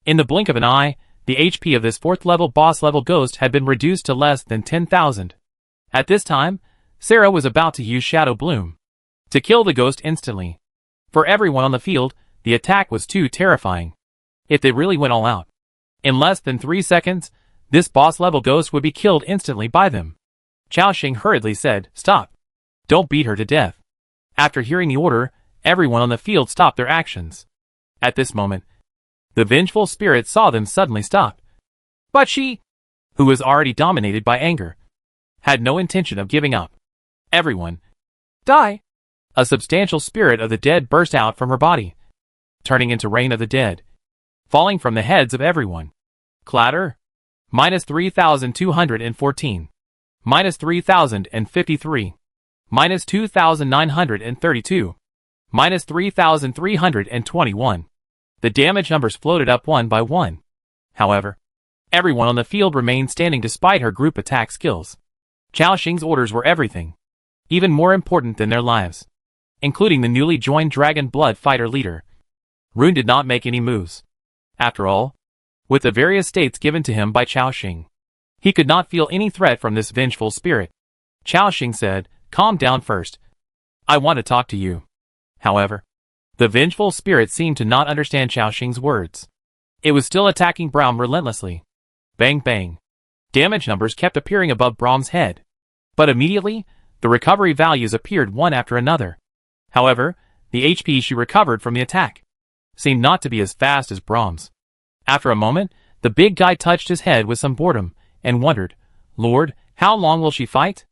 In the blink of an eye, the HP of this 4th level boss level ghost had been reduced to less than 10,000. At this time, Sarah was about to use Shadow Bloom to kill the ghost instantly. For everyone on the field, the attack was too terrifying. If they really went all out, in less than 3 seconds, this boss level ghost would be killed instantly by them. Chao Xing hurriedly said, "Stop. Don't beat her to death." After hearing the order, everyone on the field stopped their actions. At this moment, the vengeful spirit saw them suddenly stop. But she, who was already dominated by anger, had no intention of giving up. Everyone, die! A substantial spirit of the dead burst out from her body, turning into Reign of the Dead, falling from the heads of everyone. Clatter! Minus 3,214. Minus 3,053. Minus 2,932. Minus 3,321. The damage numbers floated up one by one. However, everyone on the field remained standing despite her group attack skills. Chao Xing's orders were everything, even more important than their lives, including the newly joined Dragon Blood fighter leader. Rune did not make any moves. After all, with the various states given to him by Chao Xing, he could not feel any threat from this vengeful spirit. Chao Xing said, "Calm down first. I want to talk to you." However, the vengeful spirit seemed to not understand Chao Xing's words. It was still attacking Braum relentlessly. Bang bang. Damage numbers kept appearing above Braum's head. But immediately, the recovery values appeared one after another. However, the HP she recovered from the attack seemed not to be as fast as Braum's. After a moment, the big guy touched his head with some boredom, and wondered, "Lord, how long will she fight?"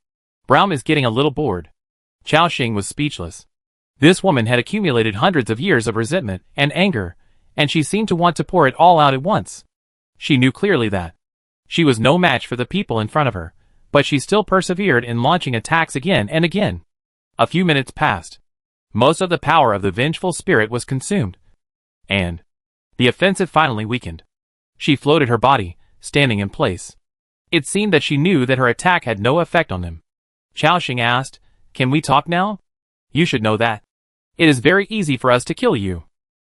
Braum is getting a little bored. Chao Xing was speechless. This woman had accumulated hundreds of years of resentment and anger, and she seemed to want to pour it all out at once. She knew clearly that she was no match for the people in front of her, but she still persevered in launching attacks again and again. A few minutes passed. Most of the power of the vengeful spirit was consumed, and the offensive finally weakened. She floated her body, standing in place. It seemed that she knew that her attack had no effect on them. Chao Xing asked, "Can we talk now? You should know that it is very easy for us to kill you."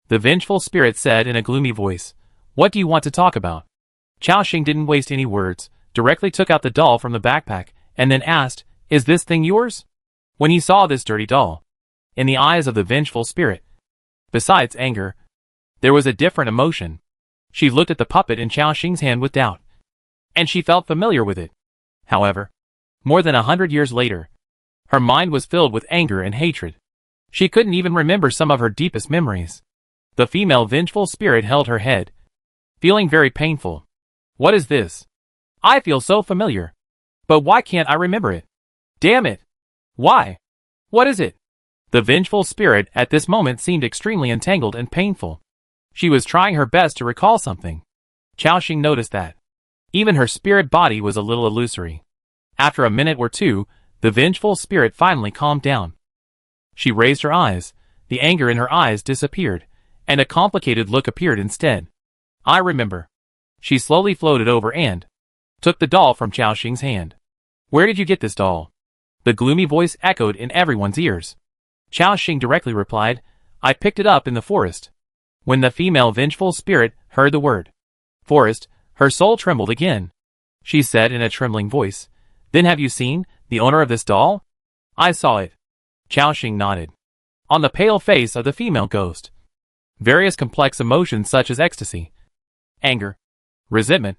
The vengeful spirit said in a gloomy voice, "What do you want to talk about?" Chao Xing didn't waste any words, directly took out the doll from the backpack, and then asked, "Is this thing yours?" When he saw this dirty doll, in the eyes of the vengeful spirit, besides anger, there was a different emotion. She looked at the puppet in Chao Xing's hand with doubt, and she felt familiar with it. However, more than 100 years later, her mind was filled with anger and hatred. She couldn't even remember some of her deepest memories. The female vengeful spirit held her head, feeling very painful. "What is this? I feel so familiar." But why can't I remember it? Damn it! Why? What is it? The vengeful spirit at this moment seemed extremely entangled and painful. She was trying her best to recall something. Qiaoxing noticed that. Even her spirit body was a little illusory. After a minute or two, the vengeful spirit finally calmed down. She raised her eyes, the anger in her eyes disappeared, and a complicated look appeared instead. I remember. She slowly floated over and took the doll from Qiaoxing's hand. Where did you get this doll? The gloomy voice echoed in everyone's ears. Qiaoxing directly replied, I picked it up in the forest. When the female vengeful spirit heard the word forest, her soul trembled again. She said in a trembling voice, Then have you seen the owner of this doll? I saw it. Qiaoxing nodded. On the pale face of the female ghost, various complex emotions such as ecstasy, anger, resentment,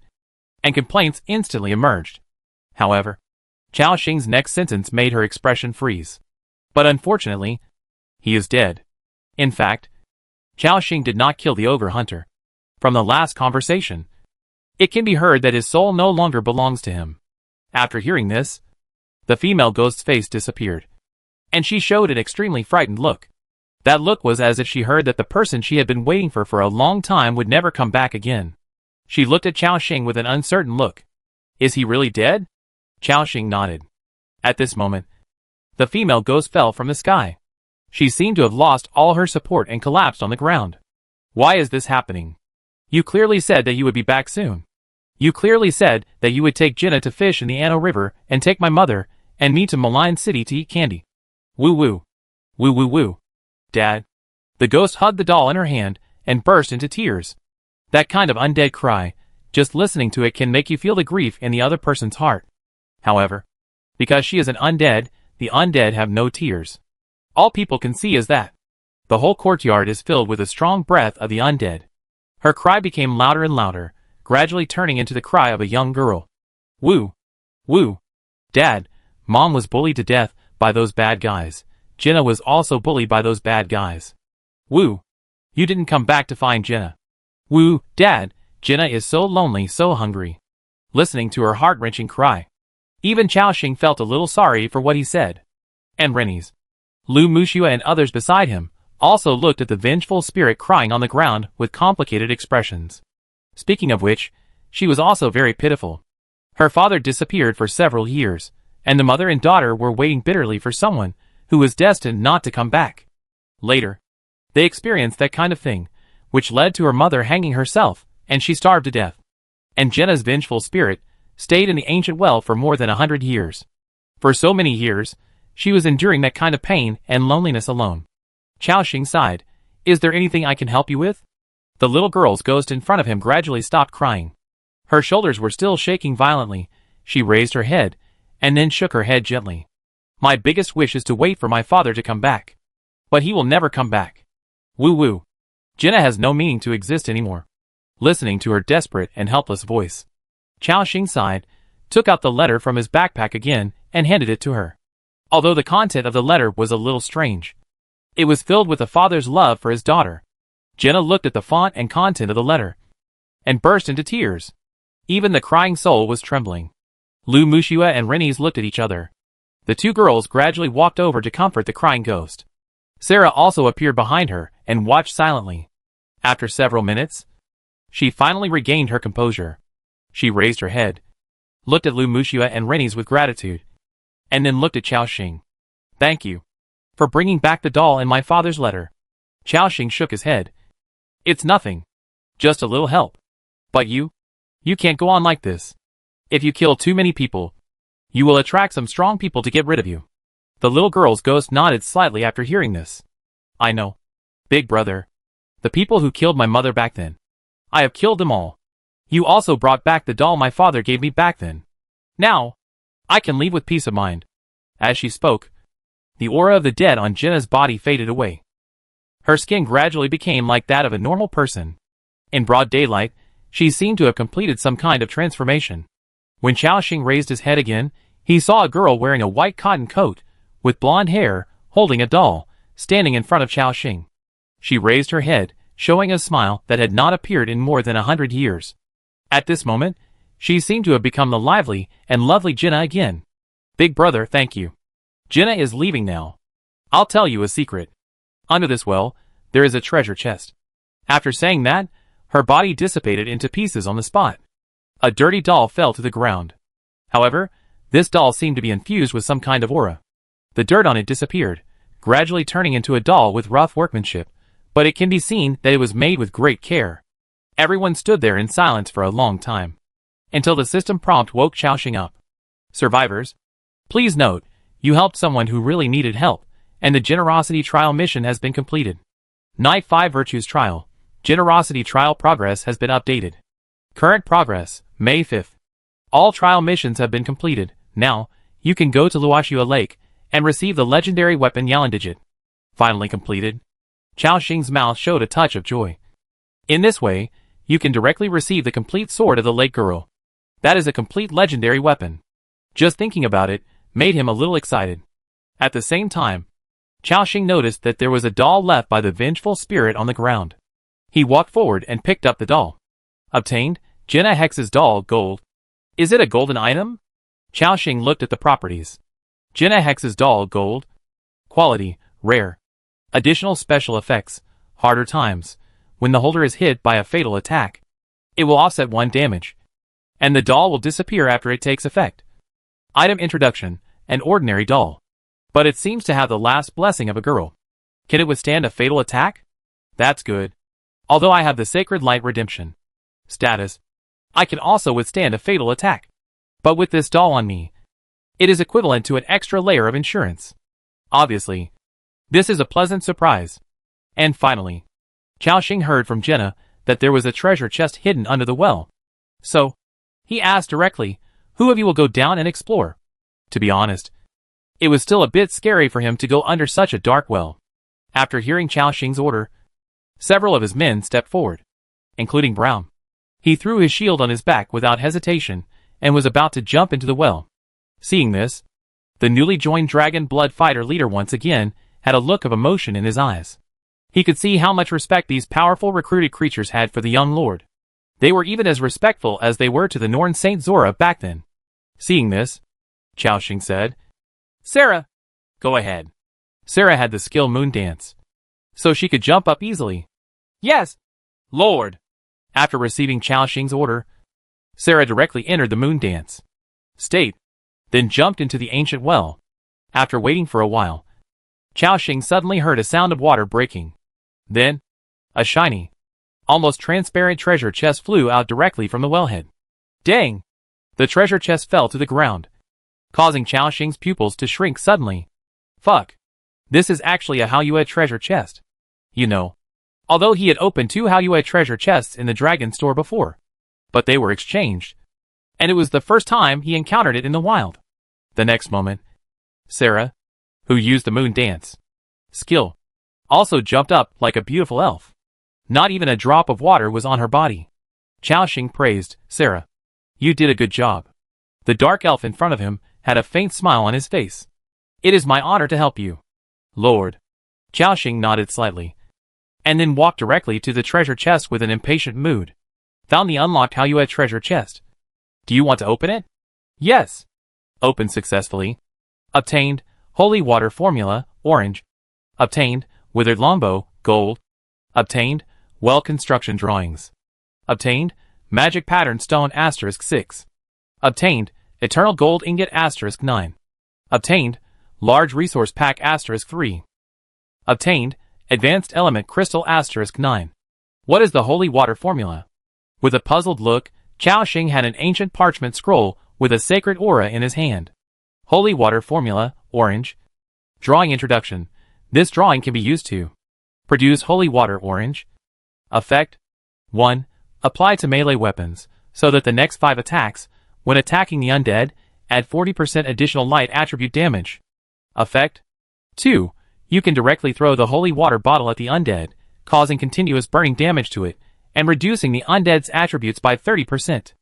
and complaints instantly emerged. However, Qiaoxing's next sentence made her expression freeze. But unfortunately, he is dead. In fact, Qiaoxing did not kill the ogre hunter. From the last conversation, it can be heard that his soul no longer belongs to him. After hearing this, the female ghost's face disappeared, and she showed an extremely frightened look. That look was as if she heard that the person she had been waiting for a long time would never come back again. She looked at Qiaoxing with an uncertain look. Is he really dead? Qiaoxing nodded. At this moment, the female ghost fell from the sky. She seemed to have lost all her support and collapsed on the ground. Why is this happening? You clearly said that you would be back soon. You clearly said that you would take Jinna to fish in the Ano River and take my mother and me to Malign City to eat candy. Woo woo. Woo woo woo. Dad. The ghost hugged the doll in her hand and burst into tears. That kind of undead cry, just listening to it can make you feel the grief in the other person's heart. However, because she is an undead, the undead have no tears. All people can see is that the whole courtyard is filled with a strong breath of the undead. Her cry became louder and louder, gradually turning into the cry of a young girl. Woo! Woo! Dad, Mom was bullied to death by those bad guys. Jinna was also bullied by those bad guys. Woo! You didn't come back to find Jinna. Woo! Dad, Jinna is so lonely, so hungry. Listening to her heart-wrenching cry, even Qiaoxing felt a little sorry for what he said. And Rennie's, Lu Muxua and others beside him also looked at the vengeful spirit crying on the ground with complicated expressions. Speaking of which, she was also very pitiful. Her father disappeared for several years, and the mother and daughter were waiting bitterly for someone who was destined not to come back. Later, they experienced that kind of thing, which led to her mother hanging herself, and she starved to death. And Jinna's vengeful spirit stayed in the ancient well for more than 100 years. For so many years, she was enduring that kind of pain and loneliness alone. Qiaoxing sighed. Is there anything I can help you with? The little girl's ghost in front of him gradually stopped crying. Her shoulders were still shaking violently. She raised her head, and then shook her head gently. My biggest wish is to wait for my father to come back. But he will never come back. Woo woo. Jinna has no meaning to exist anymore. Listening to her desperate and helpless voice, Qiaoxing sighed, took out the letter from his backpack again, and handed it to her. Although the content of the letter was a little strange, it was filled with a father's love for his daughter. Jinna looked at the font and content of the letter, and burst into tears. Even the crying soul was trembling. Lu Muxua and Rennie's looked at each other. The two girls gradually walked over to comfort the crying ghost. Sarah also appeared behind her and watched silently. After several minutes, she finally regained her composure. She raised her head, looked at Lu Muxua and Rennie's with gratitude, and then looked at Qiaoxing. Thank you for bringing back the doll in my father's letter. Qiaoxing shook his head. It's nothing. Just a little help. But you can't go on like this. If you kill too many people, you will attract some strong people to get rid of you. The little girl's ghost nodded slightly after hearing this. I know. Big brother. The people who killed my mother back then. I have killed them all. You also brought back the doll my father gave me back then. Now, I can leave with peace of mind. As she spoke, the aura of the dead on Jinna's body faded away. Her skin gradually became like that of a normal person. In broad daylight, she seemed to have completed some kind of transformation. When Qiaoxing raised his head again, he saw a girl wearing a white cotton coat, with blonde hair, holding a doll, standing in front of Qiaoxing. She raised her head, showing a smile that had not appeared in more than 100 years. At this moment, She seemed to have become the lively and lovely Jenna again. Big brother, thank you. Jenna is leaving now. I'll tell you a secret. Under this well, there is a treasure chest. After saying that, her body dissipated into pieces on the spot. A dirty doll fell to the ground. However, this doll seemed to be infused with some kind of aura. The dirt on it disappeared, gradually turning into a doll with rough workmanship, but it can be seen that it was made with great care. Everyone stood there in silence for a long time, until the system prompt woke Xiaoxing up. Survivors, please note, you helped someone who really needed help, and the Generosity Trial mission has been completed. Night 5 Virtues Trial. Generosity Trial progress has been updated. Current progress, May 5th. All trial missions have been completed. Now, you can go to Luoxua Lake and receive the legendary weapon Yalan. Finally completed. Xiaoxing's mouth showed a touch of joy. In this way, you can directly receive the complete sword of the Lake Girl. That is a complete legendary weapon. Just thinking about it made him a little excited. At the same time, Xiaoxing noticed that there was a doll left by the vengeful spirit on the ground. He walked forward and picked up the doll. Obtained, Jenna Hex's doll, gold. Is it a golden item? Xiaoxing looked at the properties. Jenna Hex's doll, gold. Quality, rare. Additional special effects, harder times. When the holder is hit by a fatal attack, it will offset 1 damage, and the doll will disappear after it takes effect. Item introduction, an ordinary doll. But it seems to have the last blessing of a girl. Can it withstand a fatal attack? That's good. Although I have the Sacred Light Redemption status, I can also withstand a fatal attack. But with this doll on me, it is equivalent to an extra layer of insurance. Obviously, this is a pleasant surprise. And finally, Xiaoxing heard from Jenna that there was a treasure chest hidden under the well. So, he asked directly, who of you will go down and explore? To be honest, it was still a bit scary for him to go under such a dark well. After hearing Xiaoxing's order, several of his men stepped forward, including Brown. He threw his shield on his back without hesitation and was about to jump into the well. Seeing this, the newly joined Dragon Blood Fighter leader once again had a look of emotion in his eyes. He could see how much respect these powerful recruited creatures had for the young lord. They were even as respectful as they were to the Norn Saint Zora back then. Seeing this, Xiaoxing said, Sarah, go ahead. Sarah had the skill Moon Dance, so she could jump up easily. Yes, Lord. After receiving Xiaoxing's order, Sarah directly entered the Moon Dance state, then jumped into the ancient well. After waiting for a while, Xiaoxing suddenly heard a sound of water breaking. Then, a shiny, almost transparent treasure chest flew out directly from the wellhead. Dang! The treasure chest fell to the ground, causing Xiaoxing's pupils to shrink suddenly. Fuck! This is actually a Haoyue treasure chest. You know, although he had opened 2 Haoyue treasure chests in the dragon store before, but they were exchanged, and it was the first time he encountered it in the wild. The next moment, Sarah, who used the Moon Dance skill, also jumped up like a beautiful elf. Not even a drop of water was on her body. Xiaoxing praised Sarah. You did a good job. The dark elf in front of him had a faint smile on his face. It is my honor to help you, Lord. Xiaoxing nodded slightly, and then walked directly to the treasure chest with an impatient mood. Found the unlocked Haoyue treasure chest. Do you want to open it? Yes. Opened successfully. Obtained, Holy Water Formula, orange. Obtained, Withered Longbow, gold. Obtained, Well Construction Drawings. Obtained, Magic Pattern Stone *6. Obtained, Eternal Gold Ingot *9. Obtained, Large Resource Pack *3. Obtained, Advanced Element Crystal *9. What is the Holy Water Formula? With a puzzled look, Xiaoxing had an ancient parchment scroll with a sacred aura in his hand. Holy Water Formula, orange. Drawing introduction. This drawing can be used to produce holy water, orange. Effect 1. Apply to melee weapons, so that the next 5 attacks, when attacking the undead, add 40% additional light attribute damage. Effect 2. You can directly throw the holy water bottle at the undead, causing continuous burning damage to it, and reducing the undead's attributes by 30%.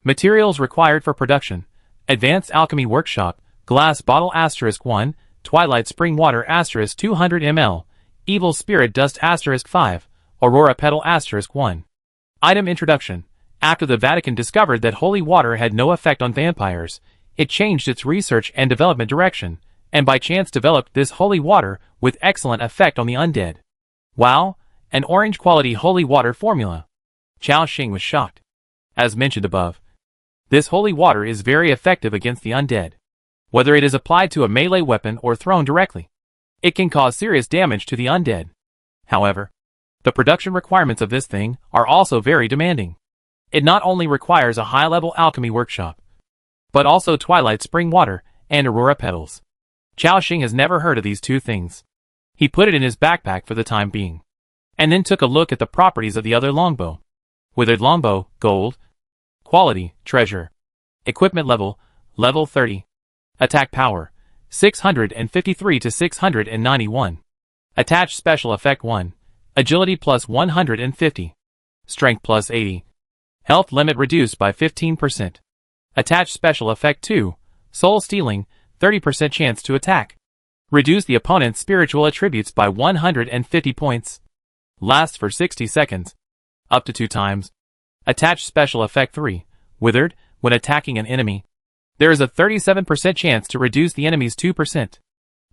Materials required for production. Advanced Alchemy Workshop, Glass Bottle *1, Twilight Spring Water *200 ml, Evil Spirit Dust *5, Aurora Petal *1. Item Introduction. After the Vatican discovered that holy water had no effect on vampires, it changed its research and development direction, and by chance developed this holy water with excellent effect on the undead. Wow, an orange-quality holy water formula. Chao Xing was shocked. As mentioned above, this holy water is very effective against the undead. Whether it is applied to a melee weapon or thrown directly, it can cause serious damage to the undead. However, the production requirements of this thing are also very demanding. It not only requires a high-level alchemy workshop, but also Twilight Spring water and Aurora petals. Chao Xing has never heard of these two things. He put it in his backpack for the time being, and then took a look at the properties of the other longbow. Withered longbow, gold. Quality, treasure. Equipment level, level 30. Attack power, 653 to 691. Attached special effect 1. Agility plus 150. Strength plus 80. Health limit reduced by 15%. Attached special effect 2. Soul stealing, 30% chance to attack. Reduce the opponent's spiritual attributes by 150 points. Lasts for 60 seconds. Up to 2 times. Attached special effect 3. Withered, when attacking an enemy, there is a 37% chance to reduce the enemy's 2%.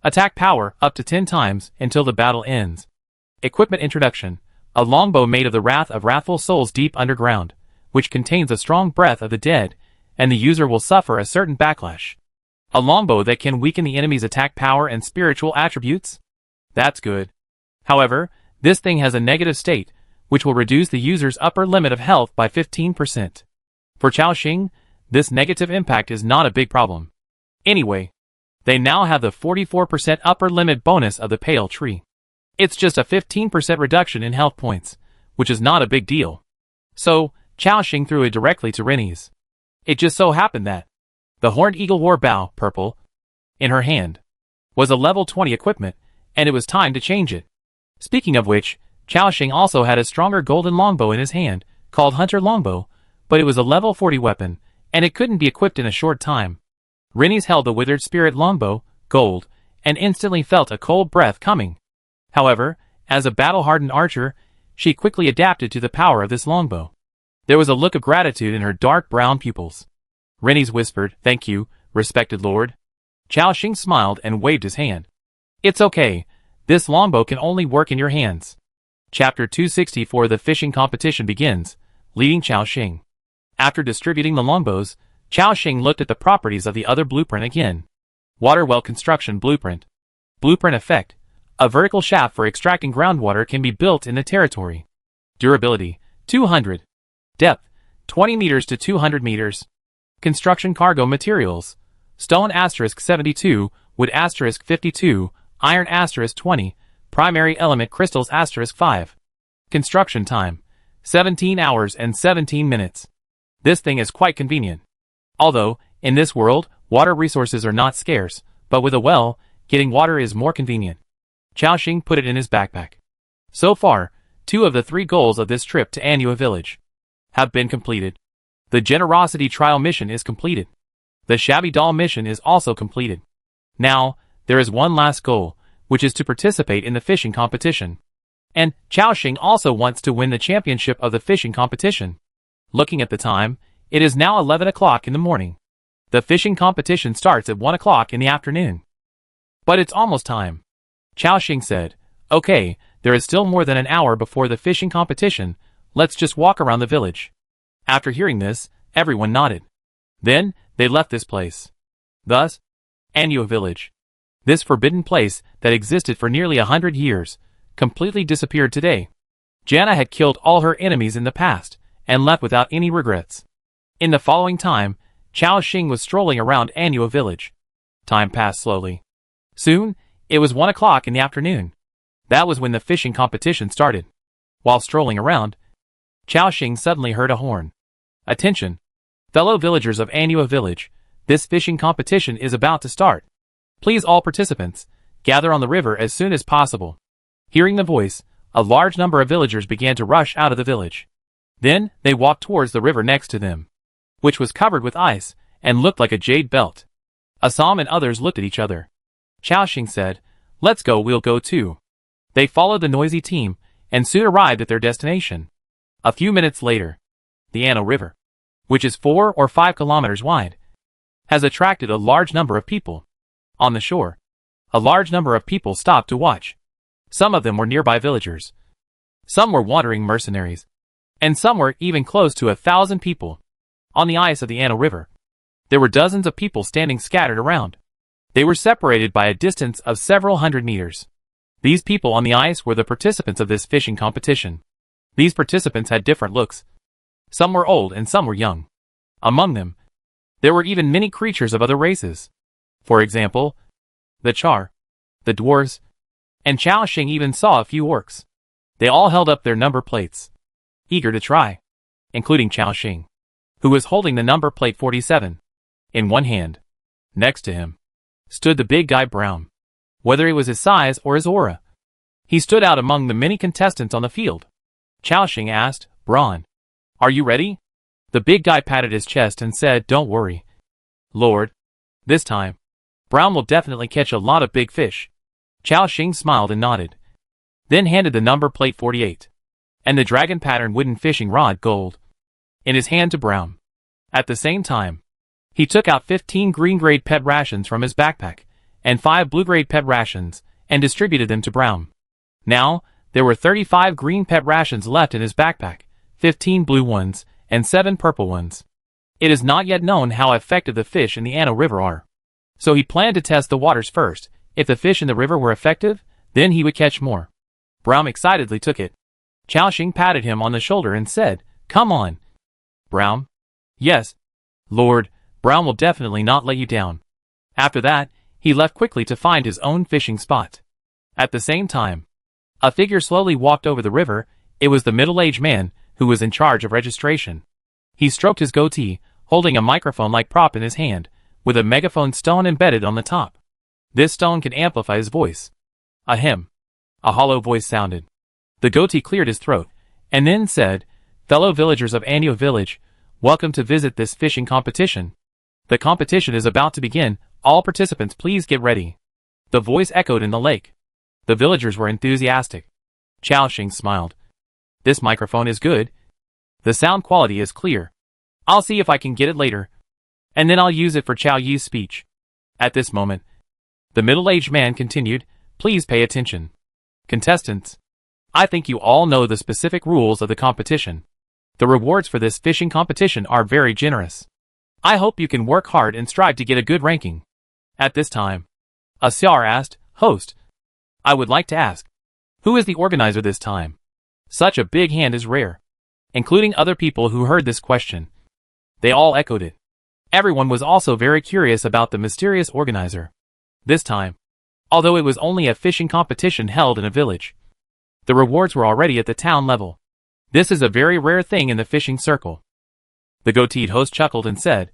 Attack power up to 10 times until the battle ends. Equipment introduction. A longbow made of the wrath of wrathful souls deep underground, which contains a strong breath of the dead, and the user will suffer a certain backlash. A longbow that can weaken the enemy's attack power and spiritual attributes? That's good. However, this thing has a negative state, which will reduce the user's upper limit of health by 15%. For Chao Xing, this negative impact is not a big problem. Anyway, they now have the 44% upper limit bonus of the Pale Tree. It's just a 15% reduction in health points, which is not a big deal. So, Chao Xing threw it directly to Rennie's. It just so happened that the Horned Eagle War Bow, purple, in her hand, was a level 20 equipment, and it was time to change it. Speaking of which, Chao Xing also had a stronger golden longbow in his hand, called Hunter Longbow, but it was a level 40 weapon, and it couldn't be equipped in a short time. Rennie's held the Withered Spirit Longbow, gold, and instantly felt a cold breath coming. However, as a battle-hardened archer, she quickly adapted to the power of this longbow. There was a look of gratitude in her dark brown pupils. Rennie's whispered, "Thank you, respected lord." Chao Xing smiled and waved his hand. "It's okay, this longbow can only work in your hands." Chapter 264. The fishing competition begins, leading Chao Xing. After distributing the longbows, Chao Xing looked at the properties of the other blueprint again. Water well construction blueprint. Blueprint effect. A vertical shaft for extracting groundwater can be built in the territory. Durability, 200. Depth, 20 meters to 200 meters. Construction cargo materials. Stone *72, wood *52, iron *20, primary element crystals *5. Construction time, 17 hours and 17 minutes. This thing is quite convenient. Although, in this world, water resources are not scarce, but with a well, getting water is more convenient. Chao Xing put it in his backpack. So far, 2 of the 3 goals of this trip to Anua village have been completed. The Generosity Trial mission is completed. The Shabby Doll mission is also completed. Now, there is one last goal, which is to participate in the fishing competition. And Chao Xing also wants to win the championship of the fishing competition. Looking at the time, it is now 11 o'clock in the morning. The fishing competition starts at 1 o'clock in the afternoon. But it's almost time. Chao Xing said, "Okay, there is still more than an hour before the fishing competition, let's just walk around the village." After hearing this, everyone nodded. Then, they left this place. Thus, Anua village. This forbidden place that existed for nearly 100 years, completely disappeared today. Jana had killed all her enemies in the past, and left without any regrets. In the following time, Chao Xing was strolling around Anua village. Time passed slowly. Soon, it was 1 o'clock in the afternoon. That was when the fishing competition started. While strolling around, Chao Xing suddenly heard a horn. "Attention! Fellow villagers of Anua village, this fishing competition is about to start. Please all participants, gather on the river as soon as possible." Hearing the voice, a large number of villagers began to rush out of the village. Then, they walked towards the river next to them, which was covered with ice, and looked like a jade belt. Assam and others looked at each other. Chao Xing said, "Let's go, we'll go too." They followed the noisy team, and soon arrived at their destination. A few minutes later, The Anno River, which is 4 or 5 kilometers wide, has attracted a large number of people. On the shore, a large number of people stopped to watch. Some of them were nearby villagers. Some were wandering mercenaries. And some were even close to 1,000 people. On the ice of the Anno River, there were dozens of people standing scattered around. They were separated by a distance of several hundred meters. These people on the ice were the participants of this fishing competition. These participants had different looks. Some were old and some were young. Among them, there were even many creatures of other races. For example, the Char, the dwarves, and Chao Xing even saw a few orcs. They all held up their number plates, eager to try, including Chao Xing, who was holding the number plate 47 in one hand. Next to him stood the big guy Brown. Whether it was his size or his aura, he stood out among the many contestants on the field. Chao Xing asked, "Braun, are you ready?" The big guy patted his chest and said, "Don't worry, Lord. This time, Brown will definitely catch a lot of big fish." Chao Xing smiled and nodded, then handed the number plate 48 and the dragon pattern wooden fishing rod gold in his hand to Brown. At the same time, he took out 15 green-grade pet rations from his backpack and 5 blue-grade pet rations and distributed them to Brown. Now, there were 35 green pet rations left in his backpack, 15 blue ones, and 7 purple ones. It is not yet known how effective the fish in the Anno River are. So he planned to test the waters first. If the fish in the river were effective, then he would catch more. Brown excitedly took it. Chao Xing patted him on the shoulder and said, "Come on, Brown." "Yes, Lord, Brown will definitely not let you down." After that, he left quickly to find his own fishing spot. At the same time, a figure slowly walked over the river. It was the middle-aged man who was in charge of registration. He stroked his goatee, holding a microphone-like prop in his hand, with a megaphone stone embedded on the top. This stone can amplify his voice. Ahem. A hollow voice sounded. The goatee cleared his throat, and then said, "Fellow villagers of Anyo Village, welcome to visit this fishing competition. The competition is about to begin. All participants please get ready." The voice echoed in the lake. The villagers were enthusiastic. Chao Xing smiled. "This microphone is good. The sound quality is clear. I'll see if I can get it later, and then I'll use it for Chao Yi's speech." At this moment, the middle-aged man continued, "Please pay attention. Contestants, I think you all know the specific rules of the competition. The rewards for this fishing competition are very generous. I hope you can work hard and strive to get a good ranking." At this time, a Siar asked, "Host, I would like to ask, who is the organizer this time?" Such a big hand is rare, including other people who heard this question. They all echoed it. Everyone was also very curious about the mysterious organizer. This time, although it was only a fishing competition held in a village, the rewards were already at the town level. This is a very rare thing in the fishing circle. The goateed host chuckled and said,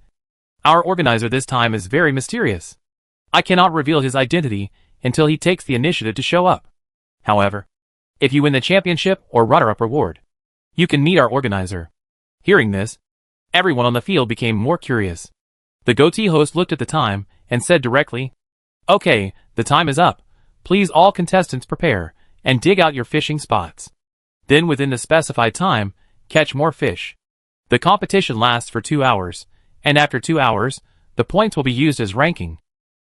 "Our organizer this time is very mysterious. I cannot reveal his identity until he takes the initiative to show up. However, if you win the championship or runner-up reward, you can meet our organizer." Hearing this, everyone on the field became more curious. The goatee host looked at the time and said directly, "Okay, the time is up. Please all contestants prepare and dig out your fishing spots. Then within the specified time, catch more fish. The competition lasts for 2 hours, and after 2 hours, the points will be used as ranking.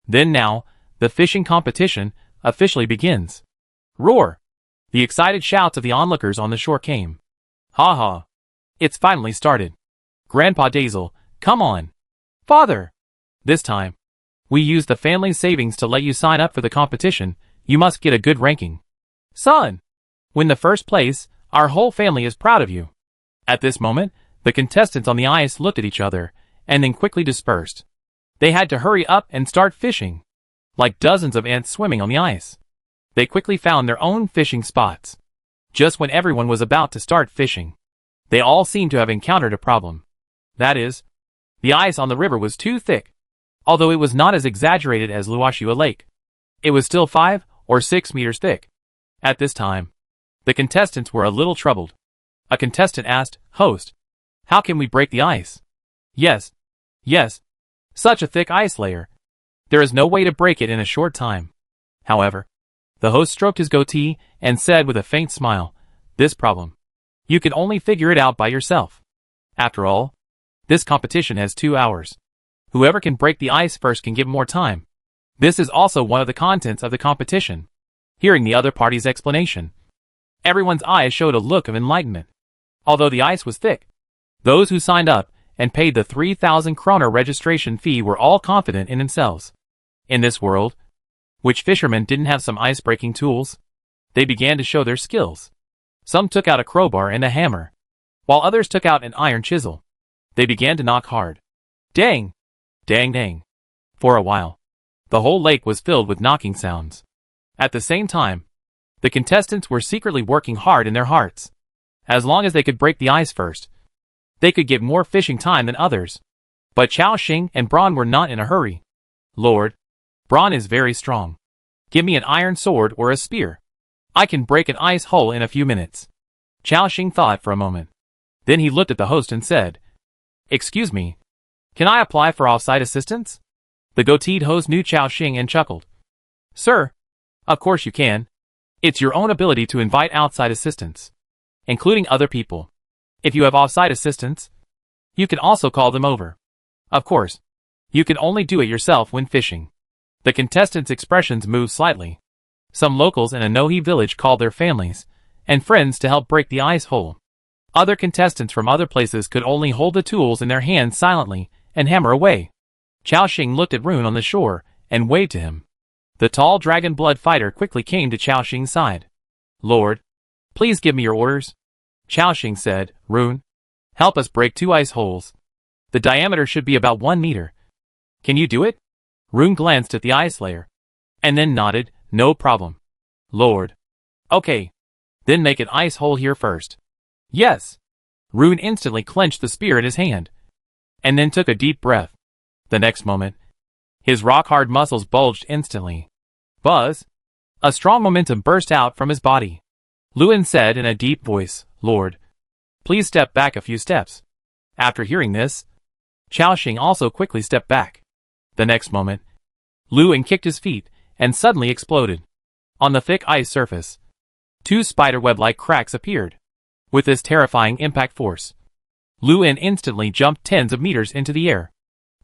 Then now, the fishing competition officially begins." Roar! The excited shouts of the onlookers on the shore came. "Ha ha! It's finally started. Grandpa Dazel, come on. Father! This time, we used the family's savings to let you sign up for the competition. You must get a good ranking. Son! Win the first place. Our whole family is proud of you." At this moment, the contestants on the ice looked at each other, and then quickly dispersed. They had to hurry up and start fishing. Like dozens of ants swimming on the ice, they quickly found their own fishing spots. Just when everyone was about to start fishing, they all seemed to have encountered a problem. That is, the ice on the river was too thick. Although it was not as exaggerated as Luoshua Lake, it was still 5 or 6 meters thick. At this time, the contestants were a little troubled. A contestant asked, "Host, how can we break the ice?" Yes, such a thick ice layer. There is no way to break it in a short time." However, the host stroked his goatee and said with a faint smile, "This problem, you can only figure it out by yourself." After all, this competition has 2 hours. Whoever can break the ice first can give more time. This is also one of the contents of the competition. Hearing the other party's explanation, everyone's eyes showed a look of enlightenment. Although the ice was thick, those who signed up and paid the 3,000 kroner registration fee were all confident in themselves. In this world, which fishermen didn't have some ice-breaking tools, they began to show their skills. Some took out a crowbar and a hammer, while others took out an iron chisel. They began to knock hard. Dang! Dang dang. For a while, the whole lake was filled with knocking sounds. At the same time, the contestants were secretly working hard in their hearts. As long as they could break the ice first, they could get more fishing time than others. But Chao Xing and Braun were not in a hurry. Lord, Braun is very strong. Give me an iron sword or a spear. I can break an ice hole in a few minutes. Chao Xing thought for a moment. Then he looked at the host and said, Excuse me, can I apply for off-site assistance? The goateed host knew Chao Xing and chuckled. Sir, of course you can. It's your own ability to invite outside assistance, including other people. If you have off-site assistants, you can also call them over. Of course, you can only do it yourself when fishing. The contestants' expressions moved slightly. Some locals in a Nohi village called their families and friends to help break the ice hole. Other contestants from other places could only hold the tools in their hands silently and hammer away. Chao Xing looked at Rune on the shore and waved to him. The tall dragon blood fighter quickly came to Chao Xing's side. Lord, please give me your orders. Chao Xing said, Rune, help us break 2 ice holes. The diameter should be about 1 meter. Can you do it? Rune glanced at the ice layer, and then nodded, no problem. Lord. Okay. Then make an ice hole here first. Yes. Rune instantly clenched the spear in his hand, and then took a deep breath. The next moment, his rock-hard muscles bulged instantly. Buzz! A strong momentum burst out from his body. Luan said in a deep voice, Lord, please step back a few steps. After hearing this, Chao Xing also quickly stepped back. The next moment, Luan kicked his feet and suddenly exploded. On the thick ice surface, 2 spiderweb-like cracks appeared. With this terrifying impact force, Luan instantly jumped tens of meters into the air.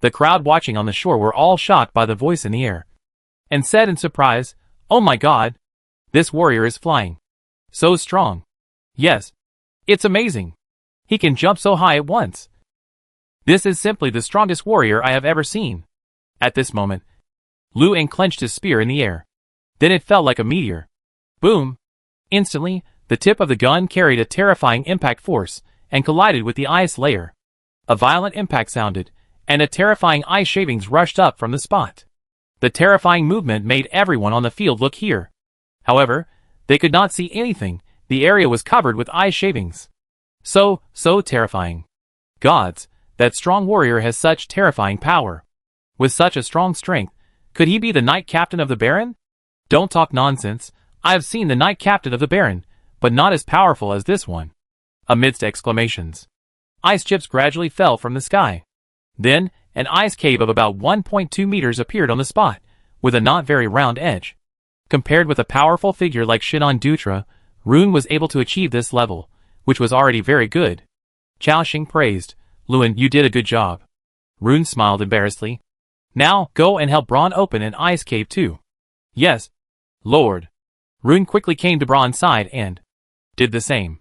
The crowd watching on the shore were all shocked by the voice in the air, and said in surprise, Oh my god! This warrior is flying. So strong. Yes. It's amazing. He can jump so high at once. This is simply the strongest warrior I have ever seen. At this moment, Luan clenched his spear in the air. Then it fell like a meteor. Boom! Instantly, the tip of the gun carried a terrifying impact force and collided with the ice layer. A violent impact sounded, and a terrifying ice shavings rushed up from the spot. The terrifying movement made everyone on the field look here. However, they could not see anything. The area was covered with ice shavings. So terrifying. Gods, that strong warrior has such terrifying power. With such a strong strength, could he be the knight captain of the Baron? Don't talk nonsense. I have seen the knight captain of the Baron, but not as powerful as this one. Amidst exclamations, ice chips gradually fell from the sky. Then, an ice cave of about 1.2 meters appeared on the spot, with a not very round edge. Compared with a powerful figure like Shinon Dutra, Rune was able to achieve this level, which was already very good. Chao Xing praised, Luan, you did a good job. Rune smiled embarrassedly. Now, go and help Braun open an ice cave too. Yes, Lord. Rune quickly came to Braun's side and did the same.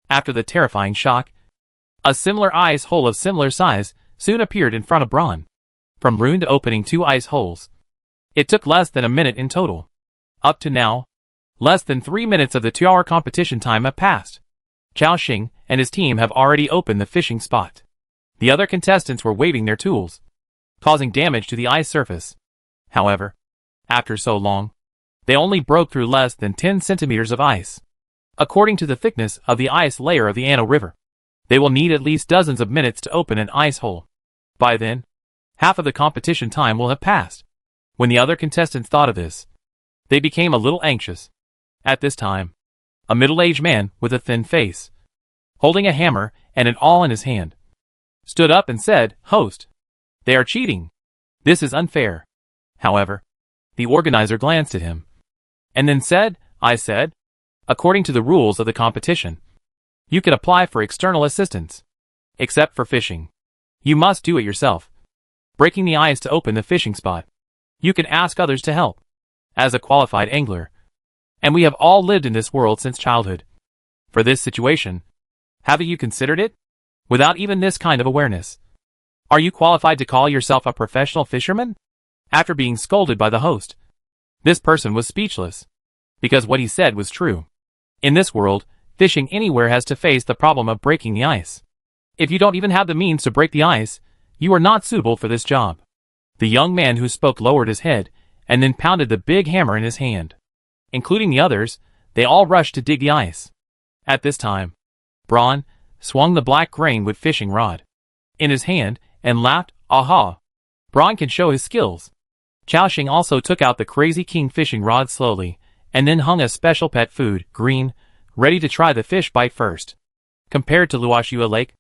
After the terrifying shock, a similar ice hole of similar size soon appeared in front of Braun. From Rune to opening 2 ice holes, it took less than a minute in total. Up to now, less than 3 minutes of the 2-hour competition time have passed. Chao Xing and his team have already opened the fishing spot. The other contestants were waving their tools, causing damage to the ice surface. However, after so long, they only broke through less than 10 centimeters of ice. According to the thickness of the ice layer of the Ano River, they will need at least dozens of minutes to open an ice hole. By then, half of the competition time will have passed. When the other contestants thought of this, they became a little anxious. At this time, a middle-aged man with a thin face, holding a hammer and an awl in his hand, stood up and said, Host, they are cheating. This is unfair. However, the organizer glanced at him, and then said, I said, according to the rules of the competition, you can apply for external assistance. except for fishing. You must do it yourself. Breaking the ice to open the fishing spot. You can ask others to help. As a qualified angler. And we have all lived in this world since childhood. For this situation, haven't you considered it? Without even this kind of awareness. Are you qualified to call yourself a professional fisherman? After being scolded by the host, this person was speechless. Because what he said was true. In this world, fishing anywhere has to face the problem of breaking the ice. If you don't even have the means to break the ice, you are not suitable for this job. The young man who spoke lowered his head, and then pounded the big hammer in his hand. Including the others, they all rushed to dig the ice. At this time, Braun swung the black grain-wood fishing rod in his hand and laughed, "Aha! Braun can show his skills." Chaoxing also took out the Crazy King fishing rod slowly, and then hung a special pet food, green, ready to try the fish bite first. Compared to Luoshua Lake,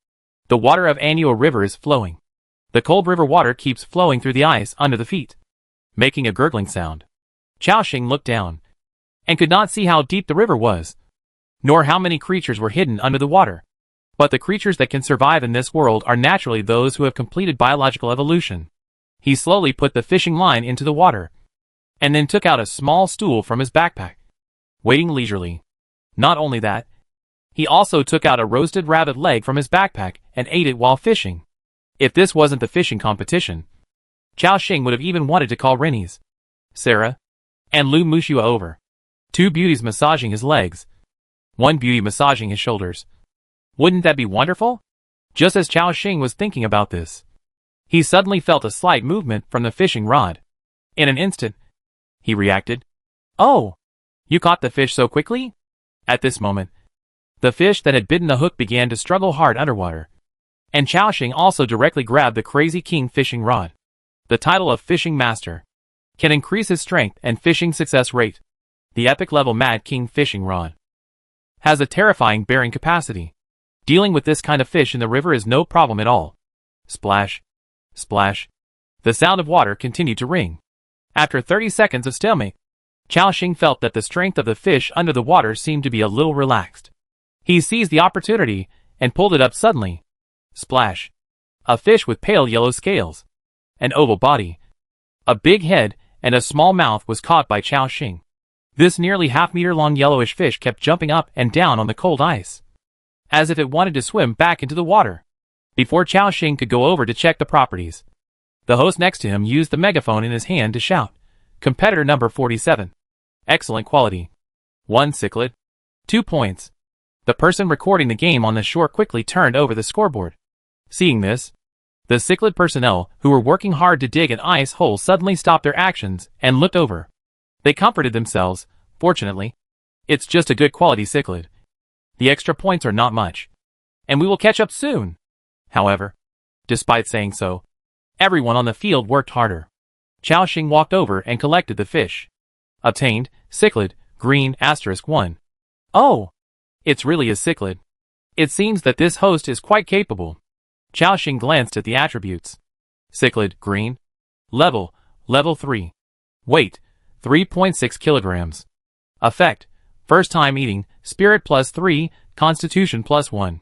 the water of Anua River is flowing. The cold river water keeps flowing through the ice under the feet, making a gurgling sound. Chaoxing looked down, and could not see how deep the river was, nor how many creatures were hidden under the water. But the creatures that can survive in this world are naturally those who have completed biological evolution. He slowly put the fishing line into the water, and then took out a small stool from his backpack, waiting leisurely. Not only that, he also took out a roasted rabbit leg from his backpack and ate it while fishing. If this wasn't the fishing competition, Chaoxing would have even wanted to call Rennie's, Sarah, and Lu Mushua over. Two beauties massaging his legs, one beauty massaging his shoulders. Wouldn't that be wonderful? Just as Chaoxing was thinking about this, he suddenly felt a slight movement from the fishing rod. In an instant, he reacted. "Oh, you caught the fish so quickly?" At this moment, the fish that had bitten the hook began to struggle hard underwater, and Chaoxing also directly grabbed the Crazy King fishing rod. The title of Fishing Master can increase his strength and fishing success rate. The epic level Mad King fishing rod has a terrifying bearing capacity. Dealing with this kind of fish in the river is no problem at all. Splash, splash. The sound of water continued to ring. After 30 seconds of stalemate, Chaoxing felt that the strength of the fish under the water seemed to be a little relaxed. He seized the opportunity and pulled it up suddenly. Splash. A fish with pale yellow scales, an oval body, a big head, and a small mouth was caught by Chaoxing. This nearly half-meter-long yellowish fish kept jumping up and down on the cold ice, as if it wanted to swim back into the water. Before Chaoxing could go over to check the properties, the host next to him used the megaphone in his hand to shout, "Competitor number 47. Excellent quality. 1 cichlid. 2 points." The person recording the game on the shore quickly turned over the scoreboard. Seeing this, the cichlid personnel who were working hard to dig an ice hole suddenly stopped their actions and looked over. They comforted themselves. Fortunately, it's just a good quality cichlid. The extra points are not much, and we will catch up soon. However, despite saying so, everyone on the field worked harder. Chaoxing walked over and collected the fish. Obtained, cichlid, green, *1. Oh! It's really a cichlid. It seems that this host is quite capable. Chaoxing glanced at the attributes. Cichlid, green. Level 3. Weight, 3.6 kilograms. Effect, first time eating, spirit +3, constitution +1.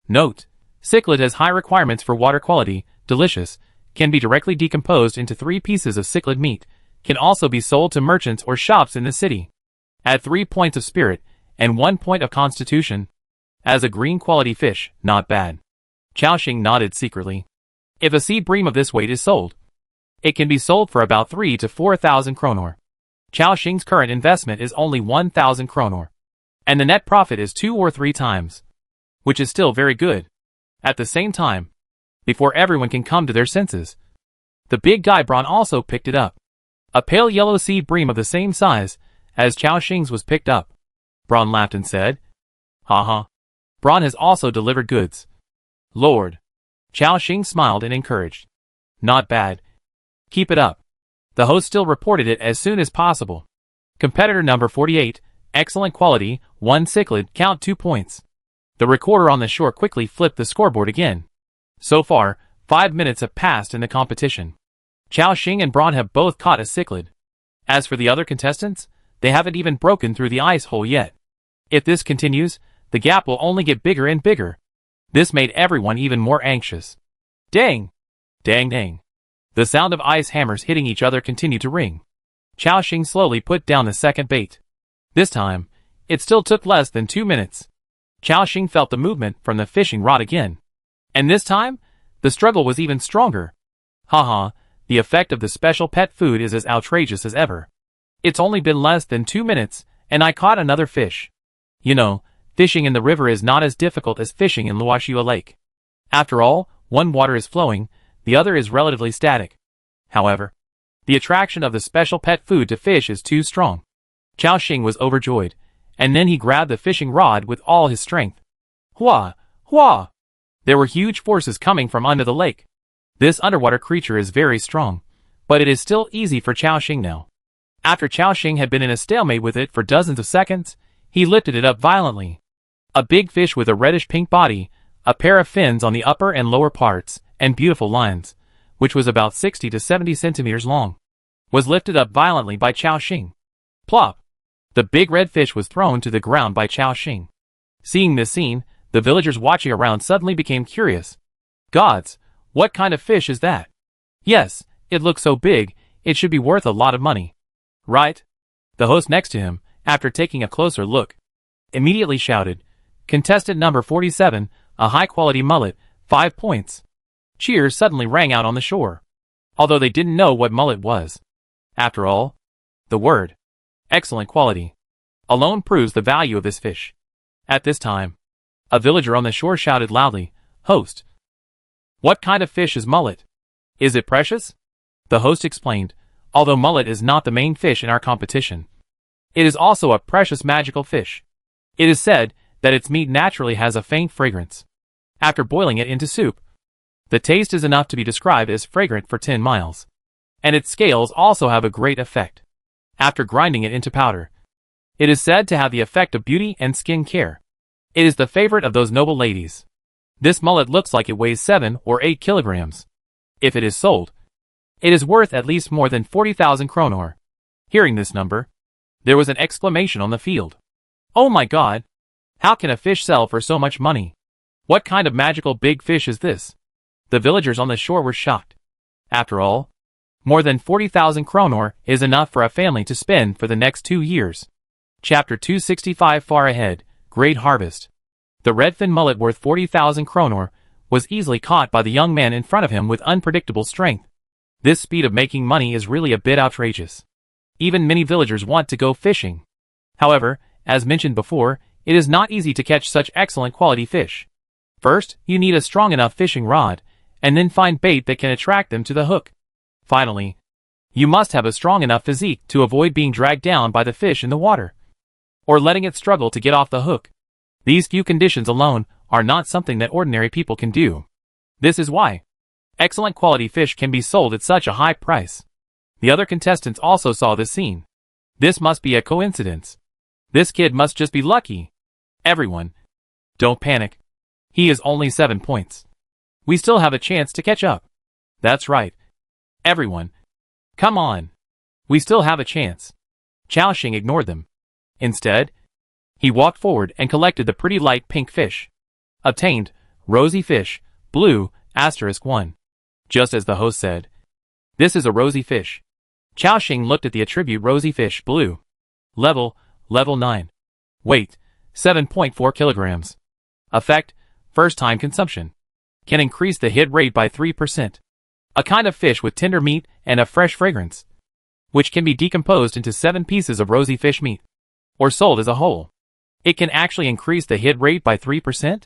Note, cichlid has high requirements for water quality, delicious, can be directly decomposed into 3 pieces of cichlid meat, can also be sold to merchants or shops in the city. Add 3 points of spirit, and 1 point of constitution. As a green quality fish, not bad. Chaoxing nodded secretly. If a sea bream of this weight is sold, it can be sold for about 3 to 4,000 kronor. Chaoxing's current investment is only 1,000 kronor, and the net profit is 2 or 3 times, which is still very good. At the same time, before everyone can come to their senses, the big guy Braun also picked it up. A pale yellow sea bream of the same size as Chaoxing's was picked up. Braun laughed and said, "Haha. Braun has also delivered goods." "Lord." Chaoxing smiled and encouraged. "Not bad. Keep it up." The host still reported it as soon as possible. Competitor number 48, excellent quality, 1 cichlid, count 2 points. The recorder on the shore quickly flipped the scoreboard again. So far, 5 minutes have passed in the competition. Chaoxing and Braun have both caught a cichlid. As for the other contestants, they haven't even broken through the ice hole yet. If this continues, the gap will only get bigger and bigger. This made everyone even more anxious. Dang! Dang dang! The sound of ice hammers hitting each other continued to ring. Chao slowly put down the second bait. This time, it still took less than 2 minutes. Chao felt the movement from the fishing rod again. And this time, the struggle was even stronger. Haha, the effect of the special pet food is as outrageous as ever. It's only been less than 2 minutes, and I caught another fish. You know, fishing in the river is not as difficult as fishing in Luoxia Lake. After all, one water is flowing, the other is relatively static. However, the attraction of the special pet food to fish is too strong. Chao was overjoyed, and then he grabbed the fishing rod with all his strength. Hua! Hua! There were huge forces coming from under the lake. This underwater creature is very strong, but it is still easy for Chao now. After Chao had been in a stalemate with it for dozens of seconds, he lifted it up violently. A big fish with a reddish-pink body, a pair of fins on the upper and lower parts, and beautiful lines, which was about 60 to 70 centimeters long, was lifted up violently by Chao. Plop! The big red fish was thrown to the ground by Chao. Seeing this scene, the villagers watching around suddenly became curious. Gods, what kind of fish is that? Yes, it looks so big, it should be worth a lot of money. Right? The host next to him, after taking a closer look, immediately shouted, Contestant number 47, a high-quality mullet, 5 points. Cheers suddenly rang out on the shore, although they didn't know what mullet was. After all, the word, excellent quality, alone proves the value of this fish. At this time, a villager on the shore shouted loudly, Host! What kind of fish is mullet? Is it precious? The host explained, although mullet is not the main fish in our competition, it is also a precious magical fish. It is said that its meat naturally has a faint fragrance. After boiling it into soup, the taste is enough to be described as fragrant for 10 miles. And its scales also have a great effect. After grinding it into powder, it is said to have the effect of beauty and skin care. It is the favorite of those noble ladies. This mullet looks like it weighs 7 or 8 kilograms. If it is sold, it is worth at least more than 40,000 kronor. Hearing this number, there was an exclamation on the field. Oh my god! How can a fish sell for so much money? What kind of magical big fish is this? The villagers on the shore were shocked. After all, more than 40,000 kronor is enough for a family to spend for the next 2 years. Chapter 265 Far Ahead, Great Harvest. The redfin mullet worth 40,000 kronor was easily caught by the young man in front of him with unpredictable strength. This speed of making money is really a bit outrageous. Even many villagers want to go fishing. However, as mentioned before, it is not easy to catch such excellent quality fish. First, you need a strong enough fishing rod, and then find bait that can attract them to the hook. Finally, you must have a strong enough physique to avoid being dragged down by the fish in the water, or letting it struggle to get off the hook. These few conditions alone are not something that ordinary people can do. This is why excellent quality fish can be sold at such a high price. The other contestants also saw this scene. This must be a coincidence. This kid must just be lucky. Everyone, don't panic. He is only 7 points. We still have a chance to catch up. That's right. Everyone, come on. We still have a chance. Chao ignored them. Instead, he walked forward and collected the pretty light pink fish. Obtained, rosy fish, blue, *1. Just as the host said. This is a rosy fish. Chao looked at the attribute rosy fish, blue. Level 9. Weight, 7.4 kilograms. Effect, first time consumption. Can increase the hit rate by 3%. A kind of fish with tender meat and a fresh fragrance, which can be decomposed into 7 pieces of rosy fish meat, or sold as a whole. It can actually increase the hit rate by 3%?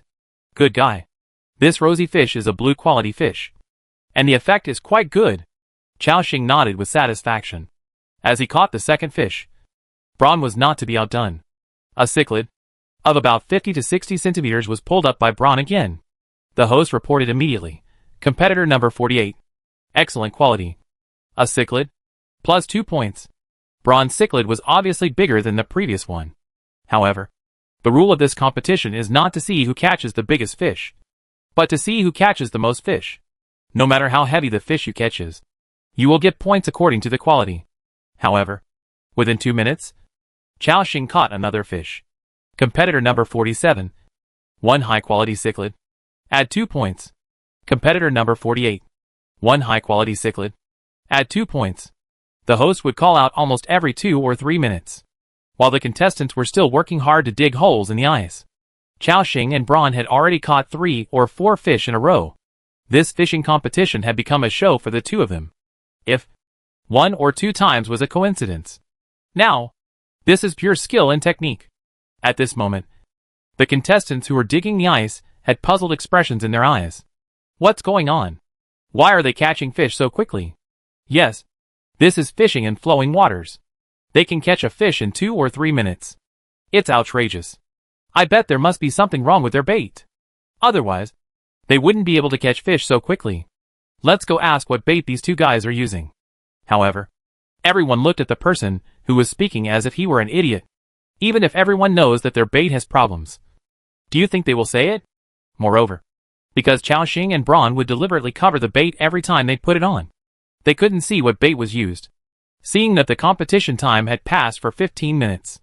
Good guy. This rosy fish is a blue quality fish. And the effect is quite good. Chao nodded with satisfaction. As he caught the second fish, Braun was not to be outdone. A cichlid, of about 50 to 60 centimeters was pulled up by Braun again. The host reported immediately. Competitor number 48. Excellent quality. A cichlid, plus 2 points. Braun's cichlid was obviously bigger than the previous one. However, the rule of this competition is not to see who catches the biggest fish, but to see who catches the most fish. No matter how heavy the fish you catch is, you will get points according to the quality. However, within 2 minutes, Chao caught another fish. Competitor number 47. One high-quality cichlid. Add 2 points. Competitor number 48. 1 high-quality cichlid. Add 2 points. The host would call out almost every 2 or 3 minutes, while the contestants were still working hard to dig holes in the ice. Xiaoxing and Braun had already caught 3 or 4 fish in a row. This fishing competition had become a show for the two of them. If 1 or 2 times was a coincidence. Now, this is pure skill and technique. At this moment, the contestants who were digging the ice had puzzled expressions in their eyes. What's going on? Why are they catching fish so quickly? Yes, this is fishing in flowing waters. They can catch a fish in 2 or 3 minutes. It's outrageous. I bet there must be something wrong with their bait. Otherwise, they wouldn't be able to catch fish so quickly. Let's go ask what bait these 2 guys are using. However, everyone looked at the person who was speaking as if he were an idiot. Even if everyone knows that their bait has problems, do you think they will say it? Moreover, because Xiaoxing and Braun would deliberately cover the bait every time they put it on, they couldn't see what bait was used, seeing that the competition time had passed for 15 minutes.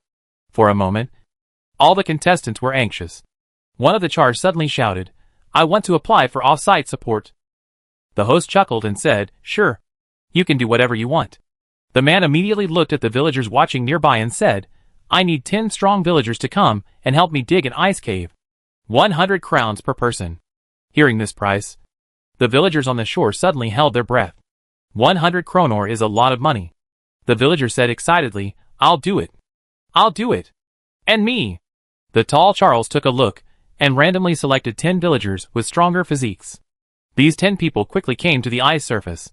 For a moment, all the contestants were anxious. One of the chars suddenly shouted, "I want to apply for off-site support." The host chuckled and said, "Sure, you can do whatever you want." The man immediately looked at the villagers watching nearby and said, "I need 10 strong villagers to come and help me dig an ice cave. 100 crowns per person." Hearing this price, the villagers on the shore suddenly held their breath. 100 kronor is a lot of money. The villager said excitedly, "I'll do it. I'll do it. And me." The tall Charles took a look and randomly selected 10 villagers with stronger physiques. These 10 people quickly came to the ice surface.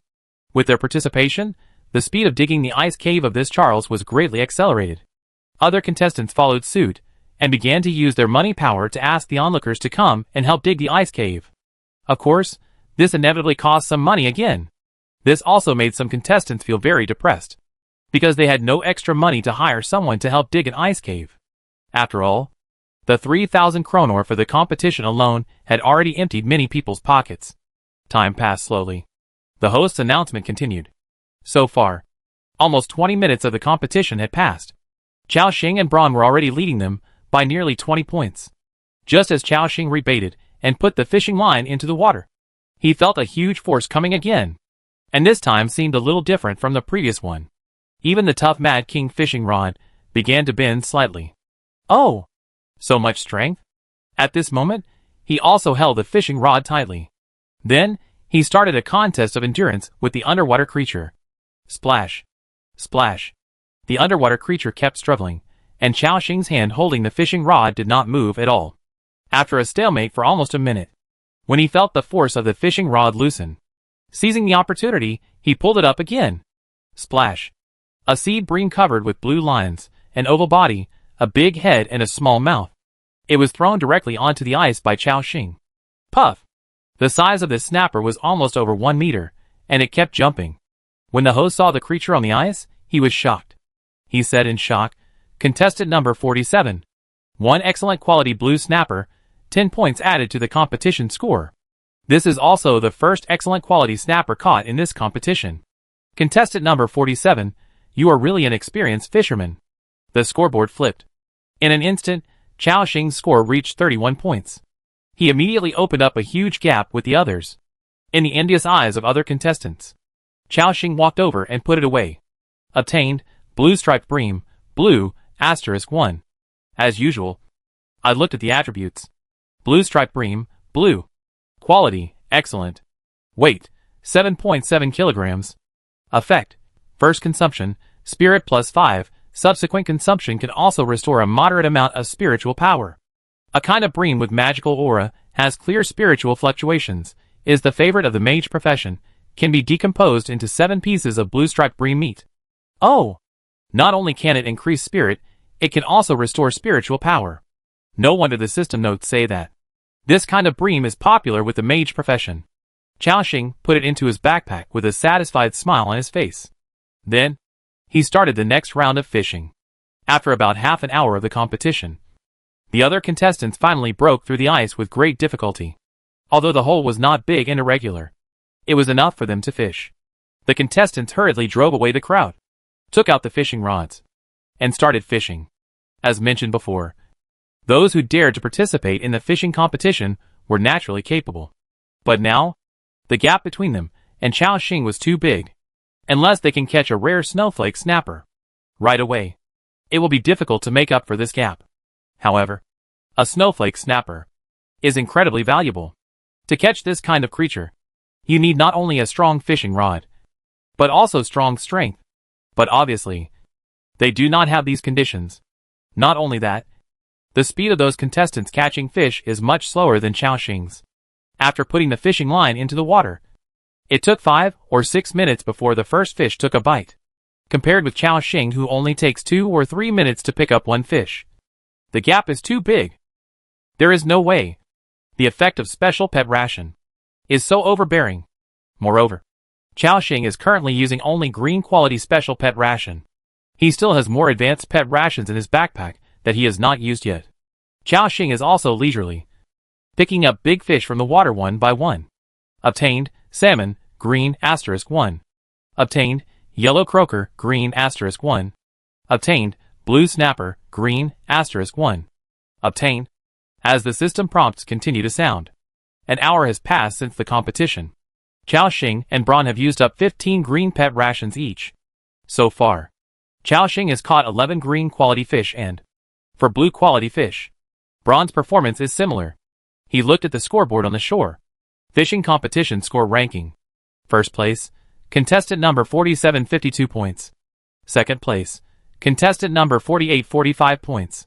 With their participation, the speed of digging the ice cave of this Charles was greatly accelerated. Other contestants followed suit and began to use their money power to ask the onlookers to come and help dig the ice cave. Of course, this inevitably cost some money again. This also made some contestants feel very depressed, because they had no extra money to hire someone to help dig an ice cave. After all, the 3,000 kronor for the competition alone had already emptied many people's pockets. Time passed slowly. The host's announcement continued. So far, almost 20 minutes of the competition had passed. Xiaoxing and Braun were already leading them by nearly 20 points. Just as Xiaoxing rebaited and put the fishing line into the water, he felt a huge force coming again, and this time seemed a little different from the previous one. Even the tough Mad King fishing rod began to bend slightly. Oh! So much strength? At this moment, he also held the fishing rod tightly. Then, he started a contest of endurance with the underwater creature. Splash! Splash! The underwater creature kept struggling, and Xiaoxing's hand holding the fishing rod did not move at all. After a stalemate for almost a minute, when he felt the force of the fishing rod loosen, seizing the opportunity, he pulled it up again. Splash! A sea bream covered with blue lines, an oval body, a big head and a small mouth. It was thrown directly onto the ice by Xiaoxing. Puff! The size of this snapper was almost over 1 meter, and it kept jumping. When the host saw the creature on the ice, he was shocked. He said in shock, "Contestant number 47. 1 excellent quality blue snapper, 10 points added to the competition score. This is also the first excellent quality snapper caught in this competition. Contestant number 47, you are really an experienced fisherman." The scoreboard flipped. In an instant, Xiaoxing's score reached 31 points. He immediately opened up a huge gap with the others. In the envious eyes of other contestants, Xiaoxing walked over and put it away. Obtained, blue striped bream, blue, *1. As usual, I looked at the attributes. Blue striped bream, blue. Quality, excellent. Weight, 7.7 kilograms. Effect, first consumption, spirit +5, subsequent consumption can also restore a moderate amount of spiritual power. A kind of bream with magical aura, has clear spiritual fluctuations, is the favorite of the mage profession, can be decomposed into 7 pieces of blue striped bream meat. Oh! Not only can it increase spirit, it can also restore spiritual power. No wonder the system notes say that. This kind of bream is popular with the mage profession. Xiaoxing put it into his backpack with a satisfied smile on his face. Then, he started the next round of fishing. After about half an hour of the competition, the other contestants finally broke through the ice with great difficulty. Although the hole was not big and irregular, it was enough for them to fish. The contestants hurriedly drove away the crowd, took out the fishing rods, and started fishing. As mentioned before, those who dared to participate in the fishing competition were naturally capable. But now, the gap between them and Chao Xing was too big. Unless they can catch a rare snowflake snapper right away, it will be difficult to make up for this gap. However, a snowflake snapper is incredibly valuable. To catch this kind of creature, you need not only a strong fishing rod, but also strong strength. But obviously, they do not have these conditions. Not only that, the speed of those contestants catching fish is much slower than Chao Xing's. After putting the fishing line into the water, it took 5 or 6 minutes before the first fish took a bite, compared with Chao Xing, who only takes 2 or 3 minutes to pick up one fish. The gap is too big. There is no way. The effect of special pet ration is so overbearing. Moreover, Chao Xing is currently using only green quality special pet ration. He still has more advanced pet rations in his backpack that he has not used yet. Chao Xing is also leisurely picking up big fish from the water one by one. Obtained, salmon, green, *1. Obtained, yellow croaker, green, *1. Obtained, blue snapper, green, *1. Obtained. As the system prompts continue to sound, an hour has passed since the competition. Chao Xing and Braun have used up 15 green pet rations each. So far, Chao Xing has caught 11 green quality fish, and for blue quality fish, Braun's performance is similar. He looked at the scoreboard on the shore. Fishing competition score ranking. First place, contestant number 47, 52 points. Second place, contestant number 48, 45 points.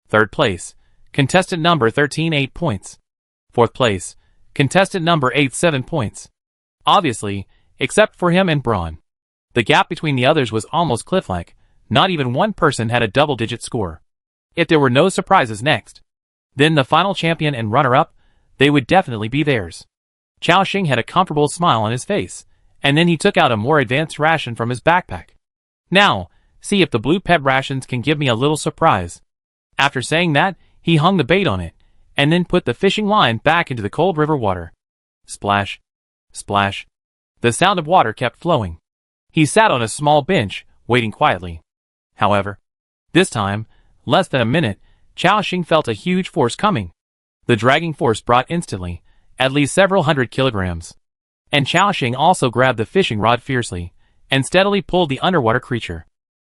Third place, contestant number 13, 8 points. Fourth place, contestant number 8, 7 points. Obviously, except for him and Braun, the gap between the others was almost cliff-like. Not even one person had a double-digit score. If there were no surprises next, then the final champion and runner-up, they would definitely be theirs. Chao Xing had a comfortable smile on his face, and then he took out a more advanced ration from his backpack. Now, see if the blue pet rations can give me a little surprise. After saying that, he hung the bait on it, and then put the fishing line back into the cold river water. Splash. Splash. The sound of water kept flowing. He sat on a small bench, waiting quietly. However, this time, less than a minute, Chao Xing felt a huge force coming. The dragging force brought instantly, at least several hundred kilograms. And Chao Xing also grabbed the fishing rod fiercely, and steadily pulled the underwater creature.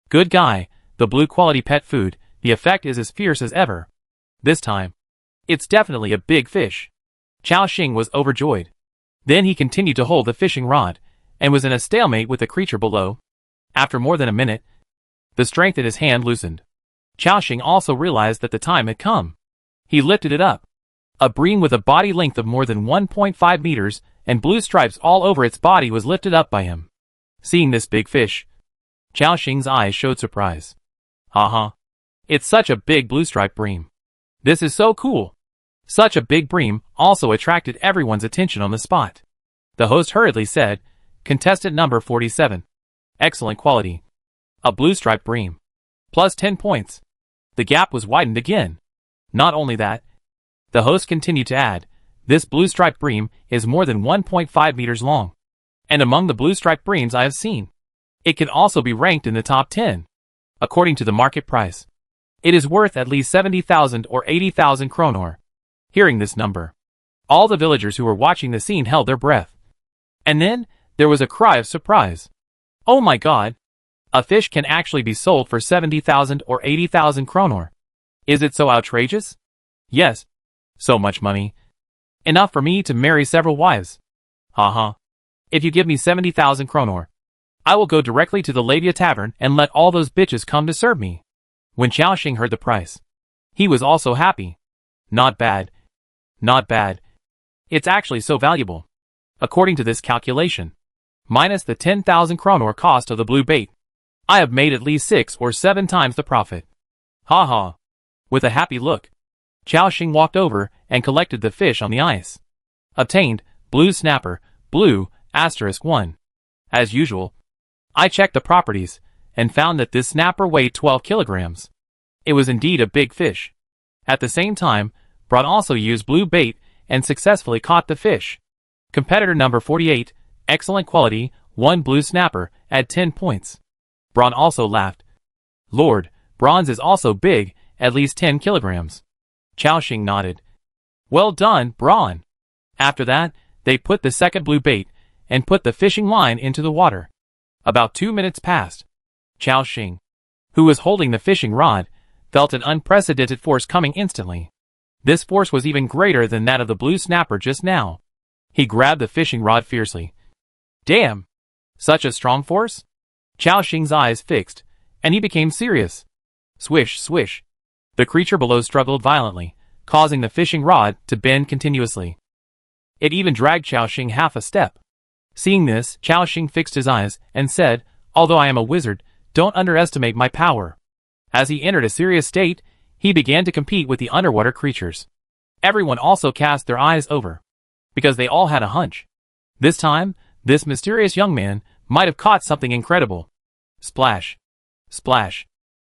Good guy, the blue quality pet food, the effect is as fierce as ever. This time, it's definitely a big fish. Chao Xing was overjoyed. Then he continued to hold the fishing rod, and was in a stalemate with the creature below. After more than a minute, the strength in his hand loosened. Chao Xing also realized that the time had come. He lifted it up. A bream with a body length of more than 1.5 meters and blue stripes all over its body was lifted up by him. Seeing this big fish, Chao Xing's eyes showed surprise. Haha. It's such a big blue stripe bream. This is so cool. Such a big bream also attracted everyone's attention on the spot. The host hurriedly said, contestant number 47. Excellent quality. A blue stripe bream. Plus 10 points. The gap was widened again. Not only that, the host continued to add, this blue stripe bream is more than 1.5 meters long. And among the blue stripe breams I have seen, it can also be ranked in the top 10. According to the market price, it is worth at least 70,000 or 80,000 kronor. Hearing this number, all the villagers who were watching the scene held their breath. And then, there was a cry of surprise. Oh my god! A fish can actually be sold for 70,000 or 80,000 kronor. Is it so outrageous? Yes. So much money. Enough for me to marry several wives. Haha. If you give me 70,000 kronor, I will go directly to the Labia Tavern and let all those bitches come to serve me. When Chao Xing heard the price, he was also happy. Not bad. Not bad. It's actually so valuable. According to this calculation, minus the 10,000 kronor cost of the blue bait, I have made at least 6 or 7 times the profit. Haha. With a happy look, Chao Xing walked over and collected the fish on the ice. Obtained, blue snapper, blue, *1. As usual, I checked the properties, and found that this snapper weighed 12 kilograms. It was indeed a big fish. At the same time, Braun also used blue bait, and successfully caught the fish. Competitor number 48, excellent quality, 1 blue snapper, at 10 points. Braun also laughed. Lord, bronze is also big, at least 10 kilograms. Chao Xing nodded. Well done, Braun. After that, they put the second blue bait and put the fishing line into the water. About 2 minutes passed. Chao Xing, who was holding the fishing rod, felt an unprecedented force coming instantly. This force was even greater than that of the blue snapper just now. He grabbed the fishing rod fiercely. Damn! Such a strong force? Chao Xing's eyes fixed, and he became serious. Swish, swish. The creature below struggled violently, causing the fishing rod to bend continuously. It even dragged Chao Xing half a step. Seeing this, Chao Xing fixed his eyes and said, "Although I am a wizard, don't underestimate my power." As he entered a serious state, he began to compete with the underwater creatures. Everyone also cast their eyes over, because they all had a hunch. This time, this mysterious young man might have caught something incredible. Splash. Splash.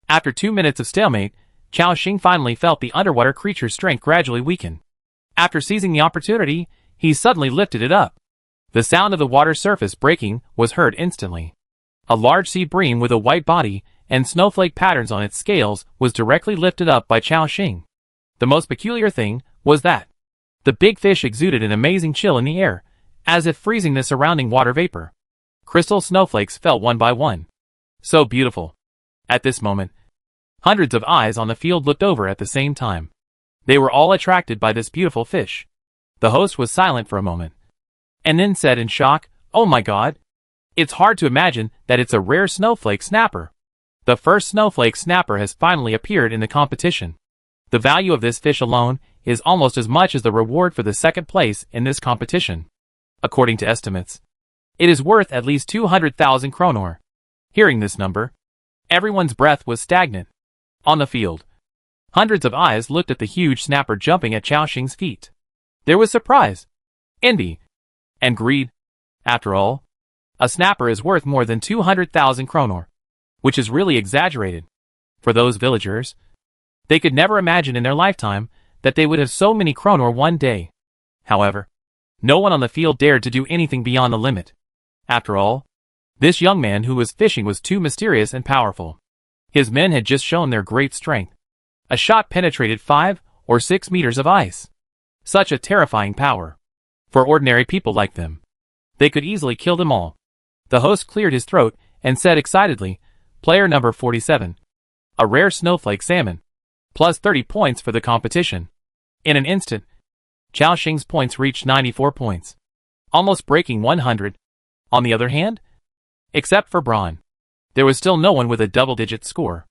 After 2 minutes of stalemate, Chao Xing finally felt the underwater creature's strength gradually weaken. After seizing the opportunity, he suddenly lifted it up. The sound of the water surface breaking was heard instantly. A large sea bream with a white body and snowflake patterns on its scales was directly lifted up by Chao Xing. The most peculiar thing was that the big fish exuded an amazing chill in the air, as if freezing the surrounding water vapor. Crystal snowflakes fell one by one. So beautiful. At this moment, hundreds of eyes on the field looked over at the same time. They were all attracted by this beautiful fish. The host was silent for a moment, and then said in shock, "Oh my god! It's hard to imagine that it's a rare snowflake snapper. The first snowflake snapper has finally appeared in the competition. The value of this fish alone is almost as much as the reward for the second place in this competition. According to estimates, it is worth at least 200,000 kronor." Hearing this number, everyone's breath was stagnant. On the field, hundreds of eyes looked at the huge snapper jumping at Chao Xing's feet. There was surprise, envy, and greed. After all, a snapper is worth more than 200,000 kronor, which is really exaggerated. For those villagers, they could never imagine in their lifetime that they would have so many kronor one day. However, no one on the field dared to do anything beyond the limit. After all, this young man who was fishing was too mysterious and powerful. His men had just shown their great strength. A shot penetrated 5 or 6 meters of ice. Such a terrifying power. For ordinary people like them, they could easily kill them all. The host cleared his throat and said excitedly, "Player number 47. A rare snowflake salmon. Plus 30 points for the competition." In an instant, Chao Xing's points reached 94 points, almost breaking 100. On the other hand, except for Braun, there was still no one with a double-digit score.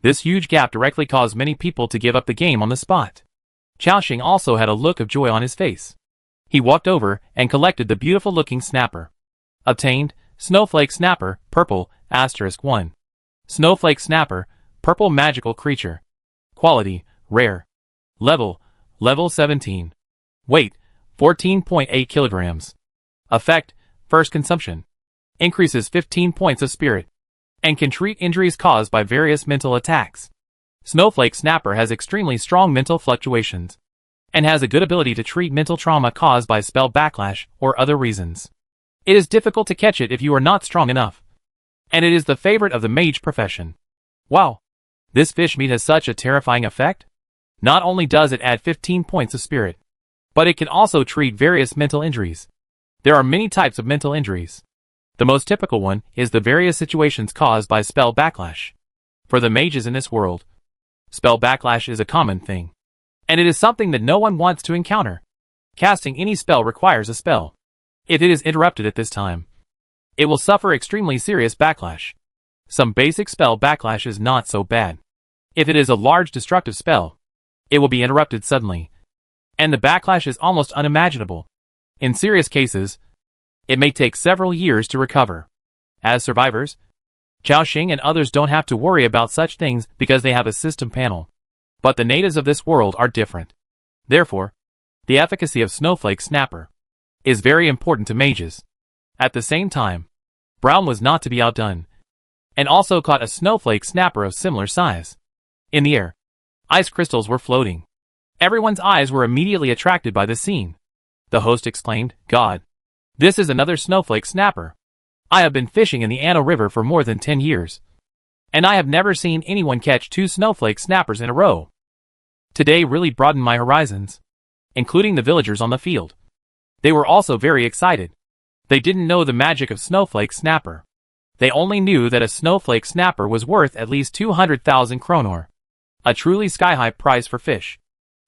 This huge gap directly caused many people to give up the game on the spot. Chao Xing also had a look of joy on his face. He walked over and collected the beautiful-looking snapper. Obtained, Snowflake Snapper, Purple, *1. Snowflake Snapper, Purple Magical Creature. Quality, Rare. Level 17. Weight, 14.8 kilograms. Effect, First Consumption. Increases 15 points of spirit, and can treat injuries caused by various mental attacks. Snowflake Snapper has extremely strong mental fluctuations, and has a good ability to treat mental trauma caused by spell backlash or other reasons. It is difficult to catch it if you are not strong enough, and it is the favorite of the mage profession. Wow! This fish meat has such a terrifying effect. Not only does it add 15 points of spirit, but it can also treat various mental injuries. There are many types of mental injuries. The most typical one is the various situations caused by spell backlash. For the mages in this world, spell backlash is a common thing, and it is something that no one wants to encounter. Casting any spell requires a spell. If it is interrupted at this time, it will suffer extremely serious backlash. Some basic spell backlash is not so bad. If it is a large destructive spell, it will be interrupted suddenly, and the backlash is almost unimaginable. In serious cases, it may take several years to recover. As survivors, Chao Xing and others don't have to worry about such things because they have a system panel. But the natives of this world are different. Therefore, the efficacy of Snowflake Snapper is very important to mages. At the same time, Braun was not to be outdone, and also caught a Snowflake Snapper of similar size. In the air, ice crystals were floating. Everyone's eyes were immediately attracted by the scene. The host exclaimed, "God! This is another Snowflake Snapper. I have been fishing in the Anno River for more than 10 years, and I have never seen anyone catch 2 Snowflake Snappers in a row. Today really broadened my horizons." including the villagers on the field. They were also very excited. They didn't know the magic of snowflake snapper. They only knew that a snowflake snapper was worth at least 200,000 kronor, a truly sky-high price for fish.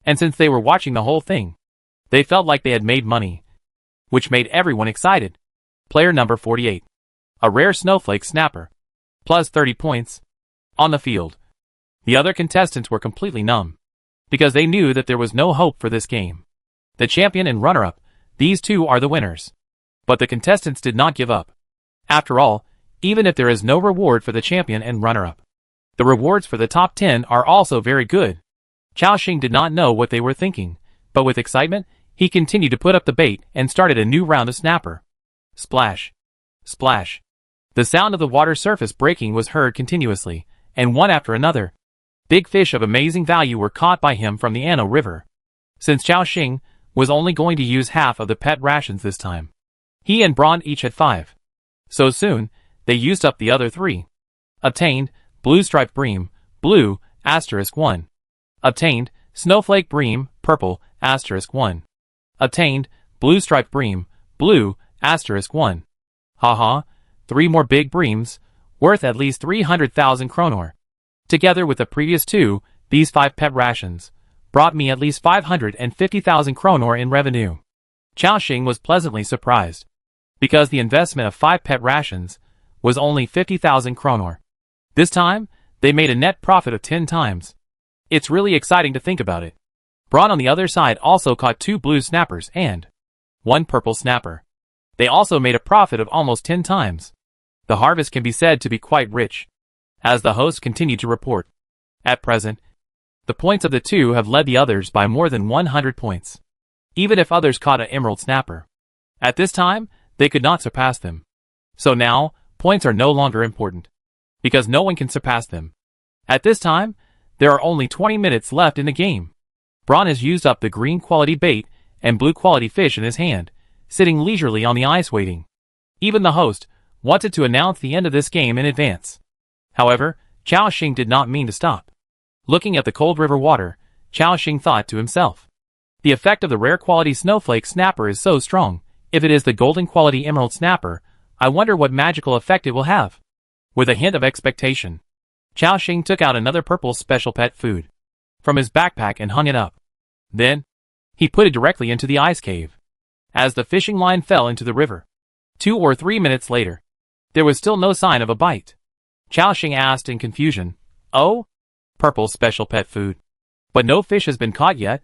And since they were watching the whole thing, they felt like they had made money, which made everyone excited. Player number 48. A rare snowflake snapper. Plus 30 points. On the field. The other contestants were completely numb, because they knew that there was no hope for this game. The champion and runner-up, these two are the winners. But the contestants did not give up. After all, even if there is no reward for the champion and runner-up, the rewards for the top 10 are also very good. Xiaoxing did not know what they were thinking, but with excitement, he continued to put up the bait and started a new round of snapper. Splash. Splash. The sound of the water surface breaking was heard continuously, and one after another, big fish of amazing value were caught by him from the Ano River. Since Xiaoxing was only going to use half of the pet rations this time, he and Braun each had 5. So soon, they used up the other 3. Obtained, blue striped bream, blue, *1. Obtained, snowflake bream, purple, *1. Obtained, blue striped bream, blue, *1. Haha, 3 more big breams, worth at least 300,000 kronor. Together with the previous 2, these 5 pet rations brought me at least 550,000 kronor in revenue. Xiaoxing was pleasantly surprised, because the investment of 5 pet rations was only 50,000 kronor. This time, they made a net profit of 10 times. It's really exciting to think about it. Braun on the other side also caught 2 blue snappers and 1 purple snapper. They also made a profit of almost 10 times. The harvest can be said to be quite rich. As the host continued to report, at present, the points of the 2 have led the others by more than 100 points. Even if others caught an emerald snapper, at this time, they could not surpass them. So now, points are no longer important, because no one can surpass them. At this time, there are only 20 minutes left in the game. Braun has used up the green quality bait and blue quality fish in his hand, sitting leisurely on the ice waiting. Even the host wanted to announce the end of this game in advance. However, Xiaoxing did not mean to stop. Looking at the cold river water, Xiaoxing thought to himself, the effect of the rare quality snowflake snapper is so strong. If it is the golden quality emerald snapper, I wonder what magical effect it will have. With a hint of expectation, Xiaoxing took out another purple special pet food from his backpack and hung it up. Then, he put it directly into the ice cave. As the fishing line fell into the river, 2 or 3 minutes later, there was still no sign of a bite. Xiaoxing asked in confusion, "Oh? Purple special pet food. But no fish has been caught yet?"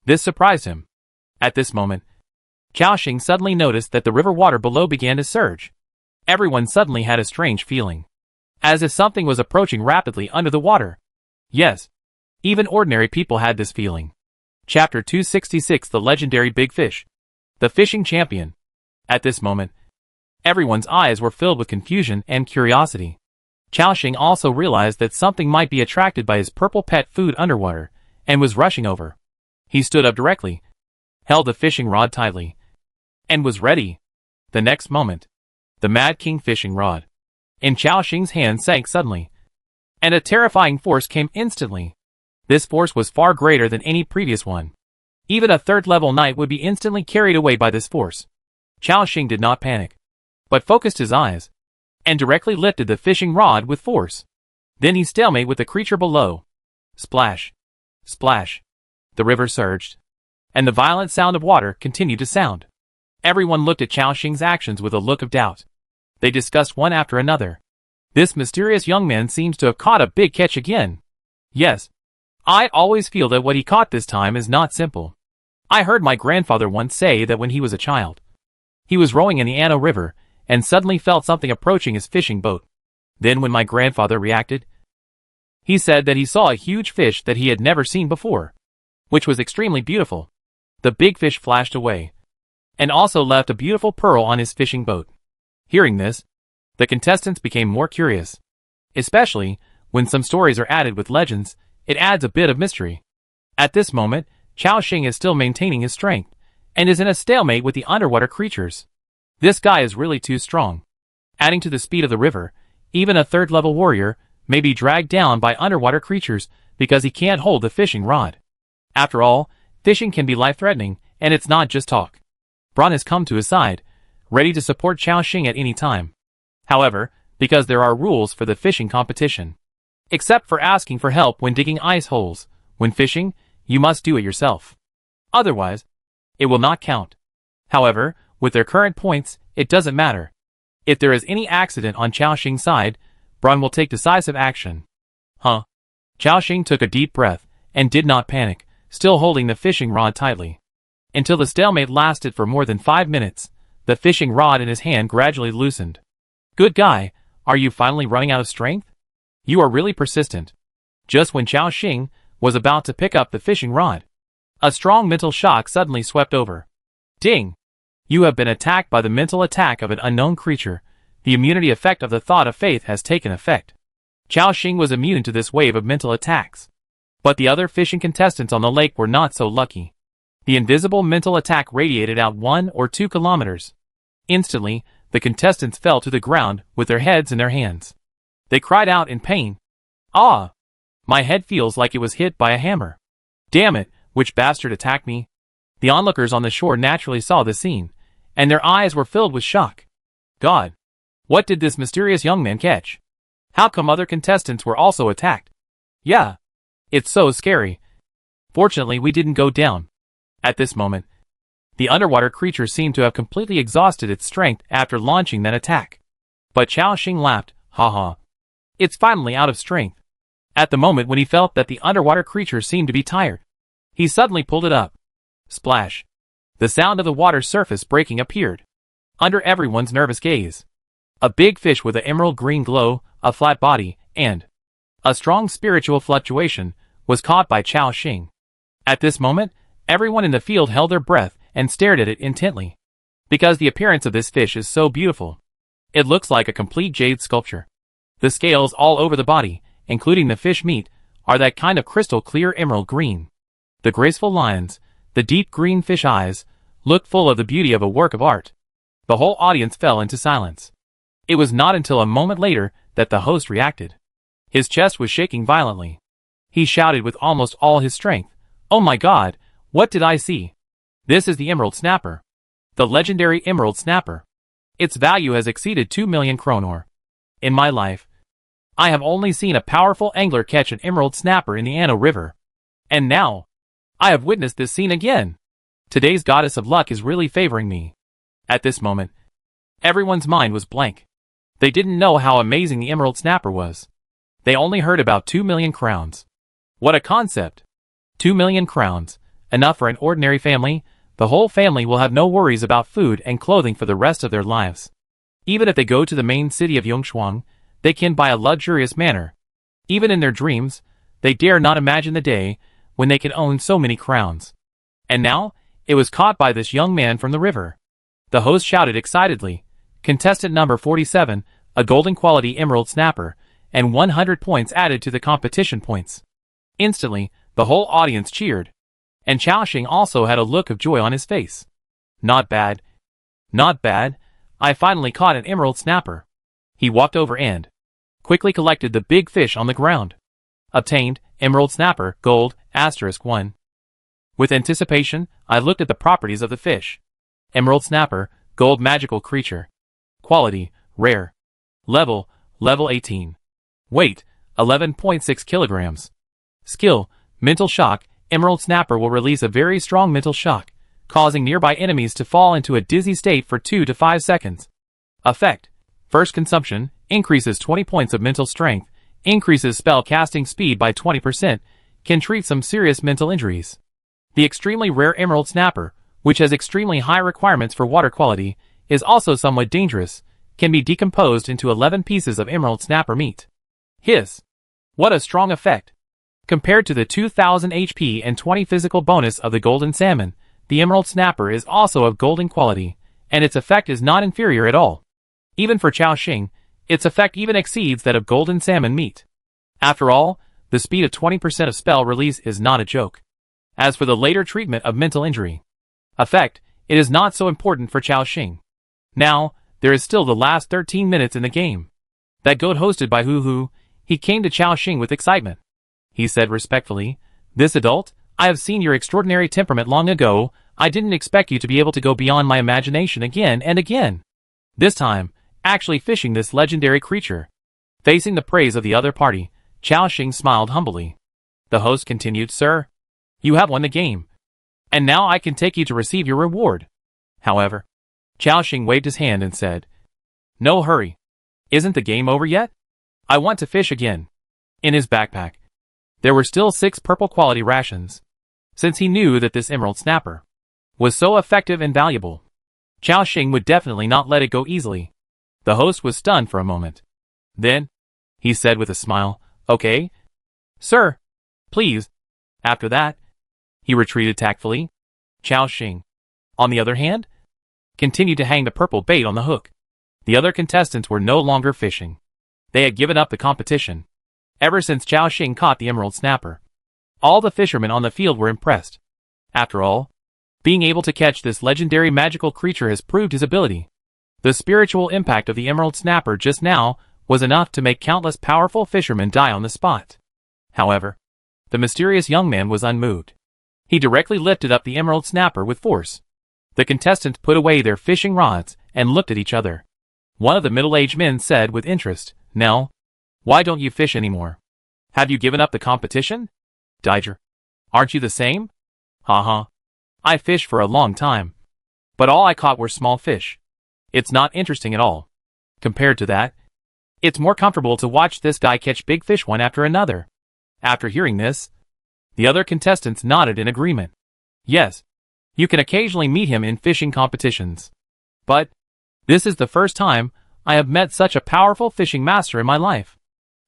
This surprised him. At this moment, Xiaoxing suddenly noticed that the river water below began to surge. Everyone suddenly had a strange feeling, as if something was approaching rapidly under the water. Yes, even ordinary people had this feeling. Chapter 266, The Legendary Big Fish. The Fishing Champion. At this moment, everyone's eyes were filled with confusion and curiosity. Xiaoxing also realized that something might be attracted by his purple pet food underwater, and was rushing over. He stood up directly, held the fishing rod tightly, and was ready. The next moment, the Mad King fishing rod in Xiaoxing's hand sank suddenly, and a terrifying force came instantly. This force was far greater than any previous one. Even a 3rd-level knight would be instantly carried away by this force. Xiaoxing did not panic, but focused his eyes, and directly lifted the fishing rod with force. Then he stalemate with the creature below. Splash! Splash! The river surged, and the violent sound of water continued to sound. Everyone looked at Xiaoxing's actions with a look of doubt. They discussed one after another. This mysterious young man seems to have caught a big catch again. Yes, I always feel that what he caught this time is not simple. I heard my grandfather once say that when he was a child, he was rowing in the Ano River, and suddenly felt something approaching his fishing boat. Then when my grandfather reacted, he said that he saw a huge fish that he had never seen before, which was extremely beautiful. The big fish flashed away, and also left a beautiful pearl on his fishing boat. Hearing this, the contestants became more curious. Especially, when some stories are added with legends, it adds a bit of mystery. At this moment, Xiaoxing is still maintaining his strength, and is in a stalemate with the underwater creatures. This guy is really too strong. Adding to the speed of the river, even a 3rd-level warrior may be dragged down by underwater creatures because he can't hold the fishing rod. After all, Fishing can be life-threatening, and it's not just talk. Bron has come to his side, ready to support Xiaoxing at any time. However, because there are rules for the fishing competition. Except for asking for help when digging ice holes, when fishing, you must do it yourself. Otherwise, it will not count. However, with their current points, it doesn't matter. If there is any accident on Xiaoxing's side, Bron will take decisive action. Xiaoxing took a deep breath, and did not panic, still holding the fishing rod tightly. Until the stalemate lasted for more than 5 minutes, the fishing rod in his hand gradually loosened. Good guy, are you finally running out of strength? You are really persistent. Just when Xiaoxing was about to pick up the fishing rod, a strong mental shock suddenly swept over. Ding! You have been attacked by the mental attack of an unknown creature. The immunity effect of the thought of faith has taken effect. Xiaoxing was immune to this wave of mental attacks. But the other fishing contestants on the lake were not so lucky. The invisible mental attack radiated out 1 or 2 kilometers. Instantly, the contestants fell to the ground with their heads in their hands. They cried out in pain. Ah! My head feels like it was hit by a hammer. Damn it, which bastard attacked me? The onlookers on the shore naturally saw the scene, and their eyes were filled with shock. God! What did this mysterious young man catch? How come other contestants were also attacked? Yeah. It's so scary. Fortunately, we didn't go down. At this moment, the underwater creature seemed to have completely exhausted its strength after launching that attack. But Xiaoxing laughed, haha. It's finally out of strength. At the moment when he felt that the underwater creature seemed to be tired, he suddenly pulled it up. Splash. The sound of the water's surface breaking appeared. Under everyone's nervous gaze. A big fish with an emerald green glow, a flat body, and a strong spiritual fluctuation was caught by Xiaoxing. At this moment, everyone in the field held their breath and stared at it intently. Because the appearance of this fish is so beautiful. It looks like a complete jade sculpture. The scales all over the body, including the fish meat, are that kind of crystal clear emerald green. The graceful lines, the deep green fish eyes, looked full of the beauty of a work of art. The whole audience fell into silence. It was not until a moment later that the host reacted. His chest was shaking violently. He shouted with almost all his strength, "Oh my God, what did I see? This is the emerald snapper. The legendary emerald snapper. Its value has exceeded 2 million kronor. In my life, I have only seen a powerful angler catch an emerald snapper in the Anno River. And now, I have witnessed this scene again. Today's goddess of luck is really favoring me." At this moment, everyone's mind was blank. They didn't know how amazing the emerald snapper was. They only heard about 2 million crowns. What a concept! 2 million crowns, enough for an ordinary family. The whole family will have no worries about food and clothing for the rest of their lives. Even if they go to the main city of Yongchuang, they can buy a luxurious manor. Even in their dreams, they dare not imagine the day when they can own so many crowns. And now, it was caught by this young man from the river. The host shouted excitedly, "Contestant number 47, a golden quality emerald snapper, and 100 points added to the competition points." Instantly, the whole audience cheered. And Xiaoxing also had a look of joy on his face. Not bad. Not bad. I finally caught an emerald snapper. He walked over and quickly collected the big fish on the ground. Obtained, emerald snapper, gold, *1. With anticipation, I looked at the properties of the fish. Emerald snapper, gold magical creature. Quality, rare. Level 18. Weight, 11.6 kilograms. Skill, mental shock. Emerald snapper will release a very strong mental shock, causing nearby enemies to fall into a dizzy state for 2 to 5 seconds. Effect. First consumption, increases 20 points of mental strength, increases spell casting speed by 20%, can treat some serious mental injuries. The extremely rare emerald snapper, which has extremely high requirements for water quality, is also somewhat dangerous, can be decomposed into 11 pieces of emerald snapper meat. Hiss! What a strong effect! Compared to the 2000 HP and 20 physical bonus of the golden salmon, the emerald snapper is also of golden quality, and its effect is not inferior at all. Even for Xiaoxing, its effect even exceeds that of golden salmon meat. After all, the speed of 20% of spell release is not a joke. As for the later treatment of mental injury effect, it is not so important for Xiaoxing. Now, there is still the last 13 minutes in the game. That goat hosted by Hu Hu, he came to Xiaoxing with excitement. He said respectfully, "This adult, I have seen your extraordinary temperament long ago. I didn't expect you to be able to go beyond my imagination again and again. This time, actually fishing this legendary creature. Facing the praise of the other party, Chao Xing smiled humbly. The host continued, Sir, you have won the game. And now I can take you to receive your reward. However, Chao Xing waved his hand and said, No hurry. Isn't the game over yet? I want to fish again. In his backpack, there were still 6 purple quality rations. Since he knew that this emerald snapper was so effective and valuable, Chao Xing would definitely not let it go easily. The host was stunned for a moment. Then, he said with a smile, Okay, sir, please. After that, he retreated tactfully. Chao Xing, on the other hand, continued to hang the purple bait on the hook. The other contestants were no longer fishing. They had given up the competition. Ever since Chao Xing caught the emerald snapper, all the fishermen on the field were impressed. After all, being able to catch this legendary magical creature has proved his ability. The spiritual impact of the emerald snapper just now was enough to make countless powerful fishermen die on the spot. However, the mysterious young man was unmoved. He directly lifted up the emerald snapper with force. The contestants put away their fishing rods and looked at each other. One of the middle-aged men said with interest, Nell, why don't you fish anymore? Have you given up the competition? Diger, aren't you the same? Haha. I fished for a long time, but all I caught were small fish. It's not interesting at all. Compared to that, it's more comfortable to watch this guy catch big fish one after another. After hearing this, the other contestants nodded in agreement. Yes, you can occasionally meet him in fishing competitions. But this is the first time I have met such a powerful fishing master in my life.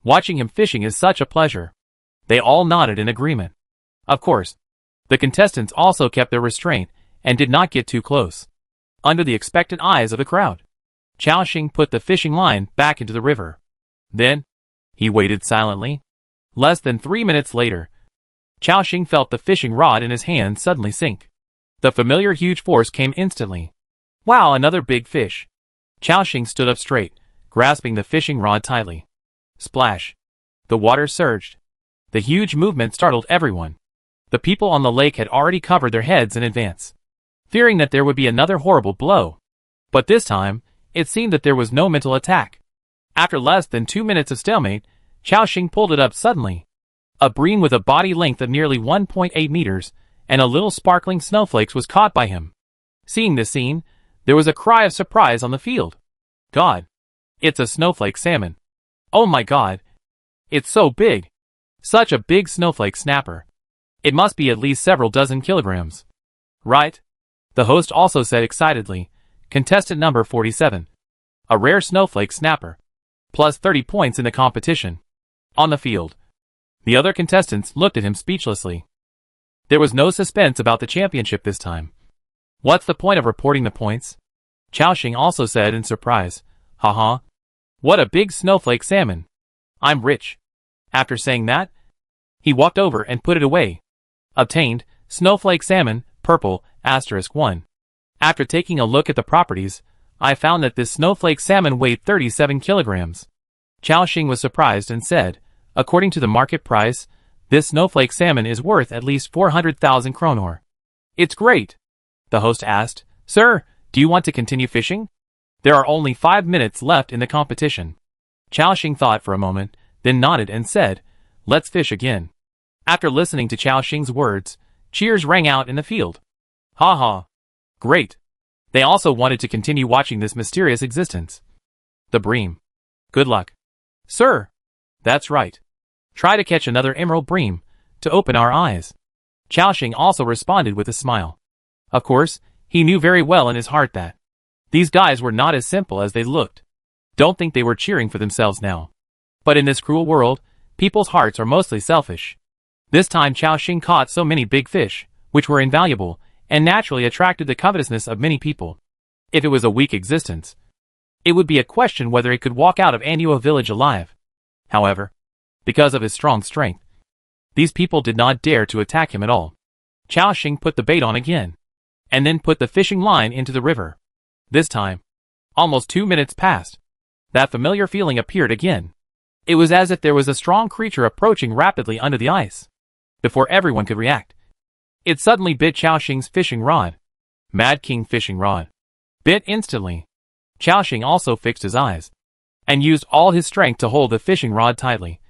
Watching him fishing is such a pleasure. They all nodded in agreement. Of course, the contestants also kept their restraint and did not get too close. Under the expectant eyes of the crowd, Chao Xing put the fishing line back into the river. Then, he waited silently. Less than 3 minutes later, Chao Xing felt the fishing rod in his hand suddenly sink. The familiar huge force came instantly. Wow, another big fish. Chao Xing stood up straight, grasping the fishing rod tightly. Splash. The water surged. The huge movement startled everyone. The people on the lake had already covered their heads in advance, fearing that there would be another horrible blow. But this time, it seemed that there was no mental attack. After less than 2 minutes of stalemate, Chao Xing pulled it up suddenly. A bream with a body length of nearly 1.8 meters and a little sparkling snowflakes was caught by him. Seeing this scene, there was a cry of surprise on the field. God! It's a snowflake salmon. Oh my God! It's so big! Such a big snowflake snapper. It must be at least several dozen kilograms. Right? The host also said excitedly. Contestant number 47. A rare snowflake snapper. Plus 30 points in the competition. On the field, the other contestants looked at him speechlessly. There was no suspense about the championship this time. What's the point of reporting the points? Chao Xing also said in surprise. Haha. What a big snowflake salmon. I'm rich. After saying that, he walked over and put it away. Obtained, snowflake salmon, purple, *1. After taking a look at the properties, I found that this snowflake salmon weighed 37 kilograms. Chao Xing was surprised and said, according to the market price, this snowflake salmon is worth at least 400,000 kronor. It's great. The host asked, Sir, do you want to continue fishing? There are only 5 minutes left in the competition. Chao Xing thought for a moment, then nodded and said, Let's fish again. After listening to Chao Xing's words, cheers rang out in the field. Ha ha. Great. They also wanted to continue watching this mysterious existence. The bream. Good luck. Sir. That's right. Try to catch another emerald bream, to open our eyes. Chao Xing also responded with a smile. Of course, he knew very well in his heart that these guys were not as simple as they looked. Don't think they were cheering for themselves now. But in this cruel world, people's hearts are mostly selfish. This time Chao Xing caught so many big fish, which were invaluable, and naturally attracted the covetousness of many people. If it was a weak existence, it would be a question whether it could walk out of Annuo village alive. However, because of his strong strength, these people did not dare to attack him at all. Chao Xing put the bait on again, and then put the fishing line into the river. This time, almost 2 minutes passed. That familiar feeling appeared again. It was as if there was a strong creature approaching rapidly under the ice. Before everyone could react, It suddenly bit Xiaoxing's fishing rod. Mad King fishing rod. Bit instantly. Xiaoxing also fixed his eyes and used all his strength to hold the fishing rod tightly,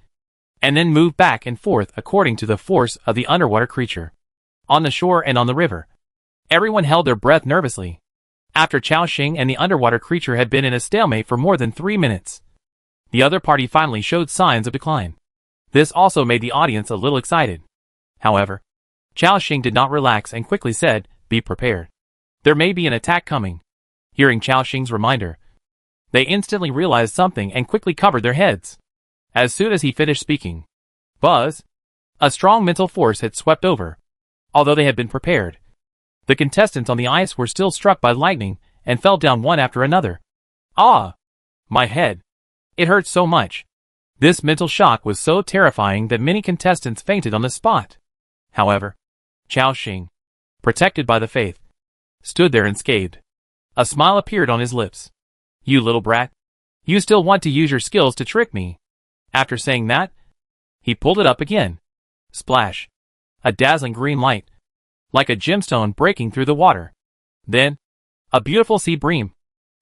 and then moved back and forth according to the force of the underwater creature. On the shore and on the river, everyone held their breath nervously. After Xiaoxing and the underwater creature had been in a stalemate for more than 3 minutes, the other party finally showed signs of decline. This also made the audience a little excited. However, Xiaoxing did not relax and quickly said, "Be prepared. There may be an attack coming." Hearing Xiaoxing's reminder, they instantly realized something and quickly covered their heads. As soon as he finished speaking, buzz! A strong mental force had swept over. Although they had been prepared, the contestants on the ice were still struck by lightning and fell down one after another. Ah! My head! It hurt so much. This mental shock was so terrifying that many contestants fainted on the spot. However, Xiaoxing, protected by the faith, stood there unscathed. A smile appeared on his lips. "You little brat. You still want to use your skills to trick me." After saying that, he pulled it up again. Splash! A dazzling green light, like a gemstone breaking through the water. Then, a beautiful sea bream,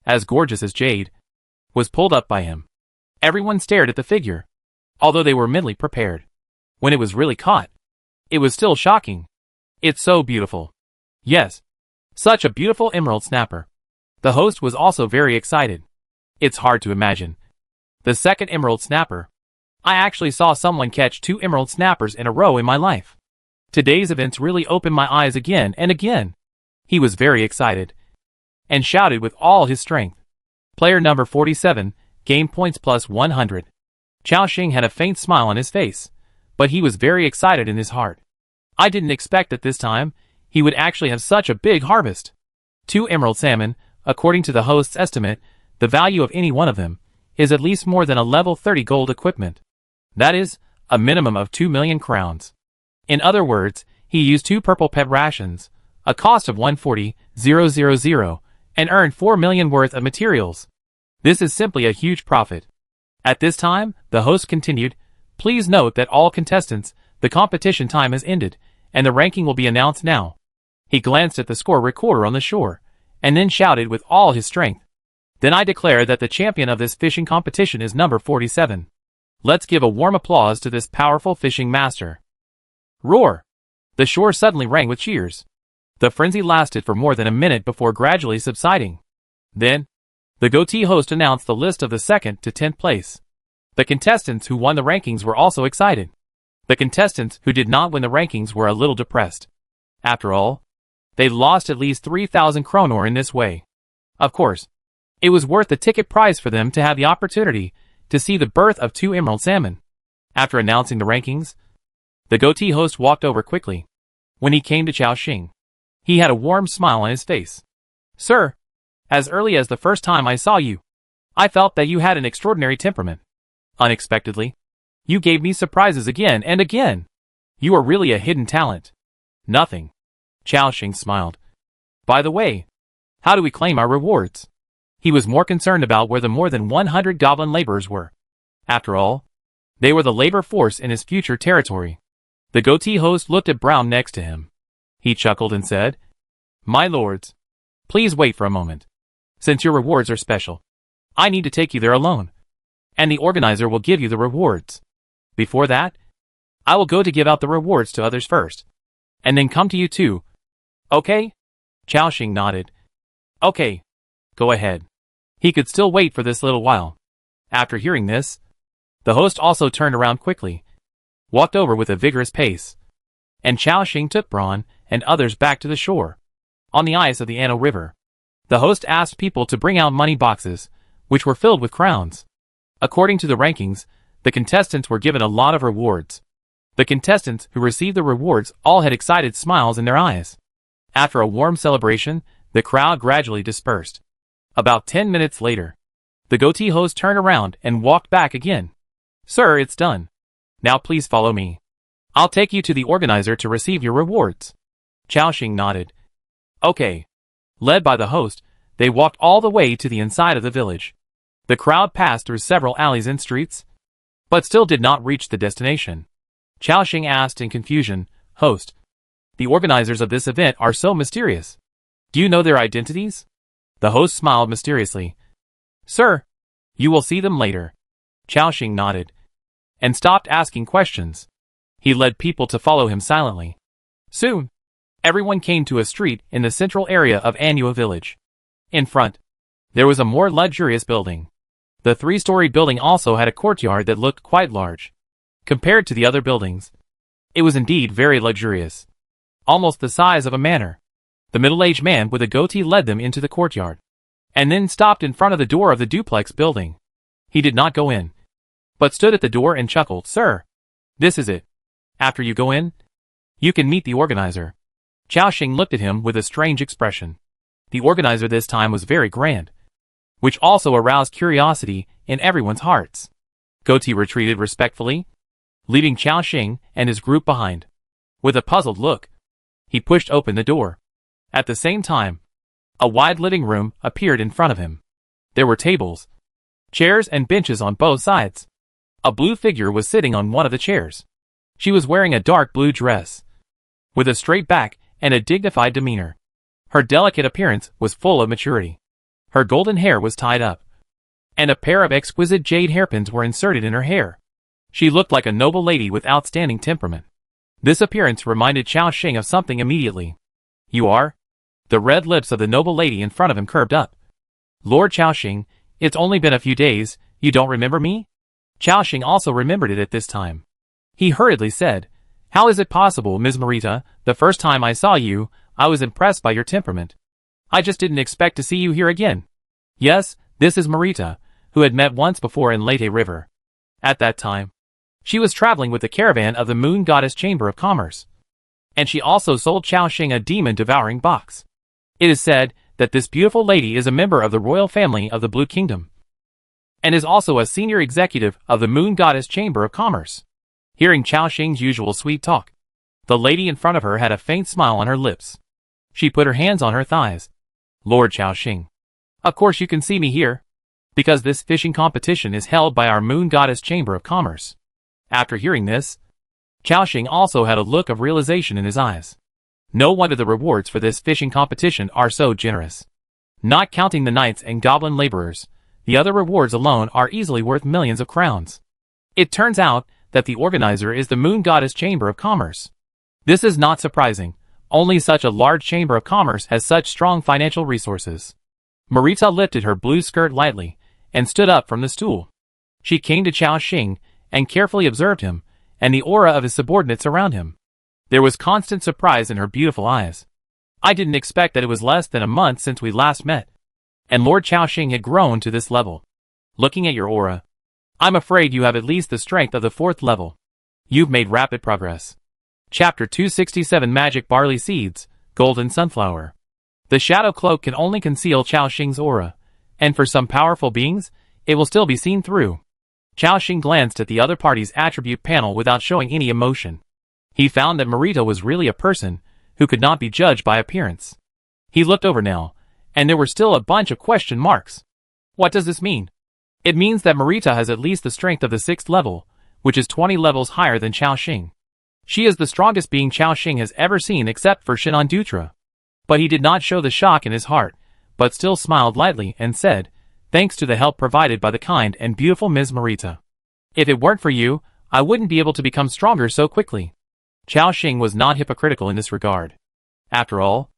as gorgeous as jade, was pulled up by him. Everyone stared at the figure, although they were mentally prepared. When it was really caught, it was still shocking. It's so beautiful. Yes, such a beautiful emerald snapper. The host was also very excited. It's hard to imagine. The second emerald snapper. I actually saw someone catch 2 emerald snappers in a row in my life. Today's events really opened my eyes again and again. He was very excited and shouted with all his strength. Player number 47, game points plus 100. Xiaoxing had a faint smile on his face, but he was very excited in his heart. I didn't expect that this time he would actually have such a big harvest. 2 emerald salmon, according to the host's estimate, the value of any one of them is at least more than a level 30 gold equipment. That is, a minimum of 2 million crowns. In other words, he used 2 purple pet rations, a cost of 140,000, and earned 4 million worth of materials. This is simply a huge profit. At this time, the host continued, "Please note that all contestants, the competition time has ended, and the ranking will be announced now." He glanced at the score recorder on the shore, and then shouted with all his strength, "Then I declare that the champion of this fishing competition is number 47. Let's give a warm applause to this powerful fishing master." Roar! The shore suddenly rang with cheers. The frenzy lasted for more than a minute before gradually subsiding. Then, the goatee host announced the list of the 2nd to 10th place. The contestants who won the rankings were also excited. The contestants who did not win the rankings were a little depressed. After all, they lost at least 3,000 kronor in this way. Of course, it was worth the ticket price for them to have the opportunity to see the birth of 2 emerald salmon. After announcing the rankings, the goatee host walked over quickly. When he came to Xiaoxing, he had a warm smile on his face. "Sir, as early as the first time I saw you, I felt that you had an extraordinary temperament. Unexpectedly, you gave me surprises again and again. You are really a hidden talent." "Nothing." Xiaoxing smiled. "By the way, how do we claim our rewards?" He was more concerned about where the more than 100 goblin laborers were. After all, they were the labor force in his future territory. The goatee host looked at Brown next to him. He chuckled and said, "My lords, please wait for a moment. Since your rewards are special, I need to take you there alone, and the organizer will give you the rewards. Before that, I will go to give out the rewards to others first, and then come to you too. Okay?" Xiaoxing nodded. "Okay, go ahead." He could still wait for this little while. After hearing this, the host also turned around quickly, walked over with a vigorous pace, and Xiaoxing took Braun and others back to the shore. On the ice of the Ano River, the host asked people to bring out money boxes, which were filled with crowns. According to the rankings, the contestants were given a lot of rewards. The contestants who received the rewards all had excited smiles in their eyes. After a warm celebration, the crowd gradually dispersed. About 10 minutes later, the goatee host turned around and walked back again. "Sir, it's done. Now please follow me. I'll take you to the organizer to receive your rewards." Xiaoxing nodded. "Okay." Led by the host, they walked all the way to the inside of the village. The crowd passed through several alleys and streets, but still did not reach the destination. Xiaoxing asked in confusion, "Host, The organizers of this event are so mysterious. Do you know their identities? The host smiled mysteriously. Sir, you will see them later. Chaoxing nodded and stopped asking questions. He led people to follow him silently. Soon, everyone came to a street in the central area of Anua village. In front, there was a more luxurious building. The 3-story building also had a courtyard that looked quite large. Compared to the other buildings, it was indeed very luxurious. Almost the size of a manor. The middle-aged man with a goatee led them into the courtyard, and then stopped in front of the door of the duplex building. He did not go in, but stood at the door and chuckled. Sir, this is it. After you go in, you can meet the organizer. Chaoxing looked at him with a strange expression. The organizer this time was very grand, which also aroused curiosity in everyone's hearts. Goatee retreated respectfully, leaving Chaoxing and his group behind. With a puzzled look, he pushed open the door. At the same time, a wide living room appeared in front of him. There were tables, chairs and benches on both sides. A blue figure was sitting on one of the chairs. She was wearing a dark blue dress, with a straight back and a dignified demeanor. Her delicate appearance was full of maturity. Her golden hair was tied up, and a pair of exquisite jade hairpins were inserted in her hair. She looked like a noble lady with outstanding temperament. This appearance reminded Chaoxing of something immediately. You are? The red lips of the noble lady in front of him curved up. Lord Chaoxing, it's only been a few days, you don't remember me? Chaoxing also remembered it at this time. He hurriedly said, How is it possible, Ms. Marita? The first time I saw you, I was impressed by your temperament. I just didn't expect to see you here again. Yes, this is Marita, who had met once before in Leyte River. At that time, she was traveling with the caravan of the Moon Goddess Chamber of Commerce. And she also sold Chaoxing a demon-devouring box. It is said that this beautiful lady is a member of the royal family of the Blue Kingdom, and is also a senior executive of the Moon Goddess Chamber of Commerce. Hearing Chaoxing's usual sweet talk, the lady in front of her had a faint smile on her lips. She put her hands on her thighs. Lord Chaoxing, of course you can see me here, because this fishing competition is held by our Moon Goddess Chamber of Commerce. After hearing this, Chaoxing also had a look of realization in his eyes. No wonder the rewards for this fishing competition are so generous. Not counting the knights and goblin laborers, the other rewards alone are easily worth millions of crowns. It turns out that the organizer is the Moon Goddess Chamber of Commerce. This is not surprising. Only such a large chamber of commerce has such strong financial resources. Marita lifted her blue skirt lightly and stood up from the stool. She came to Chaoxing and carefully observed him and the aura of his subordinates around him. There was constant surprise in her beautiful eyes. I didn't expect that it was less than a month since we last met, and Lord Chaoxing had grown to this level. Looking at your aura, I'm afraid you have at least the strength of the 4th level. You've made rapid progress. Chapter 267 Magic Barley Seeds, Golden Sunflower. The shadow cloak can only conceal Chaoxing's aura, and for some powerful beings, it will still be seen through. Chaoxing glanced at the other party's attribute panel without showing any emotion. He found that Marita was really a person who could not be judged by appearance. He looked over now, and there were still a bunch of question marks. What does this mean? It means that Marita has at least the strength of the 6th level, which is 20 levels higher than Chaoxing. She is the strongest being Chaoxing has ever seen except for Shinon Dutra. But he did not show the shock in his heart, but still smiled lightly and said, Thanks to the help provided by the kind and beautiful Ms. Marita. If it weren't for you, I wouldn't be able to become stronger so quickly. Chaoxing was not hypocritical in this regard. After all,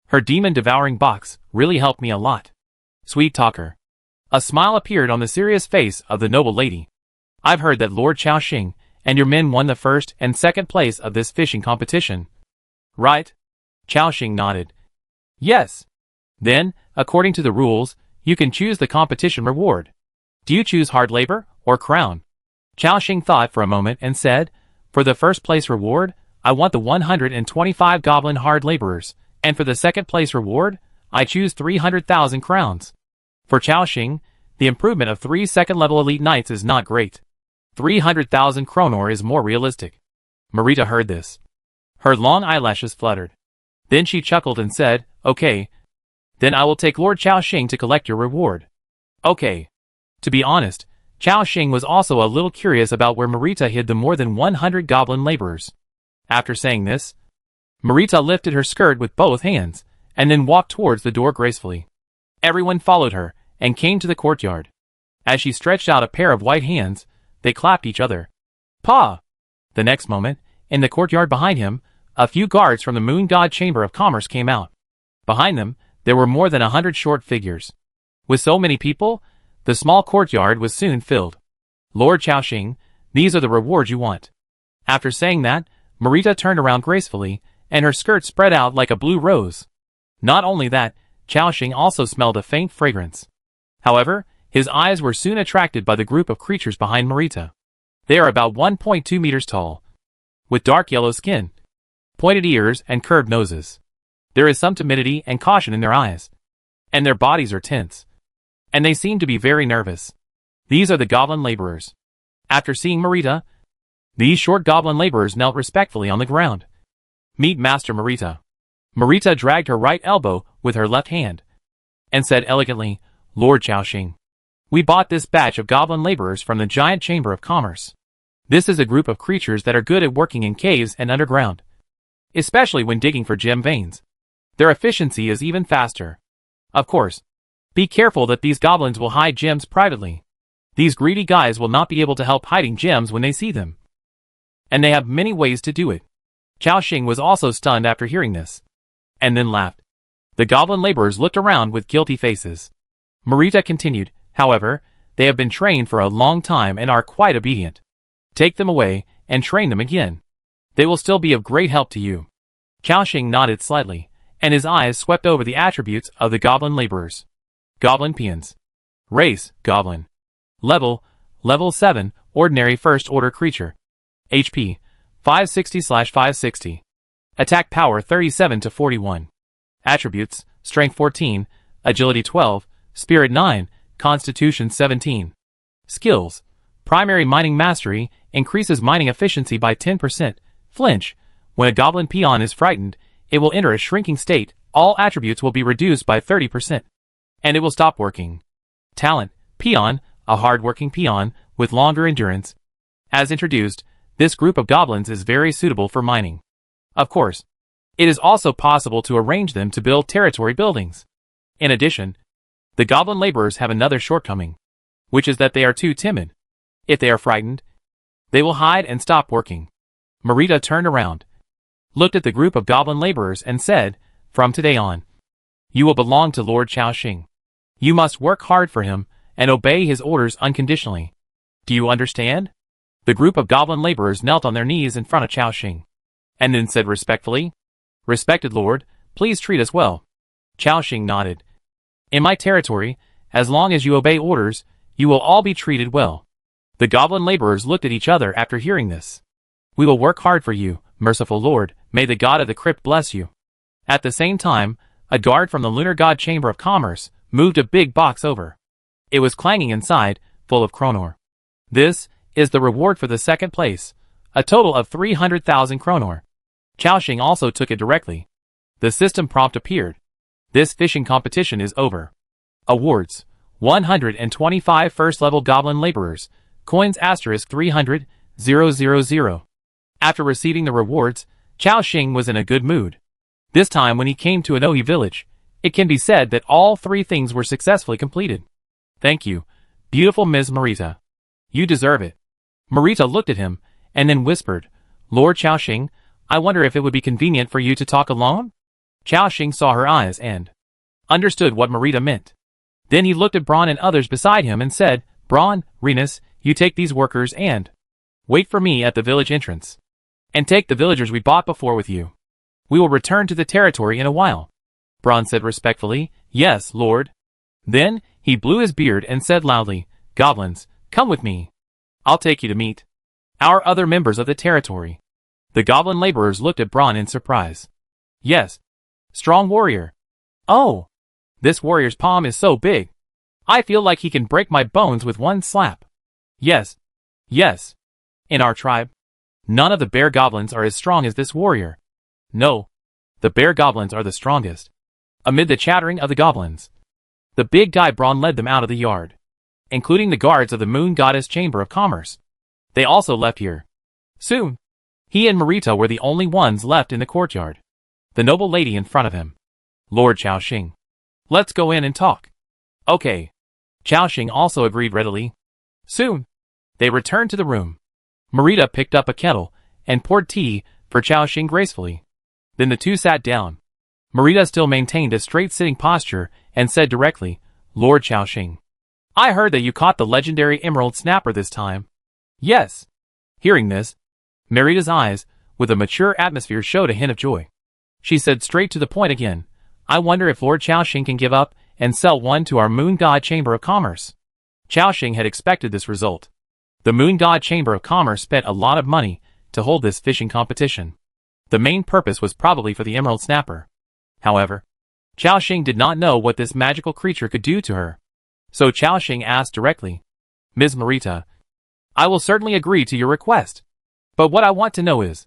her demon-devouring box really helped me a lot. Sweet talker. A smile appeared on the serious face of the noble lady. I've heard that Lord Chaoxing and your men won the 1st and 2nd place of this fishing competition. Right? Chaoxing nodded. Yes. Then, according to the rules, you can choose the competition reward. Do you choose hard labor or crown? Chaoxing thought for a moment and said, For the 1st place reward, I want the 125 goblin hard laborers, and for the 2nd place reward, I choose 300,000 crowns. For Chaoxing, the improvement of 3 2nd-level elite knights is not great. 300,000 kronor is more realistic. Marita heard this. Her long eyelashes fluttered. Then she chuckled and said, Okay. Then I will take Lord Chaoxing to collect your reward. Okay. To be honest, Chaoxing was also a little curious about where Marita hid the more than 100 goblin laborers. After saying this, Marita lifted her skirt with both hands, and then walked towards the door gracefully. Everyone followed her, and came to the courtyard. As she stretched out a pair of white hands, they clapped each other. "Pa!" The next moment, in the courtyard behind him, a few guards from the Moon God Chamber of Commerce came out. Behind them, there were more than 100 short figures. With so many people, the small courtyard was soon filled. "Lord Chaoxing, these are the rewards you want." After saying that, Marita turned around gracefully, and her skirt spread out like a blue rose. Not only that, Chaoxing also smelled a faint fragrance. However, his eyes were soon attracted by the group of creatures behind Marita. They are about 1.2 meters tall, with dark yellow skin, pointed ears, and curved noses. There is some timidity and caution in their eyes, and their bodies are tense, and they seem to be very nervous. These are the goblin laborers. After seeing Marita, these short goblin laborers knelt respectfully on the ground. "Meet Master Marita." Marita dragged her right elbow with her left hand, and said elegantly, "Lord Chaoxing, we bought this batch of goblin laborers from the Giant Chamber of Commerce. This is a group of creatures that are good at working in caves and underground, especially when digging for gem veins. Their efficiency is even faster. Of course, be careful that these goblins will hide gems privately. These greedy guys will not be able to help hiding gems when they see them, and they have many ways to do it." Chaoxing was also stunned after hearing this, and then laughed. The goblin laborers looked around with guilty faces. Marita continued, "However, they have been trained for a long time and are quite obedient. Take them away, and train them again. They will still be of great help to you." Chaoxing nodded slightly, and his eyes swept over the attributes of the goblin laborers. Goblin peons. Race, goblin. Level 7, ordinary first order creature. HP, 560/560. Attack power 37 to 41. Attributes, Strength 14, Agility 12, Spirit 9, Constitution 17. Skills, Primary Mining Mastery, increases mining efficiency by 10%. Flinch, when a goblin peon is frightened, it will enter a shrinking state, all attributes will be reduced by 30%, and it will stop working. Talent, Peon, a hard-working peon, with longer endurance. As introduced, this group of goblins is very suitable for mining. Of course, it is also possible to arrange them to build territory buildings. In addition, the goblin laborers have another shortcoming, which is that they are too timid. If they are frightened, they will hide and stop working. Marita turned around, looked at the group of goblin laborers, and said, "From today on, you will belong to Lord Chaoxing. You must work hard for him, and obey his orders unconditionally. Do you understand?" The group of goblin laborers knelt on their knees in front of Chaoxing, and then said respectfully, "Respected Lord, please treat us well." Chaoxing nodded. "In my territory, as long as you obey orders, you will all be treated well." The goblin laborers looked at each other after hearing this. "We will work hard for you, merciful Lord, may the God of the crypt bless you." At the same time, a guard from the Lunar God Chamber of Commerce moved a big box over. It was clanging inside, full of kronor. "This is the reward for the second place, a total of 300,000 kronor." Chaoxing also took it directly. The system prompt appeared. "This fishing competition is over. Awards, 125 first-level goblin laborers, coins *300,000. After receiving the rewards, Chaoxing was in a good mood. This time when he came to Anohi village, it can be said that all three things were successfully completed. "Thank you, beautiful Ms. Marita. You deserve it." Marita looked at him, and then whispered, "Lord Chaoxing, I wonder if it would be convenient for you to talk alone?" Chaoxing saw her eyes and understood what Marita meant. Then he looked at Braun and others beside him and said, "Braun, Renus, you take these workers and wait for me at the village entrance. And take the villagers we bought before with you. We will return to the territory in a while." Braun said respectfully, "Yes, Lord." Then he blew his beard and said loudly, "Goblins, come with me. I'll take you to meet our other members of the territory." The goblin laborers looked at Braun in surprise. "Yes, strong warrior. Oh, this warrior's palm is so big. I feel like he can break my bones with one slap." Yes. In our tribe, none of the bear goblins are as strong as this warrior. No, the bear goblins are the strongest. Amid the chattering of the goblins, the big guy Braun led them out of the yard, including the guards of the Moon Goddess Chamber of Commerce. They also left here. Soon, he and Marita were the only ones left in the courtyard. The noble lady in front of him. Lord Xiaoxing. Let's go in and talk. Okay. Xiaoxing also agreed readily. Soon, they returned to the room. Marita picked up a kettle and poured tea for Xiaoxing gracefully. Then the two sat down. Marita still maintained a straight sitting posture and said directly, Lord Xiaoxing. I heard that you caught the legendary emerald snapper this time. Yes. Hearing this, Marita's eyes, with a mature atmosphere, showed a hint of joy. She said straight to the point again, I wonder if Lord Xiaoxing can give up and sell one to our Moon God Chamber of Commerce. Xiaoxing had expected this result. The Moon God Chamber of Commerce spent a lot of money to hold this fishing competition. The main purpose was probably for the emerald snapper. However, Xiaoxing did not know what this magical creature could do to her. So Xiaoxing asked directly, Ms. Marita, I will certainly agree to your request. But what I want to know is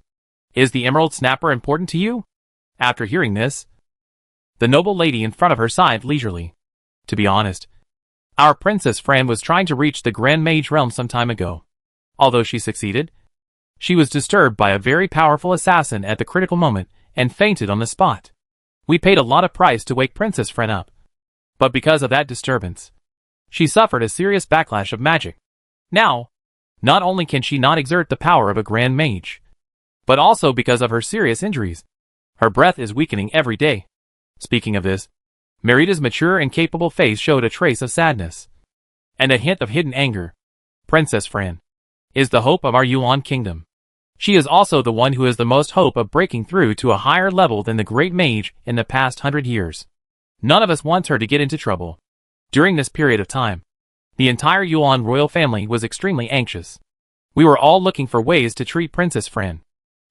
the emerald snapper important to you? After hearing this, the noble lady in front of her sighed leisurely. To be honest, our princess friend was trying to reach the Grand Mage realm some time ago. Although she succeeded, she was disturbed by a very powerful assassin at the critical moment and fainted on the spot. We paid a lot of price to wake Princess Friend up. But because of that disturbance, she suffered a serious backlash of magic. Now, not only can she not exert the power of a Grand Mage, but also because of her serious injuries, her breath is weakening every day. Speaking of this, Marita's mature and capable face showed a trace of sadness and a hint of hidden anger. Princess Fran is the hope of our Yuan kingdom. She is also the one who has the most hope of breaking through to a higher level than the great mage in the past 100 years. None of us wants her to get into trouble. During this period of time, the entire Yuan royal family was extremely anxious. We were all looking for ways to treat Princess Fran,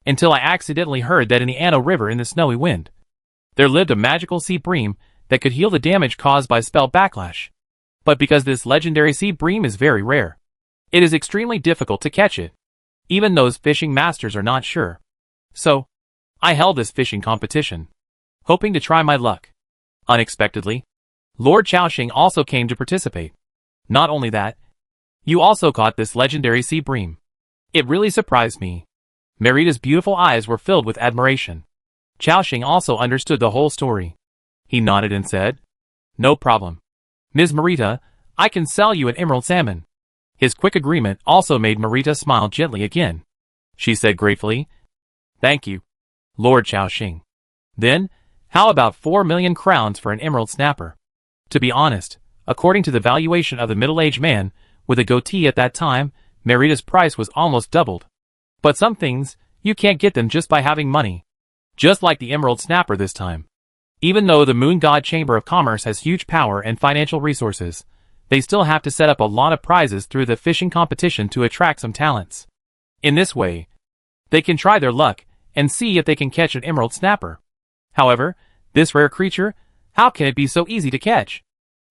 until I accidentally heard that in the Anno River in the snowy wind, there lived a magical sea bream that could heal the damage caused by spell backlash. But because this legendary sea bream is very rare, it is extremely difficult to catch it. Even those fishing masters are not sure. So, I held this fishing competition, hoping to try my luck. Unexpectedly, Lord Xiaoxing also came to participate. Not only that, you also caught this legendary sea bream. It really surprised me. Marita's beautiful eyes were filled with admiration. Xiaoxing also understood the whole story. He nodded and said, No problem. Ms. Marita, I can sell you an emerald salmon. His quick agreement also made Marita smile gently again. She said gratefully, Thank you, Lord Xiaoxing. Then, how about 4 million crowns for an emerald snapper? To be honest, according to the valuation of the middle-aged man with a goatee at that time, Marita's price was almost doubled. But some things, you can't get them just by having money. Just like the emerald snapper this time. Even though the Moon God Chamber of Commerce has huge power and financial resources, they still have to set up a lot of prizes through the fishing competition to attract some talents. In this way, they can try their luck and see if they can catch an emerald snapper. However, this rare creature, how can it be so easy to catch?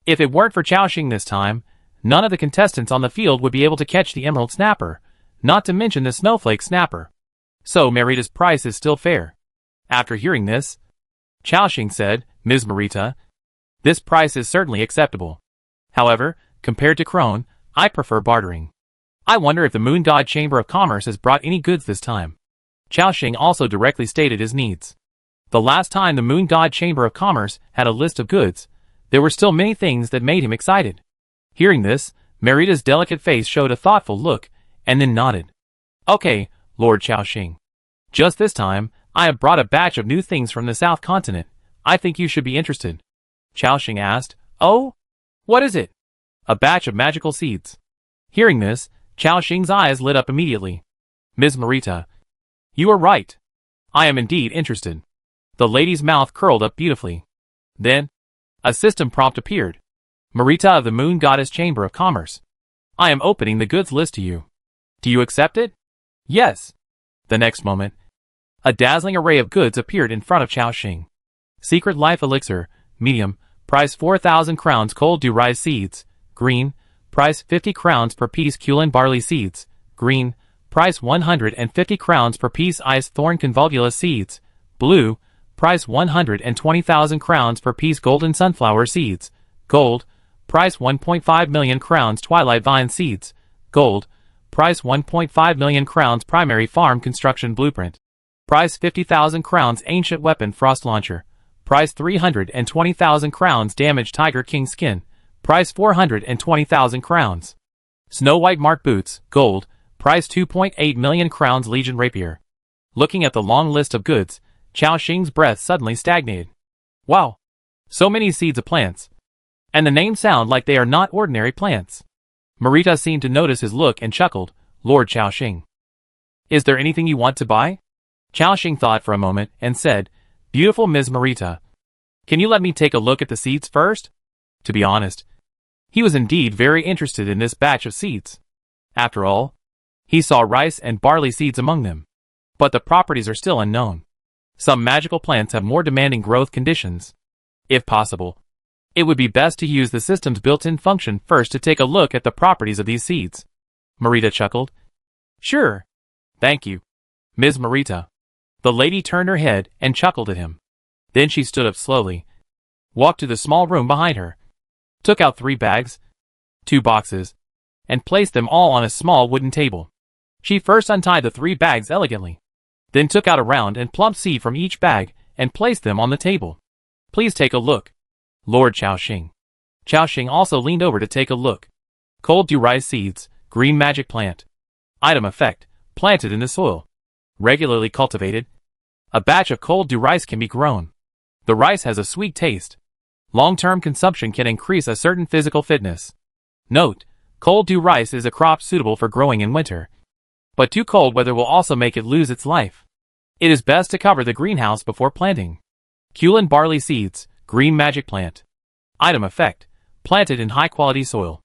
If it weren't for Xiaoxing this time, none of the contestants on the field would be able to catch the emerald snapper, not to mention the snowflake snapper. So Marita's price is still fair. After hearing this, Xiaoxing said, Ms. Marita, this price is certainly acceptable. However, compared to Crone, I prefer bartering. I wonder if the Moon God Chamber of Commerce has brought any goods this time. Xiaoxing also directly stated his needs. The last time the Moon God Chamber of Commerce had a list of goods, there were still many things that made him excited. Hearing this, Marita's delicate face showed a thoughtful look, and then nodded. Okay, Lord Xiaoxing. Just this time, I have brought a batch of new things from the South Continent. I think you should be interested. Xiaoxing asked, Oh? What is it? A batch of magical seeds. Hearing this, Xiaoxing's eyes lit up immediately. Ms. Marita, you are right. I am indeed interested. The lady's mouth curled up beautifully. Then, a system prompt appeared. Marita of the Moon Goddess Chamber of Commerce. I am opening the goods list to you. Do you accept it? Yes. The next moment, a dazzling array of goods appeared in front of Xiaoxing. Secret Life Elixir, medium, price 4,000 crowns cold dew rice seeds, green, price 50 crowns per piece Kulin barley seeds, green, price 150 crowns per piece ice thorn convolvulus seeds, blue, price 120,000 crowns per piece golden sunflower seeds, gold, price 1.5 million crowns twilight vine seeds, gold, price 1.5 million crowns primary farm construction blueprint. Price 50,000 crowns ancient weapon frost launcher. Price 320,000 crowns damaged tiger king skin. Price 420,000 crowns. Snow White mark boots, gold. Price 2.8 million crowns legion rapier. Looking at the long list of goods, Chao Xing's breath suddenly stagnated. Wow! So many seeds of plants. And the names sound like they are not ordinary plants. Marita seemed to notice his look and chuckled. Lord Chao Xing. Is there anything you want to buy? Chao Xing thought for a moment and said, Beautiful Ms. Marita. Can you let me take a look at the seeds first? To be honest, he was indeed very interested in this batch of seeds. After all, he saw rice and barley seeds among them. But the properties are still unknown. Some magical plants have more demanding growth conditions. If possible, it would be best to use the system's built-in function first to take a look at the properties of these seeds. Marita chuckled. Sure. Thank you, Ms. Marita. The lady turned her head and chuckled at him. Then she stood up slowly, walked to the small room behind her, took out 3 bags, 2 boxes, and placed them all on a small wooden table. She first untied the 3 bags elegantly, then took out a round and plump seed from each bag and placed them on the table. Please take a look, Lord Chao Xing. Chao Xing also leaned over to take a look. Cold dew rice seeds, green magic plant. Item effect, planted in the soil. Regularly cultivated. A batch of cold dew rice can be grown. The rice has a sweet taste. Long-term consumption can increase a certain physical fitness. Note, cold dew rice is a crop suitable for growing in winter. But too cold weather will also make it lose its life. It is best to cover the greenhouse before planting. Kulin barley seeds, green magic plant. Item effect, planted in high-quality soil.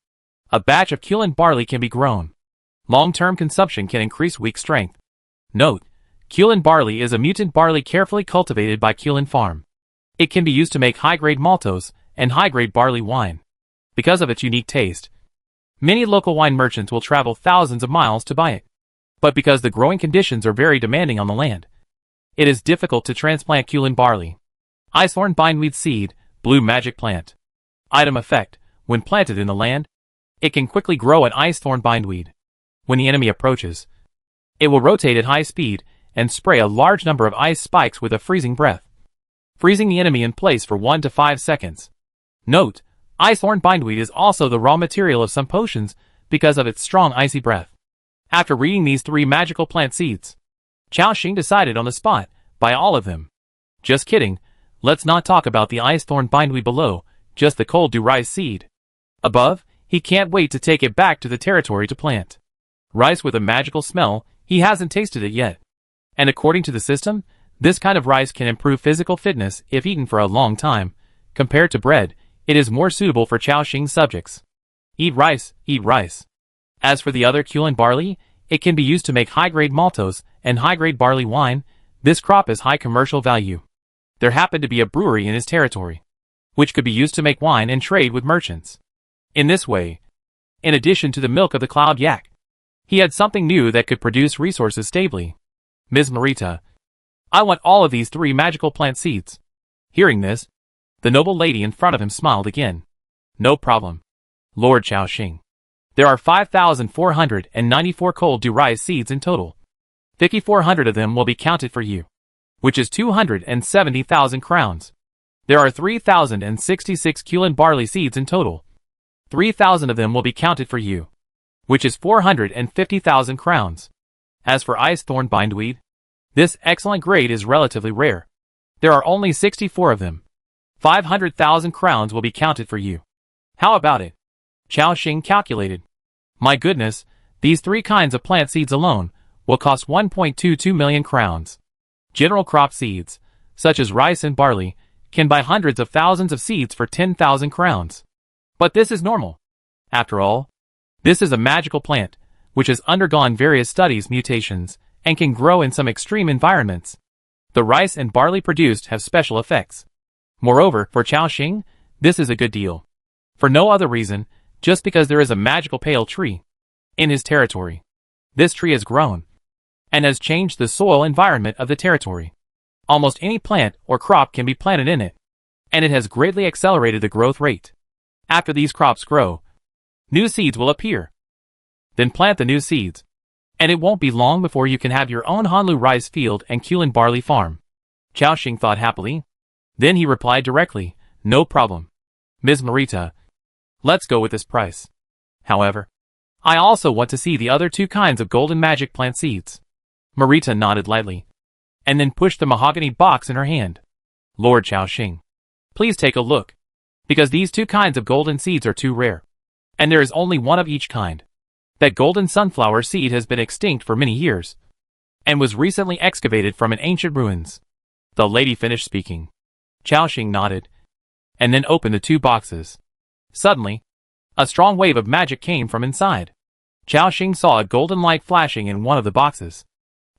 A batch of Kulin barley can be grown. Long-term consumption can increase weak strength. Note, Kulin barley is a mutant barley carefully cultivated by Kulin Farm. It can be used to make high-grade maltos and high-grade barley wine. Because of its unique taste, many local wine merchants will travel thousands of miles to buy it. But because the growing conditions are very demanding on the land, it is difficult to transplant Kulin barley. Icethorn bindweed seed, blue magic plant. Item effect, when planted in the land, it can quickly grow an icethorn bindweed. When the enemy approaches, it will rotate at high speed and spray a large number of ice spikes with a freezing breath, freezing the enemy in place for 1 to 5 seconds. Note, icethorn bindweed is also the raw material of some potions because of its strong icy breath. After reading these 3 magical plant seeds, Chao Xing decided on the spot, buy all of them. Just kidding, let's not talk about the icethorn bindweed below, just the cold dew rice seed. Above, he can't wait to take it back to the territory to plant. Rice with a magical smell, he hasn't tasted it yet. And according to the system, this kind of rice can improve physical fitness if eaten for a long time. Compared to bread, it is more suitable for Chao Xing's subjects. Eat rice, eat rice. As for the other Kulin barley, it can be used to make high-grade maltos and high-grade barley wine. This crop has high commercial value. There happened to be a brewery in his territory, which could be used to make wine and trade with merchants. In this way, in addition to the milk of the cloud yak, he had something new that could produce resources stably. Ms. Marita, I want all of these 3 magical plant seeds. Hearing this, the noble lady in front of him smiled again. No problem, Lord Chao Xing. There are 5,494 cold dew rice seeds in total. 5,400 of them will be counted for you, which is 270,000 crowns. There are 3,066 Kulin barley seeds in total. 3,000 of them will be counted for you, which is 450,000 crowns. As for icethorn bindweed, this excellent grade is relatively rare. There are only 64 of them. 500,000 crowns will be counted for you. How about it? Chao Xing calculated. My goodness, these 3 kinds of plant seeds alone will cost 1.22 million crowns. General crop seeds, such as rice and barley, can buy hundreds of thousands of seeds for 10,000 crowns. But this is normal. After all, this is a magical plant, which has undergone various studies, mutations, and can grow in some extreme environments. The rice and barley produced have special effects. Moreover, for Chao Xing, this is a good deal. For no other reason, just because there is a magical pale tree in his territory. This tree has grown and has changed the soil environment of the territory. Almost any plant or crop can be planted in it, and it has greatly accelerated the growth rate. After these crops grow, new seeds will appear. Then plant the new seeds. And it won't be long before you can have your own Hanlu rice field and Kulin barley farm. Chao Xing thought happily. Then he replied directly, no problem. Ms. Marita, let's go with this price. However, I also want to see the other 2 kinds of golden magic plant seeds. Marita nodded lightly, and then pushed the mahogany box in her hand. Lord Chao Xing, please take a look, because these 2 kinds of golden seeds are too rare, and there is only one of each kind. That golden sunflower seed has been extinct for many years, and was recently excavated from an ancient ruins. The lady finished speaking. Chao Xing nodded, and then opened the 2 boxes. Suddenly, a strong wave of magic came from inside. Chao Xing saw a golden light flashing in one of the boxes,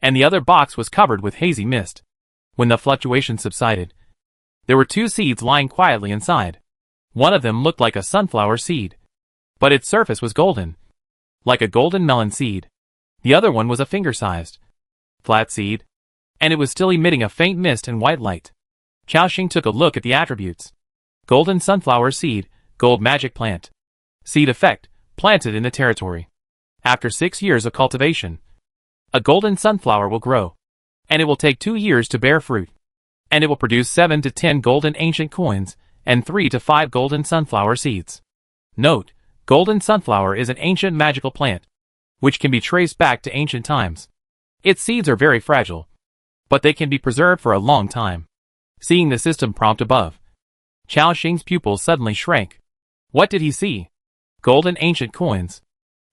and the other box was covered with hazy mist. When the fluctuation subsided, there were 2 seeds lying quietly inside. One of them looked like a sunflower seed, but its surface was golden, like a golden melon seed. The other one was a finger-sized, flat seed, and it was still emitting a faint mist and white light. Chao Xing took a look at the attributes. Golden sunflower seed, gold magic plant. Seed effect, planted in the territory. After 6 years of cultivation, a golden sunflower will grow, and it will take 2 years to bear fruit, and it will produce 7 to 10 golden ancient coins, and 3 to 5 golden sunflower seeds. Note, golden sunflower is an ancient magical plant, which can be traced back to ancient times. Its seeds are very fragile, but they can be preserved for a long time. Seeing the system prompt above, Chao Xing's pupils suddenly shrank. What did he see? Golden ancient coins.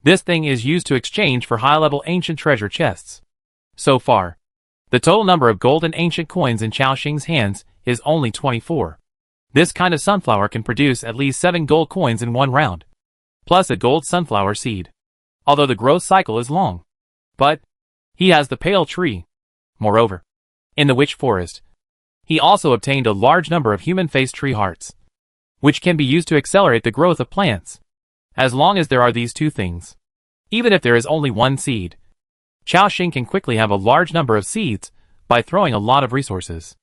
This thing is used to exchange for high-level ancient treasure chests. So far, the total number of golden ancient coins in Chao Xing's hands is only 24. This kind of sunflower can produce at least 7 gold coins in 1 round, plus a gold sunflower seed, although the growth cycle is long. But he has the pale tree. Moreover, in the witch forest, he also obtained a large number of human-faced tree hearts, which can be used to accelerate the growth of plants. As long as there are these 2 things, even if there is only 1 seed, Chao Xing can quickly have a large number of seeds by throwing a lot of resources.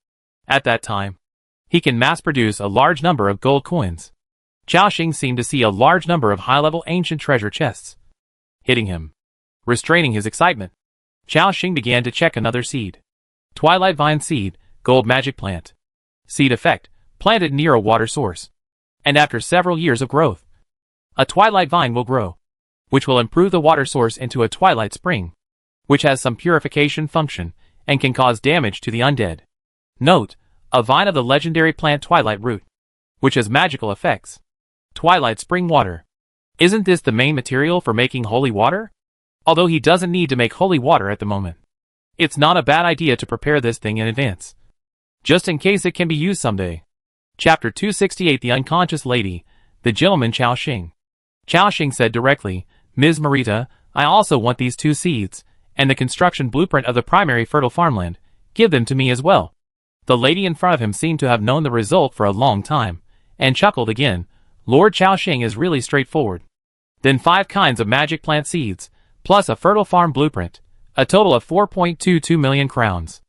At that time, he can mass-produce a large number of gold coins. Chao Xing seemed to see a large number of high-level ancient treasure chests hitting him. Restraining his excitement, Chao Xing began to check another seed. Twilight Vine seed, gold magic plant. Seed effect, planted near a water source, and after several years of growth, a twilight vine will grow, which will improve the water source into a twilight spring, which has some purification function and can cause damage to the undead. Note, a vine of the legendary plant Twilight Root, which has magical effects. Twilight Spring Water. Isn't this the main material for making holy water? Although he doesn't need to make holy water at the moment, it's not a bad idea to prepare this thing in advance, just in case it can be used someday. Chapter 268. The Unconscious Lady, the gentleman Chao Xing. Chao Xing said directly, Ms. Marita, I also want these 2 seeds, and the construction blueprint of the primary fertile farmland. Give them to me as well. The lady in front of him seemed to have known the result for a long time, and chuckled again. Lord Chao Xing is really straightforward. Then 5 kinds of magic plant seeds, plus a fertile farm blueprint, a total of 4.22 million crowns.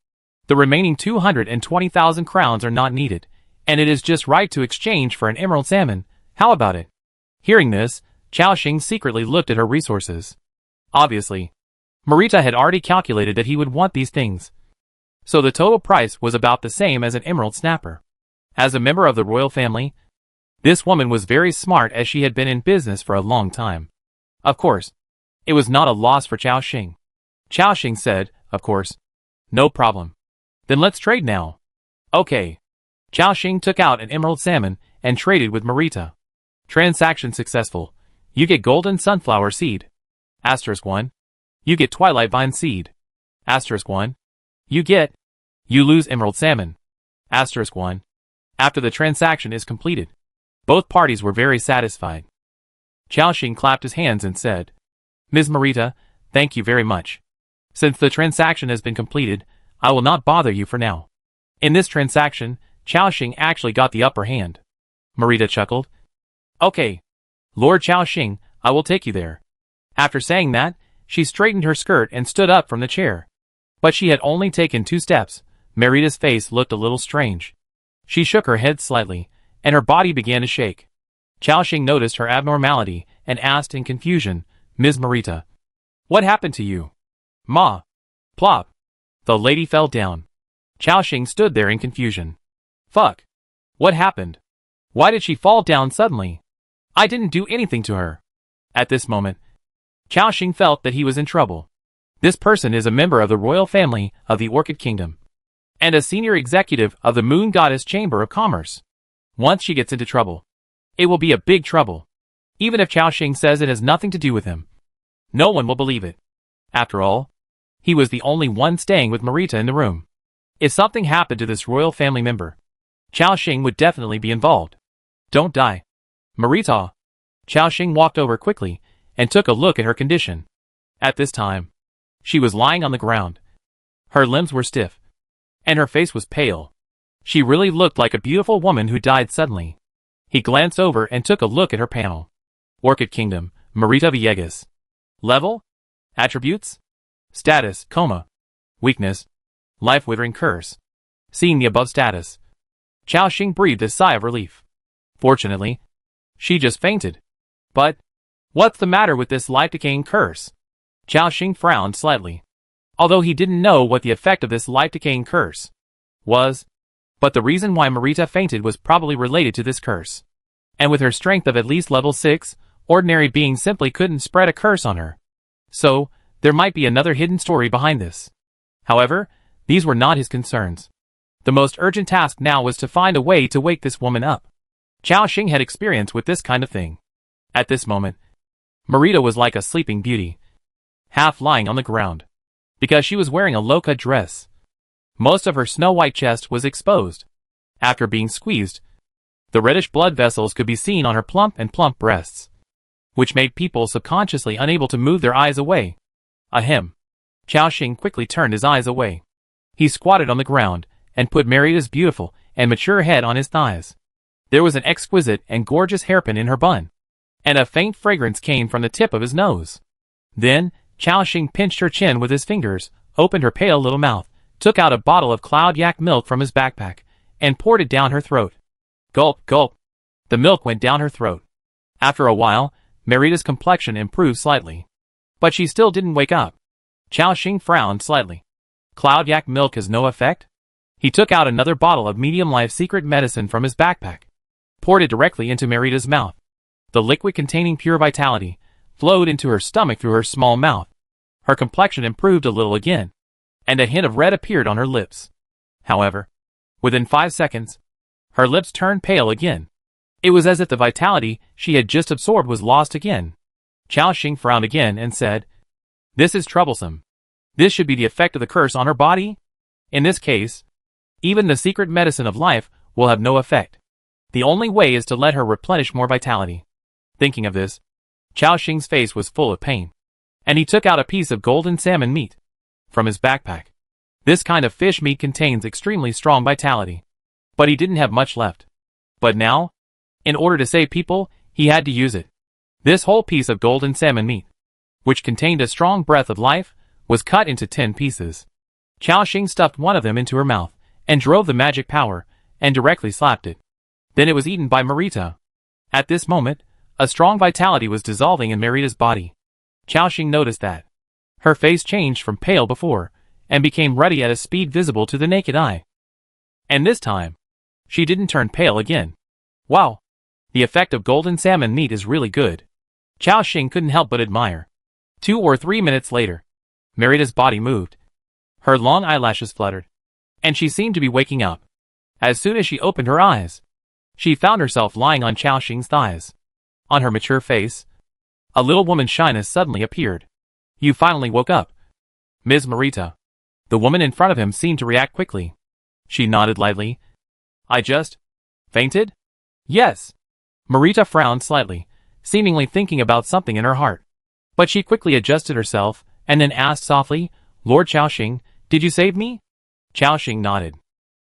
The remaining 220,000 crowns are not needed, and it is just right to exchange for an emerald salmon. How about it? Hearing this, Chao Xing secretly looked at her resources. Obviously, Marita had already calculated that he would want these things, so the total price was about the same as an emerald snapper. As a member of the royal family, this woman was very smart, as she had been in business for a long time. Of course, it was not a loss for Chao Xing. Chao Xing said, of course. No problem. Then let's trade now. Okay. Chao Xing took out an emerald salmon and traded with Marita. Transaction successful. You get golden sunflower seed. *1. You get twilight vine seed. *1. You lose emerald salmon. *1. After the transaction is completed, both parties were very satisfied. Chao Xing clapped his hands and said, Ms. Marita, thank you very much. Since the transaction has been completed, I will not bother you for now. In this transaction, Chao Xing actually got the upper hand. Marita chuckled. Okay. Lord Chao Xing, I will take you there. After saying that, she straightened her skirt and stood up from the chair. But she had only taken 2 steps. Marita's face looked a little strange. She shook her head slightly, and her body began to shake. Chao Xing noticed her abnormality and asked in confusion, Ms. Marita, what happened to you? Ma! Plop! The lady fell down. Chao-Shing stood there in confusion. Fuck! What happened? Why did she fall down suddenly? I didn't do anything to her. At this moment, Chao-Shing felt that he was in trouble. This person is a member of the royal family of the Orchid Kingdom, and a senior executive of the Moon Goddess Chamber of Commerce. Once she gets into trouble, it will be a big trouble. Even if Chao-Shing says it has nothing to do with him, no one will believe it. After all, he was the only one staying with Marita in the room. If something happened to this royal family member, Chao-Shing would definitely be involved. Don't die, Marita. Chao-Shing walked over quickly and took a look at her condition. At this time, she was lying on the ground. Her limbs were stiff, and her face was pale. She really looked like a beautiful woman who died suddenly. He glanced over and took a look at her panel. Orchid Kingdom, Marita Villegas. Level? Attributes? Status, coma. Weakness. Life-withering curse. Seeing the above status, Chao-Shing breathed a sigh of relief. Fortunately, she just fainted. But, what's the matter with this life-decaying curse? Chao-Shing frowned slightly, although he didn't know what the effect of this life-decaying curse was. But the reason why Marita fainted was probably related to this curse. And with her strength of at least level 6, ordinary beings simply couldn't spread a curse on her. So, there might be another hidden story behind this. However, these were not his concerns. The most urgent task now was to find a way to wake this woman up. Chao-Shing had experience with this kind of thing. At this moment, Marita was like a sleeping beauty, half lying on the ground, because she was wearing a low-cut dress. Most of her snow-white chest was exposed. After being squeezed, the reddish blood vessels could be seen on her plump breasts, which made people subconsciously unable to move their eyes away. Ahem. Chao-Shing quickly turned his eyes away. He squatted on the ground and put Marita's beautiful and mature head on his thighs. There was an exquisite and gorgeous hairpin in her bun, and a faint fragrance came from the tip of his nose. Then, Chao-Shing pinched her chin with his fingers, opened her pale little mouth, took out a bottle of cloud yak milk from his backpack, and poured it down her throat. Gulp, gulp. The milk went down her throat. After a while, Marita's complexion improved slightly. But she still didn't wake up. Chao-Shing frowned slightly. Cloud yak milk has no effect? He took out another bottle of medium-life secret medicine from his backpack, poured it directly into Marita's mouth. The liquid containing pure vitality flowed into her stomach through her small mouth. Her complexion improved a little again, and a hint of red appeared on her lips. However, within 5 seconds, her lips turned pale again. It was as if the vitality she had just absorbed was lost again. Chao-Shing frowned again and said, "This is troublesome. This should be the effect of the curse on her body? In this case, even the secret medicine of life will have no effect. The only way is to let her replenish more vitality." Thinking of this, Chao-Shing's face was full of pain, and he took out a piece of golden salmon meat from his backpack. This kind of fish meat contains extremely strong vitality, but he didn't have much left. But now, in order to save people, he had to use it. This whole piece of golden salmon meat, which contained a strong breath of life, was cut into 10 pieces. Chao-Shing stuffed one of them into her mouth, and drove the magic power, and directly slapped it. Then it was eaten by Marita. At this moment, a strong vitality was dissolving in Marita's body. Chao-Shing noticed that her face changed from pale before, and became ruddy at a speed visible to the naked eye. And this time, she didn't turn pale again. Wow! The effect of golden salmon meat is really good. Chao-Shing couldn't help but admire. 2 or 3 minutes later, Marita's body moved. Her long eyelashes fluttered, and she seemed to be waking up. As soon as she opened her eyes, she found herself lying on Chao-Shing's thighs. On her mature face, a little woman's shyness suddenly appeared. "You finally woke up, Ms. Marita." The woman in front of him seemed to react quickly. She nodded lightly. "I just fainted?" "Yes." Marita frowned slightly, seemingly thinking about something in her heart. But she quickly adjusted herself, and then asked softly, "Lord Chao-Shing, did you save me?" Chao-Shing nodded.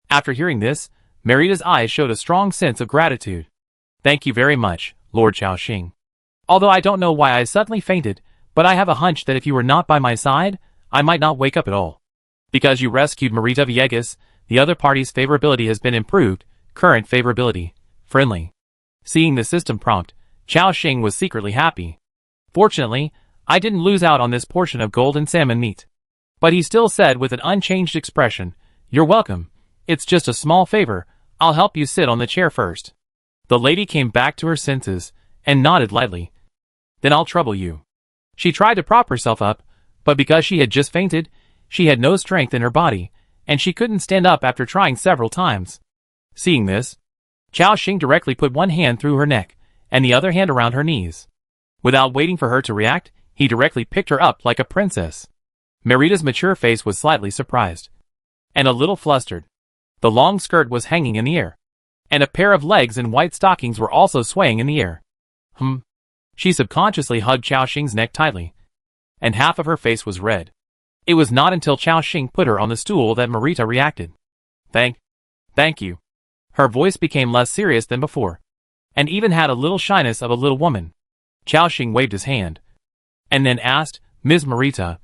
After hearing this, Marita's eyes showed a strong sense of gratitude. "Thank you very much, Lord Chao-Shing. Although I don't know why I suddenly fainted, but I have a hunch that if you were not by my side, I might not wake up at all. Because you rescued Marita Villegas, the other party's favorability has been improved. Current favorability, friendly." Seeing the system prompt, Chao-Shing was secretly happy. "Fortunately, I didn't lose out on this portion of golden salmon meat. But he still said with an unchanged expression, "You're welcome. It's just a small favor. I'll help you sit on the chair first." The lady came back to her senses and nodded lightly. "Then I'll trouble you." She tried to prop herself up, but because she had just fainted, she had no strength in her body, and she couldn't stand up after trying several times. Seeing this, Chao Xing directly put one hand through her neck and the other hand around her knees. Without waiting for her to react, he directly picked her up like a princess. Merita's mature face was slightly surprised and a little flustered. The long skirt was hanging in the air, and a pair of legs in white stockings were also swaying in the air. She subconsciously hugged Chao Xing's neck tightly, and half of her face was red. It was not until Chao Xing put her on the stool that Merita reacted. Thank you." Her voice became less serious than before, and even had a little shyness of a little woman. Chao Xing waved his hand, and then asked, "Ms. Merita,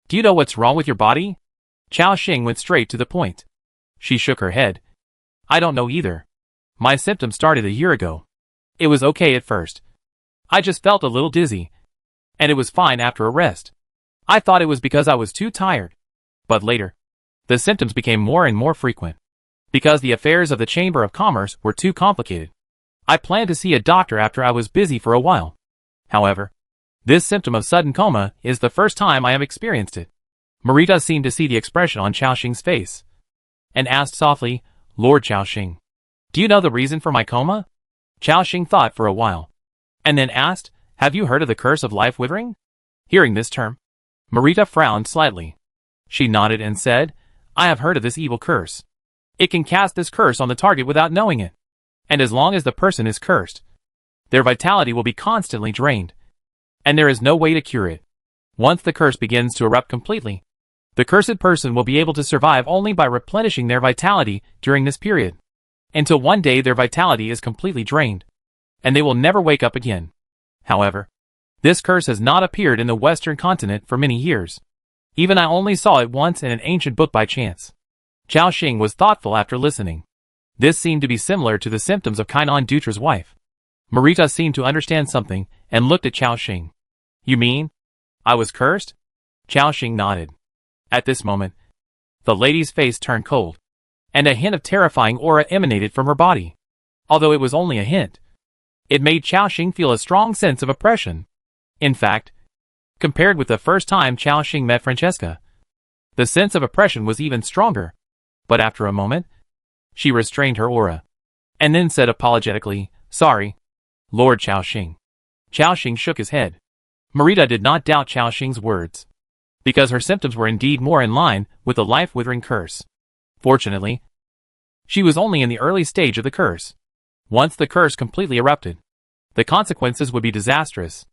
do you know what's wrong with your body?" Chao Xing went straight to the point. She shook her head. "I don't know either. My symptoms started a year ago. It was okay at first. I just felt a little dizzy, and it was fine after a rest. I thought it was because I was too tired. But later, the symptoms became more and more frequent. Because the affairs of the Chamber of Commerce were too complicated, I planned to see a doctor after I was busy for a while. However, this symptom of sudden coma is the first time I have experienced it." Merita seemed to see the expression on Chao Xing's face, and asked softly, "Lord Chao Xing, do you know the reason for my coma?" Chao Xing thought for a while, and then asked, "Have you heard of the curse of life withering?" Hearing this term, Merita frowned slightly. She nodded and said, "I have heard of this evil curse. It can cast this curse on the target without knowing it. And as long as the person is cursed, their vitality will be constantly drained, and there is no way to cure it. Once the curse begins to erupt completely, the cursed person will be able to survive only by replenishing their vitality during this period, until one day their vitality is completely drained, and they will never wake up again. However, this curse has not appeared in the Western continent for many years. Even I only saw it once in an ancient book by chance." Chao Xing was thoughtful after listening. This seemed to be similar to the symptoms of Kainan Dutra's wife. Merita seemed to understand something and looked at Chao Xing. "You mean I was cursed?" Chao Xing nodded. At this moment, the lady's face turned cold, and a hint of terrifying aura emanated from her body. Although it was only a hint, it made Chao Xing feel a strong sense of oppression. In fact, compared with the first time Chao Xing met Francesca, the sense of oppression was even stronger. But after a moment, she restrained her aura, and then said apologetically, "Sorry, Lord Chao Xing." Chao Xing shook his head. Merita did not doubt Chao Xing's words, because her symptoms were indeed more in line with the life-withering curse. Fortunately, she was only in the early stage of the curse. Once the curse completely erupted, the consequences would be disastrous.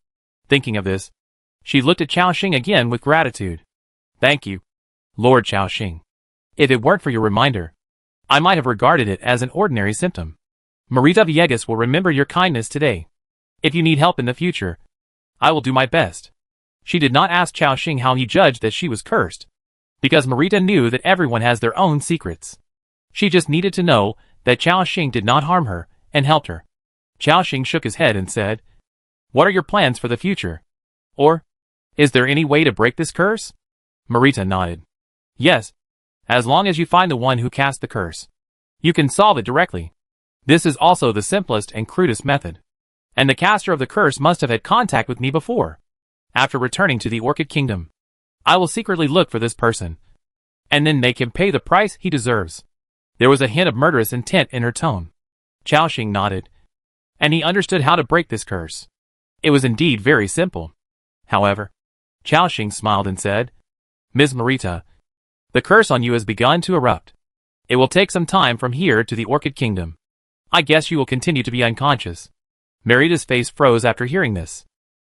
Thinking of this, she looked at Chao Xing again with gratitude. "Thank you, Lord Chao Xing. If it weren't for your reminder, I might have regarded it as an ordinary symptom. Merita Villegas will remember your kindness today. If you need help in the future, I will do my best." She did not ask Chao Xing how he judged that she was cursed, because Merita knew that everyone has their own secrets. She just needed to know that Chao Xing did not harm her and helped her. Chao Xing shook his head and said, "What are your plans for the future? Or, is there any way to break this curse?" Merita nodded. "Yes. As long as you find the one who cast the curse, you can solve it directly. This is also the simplest and crudest method. And the caster of the curse must have had contact with me before. After returning to the Orchid Kingdom, I will secretly look for this person, and then make him pay the price he deserves." There was a hint of murderous intent in her tone. Chao Xing nodded, and he understood how to break this curse. It was indeed very simple. However, Chao Xing smiled and said, "Ms. Merita, the curse on you has begun to erupt. It will take some time from here to the Orchid Kingdom. I guess you will continue to be unconscious." Merita's face froze after hearing this,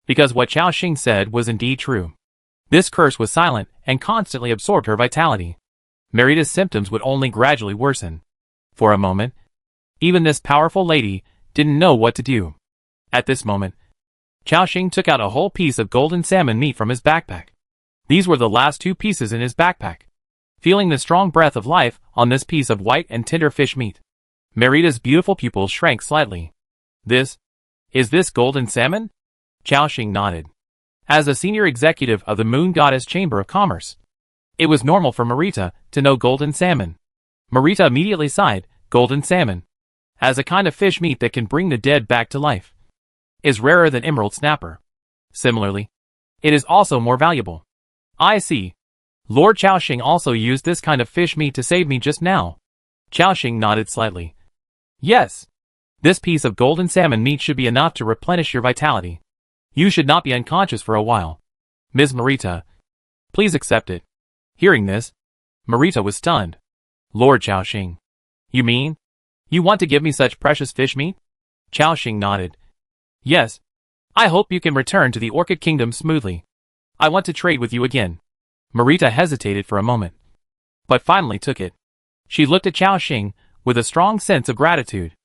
because what Chao Xing said was indeed true. This curse was silent and constantly absorbed her vitality. Merita's symptoms would only gradually worsen. For a moment, even this powerful lady didn't know what to do. At this moment, Chao Xing took out a whole piece of golden salmon meat from his backpack. These were the last 2 pieces in his backpack. Feeling the strong breath of life on this piece of white and tender fish meat, Merita's beautiful pupils shrank slightly. Is this golden salmon?" Chao Xing nodded. As a senior executive of the Moon Goddess Chamber of Commerce, It was normal for Marita to know golden salmon. Marita immediately sighed. Golden salmon, as a kind of fish meat that can bring the dead back to life, is rarer than emerald snapper. Similarly, it is also more valuable. I see. Lord Chaoxing also used this kind of fish meat to save me just now. Chaoxing nodded slightly. Yes. This piece of golden salmon meat should be enough to replenish your vitality. You should not be unconscious for a while. Ms. Marita, please accept it. Hearing this, Marita was stunned. Lord Chaoxing, you mean you want to give me such precious fish meat? Chaoxing nodded. Yes. I hope you can return to the Orchid Kingdom smoothly. I want to trade with you again. Marita hesitated for a moment, but finally took it. She looked at Chaoxing with a strong sense of gratitude.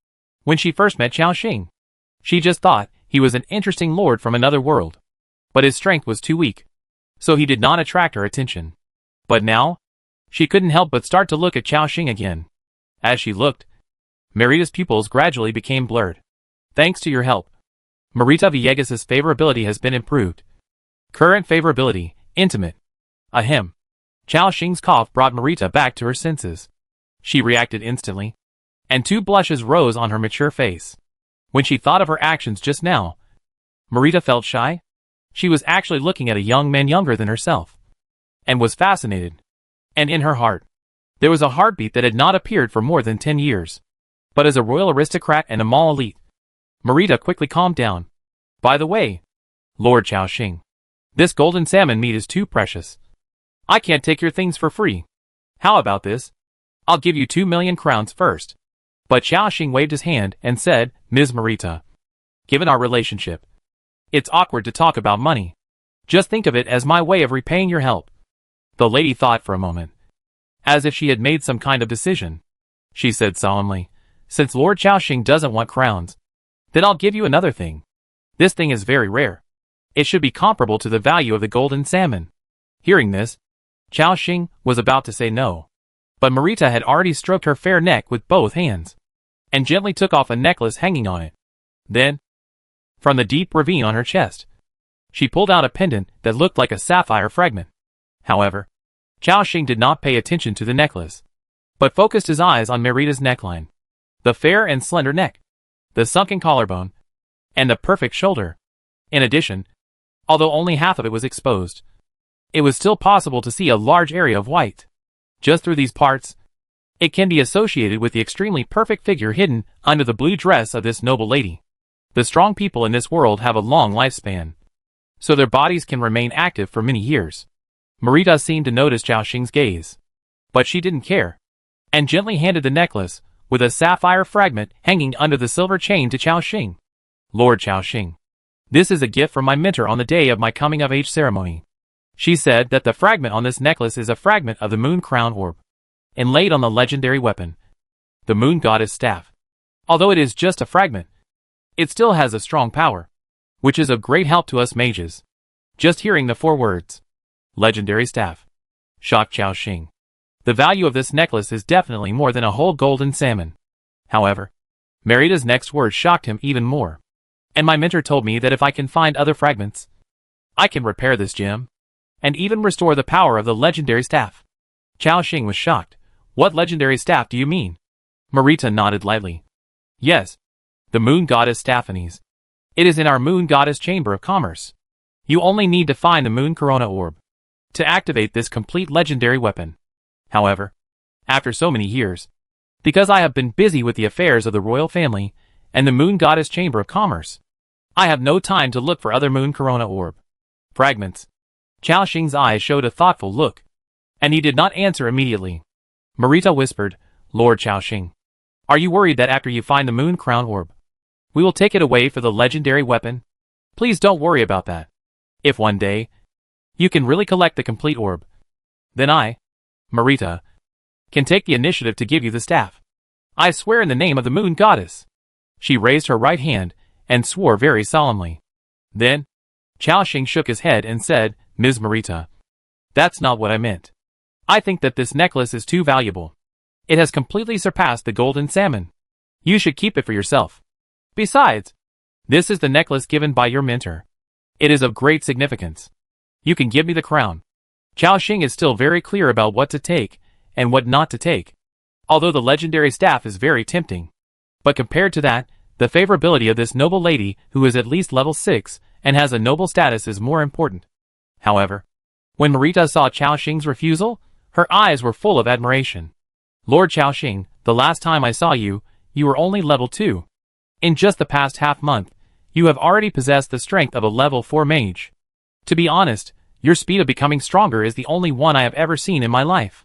When she first met Chaoxing, she just thought he was an interesting lord from another world. But his strength was too weak, so he did not attract her attention. But now, she couldn't help but start to look at Chaoxing again. As she looked, Marita's pupils gradually became blurred. Thanks to your help, Marita Villegas's favorability has been improved. Current favorability, intimate. Ahem. Chaoxing's cough brought Marita back to her senses. She reacted instantly, and 2 blushes rose on her mature face. When she thought of her actions just now, Marita felt shy. She was actually looking at a young man younger than herself, and was fascinated. And in her heart, there was a heartbeat that had not appeared for more than 10 years. But as a royal aristocrat and a mall elite, Marita quickly calmed down. By the way, Lord Chaoxing, this golden salmon meat is too precious. I can't take your things for free. How about this? I'll give you 2 million crowns first. But Chaoxing waved his hand and said, Ms. Marita, given our relationship, it's awkward to talk about money. Just think of it as my way of repaying your help. The lady thought for a moment, as if she had made some kind of decision. She said solemnly, since Lord Chaoxing doesn't want crowns, then I'll give you another thing. This thing is very rare. It should be comparable to the value of the golden salmon. Hearing this, Chaoxing was about to say no. But Marita had already stroked her fair neck with both hands, and gently took off a necklace hanging on it. Then, from the deep ravine on her chest, she pulled out a pendant that looked like a sapphire fragment. However, Chaoxing did not pay attention to the necklace, but focused his eyes on Marita's neckline. The fair and slender neck, the sunken collarbone, and the perfect shoulder. In addition, although only half of it was exposed, it was still possible to see a large area of white. Just through these parts, it can be associated with the extremely perfect figure hidden under the blue dress of this noble lady. The strong people in this world have a long lifespan, so their bodies can remain active for many years. Marita seemed to notice Chaoxing's gaze, but she didn't care, and gently handed the necklace, with a sapphire fragment hanging under the silver chain, to Chaoxing. Lord Chaoxing, this is a gift from my mentor on the day of my coming-of-age ceremony. She said that the fragment on this necklace is a fragment of the moon crown orb, inlaid on the legendary weapon, the moon goddess staff. Although it is just a fragment, it still has a strong power, which is of great help to us mages. Just hearing the 4 words, legendary staff, shocked Chaoxing. The value of this necklace is definitely more than a whole golden salmon. However, Marita's next words shocked him even more. And my mentor told me that if I can find other fragments, I can repair this gem, and even restore the power of the legendary staff. Chaoxing was shocked. What legendary staff do you mean? Marita nodded lightly. Yes, the moon goddess Stephanie's. It is in our moon goddess chamber of commerce. You only need to find the moon corona orb to activate this complete legendary weapon. However, after so many years, because I have been busy with the affairs of the royal family and the moon goddess chamber of commerce, I have no time to look for other moon corona orb fragments. Chaoxing's eyes showed a thoughtful look, and he did not answer immediately. Marita whispered, Lord Chaoxing, are you worried that after you find the moon crown orb, we will take it away for the legendary weapon? Please don't worry about that. If one day, you can really collect the complete orb, then I, Marita, can take the initiative to give you the staff. I swear in the name of the moon goddess. She raised her right hand and swore very solemnly. Then, Chaoxing shook his head and said, Ms. Marita, that's not what I meant. I think that this necklace is too valuable. It has completely surpassed the golden salmon. You should keep it for yourself. Besides, this is the necklace given by your mentor. It is of great significance. You can give me the crown. Chao Xing is still very clear about what to take and what not to take, although the legendary staff is very tempting. But compared to that, the favorability of this noble lady who is at least level 6 and has a noble status is more important. However, when Marita saw Chao Xing's refusal, her eyes were full of admiration. Lord Chao Xing, the last time I saw you, you were only level 2. In just the past half month, you have already possessed the strength of a level 4 mage. To be honest, your speed of becoming stronger is the only one I have ever seen in my life.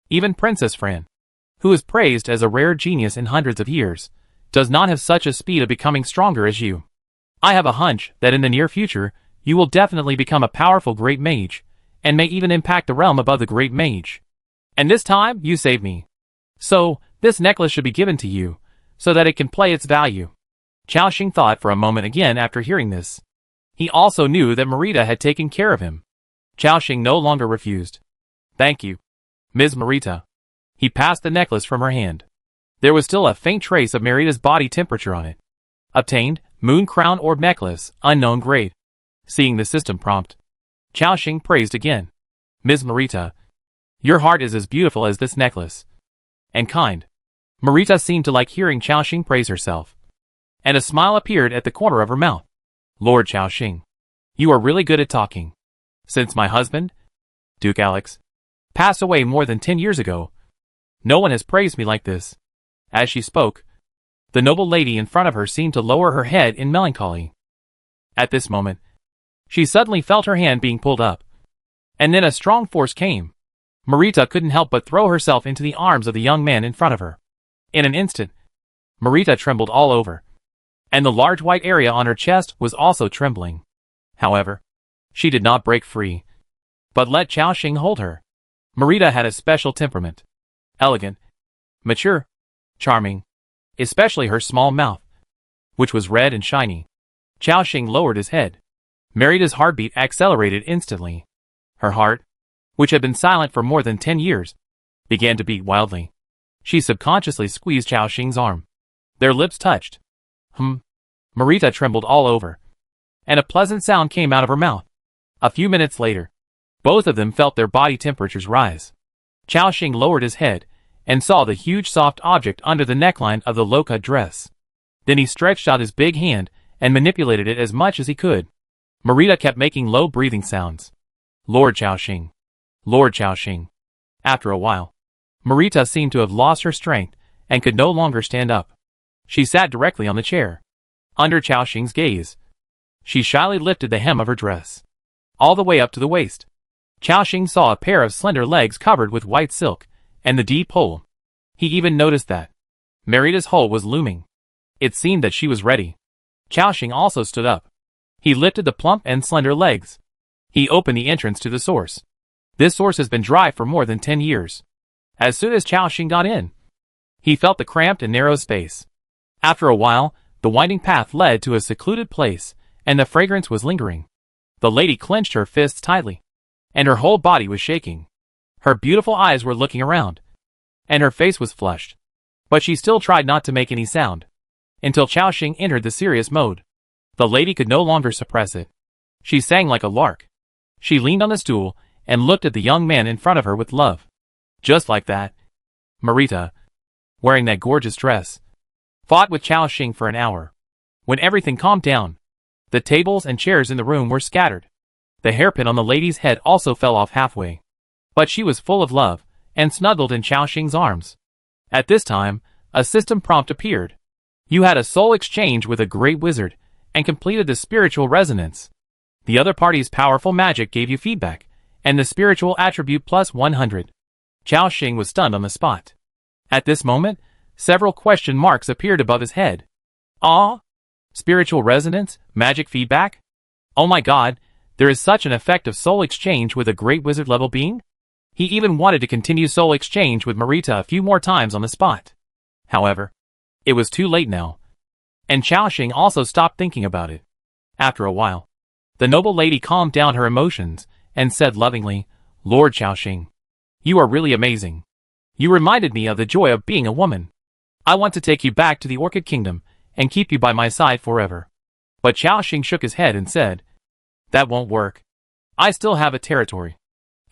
Even Princess Fran, who is praised as a rare genius in hundreds of years, does not have such a speed of becoming stronger as you. I have a hunch that in the near future, you will definitely become a powerful great mage, and may even impact the realm above the great mage. And this time, you saved me. So, this necklace should be given to you, so that it can play its value. Chao Xing thought for a moment again after hearing this. He also knew that Marita had taken care of him. Chao Xing no longer refused. Thank you, Ms. Marita. He passed the necklace from her hand. There was still a faint trace of Marita's body temperature on it. Obtained, Moon Crown Orb Necklace, unknown grade. Seeing the system prompt, Chao Xing praised again. Ms. Marita, your heart is as beautiful as this necklace. And kind. Marita seemed to like hearing Chao Xing praise herself. And a smile appeared at the corner of her mouth. Lord Chao Xing, you are really good at talking. Since my husband, Duke Alex, passed away more than 10 years ago, no one has praised me like this. As she spoke, the noble lady in front of her seemed to lower her head in melancholy. At this moment, she suddenly felt her hand being pulled up. And then a strong force came. Marita couldn't help but throw herself into the arms of the young man in front of her. In an instant, Marita trembled all over, and the large white area on her chest was also trembling. However, she did not break free, but let Chao Xing hold her. Marita had a special temperament. Elegant, mature, charming, especially her small mouth, which was red and shiny. Chao Xing lowered his head. Marita's heartbeat accelerated instantly. Her heart, which had been silent for more than 10 years, began to beat wildly. She subconsciously squeezed Chao Xing's arm. Their lips touched. Marita trembled all over, and a pleasant sound came out of her mouth. A few minutes later, both of them felt their body temperatures rise. Chao Xing lowered his head and saw the huge soft object under the neckline of the low-cut dress. Then he stretched out his big hand and manipulated it as much as he could. Marita kept making low breathing sounds. Lord Chao Xing. Lord Chao Xing. After a while, Marita seemed to have lost her strength and could no longer stand up. She sat directly on the chair. Under Chao Xing's gaze, she shyly lifted the hem of her dress, all the way up to the waist. Chao Xing saw a pair of slender legs covered with white silk, and the deep hole. He even noticed that Marita's hole was looming. It seemed that she was ready. Chao Xing also stood up. He lifted the plump and slender legs. He opened the entrance to the source. This source has been dry for more than 10 years. As soon as Chao Xing got in, he felt the cramped and narrow space. After a while, the winding path led to a secluded place, and the fragrance was lingering. The lady clenched her fists tightly, and her whole body was shaking. Her beautiful eyes were looking around, and her face was flushed. But she still tried not to make any sound, until Chao Xing entered the serious mode. The lady could no longer suppress it. She sang like a lark. She leaned on the stool and looked at the young man in front of her with love. Just like that, Marita, wearing that gorgeous dress, fought with Chao Xing for an hour. When everything calmed down, the tables and chairs in the room were scattered. The hairpin on the lady's head also fell off halfway. But she was full of love, and snuggled in Chao Xing's arms. At this time, a system prompt appeared. You had a soul exchange with a great wizard, and completed the spiritual resonance. The other party's powerful magic gave you feedback, and the spiritual attribute plus 100. Chao Xing was stunned on the spot. At this moment, several question marks appeared above his head. Ah? Spiritual resonance? Magic feedback? Oh my god, there is such an effect of soul exchange with a great wizard level being? He even wanted to continue soul exchange with Marita a few more times on the spot. However, it was too late now. And Chao Xing also stopped thinking about it. After a while, the noble lady calmed down her emotions and said lovingly, Lord Chao Xing, you are really amazing. You reminded me of the joy of being a woman. I want to take you back to the Orchid Kingdom and keep you by my side forever. But Chao Xing shook his head and said, that won't work. I still have a territory.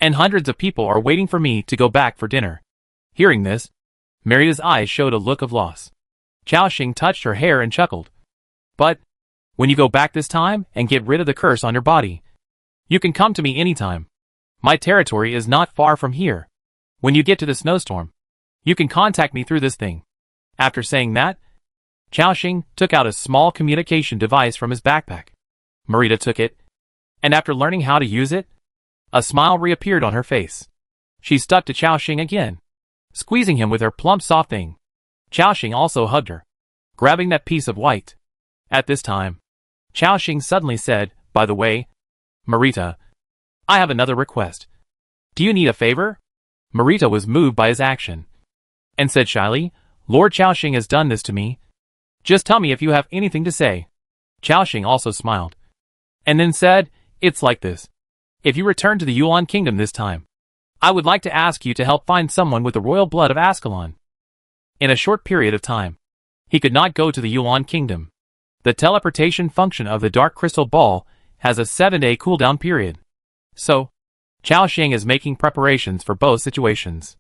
and hundreds of people are waiting for me to go back for dinner." Hearing this, Merita's eyes showed a look of loss. Chao Xing touched her hair and chuckled. "But when you go back this time and get rid of the curse on your body, you can come to me anytime. My territory is not far from here. When you get to the snowstorm, you can contact me through this thing." After saying that, Chao Xing took out a small communication device from his backpack. Merita took it, and after learning how to use it, a smile reappeared on her face. She stuck to Chao Xing again, squeezing him with her plump soft thing. Chao Xing also hugged her, grabbing that piece of white. At this time, Chao Xing suddenly said, "By the way, Merita, I have another request. Do you need a favor?" Merita was moved by his action, and said shyly, "Lord Chao Xing has done this to me. Just tell me if you have anything to say." Chao Xing also smiled, and then said, "It's like this. If you return to the Yuan Kingdom this time, I would like to ask you to help find someone with the royal blood of Ascalon." In a short period of time, he could not go to the Yuan Kingdom. The teleportation function of the Dark Crystal Ball has a 7-day cooldown period. So, Chao Xing is making preparations for both situations.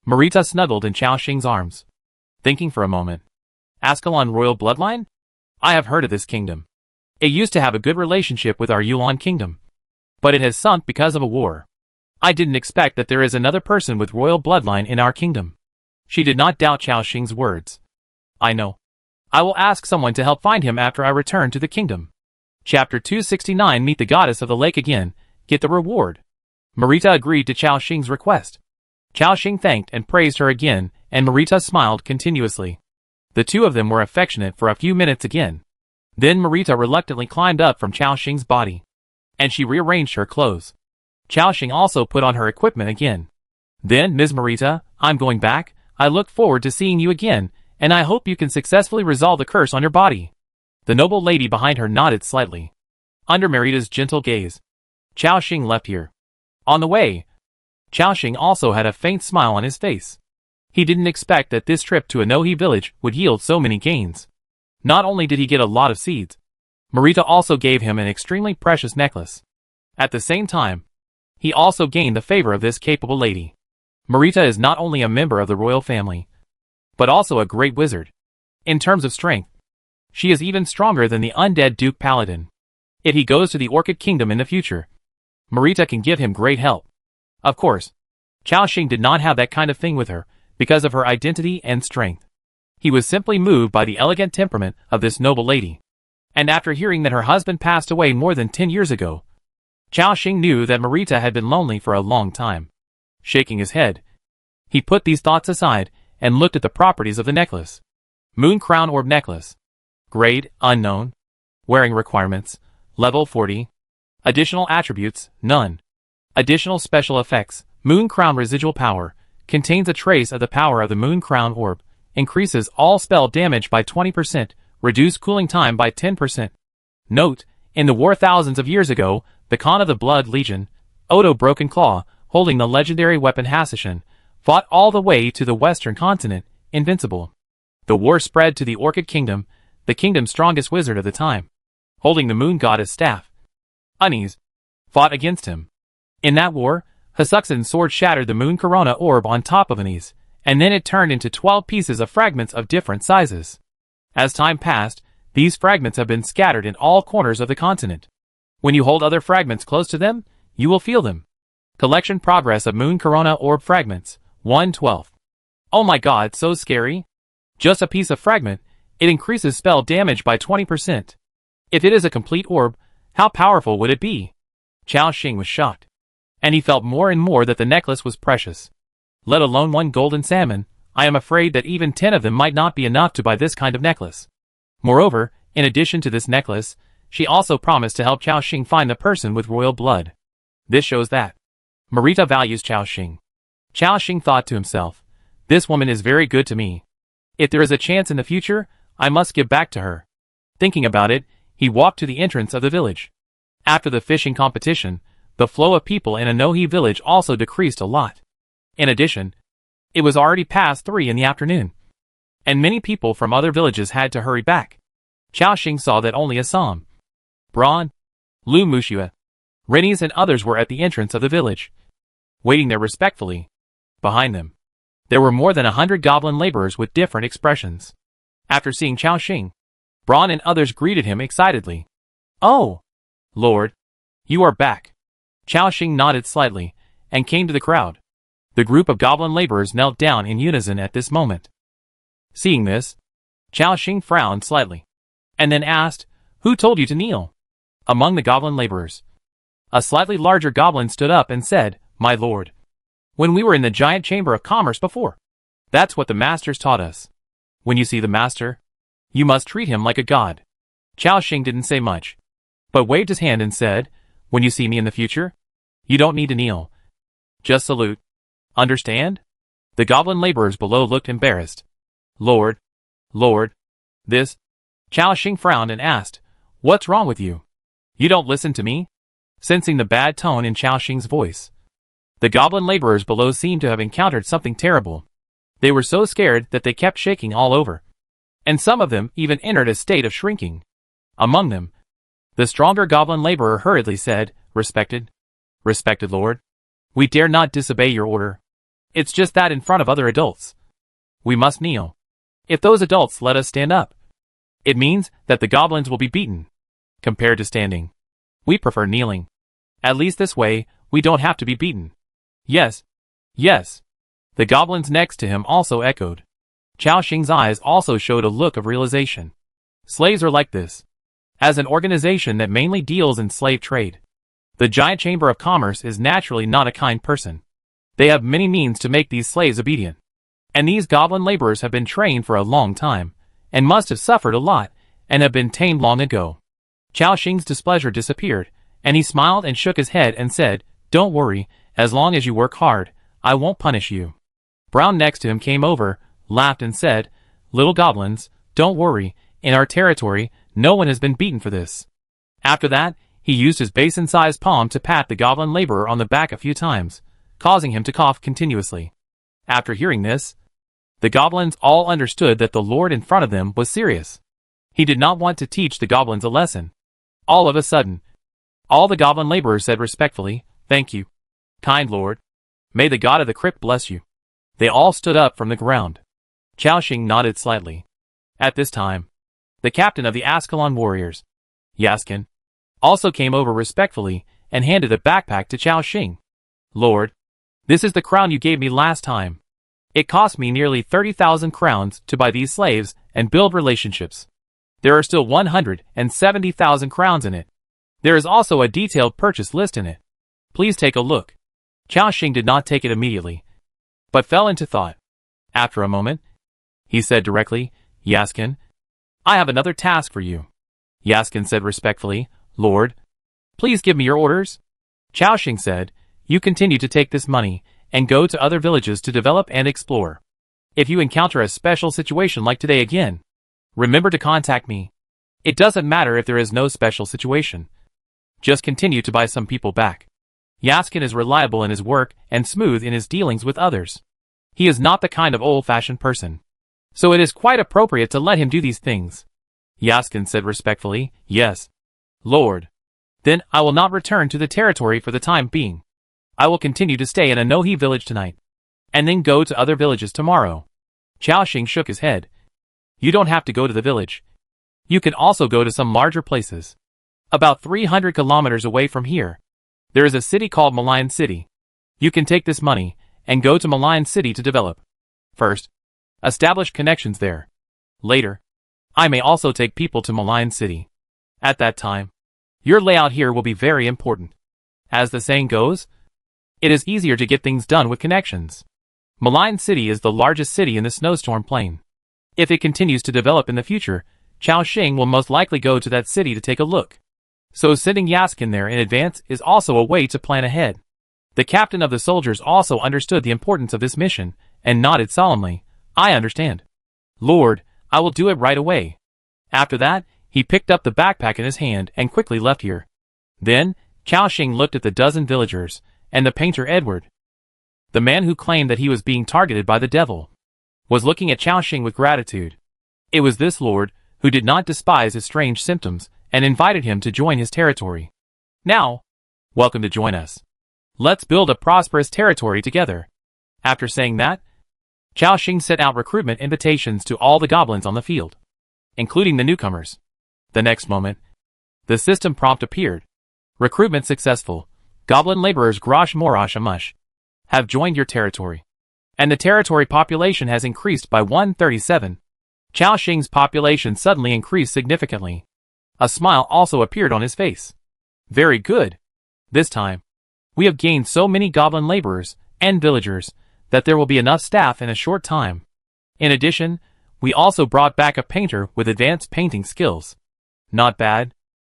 Merita snuggled in Chao Xing's arms, thinking for a moment. Ascalon royal bloodline? I have heard of this kingdom. It used to have a good relationship with our Yuan Kingdom, but it has sunk because of a war. I didn't expect that there is another person with royal bloodline in our kingdom. She did not doubt Chao Xing's words. "I know. I will ask someone to help find him after I return to the kingdom." Chapter 269. Meet the goddess of the lake again, get the reward. Merita agreed to Chao Xing's request. Chao Xing thanked and praised her again, and Merita smiled continuously. The two of them were affectionate for a few minutes again. Then Merita reluctantly climbed up from Chao Xing's body, and she rearranged her clothes. Chao Xing also put on her equipment again. "Then, Ms. Merita, I'm going back. I look forward to seeing you again, and I hope you can successfully resolve the curse on your body." The noble lady behind her nodded slightly. Under Merita's gentle gaze, Chao Xing left here. On the way, Chao Xing also had a faint smile on his face. He didn't expect that this trip to a Nohi village would yield so many gains. Not only did he get a lot of seeds, Merita also gave him an extremely precious necklace. At the same time, he also gained the favor of this capable lady. Merita is not only a member of the royal family, but also a great wizard. In terms of strength, she is even stronger than the undead Duke Paladin. If he goes to the Orchid Kingdom in the future, Merita can give him great help. Of course, Chao Xing did not have that kind of thing with her, because of her identity and strength. He was simply moved by the elegant temperament of this noble lady. And after hearing that her husband passed away more than 10 years ago, Chao Xing knew that Merita had been lonely for a long time. Shaking his head, he put these thoughts aside and looked at the properties of the necklace. Moon Crown Orb Necklace. Grade, unknown. Wearing requirements, level 40. Additional attributes, none. Additional special effects, Moon Crown Residual Power. Contains a trace of the power of the Moon Crown Orb. Increases all spell damage by 20%. Reduce cooling time by 10%. Note, in the war thousands of years ago, the Khan of the Blood Legion, Odo Broken Claw, holding the legendary weapon Hasishin, fought all the way to the western continent, invincible. The war spread to the Orchid Kingdom, the kingdom's strongest wizard of the time, holding the moon goddess staff, Unis, fought against him. In that war, Hasuksin's sword shattered the moon corona orb on top of Unis, and then it turned into 12 pieces of fragments of different sizes. As time passed, these fragments have been scattered in all corners of the continent. When you hold other fragments close to them, you will feel them. Collection progress of Moon Corona Orb Fragments, 1/12. Oh my god, so scary. Just a piece of fragment, it increases spell damage by 20%. If it is a complete orb, how powerful would it be? Chao Xing was shocked, and he felt more and more that the necklace was precious. Let alone one golden salmon, I am afraid that even 10 of them might not be enough to buy this kind of necklace. Moreover, in addition to this necklace, she also promised to help Chao Xing find the person with royal blood. This shows that Merita values Chao Xing. Chao Xing thought to himself, this woman is very good to me. If there is a chance in the future, I must give back to her. Thinking about it, he walked to the entrance of the village. After the fishing competition, the flow of people in Anohi village also decreased a lot. In addition, it was already past 3 in the afternoon, and many people from other villages had to hurry back. Chao Xing saw that only Assam, Braun, Lu Mushua, Rennies and others were at the entrance of the village. waiting there respectfully. Behind them, there were more than 100 goblin laborers with different expressions. After seeing Chao Xing, Braun and others greeted him excitedly. "Oh, Lord, you are back." Chao Xing nodded slightly and came to the crowd. The group of goblin laborers knelt down in unison at this moment. Seeing this, Chao Xing frowned slightly, and then asked, "Who told you to kneel?" Among the goblin laborers, a slightly larger goblin stood up and said, "My lord, when we were in the giant chamber of commerce before, that's what the masters taught us. When you see the master, you must treat him like a god." Chao Xing didn't say much, but waved his hand and said, "When you see me in the future, you don't need to kneel. Just salute. Understand?" The goblin laborers below looked embarrassed. Lord, this." Chao Xing frowned and asked, "What's wrong with you? You don't listen to me?" Sensing the bad tone in Chao Xing's voice, the goblin laborers below seemed to have encountered something terrible. They were so scared that they kept shaking all over, and some of them even entered a state of shrinking. Among them, the stronger goblin laborer hurriedly said, Respected lord, we dare not disobey your order. It's just that in front of other adults, we must kneel. If those adults let us stand up, it means that the goblins will be beaten. Compared to standing, we prefer kneeling. At least this way, we don't have to be beaten." Yes. The goblins next to him also echoed. Chao Xing's eyes also showed a look of realization. Slaves are like this. As an organization that mainly deals in slave trade, the giant chamber of commerce is naturally not a kind person. They have many means to make these slaves obedient. And these goblin laborers have been trained for a long time, and must have suffered a lot, and have been tamed long ago. Chao Xing's displeasure disappeared, and he smiled and shook his head and said, "Don't worry, as long as you work hard, I won't punish you." Brown next to him came over, laughed and said, "Little goblins, don't worry, in our territory, no one has been beaten for this." After that, he used his basin-sized palm to pat the goblin laborer on the back a few times, causing him to cough continuously. After hearing this, the goblins all understood that the lord in front of them was serious. He did not want to teach the goblins a lesson. All of a sudden, all the goblin laborers said respectfully, "Thank you, kind lord. May the god of the crypt bless you." They all stood up from the ground. Chao Xing nodded slightly. At this time, the captain of the Ascalon warriors, Yaskin, also came over respectfully and handed a backpack to Chao Xing. "Lord, this is the crown you gave me last time. It cost me nearly 30,000 crowns to buy these slaves and build relationships. There are still 170,000 crowns in it. There is also a detailed purchase list in it. Please take a look." Chao Xing did not take it immediately, but fell into thought. After a moment, he said directly, "Yaskin, I have another task for you." Yaskin said respectfully, "Lord, please give me your orders." Chao Xing said, "You continue to take this money and go to other villages to develop and explore. If you encounter a special situation like today again, remember to contact me. It doesn't matter if there is no special situation. Just continue to buy some people back." Yaskin is reliable in his work and smooth in his dealings with others. He is not the kind of old-fashioned person, so it is quite appropriate to let him do these things. Yaskin said respectfully, "Yes, Lord. Then I will not return to the territory for the time being. I will continue to stay in Anohi village tonight, and then go to other villages tomorrow." Chao Xing shook his head. "You don't have to go to the village. You can also go to some larger places. About 300 kilometers away from here, there is a city called Malayan City. You can take this money and go to Malayan City to develop. First, establish connections there. Later, I may also take people to Malayan City. At that time, your layout here will be very important. As the saying goes, it is easier to get things done with connections. Malayan City is the largest city in the snowstorm plain. If it continues to develop in the future, Chao Xing will most likely go to that city to take a look. So sending Yaskin there in advance is also a way to plan ahead." The captain of the soldiers also understood the importance of this mission, and nodded solemnly, "I understand. Lord, I will do it right away." After that, he picked up the backpack in his hand and quickly left here. Then, Chao Xing looked at the dozen villagers, and the painter Edward, the man who claimed that he was being targeted by the devil, was looking at Chao Xing with gratitude. It was this lord who did not despise his strange symptoms, and invited him to join his territory. "Now, welcome to join us. Let's build a prosperous territory together. After saying that, Chao Xing sent out recruitment invitations to all the goblins on the field, including the newcomers. The next moment, the system prompt appeared. Recruitment successful. Goblin laborers Grosh Morosh Amush have joined your territory. And the territory population has increased by 137. Chao Xing's population suddenly increased significantly. A smile also appeared on his face. Very good. This time, we have gained so many goblin laborers and villagers that there will be enough staff in a short time. In addition, we also brought back a painter with advanced painting skills. Not bad.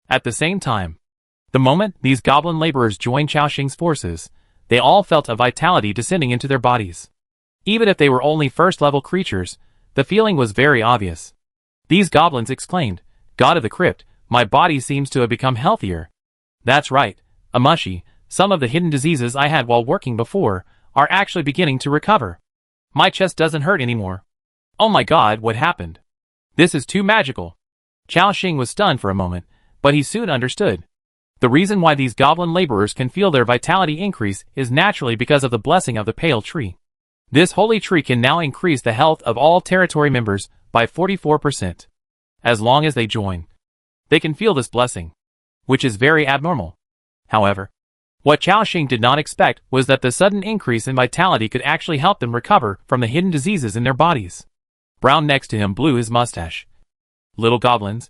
At the same time, the moment these goblin laborers joined Chao Xing's forces, they all felt a vitality descending into their bodies. Even if they were only first-level creatures, the feeling was very obvious. These goblins exclaimed, "God of the Crypt, my body seems to have become healthier." That's right, Amushi, some of the hidden diseases I had while working before are actually beginning to recover. My chest doesn't hurt anymore. Oh my god, what happened? This is too magical. Chao Xing was stunned for a moment, but he soon understood. The reason why these goblin laborers can feel their vitality increase is naturally because of the blessing of the pale tree. This holy tree can now increase the health of all territory members by 44%. As long as they join, they can feel this blessing, which is very abnormal. However, what Chao Xing did not expect was that the sudden increase in vitality could actually help them recover from the hidden diseases in their bodies. Brown next to him blew his mustache. Little goblins,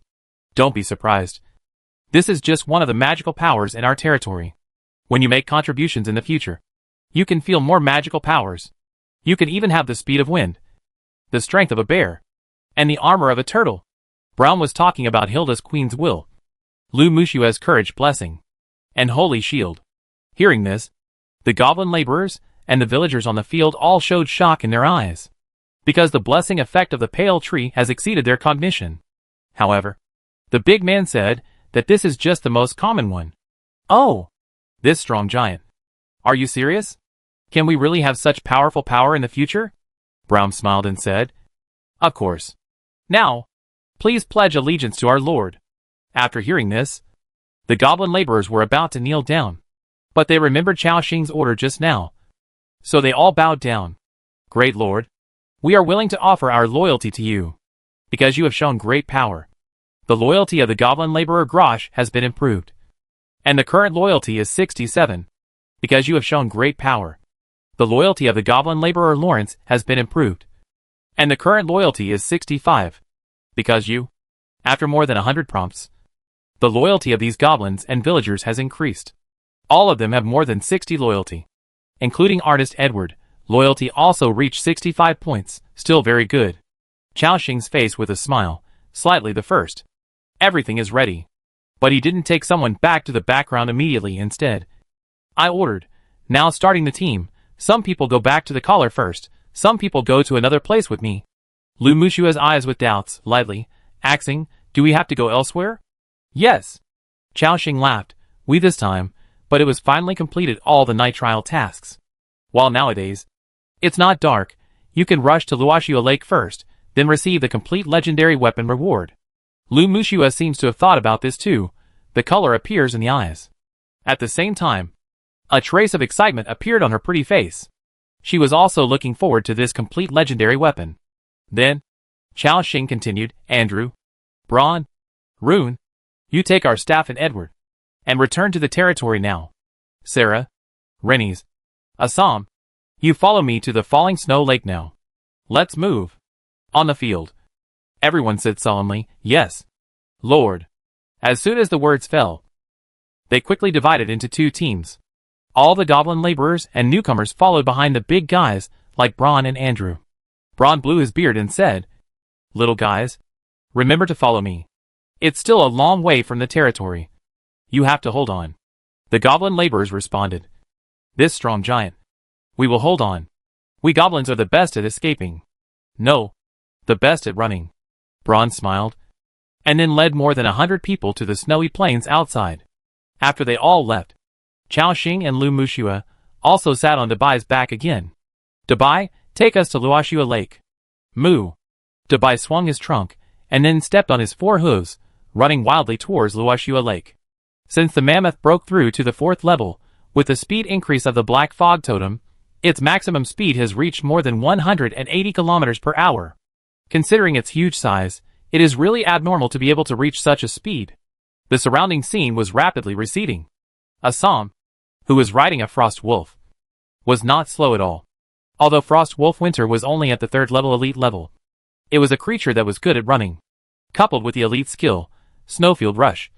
don't be surprised. This is just one of the magical powers in our territory. When you make contributions in the future, you can feel more magical powers. You can even have the speed of wind, the strength of a bear, and the armor of a turtle. Brown was talking about Hilda's queen's will, Lu Mushua's courage blessing, and holy shield. Hearing this, the goblin laborers and the villagers on the field all showed shock in their eyes, because the blessing effect of the pale tree has exceeded their cognition. However, the big man said that this is just the most common one. Oh, this strong giant. Are you serious? Can we really have such powerful power in the future? Brown smiled and said, Of course. Now, please pledge allegiance to our lord. After hearing this, the goblin laborers were about to kneel down, but they remembered Chao Xing's order just now. So they all bowed down. Great lord, we are willing to offer our loyalty to you, because you have shown great power. The loyalty of the goblin laborer Grosh has been improved, and the current loyalty is 67, because you have shown great power. The loyalty of the goblin laborer Lawrence has been improved, and the current loyalty is 65, because you, after more than 100 prompts, the loyalty of these goblins and villagers has increased. All of them have more than 60 loyalty, including artist Edward. Loyalty also reached 65 points, still very good. Chao Xing's face with a smile, slightly the first. Everything is ready. But he didn't take someone back to the background immediately instead. I ordered, now starting the team, some people go back to the collar first, some people go to another place with me. Lu Mushua's eyes with doubts, lightly, asking, do we have to go elsewhere? Yes. Chao Xing laughed, we this time, but it was finally completed all the nitrile tasks. While nowadays, it's not dark, you can rush to Luoxua Lake first, then receive the complete legendary weapon reward. Lu Mushua seems to have thought about this too. The color appears in the eyes. At the same time, a trace of excitement appeared on her pretty face. She was also looking forward to this complete legendary weapon. Then, Chao Xing continued, Andrew, Braun, Rune, you take our staff and Edward, and return to the territory now. Sarah, Rennies, Assam, you follow me to the falling snow lake now. Let's move. On the field. Everyone said solemnly, yes, Lord. As soon as the words fell, they quickly divided into two teams. All the goblin laborers and newcomers followed behind the big guys like Braun and Andrew. Braun blew his beard and said, Little guys, remember to follow me. It's still a long way from the territory. You have to hold on. The goblin laborers responded. This strong giant. We will hold on. We goblins are the best at escaping. No, the best at running. Braun smiled, and then led more than 100 people to the snowy plains outside. After they all left, Chao Xing and Lu Mushua also sat on Dabai's back again. Dabai, take us to Luoxua Lake. Moo. Dabai swung his trunk, and then stepped on his 4 hooves, running wildly towards Luoxua Lake. Since the mammoth broke through to the 4th level, With the speed increase of the Black Fog Totem, its maximum speed has reached more than 180 kilometers per hour. Considering its huge size, it is really abnormal to be able to reach such a speed. The surrounding scene was rapidly receding. Assam, who was riding a Frost Wolf, was not slow at all. Although Frost Wolf Winter was only at the 3rd level elite level, it was a creature that was good at running. Coupled with the elite skill, Snowfield Rush,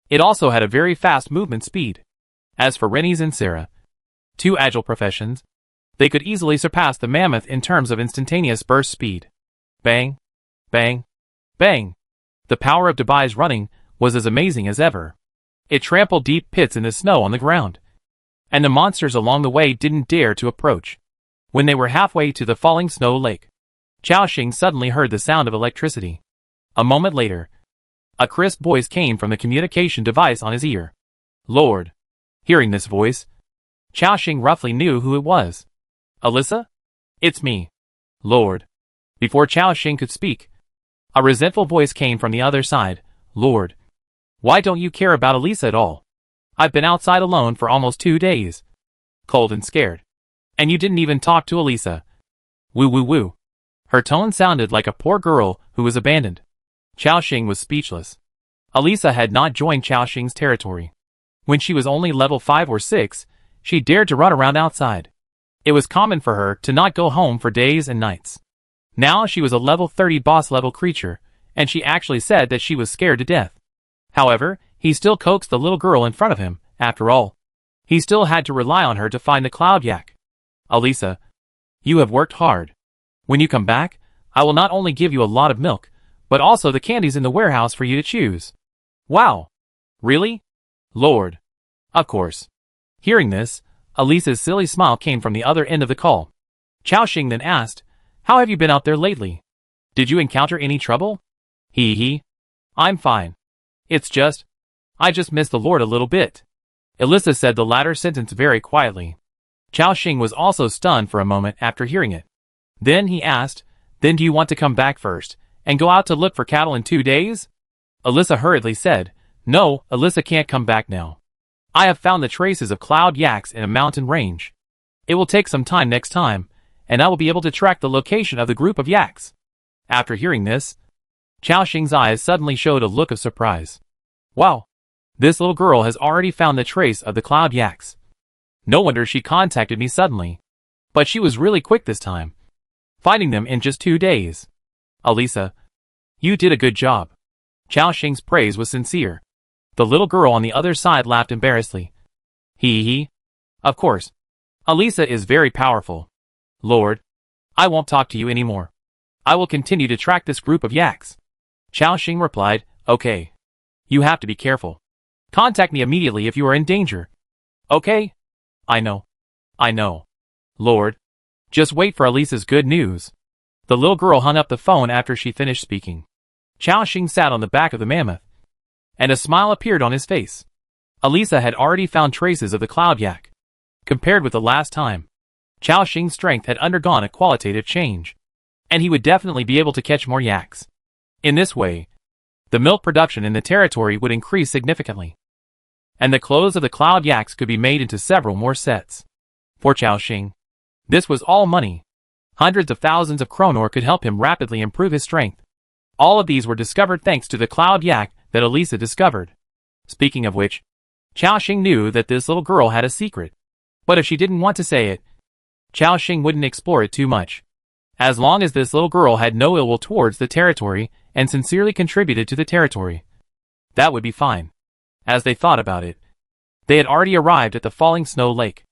it also had a very fast movement speed. As for Rennies and Sarah, 2 agile professions, they could easily surpass the mammoth in terms of instantaneous burst speed. Bang, bang, bang. The power of Dubai's running was as amazing as ever. It trampled deep pits in the snow on the ground, and the monsters along the way didn't dare to approach. When they were halfway to the falling snow lake, Chaoxing suddenly heard the sound of electricity. A moment later, a crisp voice came from the communication device on his ear. Lord. Hearing this voice, Chaoxing roughly knew who it was. Alyssa? It's me. Lord. Before Chaoxing could speak, a resentful voice came from the other side. Lord. Why don't you care about Alyssa at all? I've been outside alone for almost 2 days. Cold and scared. And you didn't even talk to Alyssa. Woo woo woo. Her tone sounded like a poor girl who was abandoned. Chaoxing was speechless. Alyssa had not joined Chaoxing's territory. When she was only level 5 or 6, she dared to run around outside. It was common for her to not go home for days and nights. Now she was a level 30 boss level creature, and she actually said that she was scared to death. However, he still coaxed the little girl in front of him. After all, he still had to rely on her to find the Cloud Yak. Alyssa, you have worked hard. When you come back, I will not only give you a lot of milk, but also the candies in the warehouse for you to choose. Wow. Really? Lord. Of course. Hearing this, Alyssa's silly smile came from the other end of the call. Chaoxing then asked, how have you been out there lately? Did you encounter any trouble? Hee. I'm fine. I just miss the Lord a little bit. Alyssa said the latter sentence very quietly. Chaoxing was also stunned for a moment after hearing it. Then he asked, then do you want to come back first, and go out to look for cattle in 2 days? Alyssa hurriedly said, no, Alyssa can't come back now. I have found the traces of Cloud Yaks in a mountain range. It will take some time next time, and I will be able to track the location of the group of yaks. After hearing this, Chaoxing's eyes suddenly showed a look of surprise. Wow! This little girl has already found the trace of the Cloud Yaks. No wonder she contacted me suddenly. But she was really quick this time, finding them in just 2 days. Alyssa, you did a good job. Chaoxing's praise was sincere. The little girl on the other side laughed embarrassedly. Hee. Of course. Alyssa is very powerful. Lord, I won't talk to you anymore. I will continue to track this group of yaks. Chaoxing replied, okay. You have to be careful. Contact me immediately if you are in danger. Okay? I know. Lord, just wait for Alyssa's good news. The little girl hung up the phone after she finished speaking. Chaoxing sat on the back of the mammoth, and a smile appeared on his face. Alyssa had already found traces of the Cloud Yak. Compared with the last time, Chaoxing's strength had undergone a qualitative change, and he would definitely be able to catch more yaks. In this way, the milk production in the territory would increase significantly, and the clothes of the Cloud Yaks could be made into several more sets. For Chaoxing, this was all money. Hundreds of thousands of kronor could help him rapidly improve his strength. All of these were discovered thanks to the Cloud Yak that Alyssa discovered. Speaking of which, Chaoxing knew that this little girl had a secret. But if she didn't want to say it, Chaoxing wouldn't explore it too much. As long as this little girl had no ill will towards the territory and sincerely contributed to the territory, that would be fine. As they thought about it, they had already arrived at the falling snow lake.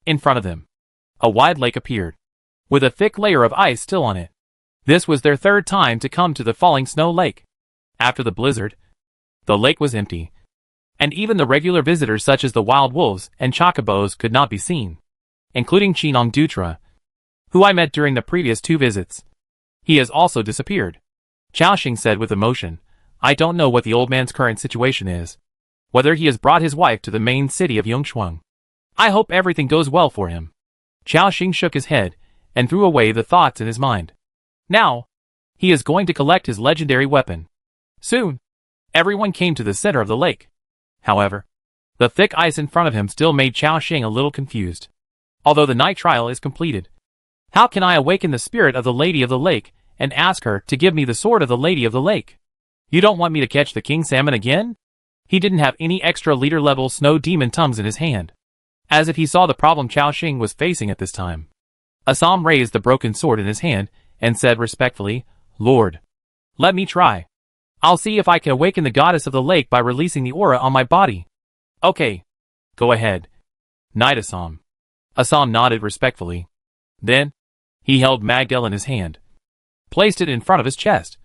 In front of them, a wide lake appeared, with a thick layer of ice still on it. This was their 3rd time to come to the falling snow lake. After the blizzard, the lake was empty, and even the regular visitors such as the wild wolves and chocobos could not be seen, including Chinong Dutra, who I met during the previous 2 visits. He has also disappeared. Chaoxing said with emotion, I don't know what the old man's current situation is, whether he has brought his wife to the main city of Yongchuang. I hope everything goes well for him. Chaoxing shook his head and threw away the thoughts in his mind. Now, he is going to collect his legendary weapon. Soon, everyone came to the center of the lake. However, The thick ice in front of him still made Chao Xing a little confused. Although the night trial is completed, how can I awaken the spirit of the Lady of the Lake and ask her to give me the sword of the Lady of the Lake? You don't want me to catch the king salmon again? He didn't have any extra leader-level snow demon tongues in his hand, as if he saw the problem Chao Xing was facing at this time. Assam raised the broken sword in his hand and said respectfully, Lord, let me try. I'll see if I can awaken the goddess of the lake by releasing the aura on my body. Okay. Go ahead. Knight Assam. Assam nodded respectfully. Then, he held Magdel in his hand, placed it in front of his chest,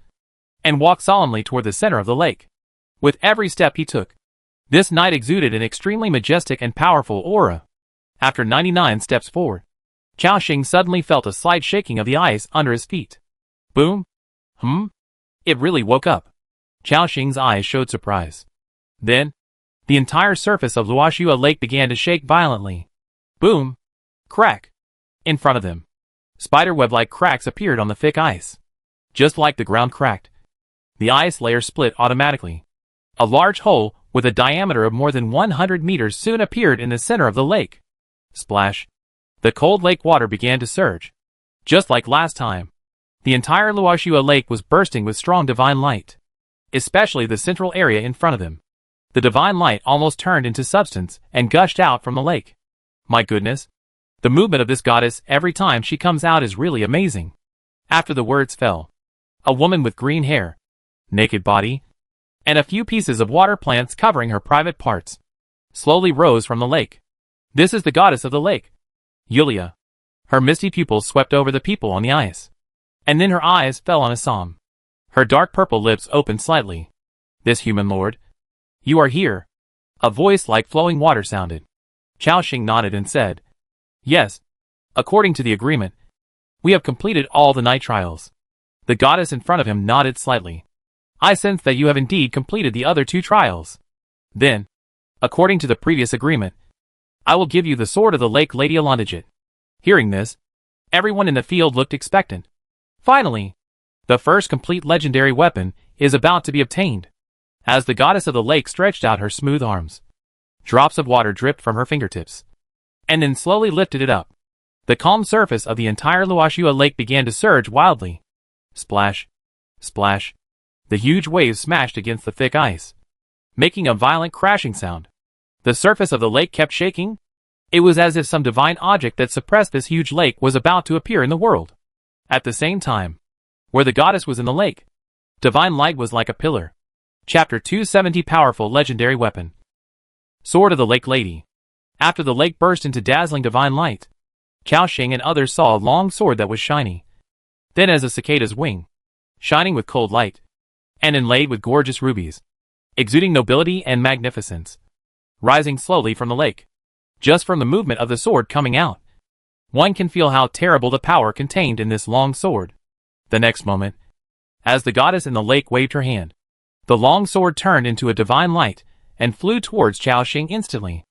and walked solemnly toward the center of the lake. With every step he took, this knight exuded an extremely majestic and powerful aura. After 99 steps forward, Chao Xing suddenly felt a slight shaking of the ice under his feet. Boom. It really woke up. Chao Xing's eyes showed surprise. Then, the entire surface of Luoxua Lake began to shake violently. Boom. Crack. In front of them, spiderweb-like cracks appeared on the thick ice. Just like the ground cracked, the ice layer split automatically. A large hole with a diameter of more than 100 meters soon appeared in the center of the lake. Splash. The cold lake water began to surge. Just like last time, the entire Luoxua Lake was bursting with strong divine light, especially the central area in front of them. The divine light almost turned into substance and gushed out from the lake. My goodness. The movement of this goddess every time she comes out is really amazing. After the words fell, a woman with green hair, naked body, and a few pieces of water plants covering her private parts slowly rose from the lake. This is the goddess of the lake, Yulia. Her misty pupils swept over the people on the ice, and then her eyes fell on Assam. Her dark purple lips opened slightly. This human lord? You are here. A voice like flowing water sounded. Chao Xing nodded and said, Yes. According to the agreement, we have completed all the night trials. The goddess in front of him nodded slightly. I sense that you have indeed completed the other 2 trials. Then, according to the previous agreement, I will give you the sword of the lake Lady Alondijit. Hearing this, everyone in the field looked expectant. Finally, the first complete legendary weapon is about to be obtained. As the goddess of the lake stretched out her smooth arms, drops of water dripped from her fingertips, and then slowly lifted it up. The calm surface of the entire Luoxua Lake began to surge wildly. Splash. Splash. The huge waves smashed against the thick ice, making a violent crashing sound. The surface of the lake kept shaking. It was as if some divine object that suppressed this huge lake was about to appear in the world. At the same time, where the goddess was in the lake, divine light was like a pillar. Chapter 270 Powerful Legendary Weapon. Sword of the Lake Lady. After the lake burst into dazzling divine light, Chao Xing and others saw a long sword that was shiny, thin as a cicada's wing, shining with cold light, and inlaid with gorgeous rubies, exuding nobility and magnificence, rising slowly from the lake. Just from the movement of the sword coming out, one can feel how terrible the power contained in this long sword. The next moment, as the goddess in the lake waved her hand, the long sword turned into a divine light and flew towards Chao Xing instantly.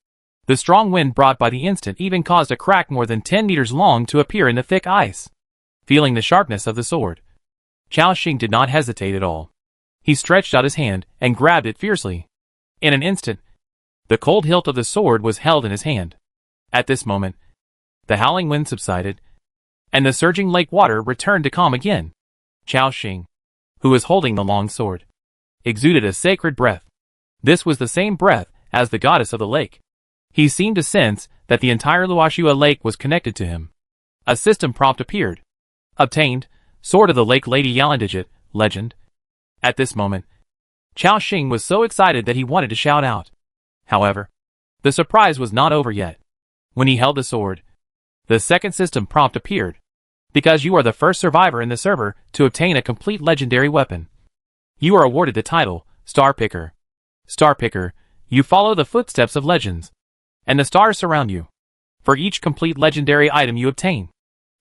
The strong wind brought by the instant even caused a crack more than 10 meters long to appear in the thick ice. Feeling the sharpness of the sword, Chao Xing did not hesitate at all. He stretched out his hand and grabbed it fiercely. In an instant, the cold hilt of the sword was held in his hand. At this moment, the howling wind subsided, and the surging lake water returned to calm again. Chao Xing, who was holding the long sword, exuded a sacred breath. This was the same breath as the goddess of the lake. He seemed to sense that the entire Luoxua Lake was connected to him. A system prompt appeared. Obtained, Sword of the Lake Lady Alondijit, Legend. At this moment, Chao Xing was so excited that he wanted to shout out. However, the surprise was not over yet. When he held the sword, the second system prompt appeared. Because you are the first survivor in the server to obtain a complete legendary weapon, you are awarded the title, Star Picker. Star Picker, you follow the footsteps of legends, and the stars surround you. For each complete legendary item you obtain,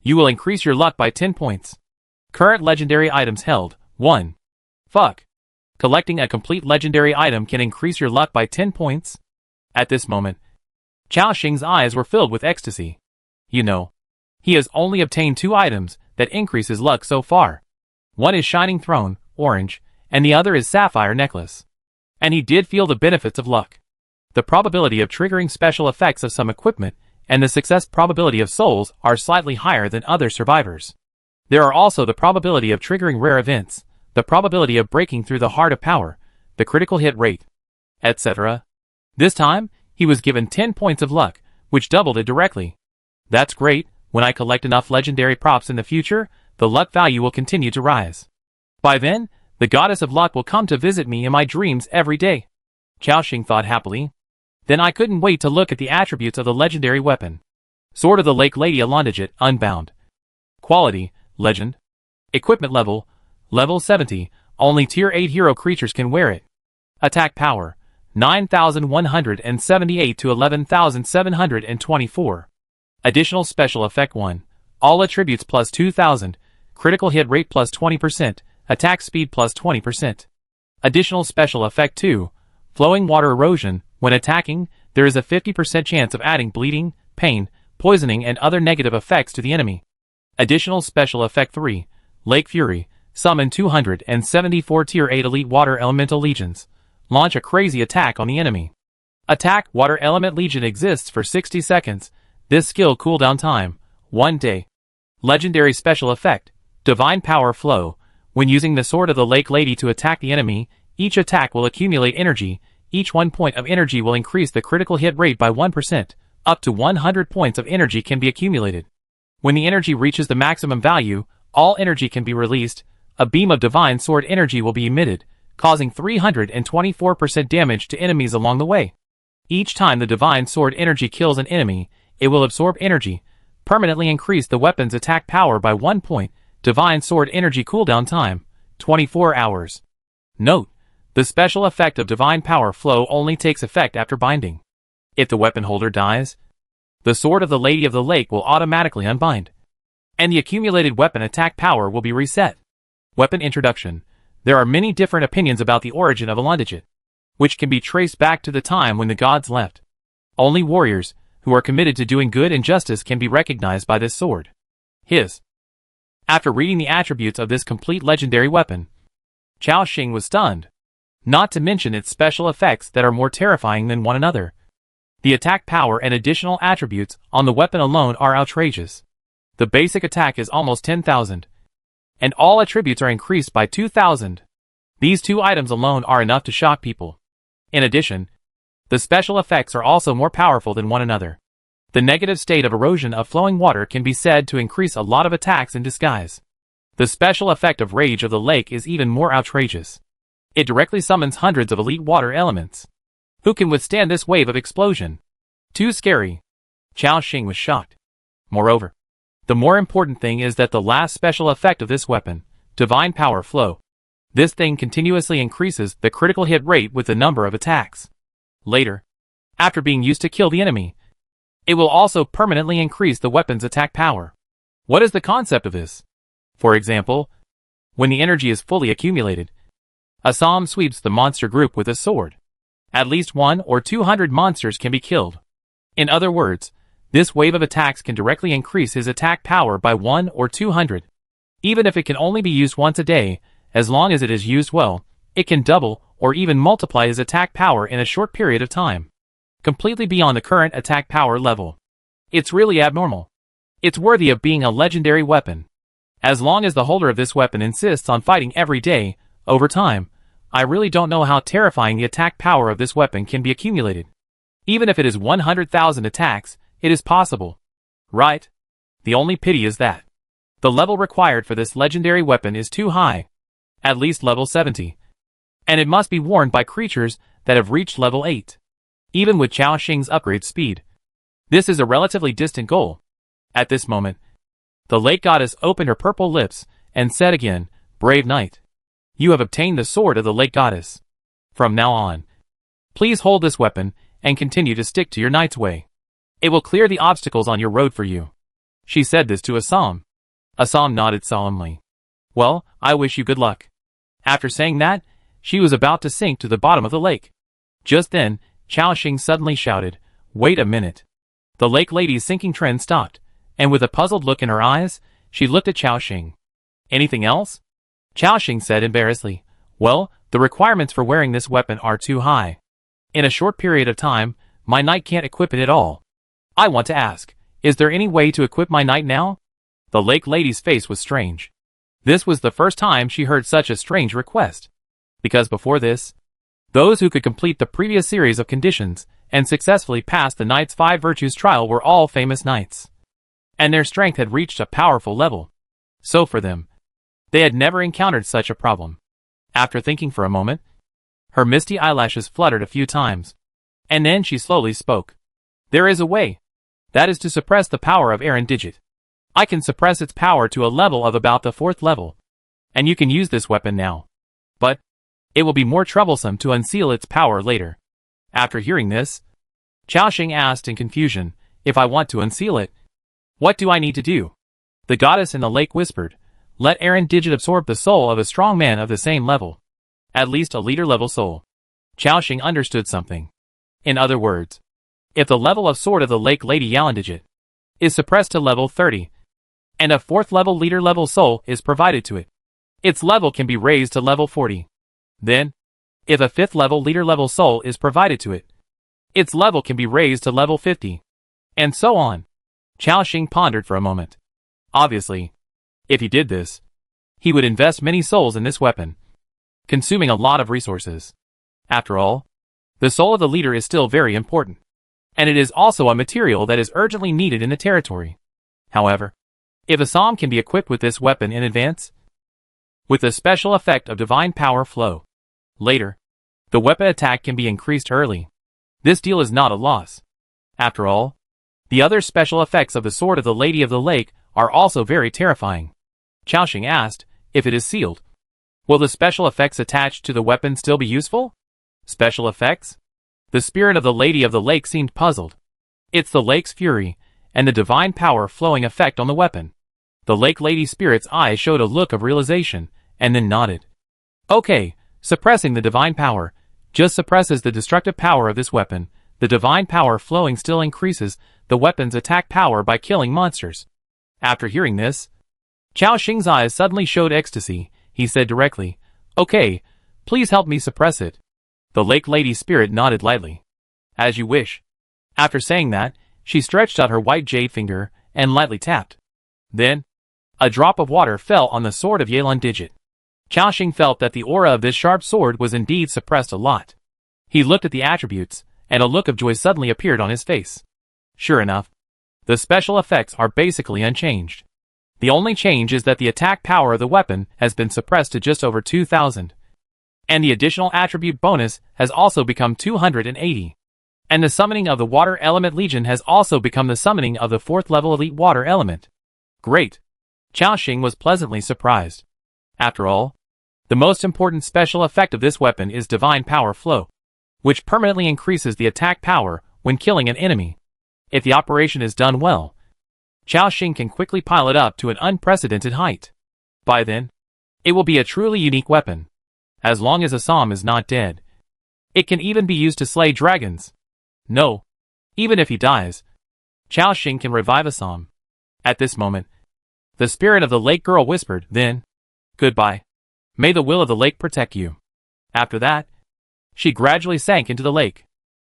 you will increase your luck by 10 points. Current legendary items held, 1. Fuck. Collecting a complete legendary item can increase your luck by 10 points. At this moment, Chao Xing's eyes were filled with ecstasy. You know, he has only obtained 2 items that increase his luck so far. One is Shining Throne, orange, and the other is Sapphire Necklace. And he did feel the benefits of luck. The probability of triggering special effects of some equipment and the success probability of souls are slightly higher than other survivors. There are also the probability of triggering rare events, the probability of breaking through the heart of power, the critical hit rate, etc. This time, he was given 10 points of luck, which doubled it directly. That's great. When I collect enough legendary props in the future, the luck value will continue to rise. By then, the goddess of luck will come to visit me in my dreams every day. Xiaoxing thought happily. Then I couldn't wait to look at the attributes of the legendary weapon. Sword of the Lake Lady Untitled, Unbound. Quality, Legend. Equipment level, Level 70, only Tier 8 hero creatures can wear it. Attack power, 9,178 to 11,724. Additional special effect 1. All attributes plus 2,000, critical hit rate plus 20%, attack speed plus 20%. Additional special effect 2. Flowing water erosion. When attacking, there is a 50% chance of adding bleeding, pain, poisoning and other negative effects to the enemy. Additional special effect 3. Lake Fury. Summon 274 Tier 8 Elite Water Elemental Legions. Launch a crazy attack on the enemy. Attack Water Element Legion exists for 60 seconds. This skill cooldown time, 1 day. Legendary special effect, Divine Power Flow. When using the Sword of the Lake Lady to attack the enemy, each attack will accumulate energy. Each 1 point of energy will increase the critical hit rate by 1%. Up to 100 points of energy can be accumulated. When the energy reaches the maximum value, all energy can be released. A beam of Divine Sword energy will be emitted, causing 324% damage to enemies along the way. Each time the Divine Sword energy kills an enemy, it will absorb energy, permanently increase the weapon's attack power by 1 point. Divine Sword energy cooldown time, 24 hours. Note: the special effect of Divine Power Flow only takes effect after binding. If the weapon holder dies, the Sword of the Lady of the Lake will automatically unbind, and the accumulated weapon attack power will be reset. Weapon introduction. There are many different opinions about the origin of Untitled, which can be traced back to the time when the gods left. Only warriors, who are committed to doing good and justice, can be recognized by this sword. After reading the attributes of this complete legendary weapon, Xiaoxing was stunned. Not to mention its special effects that are more terrifying than one another. The attack power and additional attributes on the weapon alone are outrageous. The basic attack is almost 10,000. And all attributes are increased by 2,000. These two items alone are enough to shock people. In addition, the special effects are also more powerful than one another. The negative state of erosion of flowing water can be said to increase a lot of attacks in disguise. The special effect of Rage of the Lake is even more outrageous. It directly summons hundreds of elite water elements. Who can withstand this wave of explosion? Too scary. Xiaoxing was shocked. Moreover, the more important thing is that the last special effect of this weapon, Divine Power Flow. This thing continuously increases the critical hit rate with the number of attacks. Later, after being used to kill the enemy, it will also permanently increase the weapon's attack power. What is the concept of this? For example, when the energy is fully accumulated, Assam sweeps the monster group with a sword. At least 100 or 200 monsters can be killed. In other words, this wave of attacks can directly increase his attack power by 100 or 200. Even if it can only be used once a day, as long as it is used well, it can double or even multiply his attack power in a short period of time. Completely beyond the current attack power level. It's really abnormal. It's worthy of being a legendary weapon. As long as the holder of this weapon insists on fighting every day, over time, I really don't know how terrifying the attack power of this weapon can be accumulated. Even if it is 100,000 attacks, it is possible. Right? The only pity is that the level required for this legendary weapon is too high. At least level 70. And it must be worn by creatures that have reached level 8. Even with Xiaoxing's upgrade speed, this is a relatively distant goal. At this moment, the lake goddess opened her purple lips and said again, "Brave knight, you have obtained the sword of the lake goddess. From now on, please hold this weapon and continue to stick to your knight's way. It will clear the obstacles on your road for you." She said this to Assam. Assam nodded solemnly. "Well, I wish you good luck." After saying that, she was about to sink to the bottom of the lake. Just then, Xiaoxing suddenly shouted, "Wait a minute." The lake lady's sinking trend stopped, and with a puzzled look in her eyes, she looked at Xiaoxing. "Anything else?" Xiaoxing said embarrassedly, "Well, the requirements for wearing this weapon are too high. In a short period of time, my knight can't equip it at all. I want to ask, is there any way to equip my knight now? The lake lady's face was strange. This was the first time she heard such a strange request. Because before this, those who could complete the previous series of conditions and successfully pass the Knight's 5 Virtues trial were all famous knights. And their strength had reached a powerful level. So for them, they had never encountered such a problem. After thinking for a moment, her misty eyelashes fluttered a few times. And then she slowly spoke. There is a way. That is to suppress the power of Aaron Digit. I can suppress its power to a level of about the 4th level. And you can use this weapon now. But it will be more troublesome to unseal its power later. After hearing this, Xiaoxing asked in confusion, if I want to unseal it, what do I need to do? The goddess in the lake whispered, let Aaron Digit absorb the soul of a strong man of the same level. At least a leader-level soul. Xiaoxing understood something. In other words, if the level of Sword of the Lake Lady Yalan is suppressed to level 30, and a 4th level leader-level soul is provided to it, its level can be raised to level 40. Then, if a 5th level leader-level soul is provided to it, its level can be raised to level 50. And so on. Xiaoxing pondered for a moment. Obviously, if he did this, he would invest many souls in this weapon, consuming a lot of resources. After all, the soul of the leader is still very important, and it is also a material that is urgently needed in the territory. However, if Assam can be equipped with this weapon in advance, with the special effect of divine power flow, later, the weapon attack can be increased early. This deal is not a loss. After all, the other special effects of the Sword of the Lady of the Lake are also very terrifying. Xiaoxing asked, if it is sealed, will the special effects attached to the weapon still be useful? Special effects? The spirit of the Lady of the Lake seemed puzzled. It's the lake's fury, and the divine power flowing effect on the weapon. The lake lady's spirit's eyes showed a look of realization, and then nodded. Okay, suppressing the divine power just suppresses the destructive power of this weapon. The divine power flowing still increases the weapon's attack power by killing monsters. After hearing this, Xiaoxing's eyes suddenly showed ecstasy. He said directly, okay, please help me suppress it. The lake lady's spirit nodded lightly. As you wish. After saying that, she stretched out her white jade finger and lightly tapped. Then, a drop of water fell on the sword of Yalan Digit. Xiaoxing felt that the aura of this sharp sword was indeed suppressed a lot. He looked at the attributes, and a look of joy suddenly appeared on his face. Sure enough, the special effects are basically unchanged. The only change is that the attack power of the weapon has been suppressed to just over 2,000. And the additional attribute bonus has also become 280. And the summoning of the Water Element Legion has also become the summoning of the 4th level Elite Water Element. Great! Xiaoxing was pleasantly surprised. After all, the most important special effect of this weapon is Divine Power Flow, which permanently increases the attack power when killing an enemy. If the operation is done well, Xiaoxing can quickly pile it up to an unprecedented height. By then, it will be a truly unique weapon. As long as Assam is not dead, it can even be used to slay dragons. No, even if he dies, Xiaoxing can revive Assam. At this moment, the spirit of the lake girl whispered, then, goodbye. May the will of the lake protect you. After that, she gradually sank into the lake.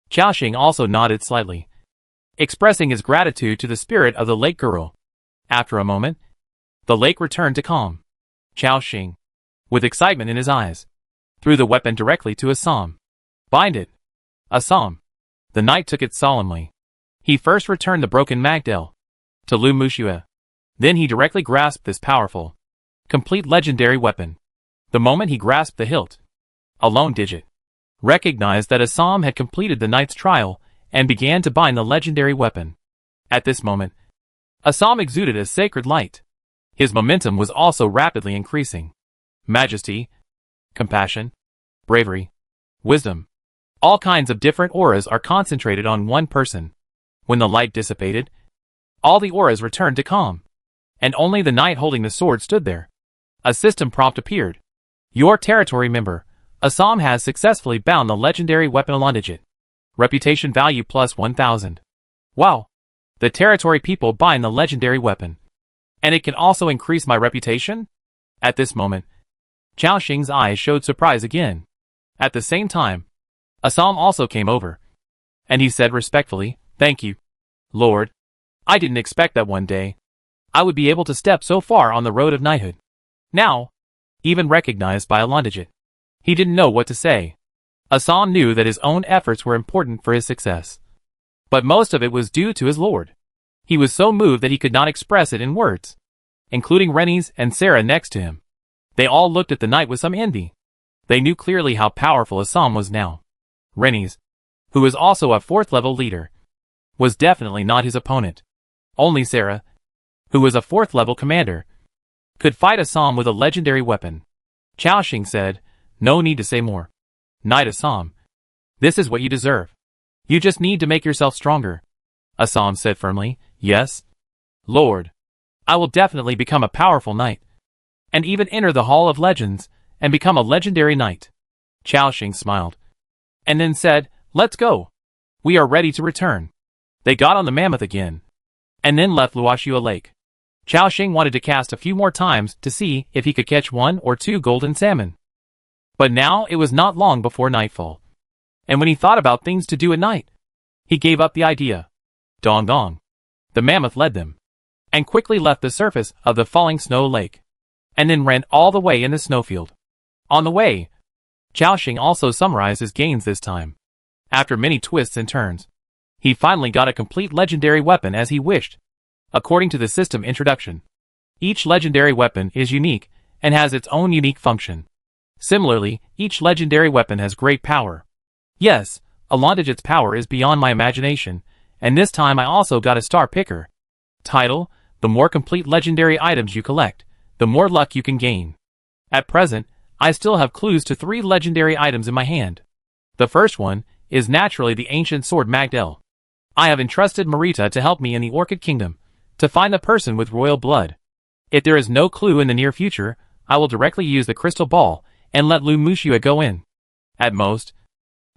Xiaoxing also nodded slightly, expressing his gratitude to the spirit of the lake girl. After a moment, the lake returned to calm. Xiaoxing, with excitement in his eyes, threw the weapon directly to Assam. Bind it. Assam. The knight took it solemnly. He first returned the broken Magdel to Lu Muxue. Then he directly grasped this powerful, complete legendary weapon. The moment he grasped the hilt, Alone Digit recognized that Assam had completed the knight's trial and began to bind the legendary weapon. At this moment, Assam exuded a sacred light. His momentum was also rapidly increasing. Majesty, compassion, bravery, wisdom. All kinds of different auras are concentrated on one person. When the light dissipated, all the auras returned to calm, and only the knight holding the sword stood there. A system prompt appeared. Your territory member, Assam, has successfully bound the legendary weapon Alondigit. Reputation value plus 1,000. Wow! The territory people bind the legendary weapon. And it can also increase my reputation? At this moment, Xiaoxing's eyes showed surprise again. At the same time, Assam also came over, and he said respectfully, "Thank you, Lord. I didn't expect that one day I would be able to step so far on the road of knighthood." Now, even recognized by Alondijit, he didn't know what to say. Assam knew that his own efforts were important for his success, but most of it was due to his lord. He was so moved that he could not express it in words, including Rennies and Sarah next to him. They all looked at the knight with some envy. They knew clearly how powerful Assam was now. Rennies, who was also a 4th level leader, was definitely not his opponent. Only Sarah, who was a 4th level commander, could fight Assam with a legendary weapon. Chao Xing said, "No need to say more. Knight Assam, this is what you deserve. You just need to make yourself stronger." Assam said firmly, "Yes, Lord. I will definitely become a powerful knight, and even enter the Hall of Legends and become a legendary knight." Chao Xing smiled, and then said, "Let's go. We are ready to return." They got on the mammoth again, and then left Luoxua Lake. Chao Xing wanted to cast a few more times to see if he could catch 1 or 2 golden salmon. But now it was not long before nightfall, and when he thought about things to do at night, he gave up the idea. Dong dong. The mammoth led them, and quickly left the surface of the falling snow lake, and then ran all the way in the snowfield. On the way, Chao Xing also summarized his gains this time. After many twists and turns, he finally got a complete legendary weapon as he wished. According to the system introduction, each legendary weapon is unique and has its own unique function. Similarly, each legendary weapon has great power. Yes, Alondijit's power is beyond my imagination, and this time I also got a star picker. Title: The more complete legendary items you collect, the more luck you can gain. At present, I still have clues to 3 legendary items in my hand. The first one is naturally the ancient sword Magdel. I have entrusted Marita to help me in the Orchid Kingdom to find the person with royal blood. If there is no clue in the near future, I will directly use the crystal ball and let Lu Muxua go in. At most,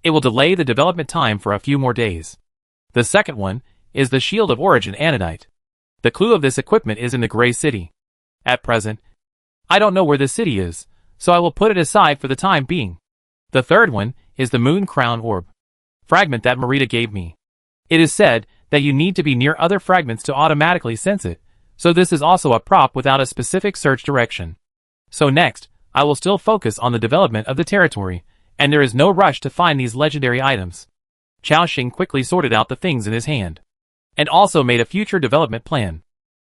it will delay the development time for a few more days. The second one is the Shield of Origin Anodite. The clue of this equipment is in the Grey City. At present, I don't know where this city is, so I will put it aside for the time being. The third one is the Moon Crown Orb fragment that Marita gave me. It is said that you need to be near other fragments to automatically sense it, so this is also a prop without a specific search direction. So next, I will still focus on the development of the territory, and there is no rush to find these legendary items. Chao Xing quickly sorted out the things in his hand, and also made a future development plan.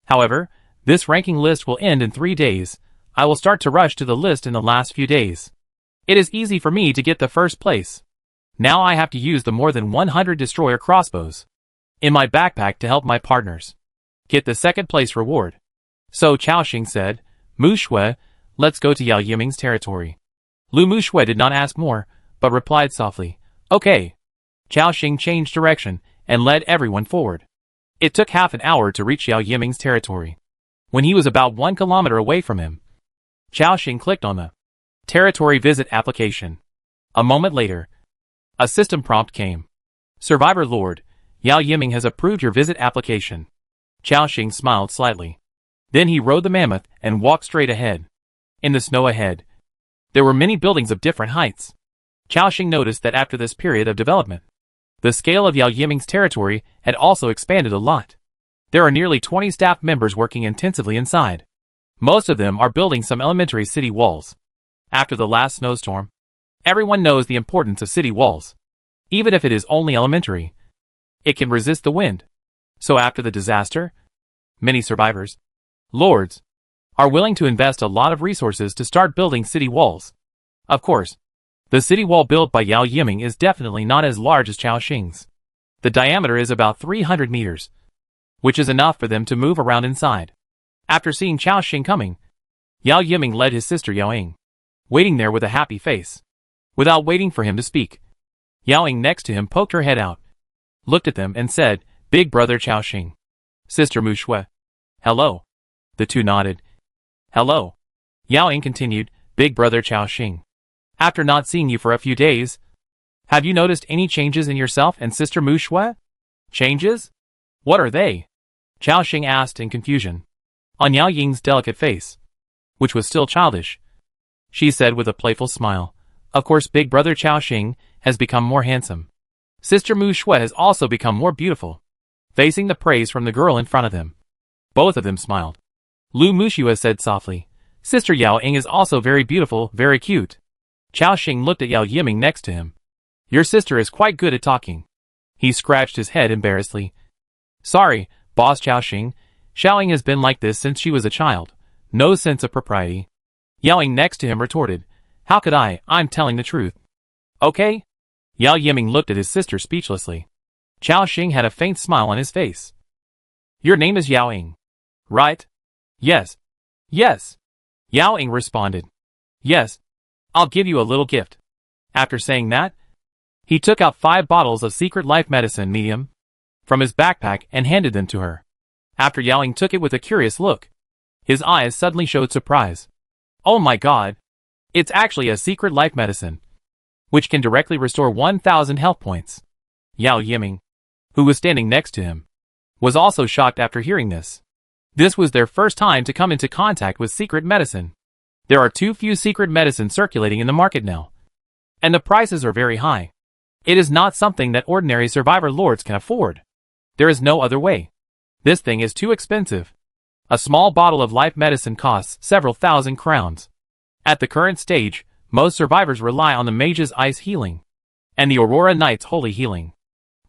However, this ranking list will end in 3 days. I will start to rush to the list in the last few days. It is easy for me to get the first place. Now I have to use the more than 100 destroyer crossbows in my backpack to help my partners get the second place reward. So Chao Xing said, "Muxua, let's go to Yao Yiming's territory." Lu Muxua did not ask more, but replied softly, "Okay." Chao Xing changed direction and led everyone forward. It took half an hour to reach Yao Yiming's territory. When he was about 1 kilometer away from him, Chao Xing clicked on the territory visit application. A moment later, a system prompt came. "Survivor Lord, Yao Yiming has approved your visit application." Chao Xing smiled slightly. Then he rode the mammoth and walked straight ahead. In the snow ahead, there were many buildings of different heights. Chao Xing noticed that after this period of development, the scale of Yao Yiming's territory had also expanded a lot. There are nearly 20 staff members working intensively inside. Most of them are building some elementary city walls. After the last snowstorm, everyone knows the importance of city walls. Even if it is only elementary, it can resist the wind. So after the disaster, many survivors, lords, are willing to invest a lot of resources to start building city walls. Of course, the city wall built by Yao Yiming is definitely not as large as Chao Xing's. The diameter is about 300 meters, which is enough for them to move around inside. After seeing Chao Xing coming, Yao Yiming led his sister Yao Ying, waiting there with a happy face. Without waiting for him to speak, Yao Ying next to him poked her head out, looked at them and said, "Big brother Chao Xing. Sister Muxua. Hello." The two nodded. "Hello." Yao Ying continued, "Big brother Chao Xing. After not seeing you for a few days, have you noticed any changes in yourself and Sister Muxua?" "Changes? What are they?" Chao Xing asked in confusion. On Yao Ying's delicate face, which was still childish, she said with a playful smile, "Of course, big brother Chao Xing, has become more handsome. Sister Mu Shui has also become more beautiful. Facing the praise from the girl in front of them, both of them smiled. Lu Mushua said softly, Sister Yao Ying is also very beautiful, very cute. Chao Xing looked at Yao Yiming next to him. Your sister is quite good at talking. He scratched his head embarrassedly. Sorry, boss Chao Xing. Xiao Ying has been like this since she was a child. No sense of propriety. Yao Ying next to him retorted. How could I? I'm telling the truth. Okay? Yao Yiming looked at his sister speechlessly. Chao Xing had a faint smile on his face. Your name is Yao Ying, right? Yes. Yes. Yao Ying responded. Yes. I'll give you a little gift. After saying that, he took out 5 bottles of Secret Life Medicine Medium from his backpack and handed them to her. After Yao Ying took it with a curious look, his eyes suddenly showed surprise. Oh my god! It's actually a Secret Life Medicine, which can directly restore 1,000 health points. Yao Yiming, who was standing next to him, was also shocked after hearing this. This was their first time to come into contact with secret medicine. There are too few secret medicines circulating in the market now, and the prices are very high. It is not something that ordinary survivor lords can afford. There is no other way. This thing is too expensive. A small bottle of life medicine costs several thousand crowns. At the current stage, most survivors rely on the mage's ice healing and the Aurora Knight's holy healing.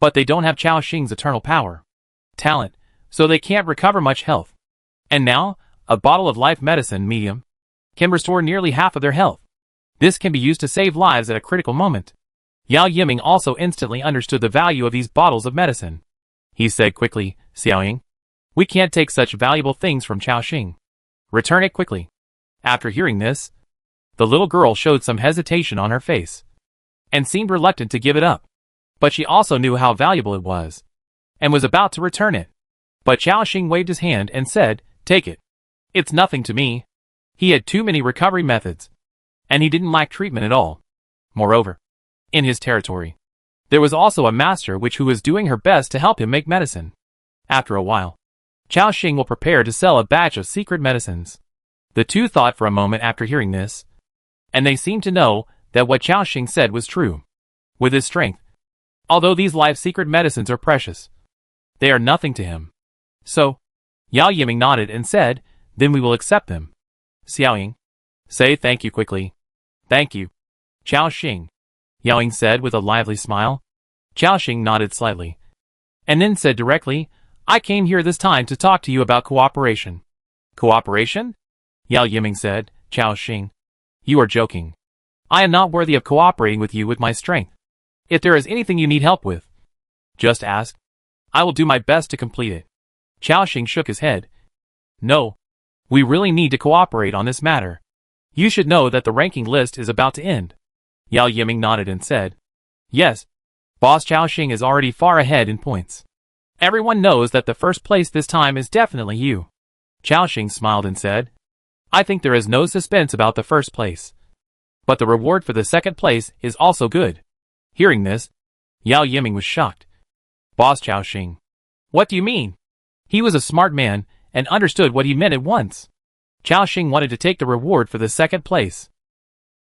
But they don't have Chao Xing's eternal power, talent, so they can't recover much health. And now, a bottle of life medicine medium can restore nearly half of their health. This can be used to save lives at a critical moment. Yao Yiming also instantly understood the value of these bottles of medicine. He said quickly, Xiao Ying, we can't take such valuable things from Chao Xing. Return it quickly. After hearing this, the little girl showed some hesitation on her face and seemed reluctant to give it up. But she also knew how valuable it was and was about to return it. But Chao Xing waved his hand and said, take it. It's nothing to me. He had too many recovery methods, and he didn't lack treatment at all. Moreover, in his territory, there was also a master who was doing her best to help him make medicine. After a while, Chao Xing will prepare to sell a batch of secret medicines. The two thought for a moment after hearing this, and they seemed to know that what Chao Xing said was true. With his strength, although these life secret medicines are precious, they are nothing to him. So, Yao Yiming nodded and said, then we will accept them. Xiao Ying, say thank you quickly. Thank you. Chao Xing, Yao Ying said with a lively smile. Chao Xing nodded slightly, and then said directly, I came here this time to talk to you about cooperation. Cooperation? Yao Yiming said, Chao Xing, you are joking. I am not worthy of cooperating with you with my strength. If there is anything you need help with, just ask. I will do my best to complete it. Chao Xing shook his head. No. We really need to cooperate on this matter. You should know that the ranking list is about to end. Yao Yiming nodded and said, yes. Boss Chao Xing is already far ahead in points. Everyone knows that the first place this time is definitely you. Chao Xing smiled and said, I think there is no suspense about the first place. But the reward for the second place is also good. Hearing this, Yao Yiming was shocked. Boss Chao Xing, what do you mean? He was a smart man and understood what he meant at once. Chao Xing wanted to take the reward for the second place.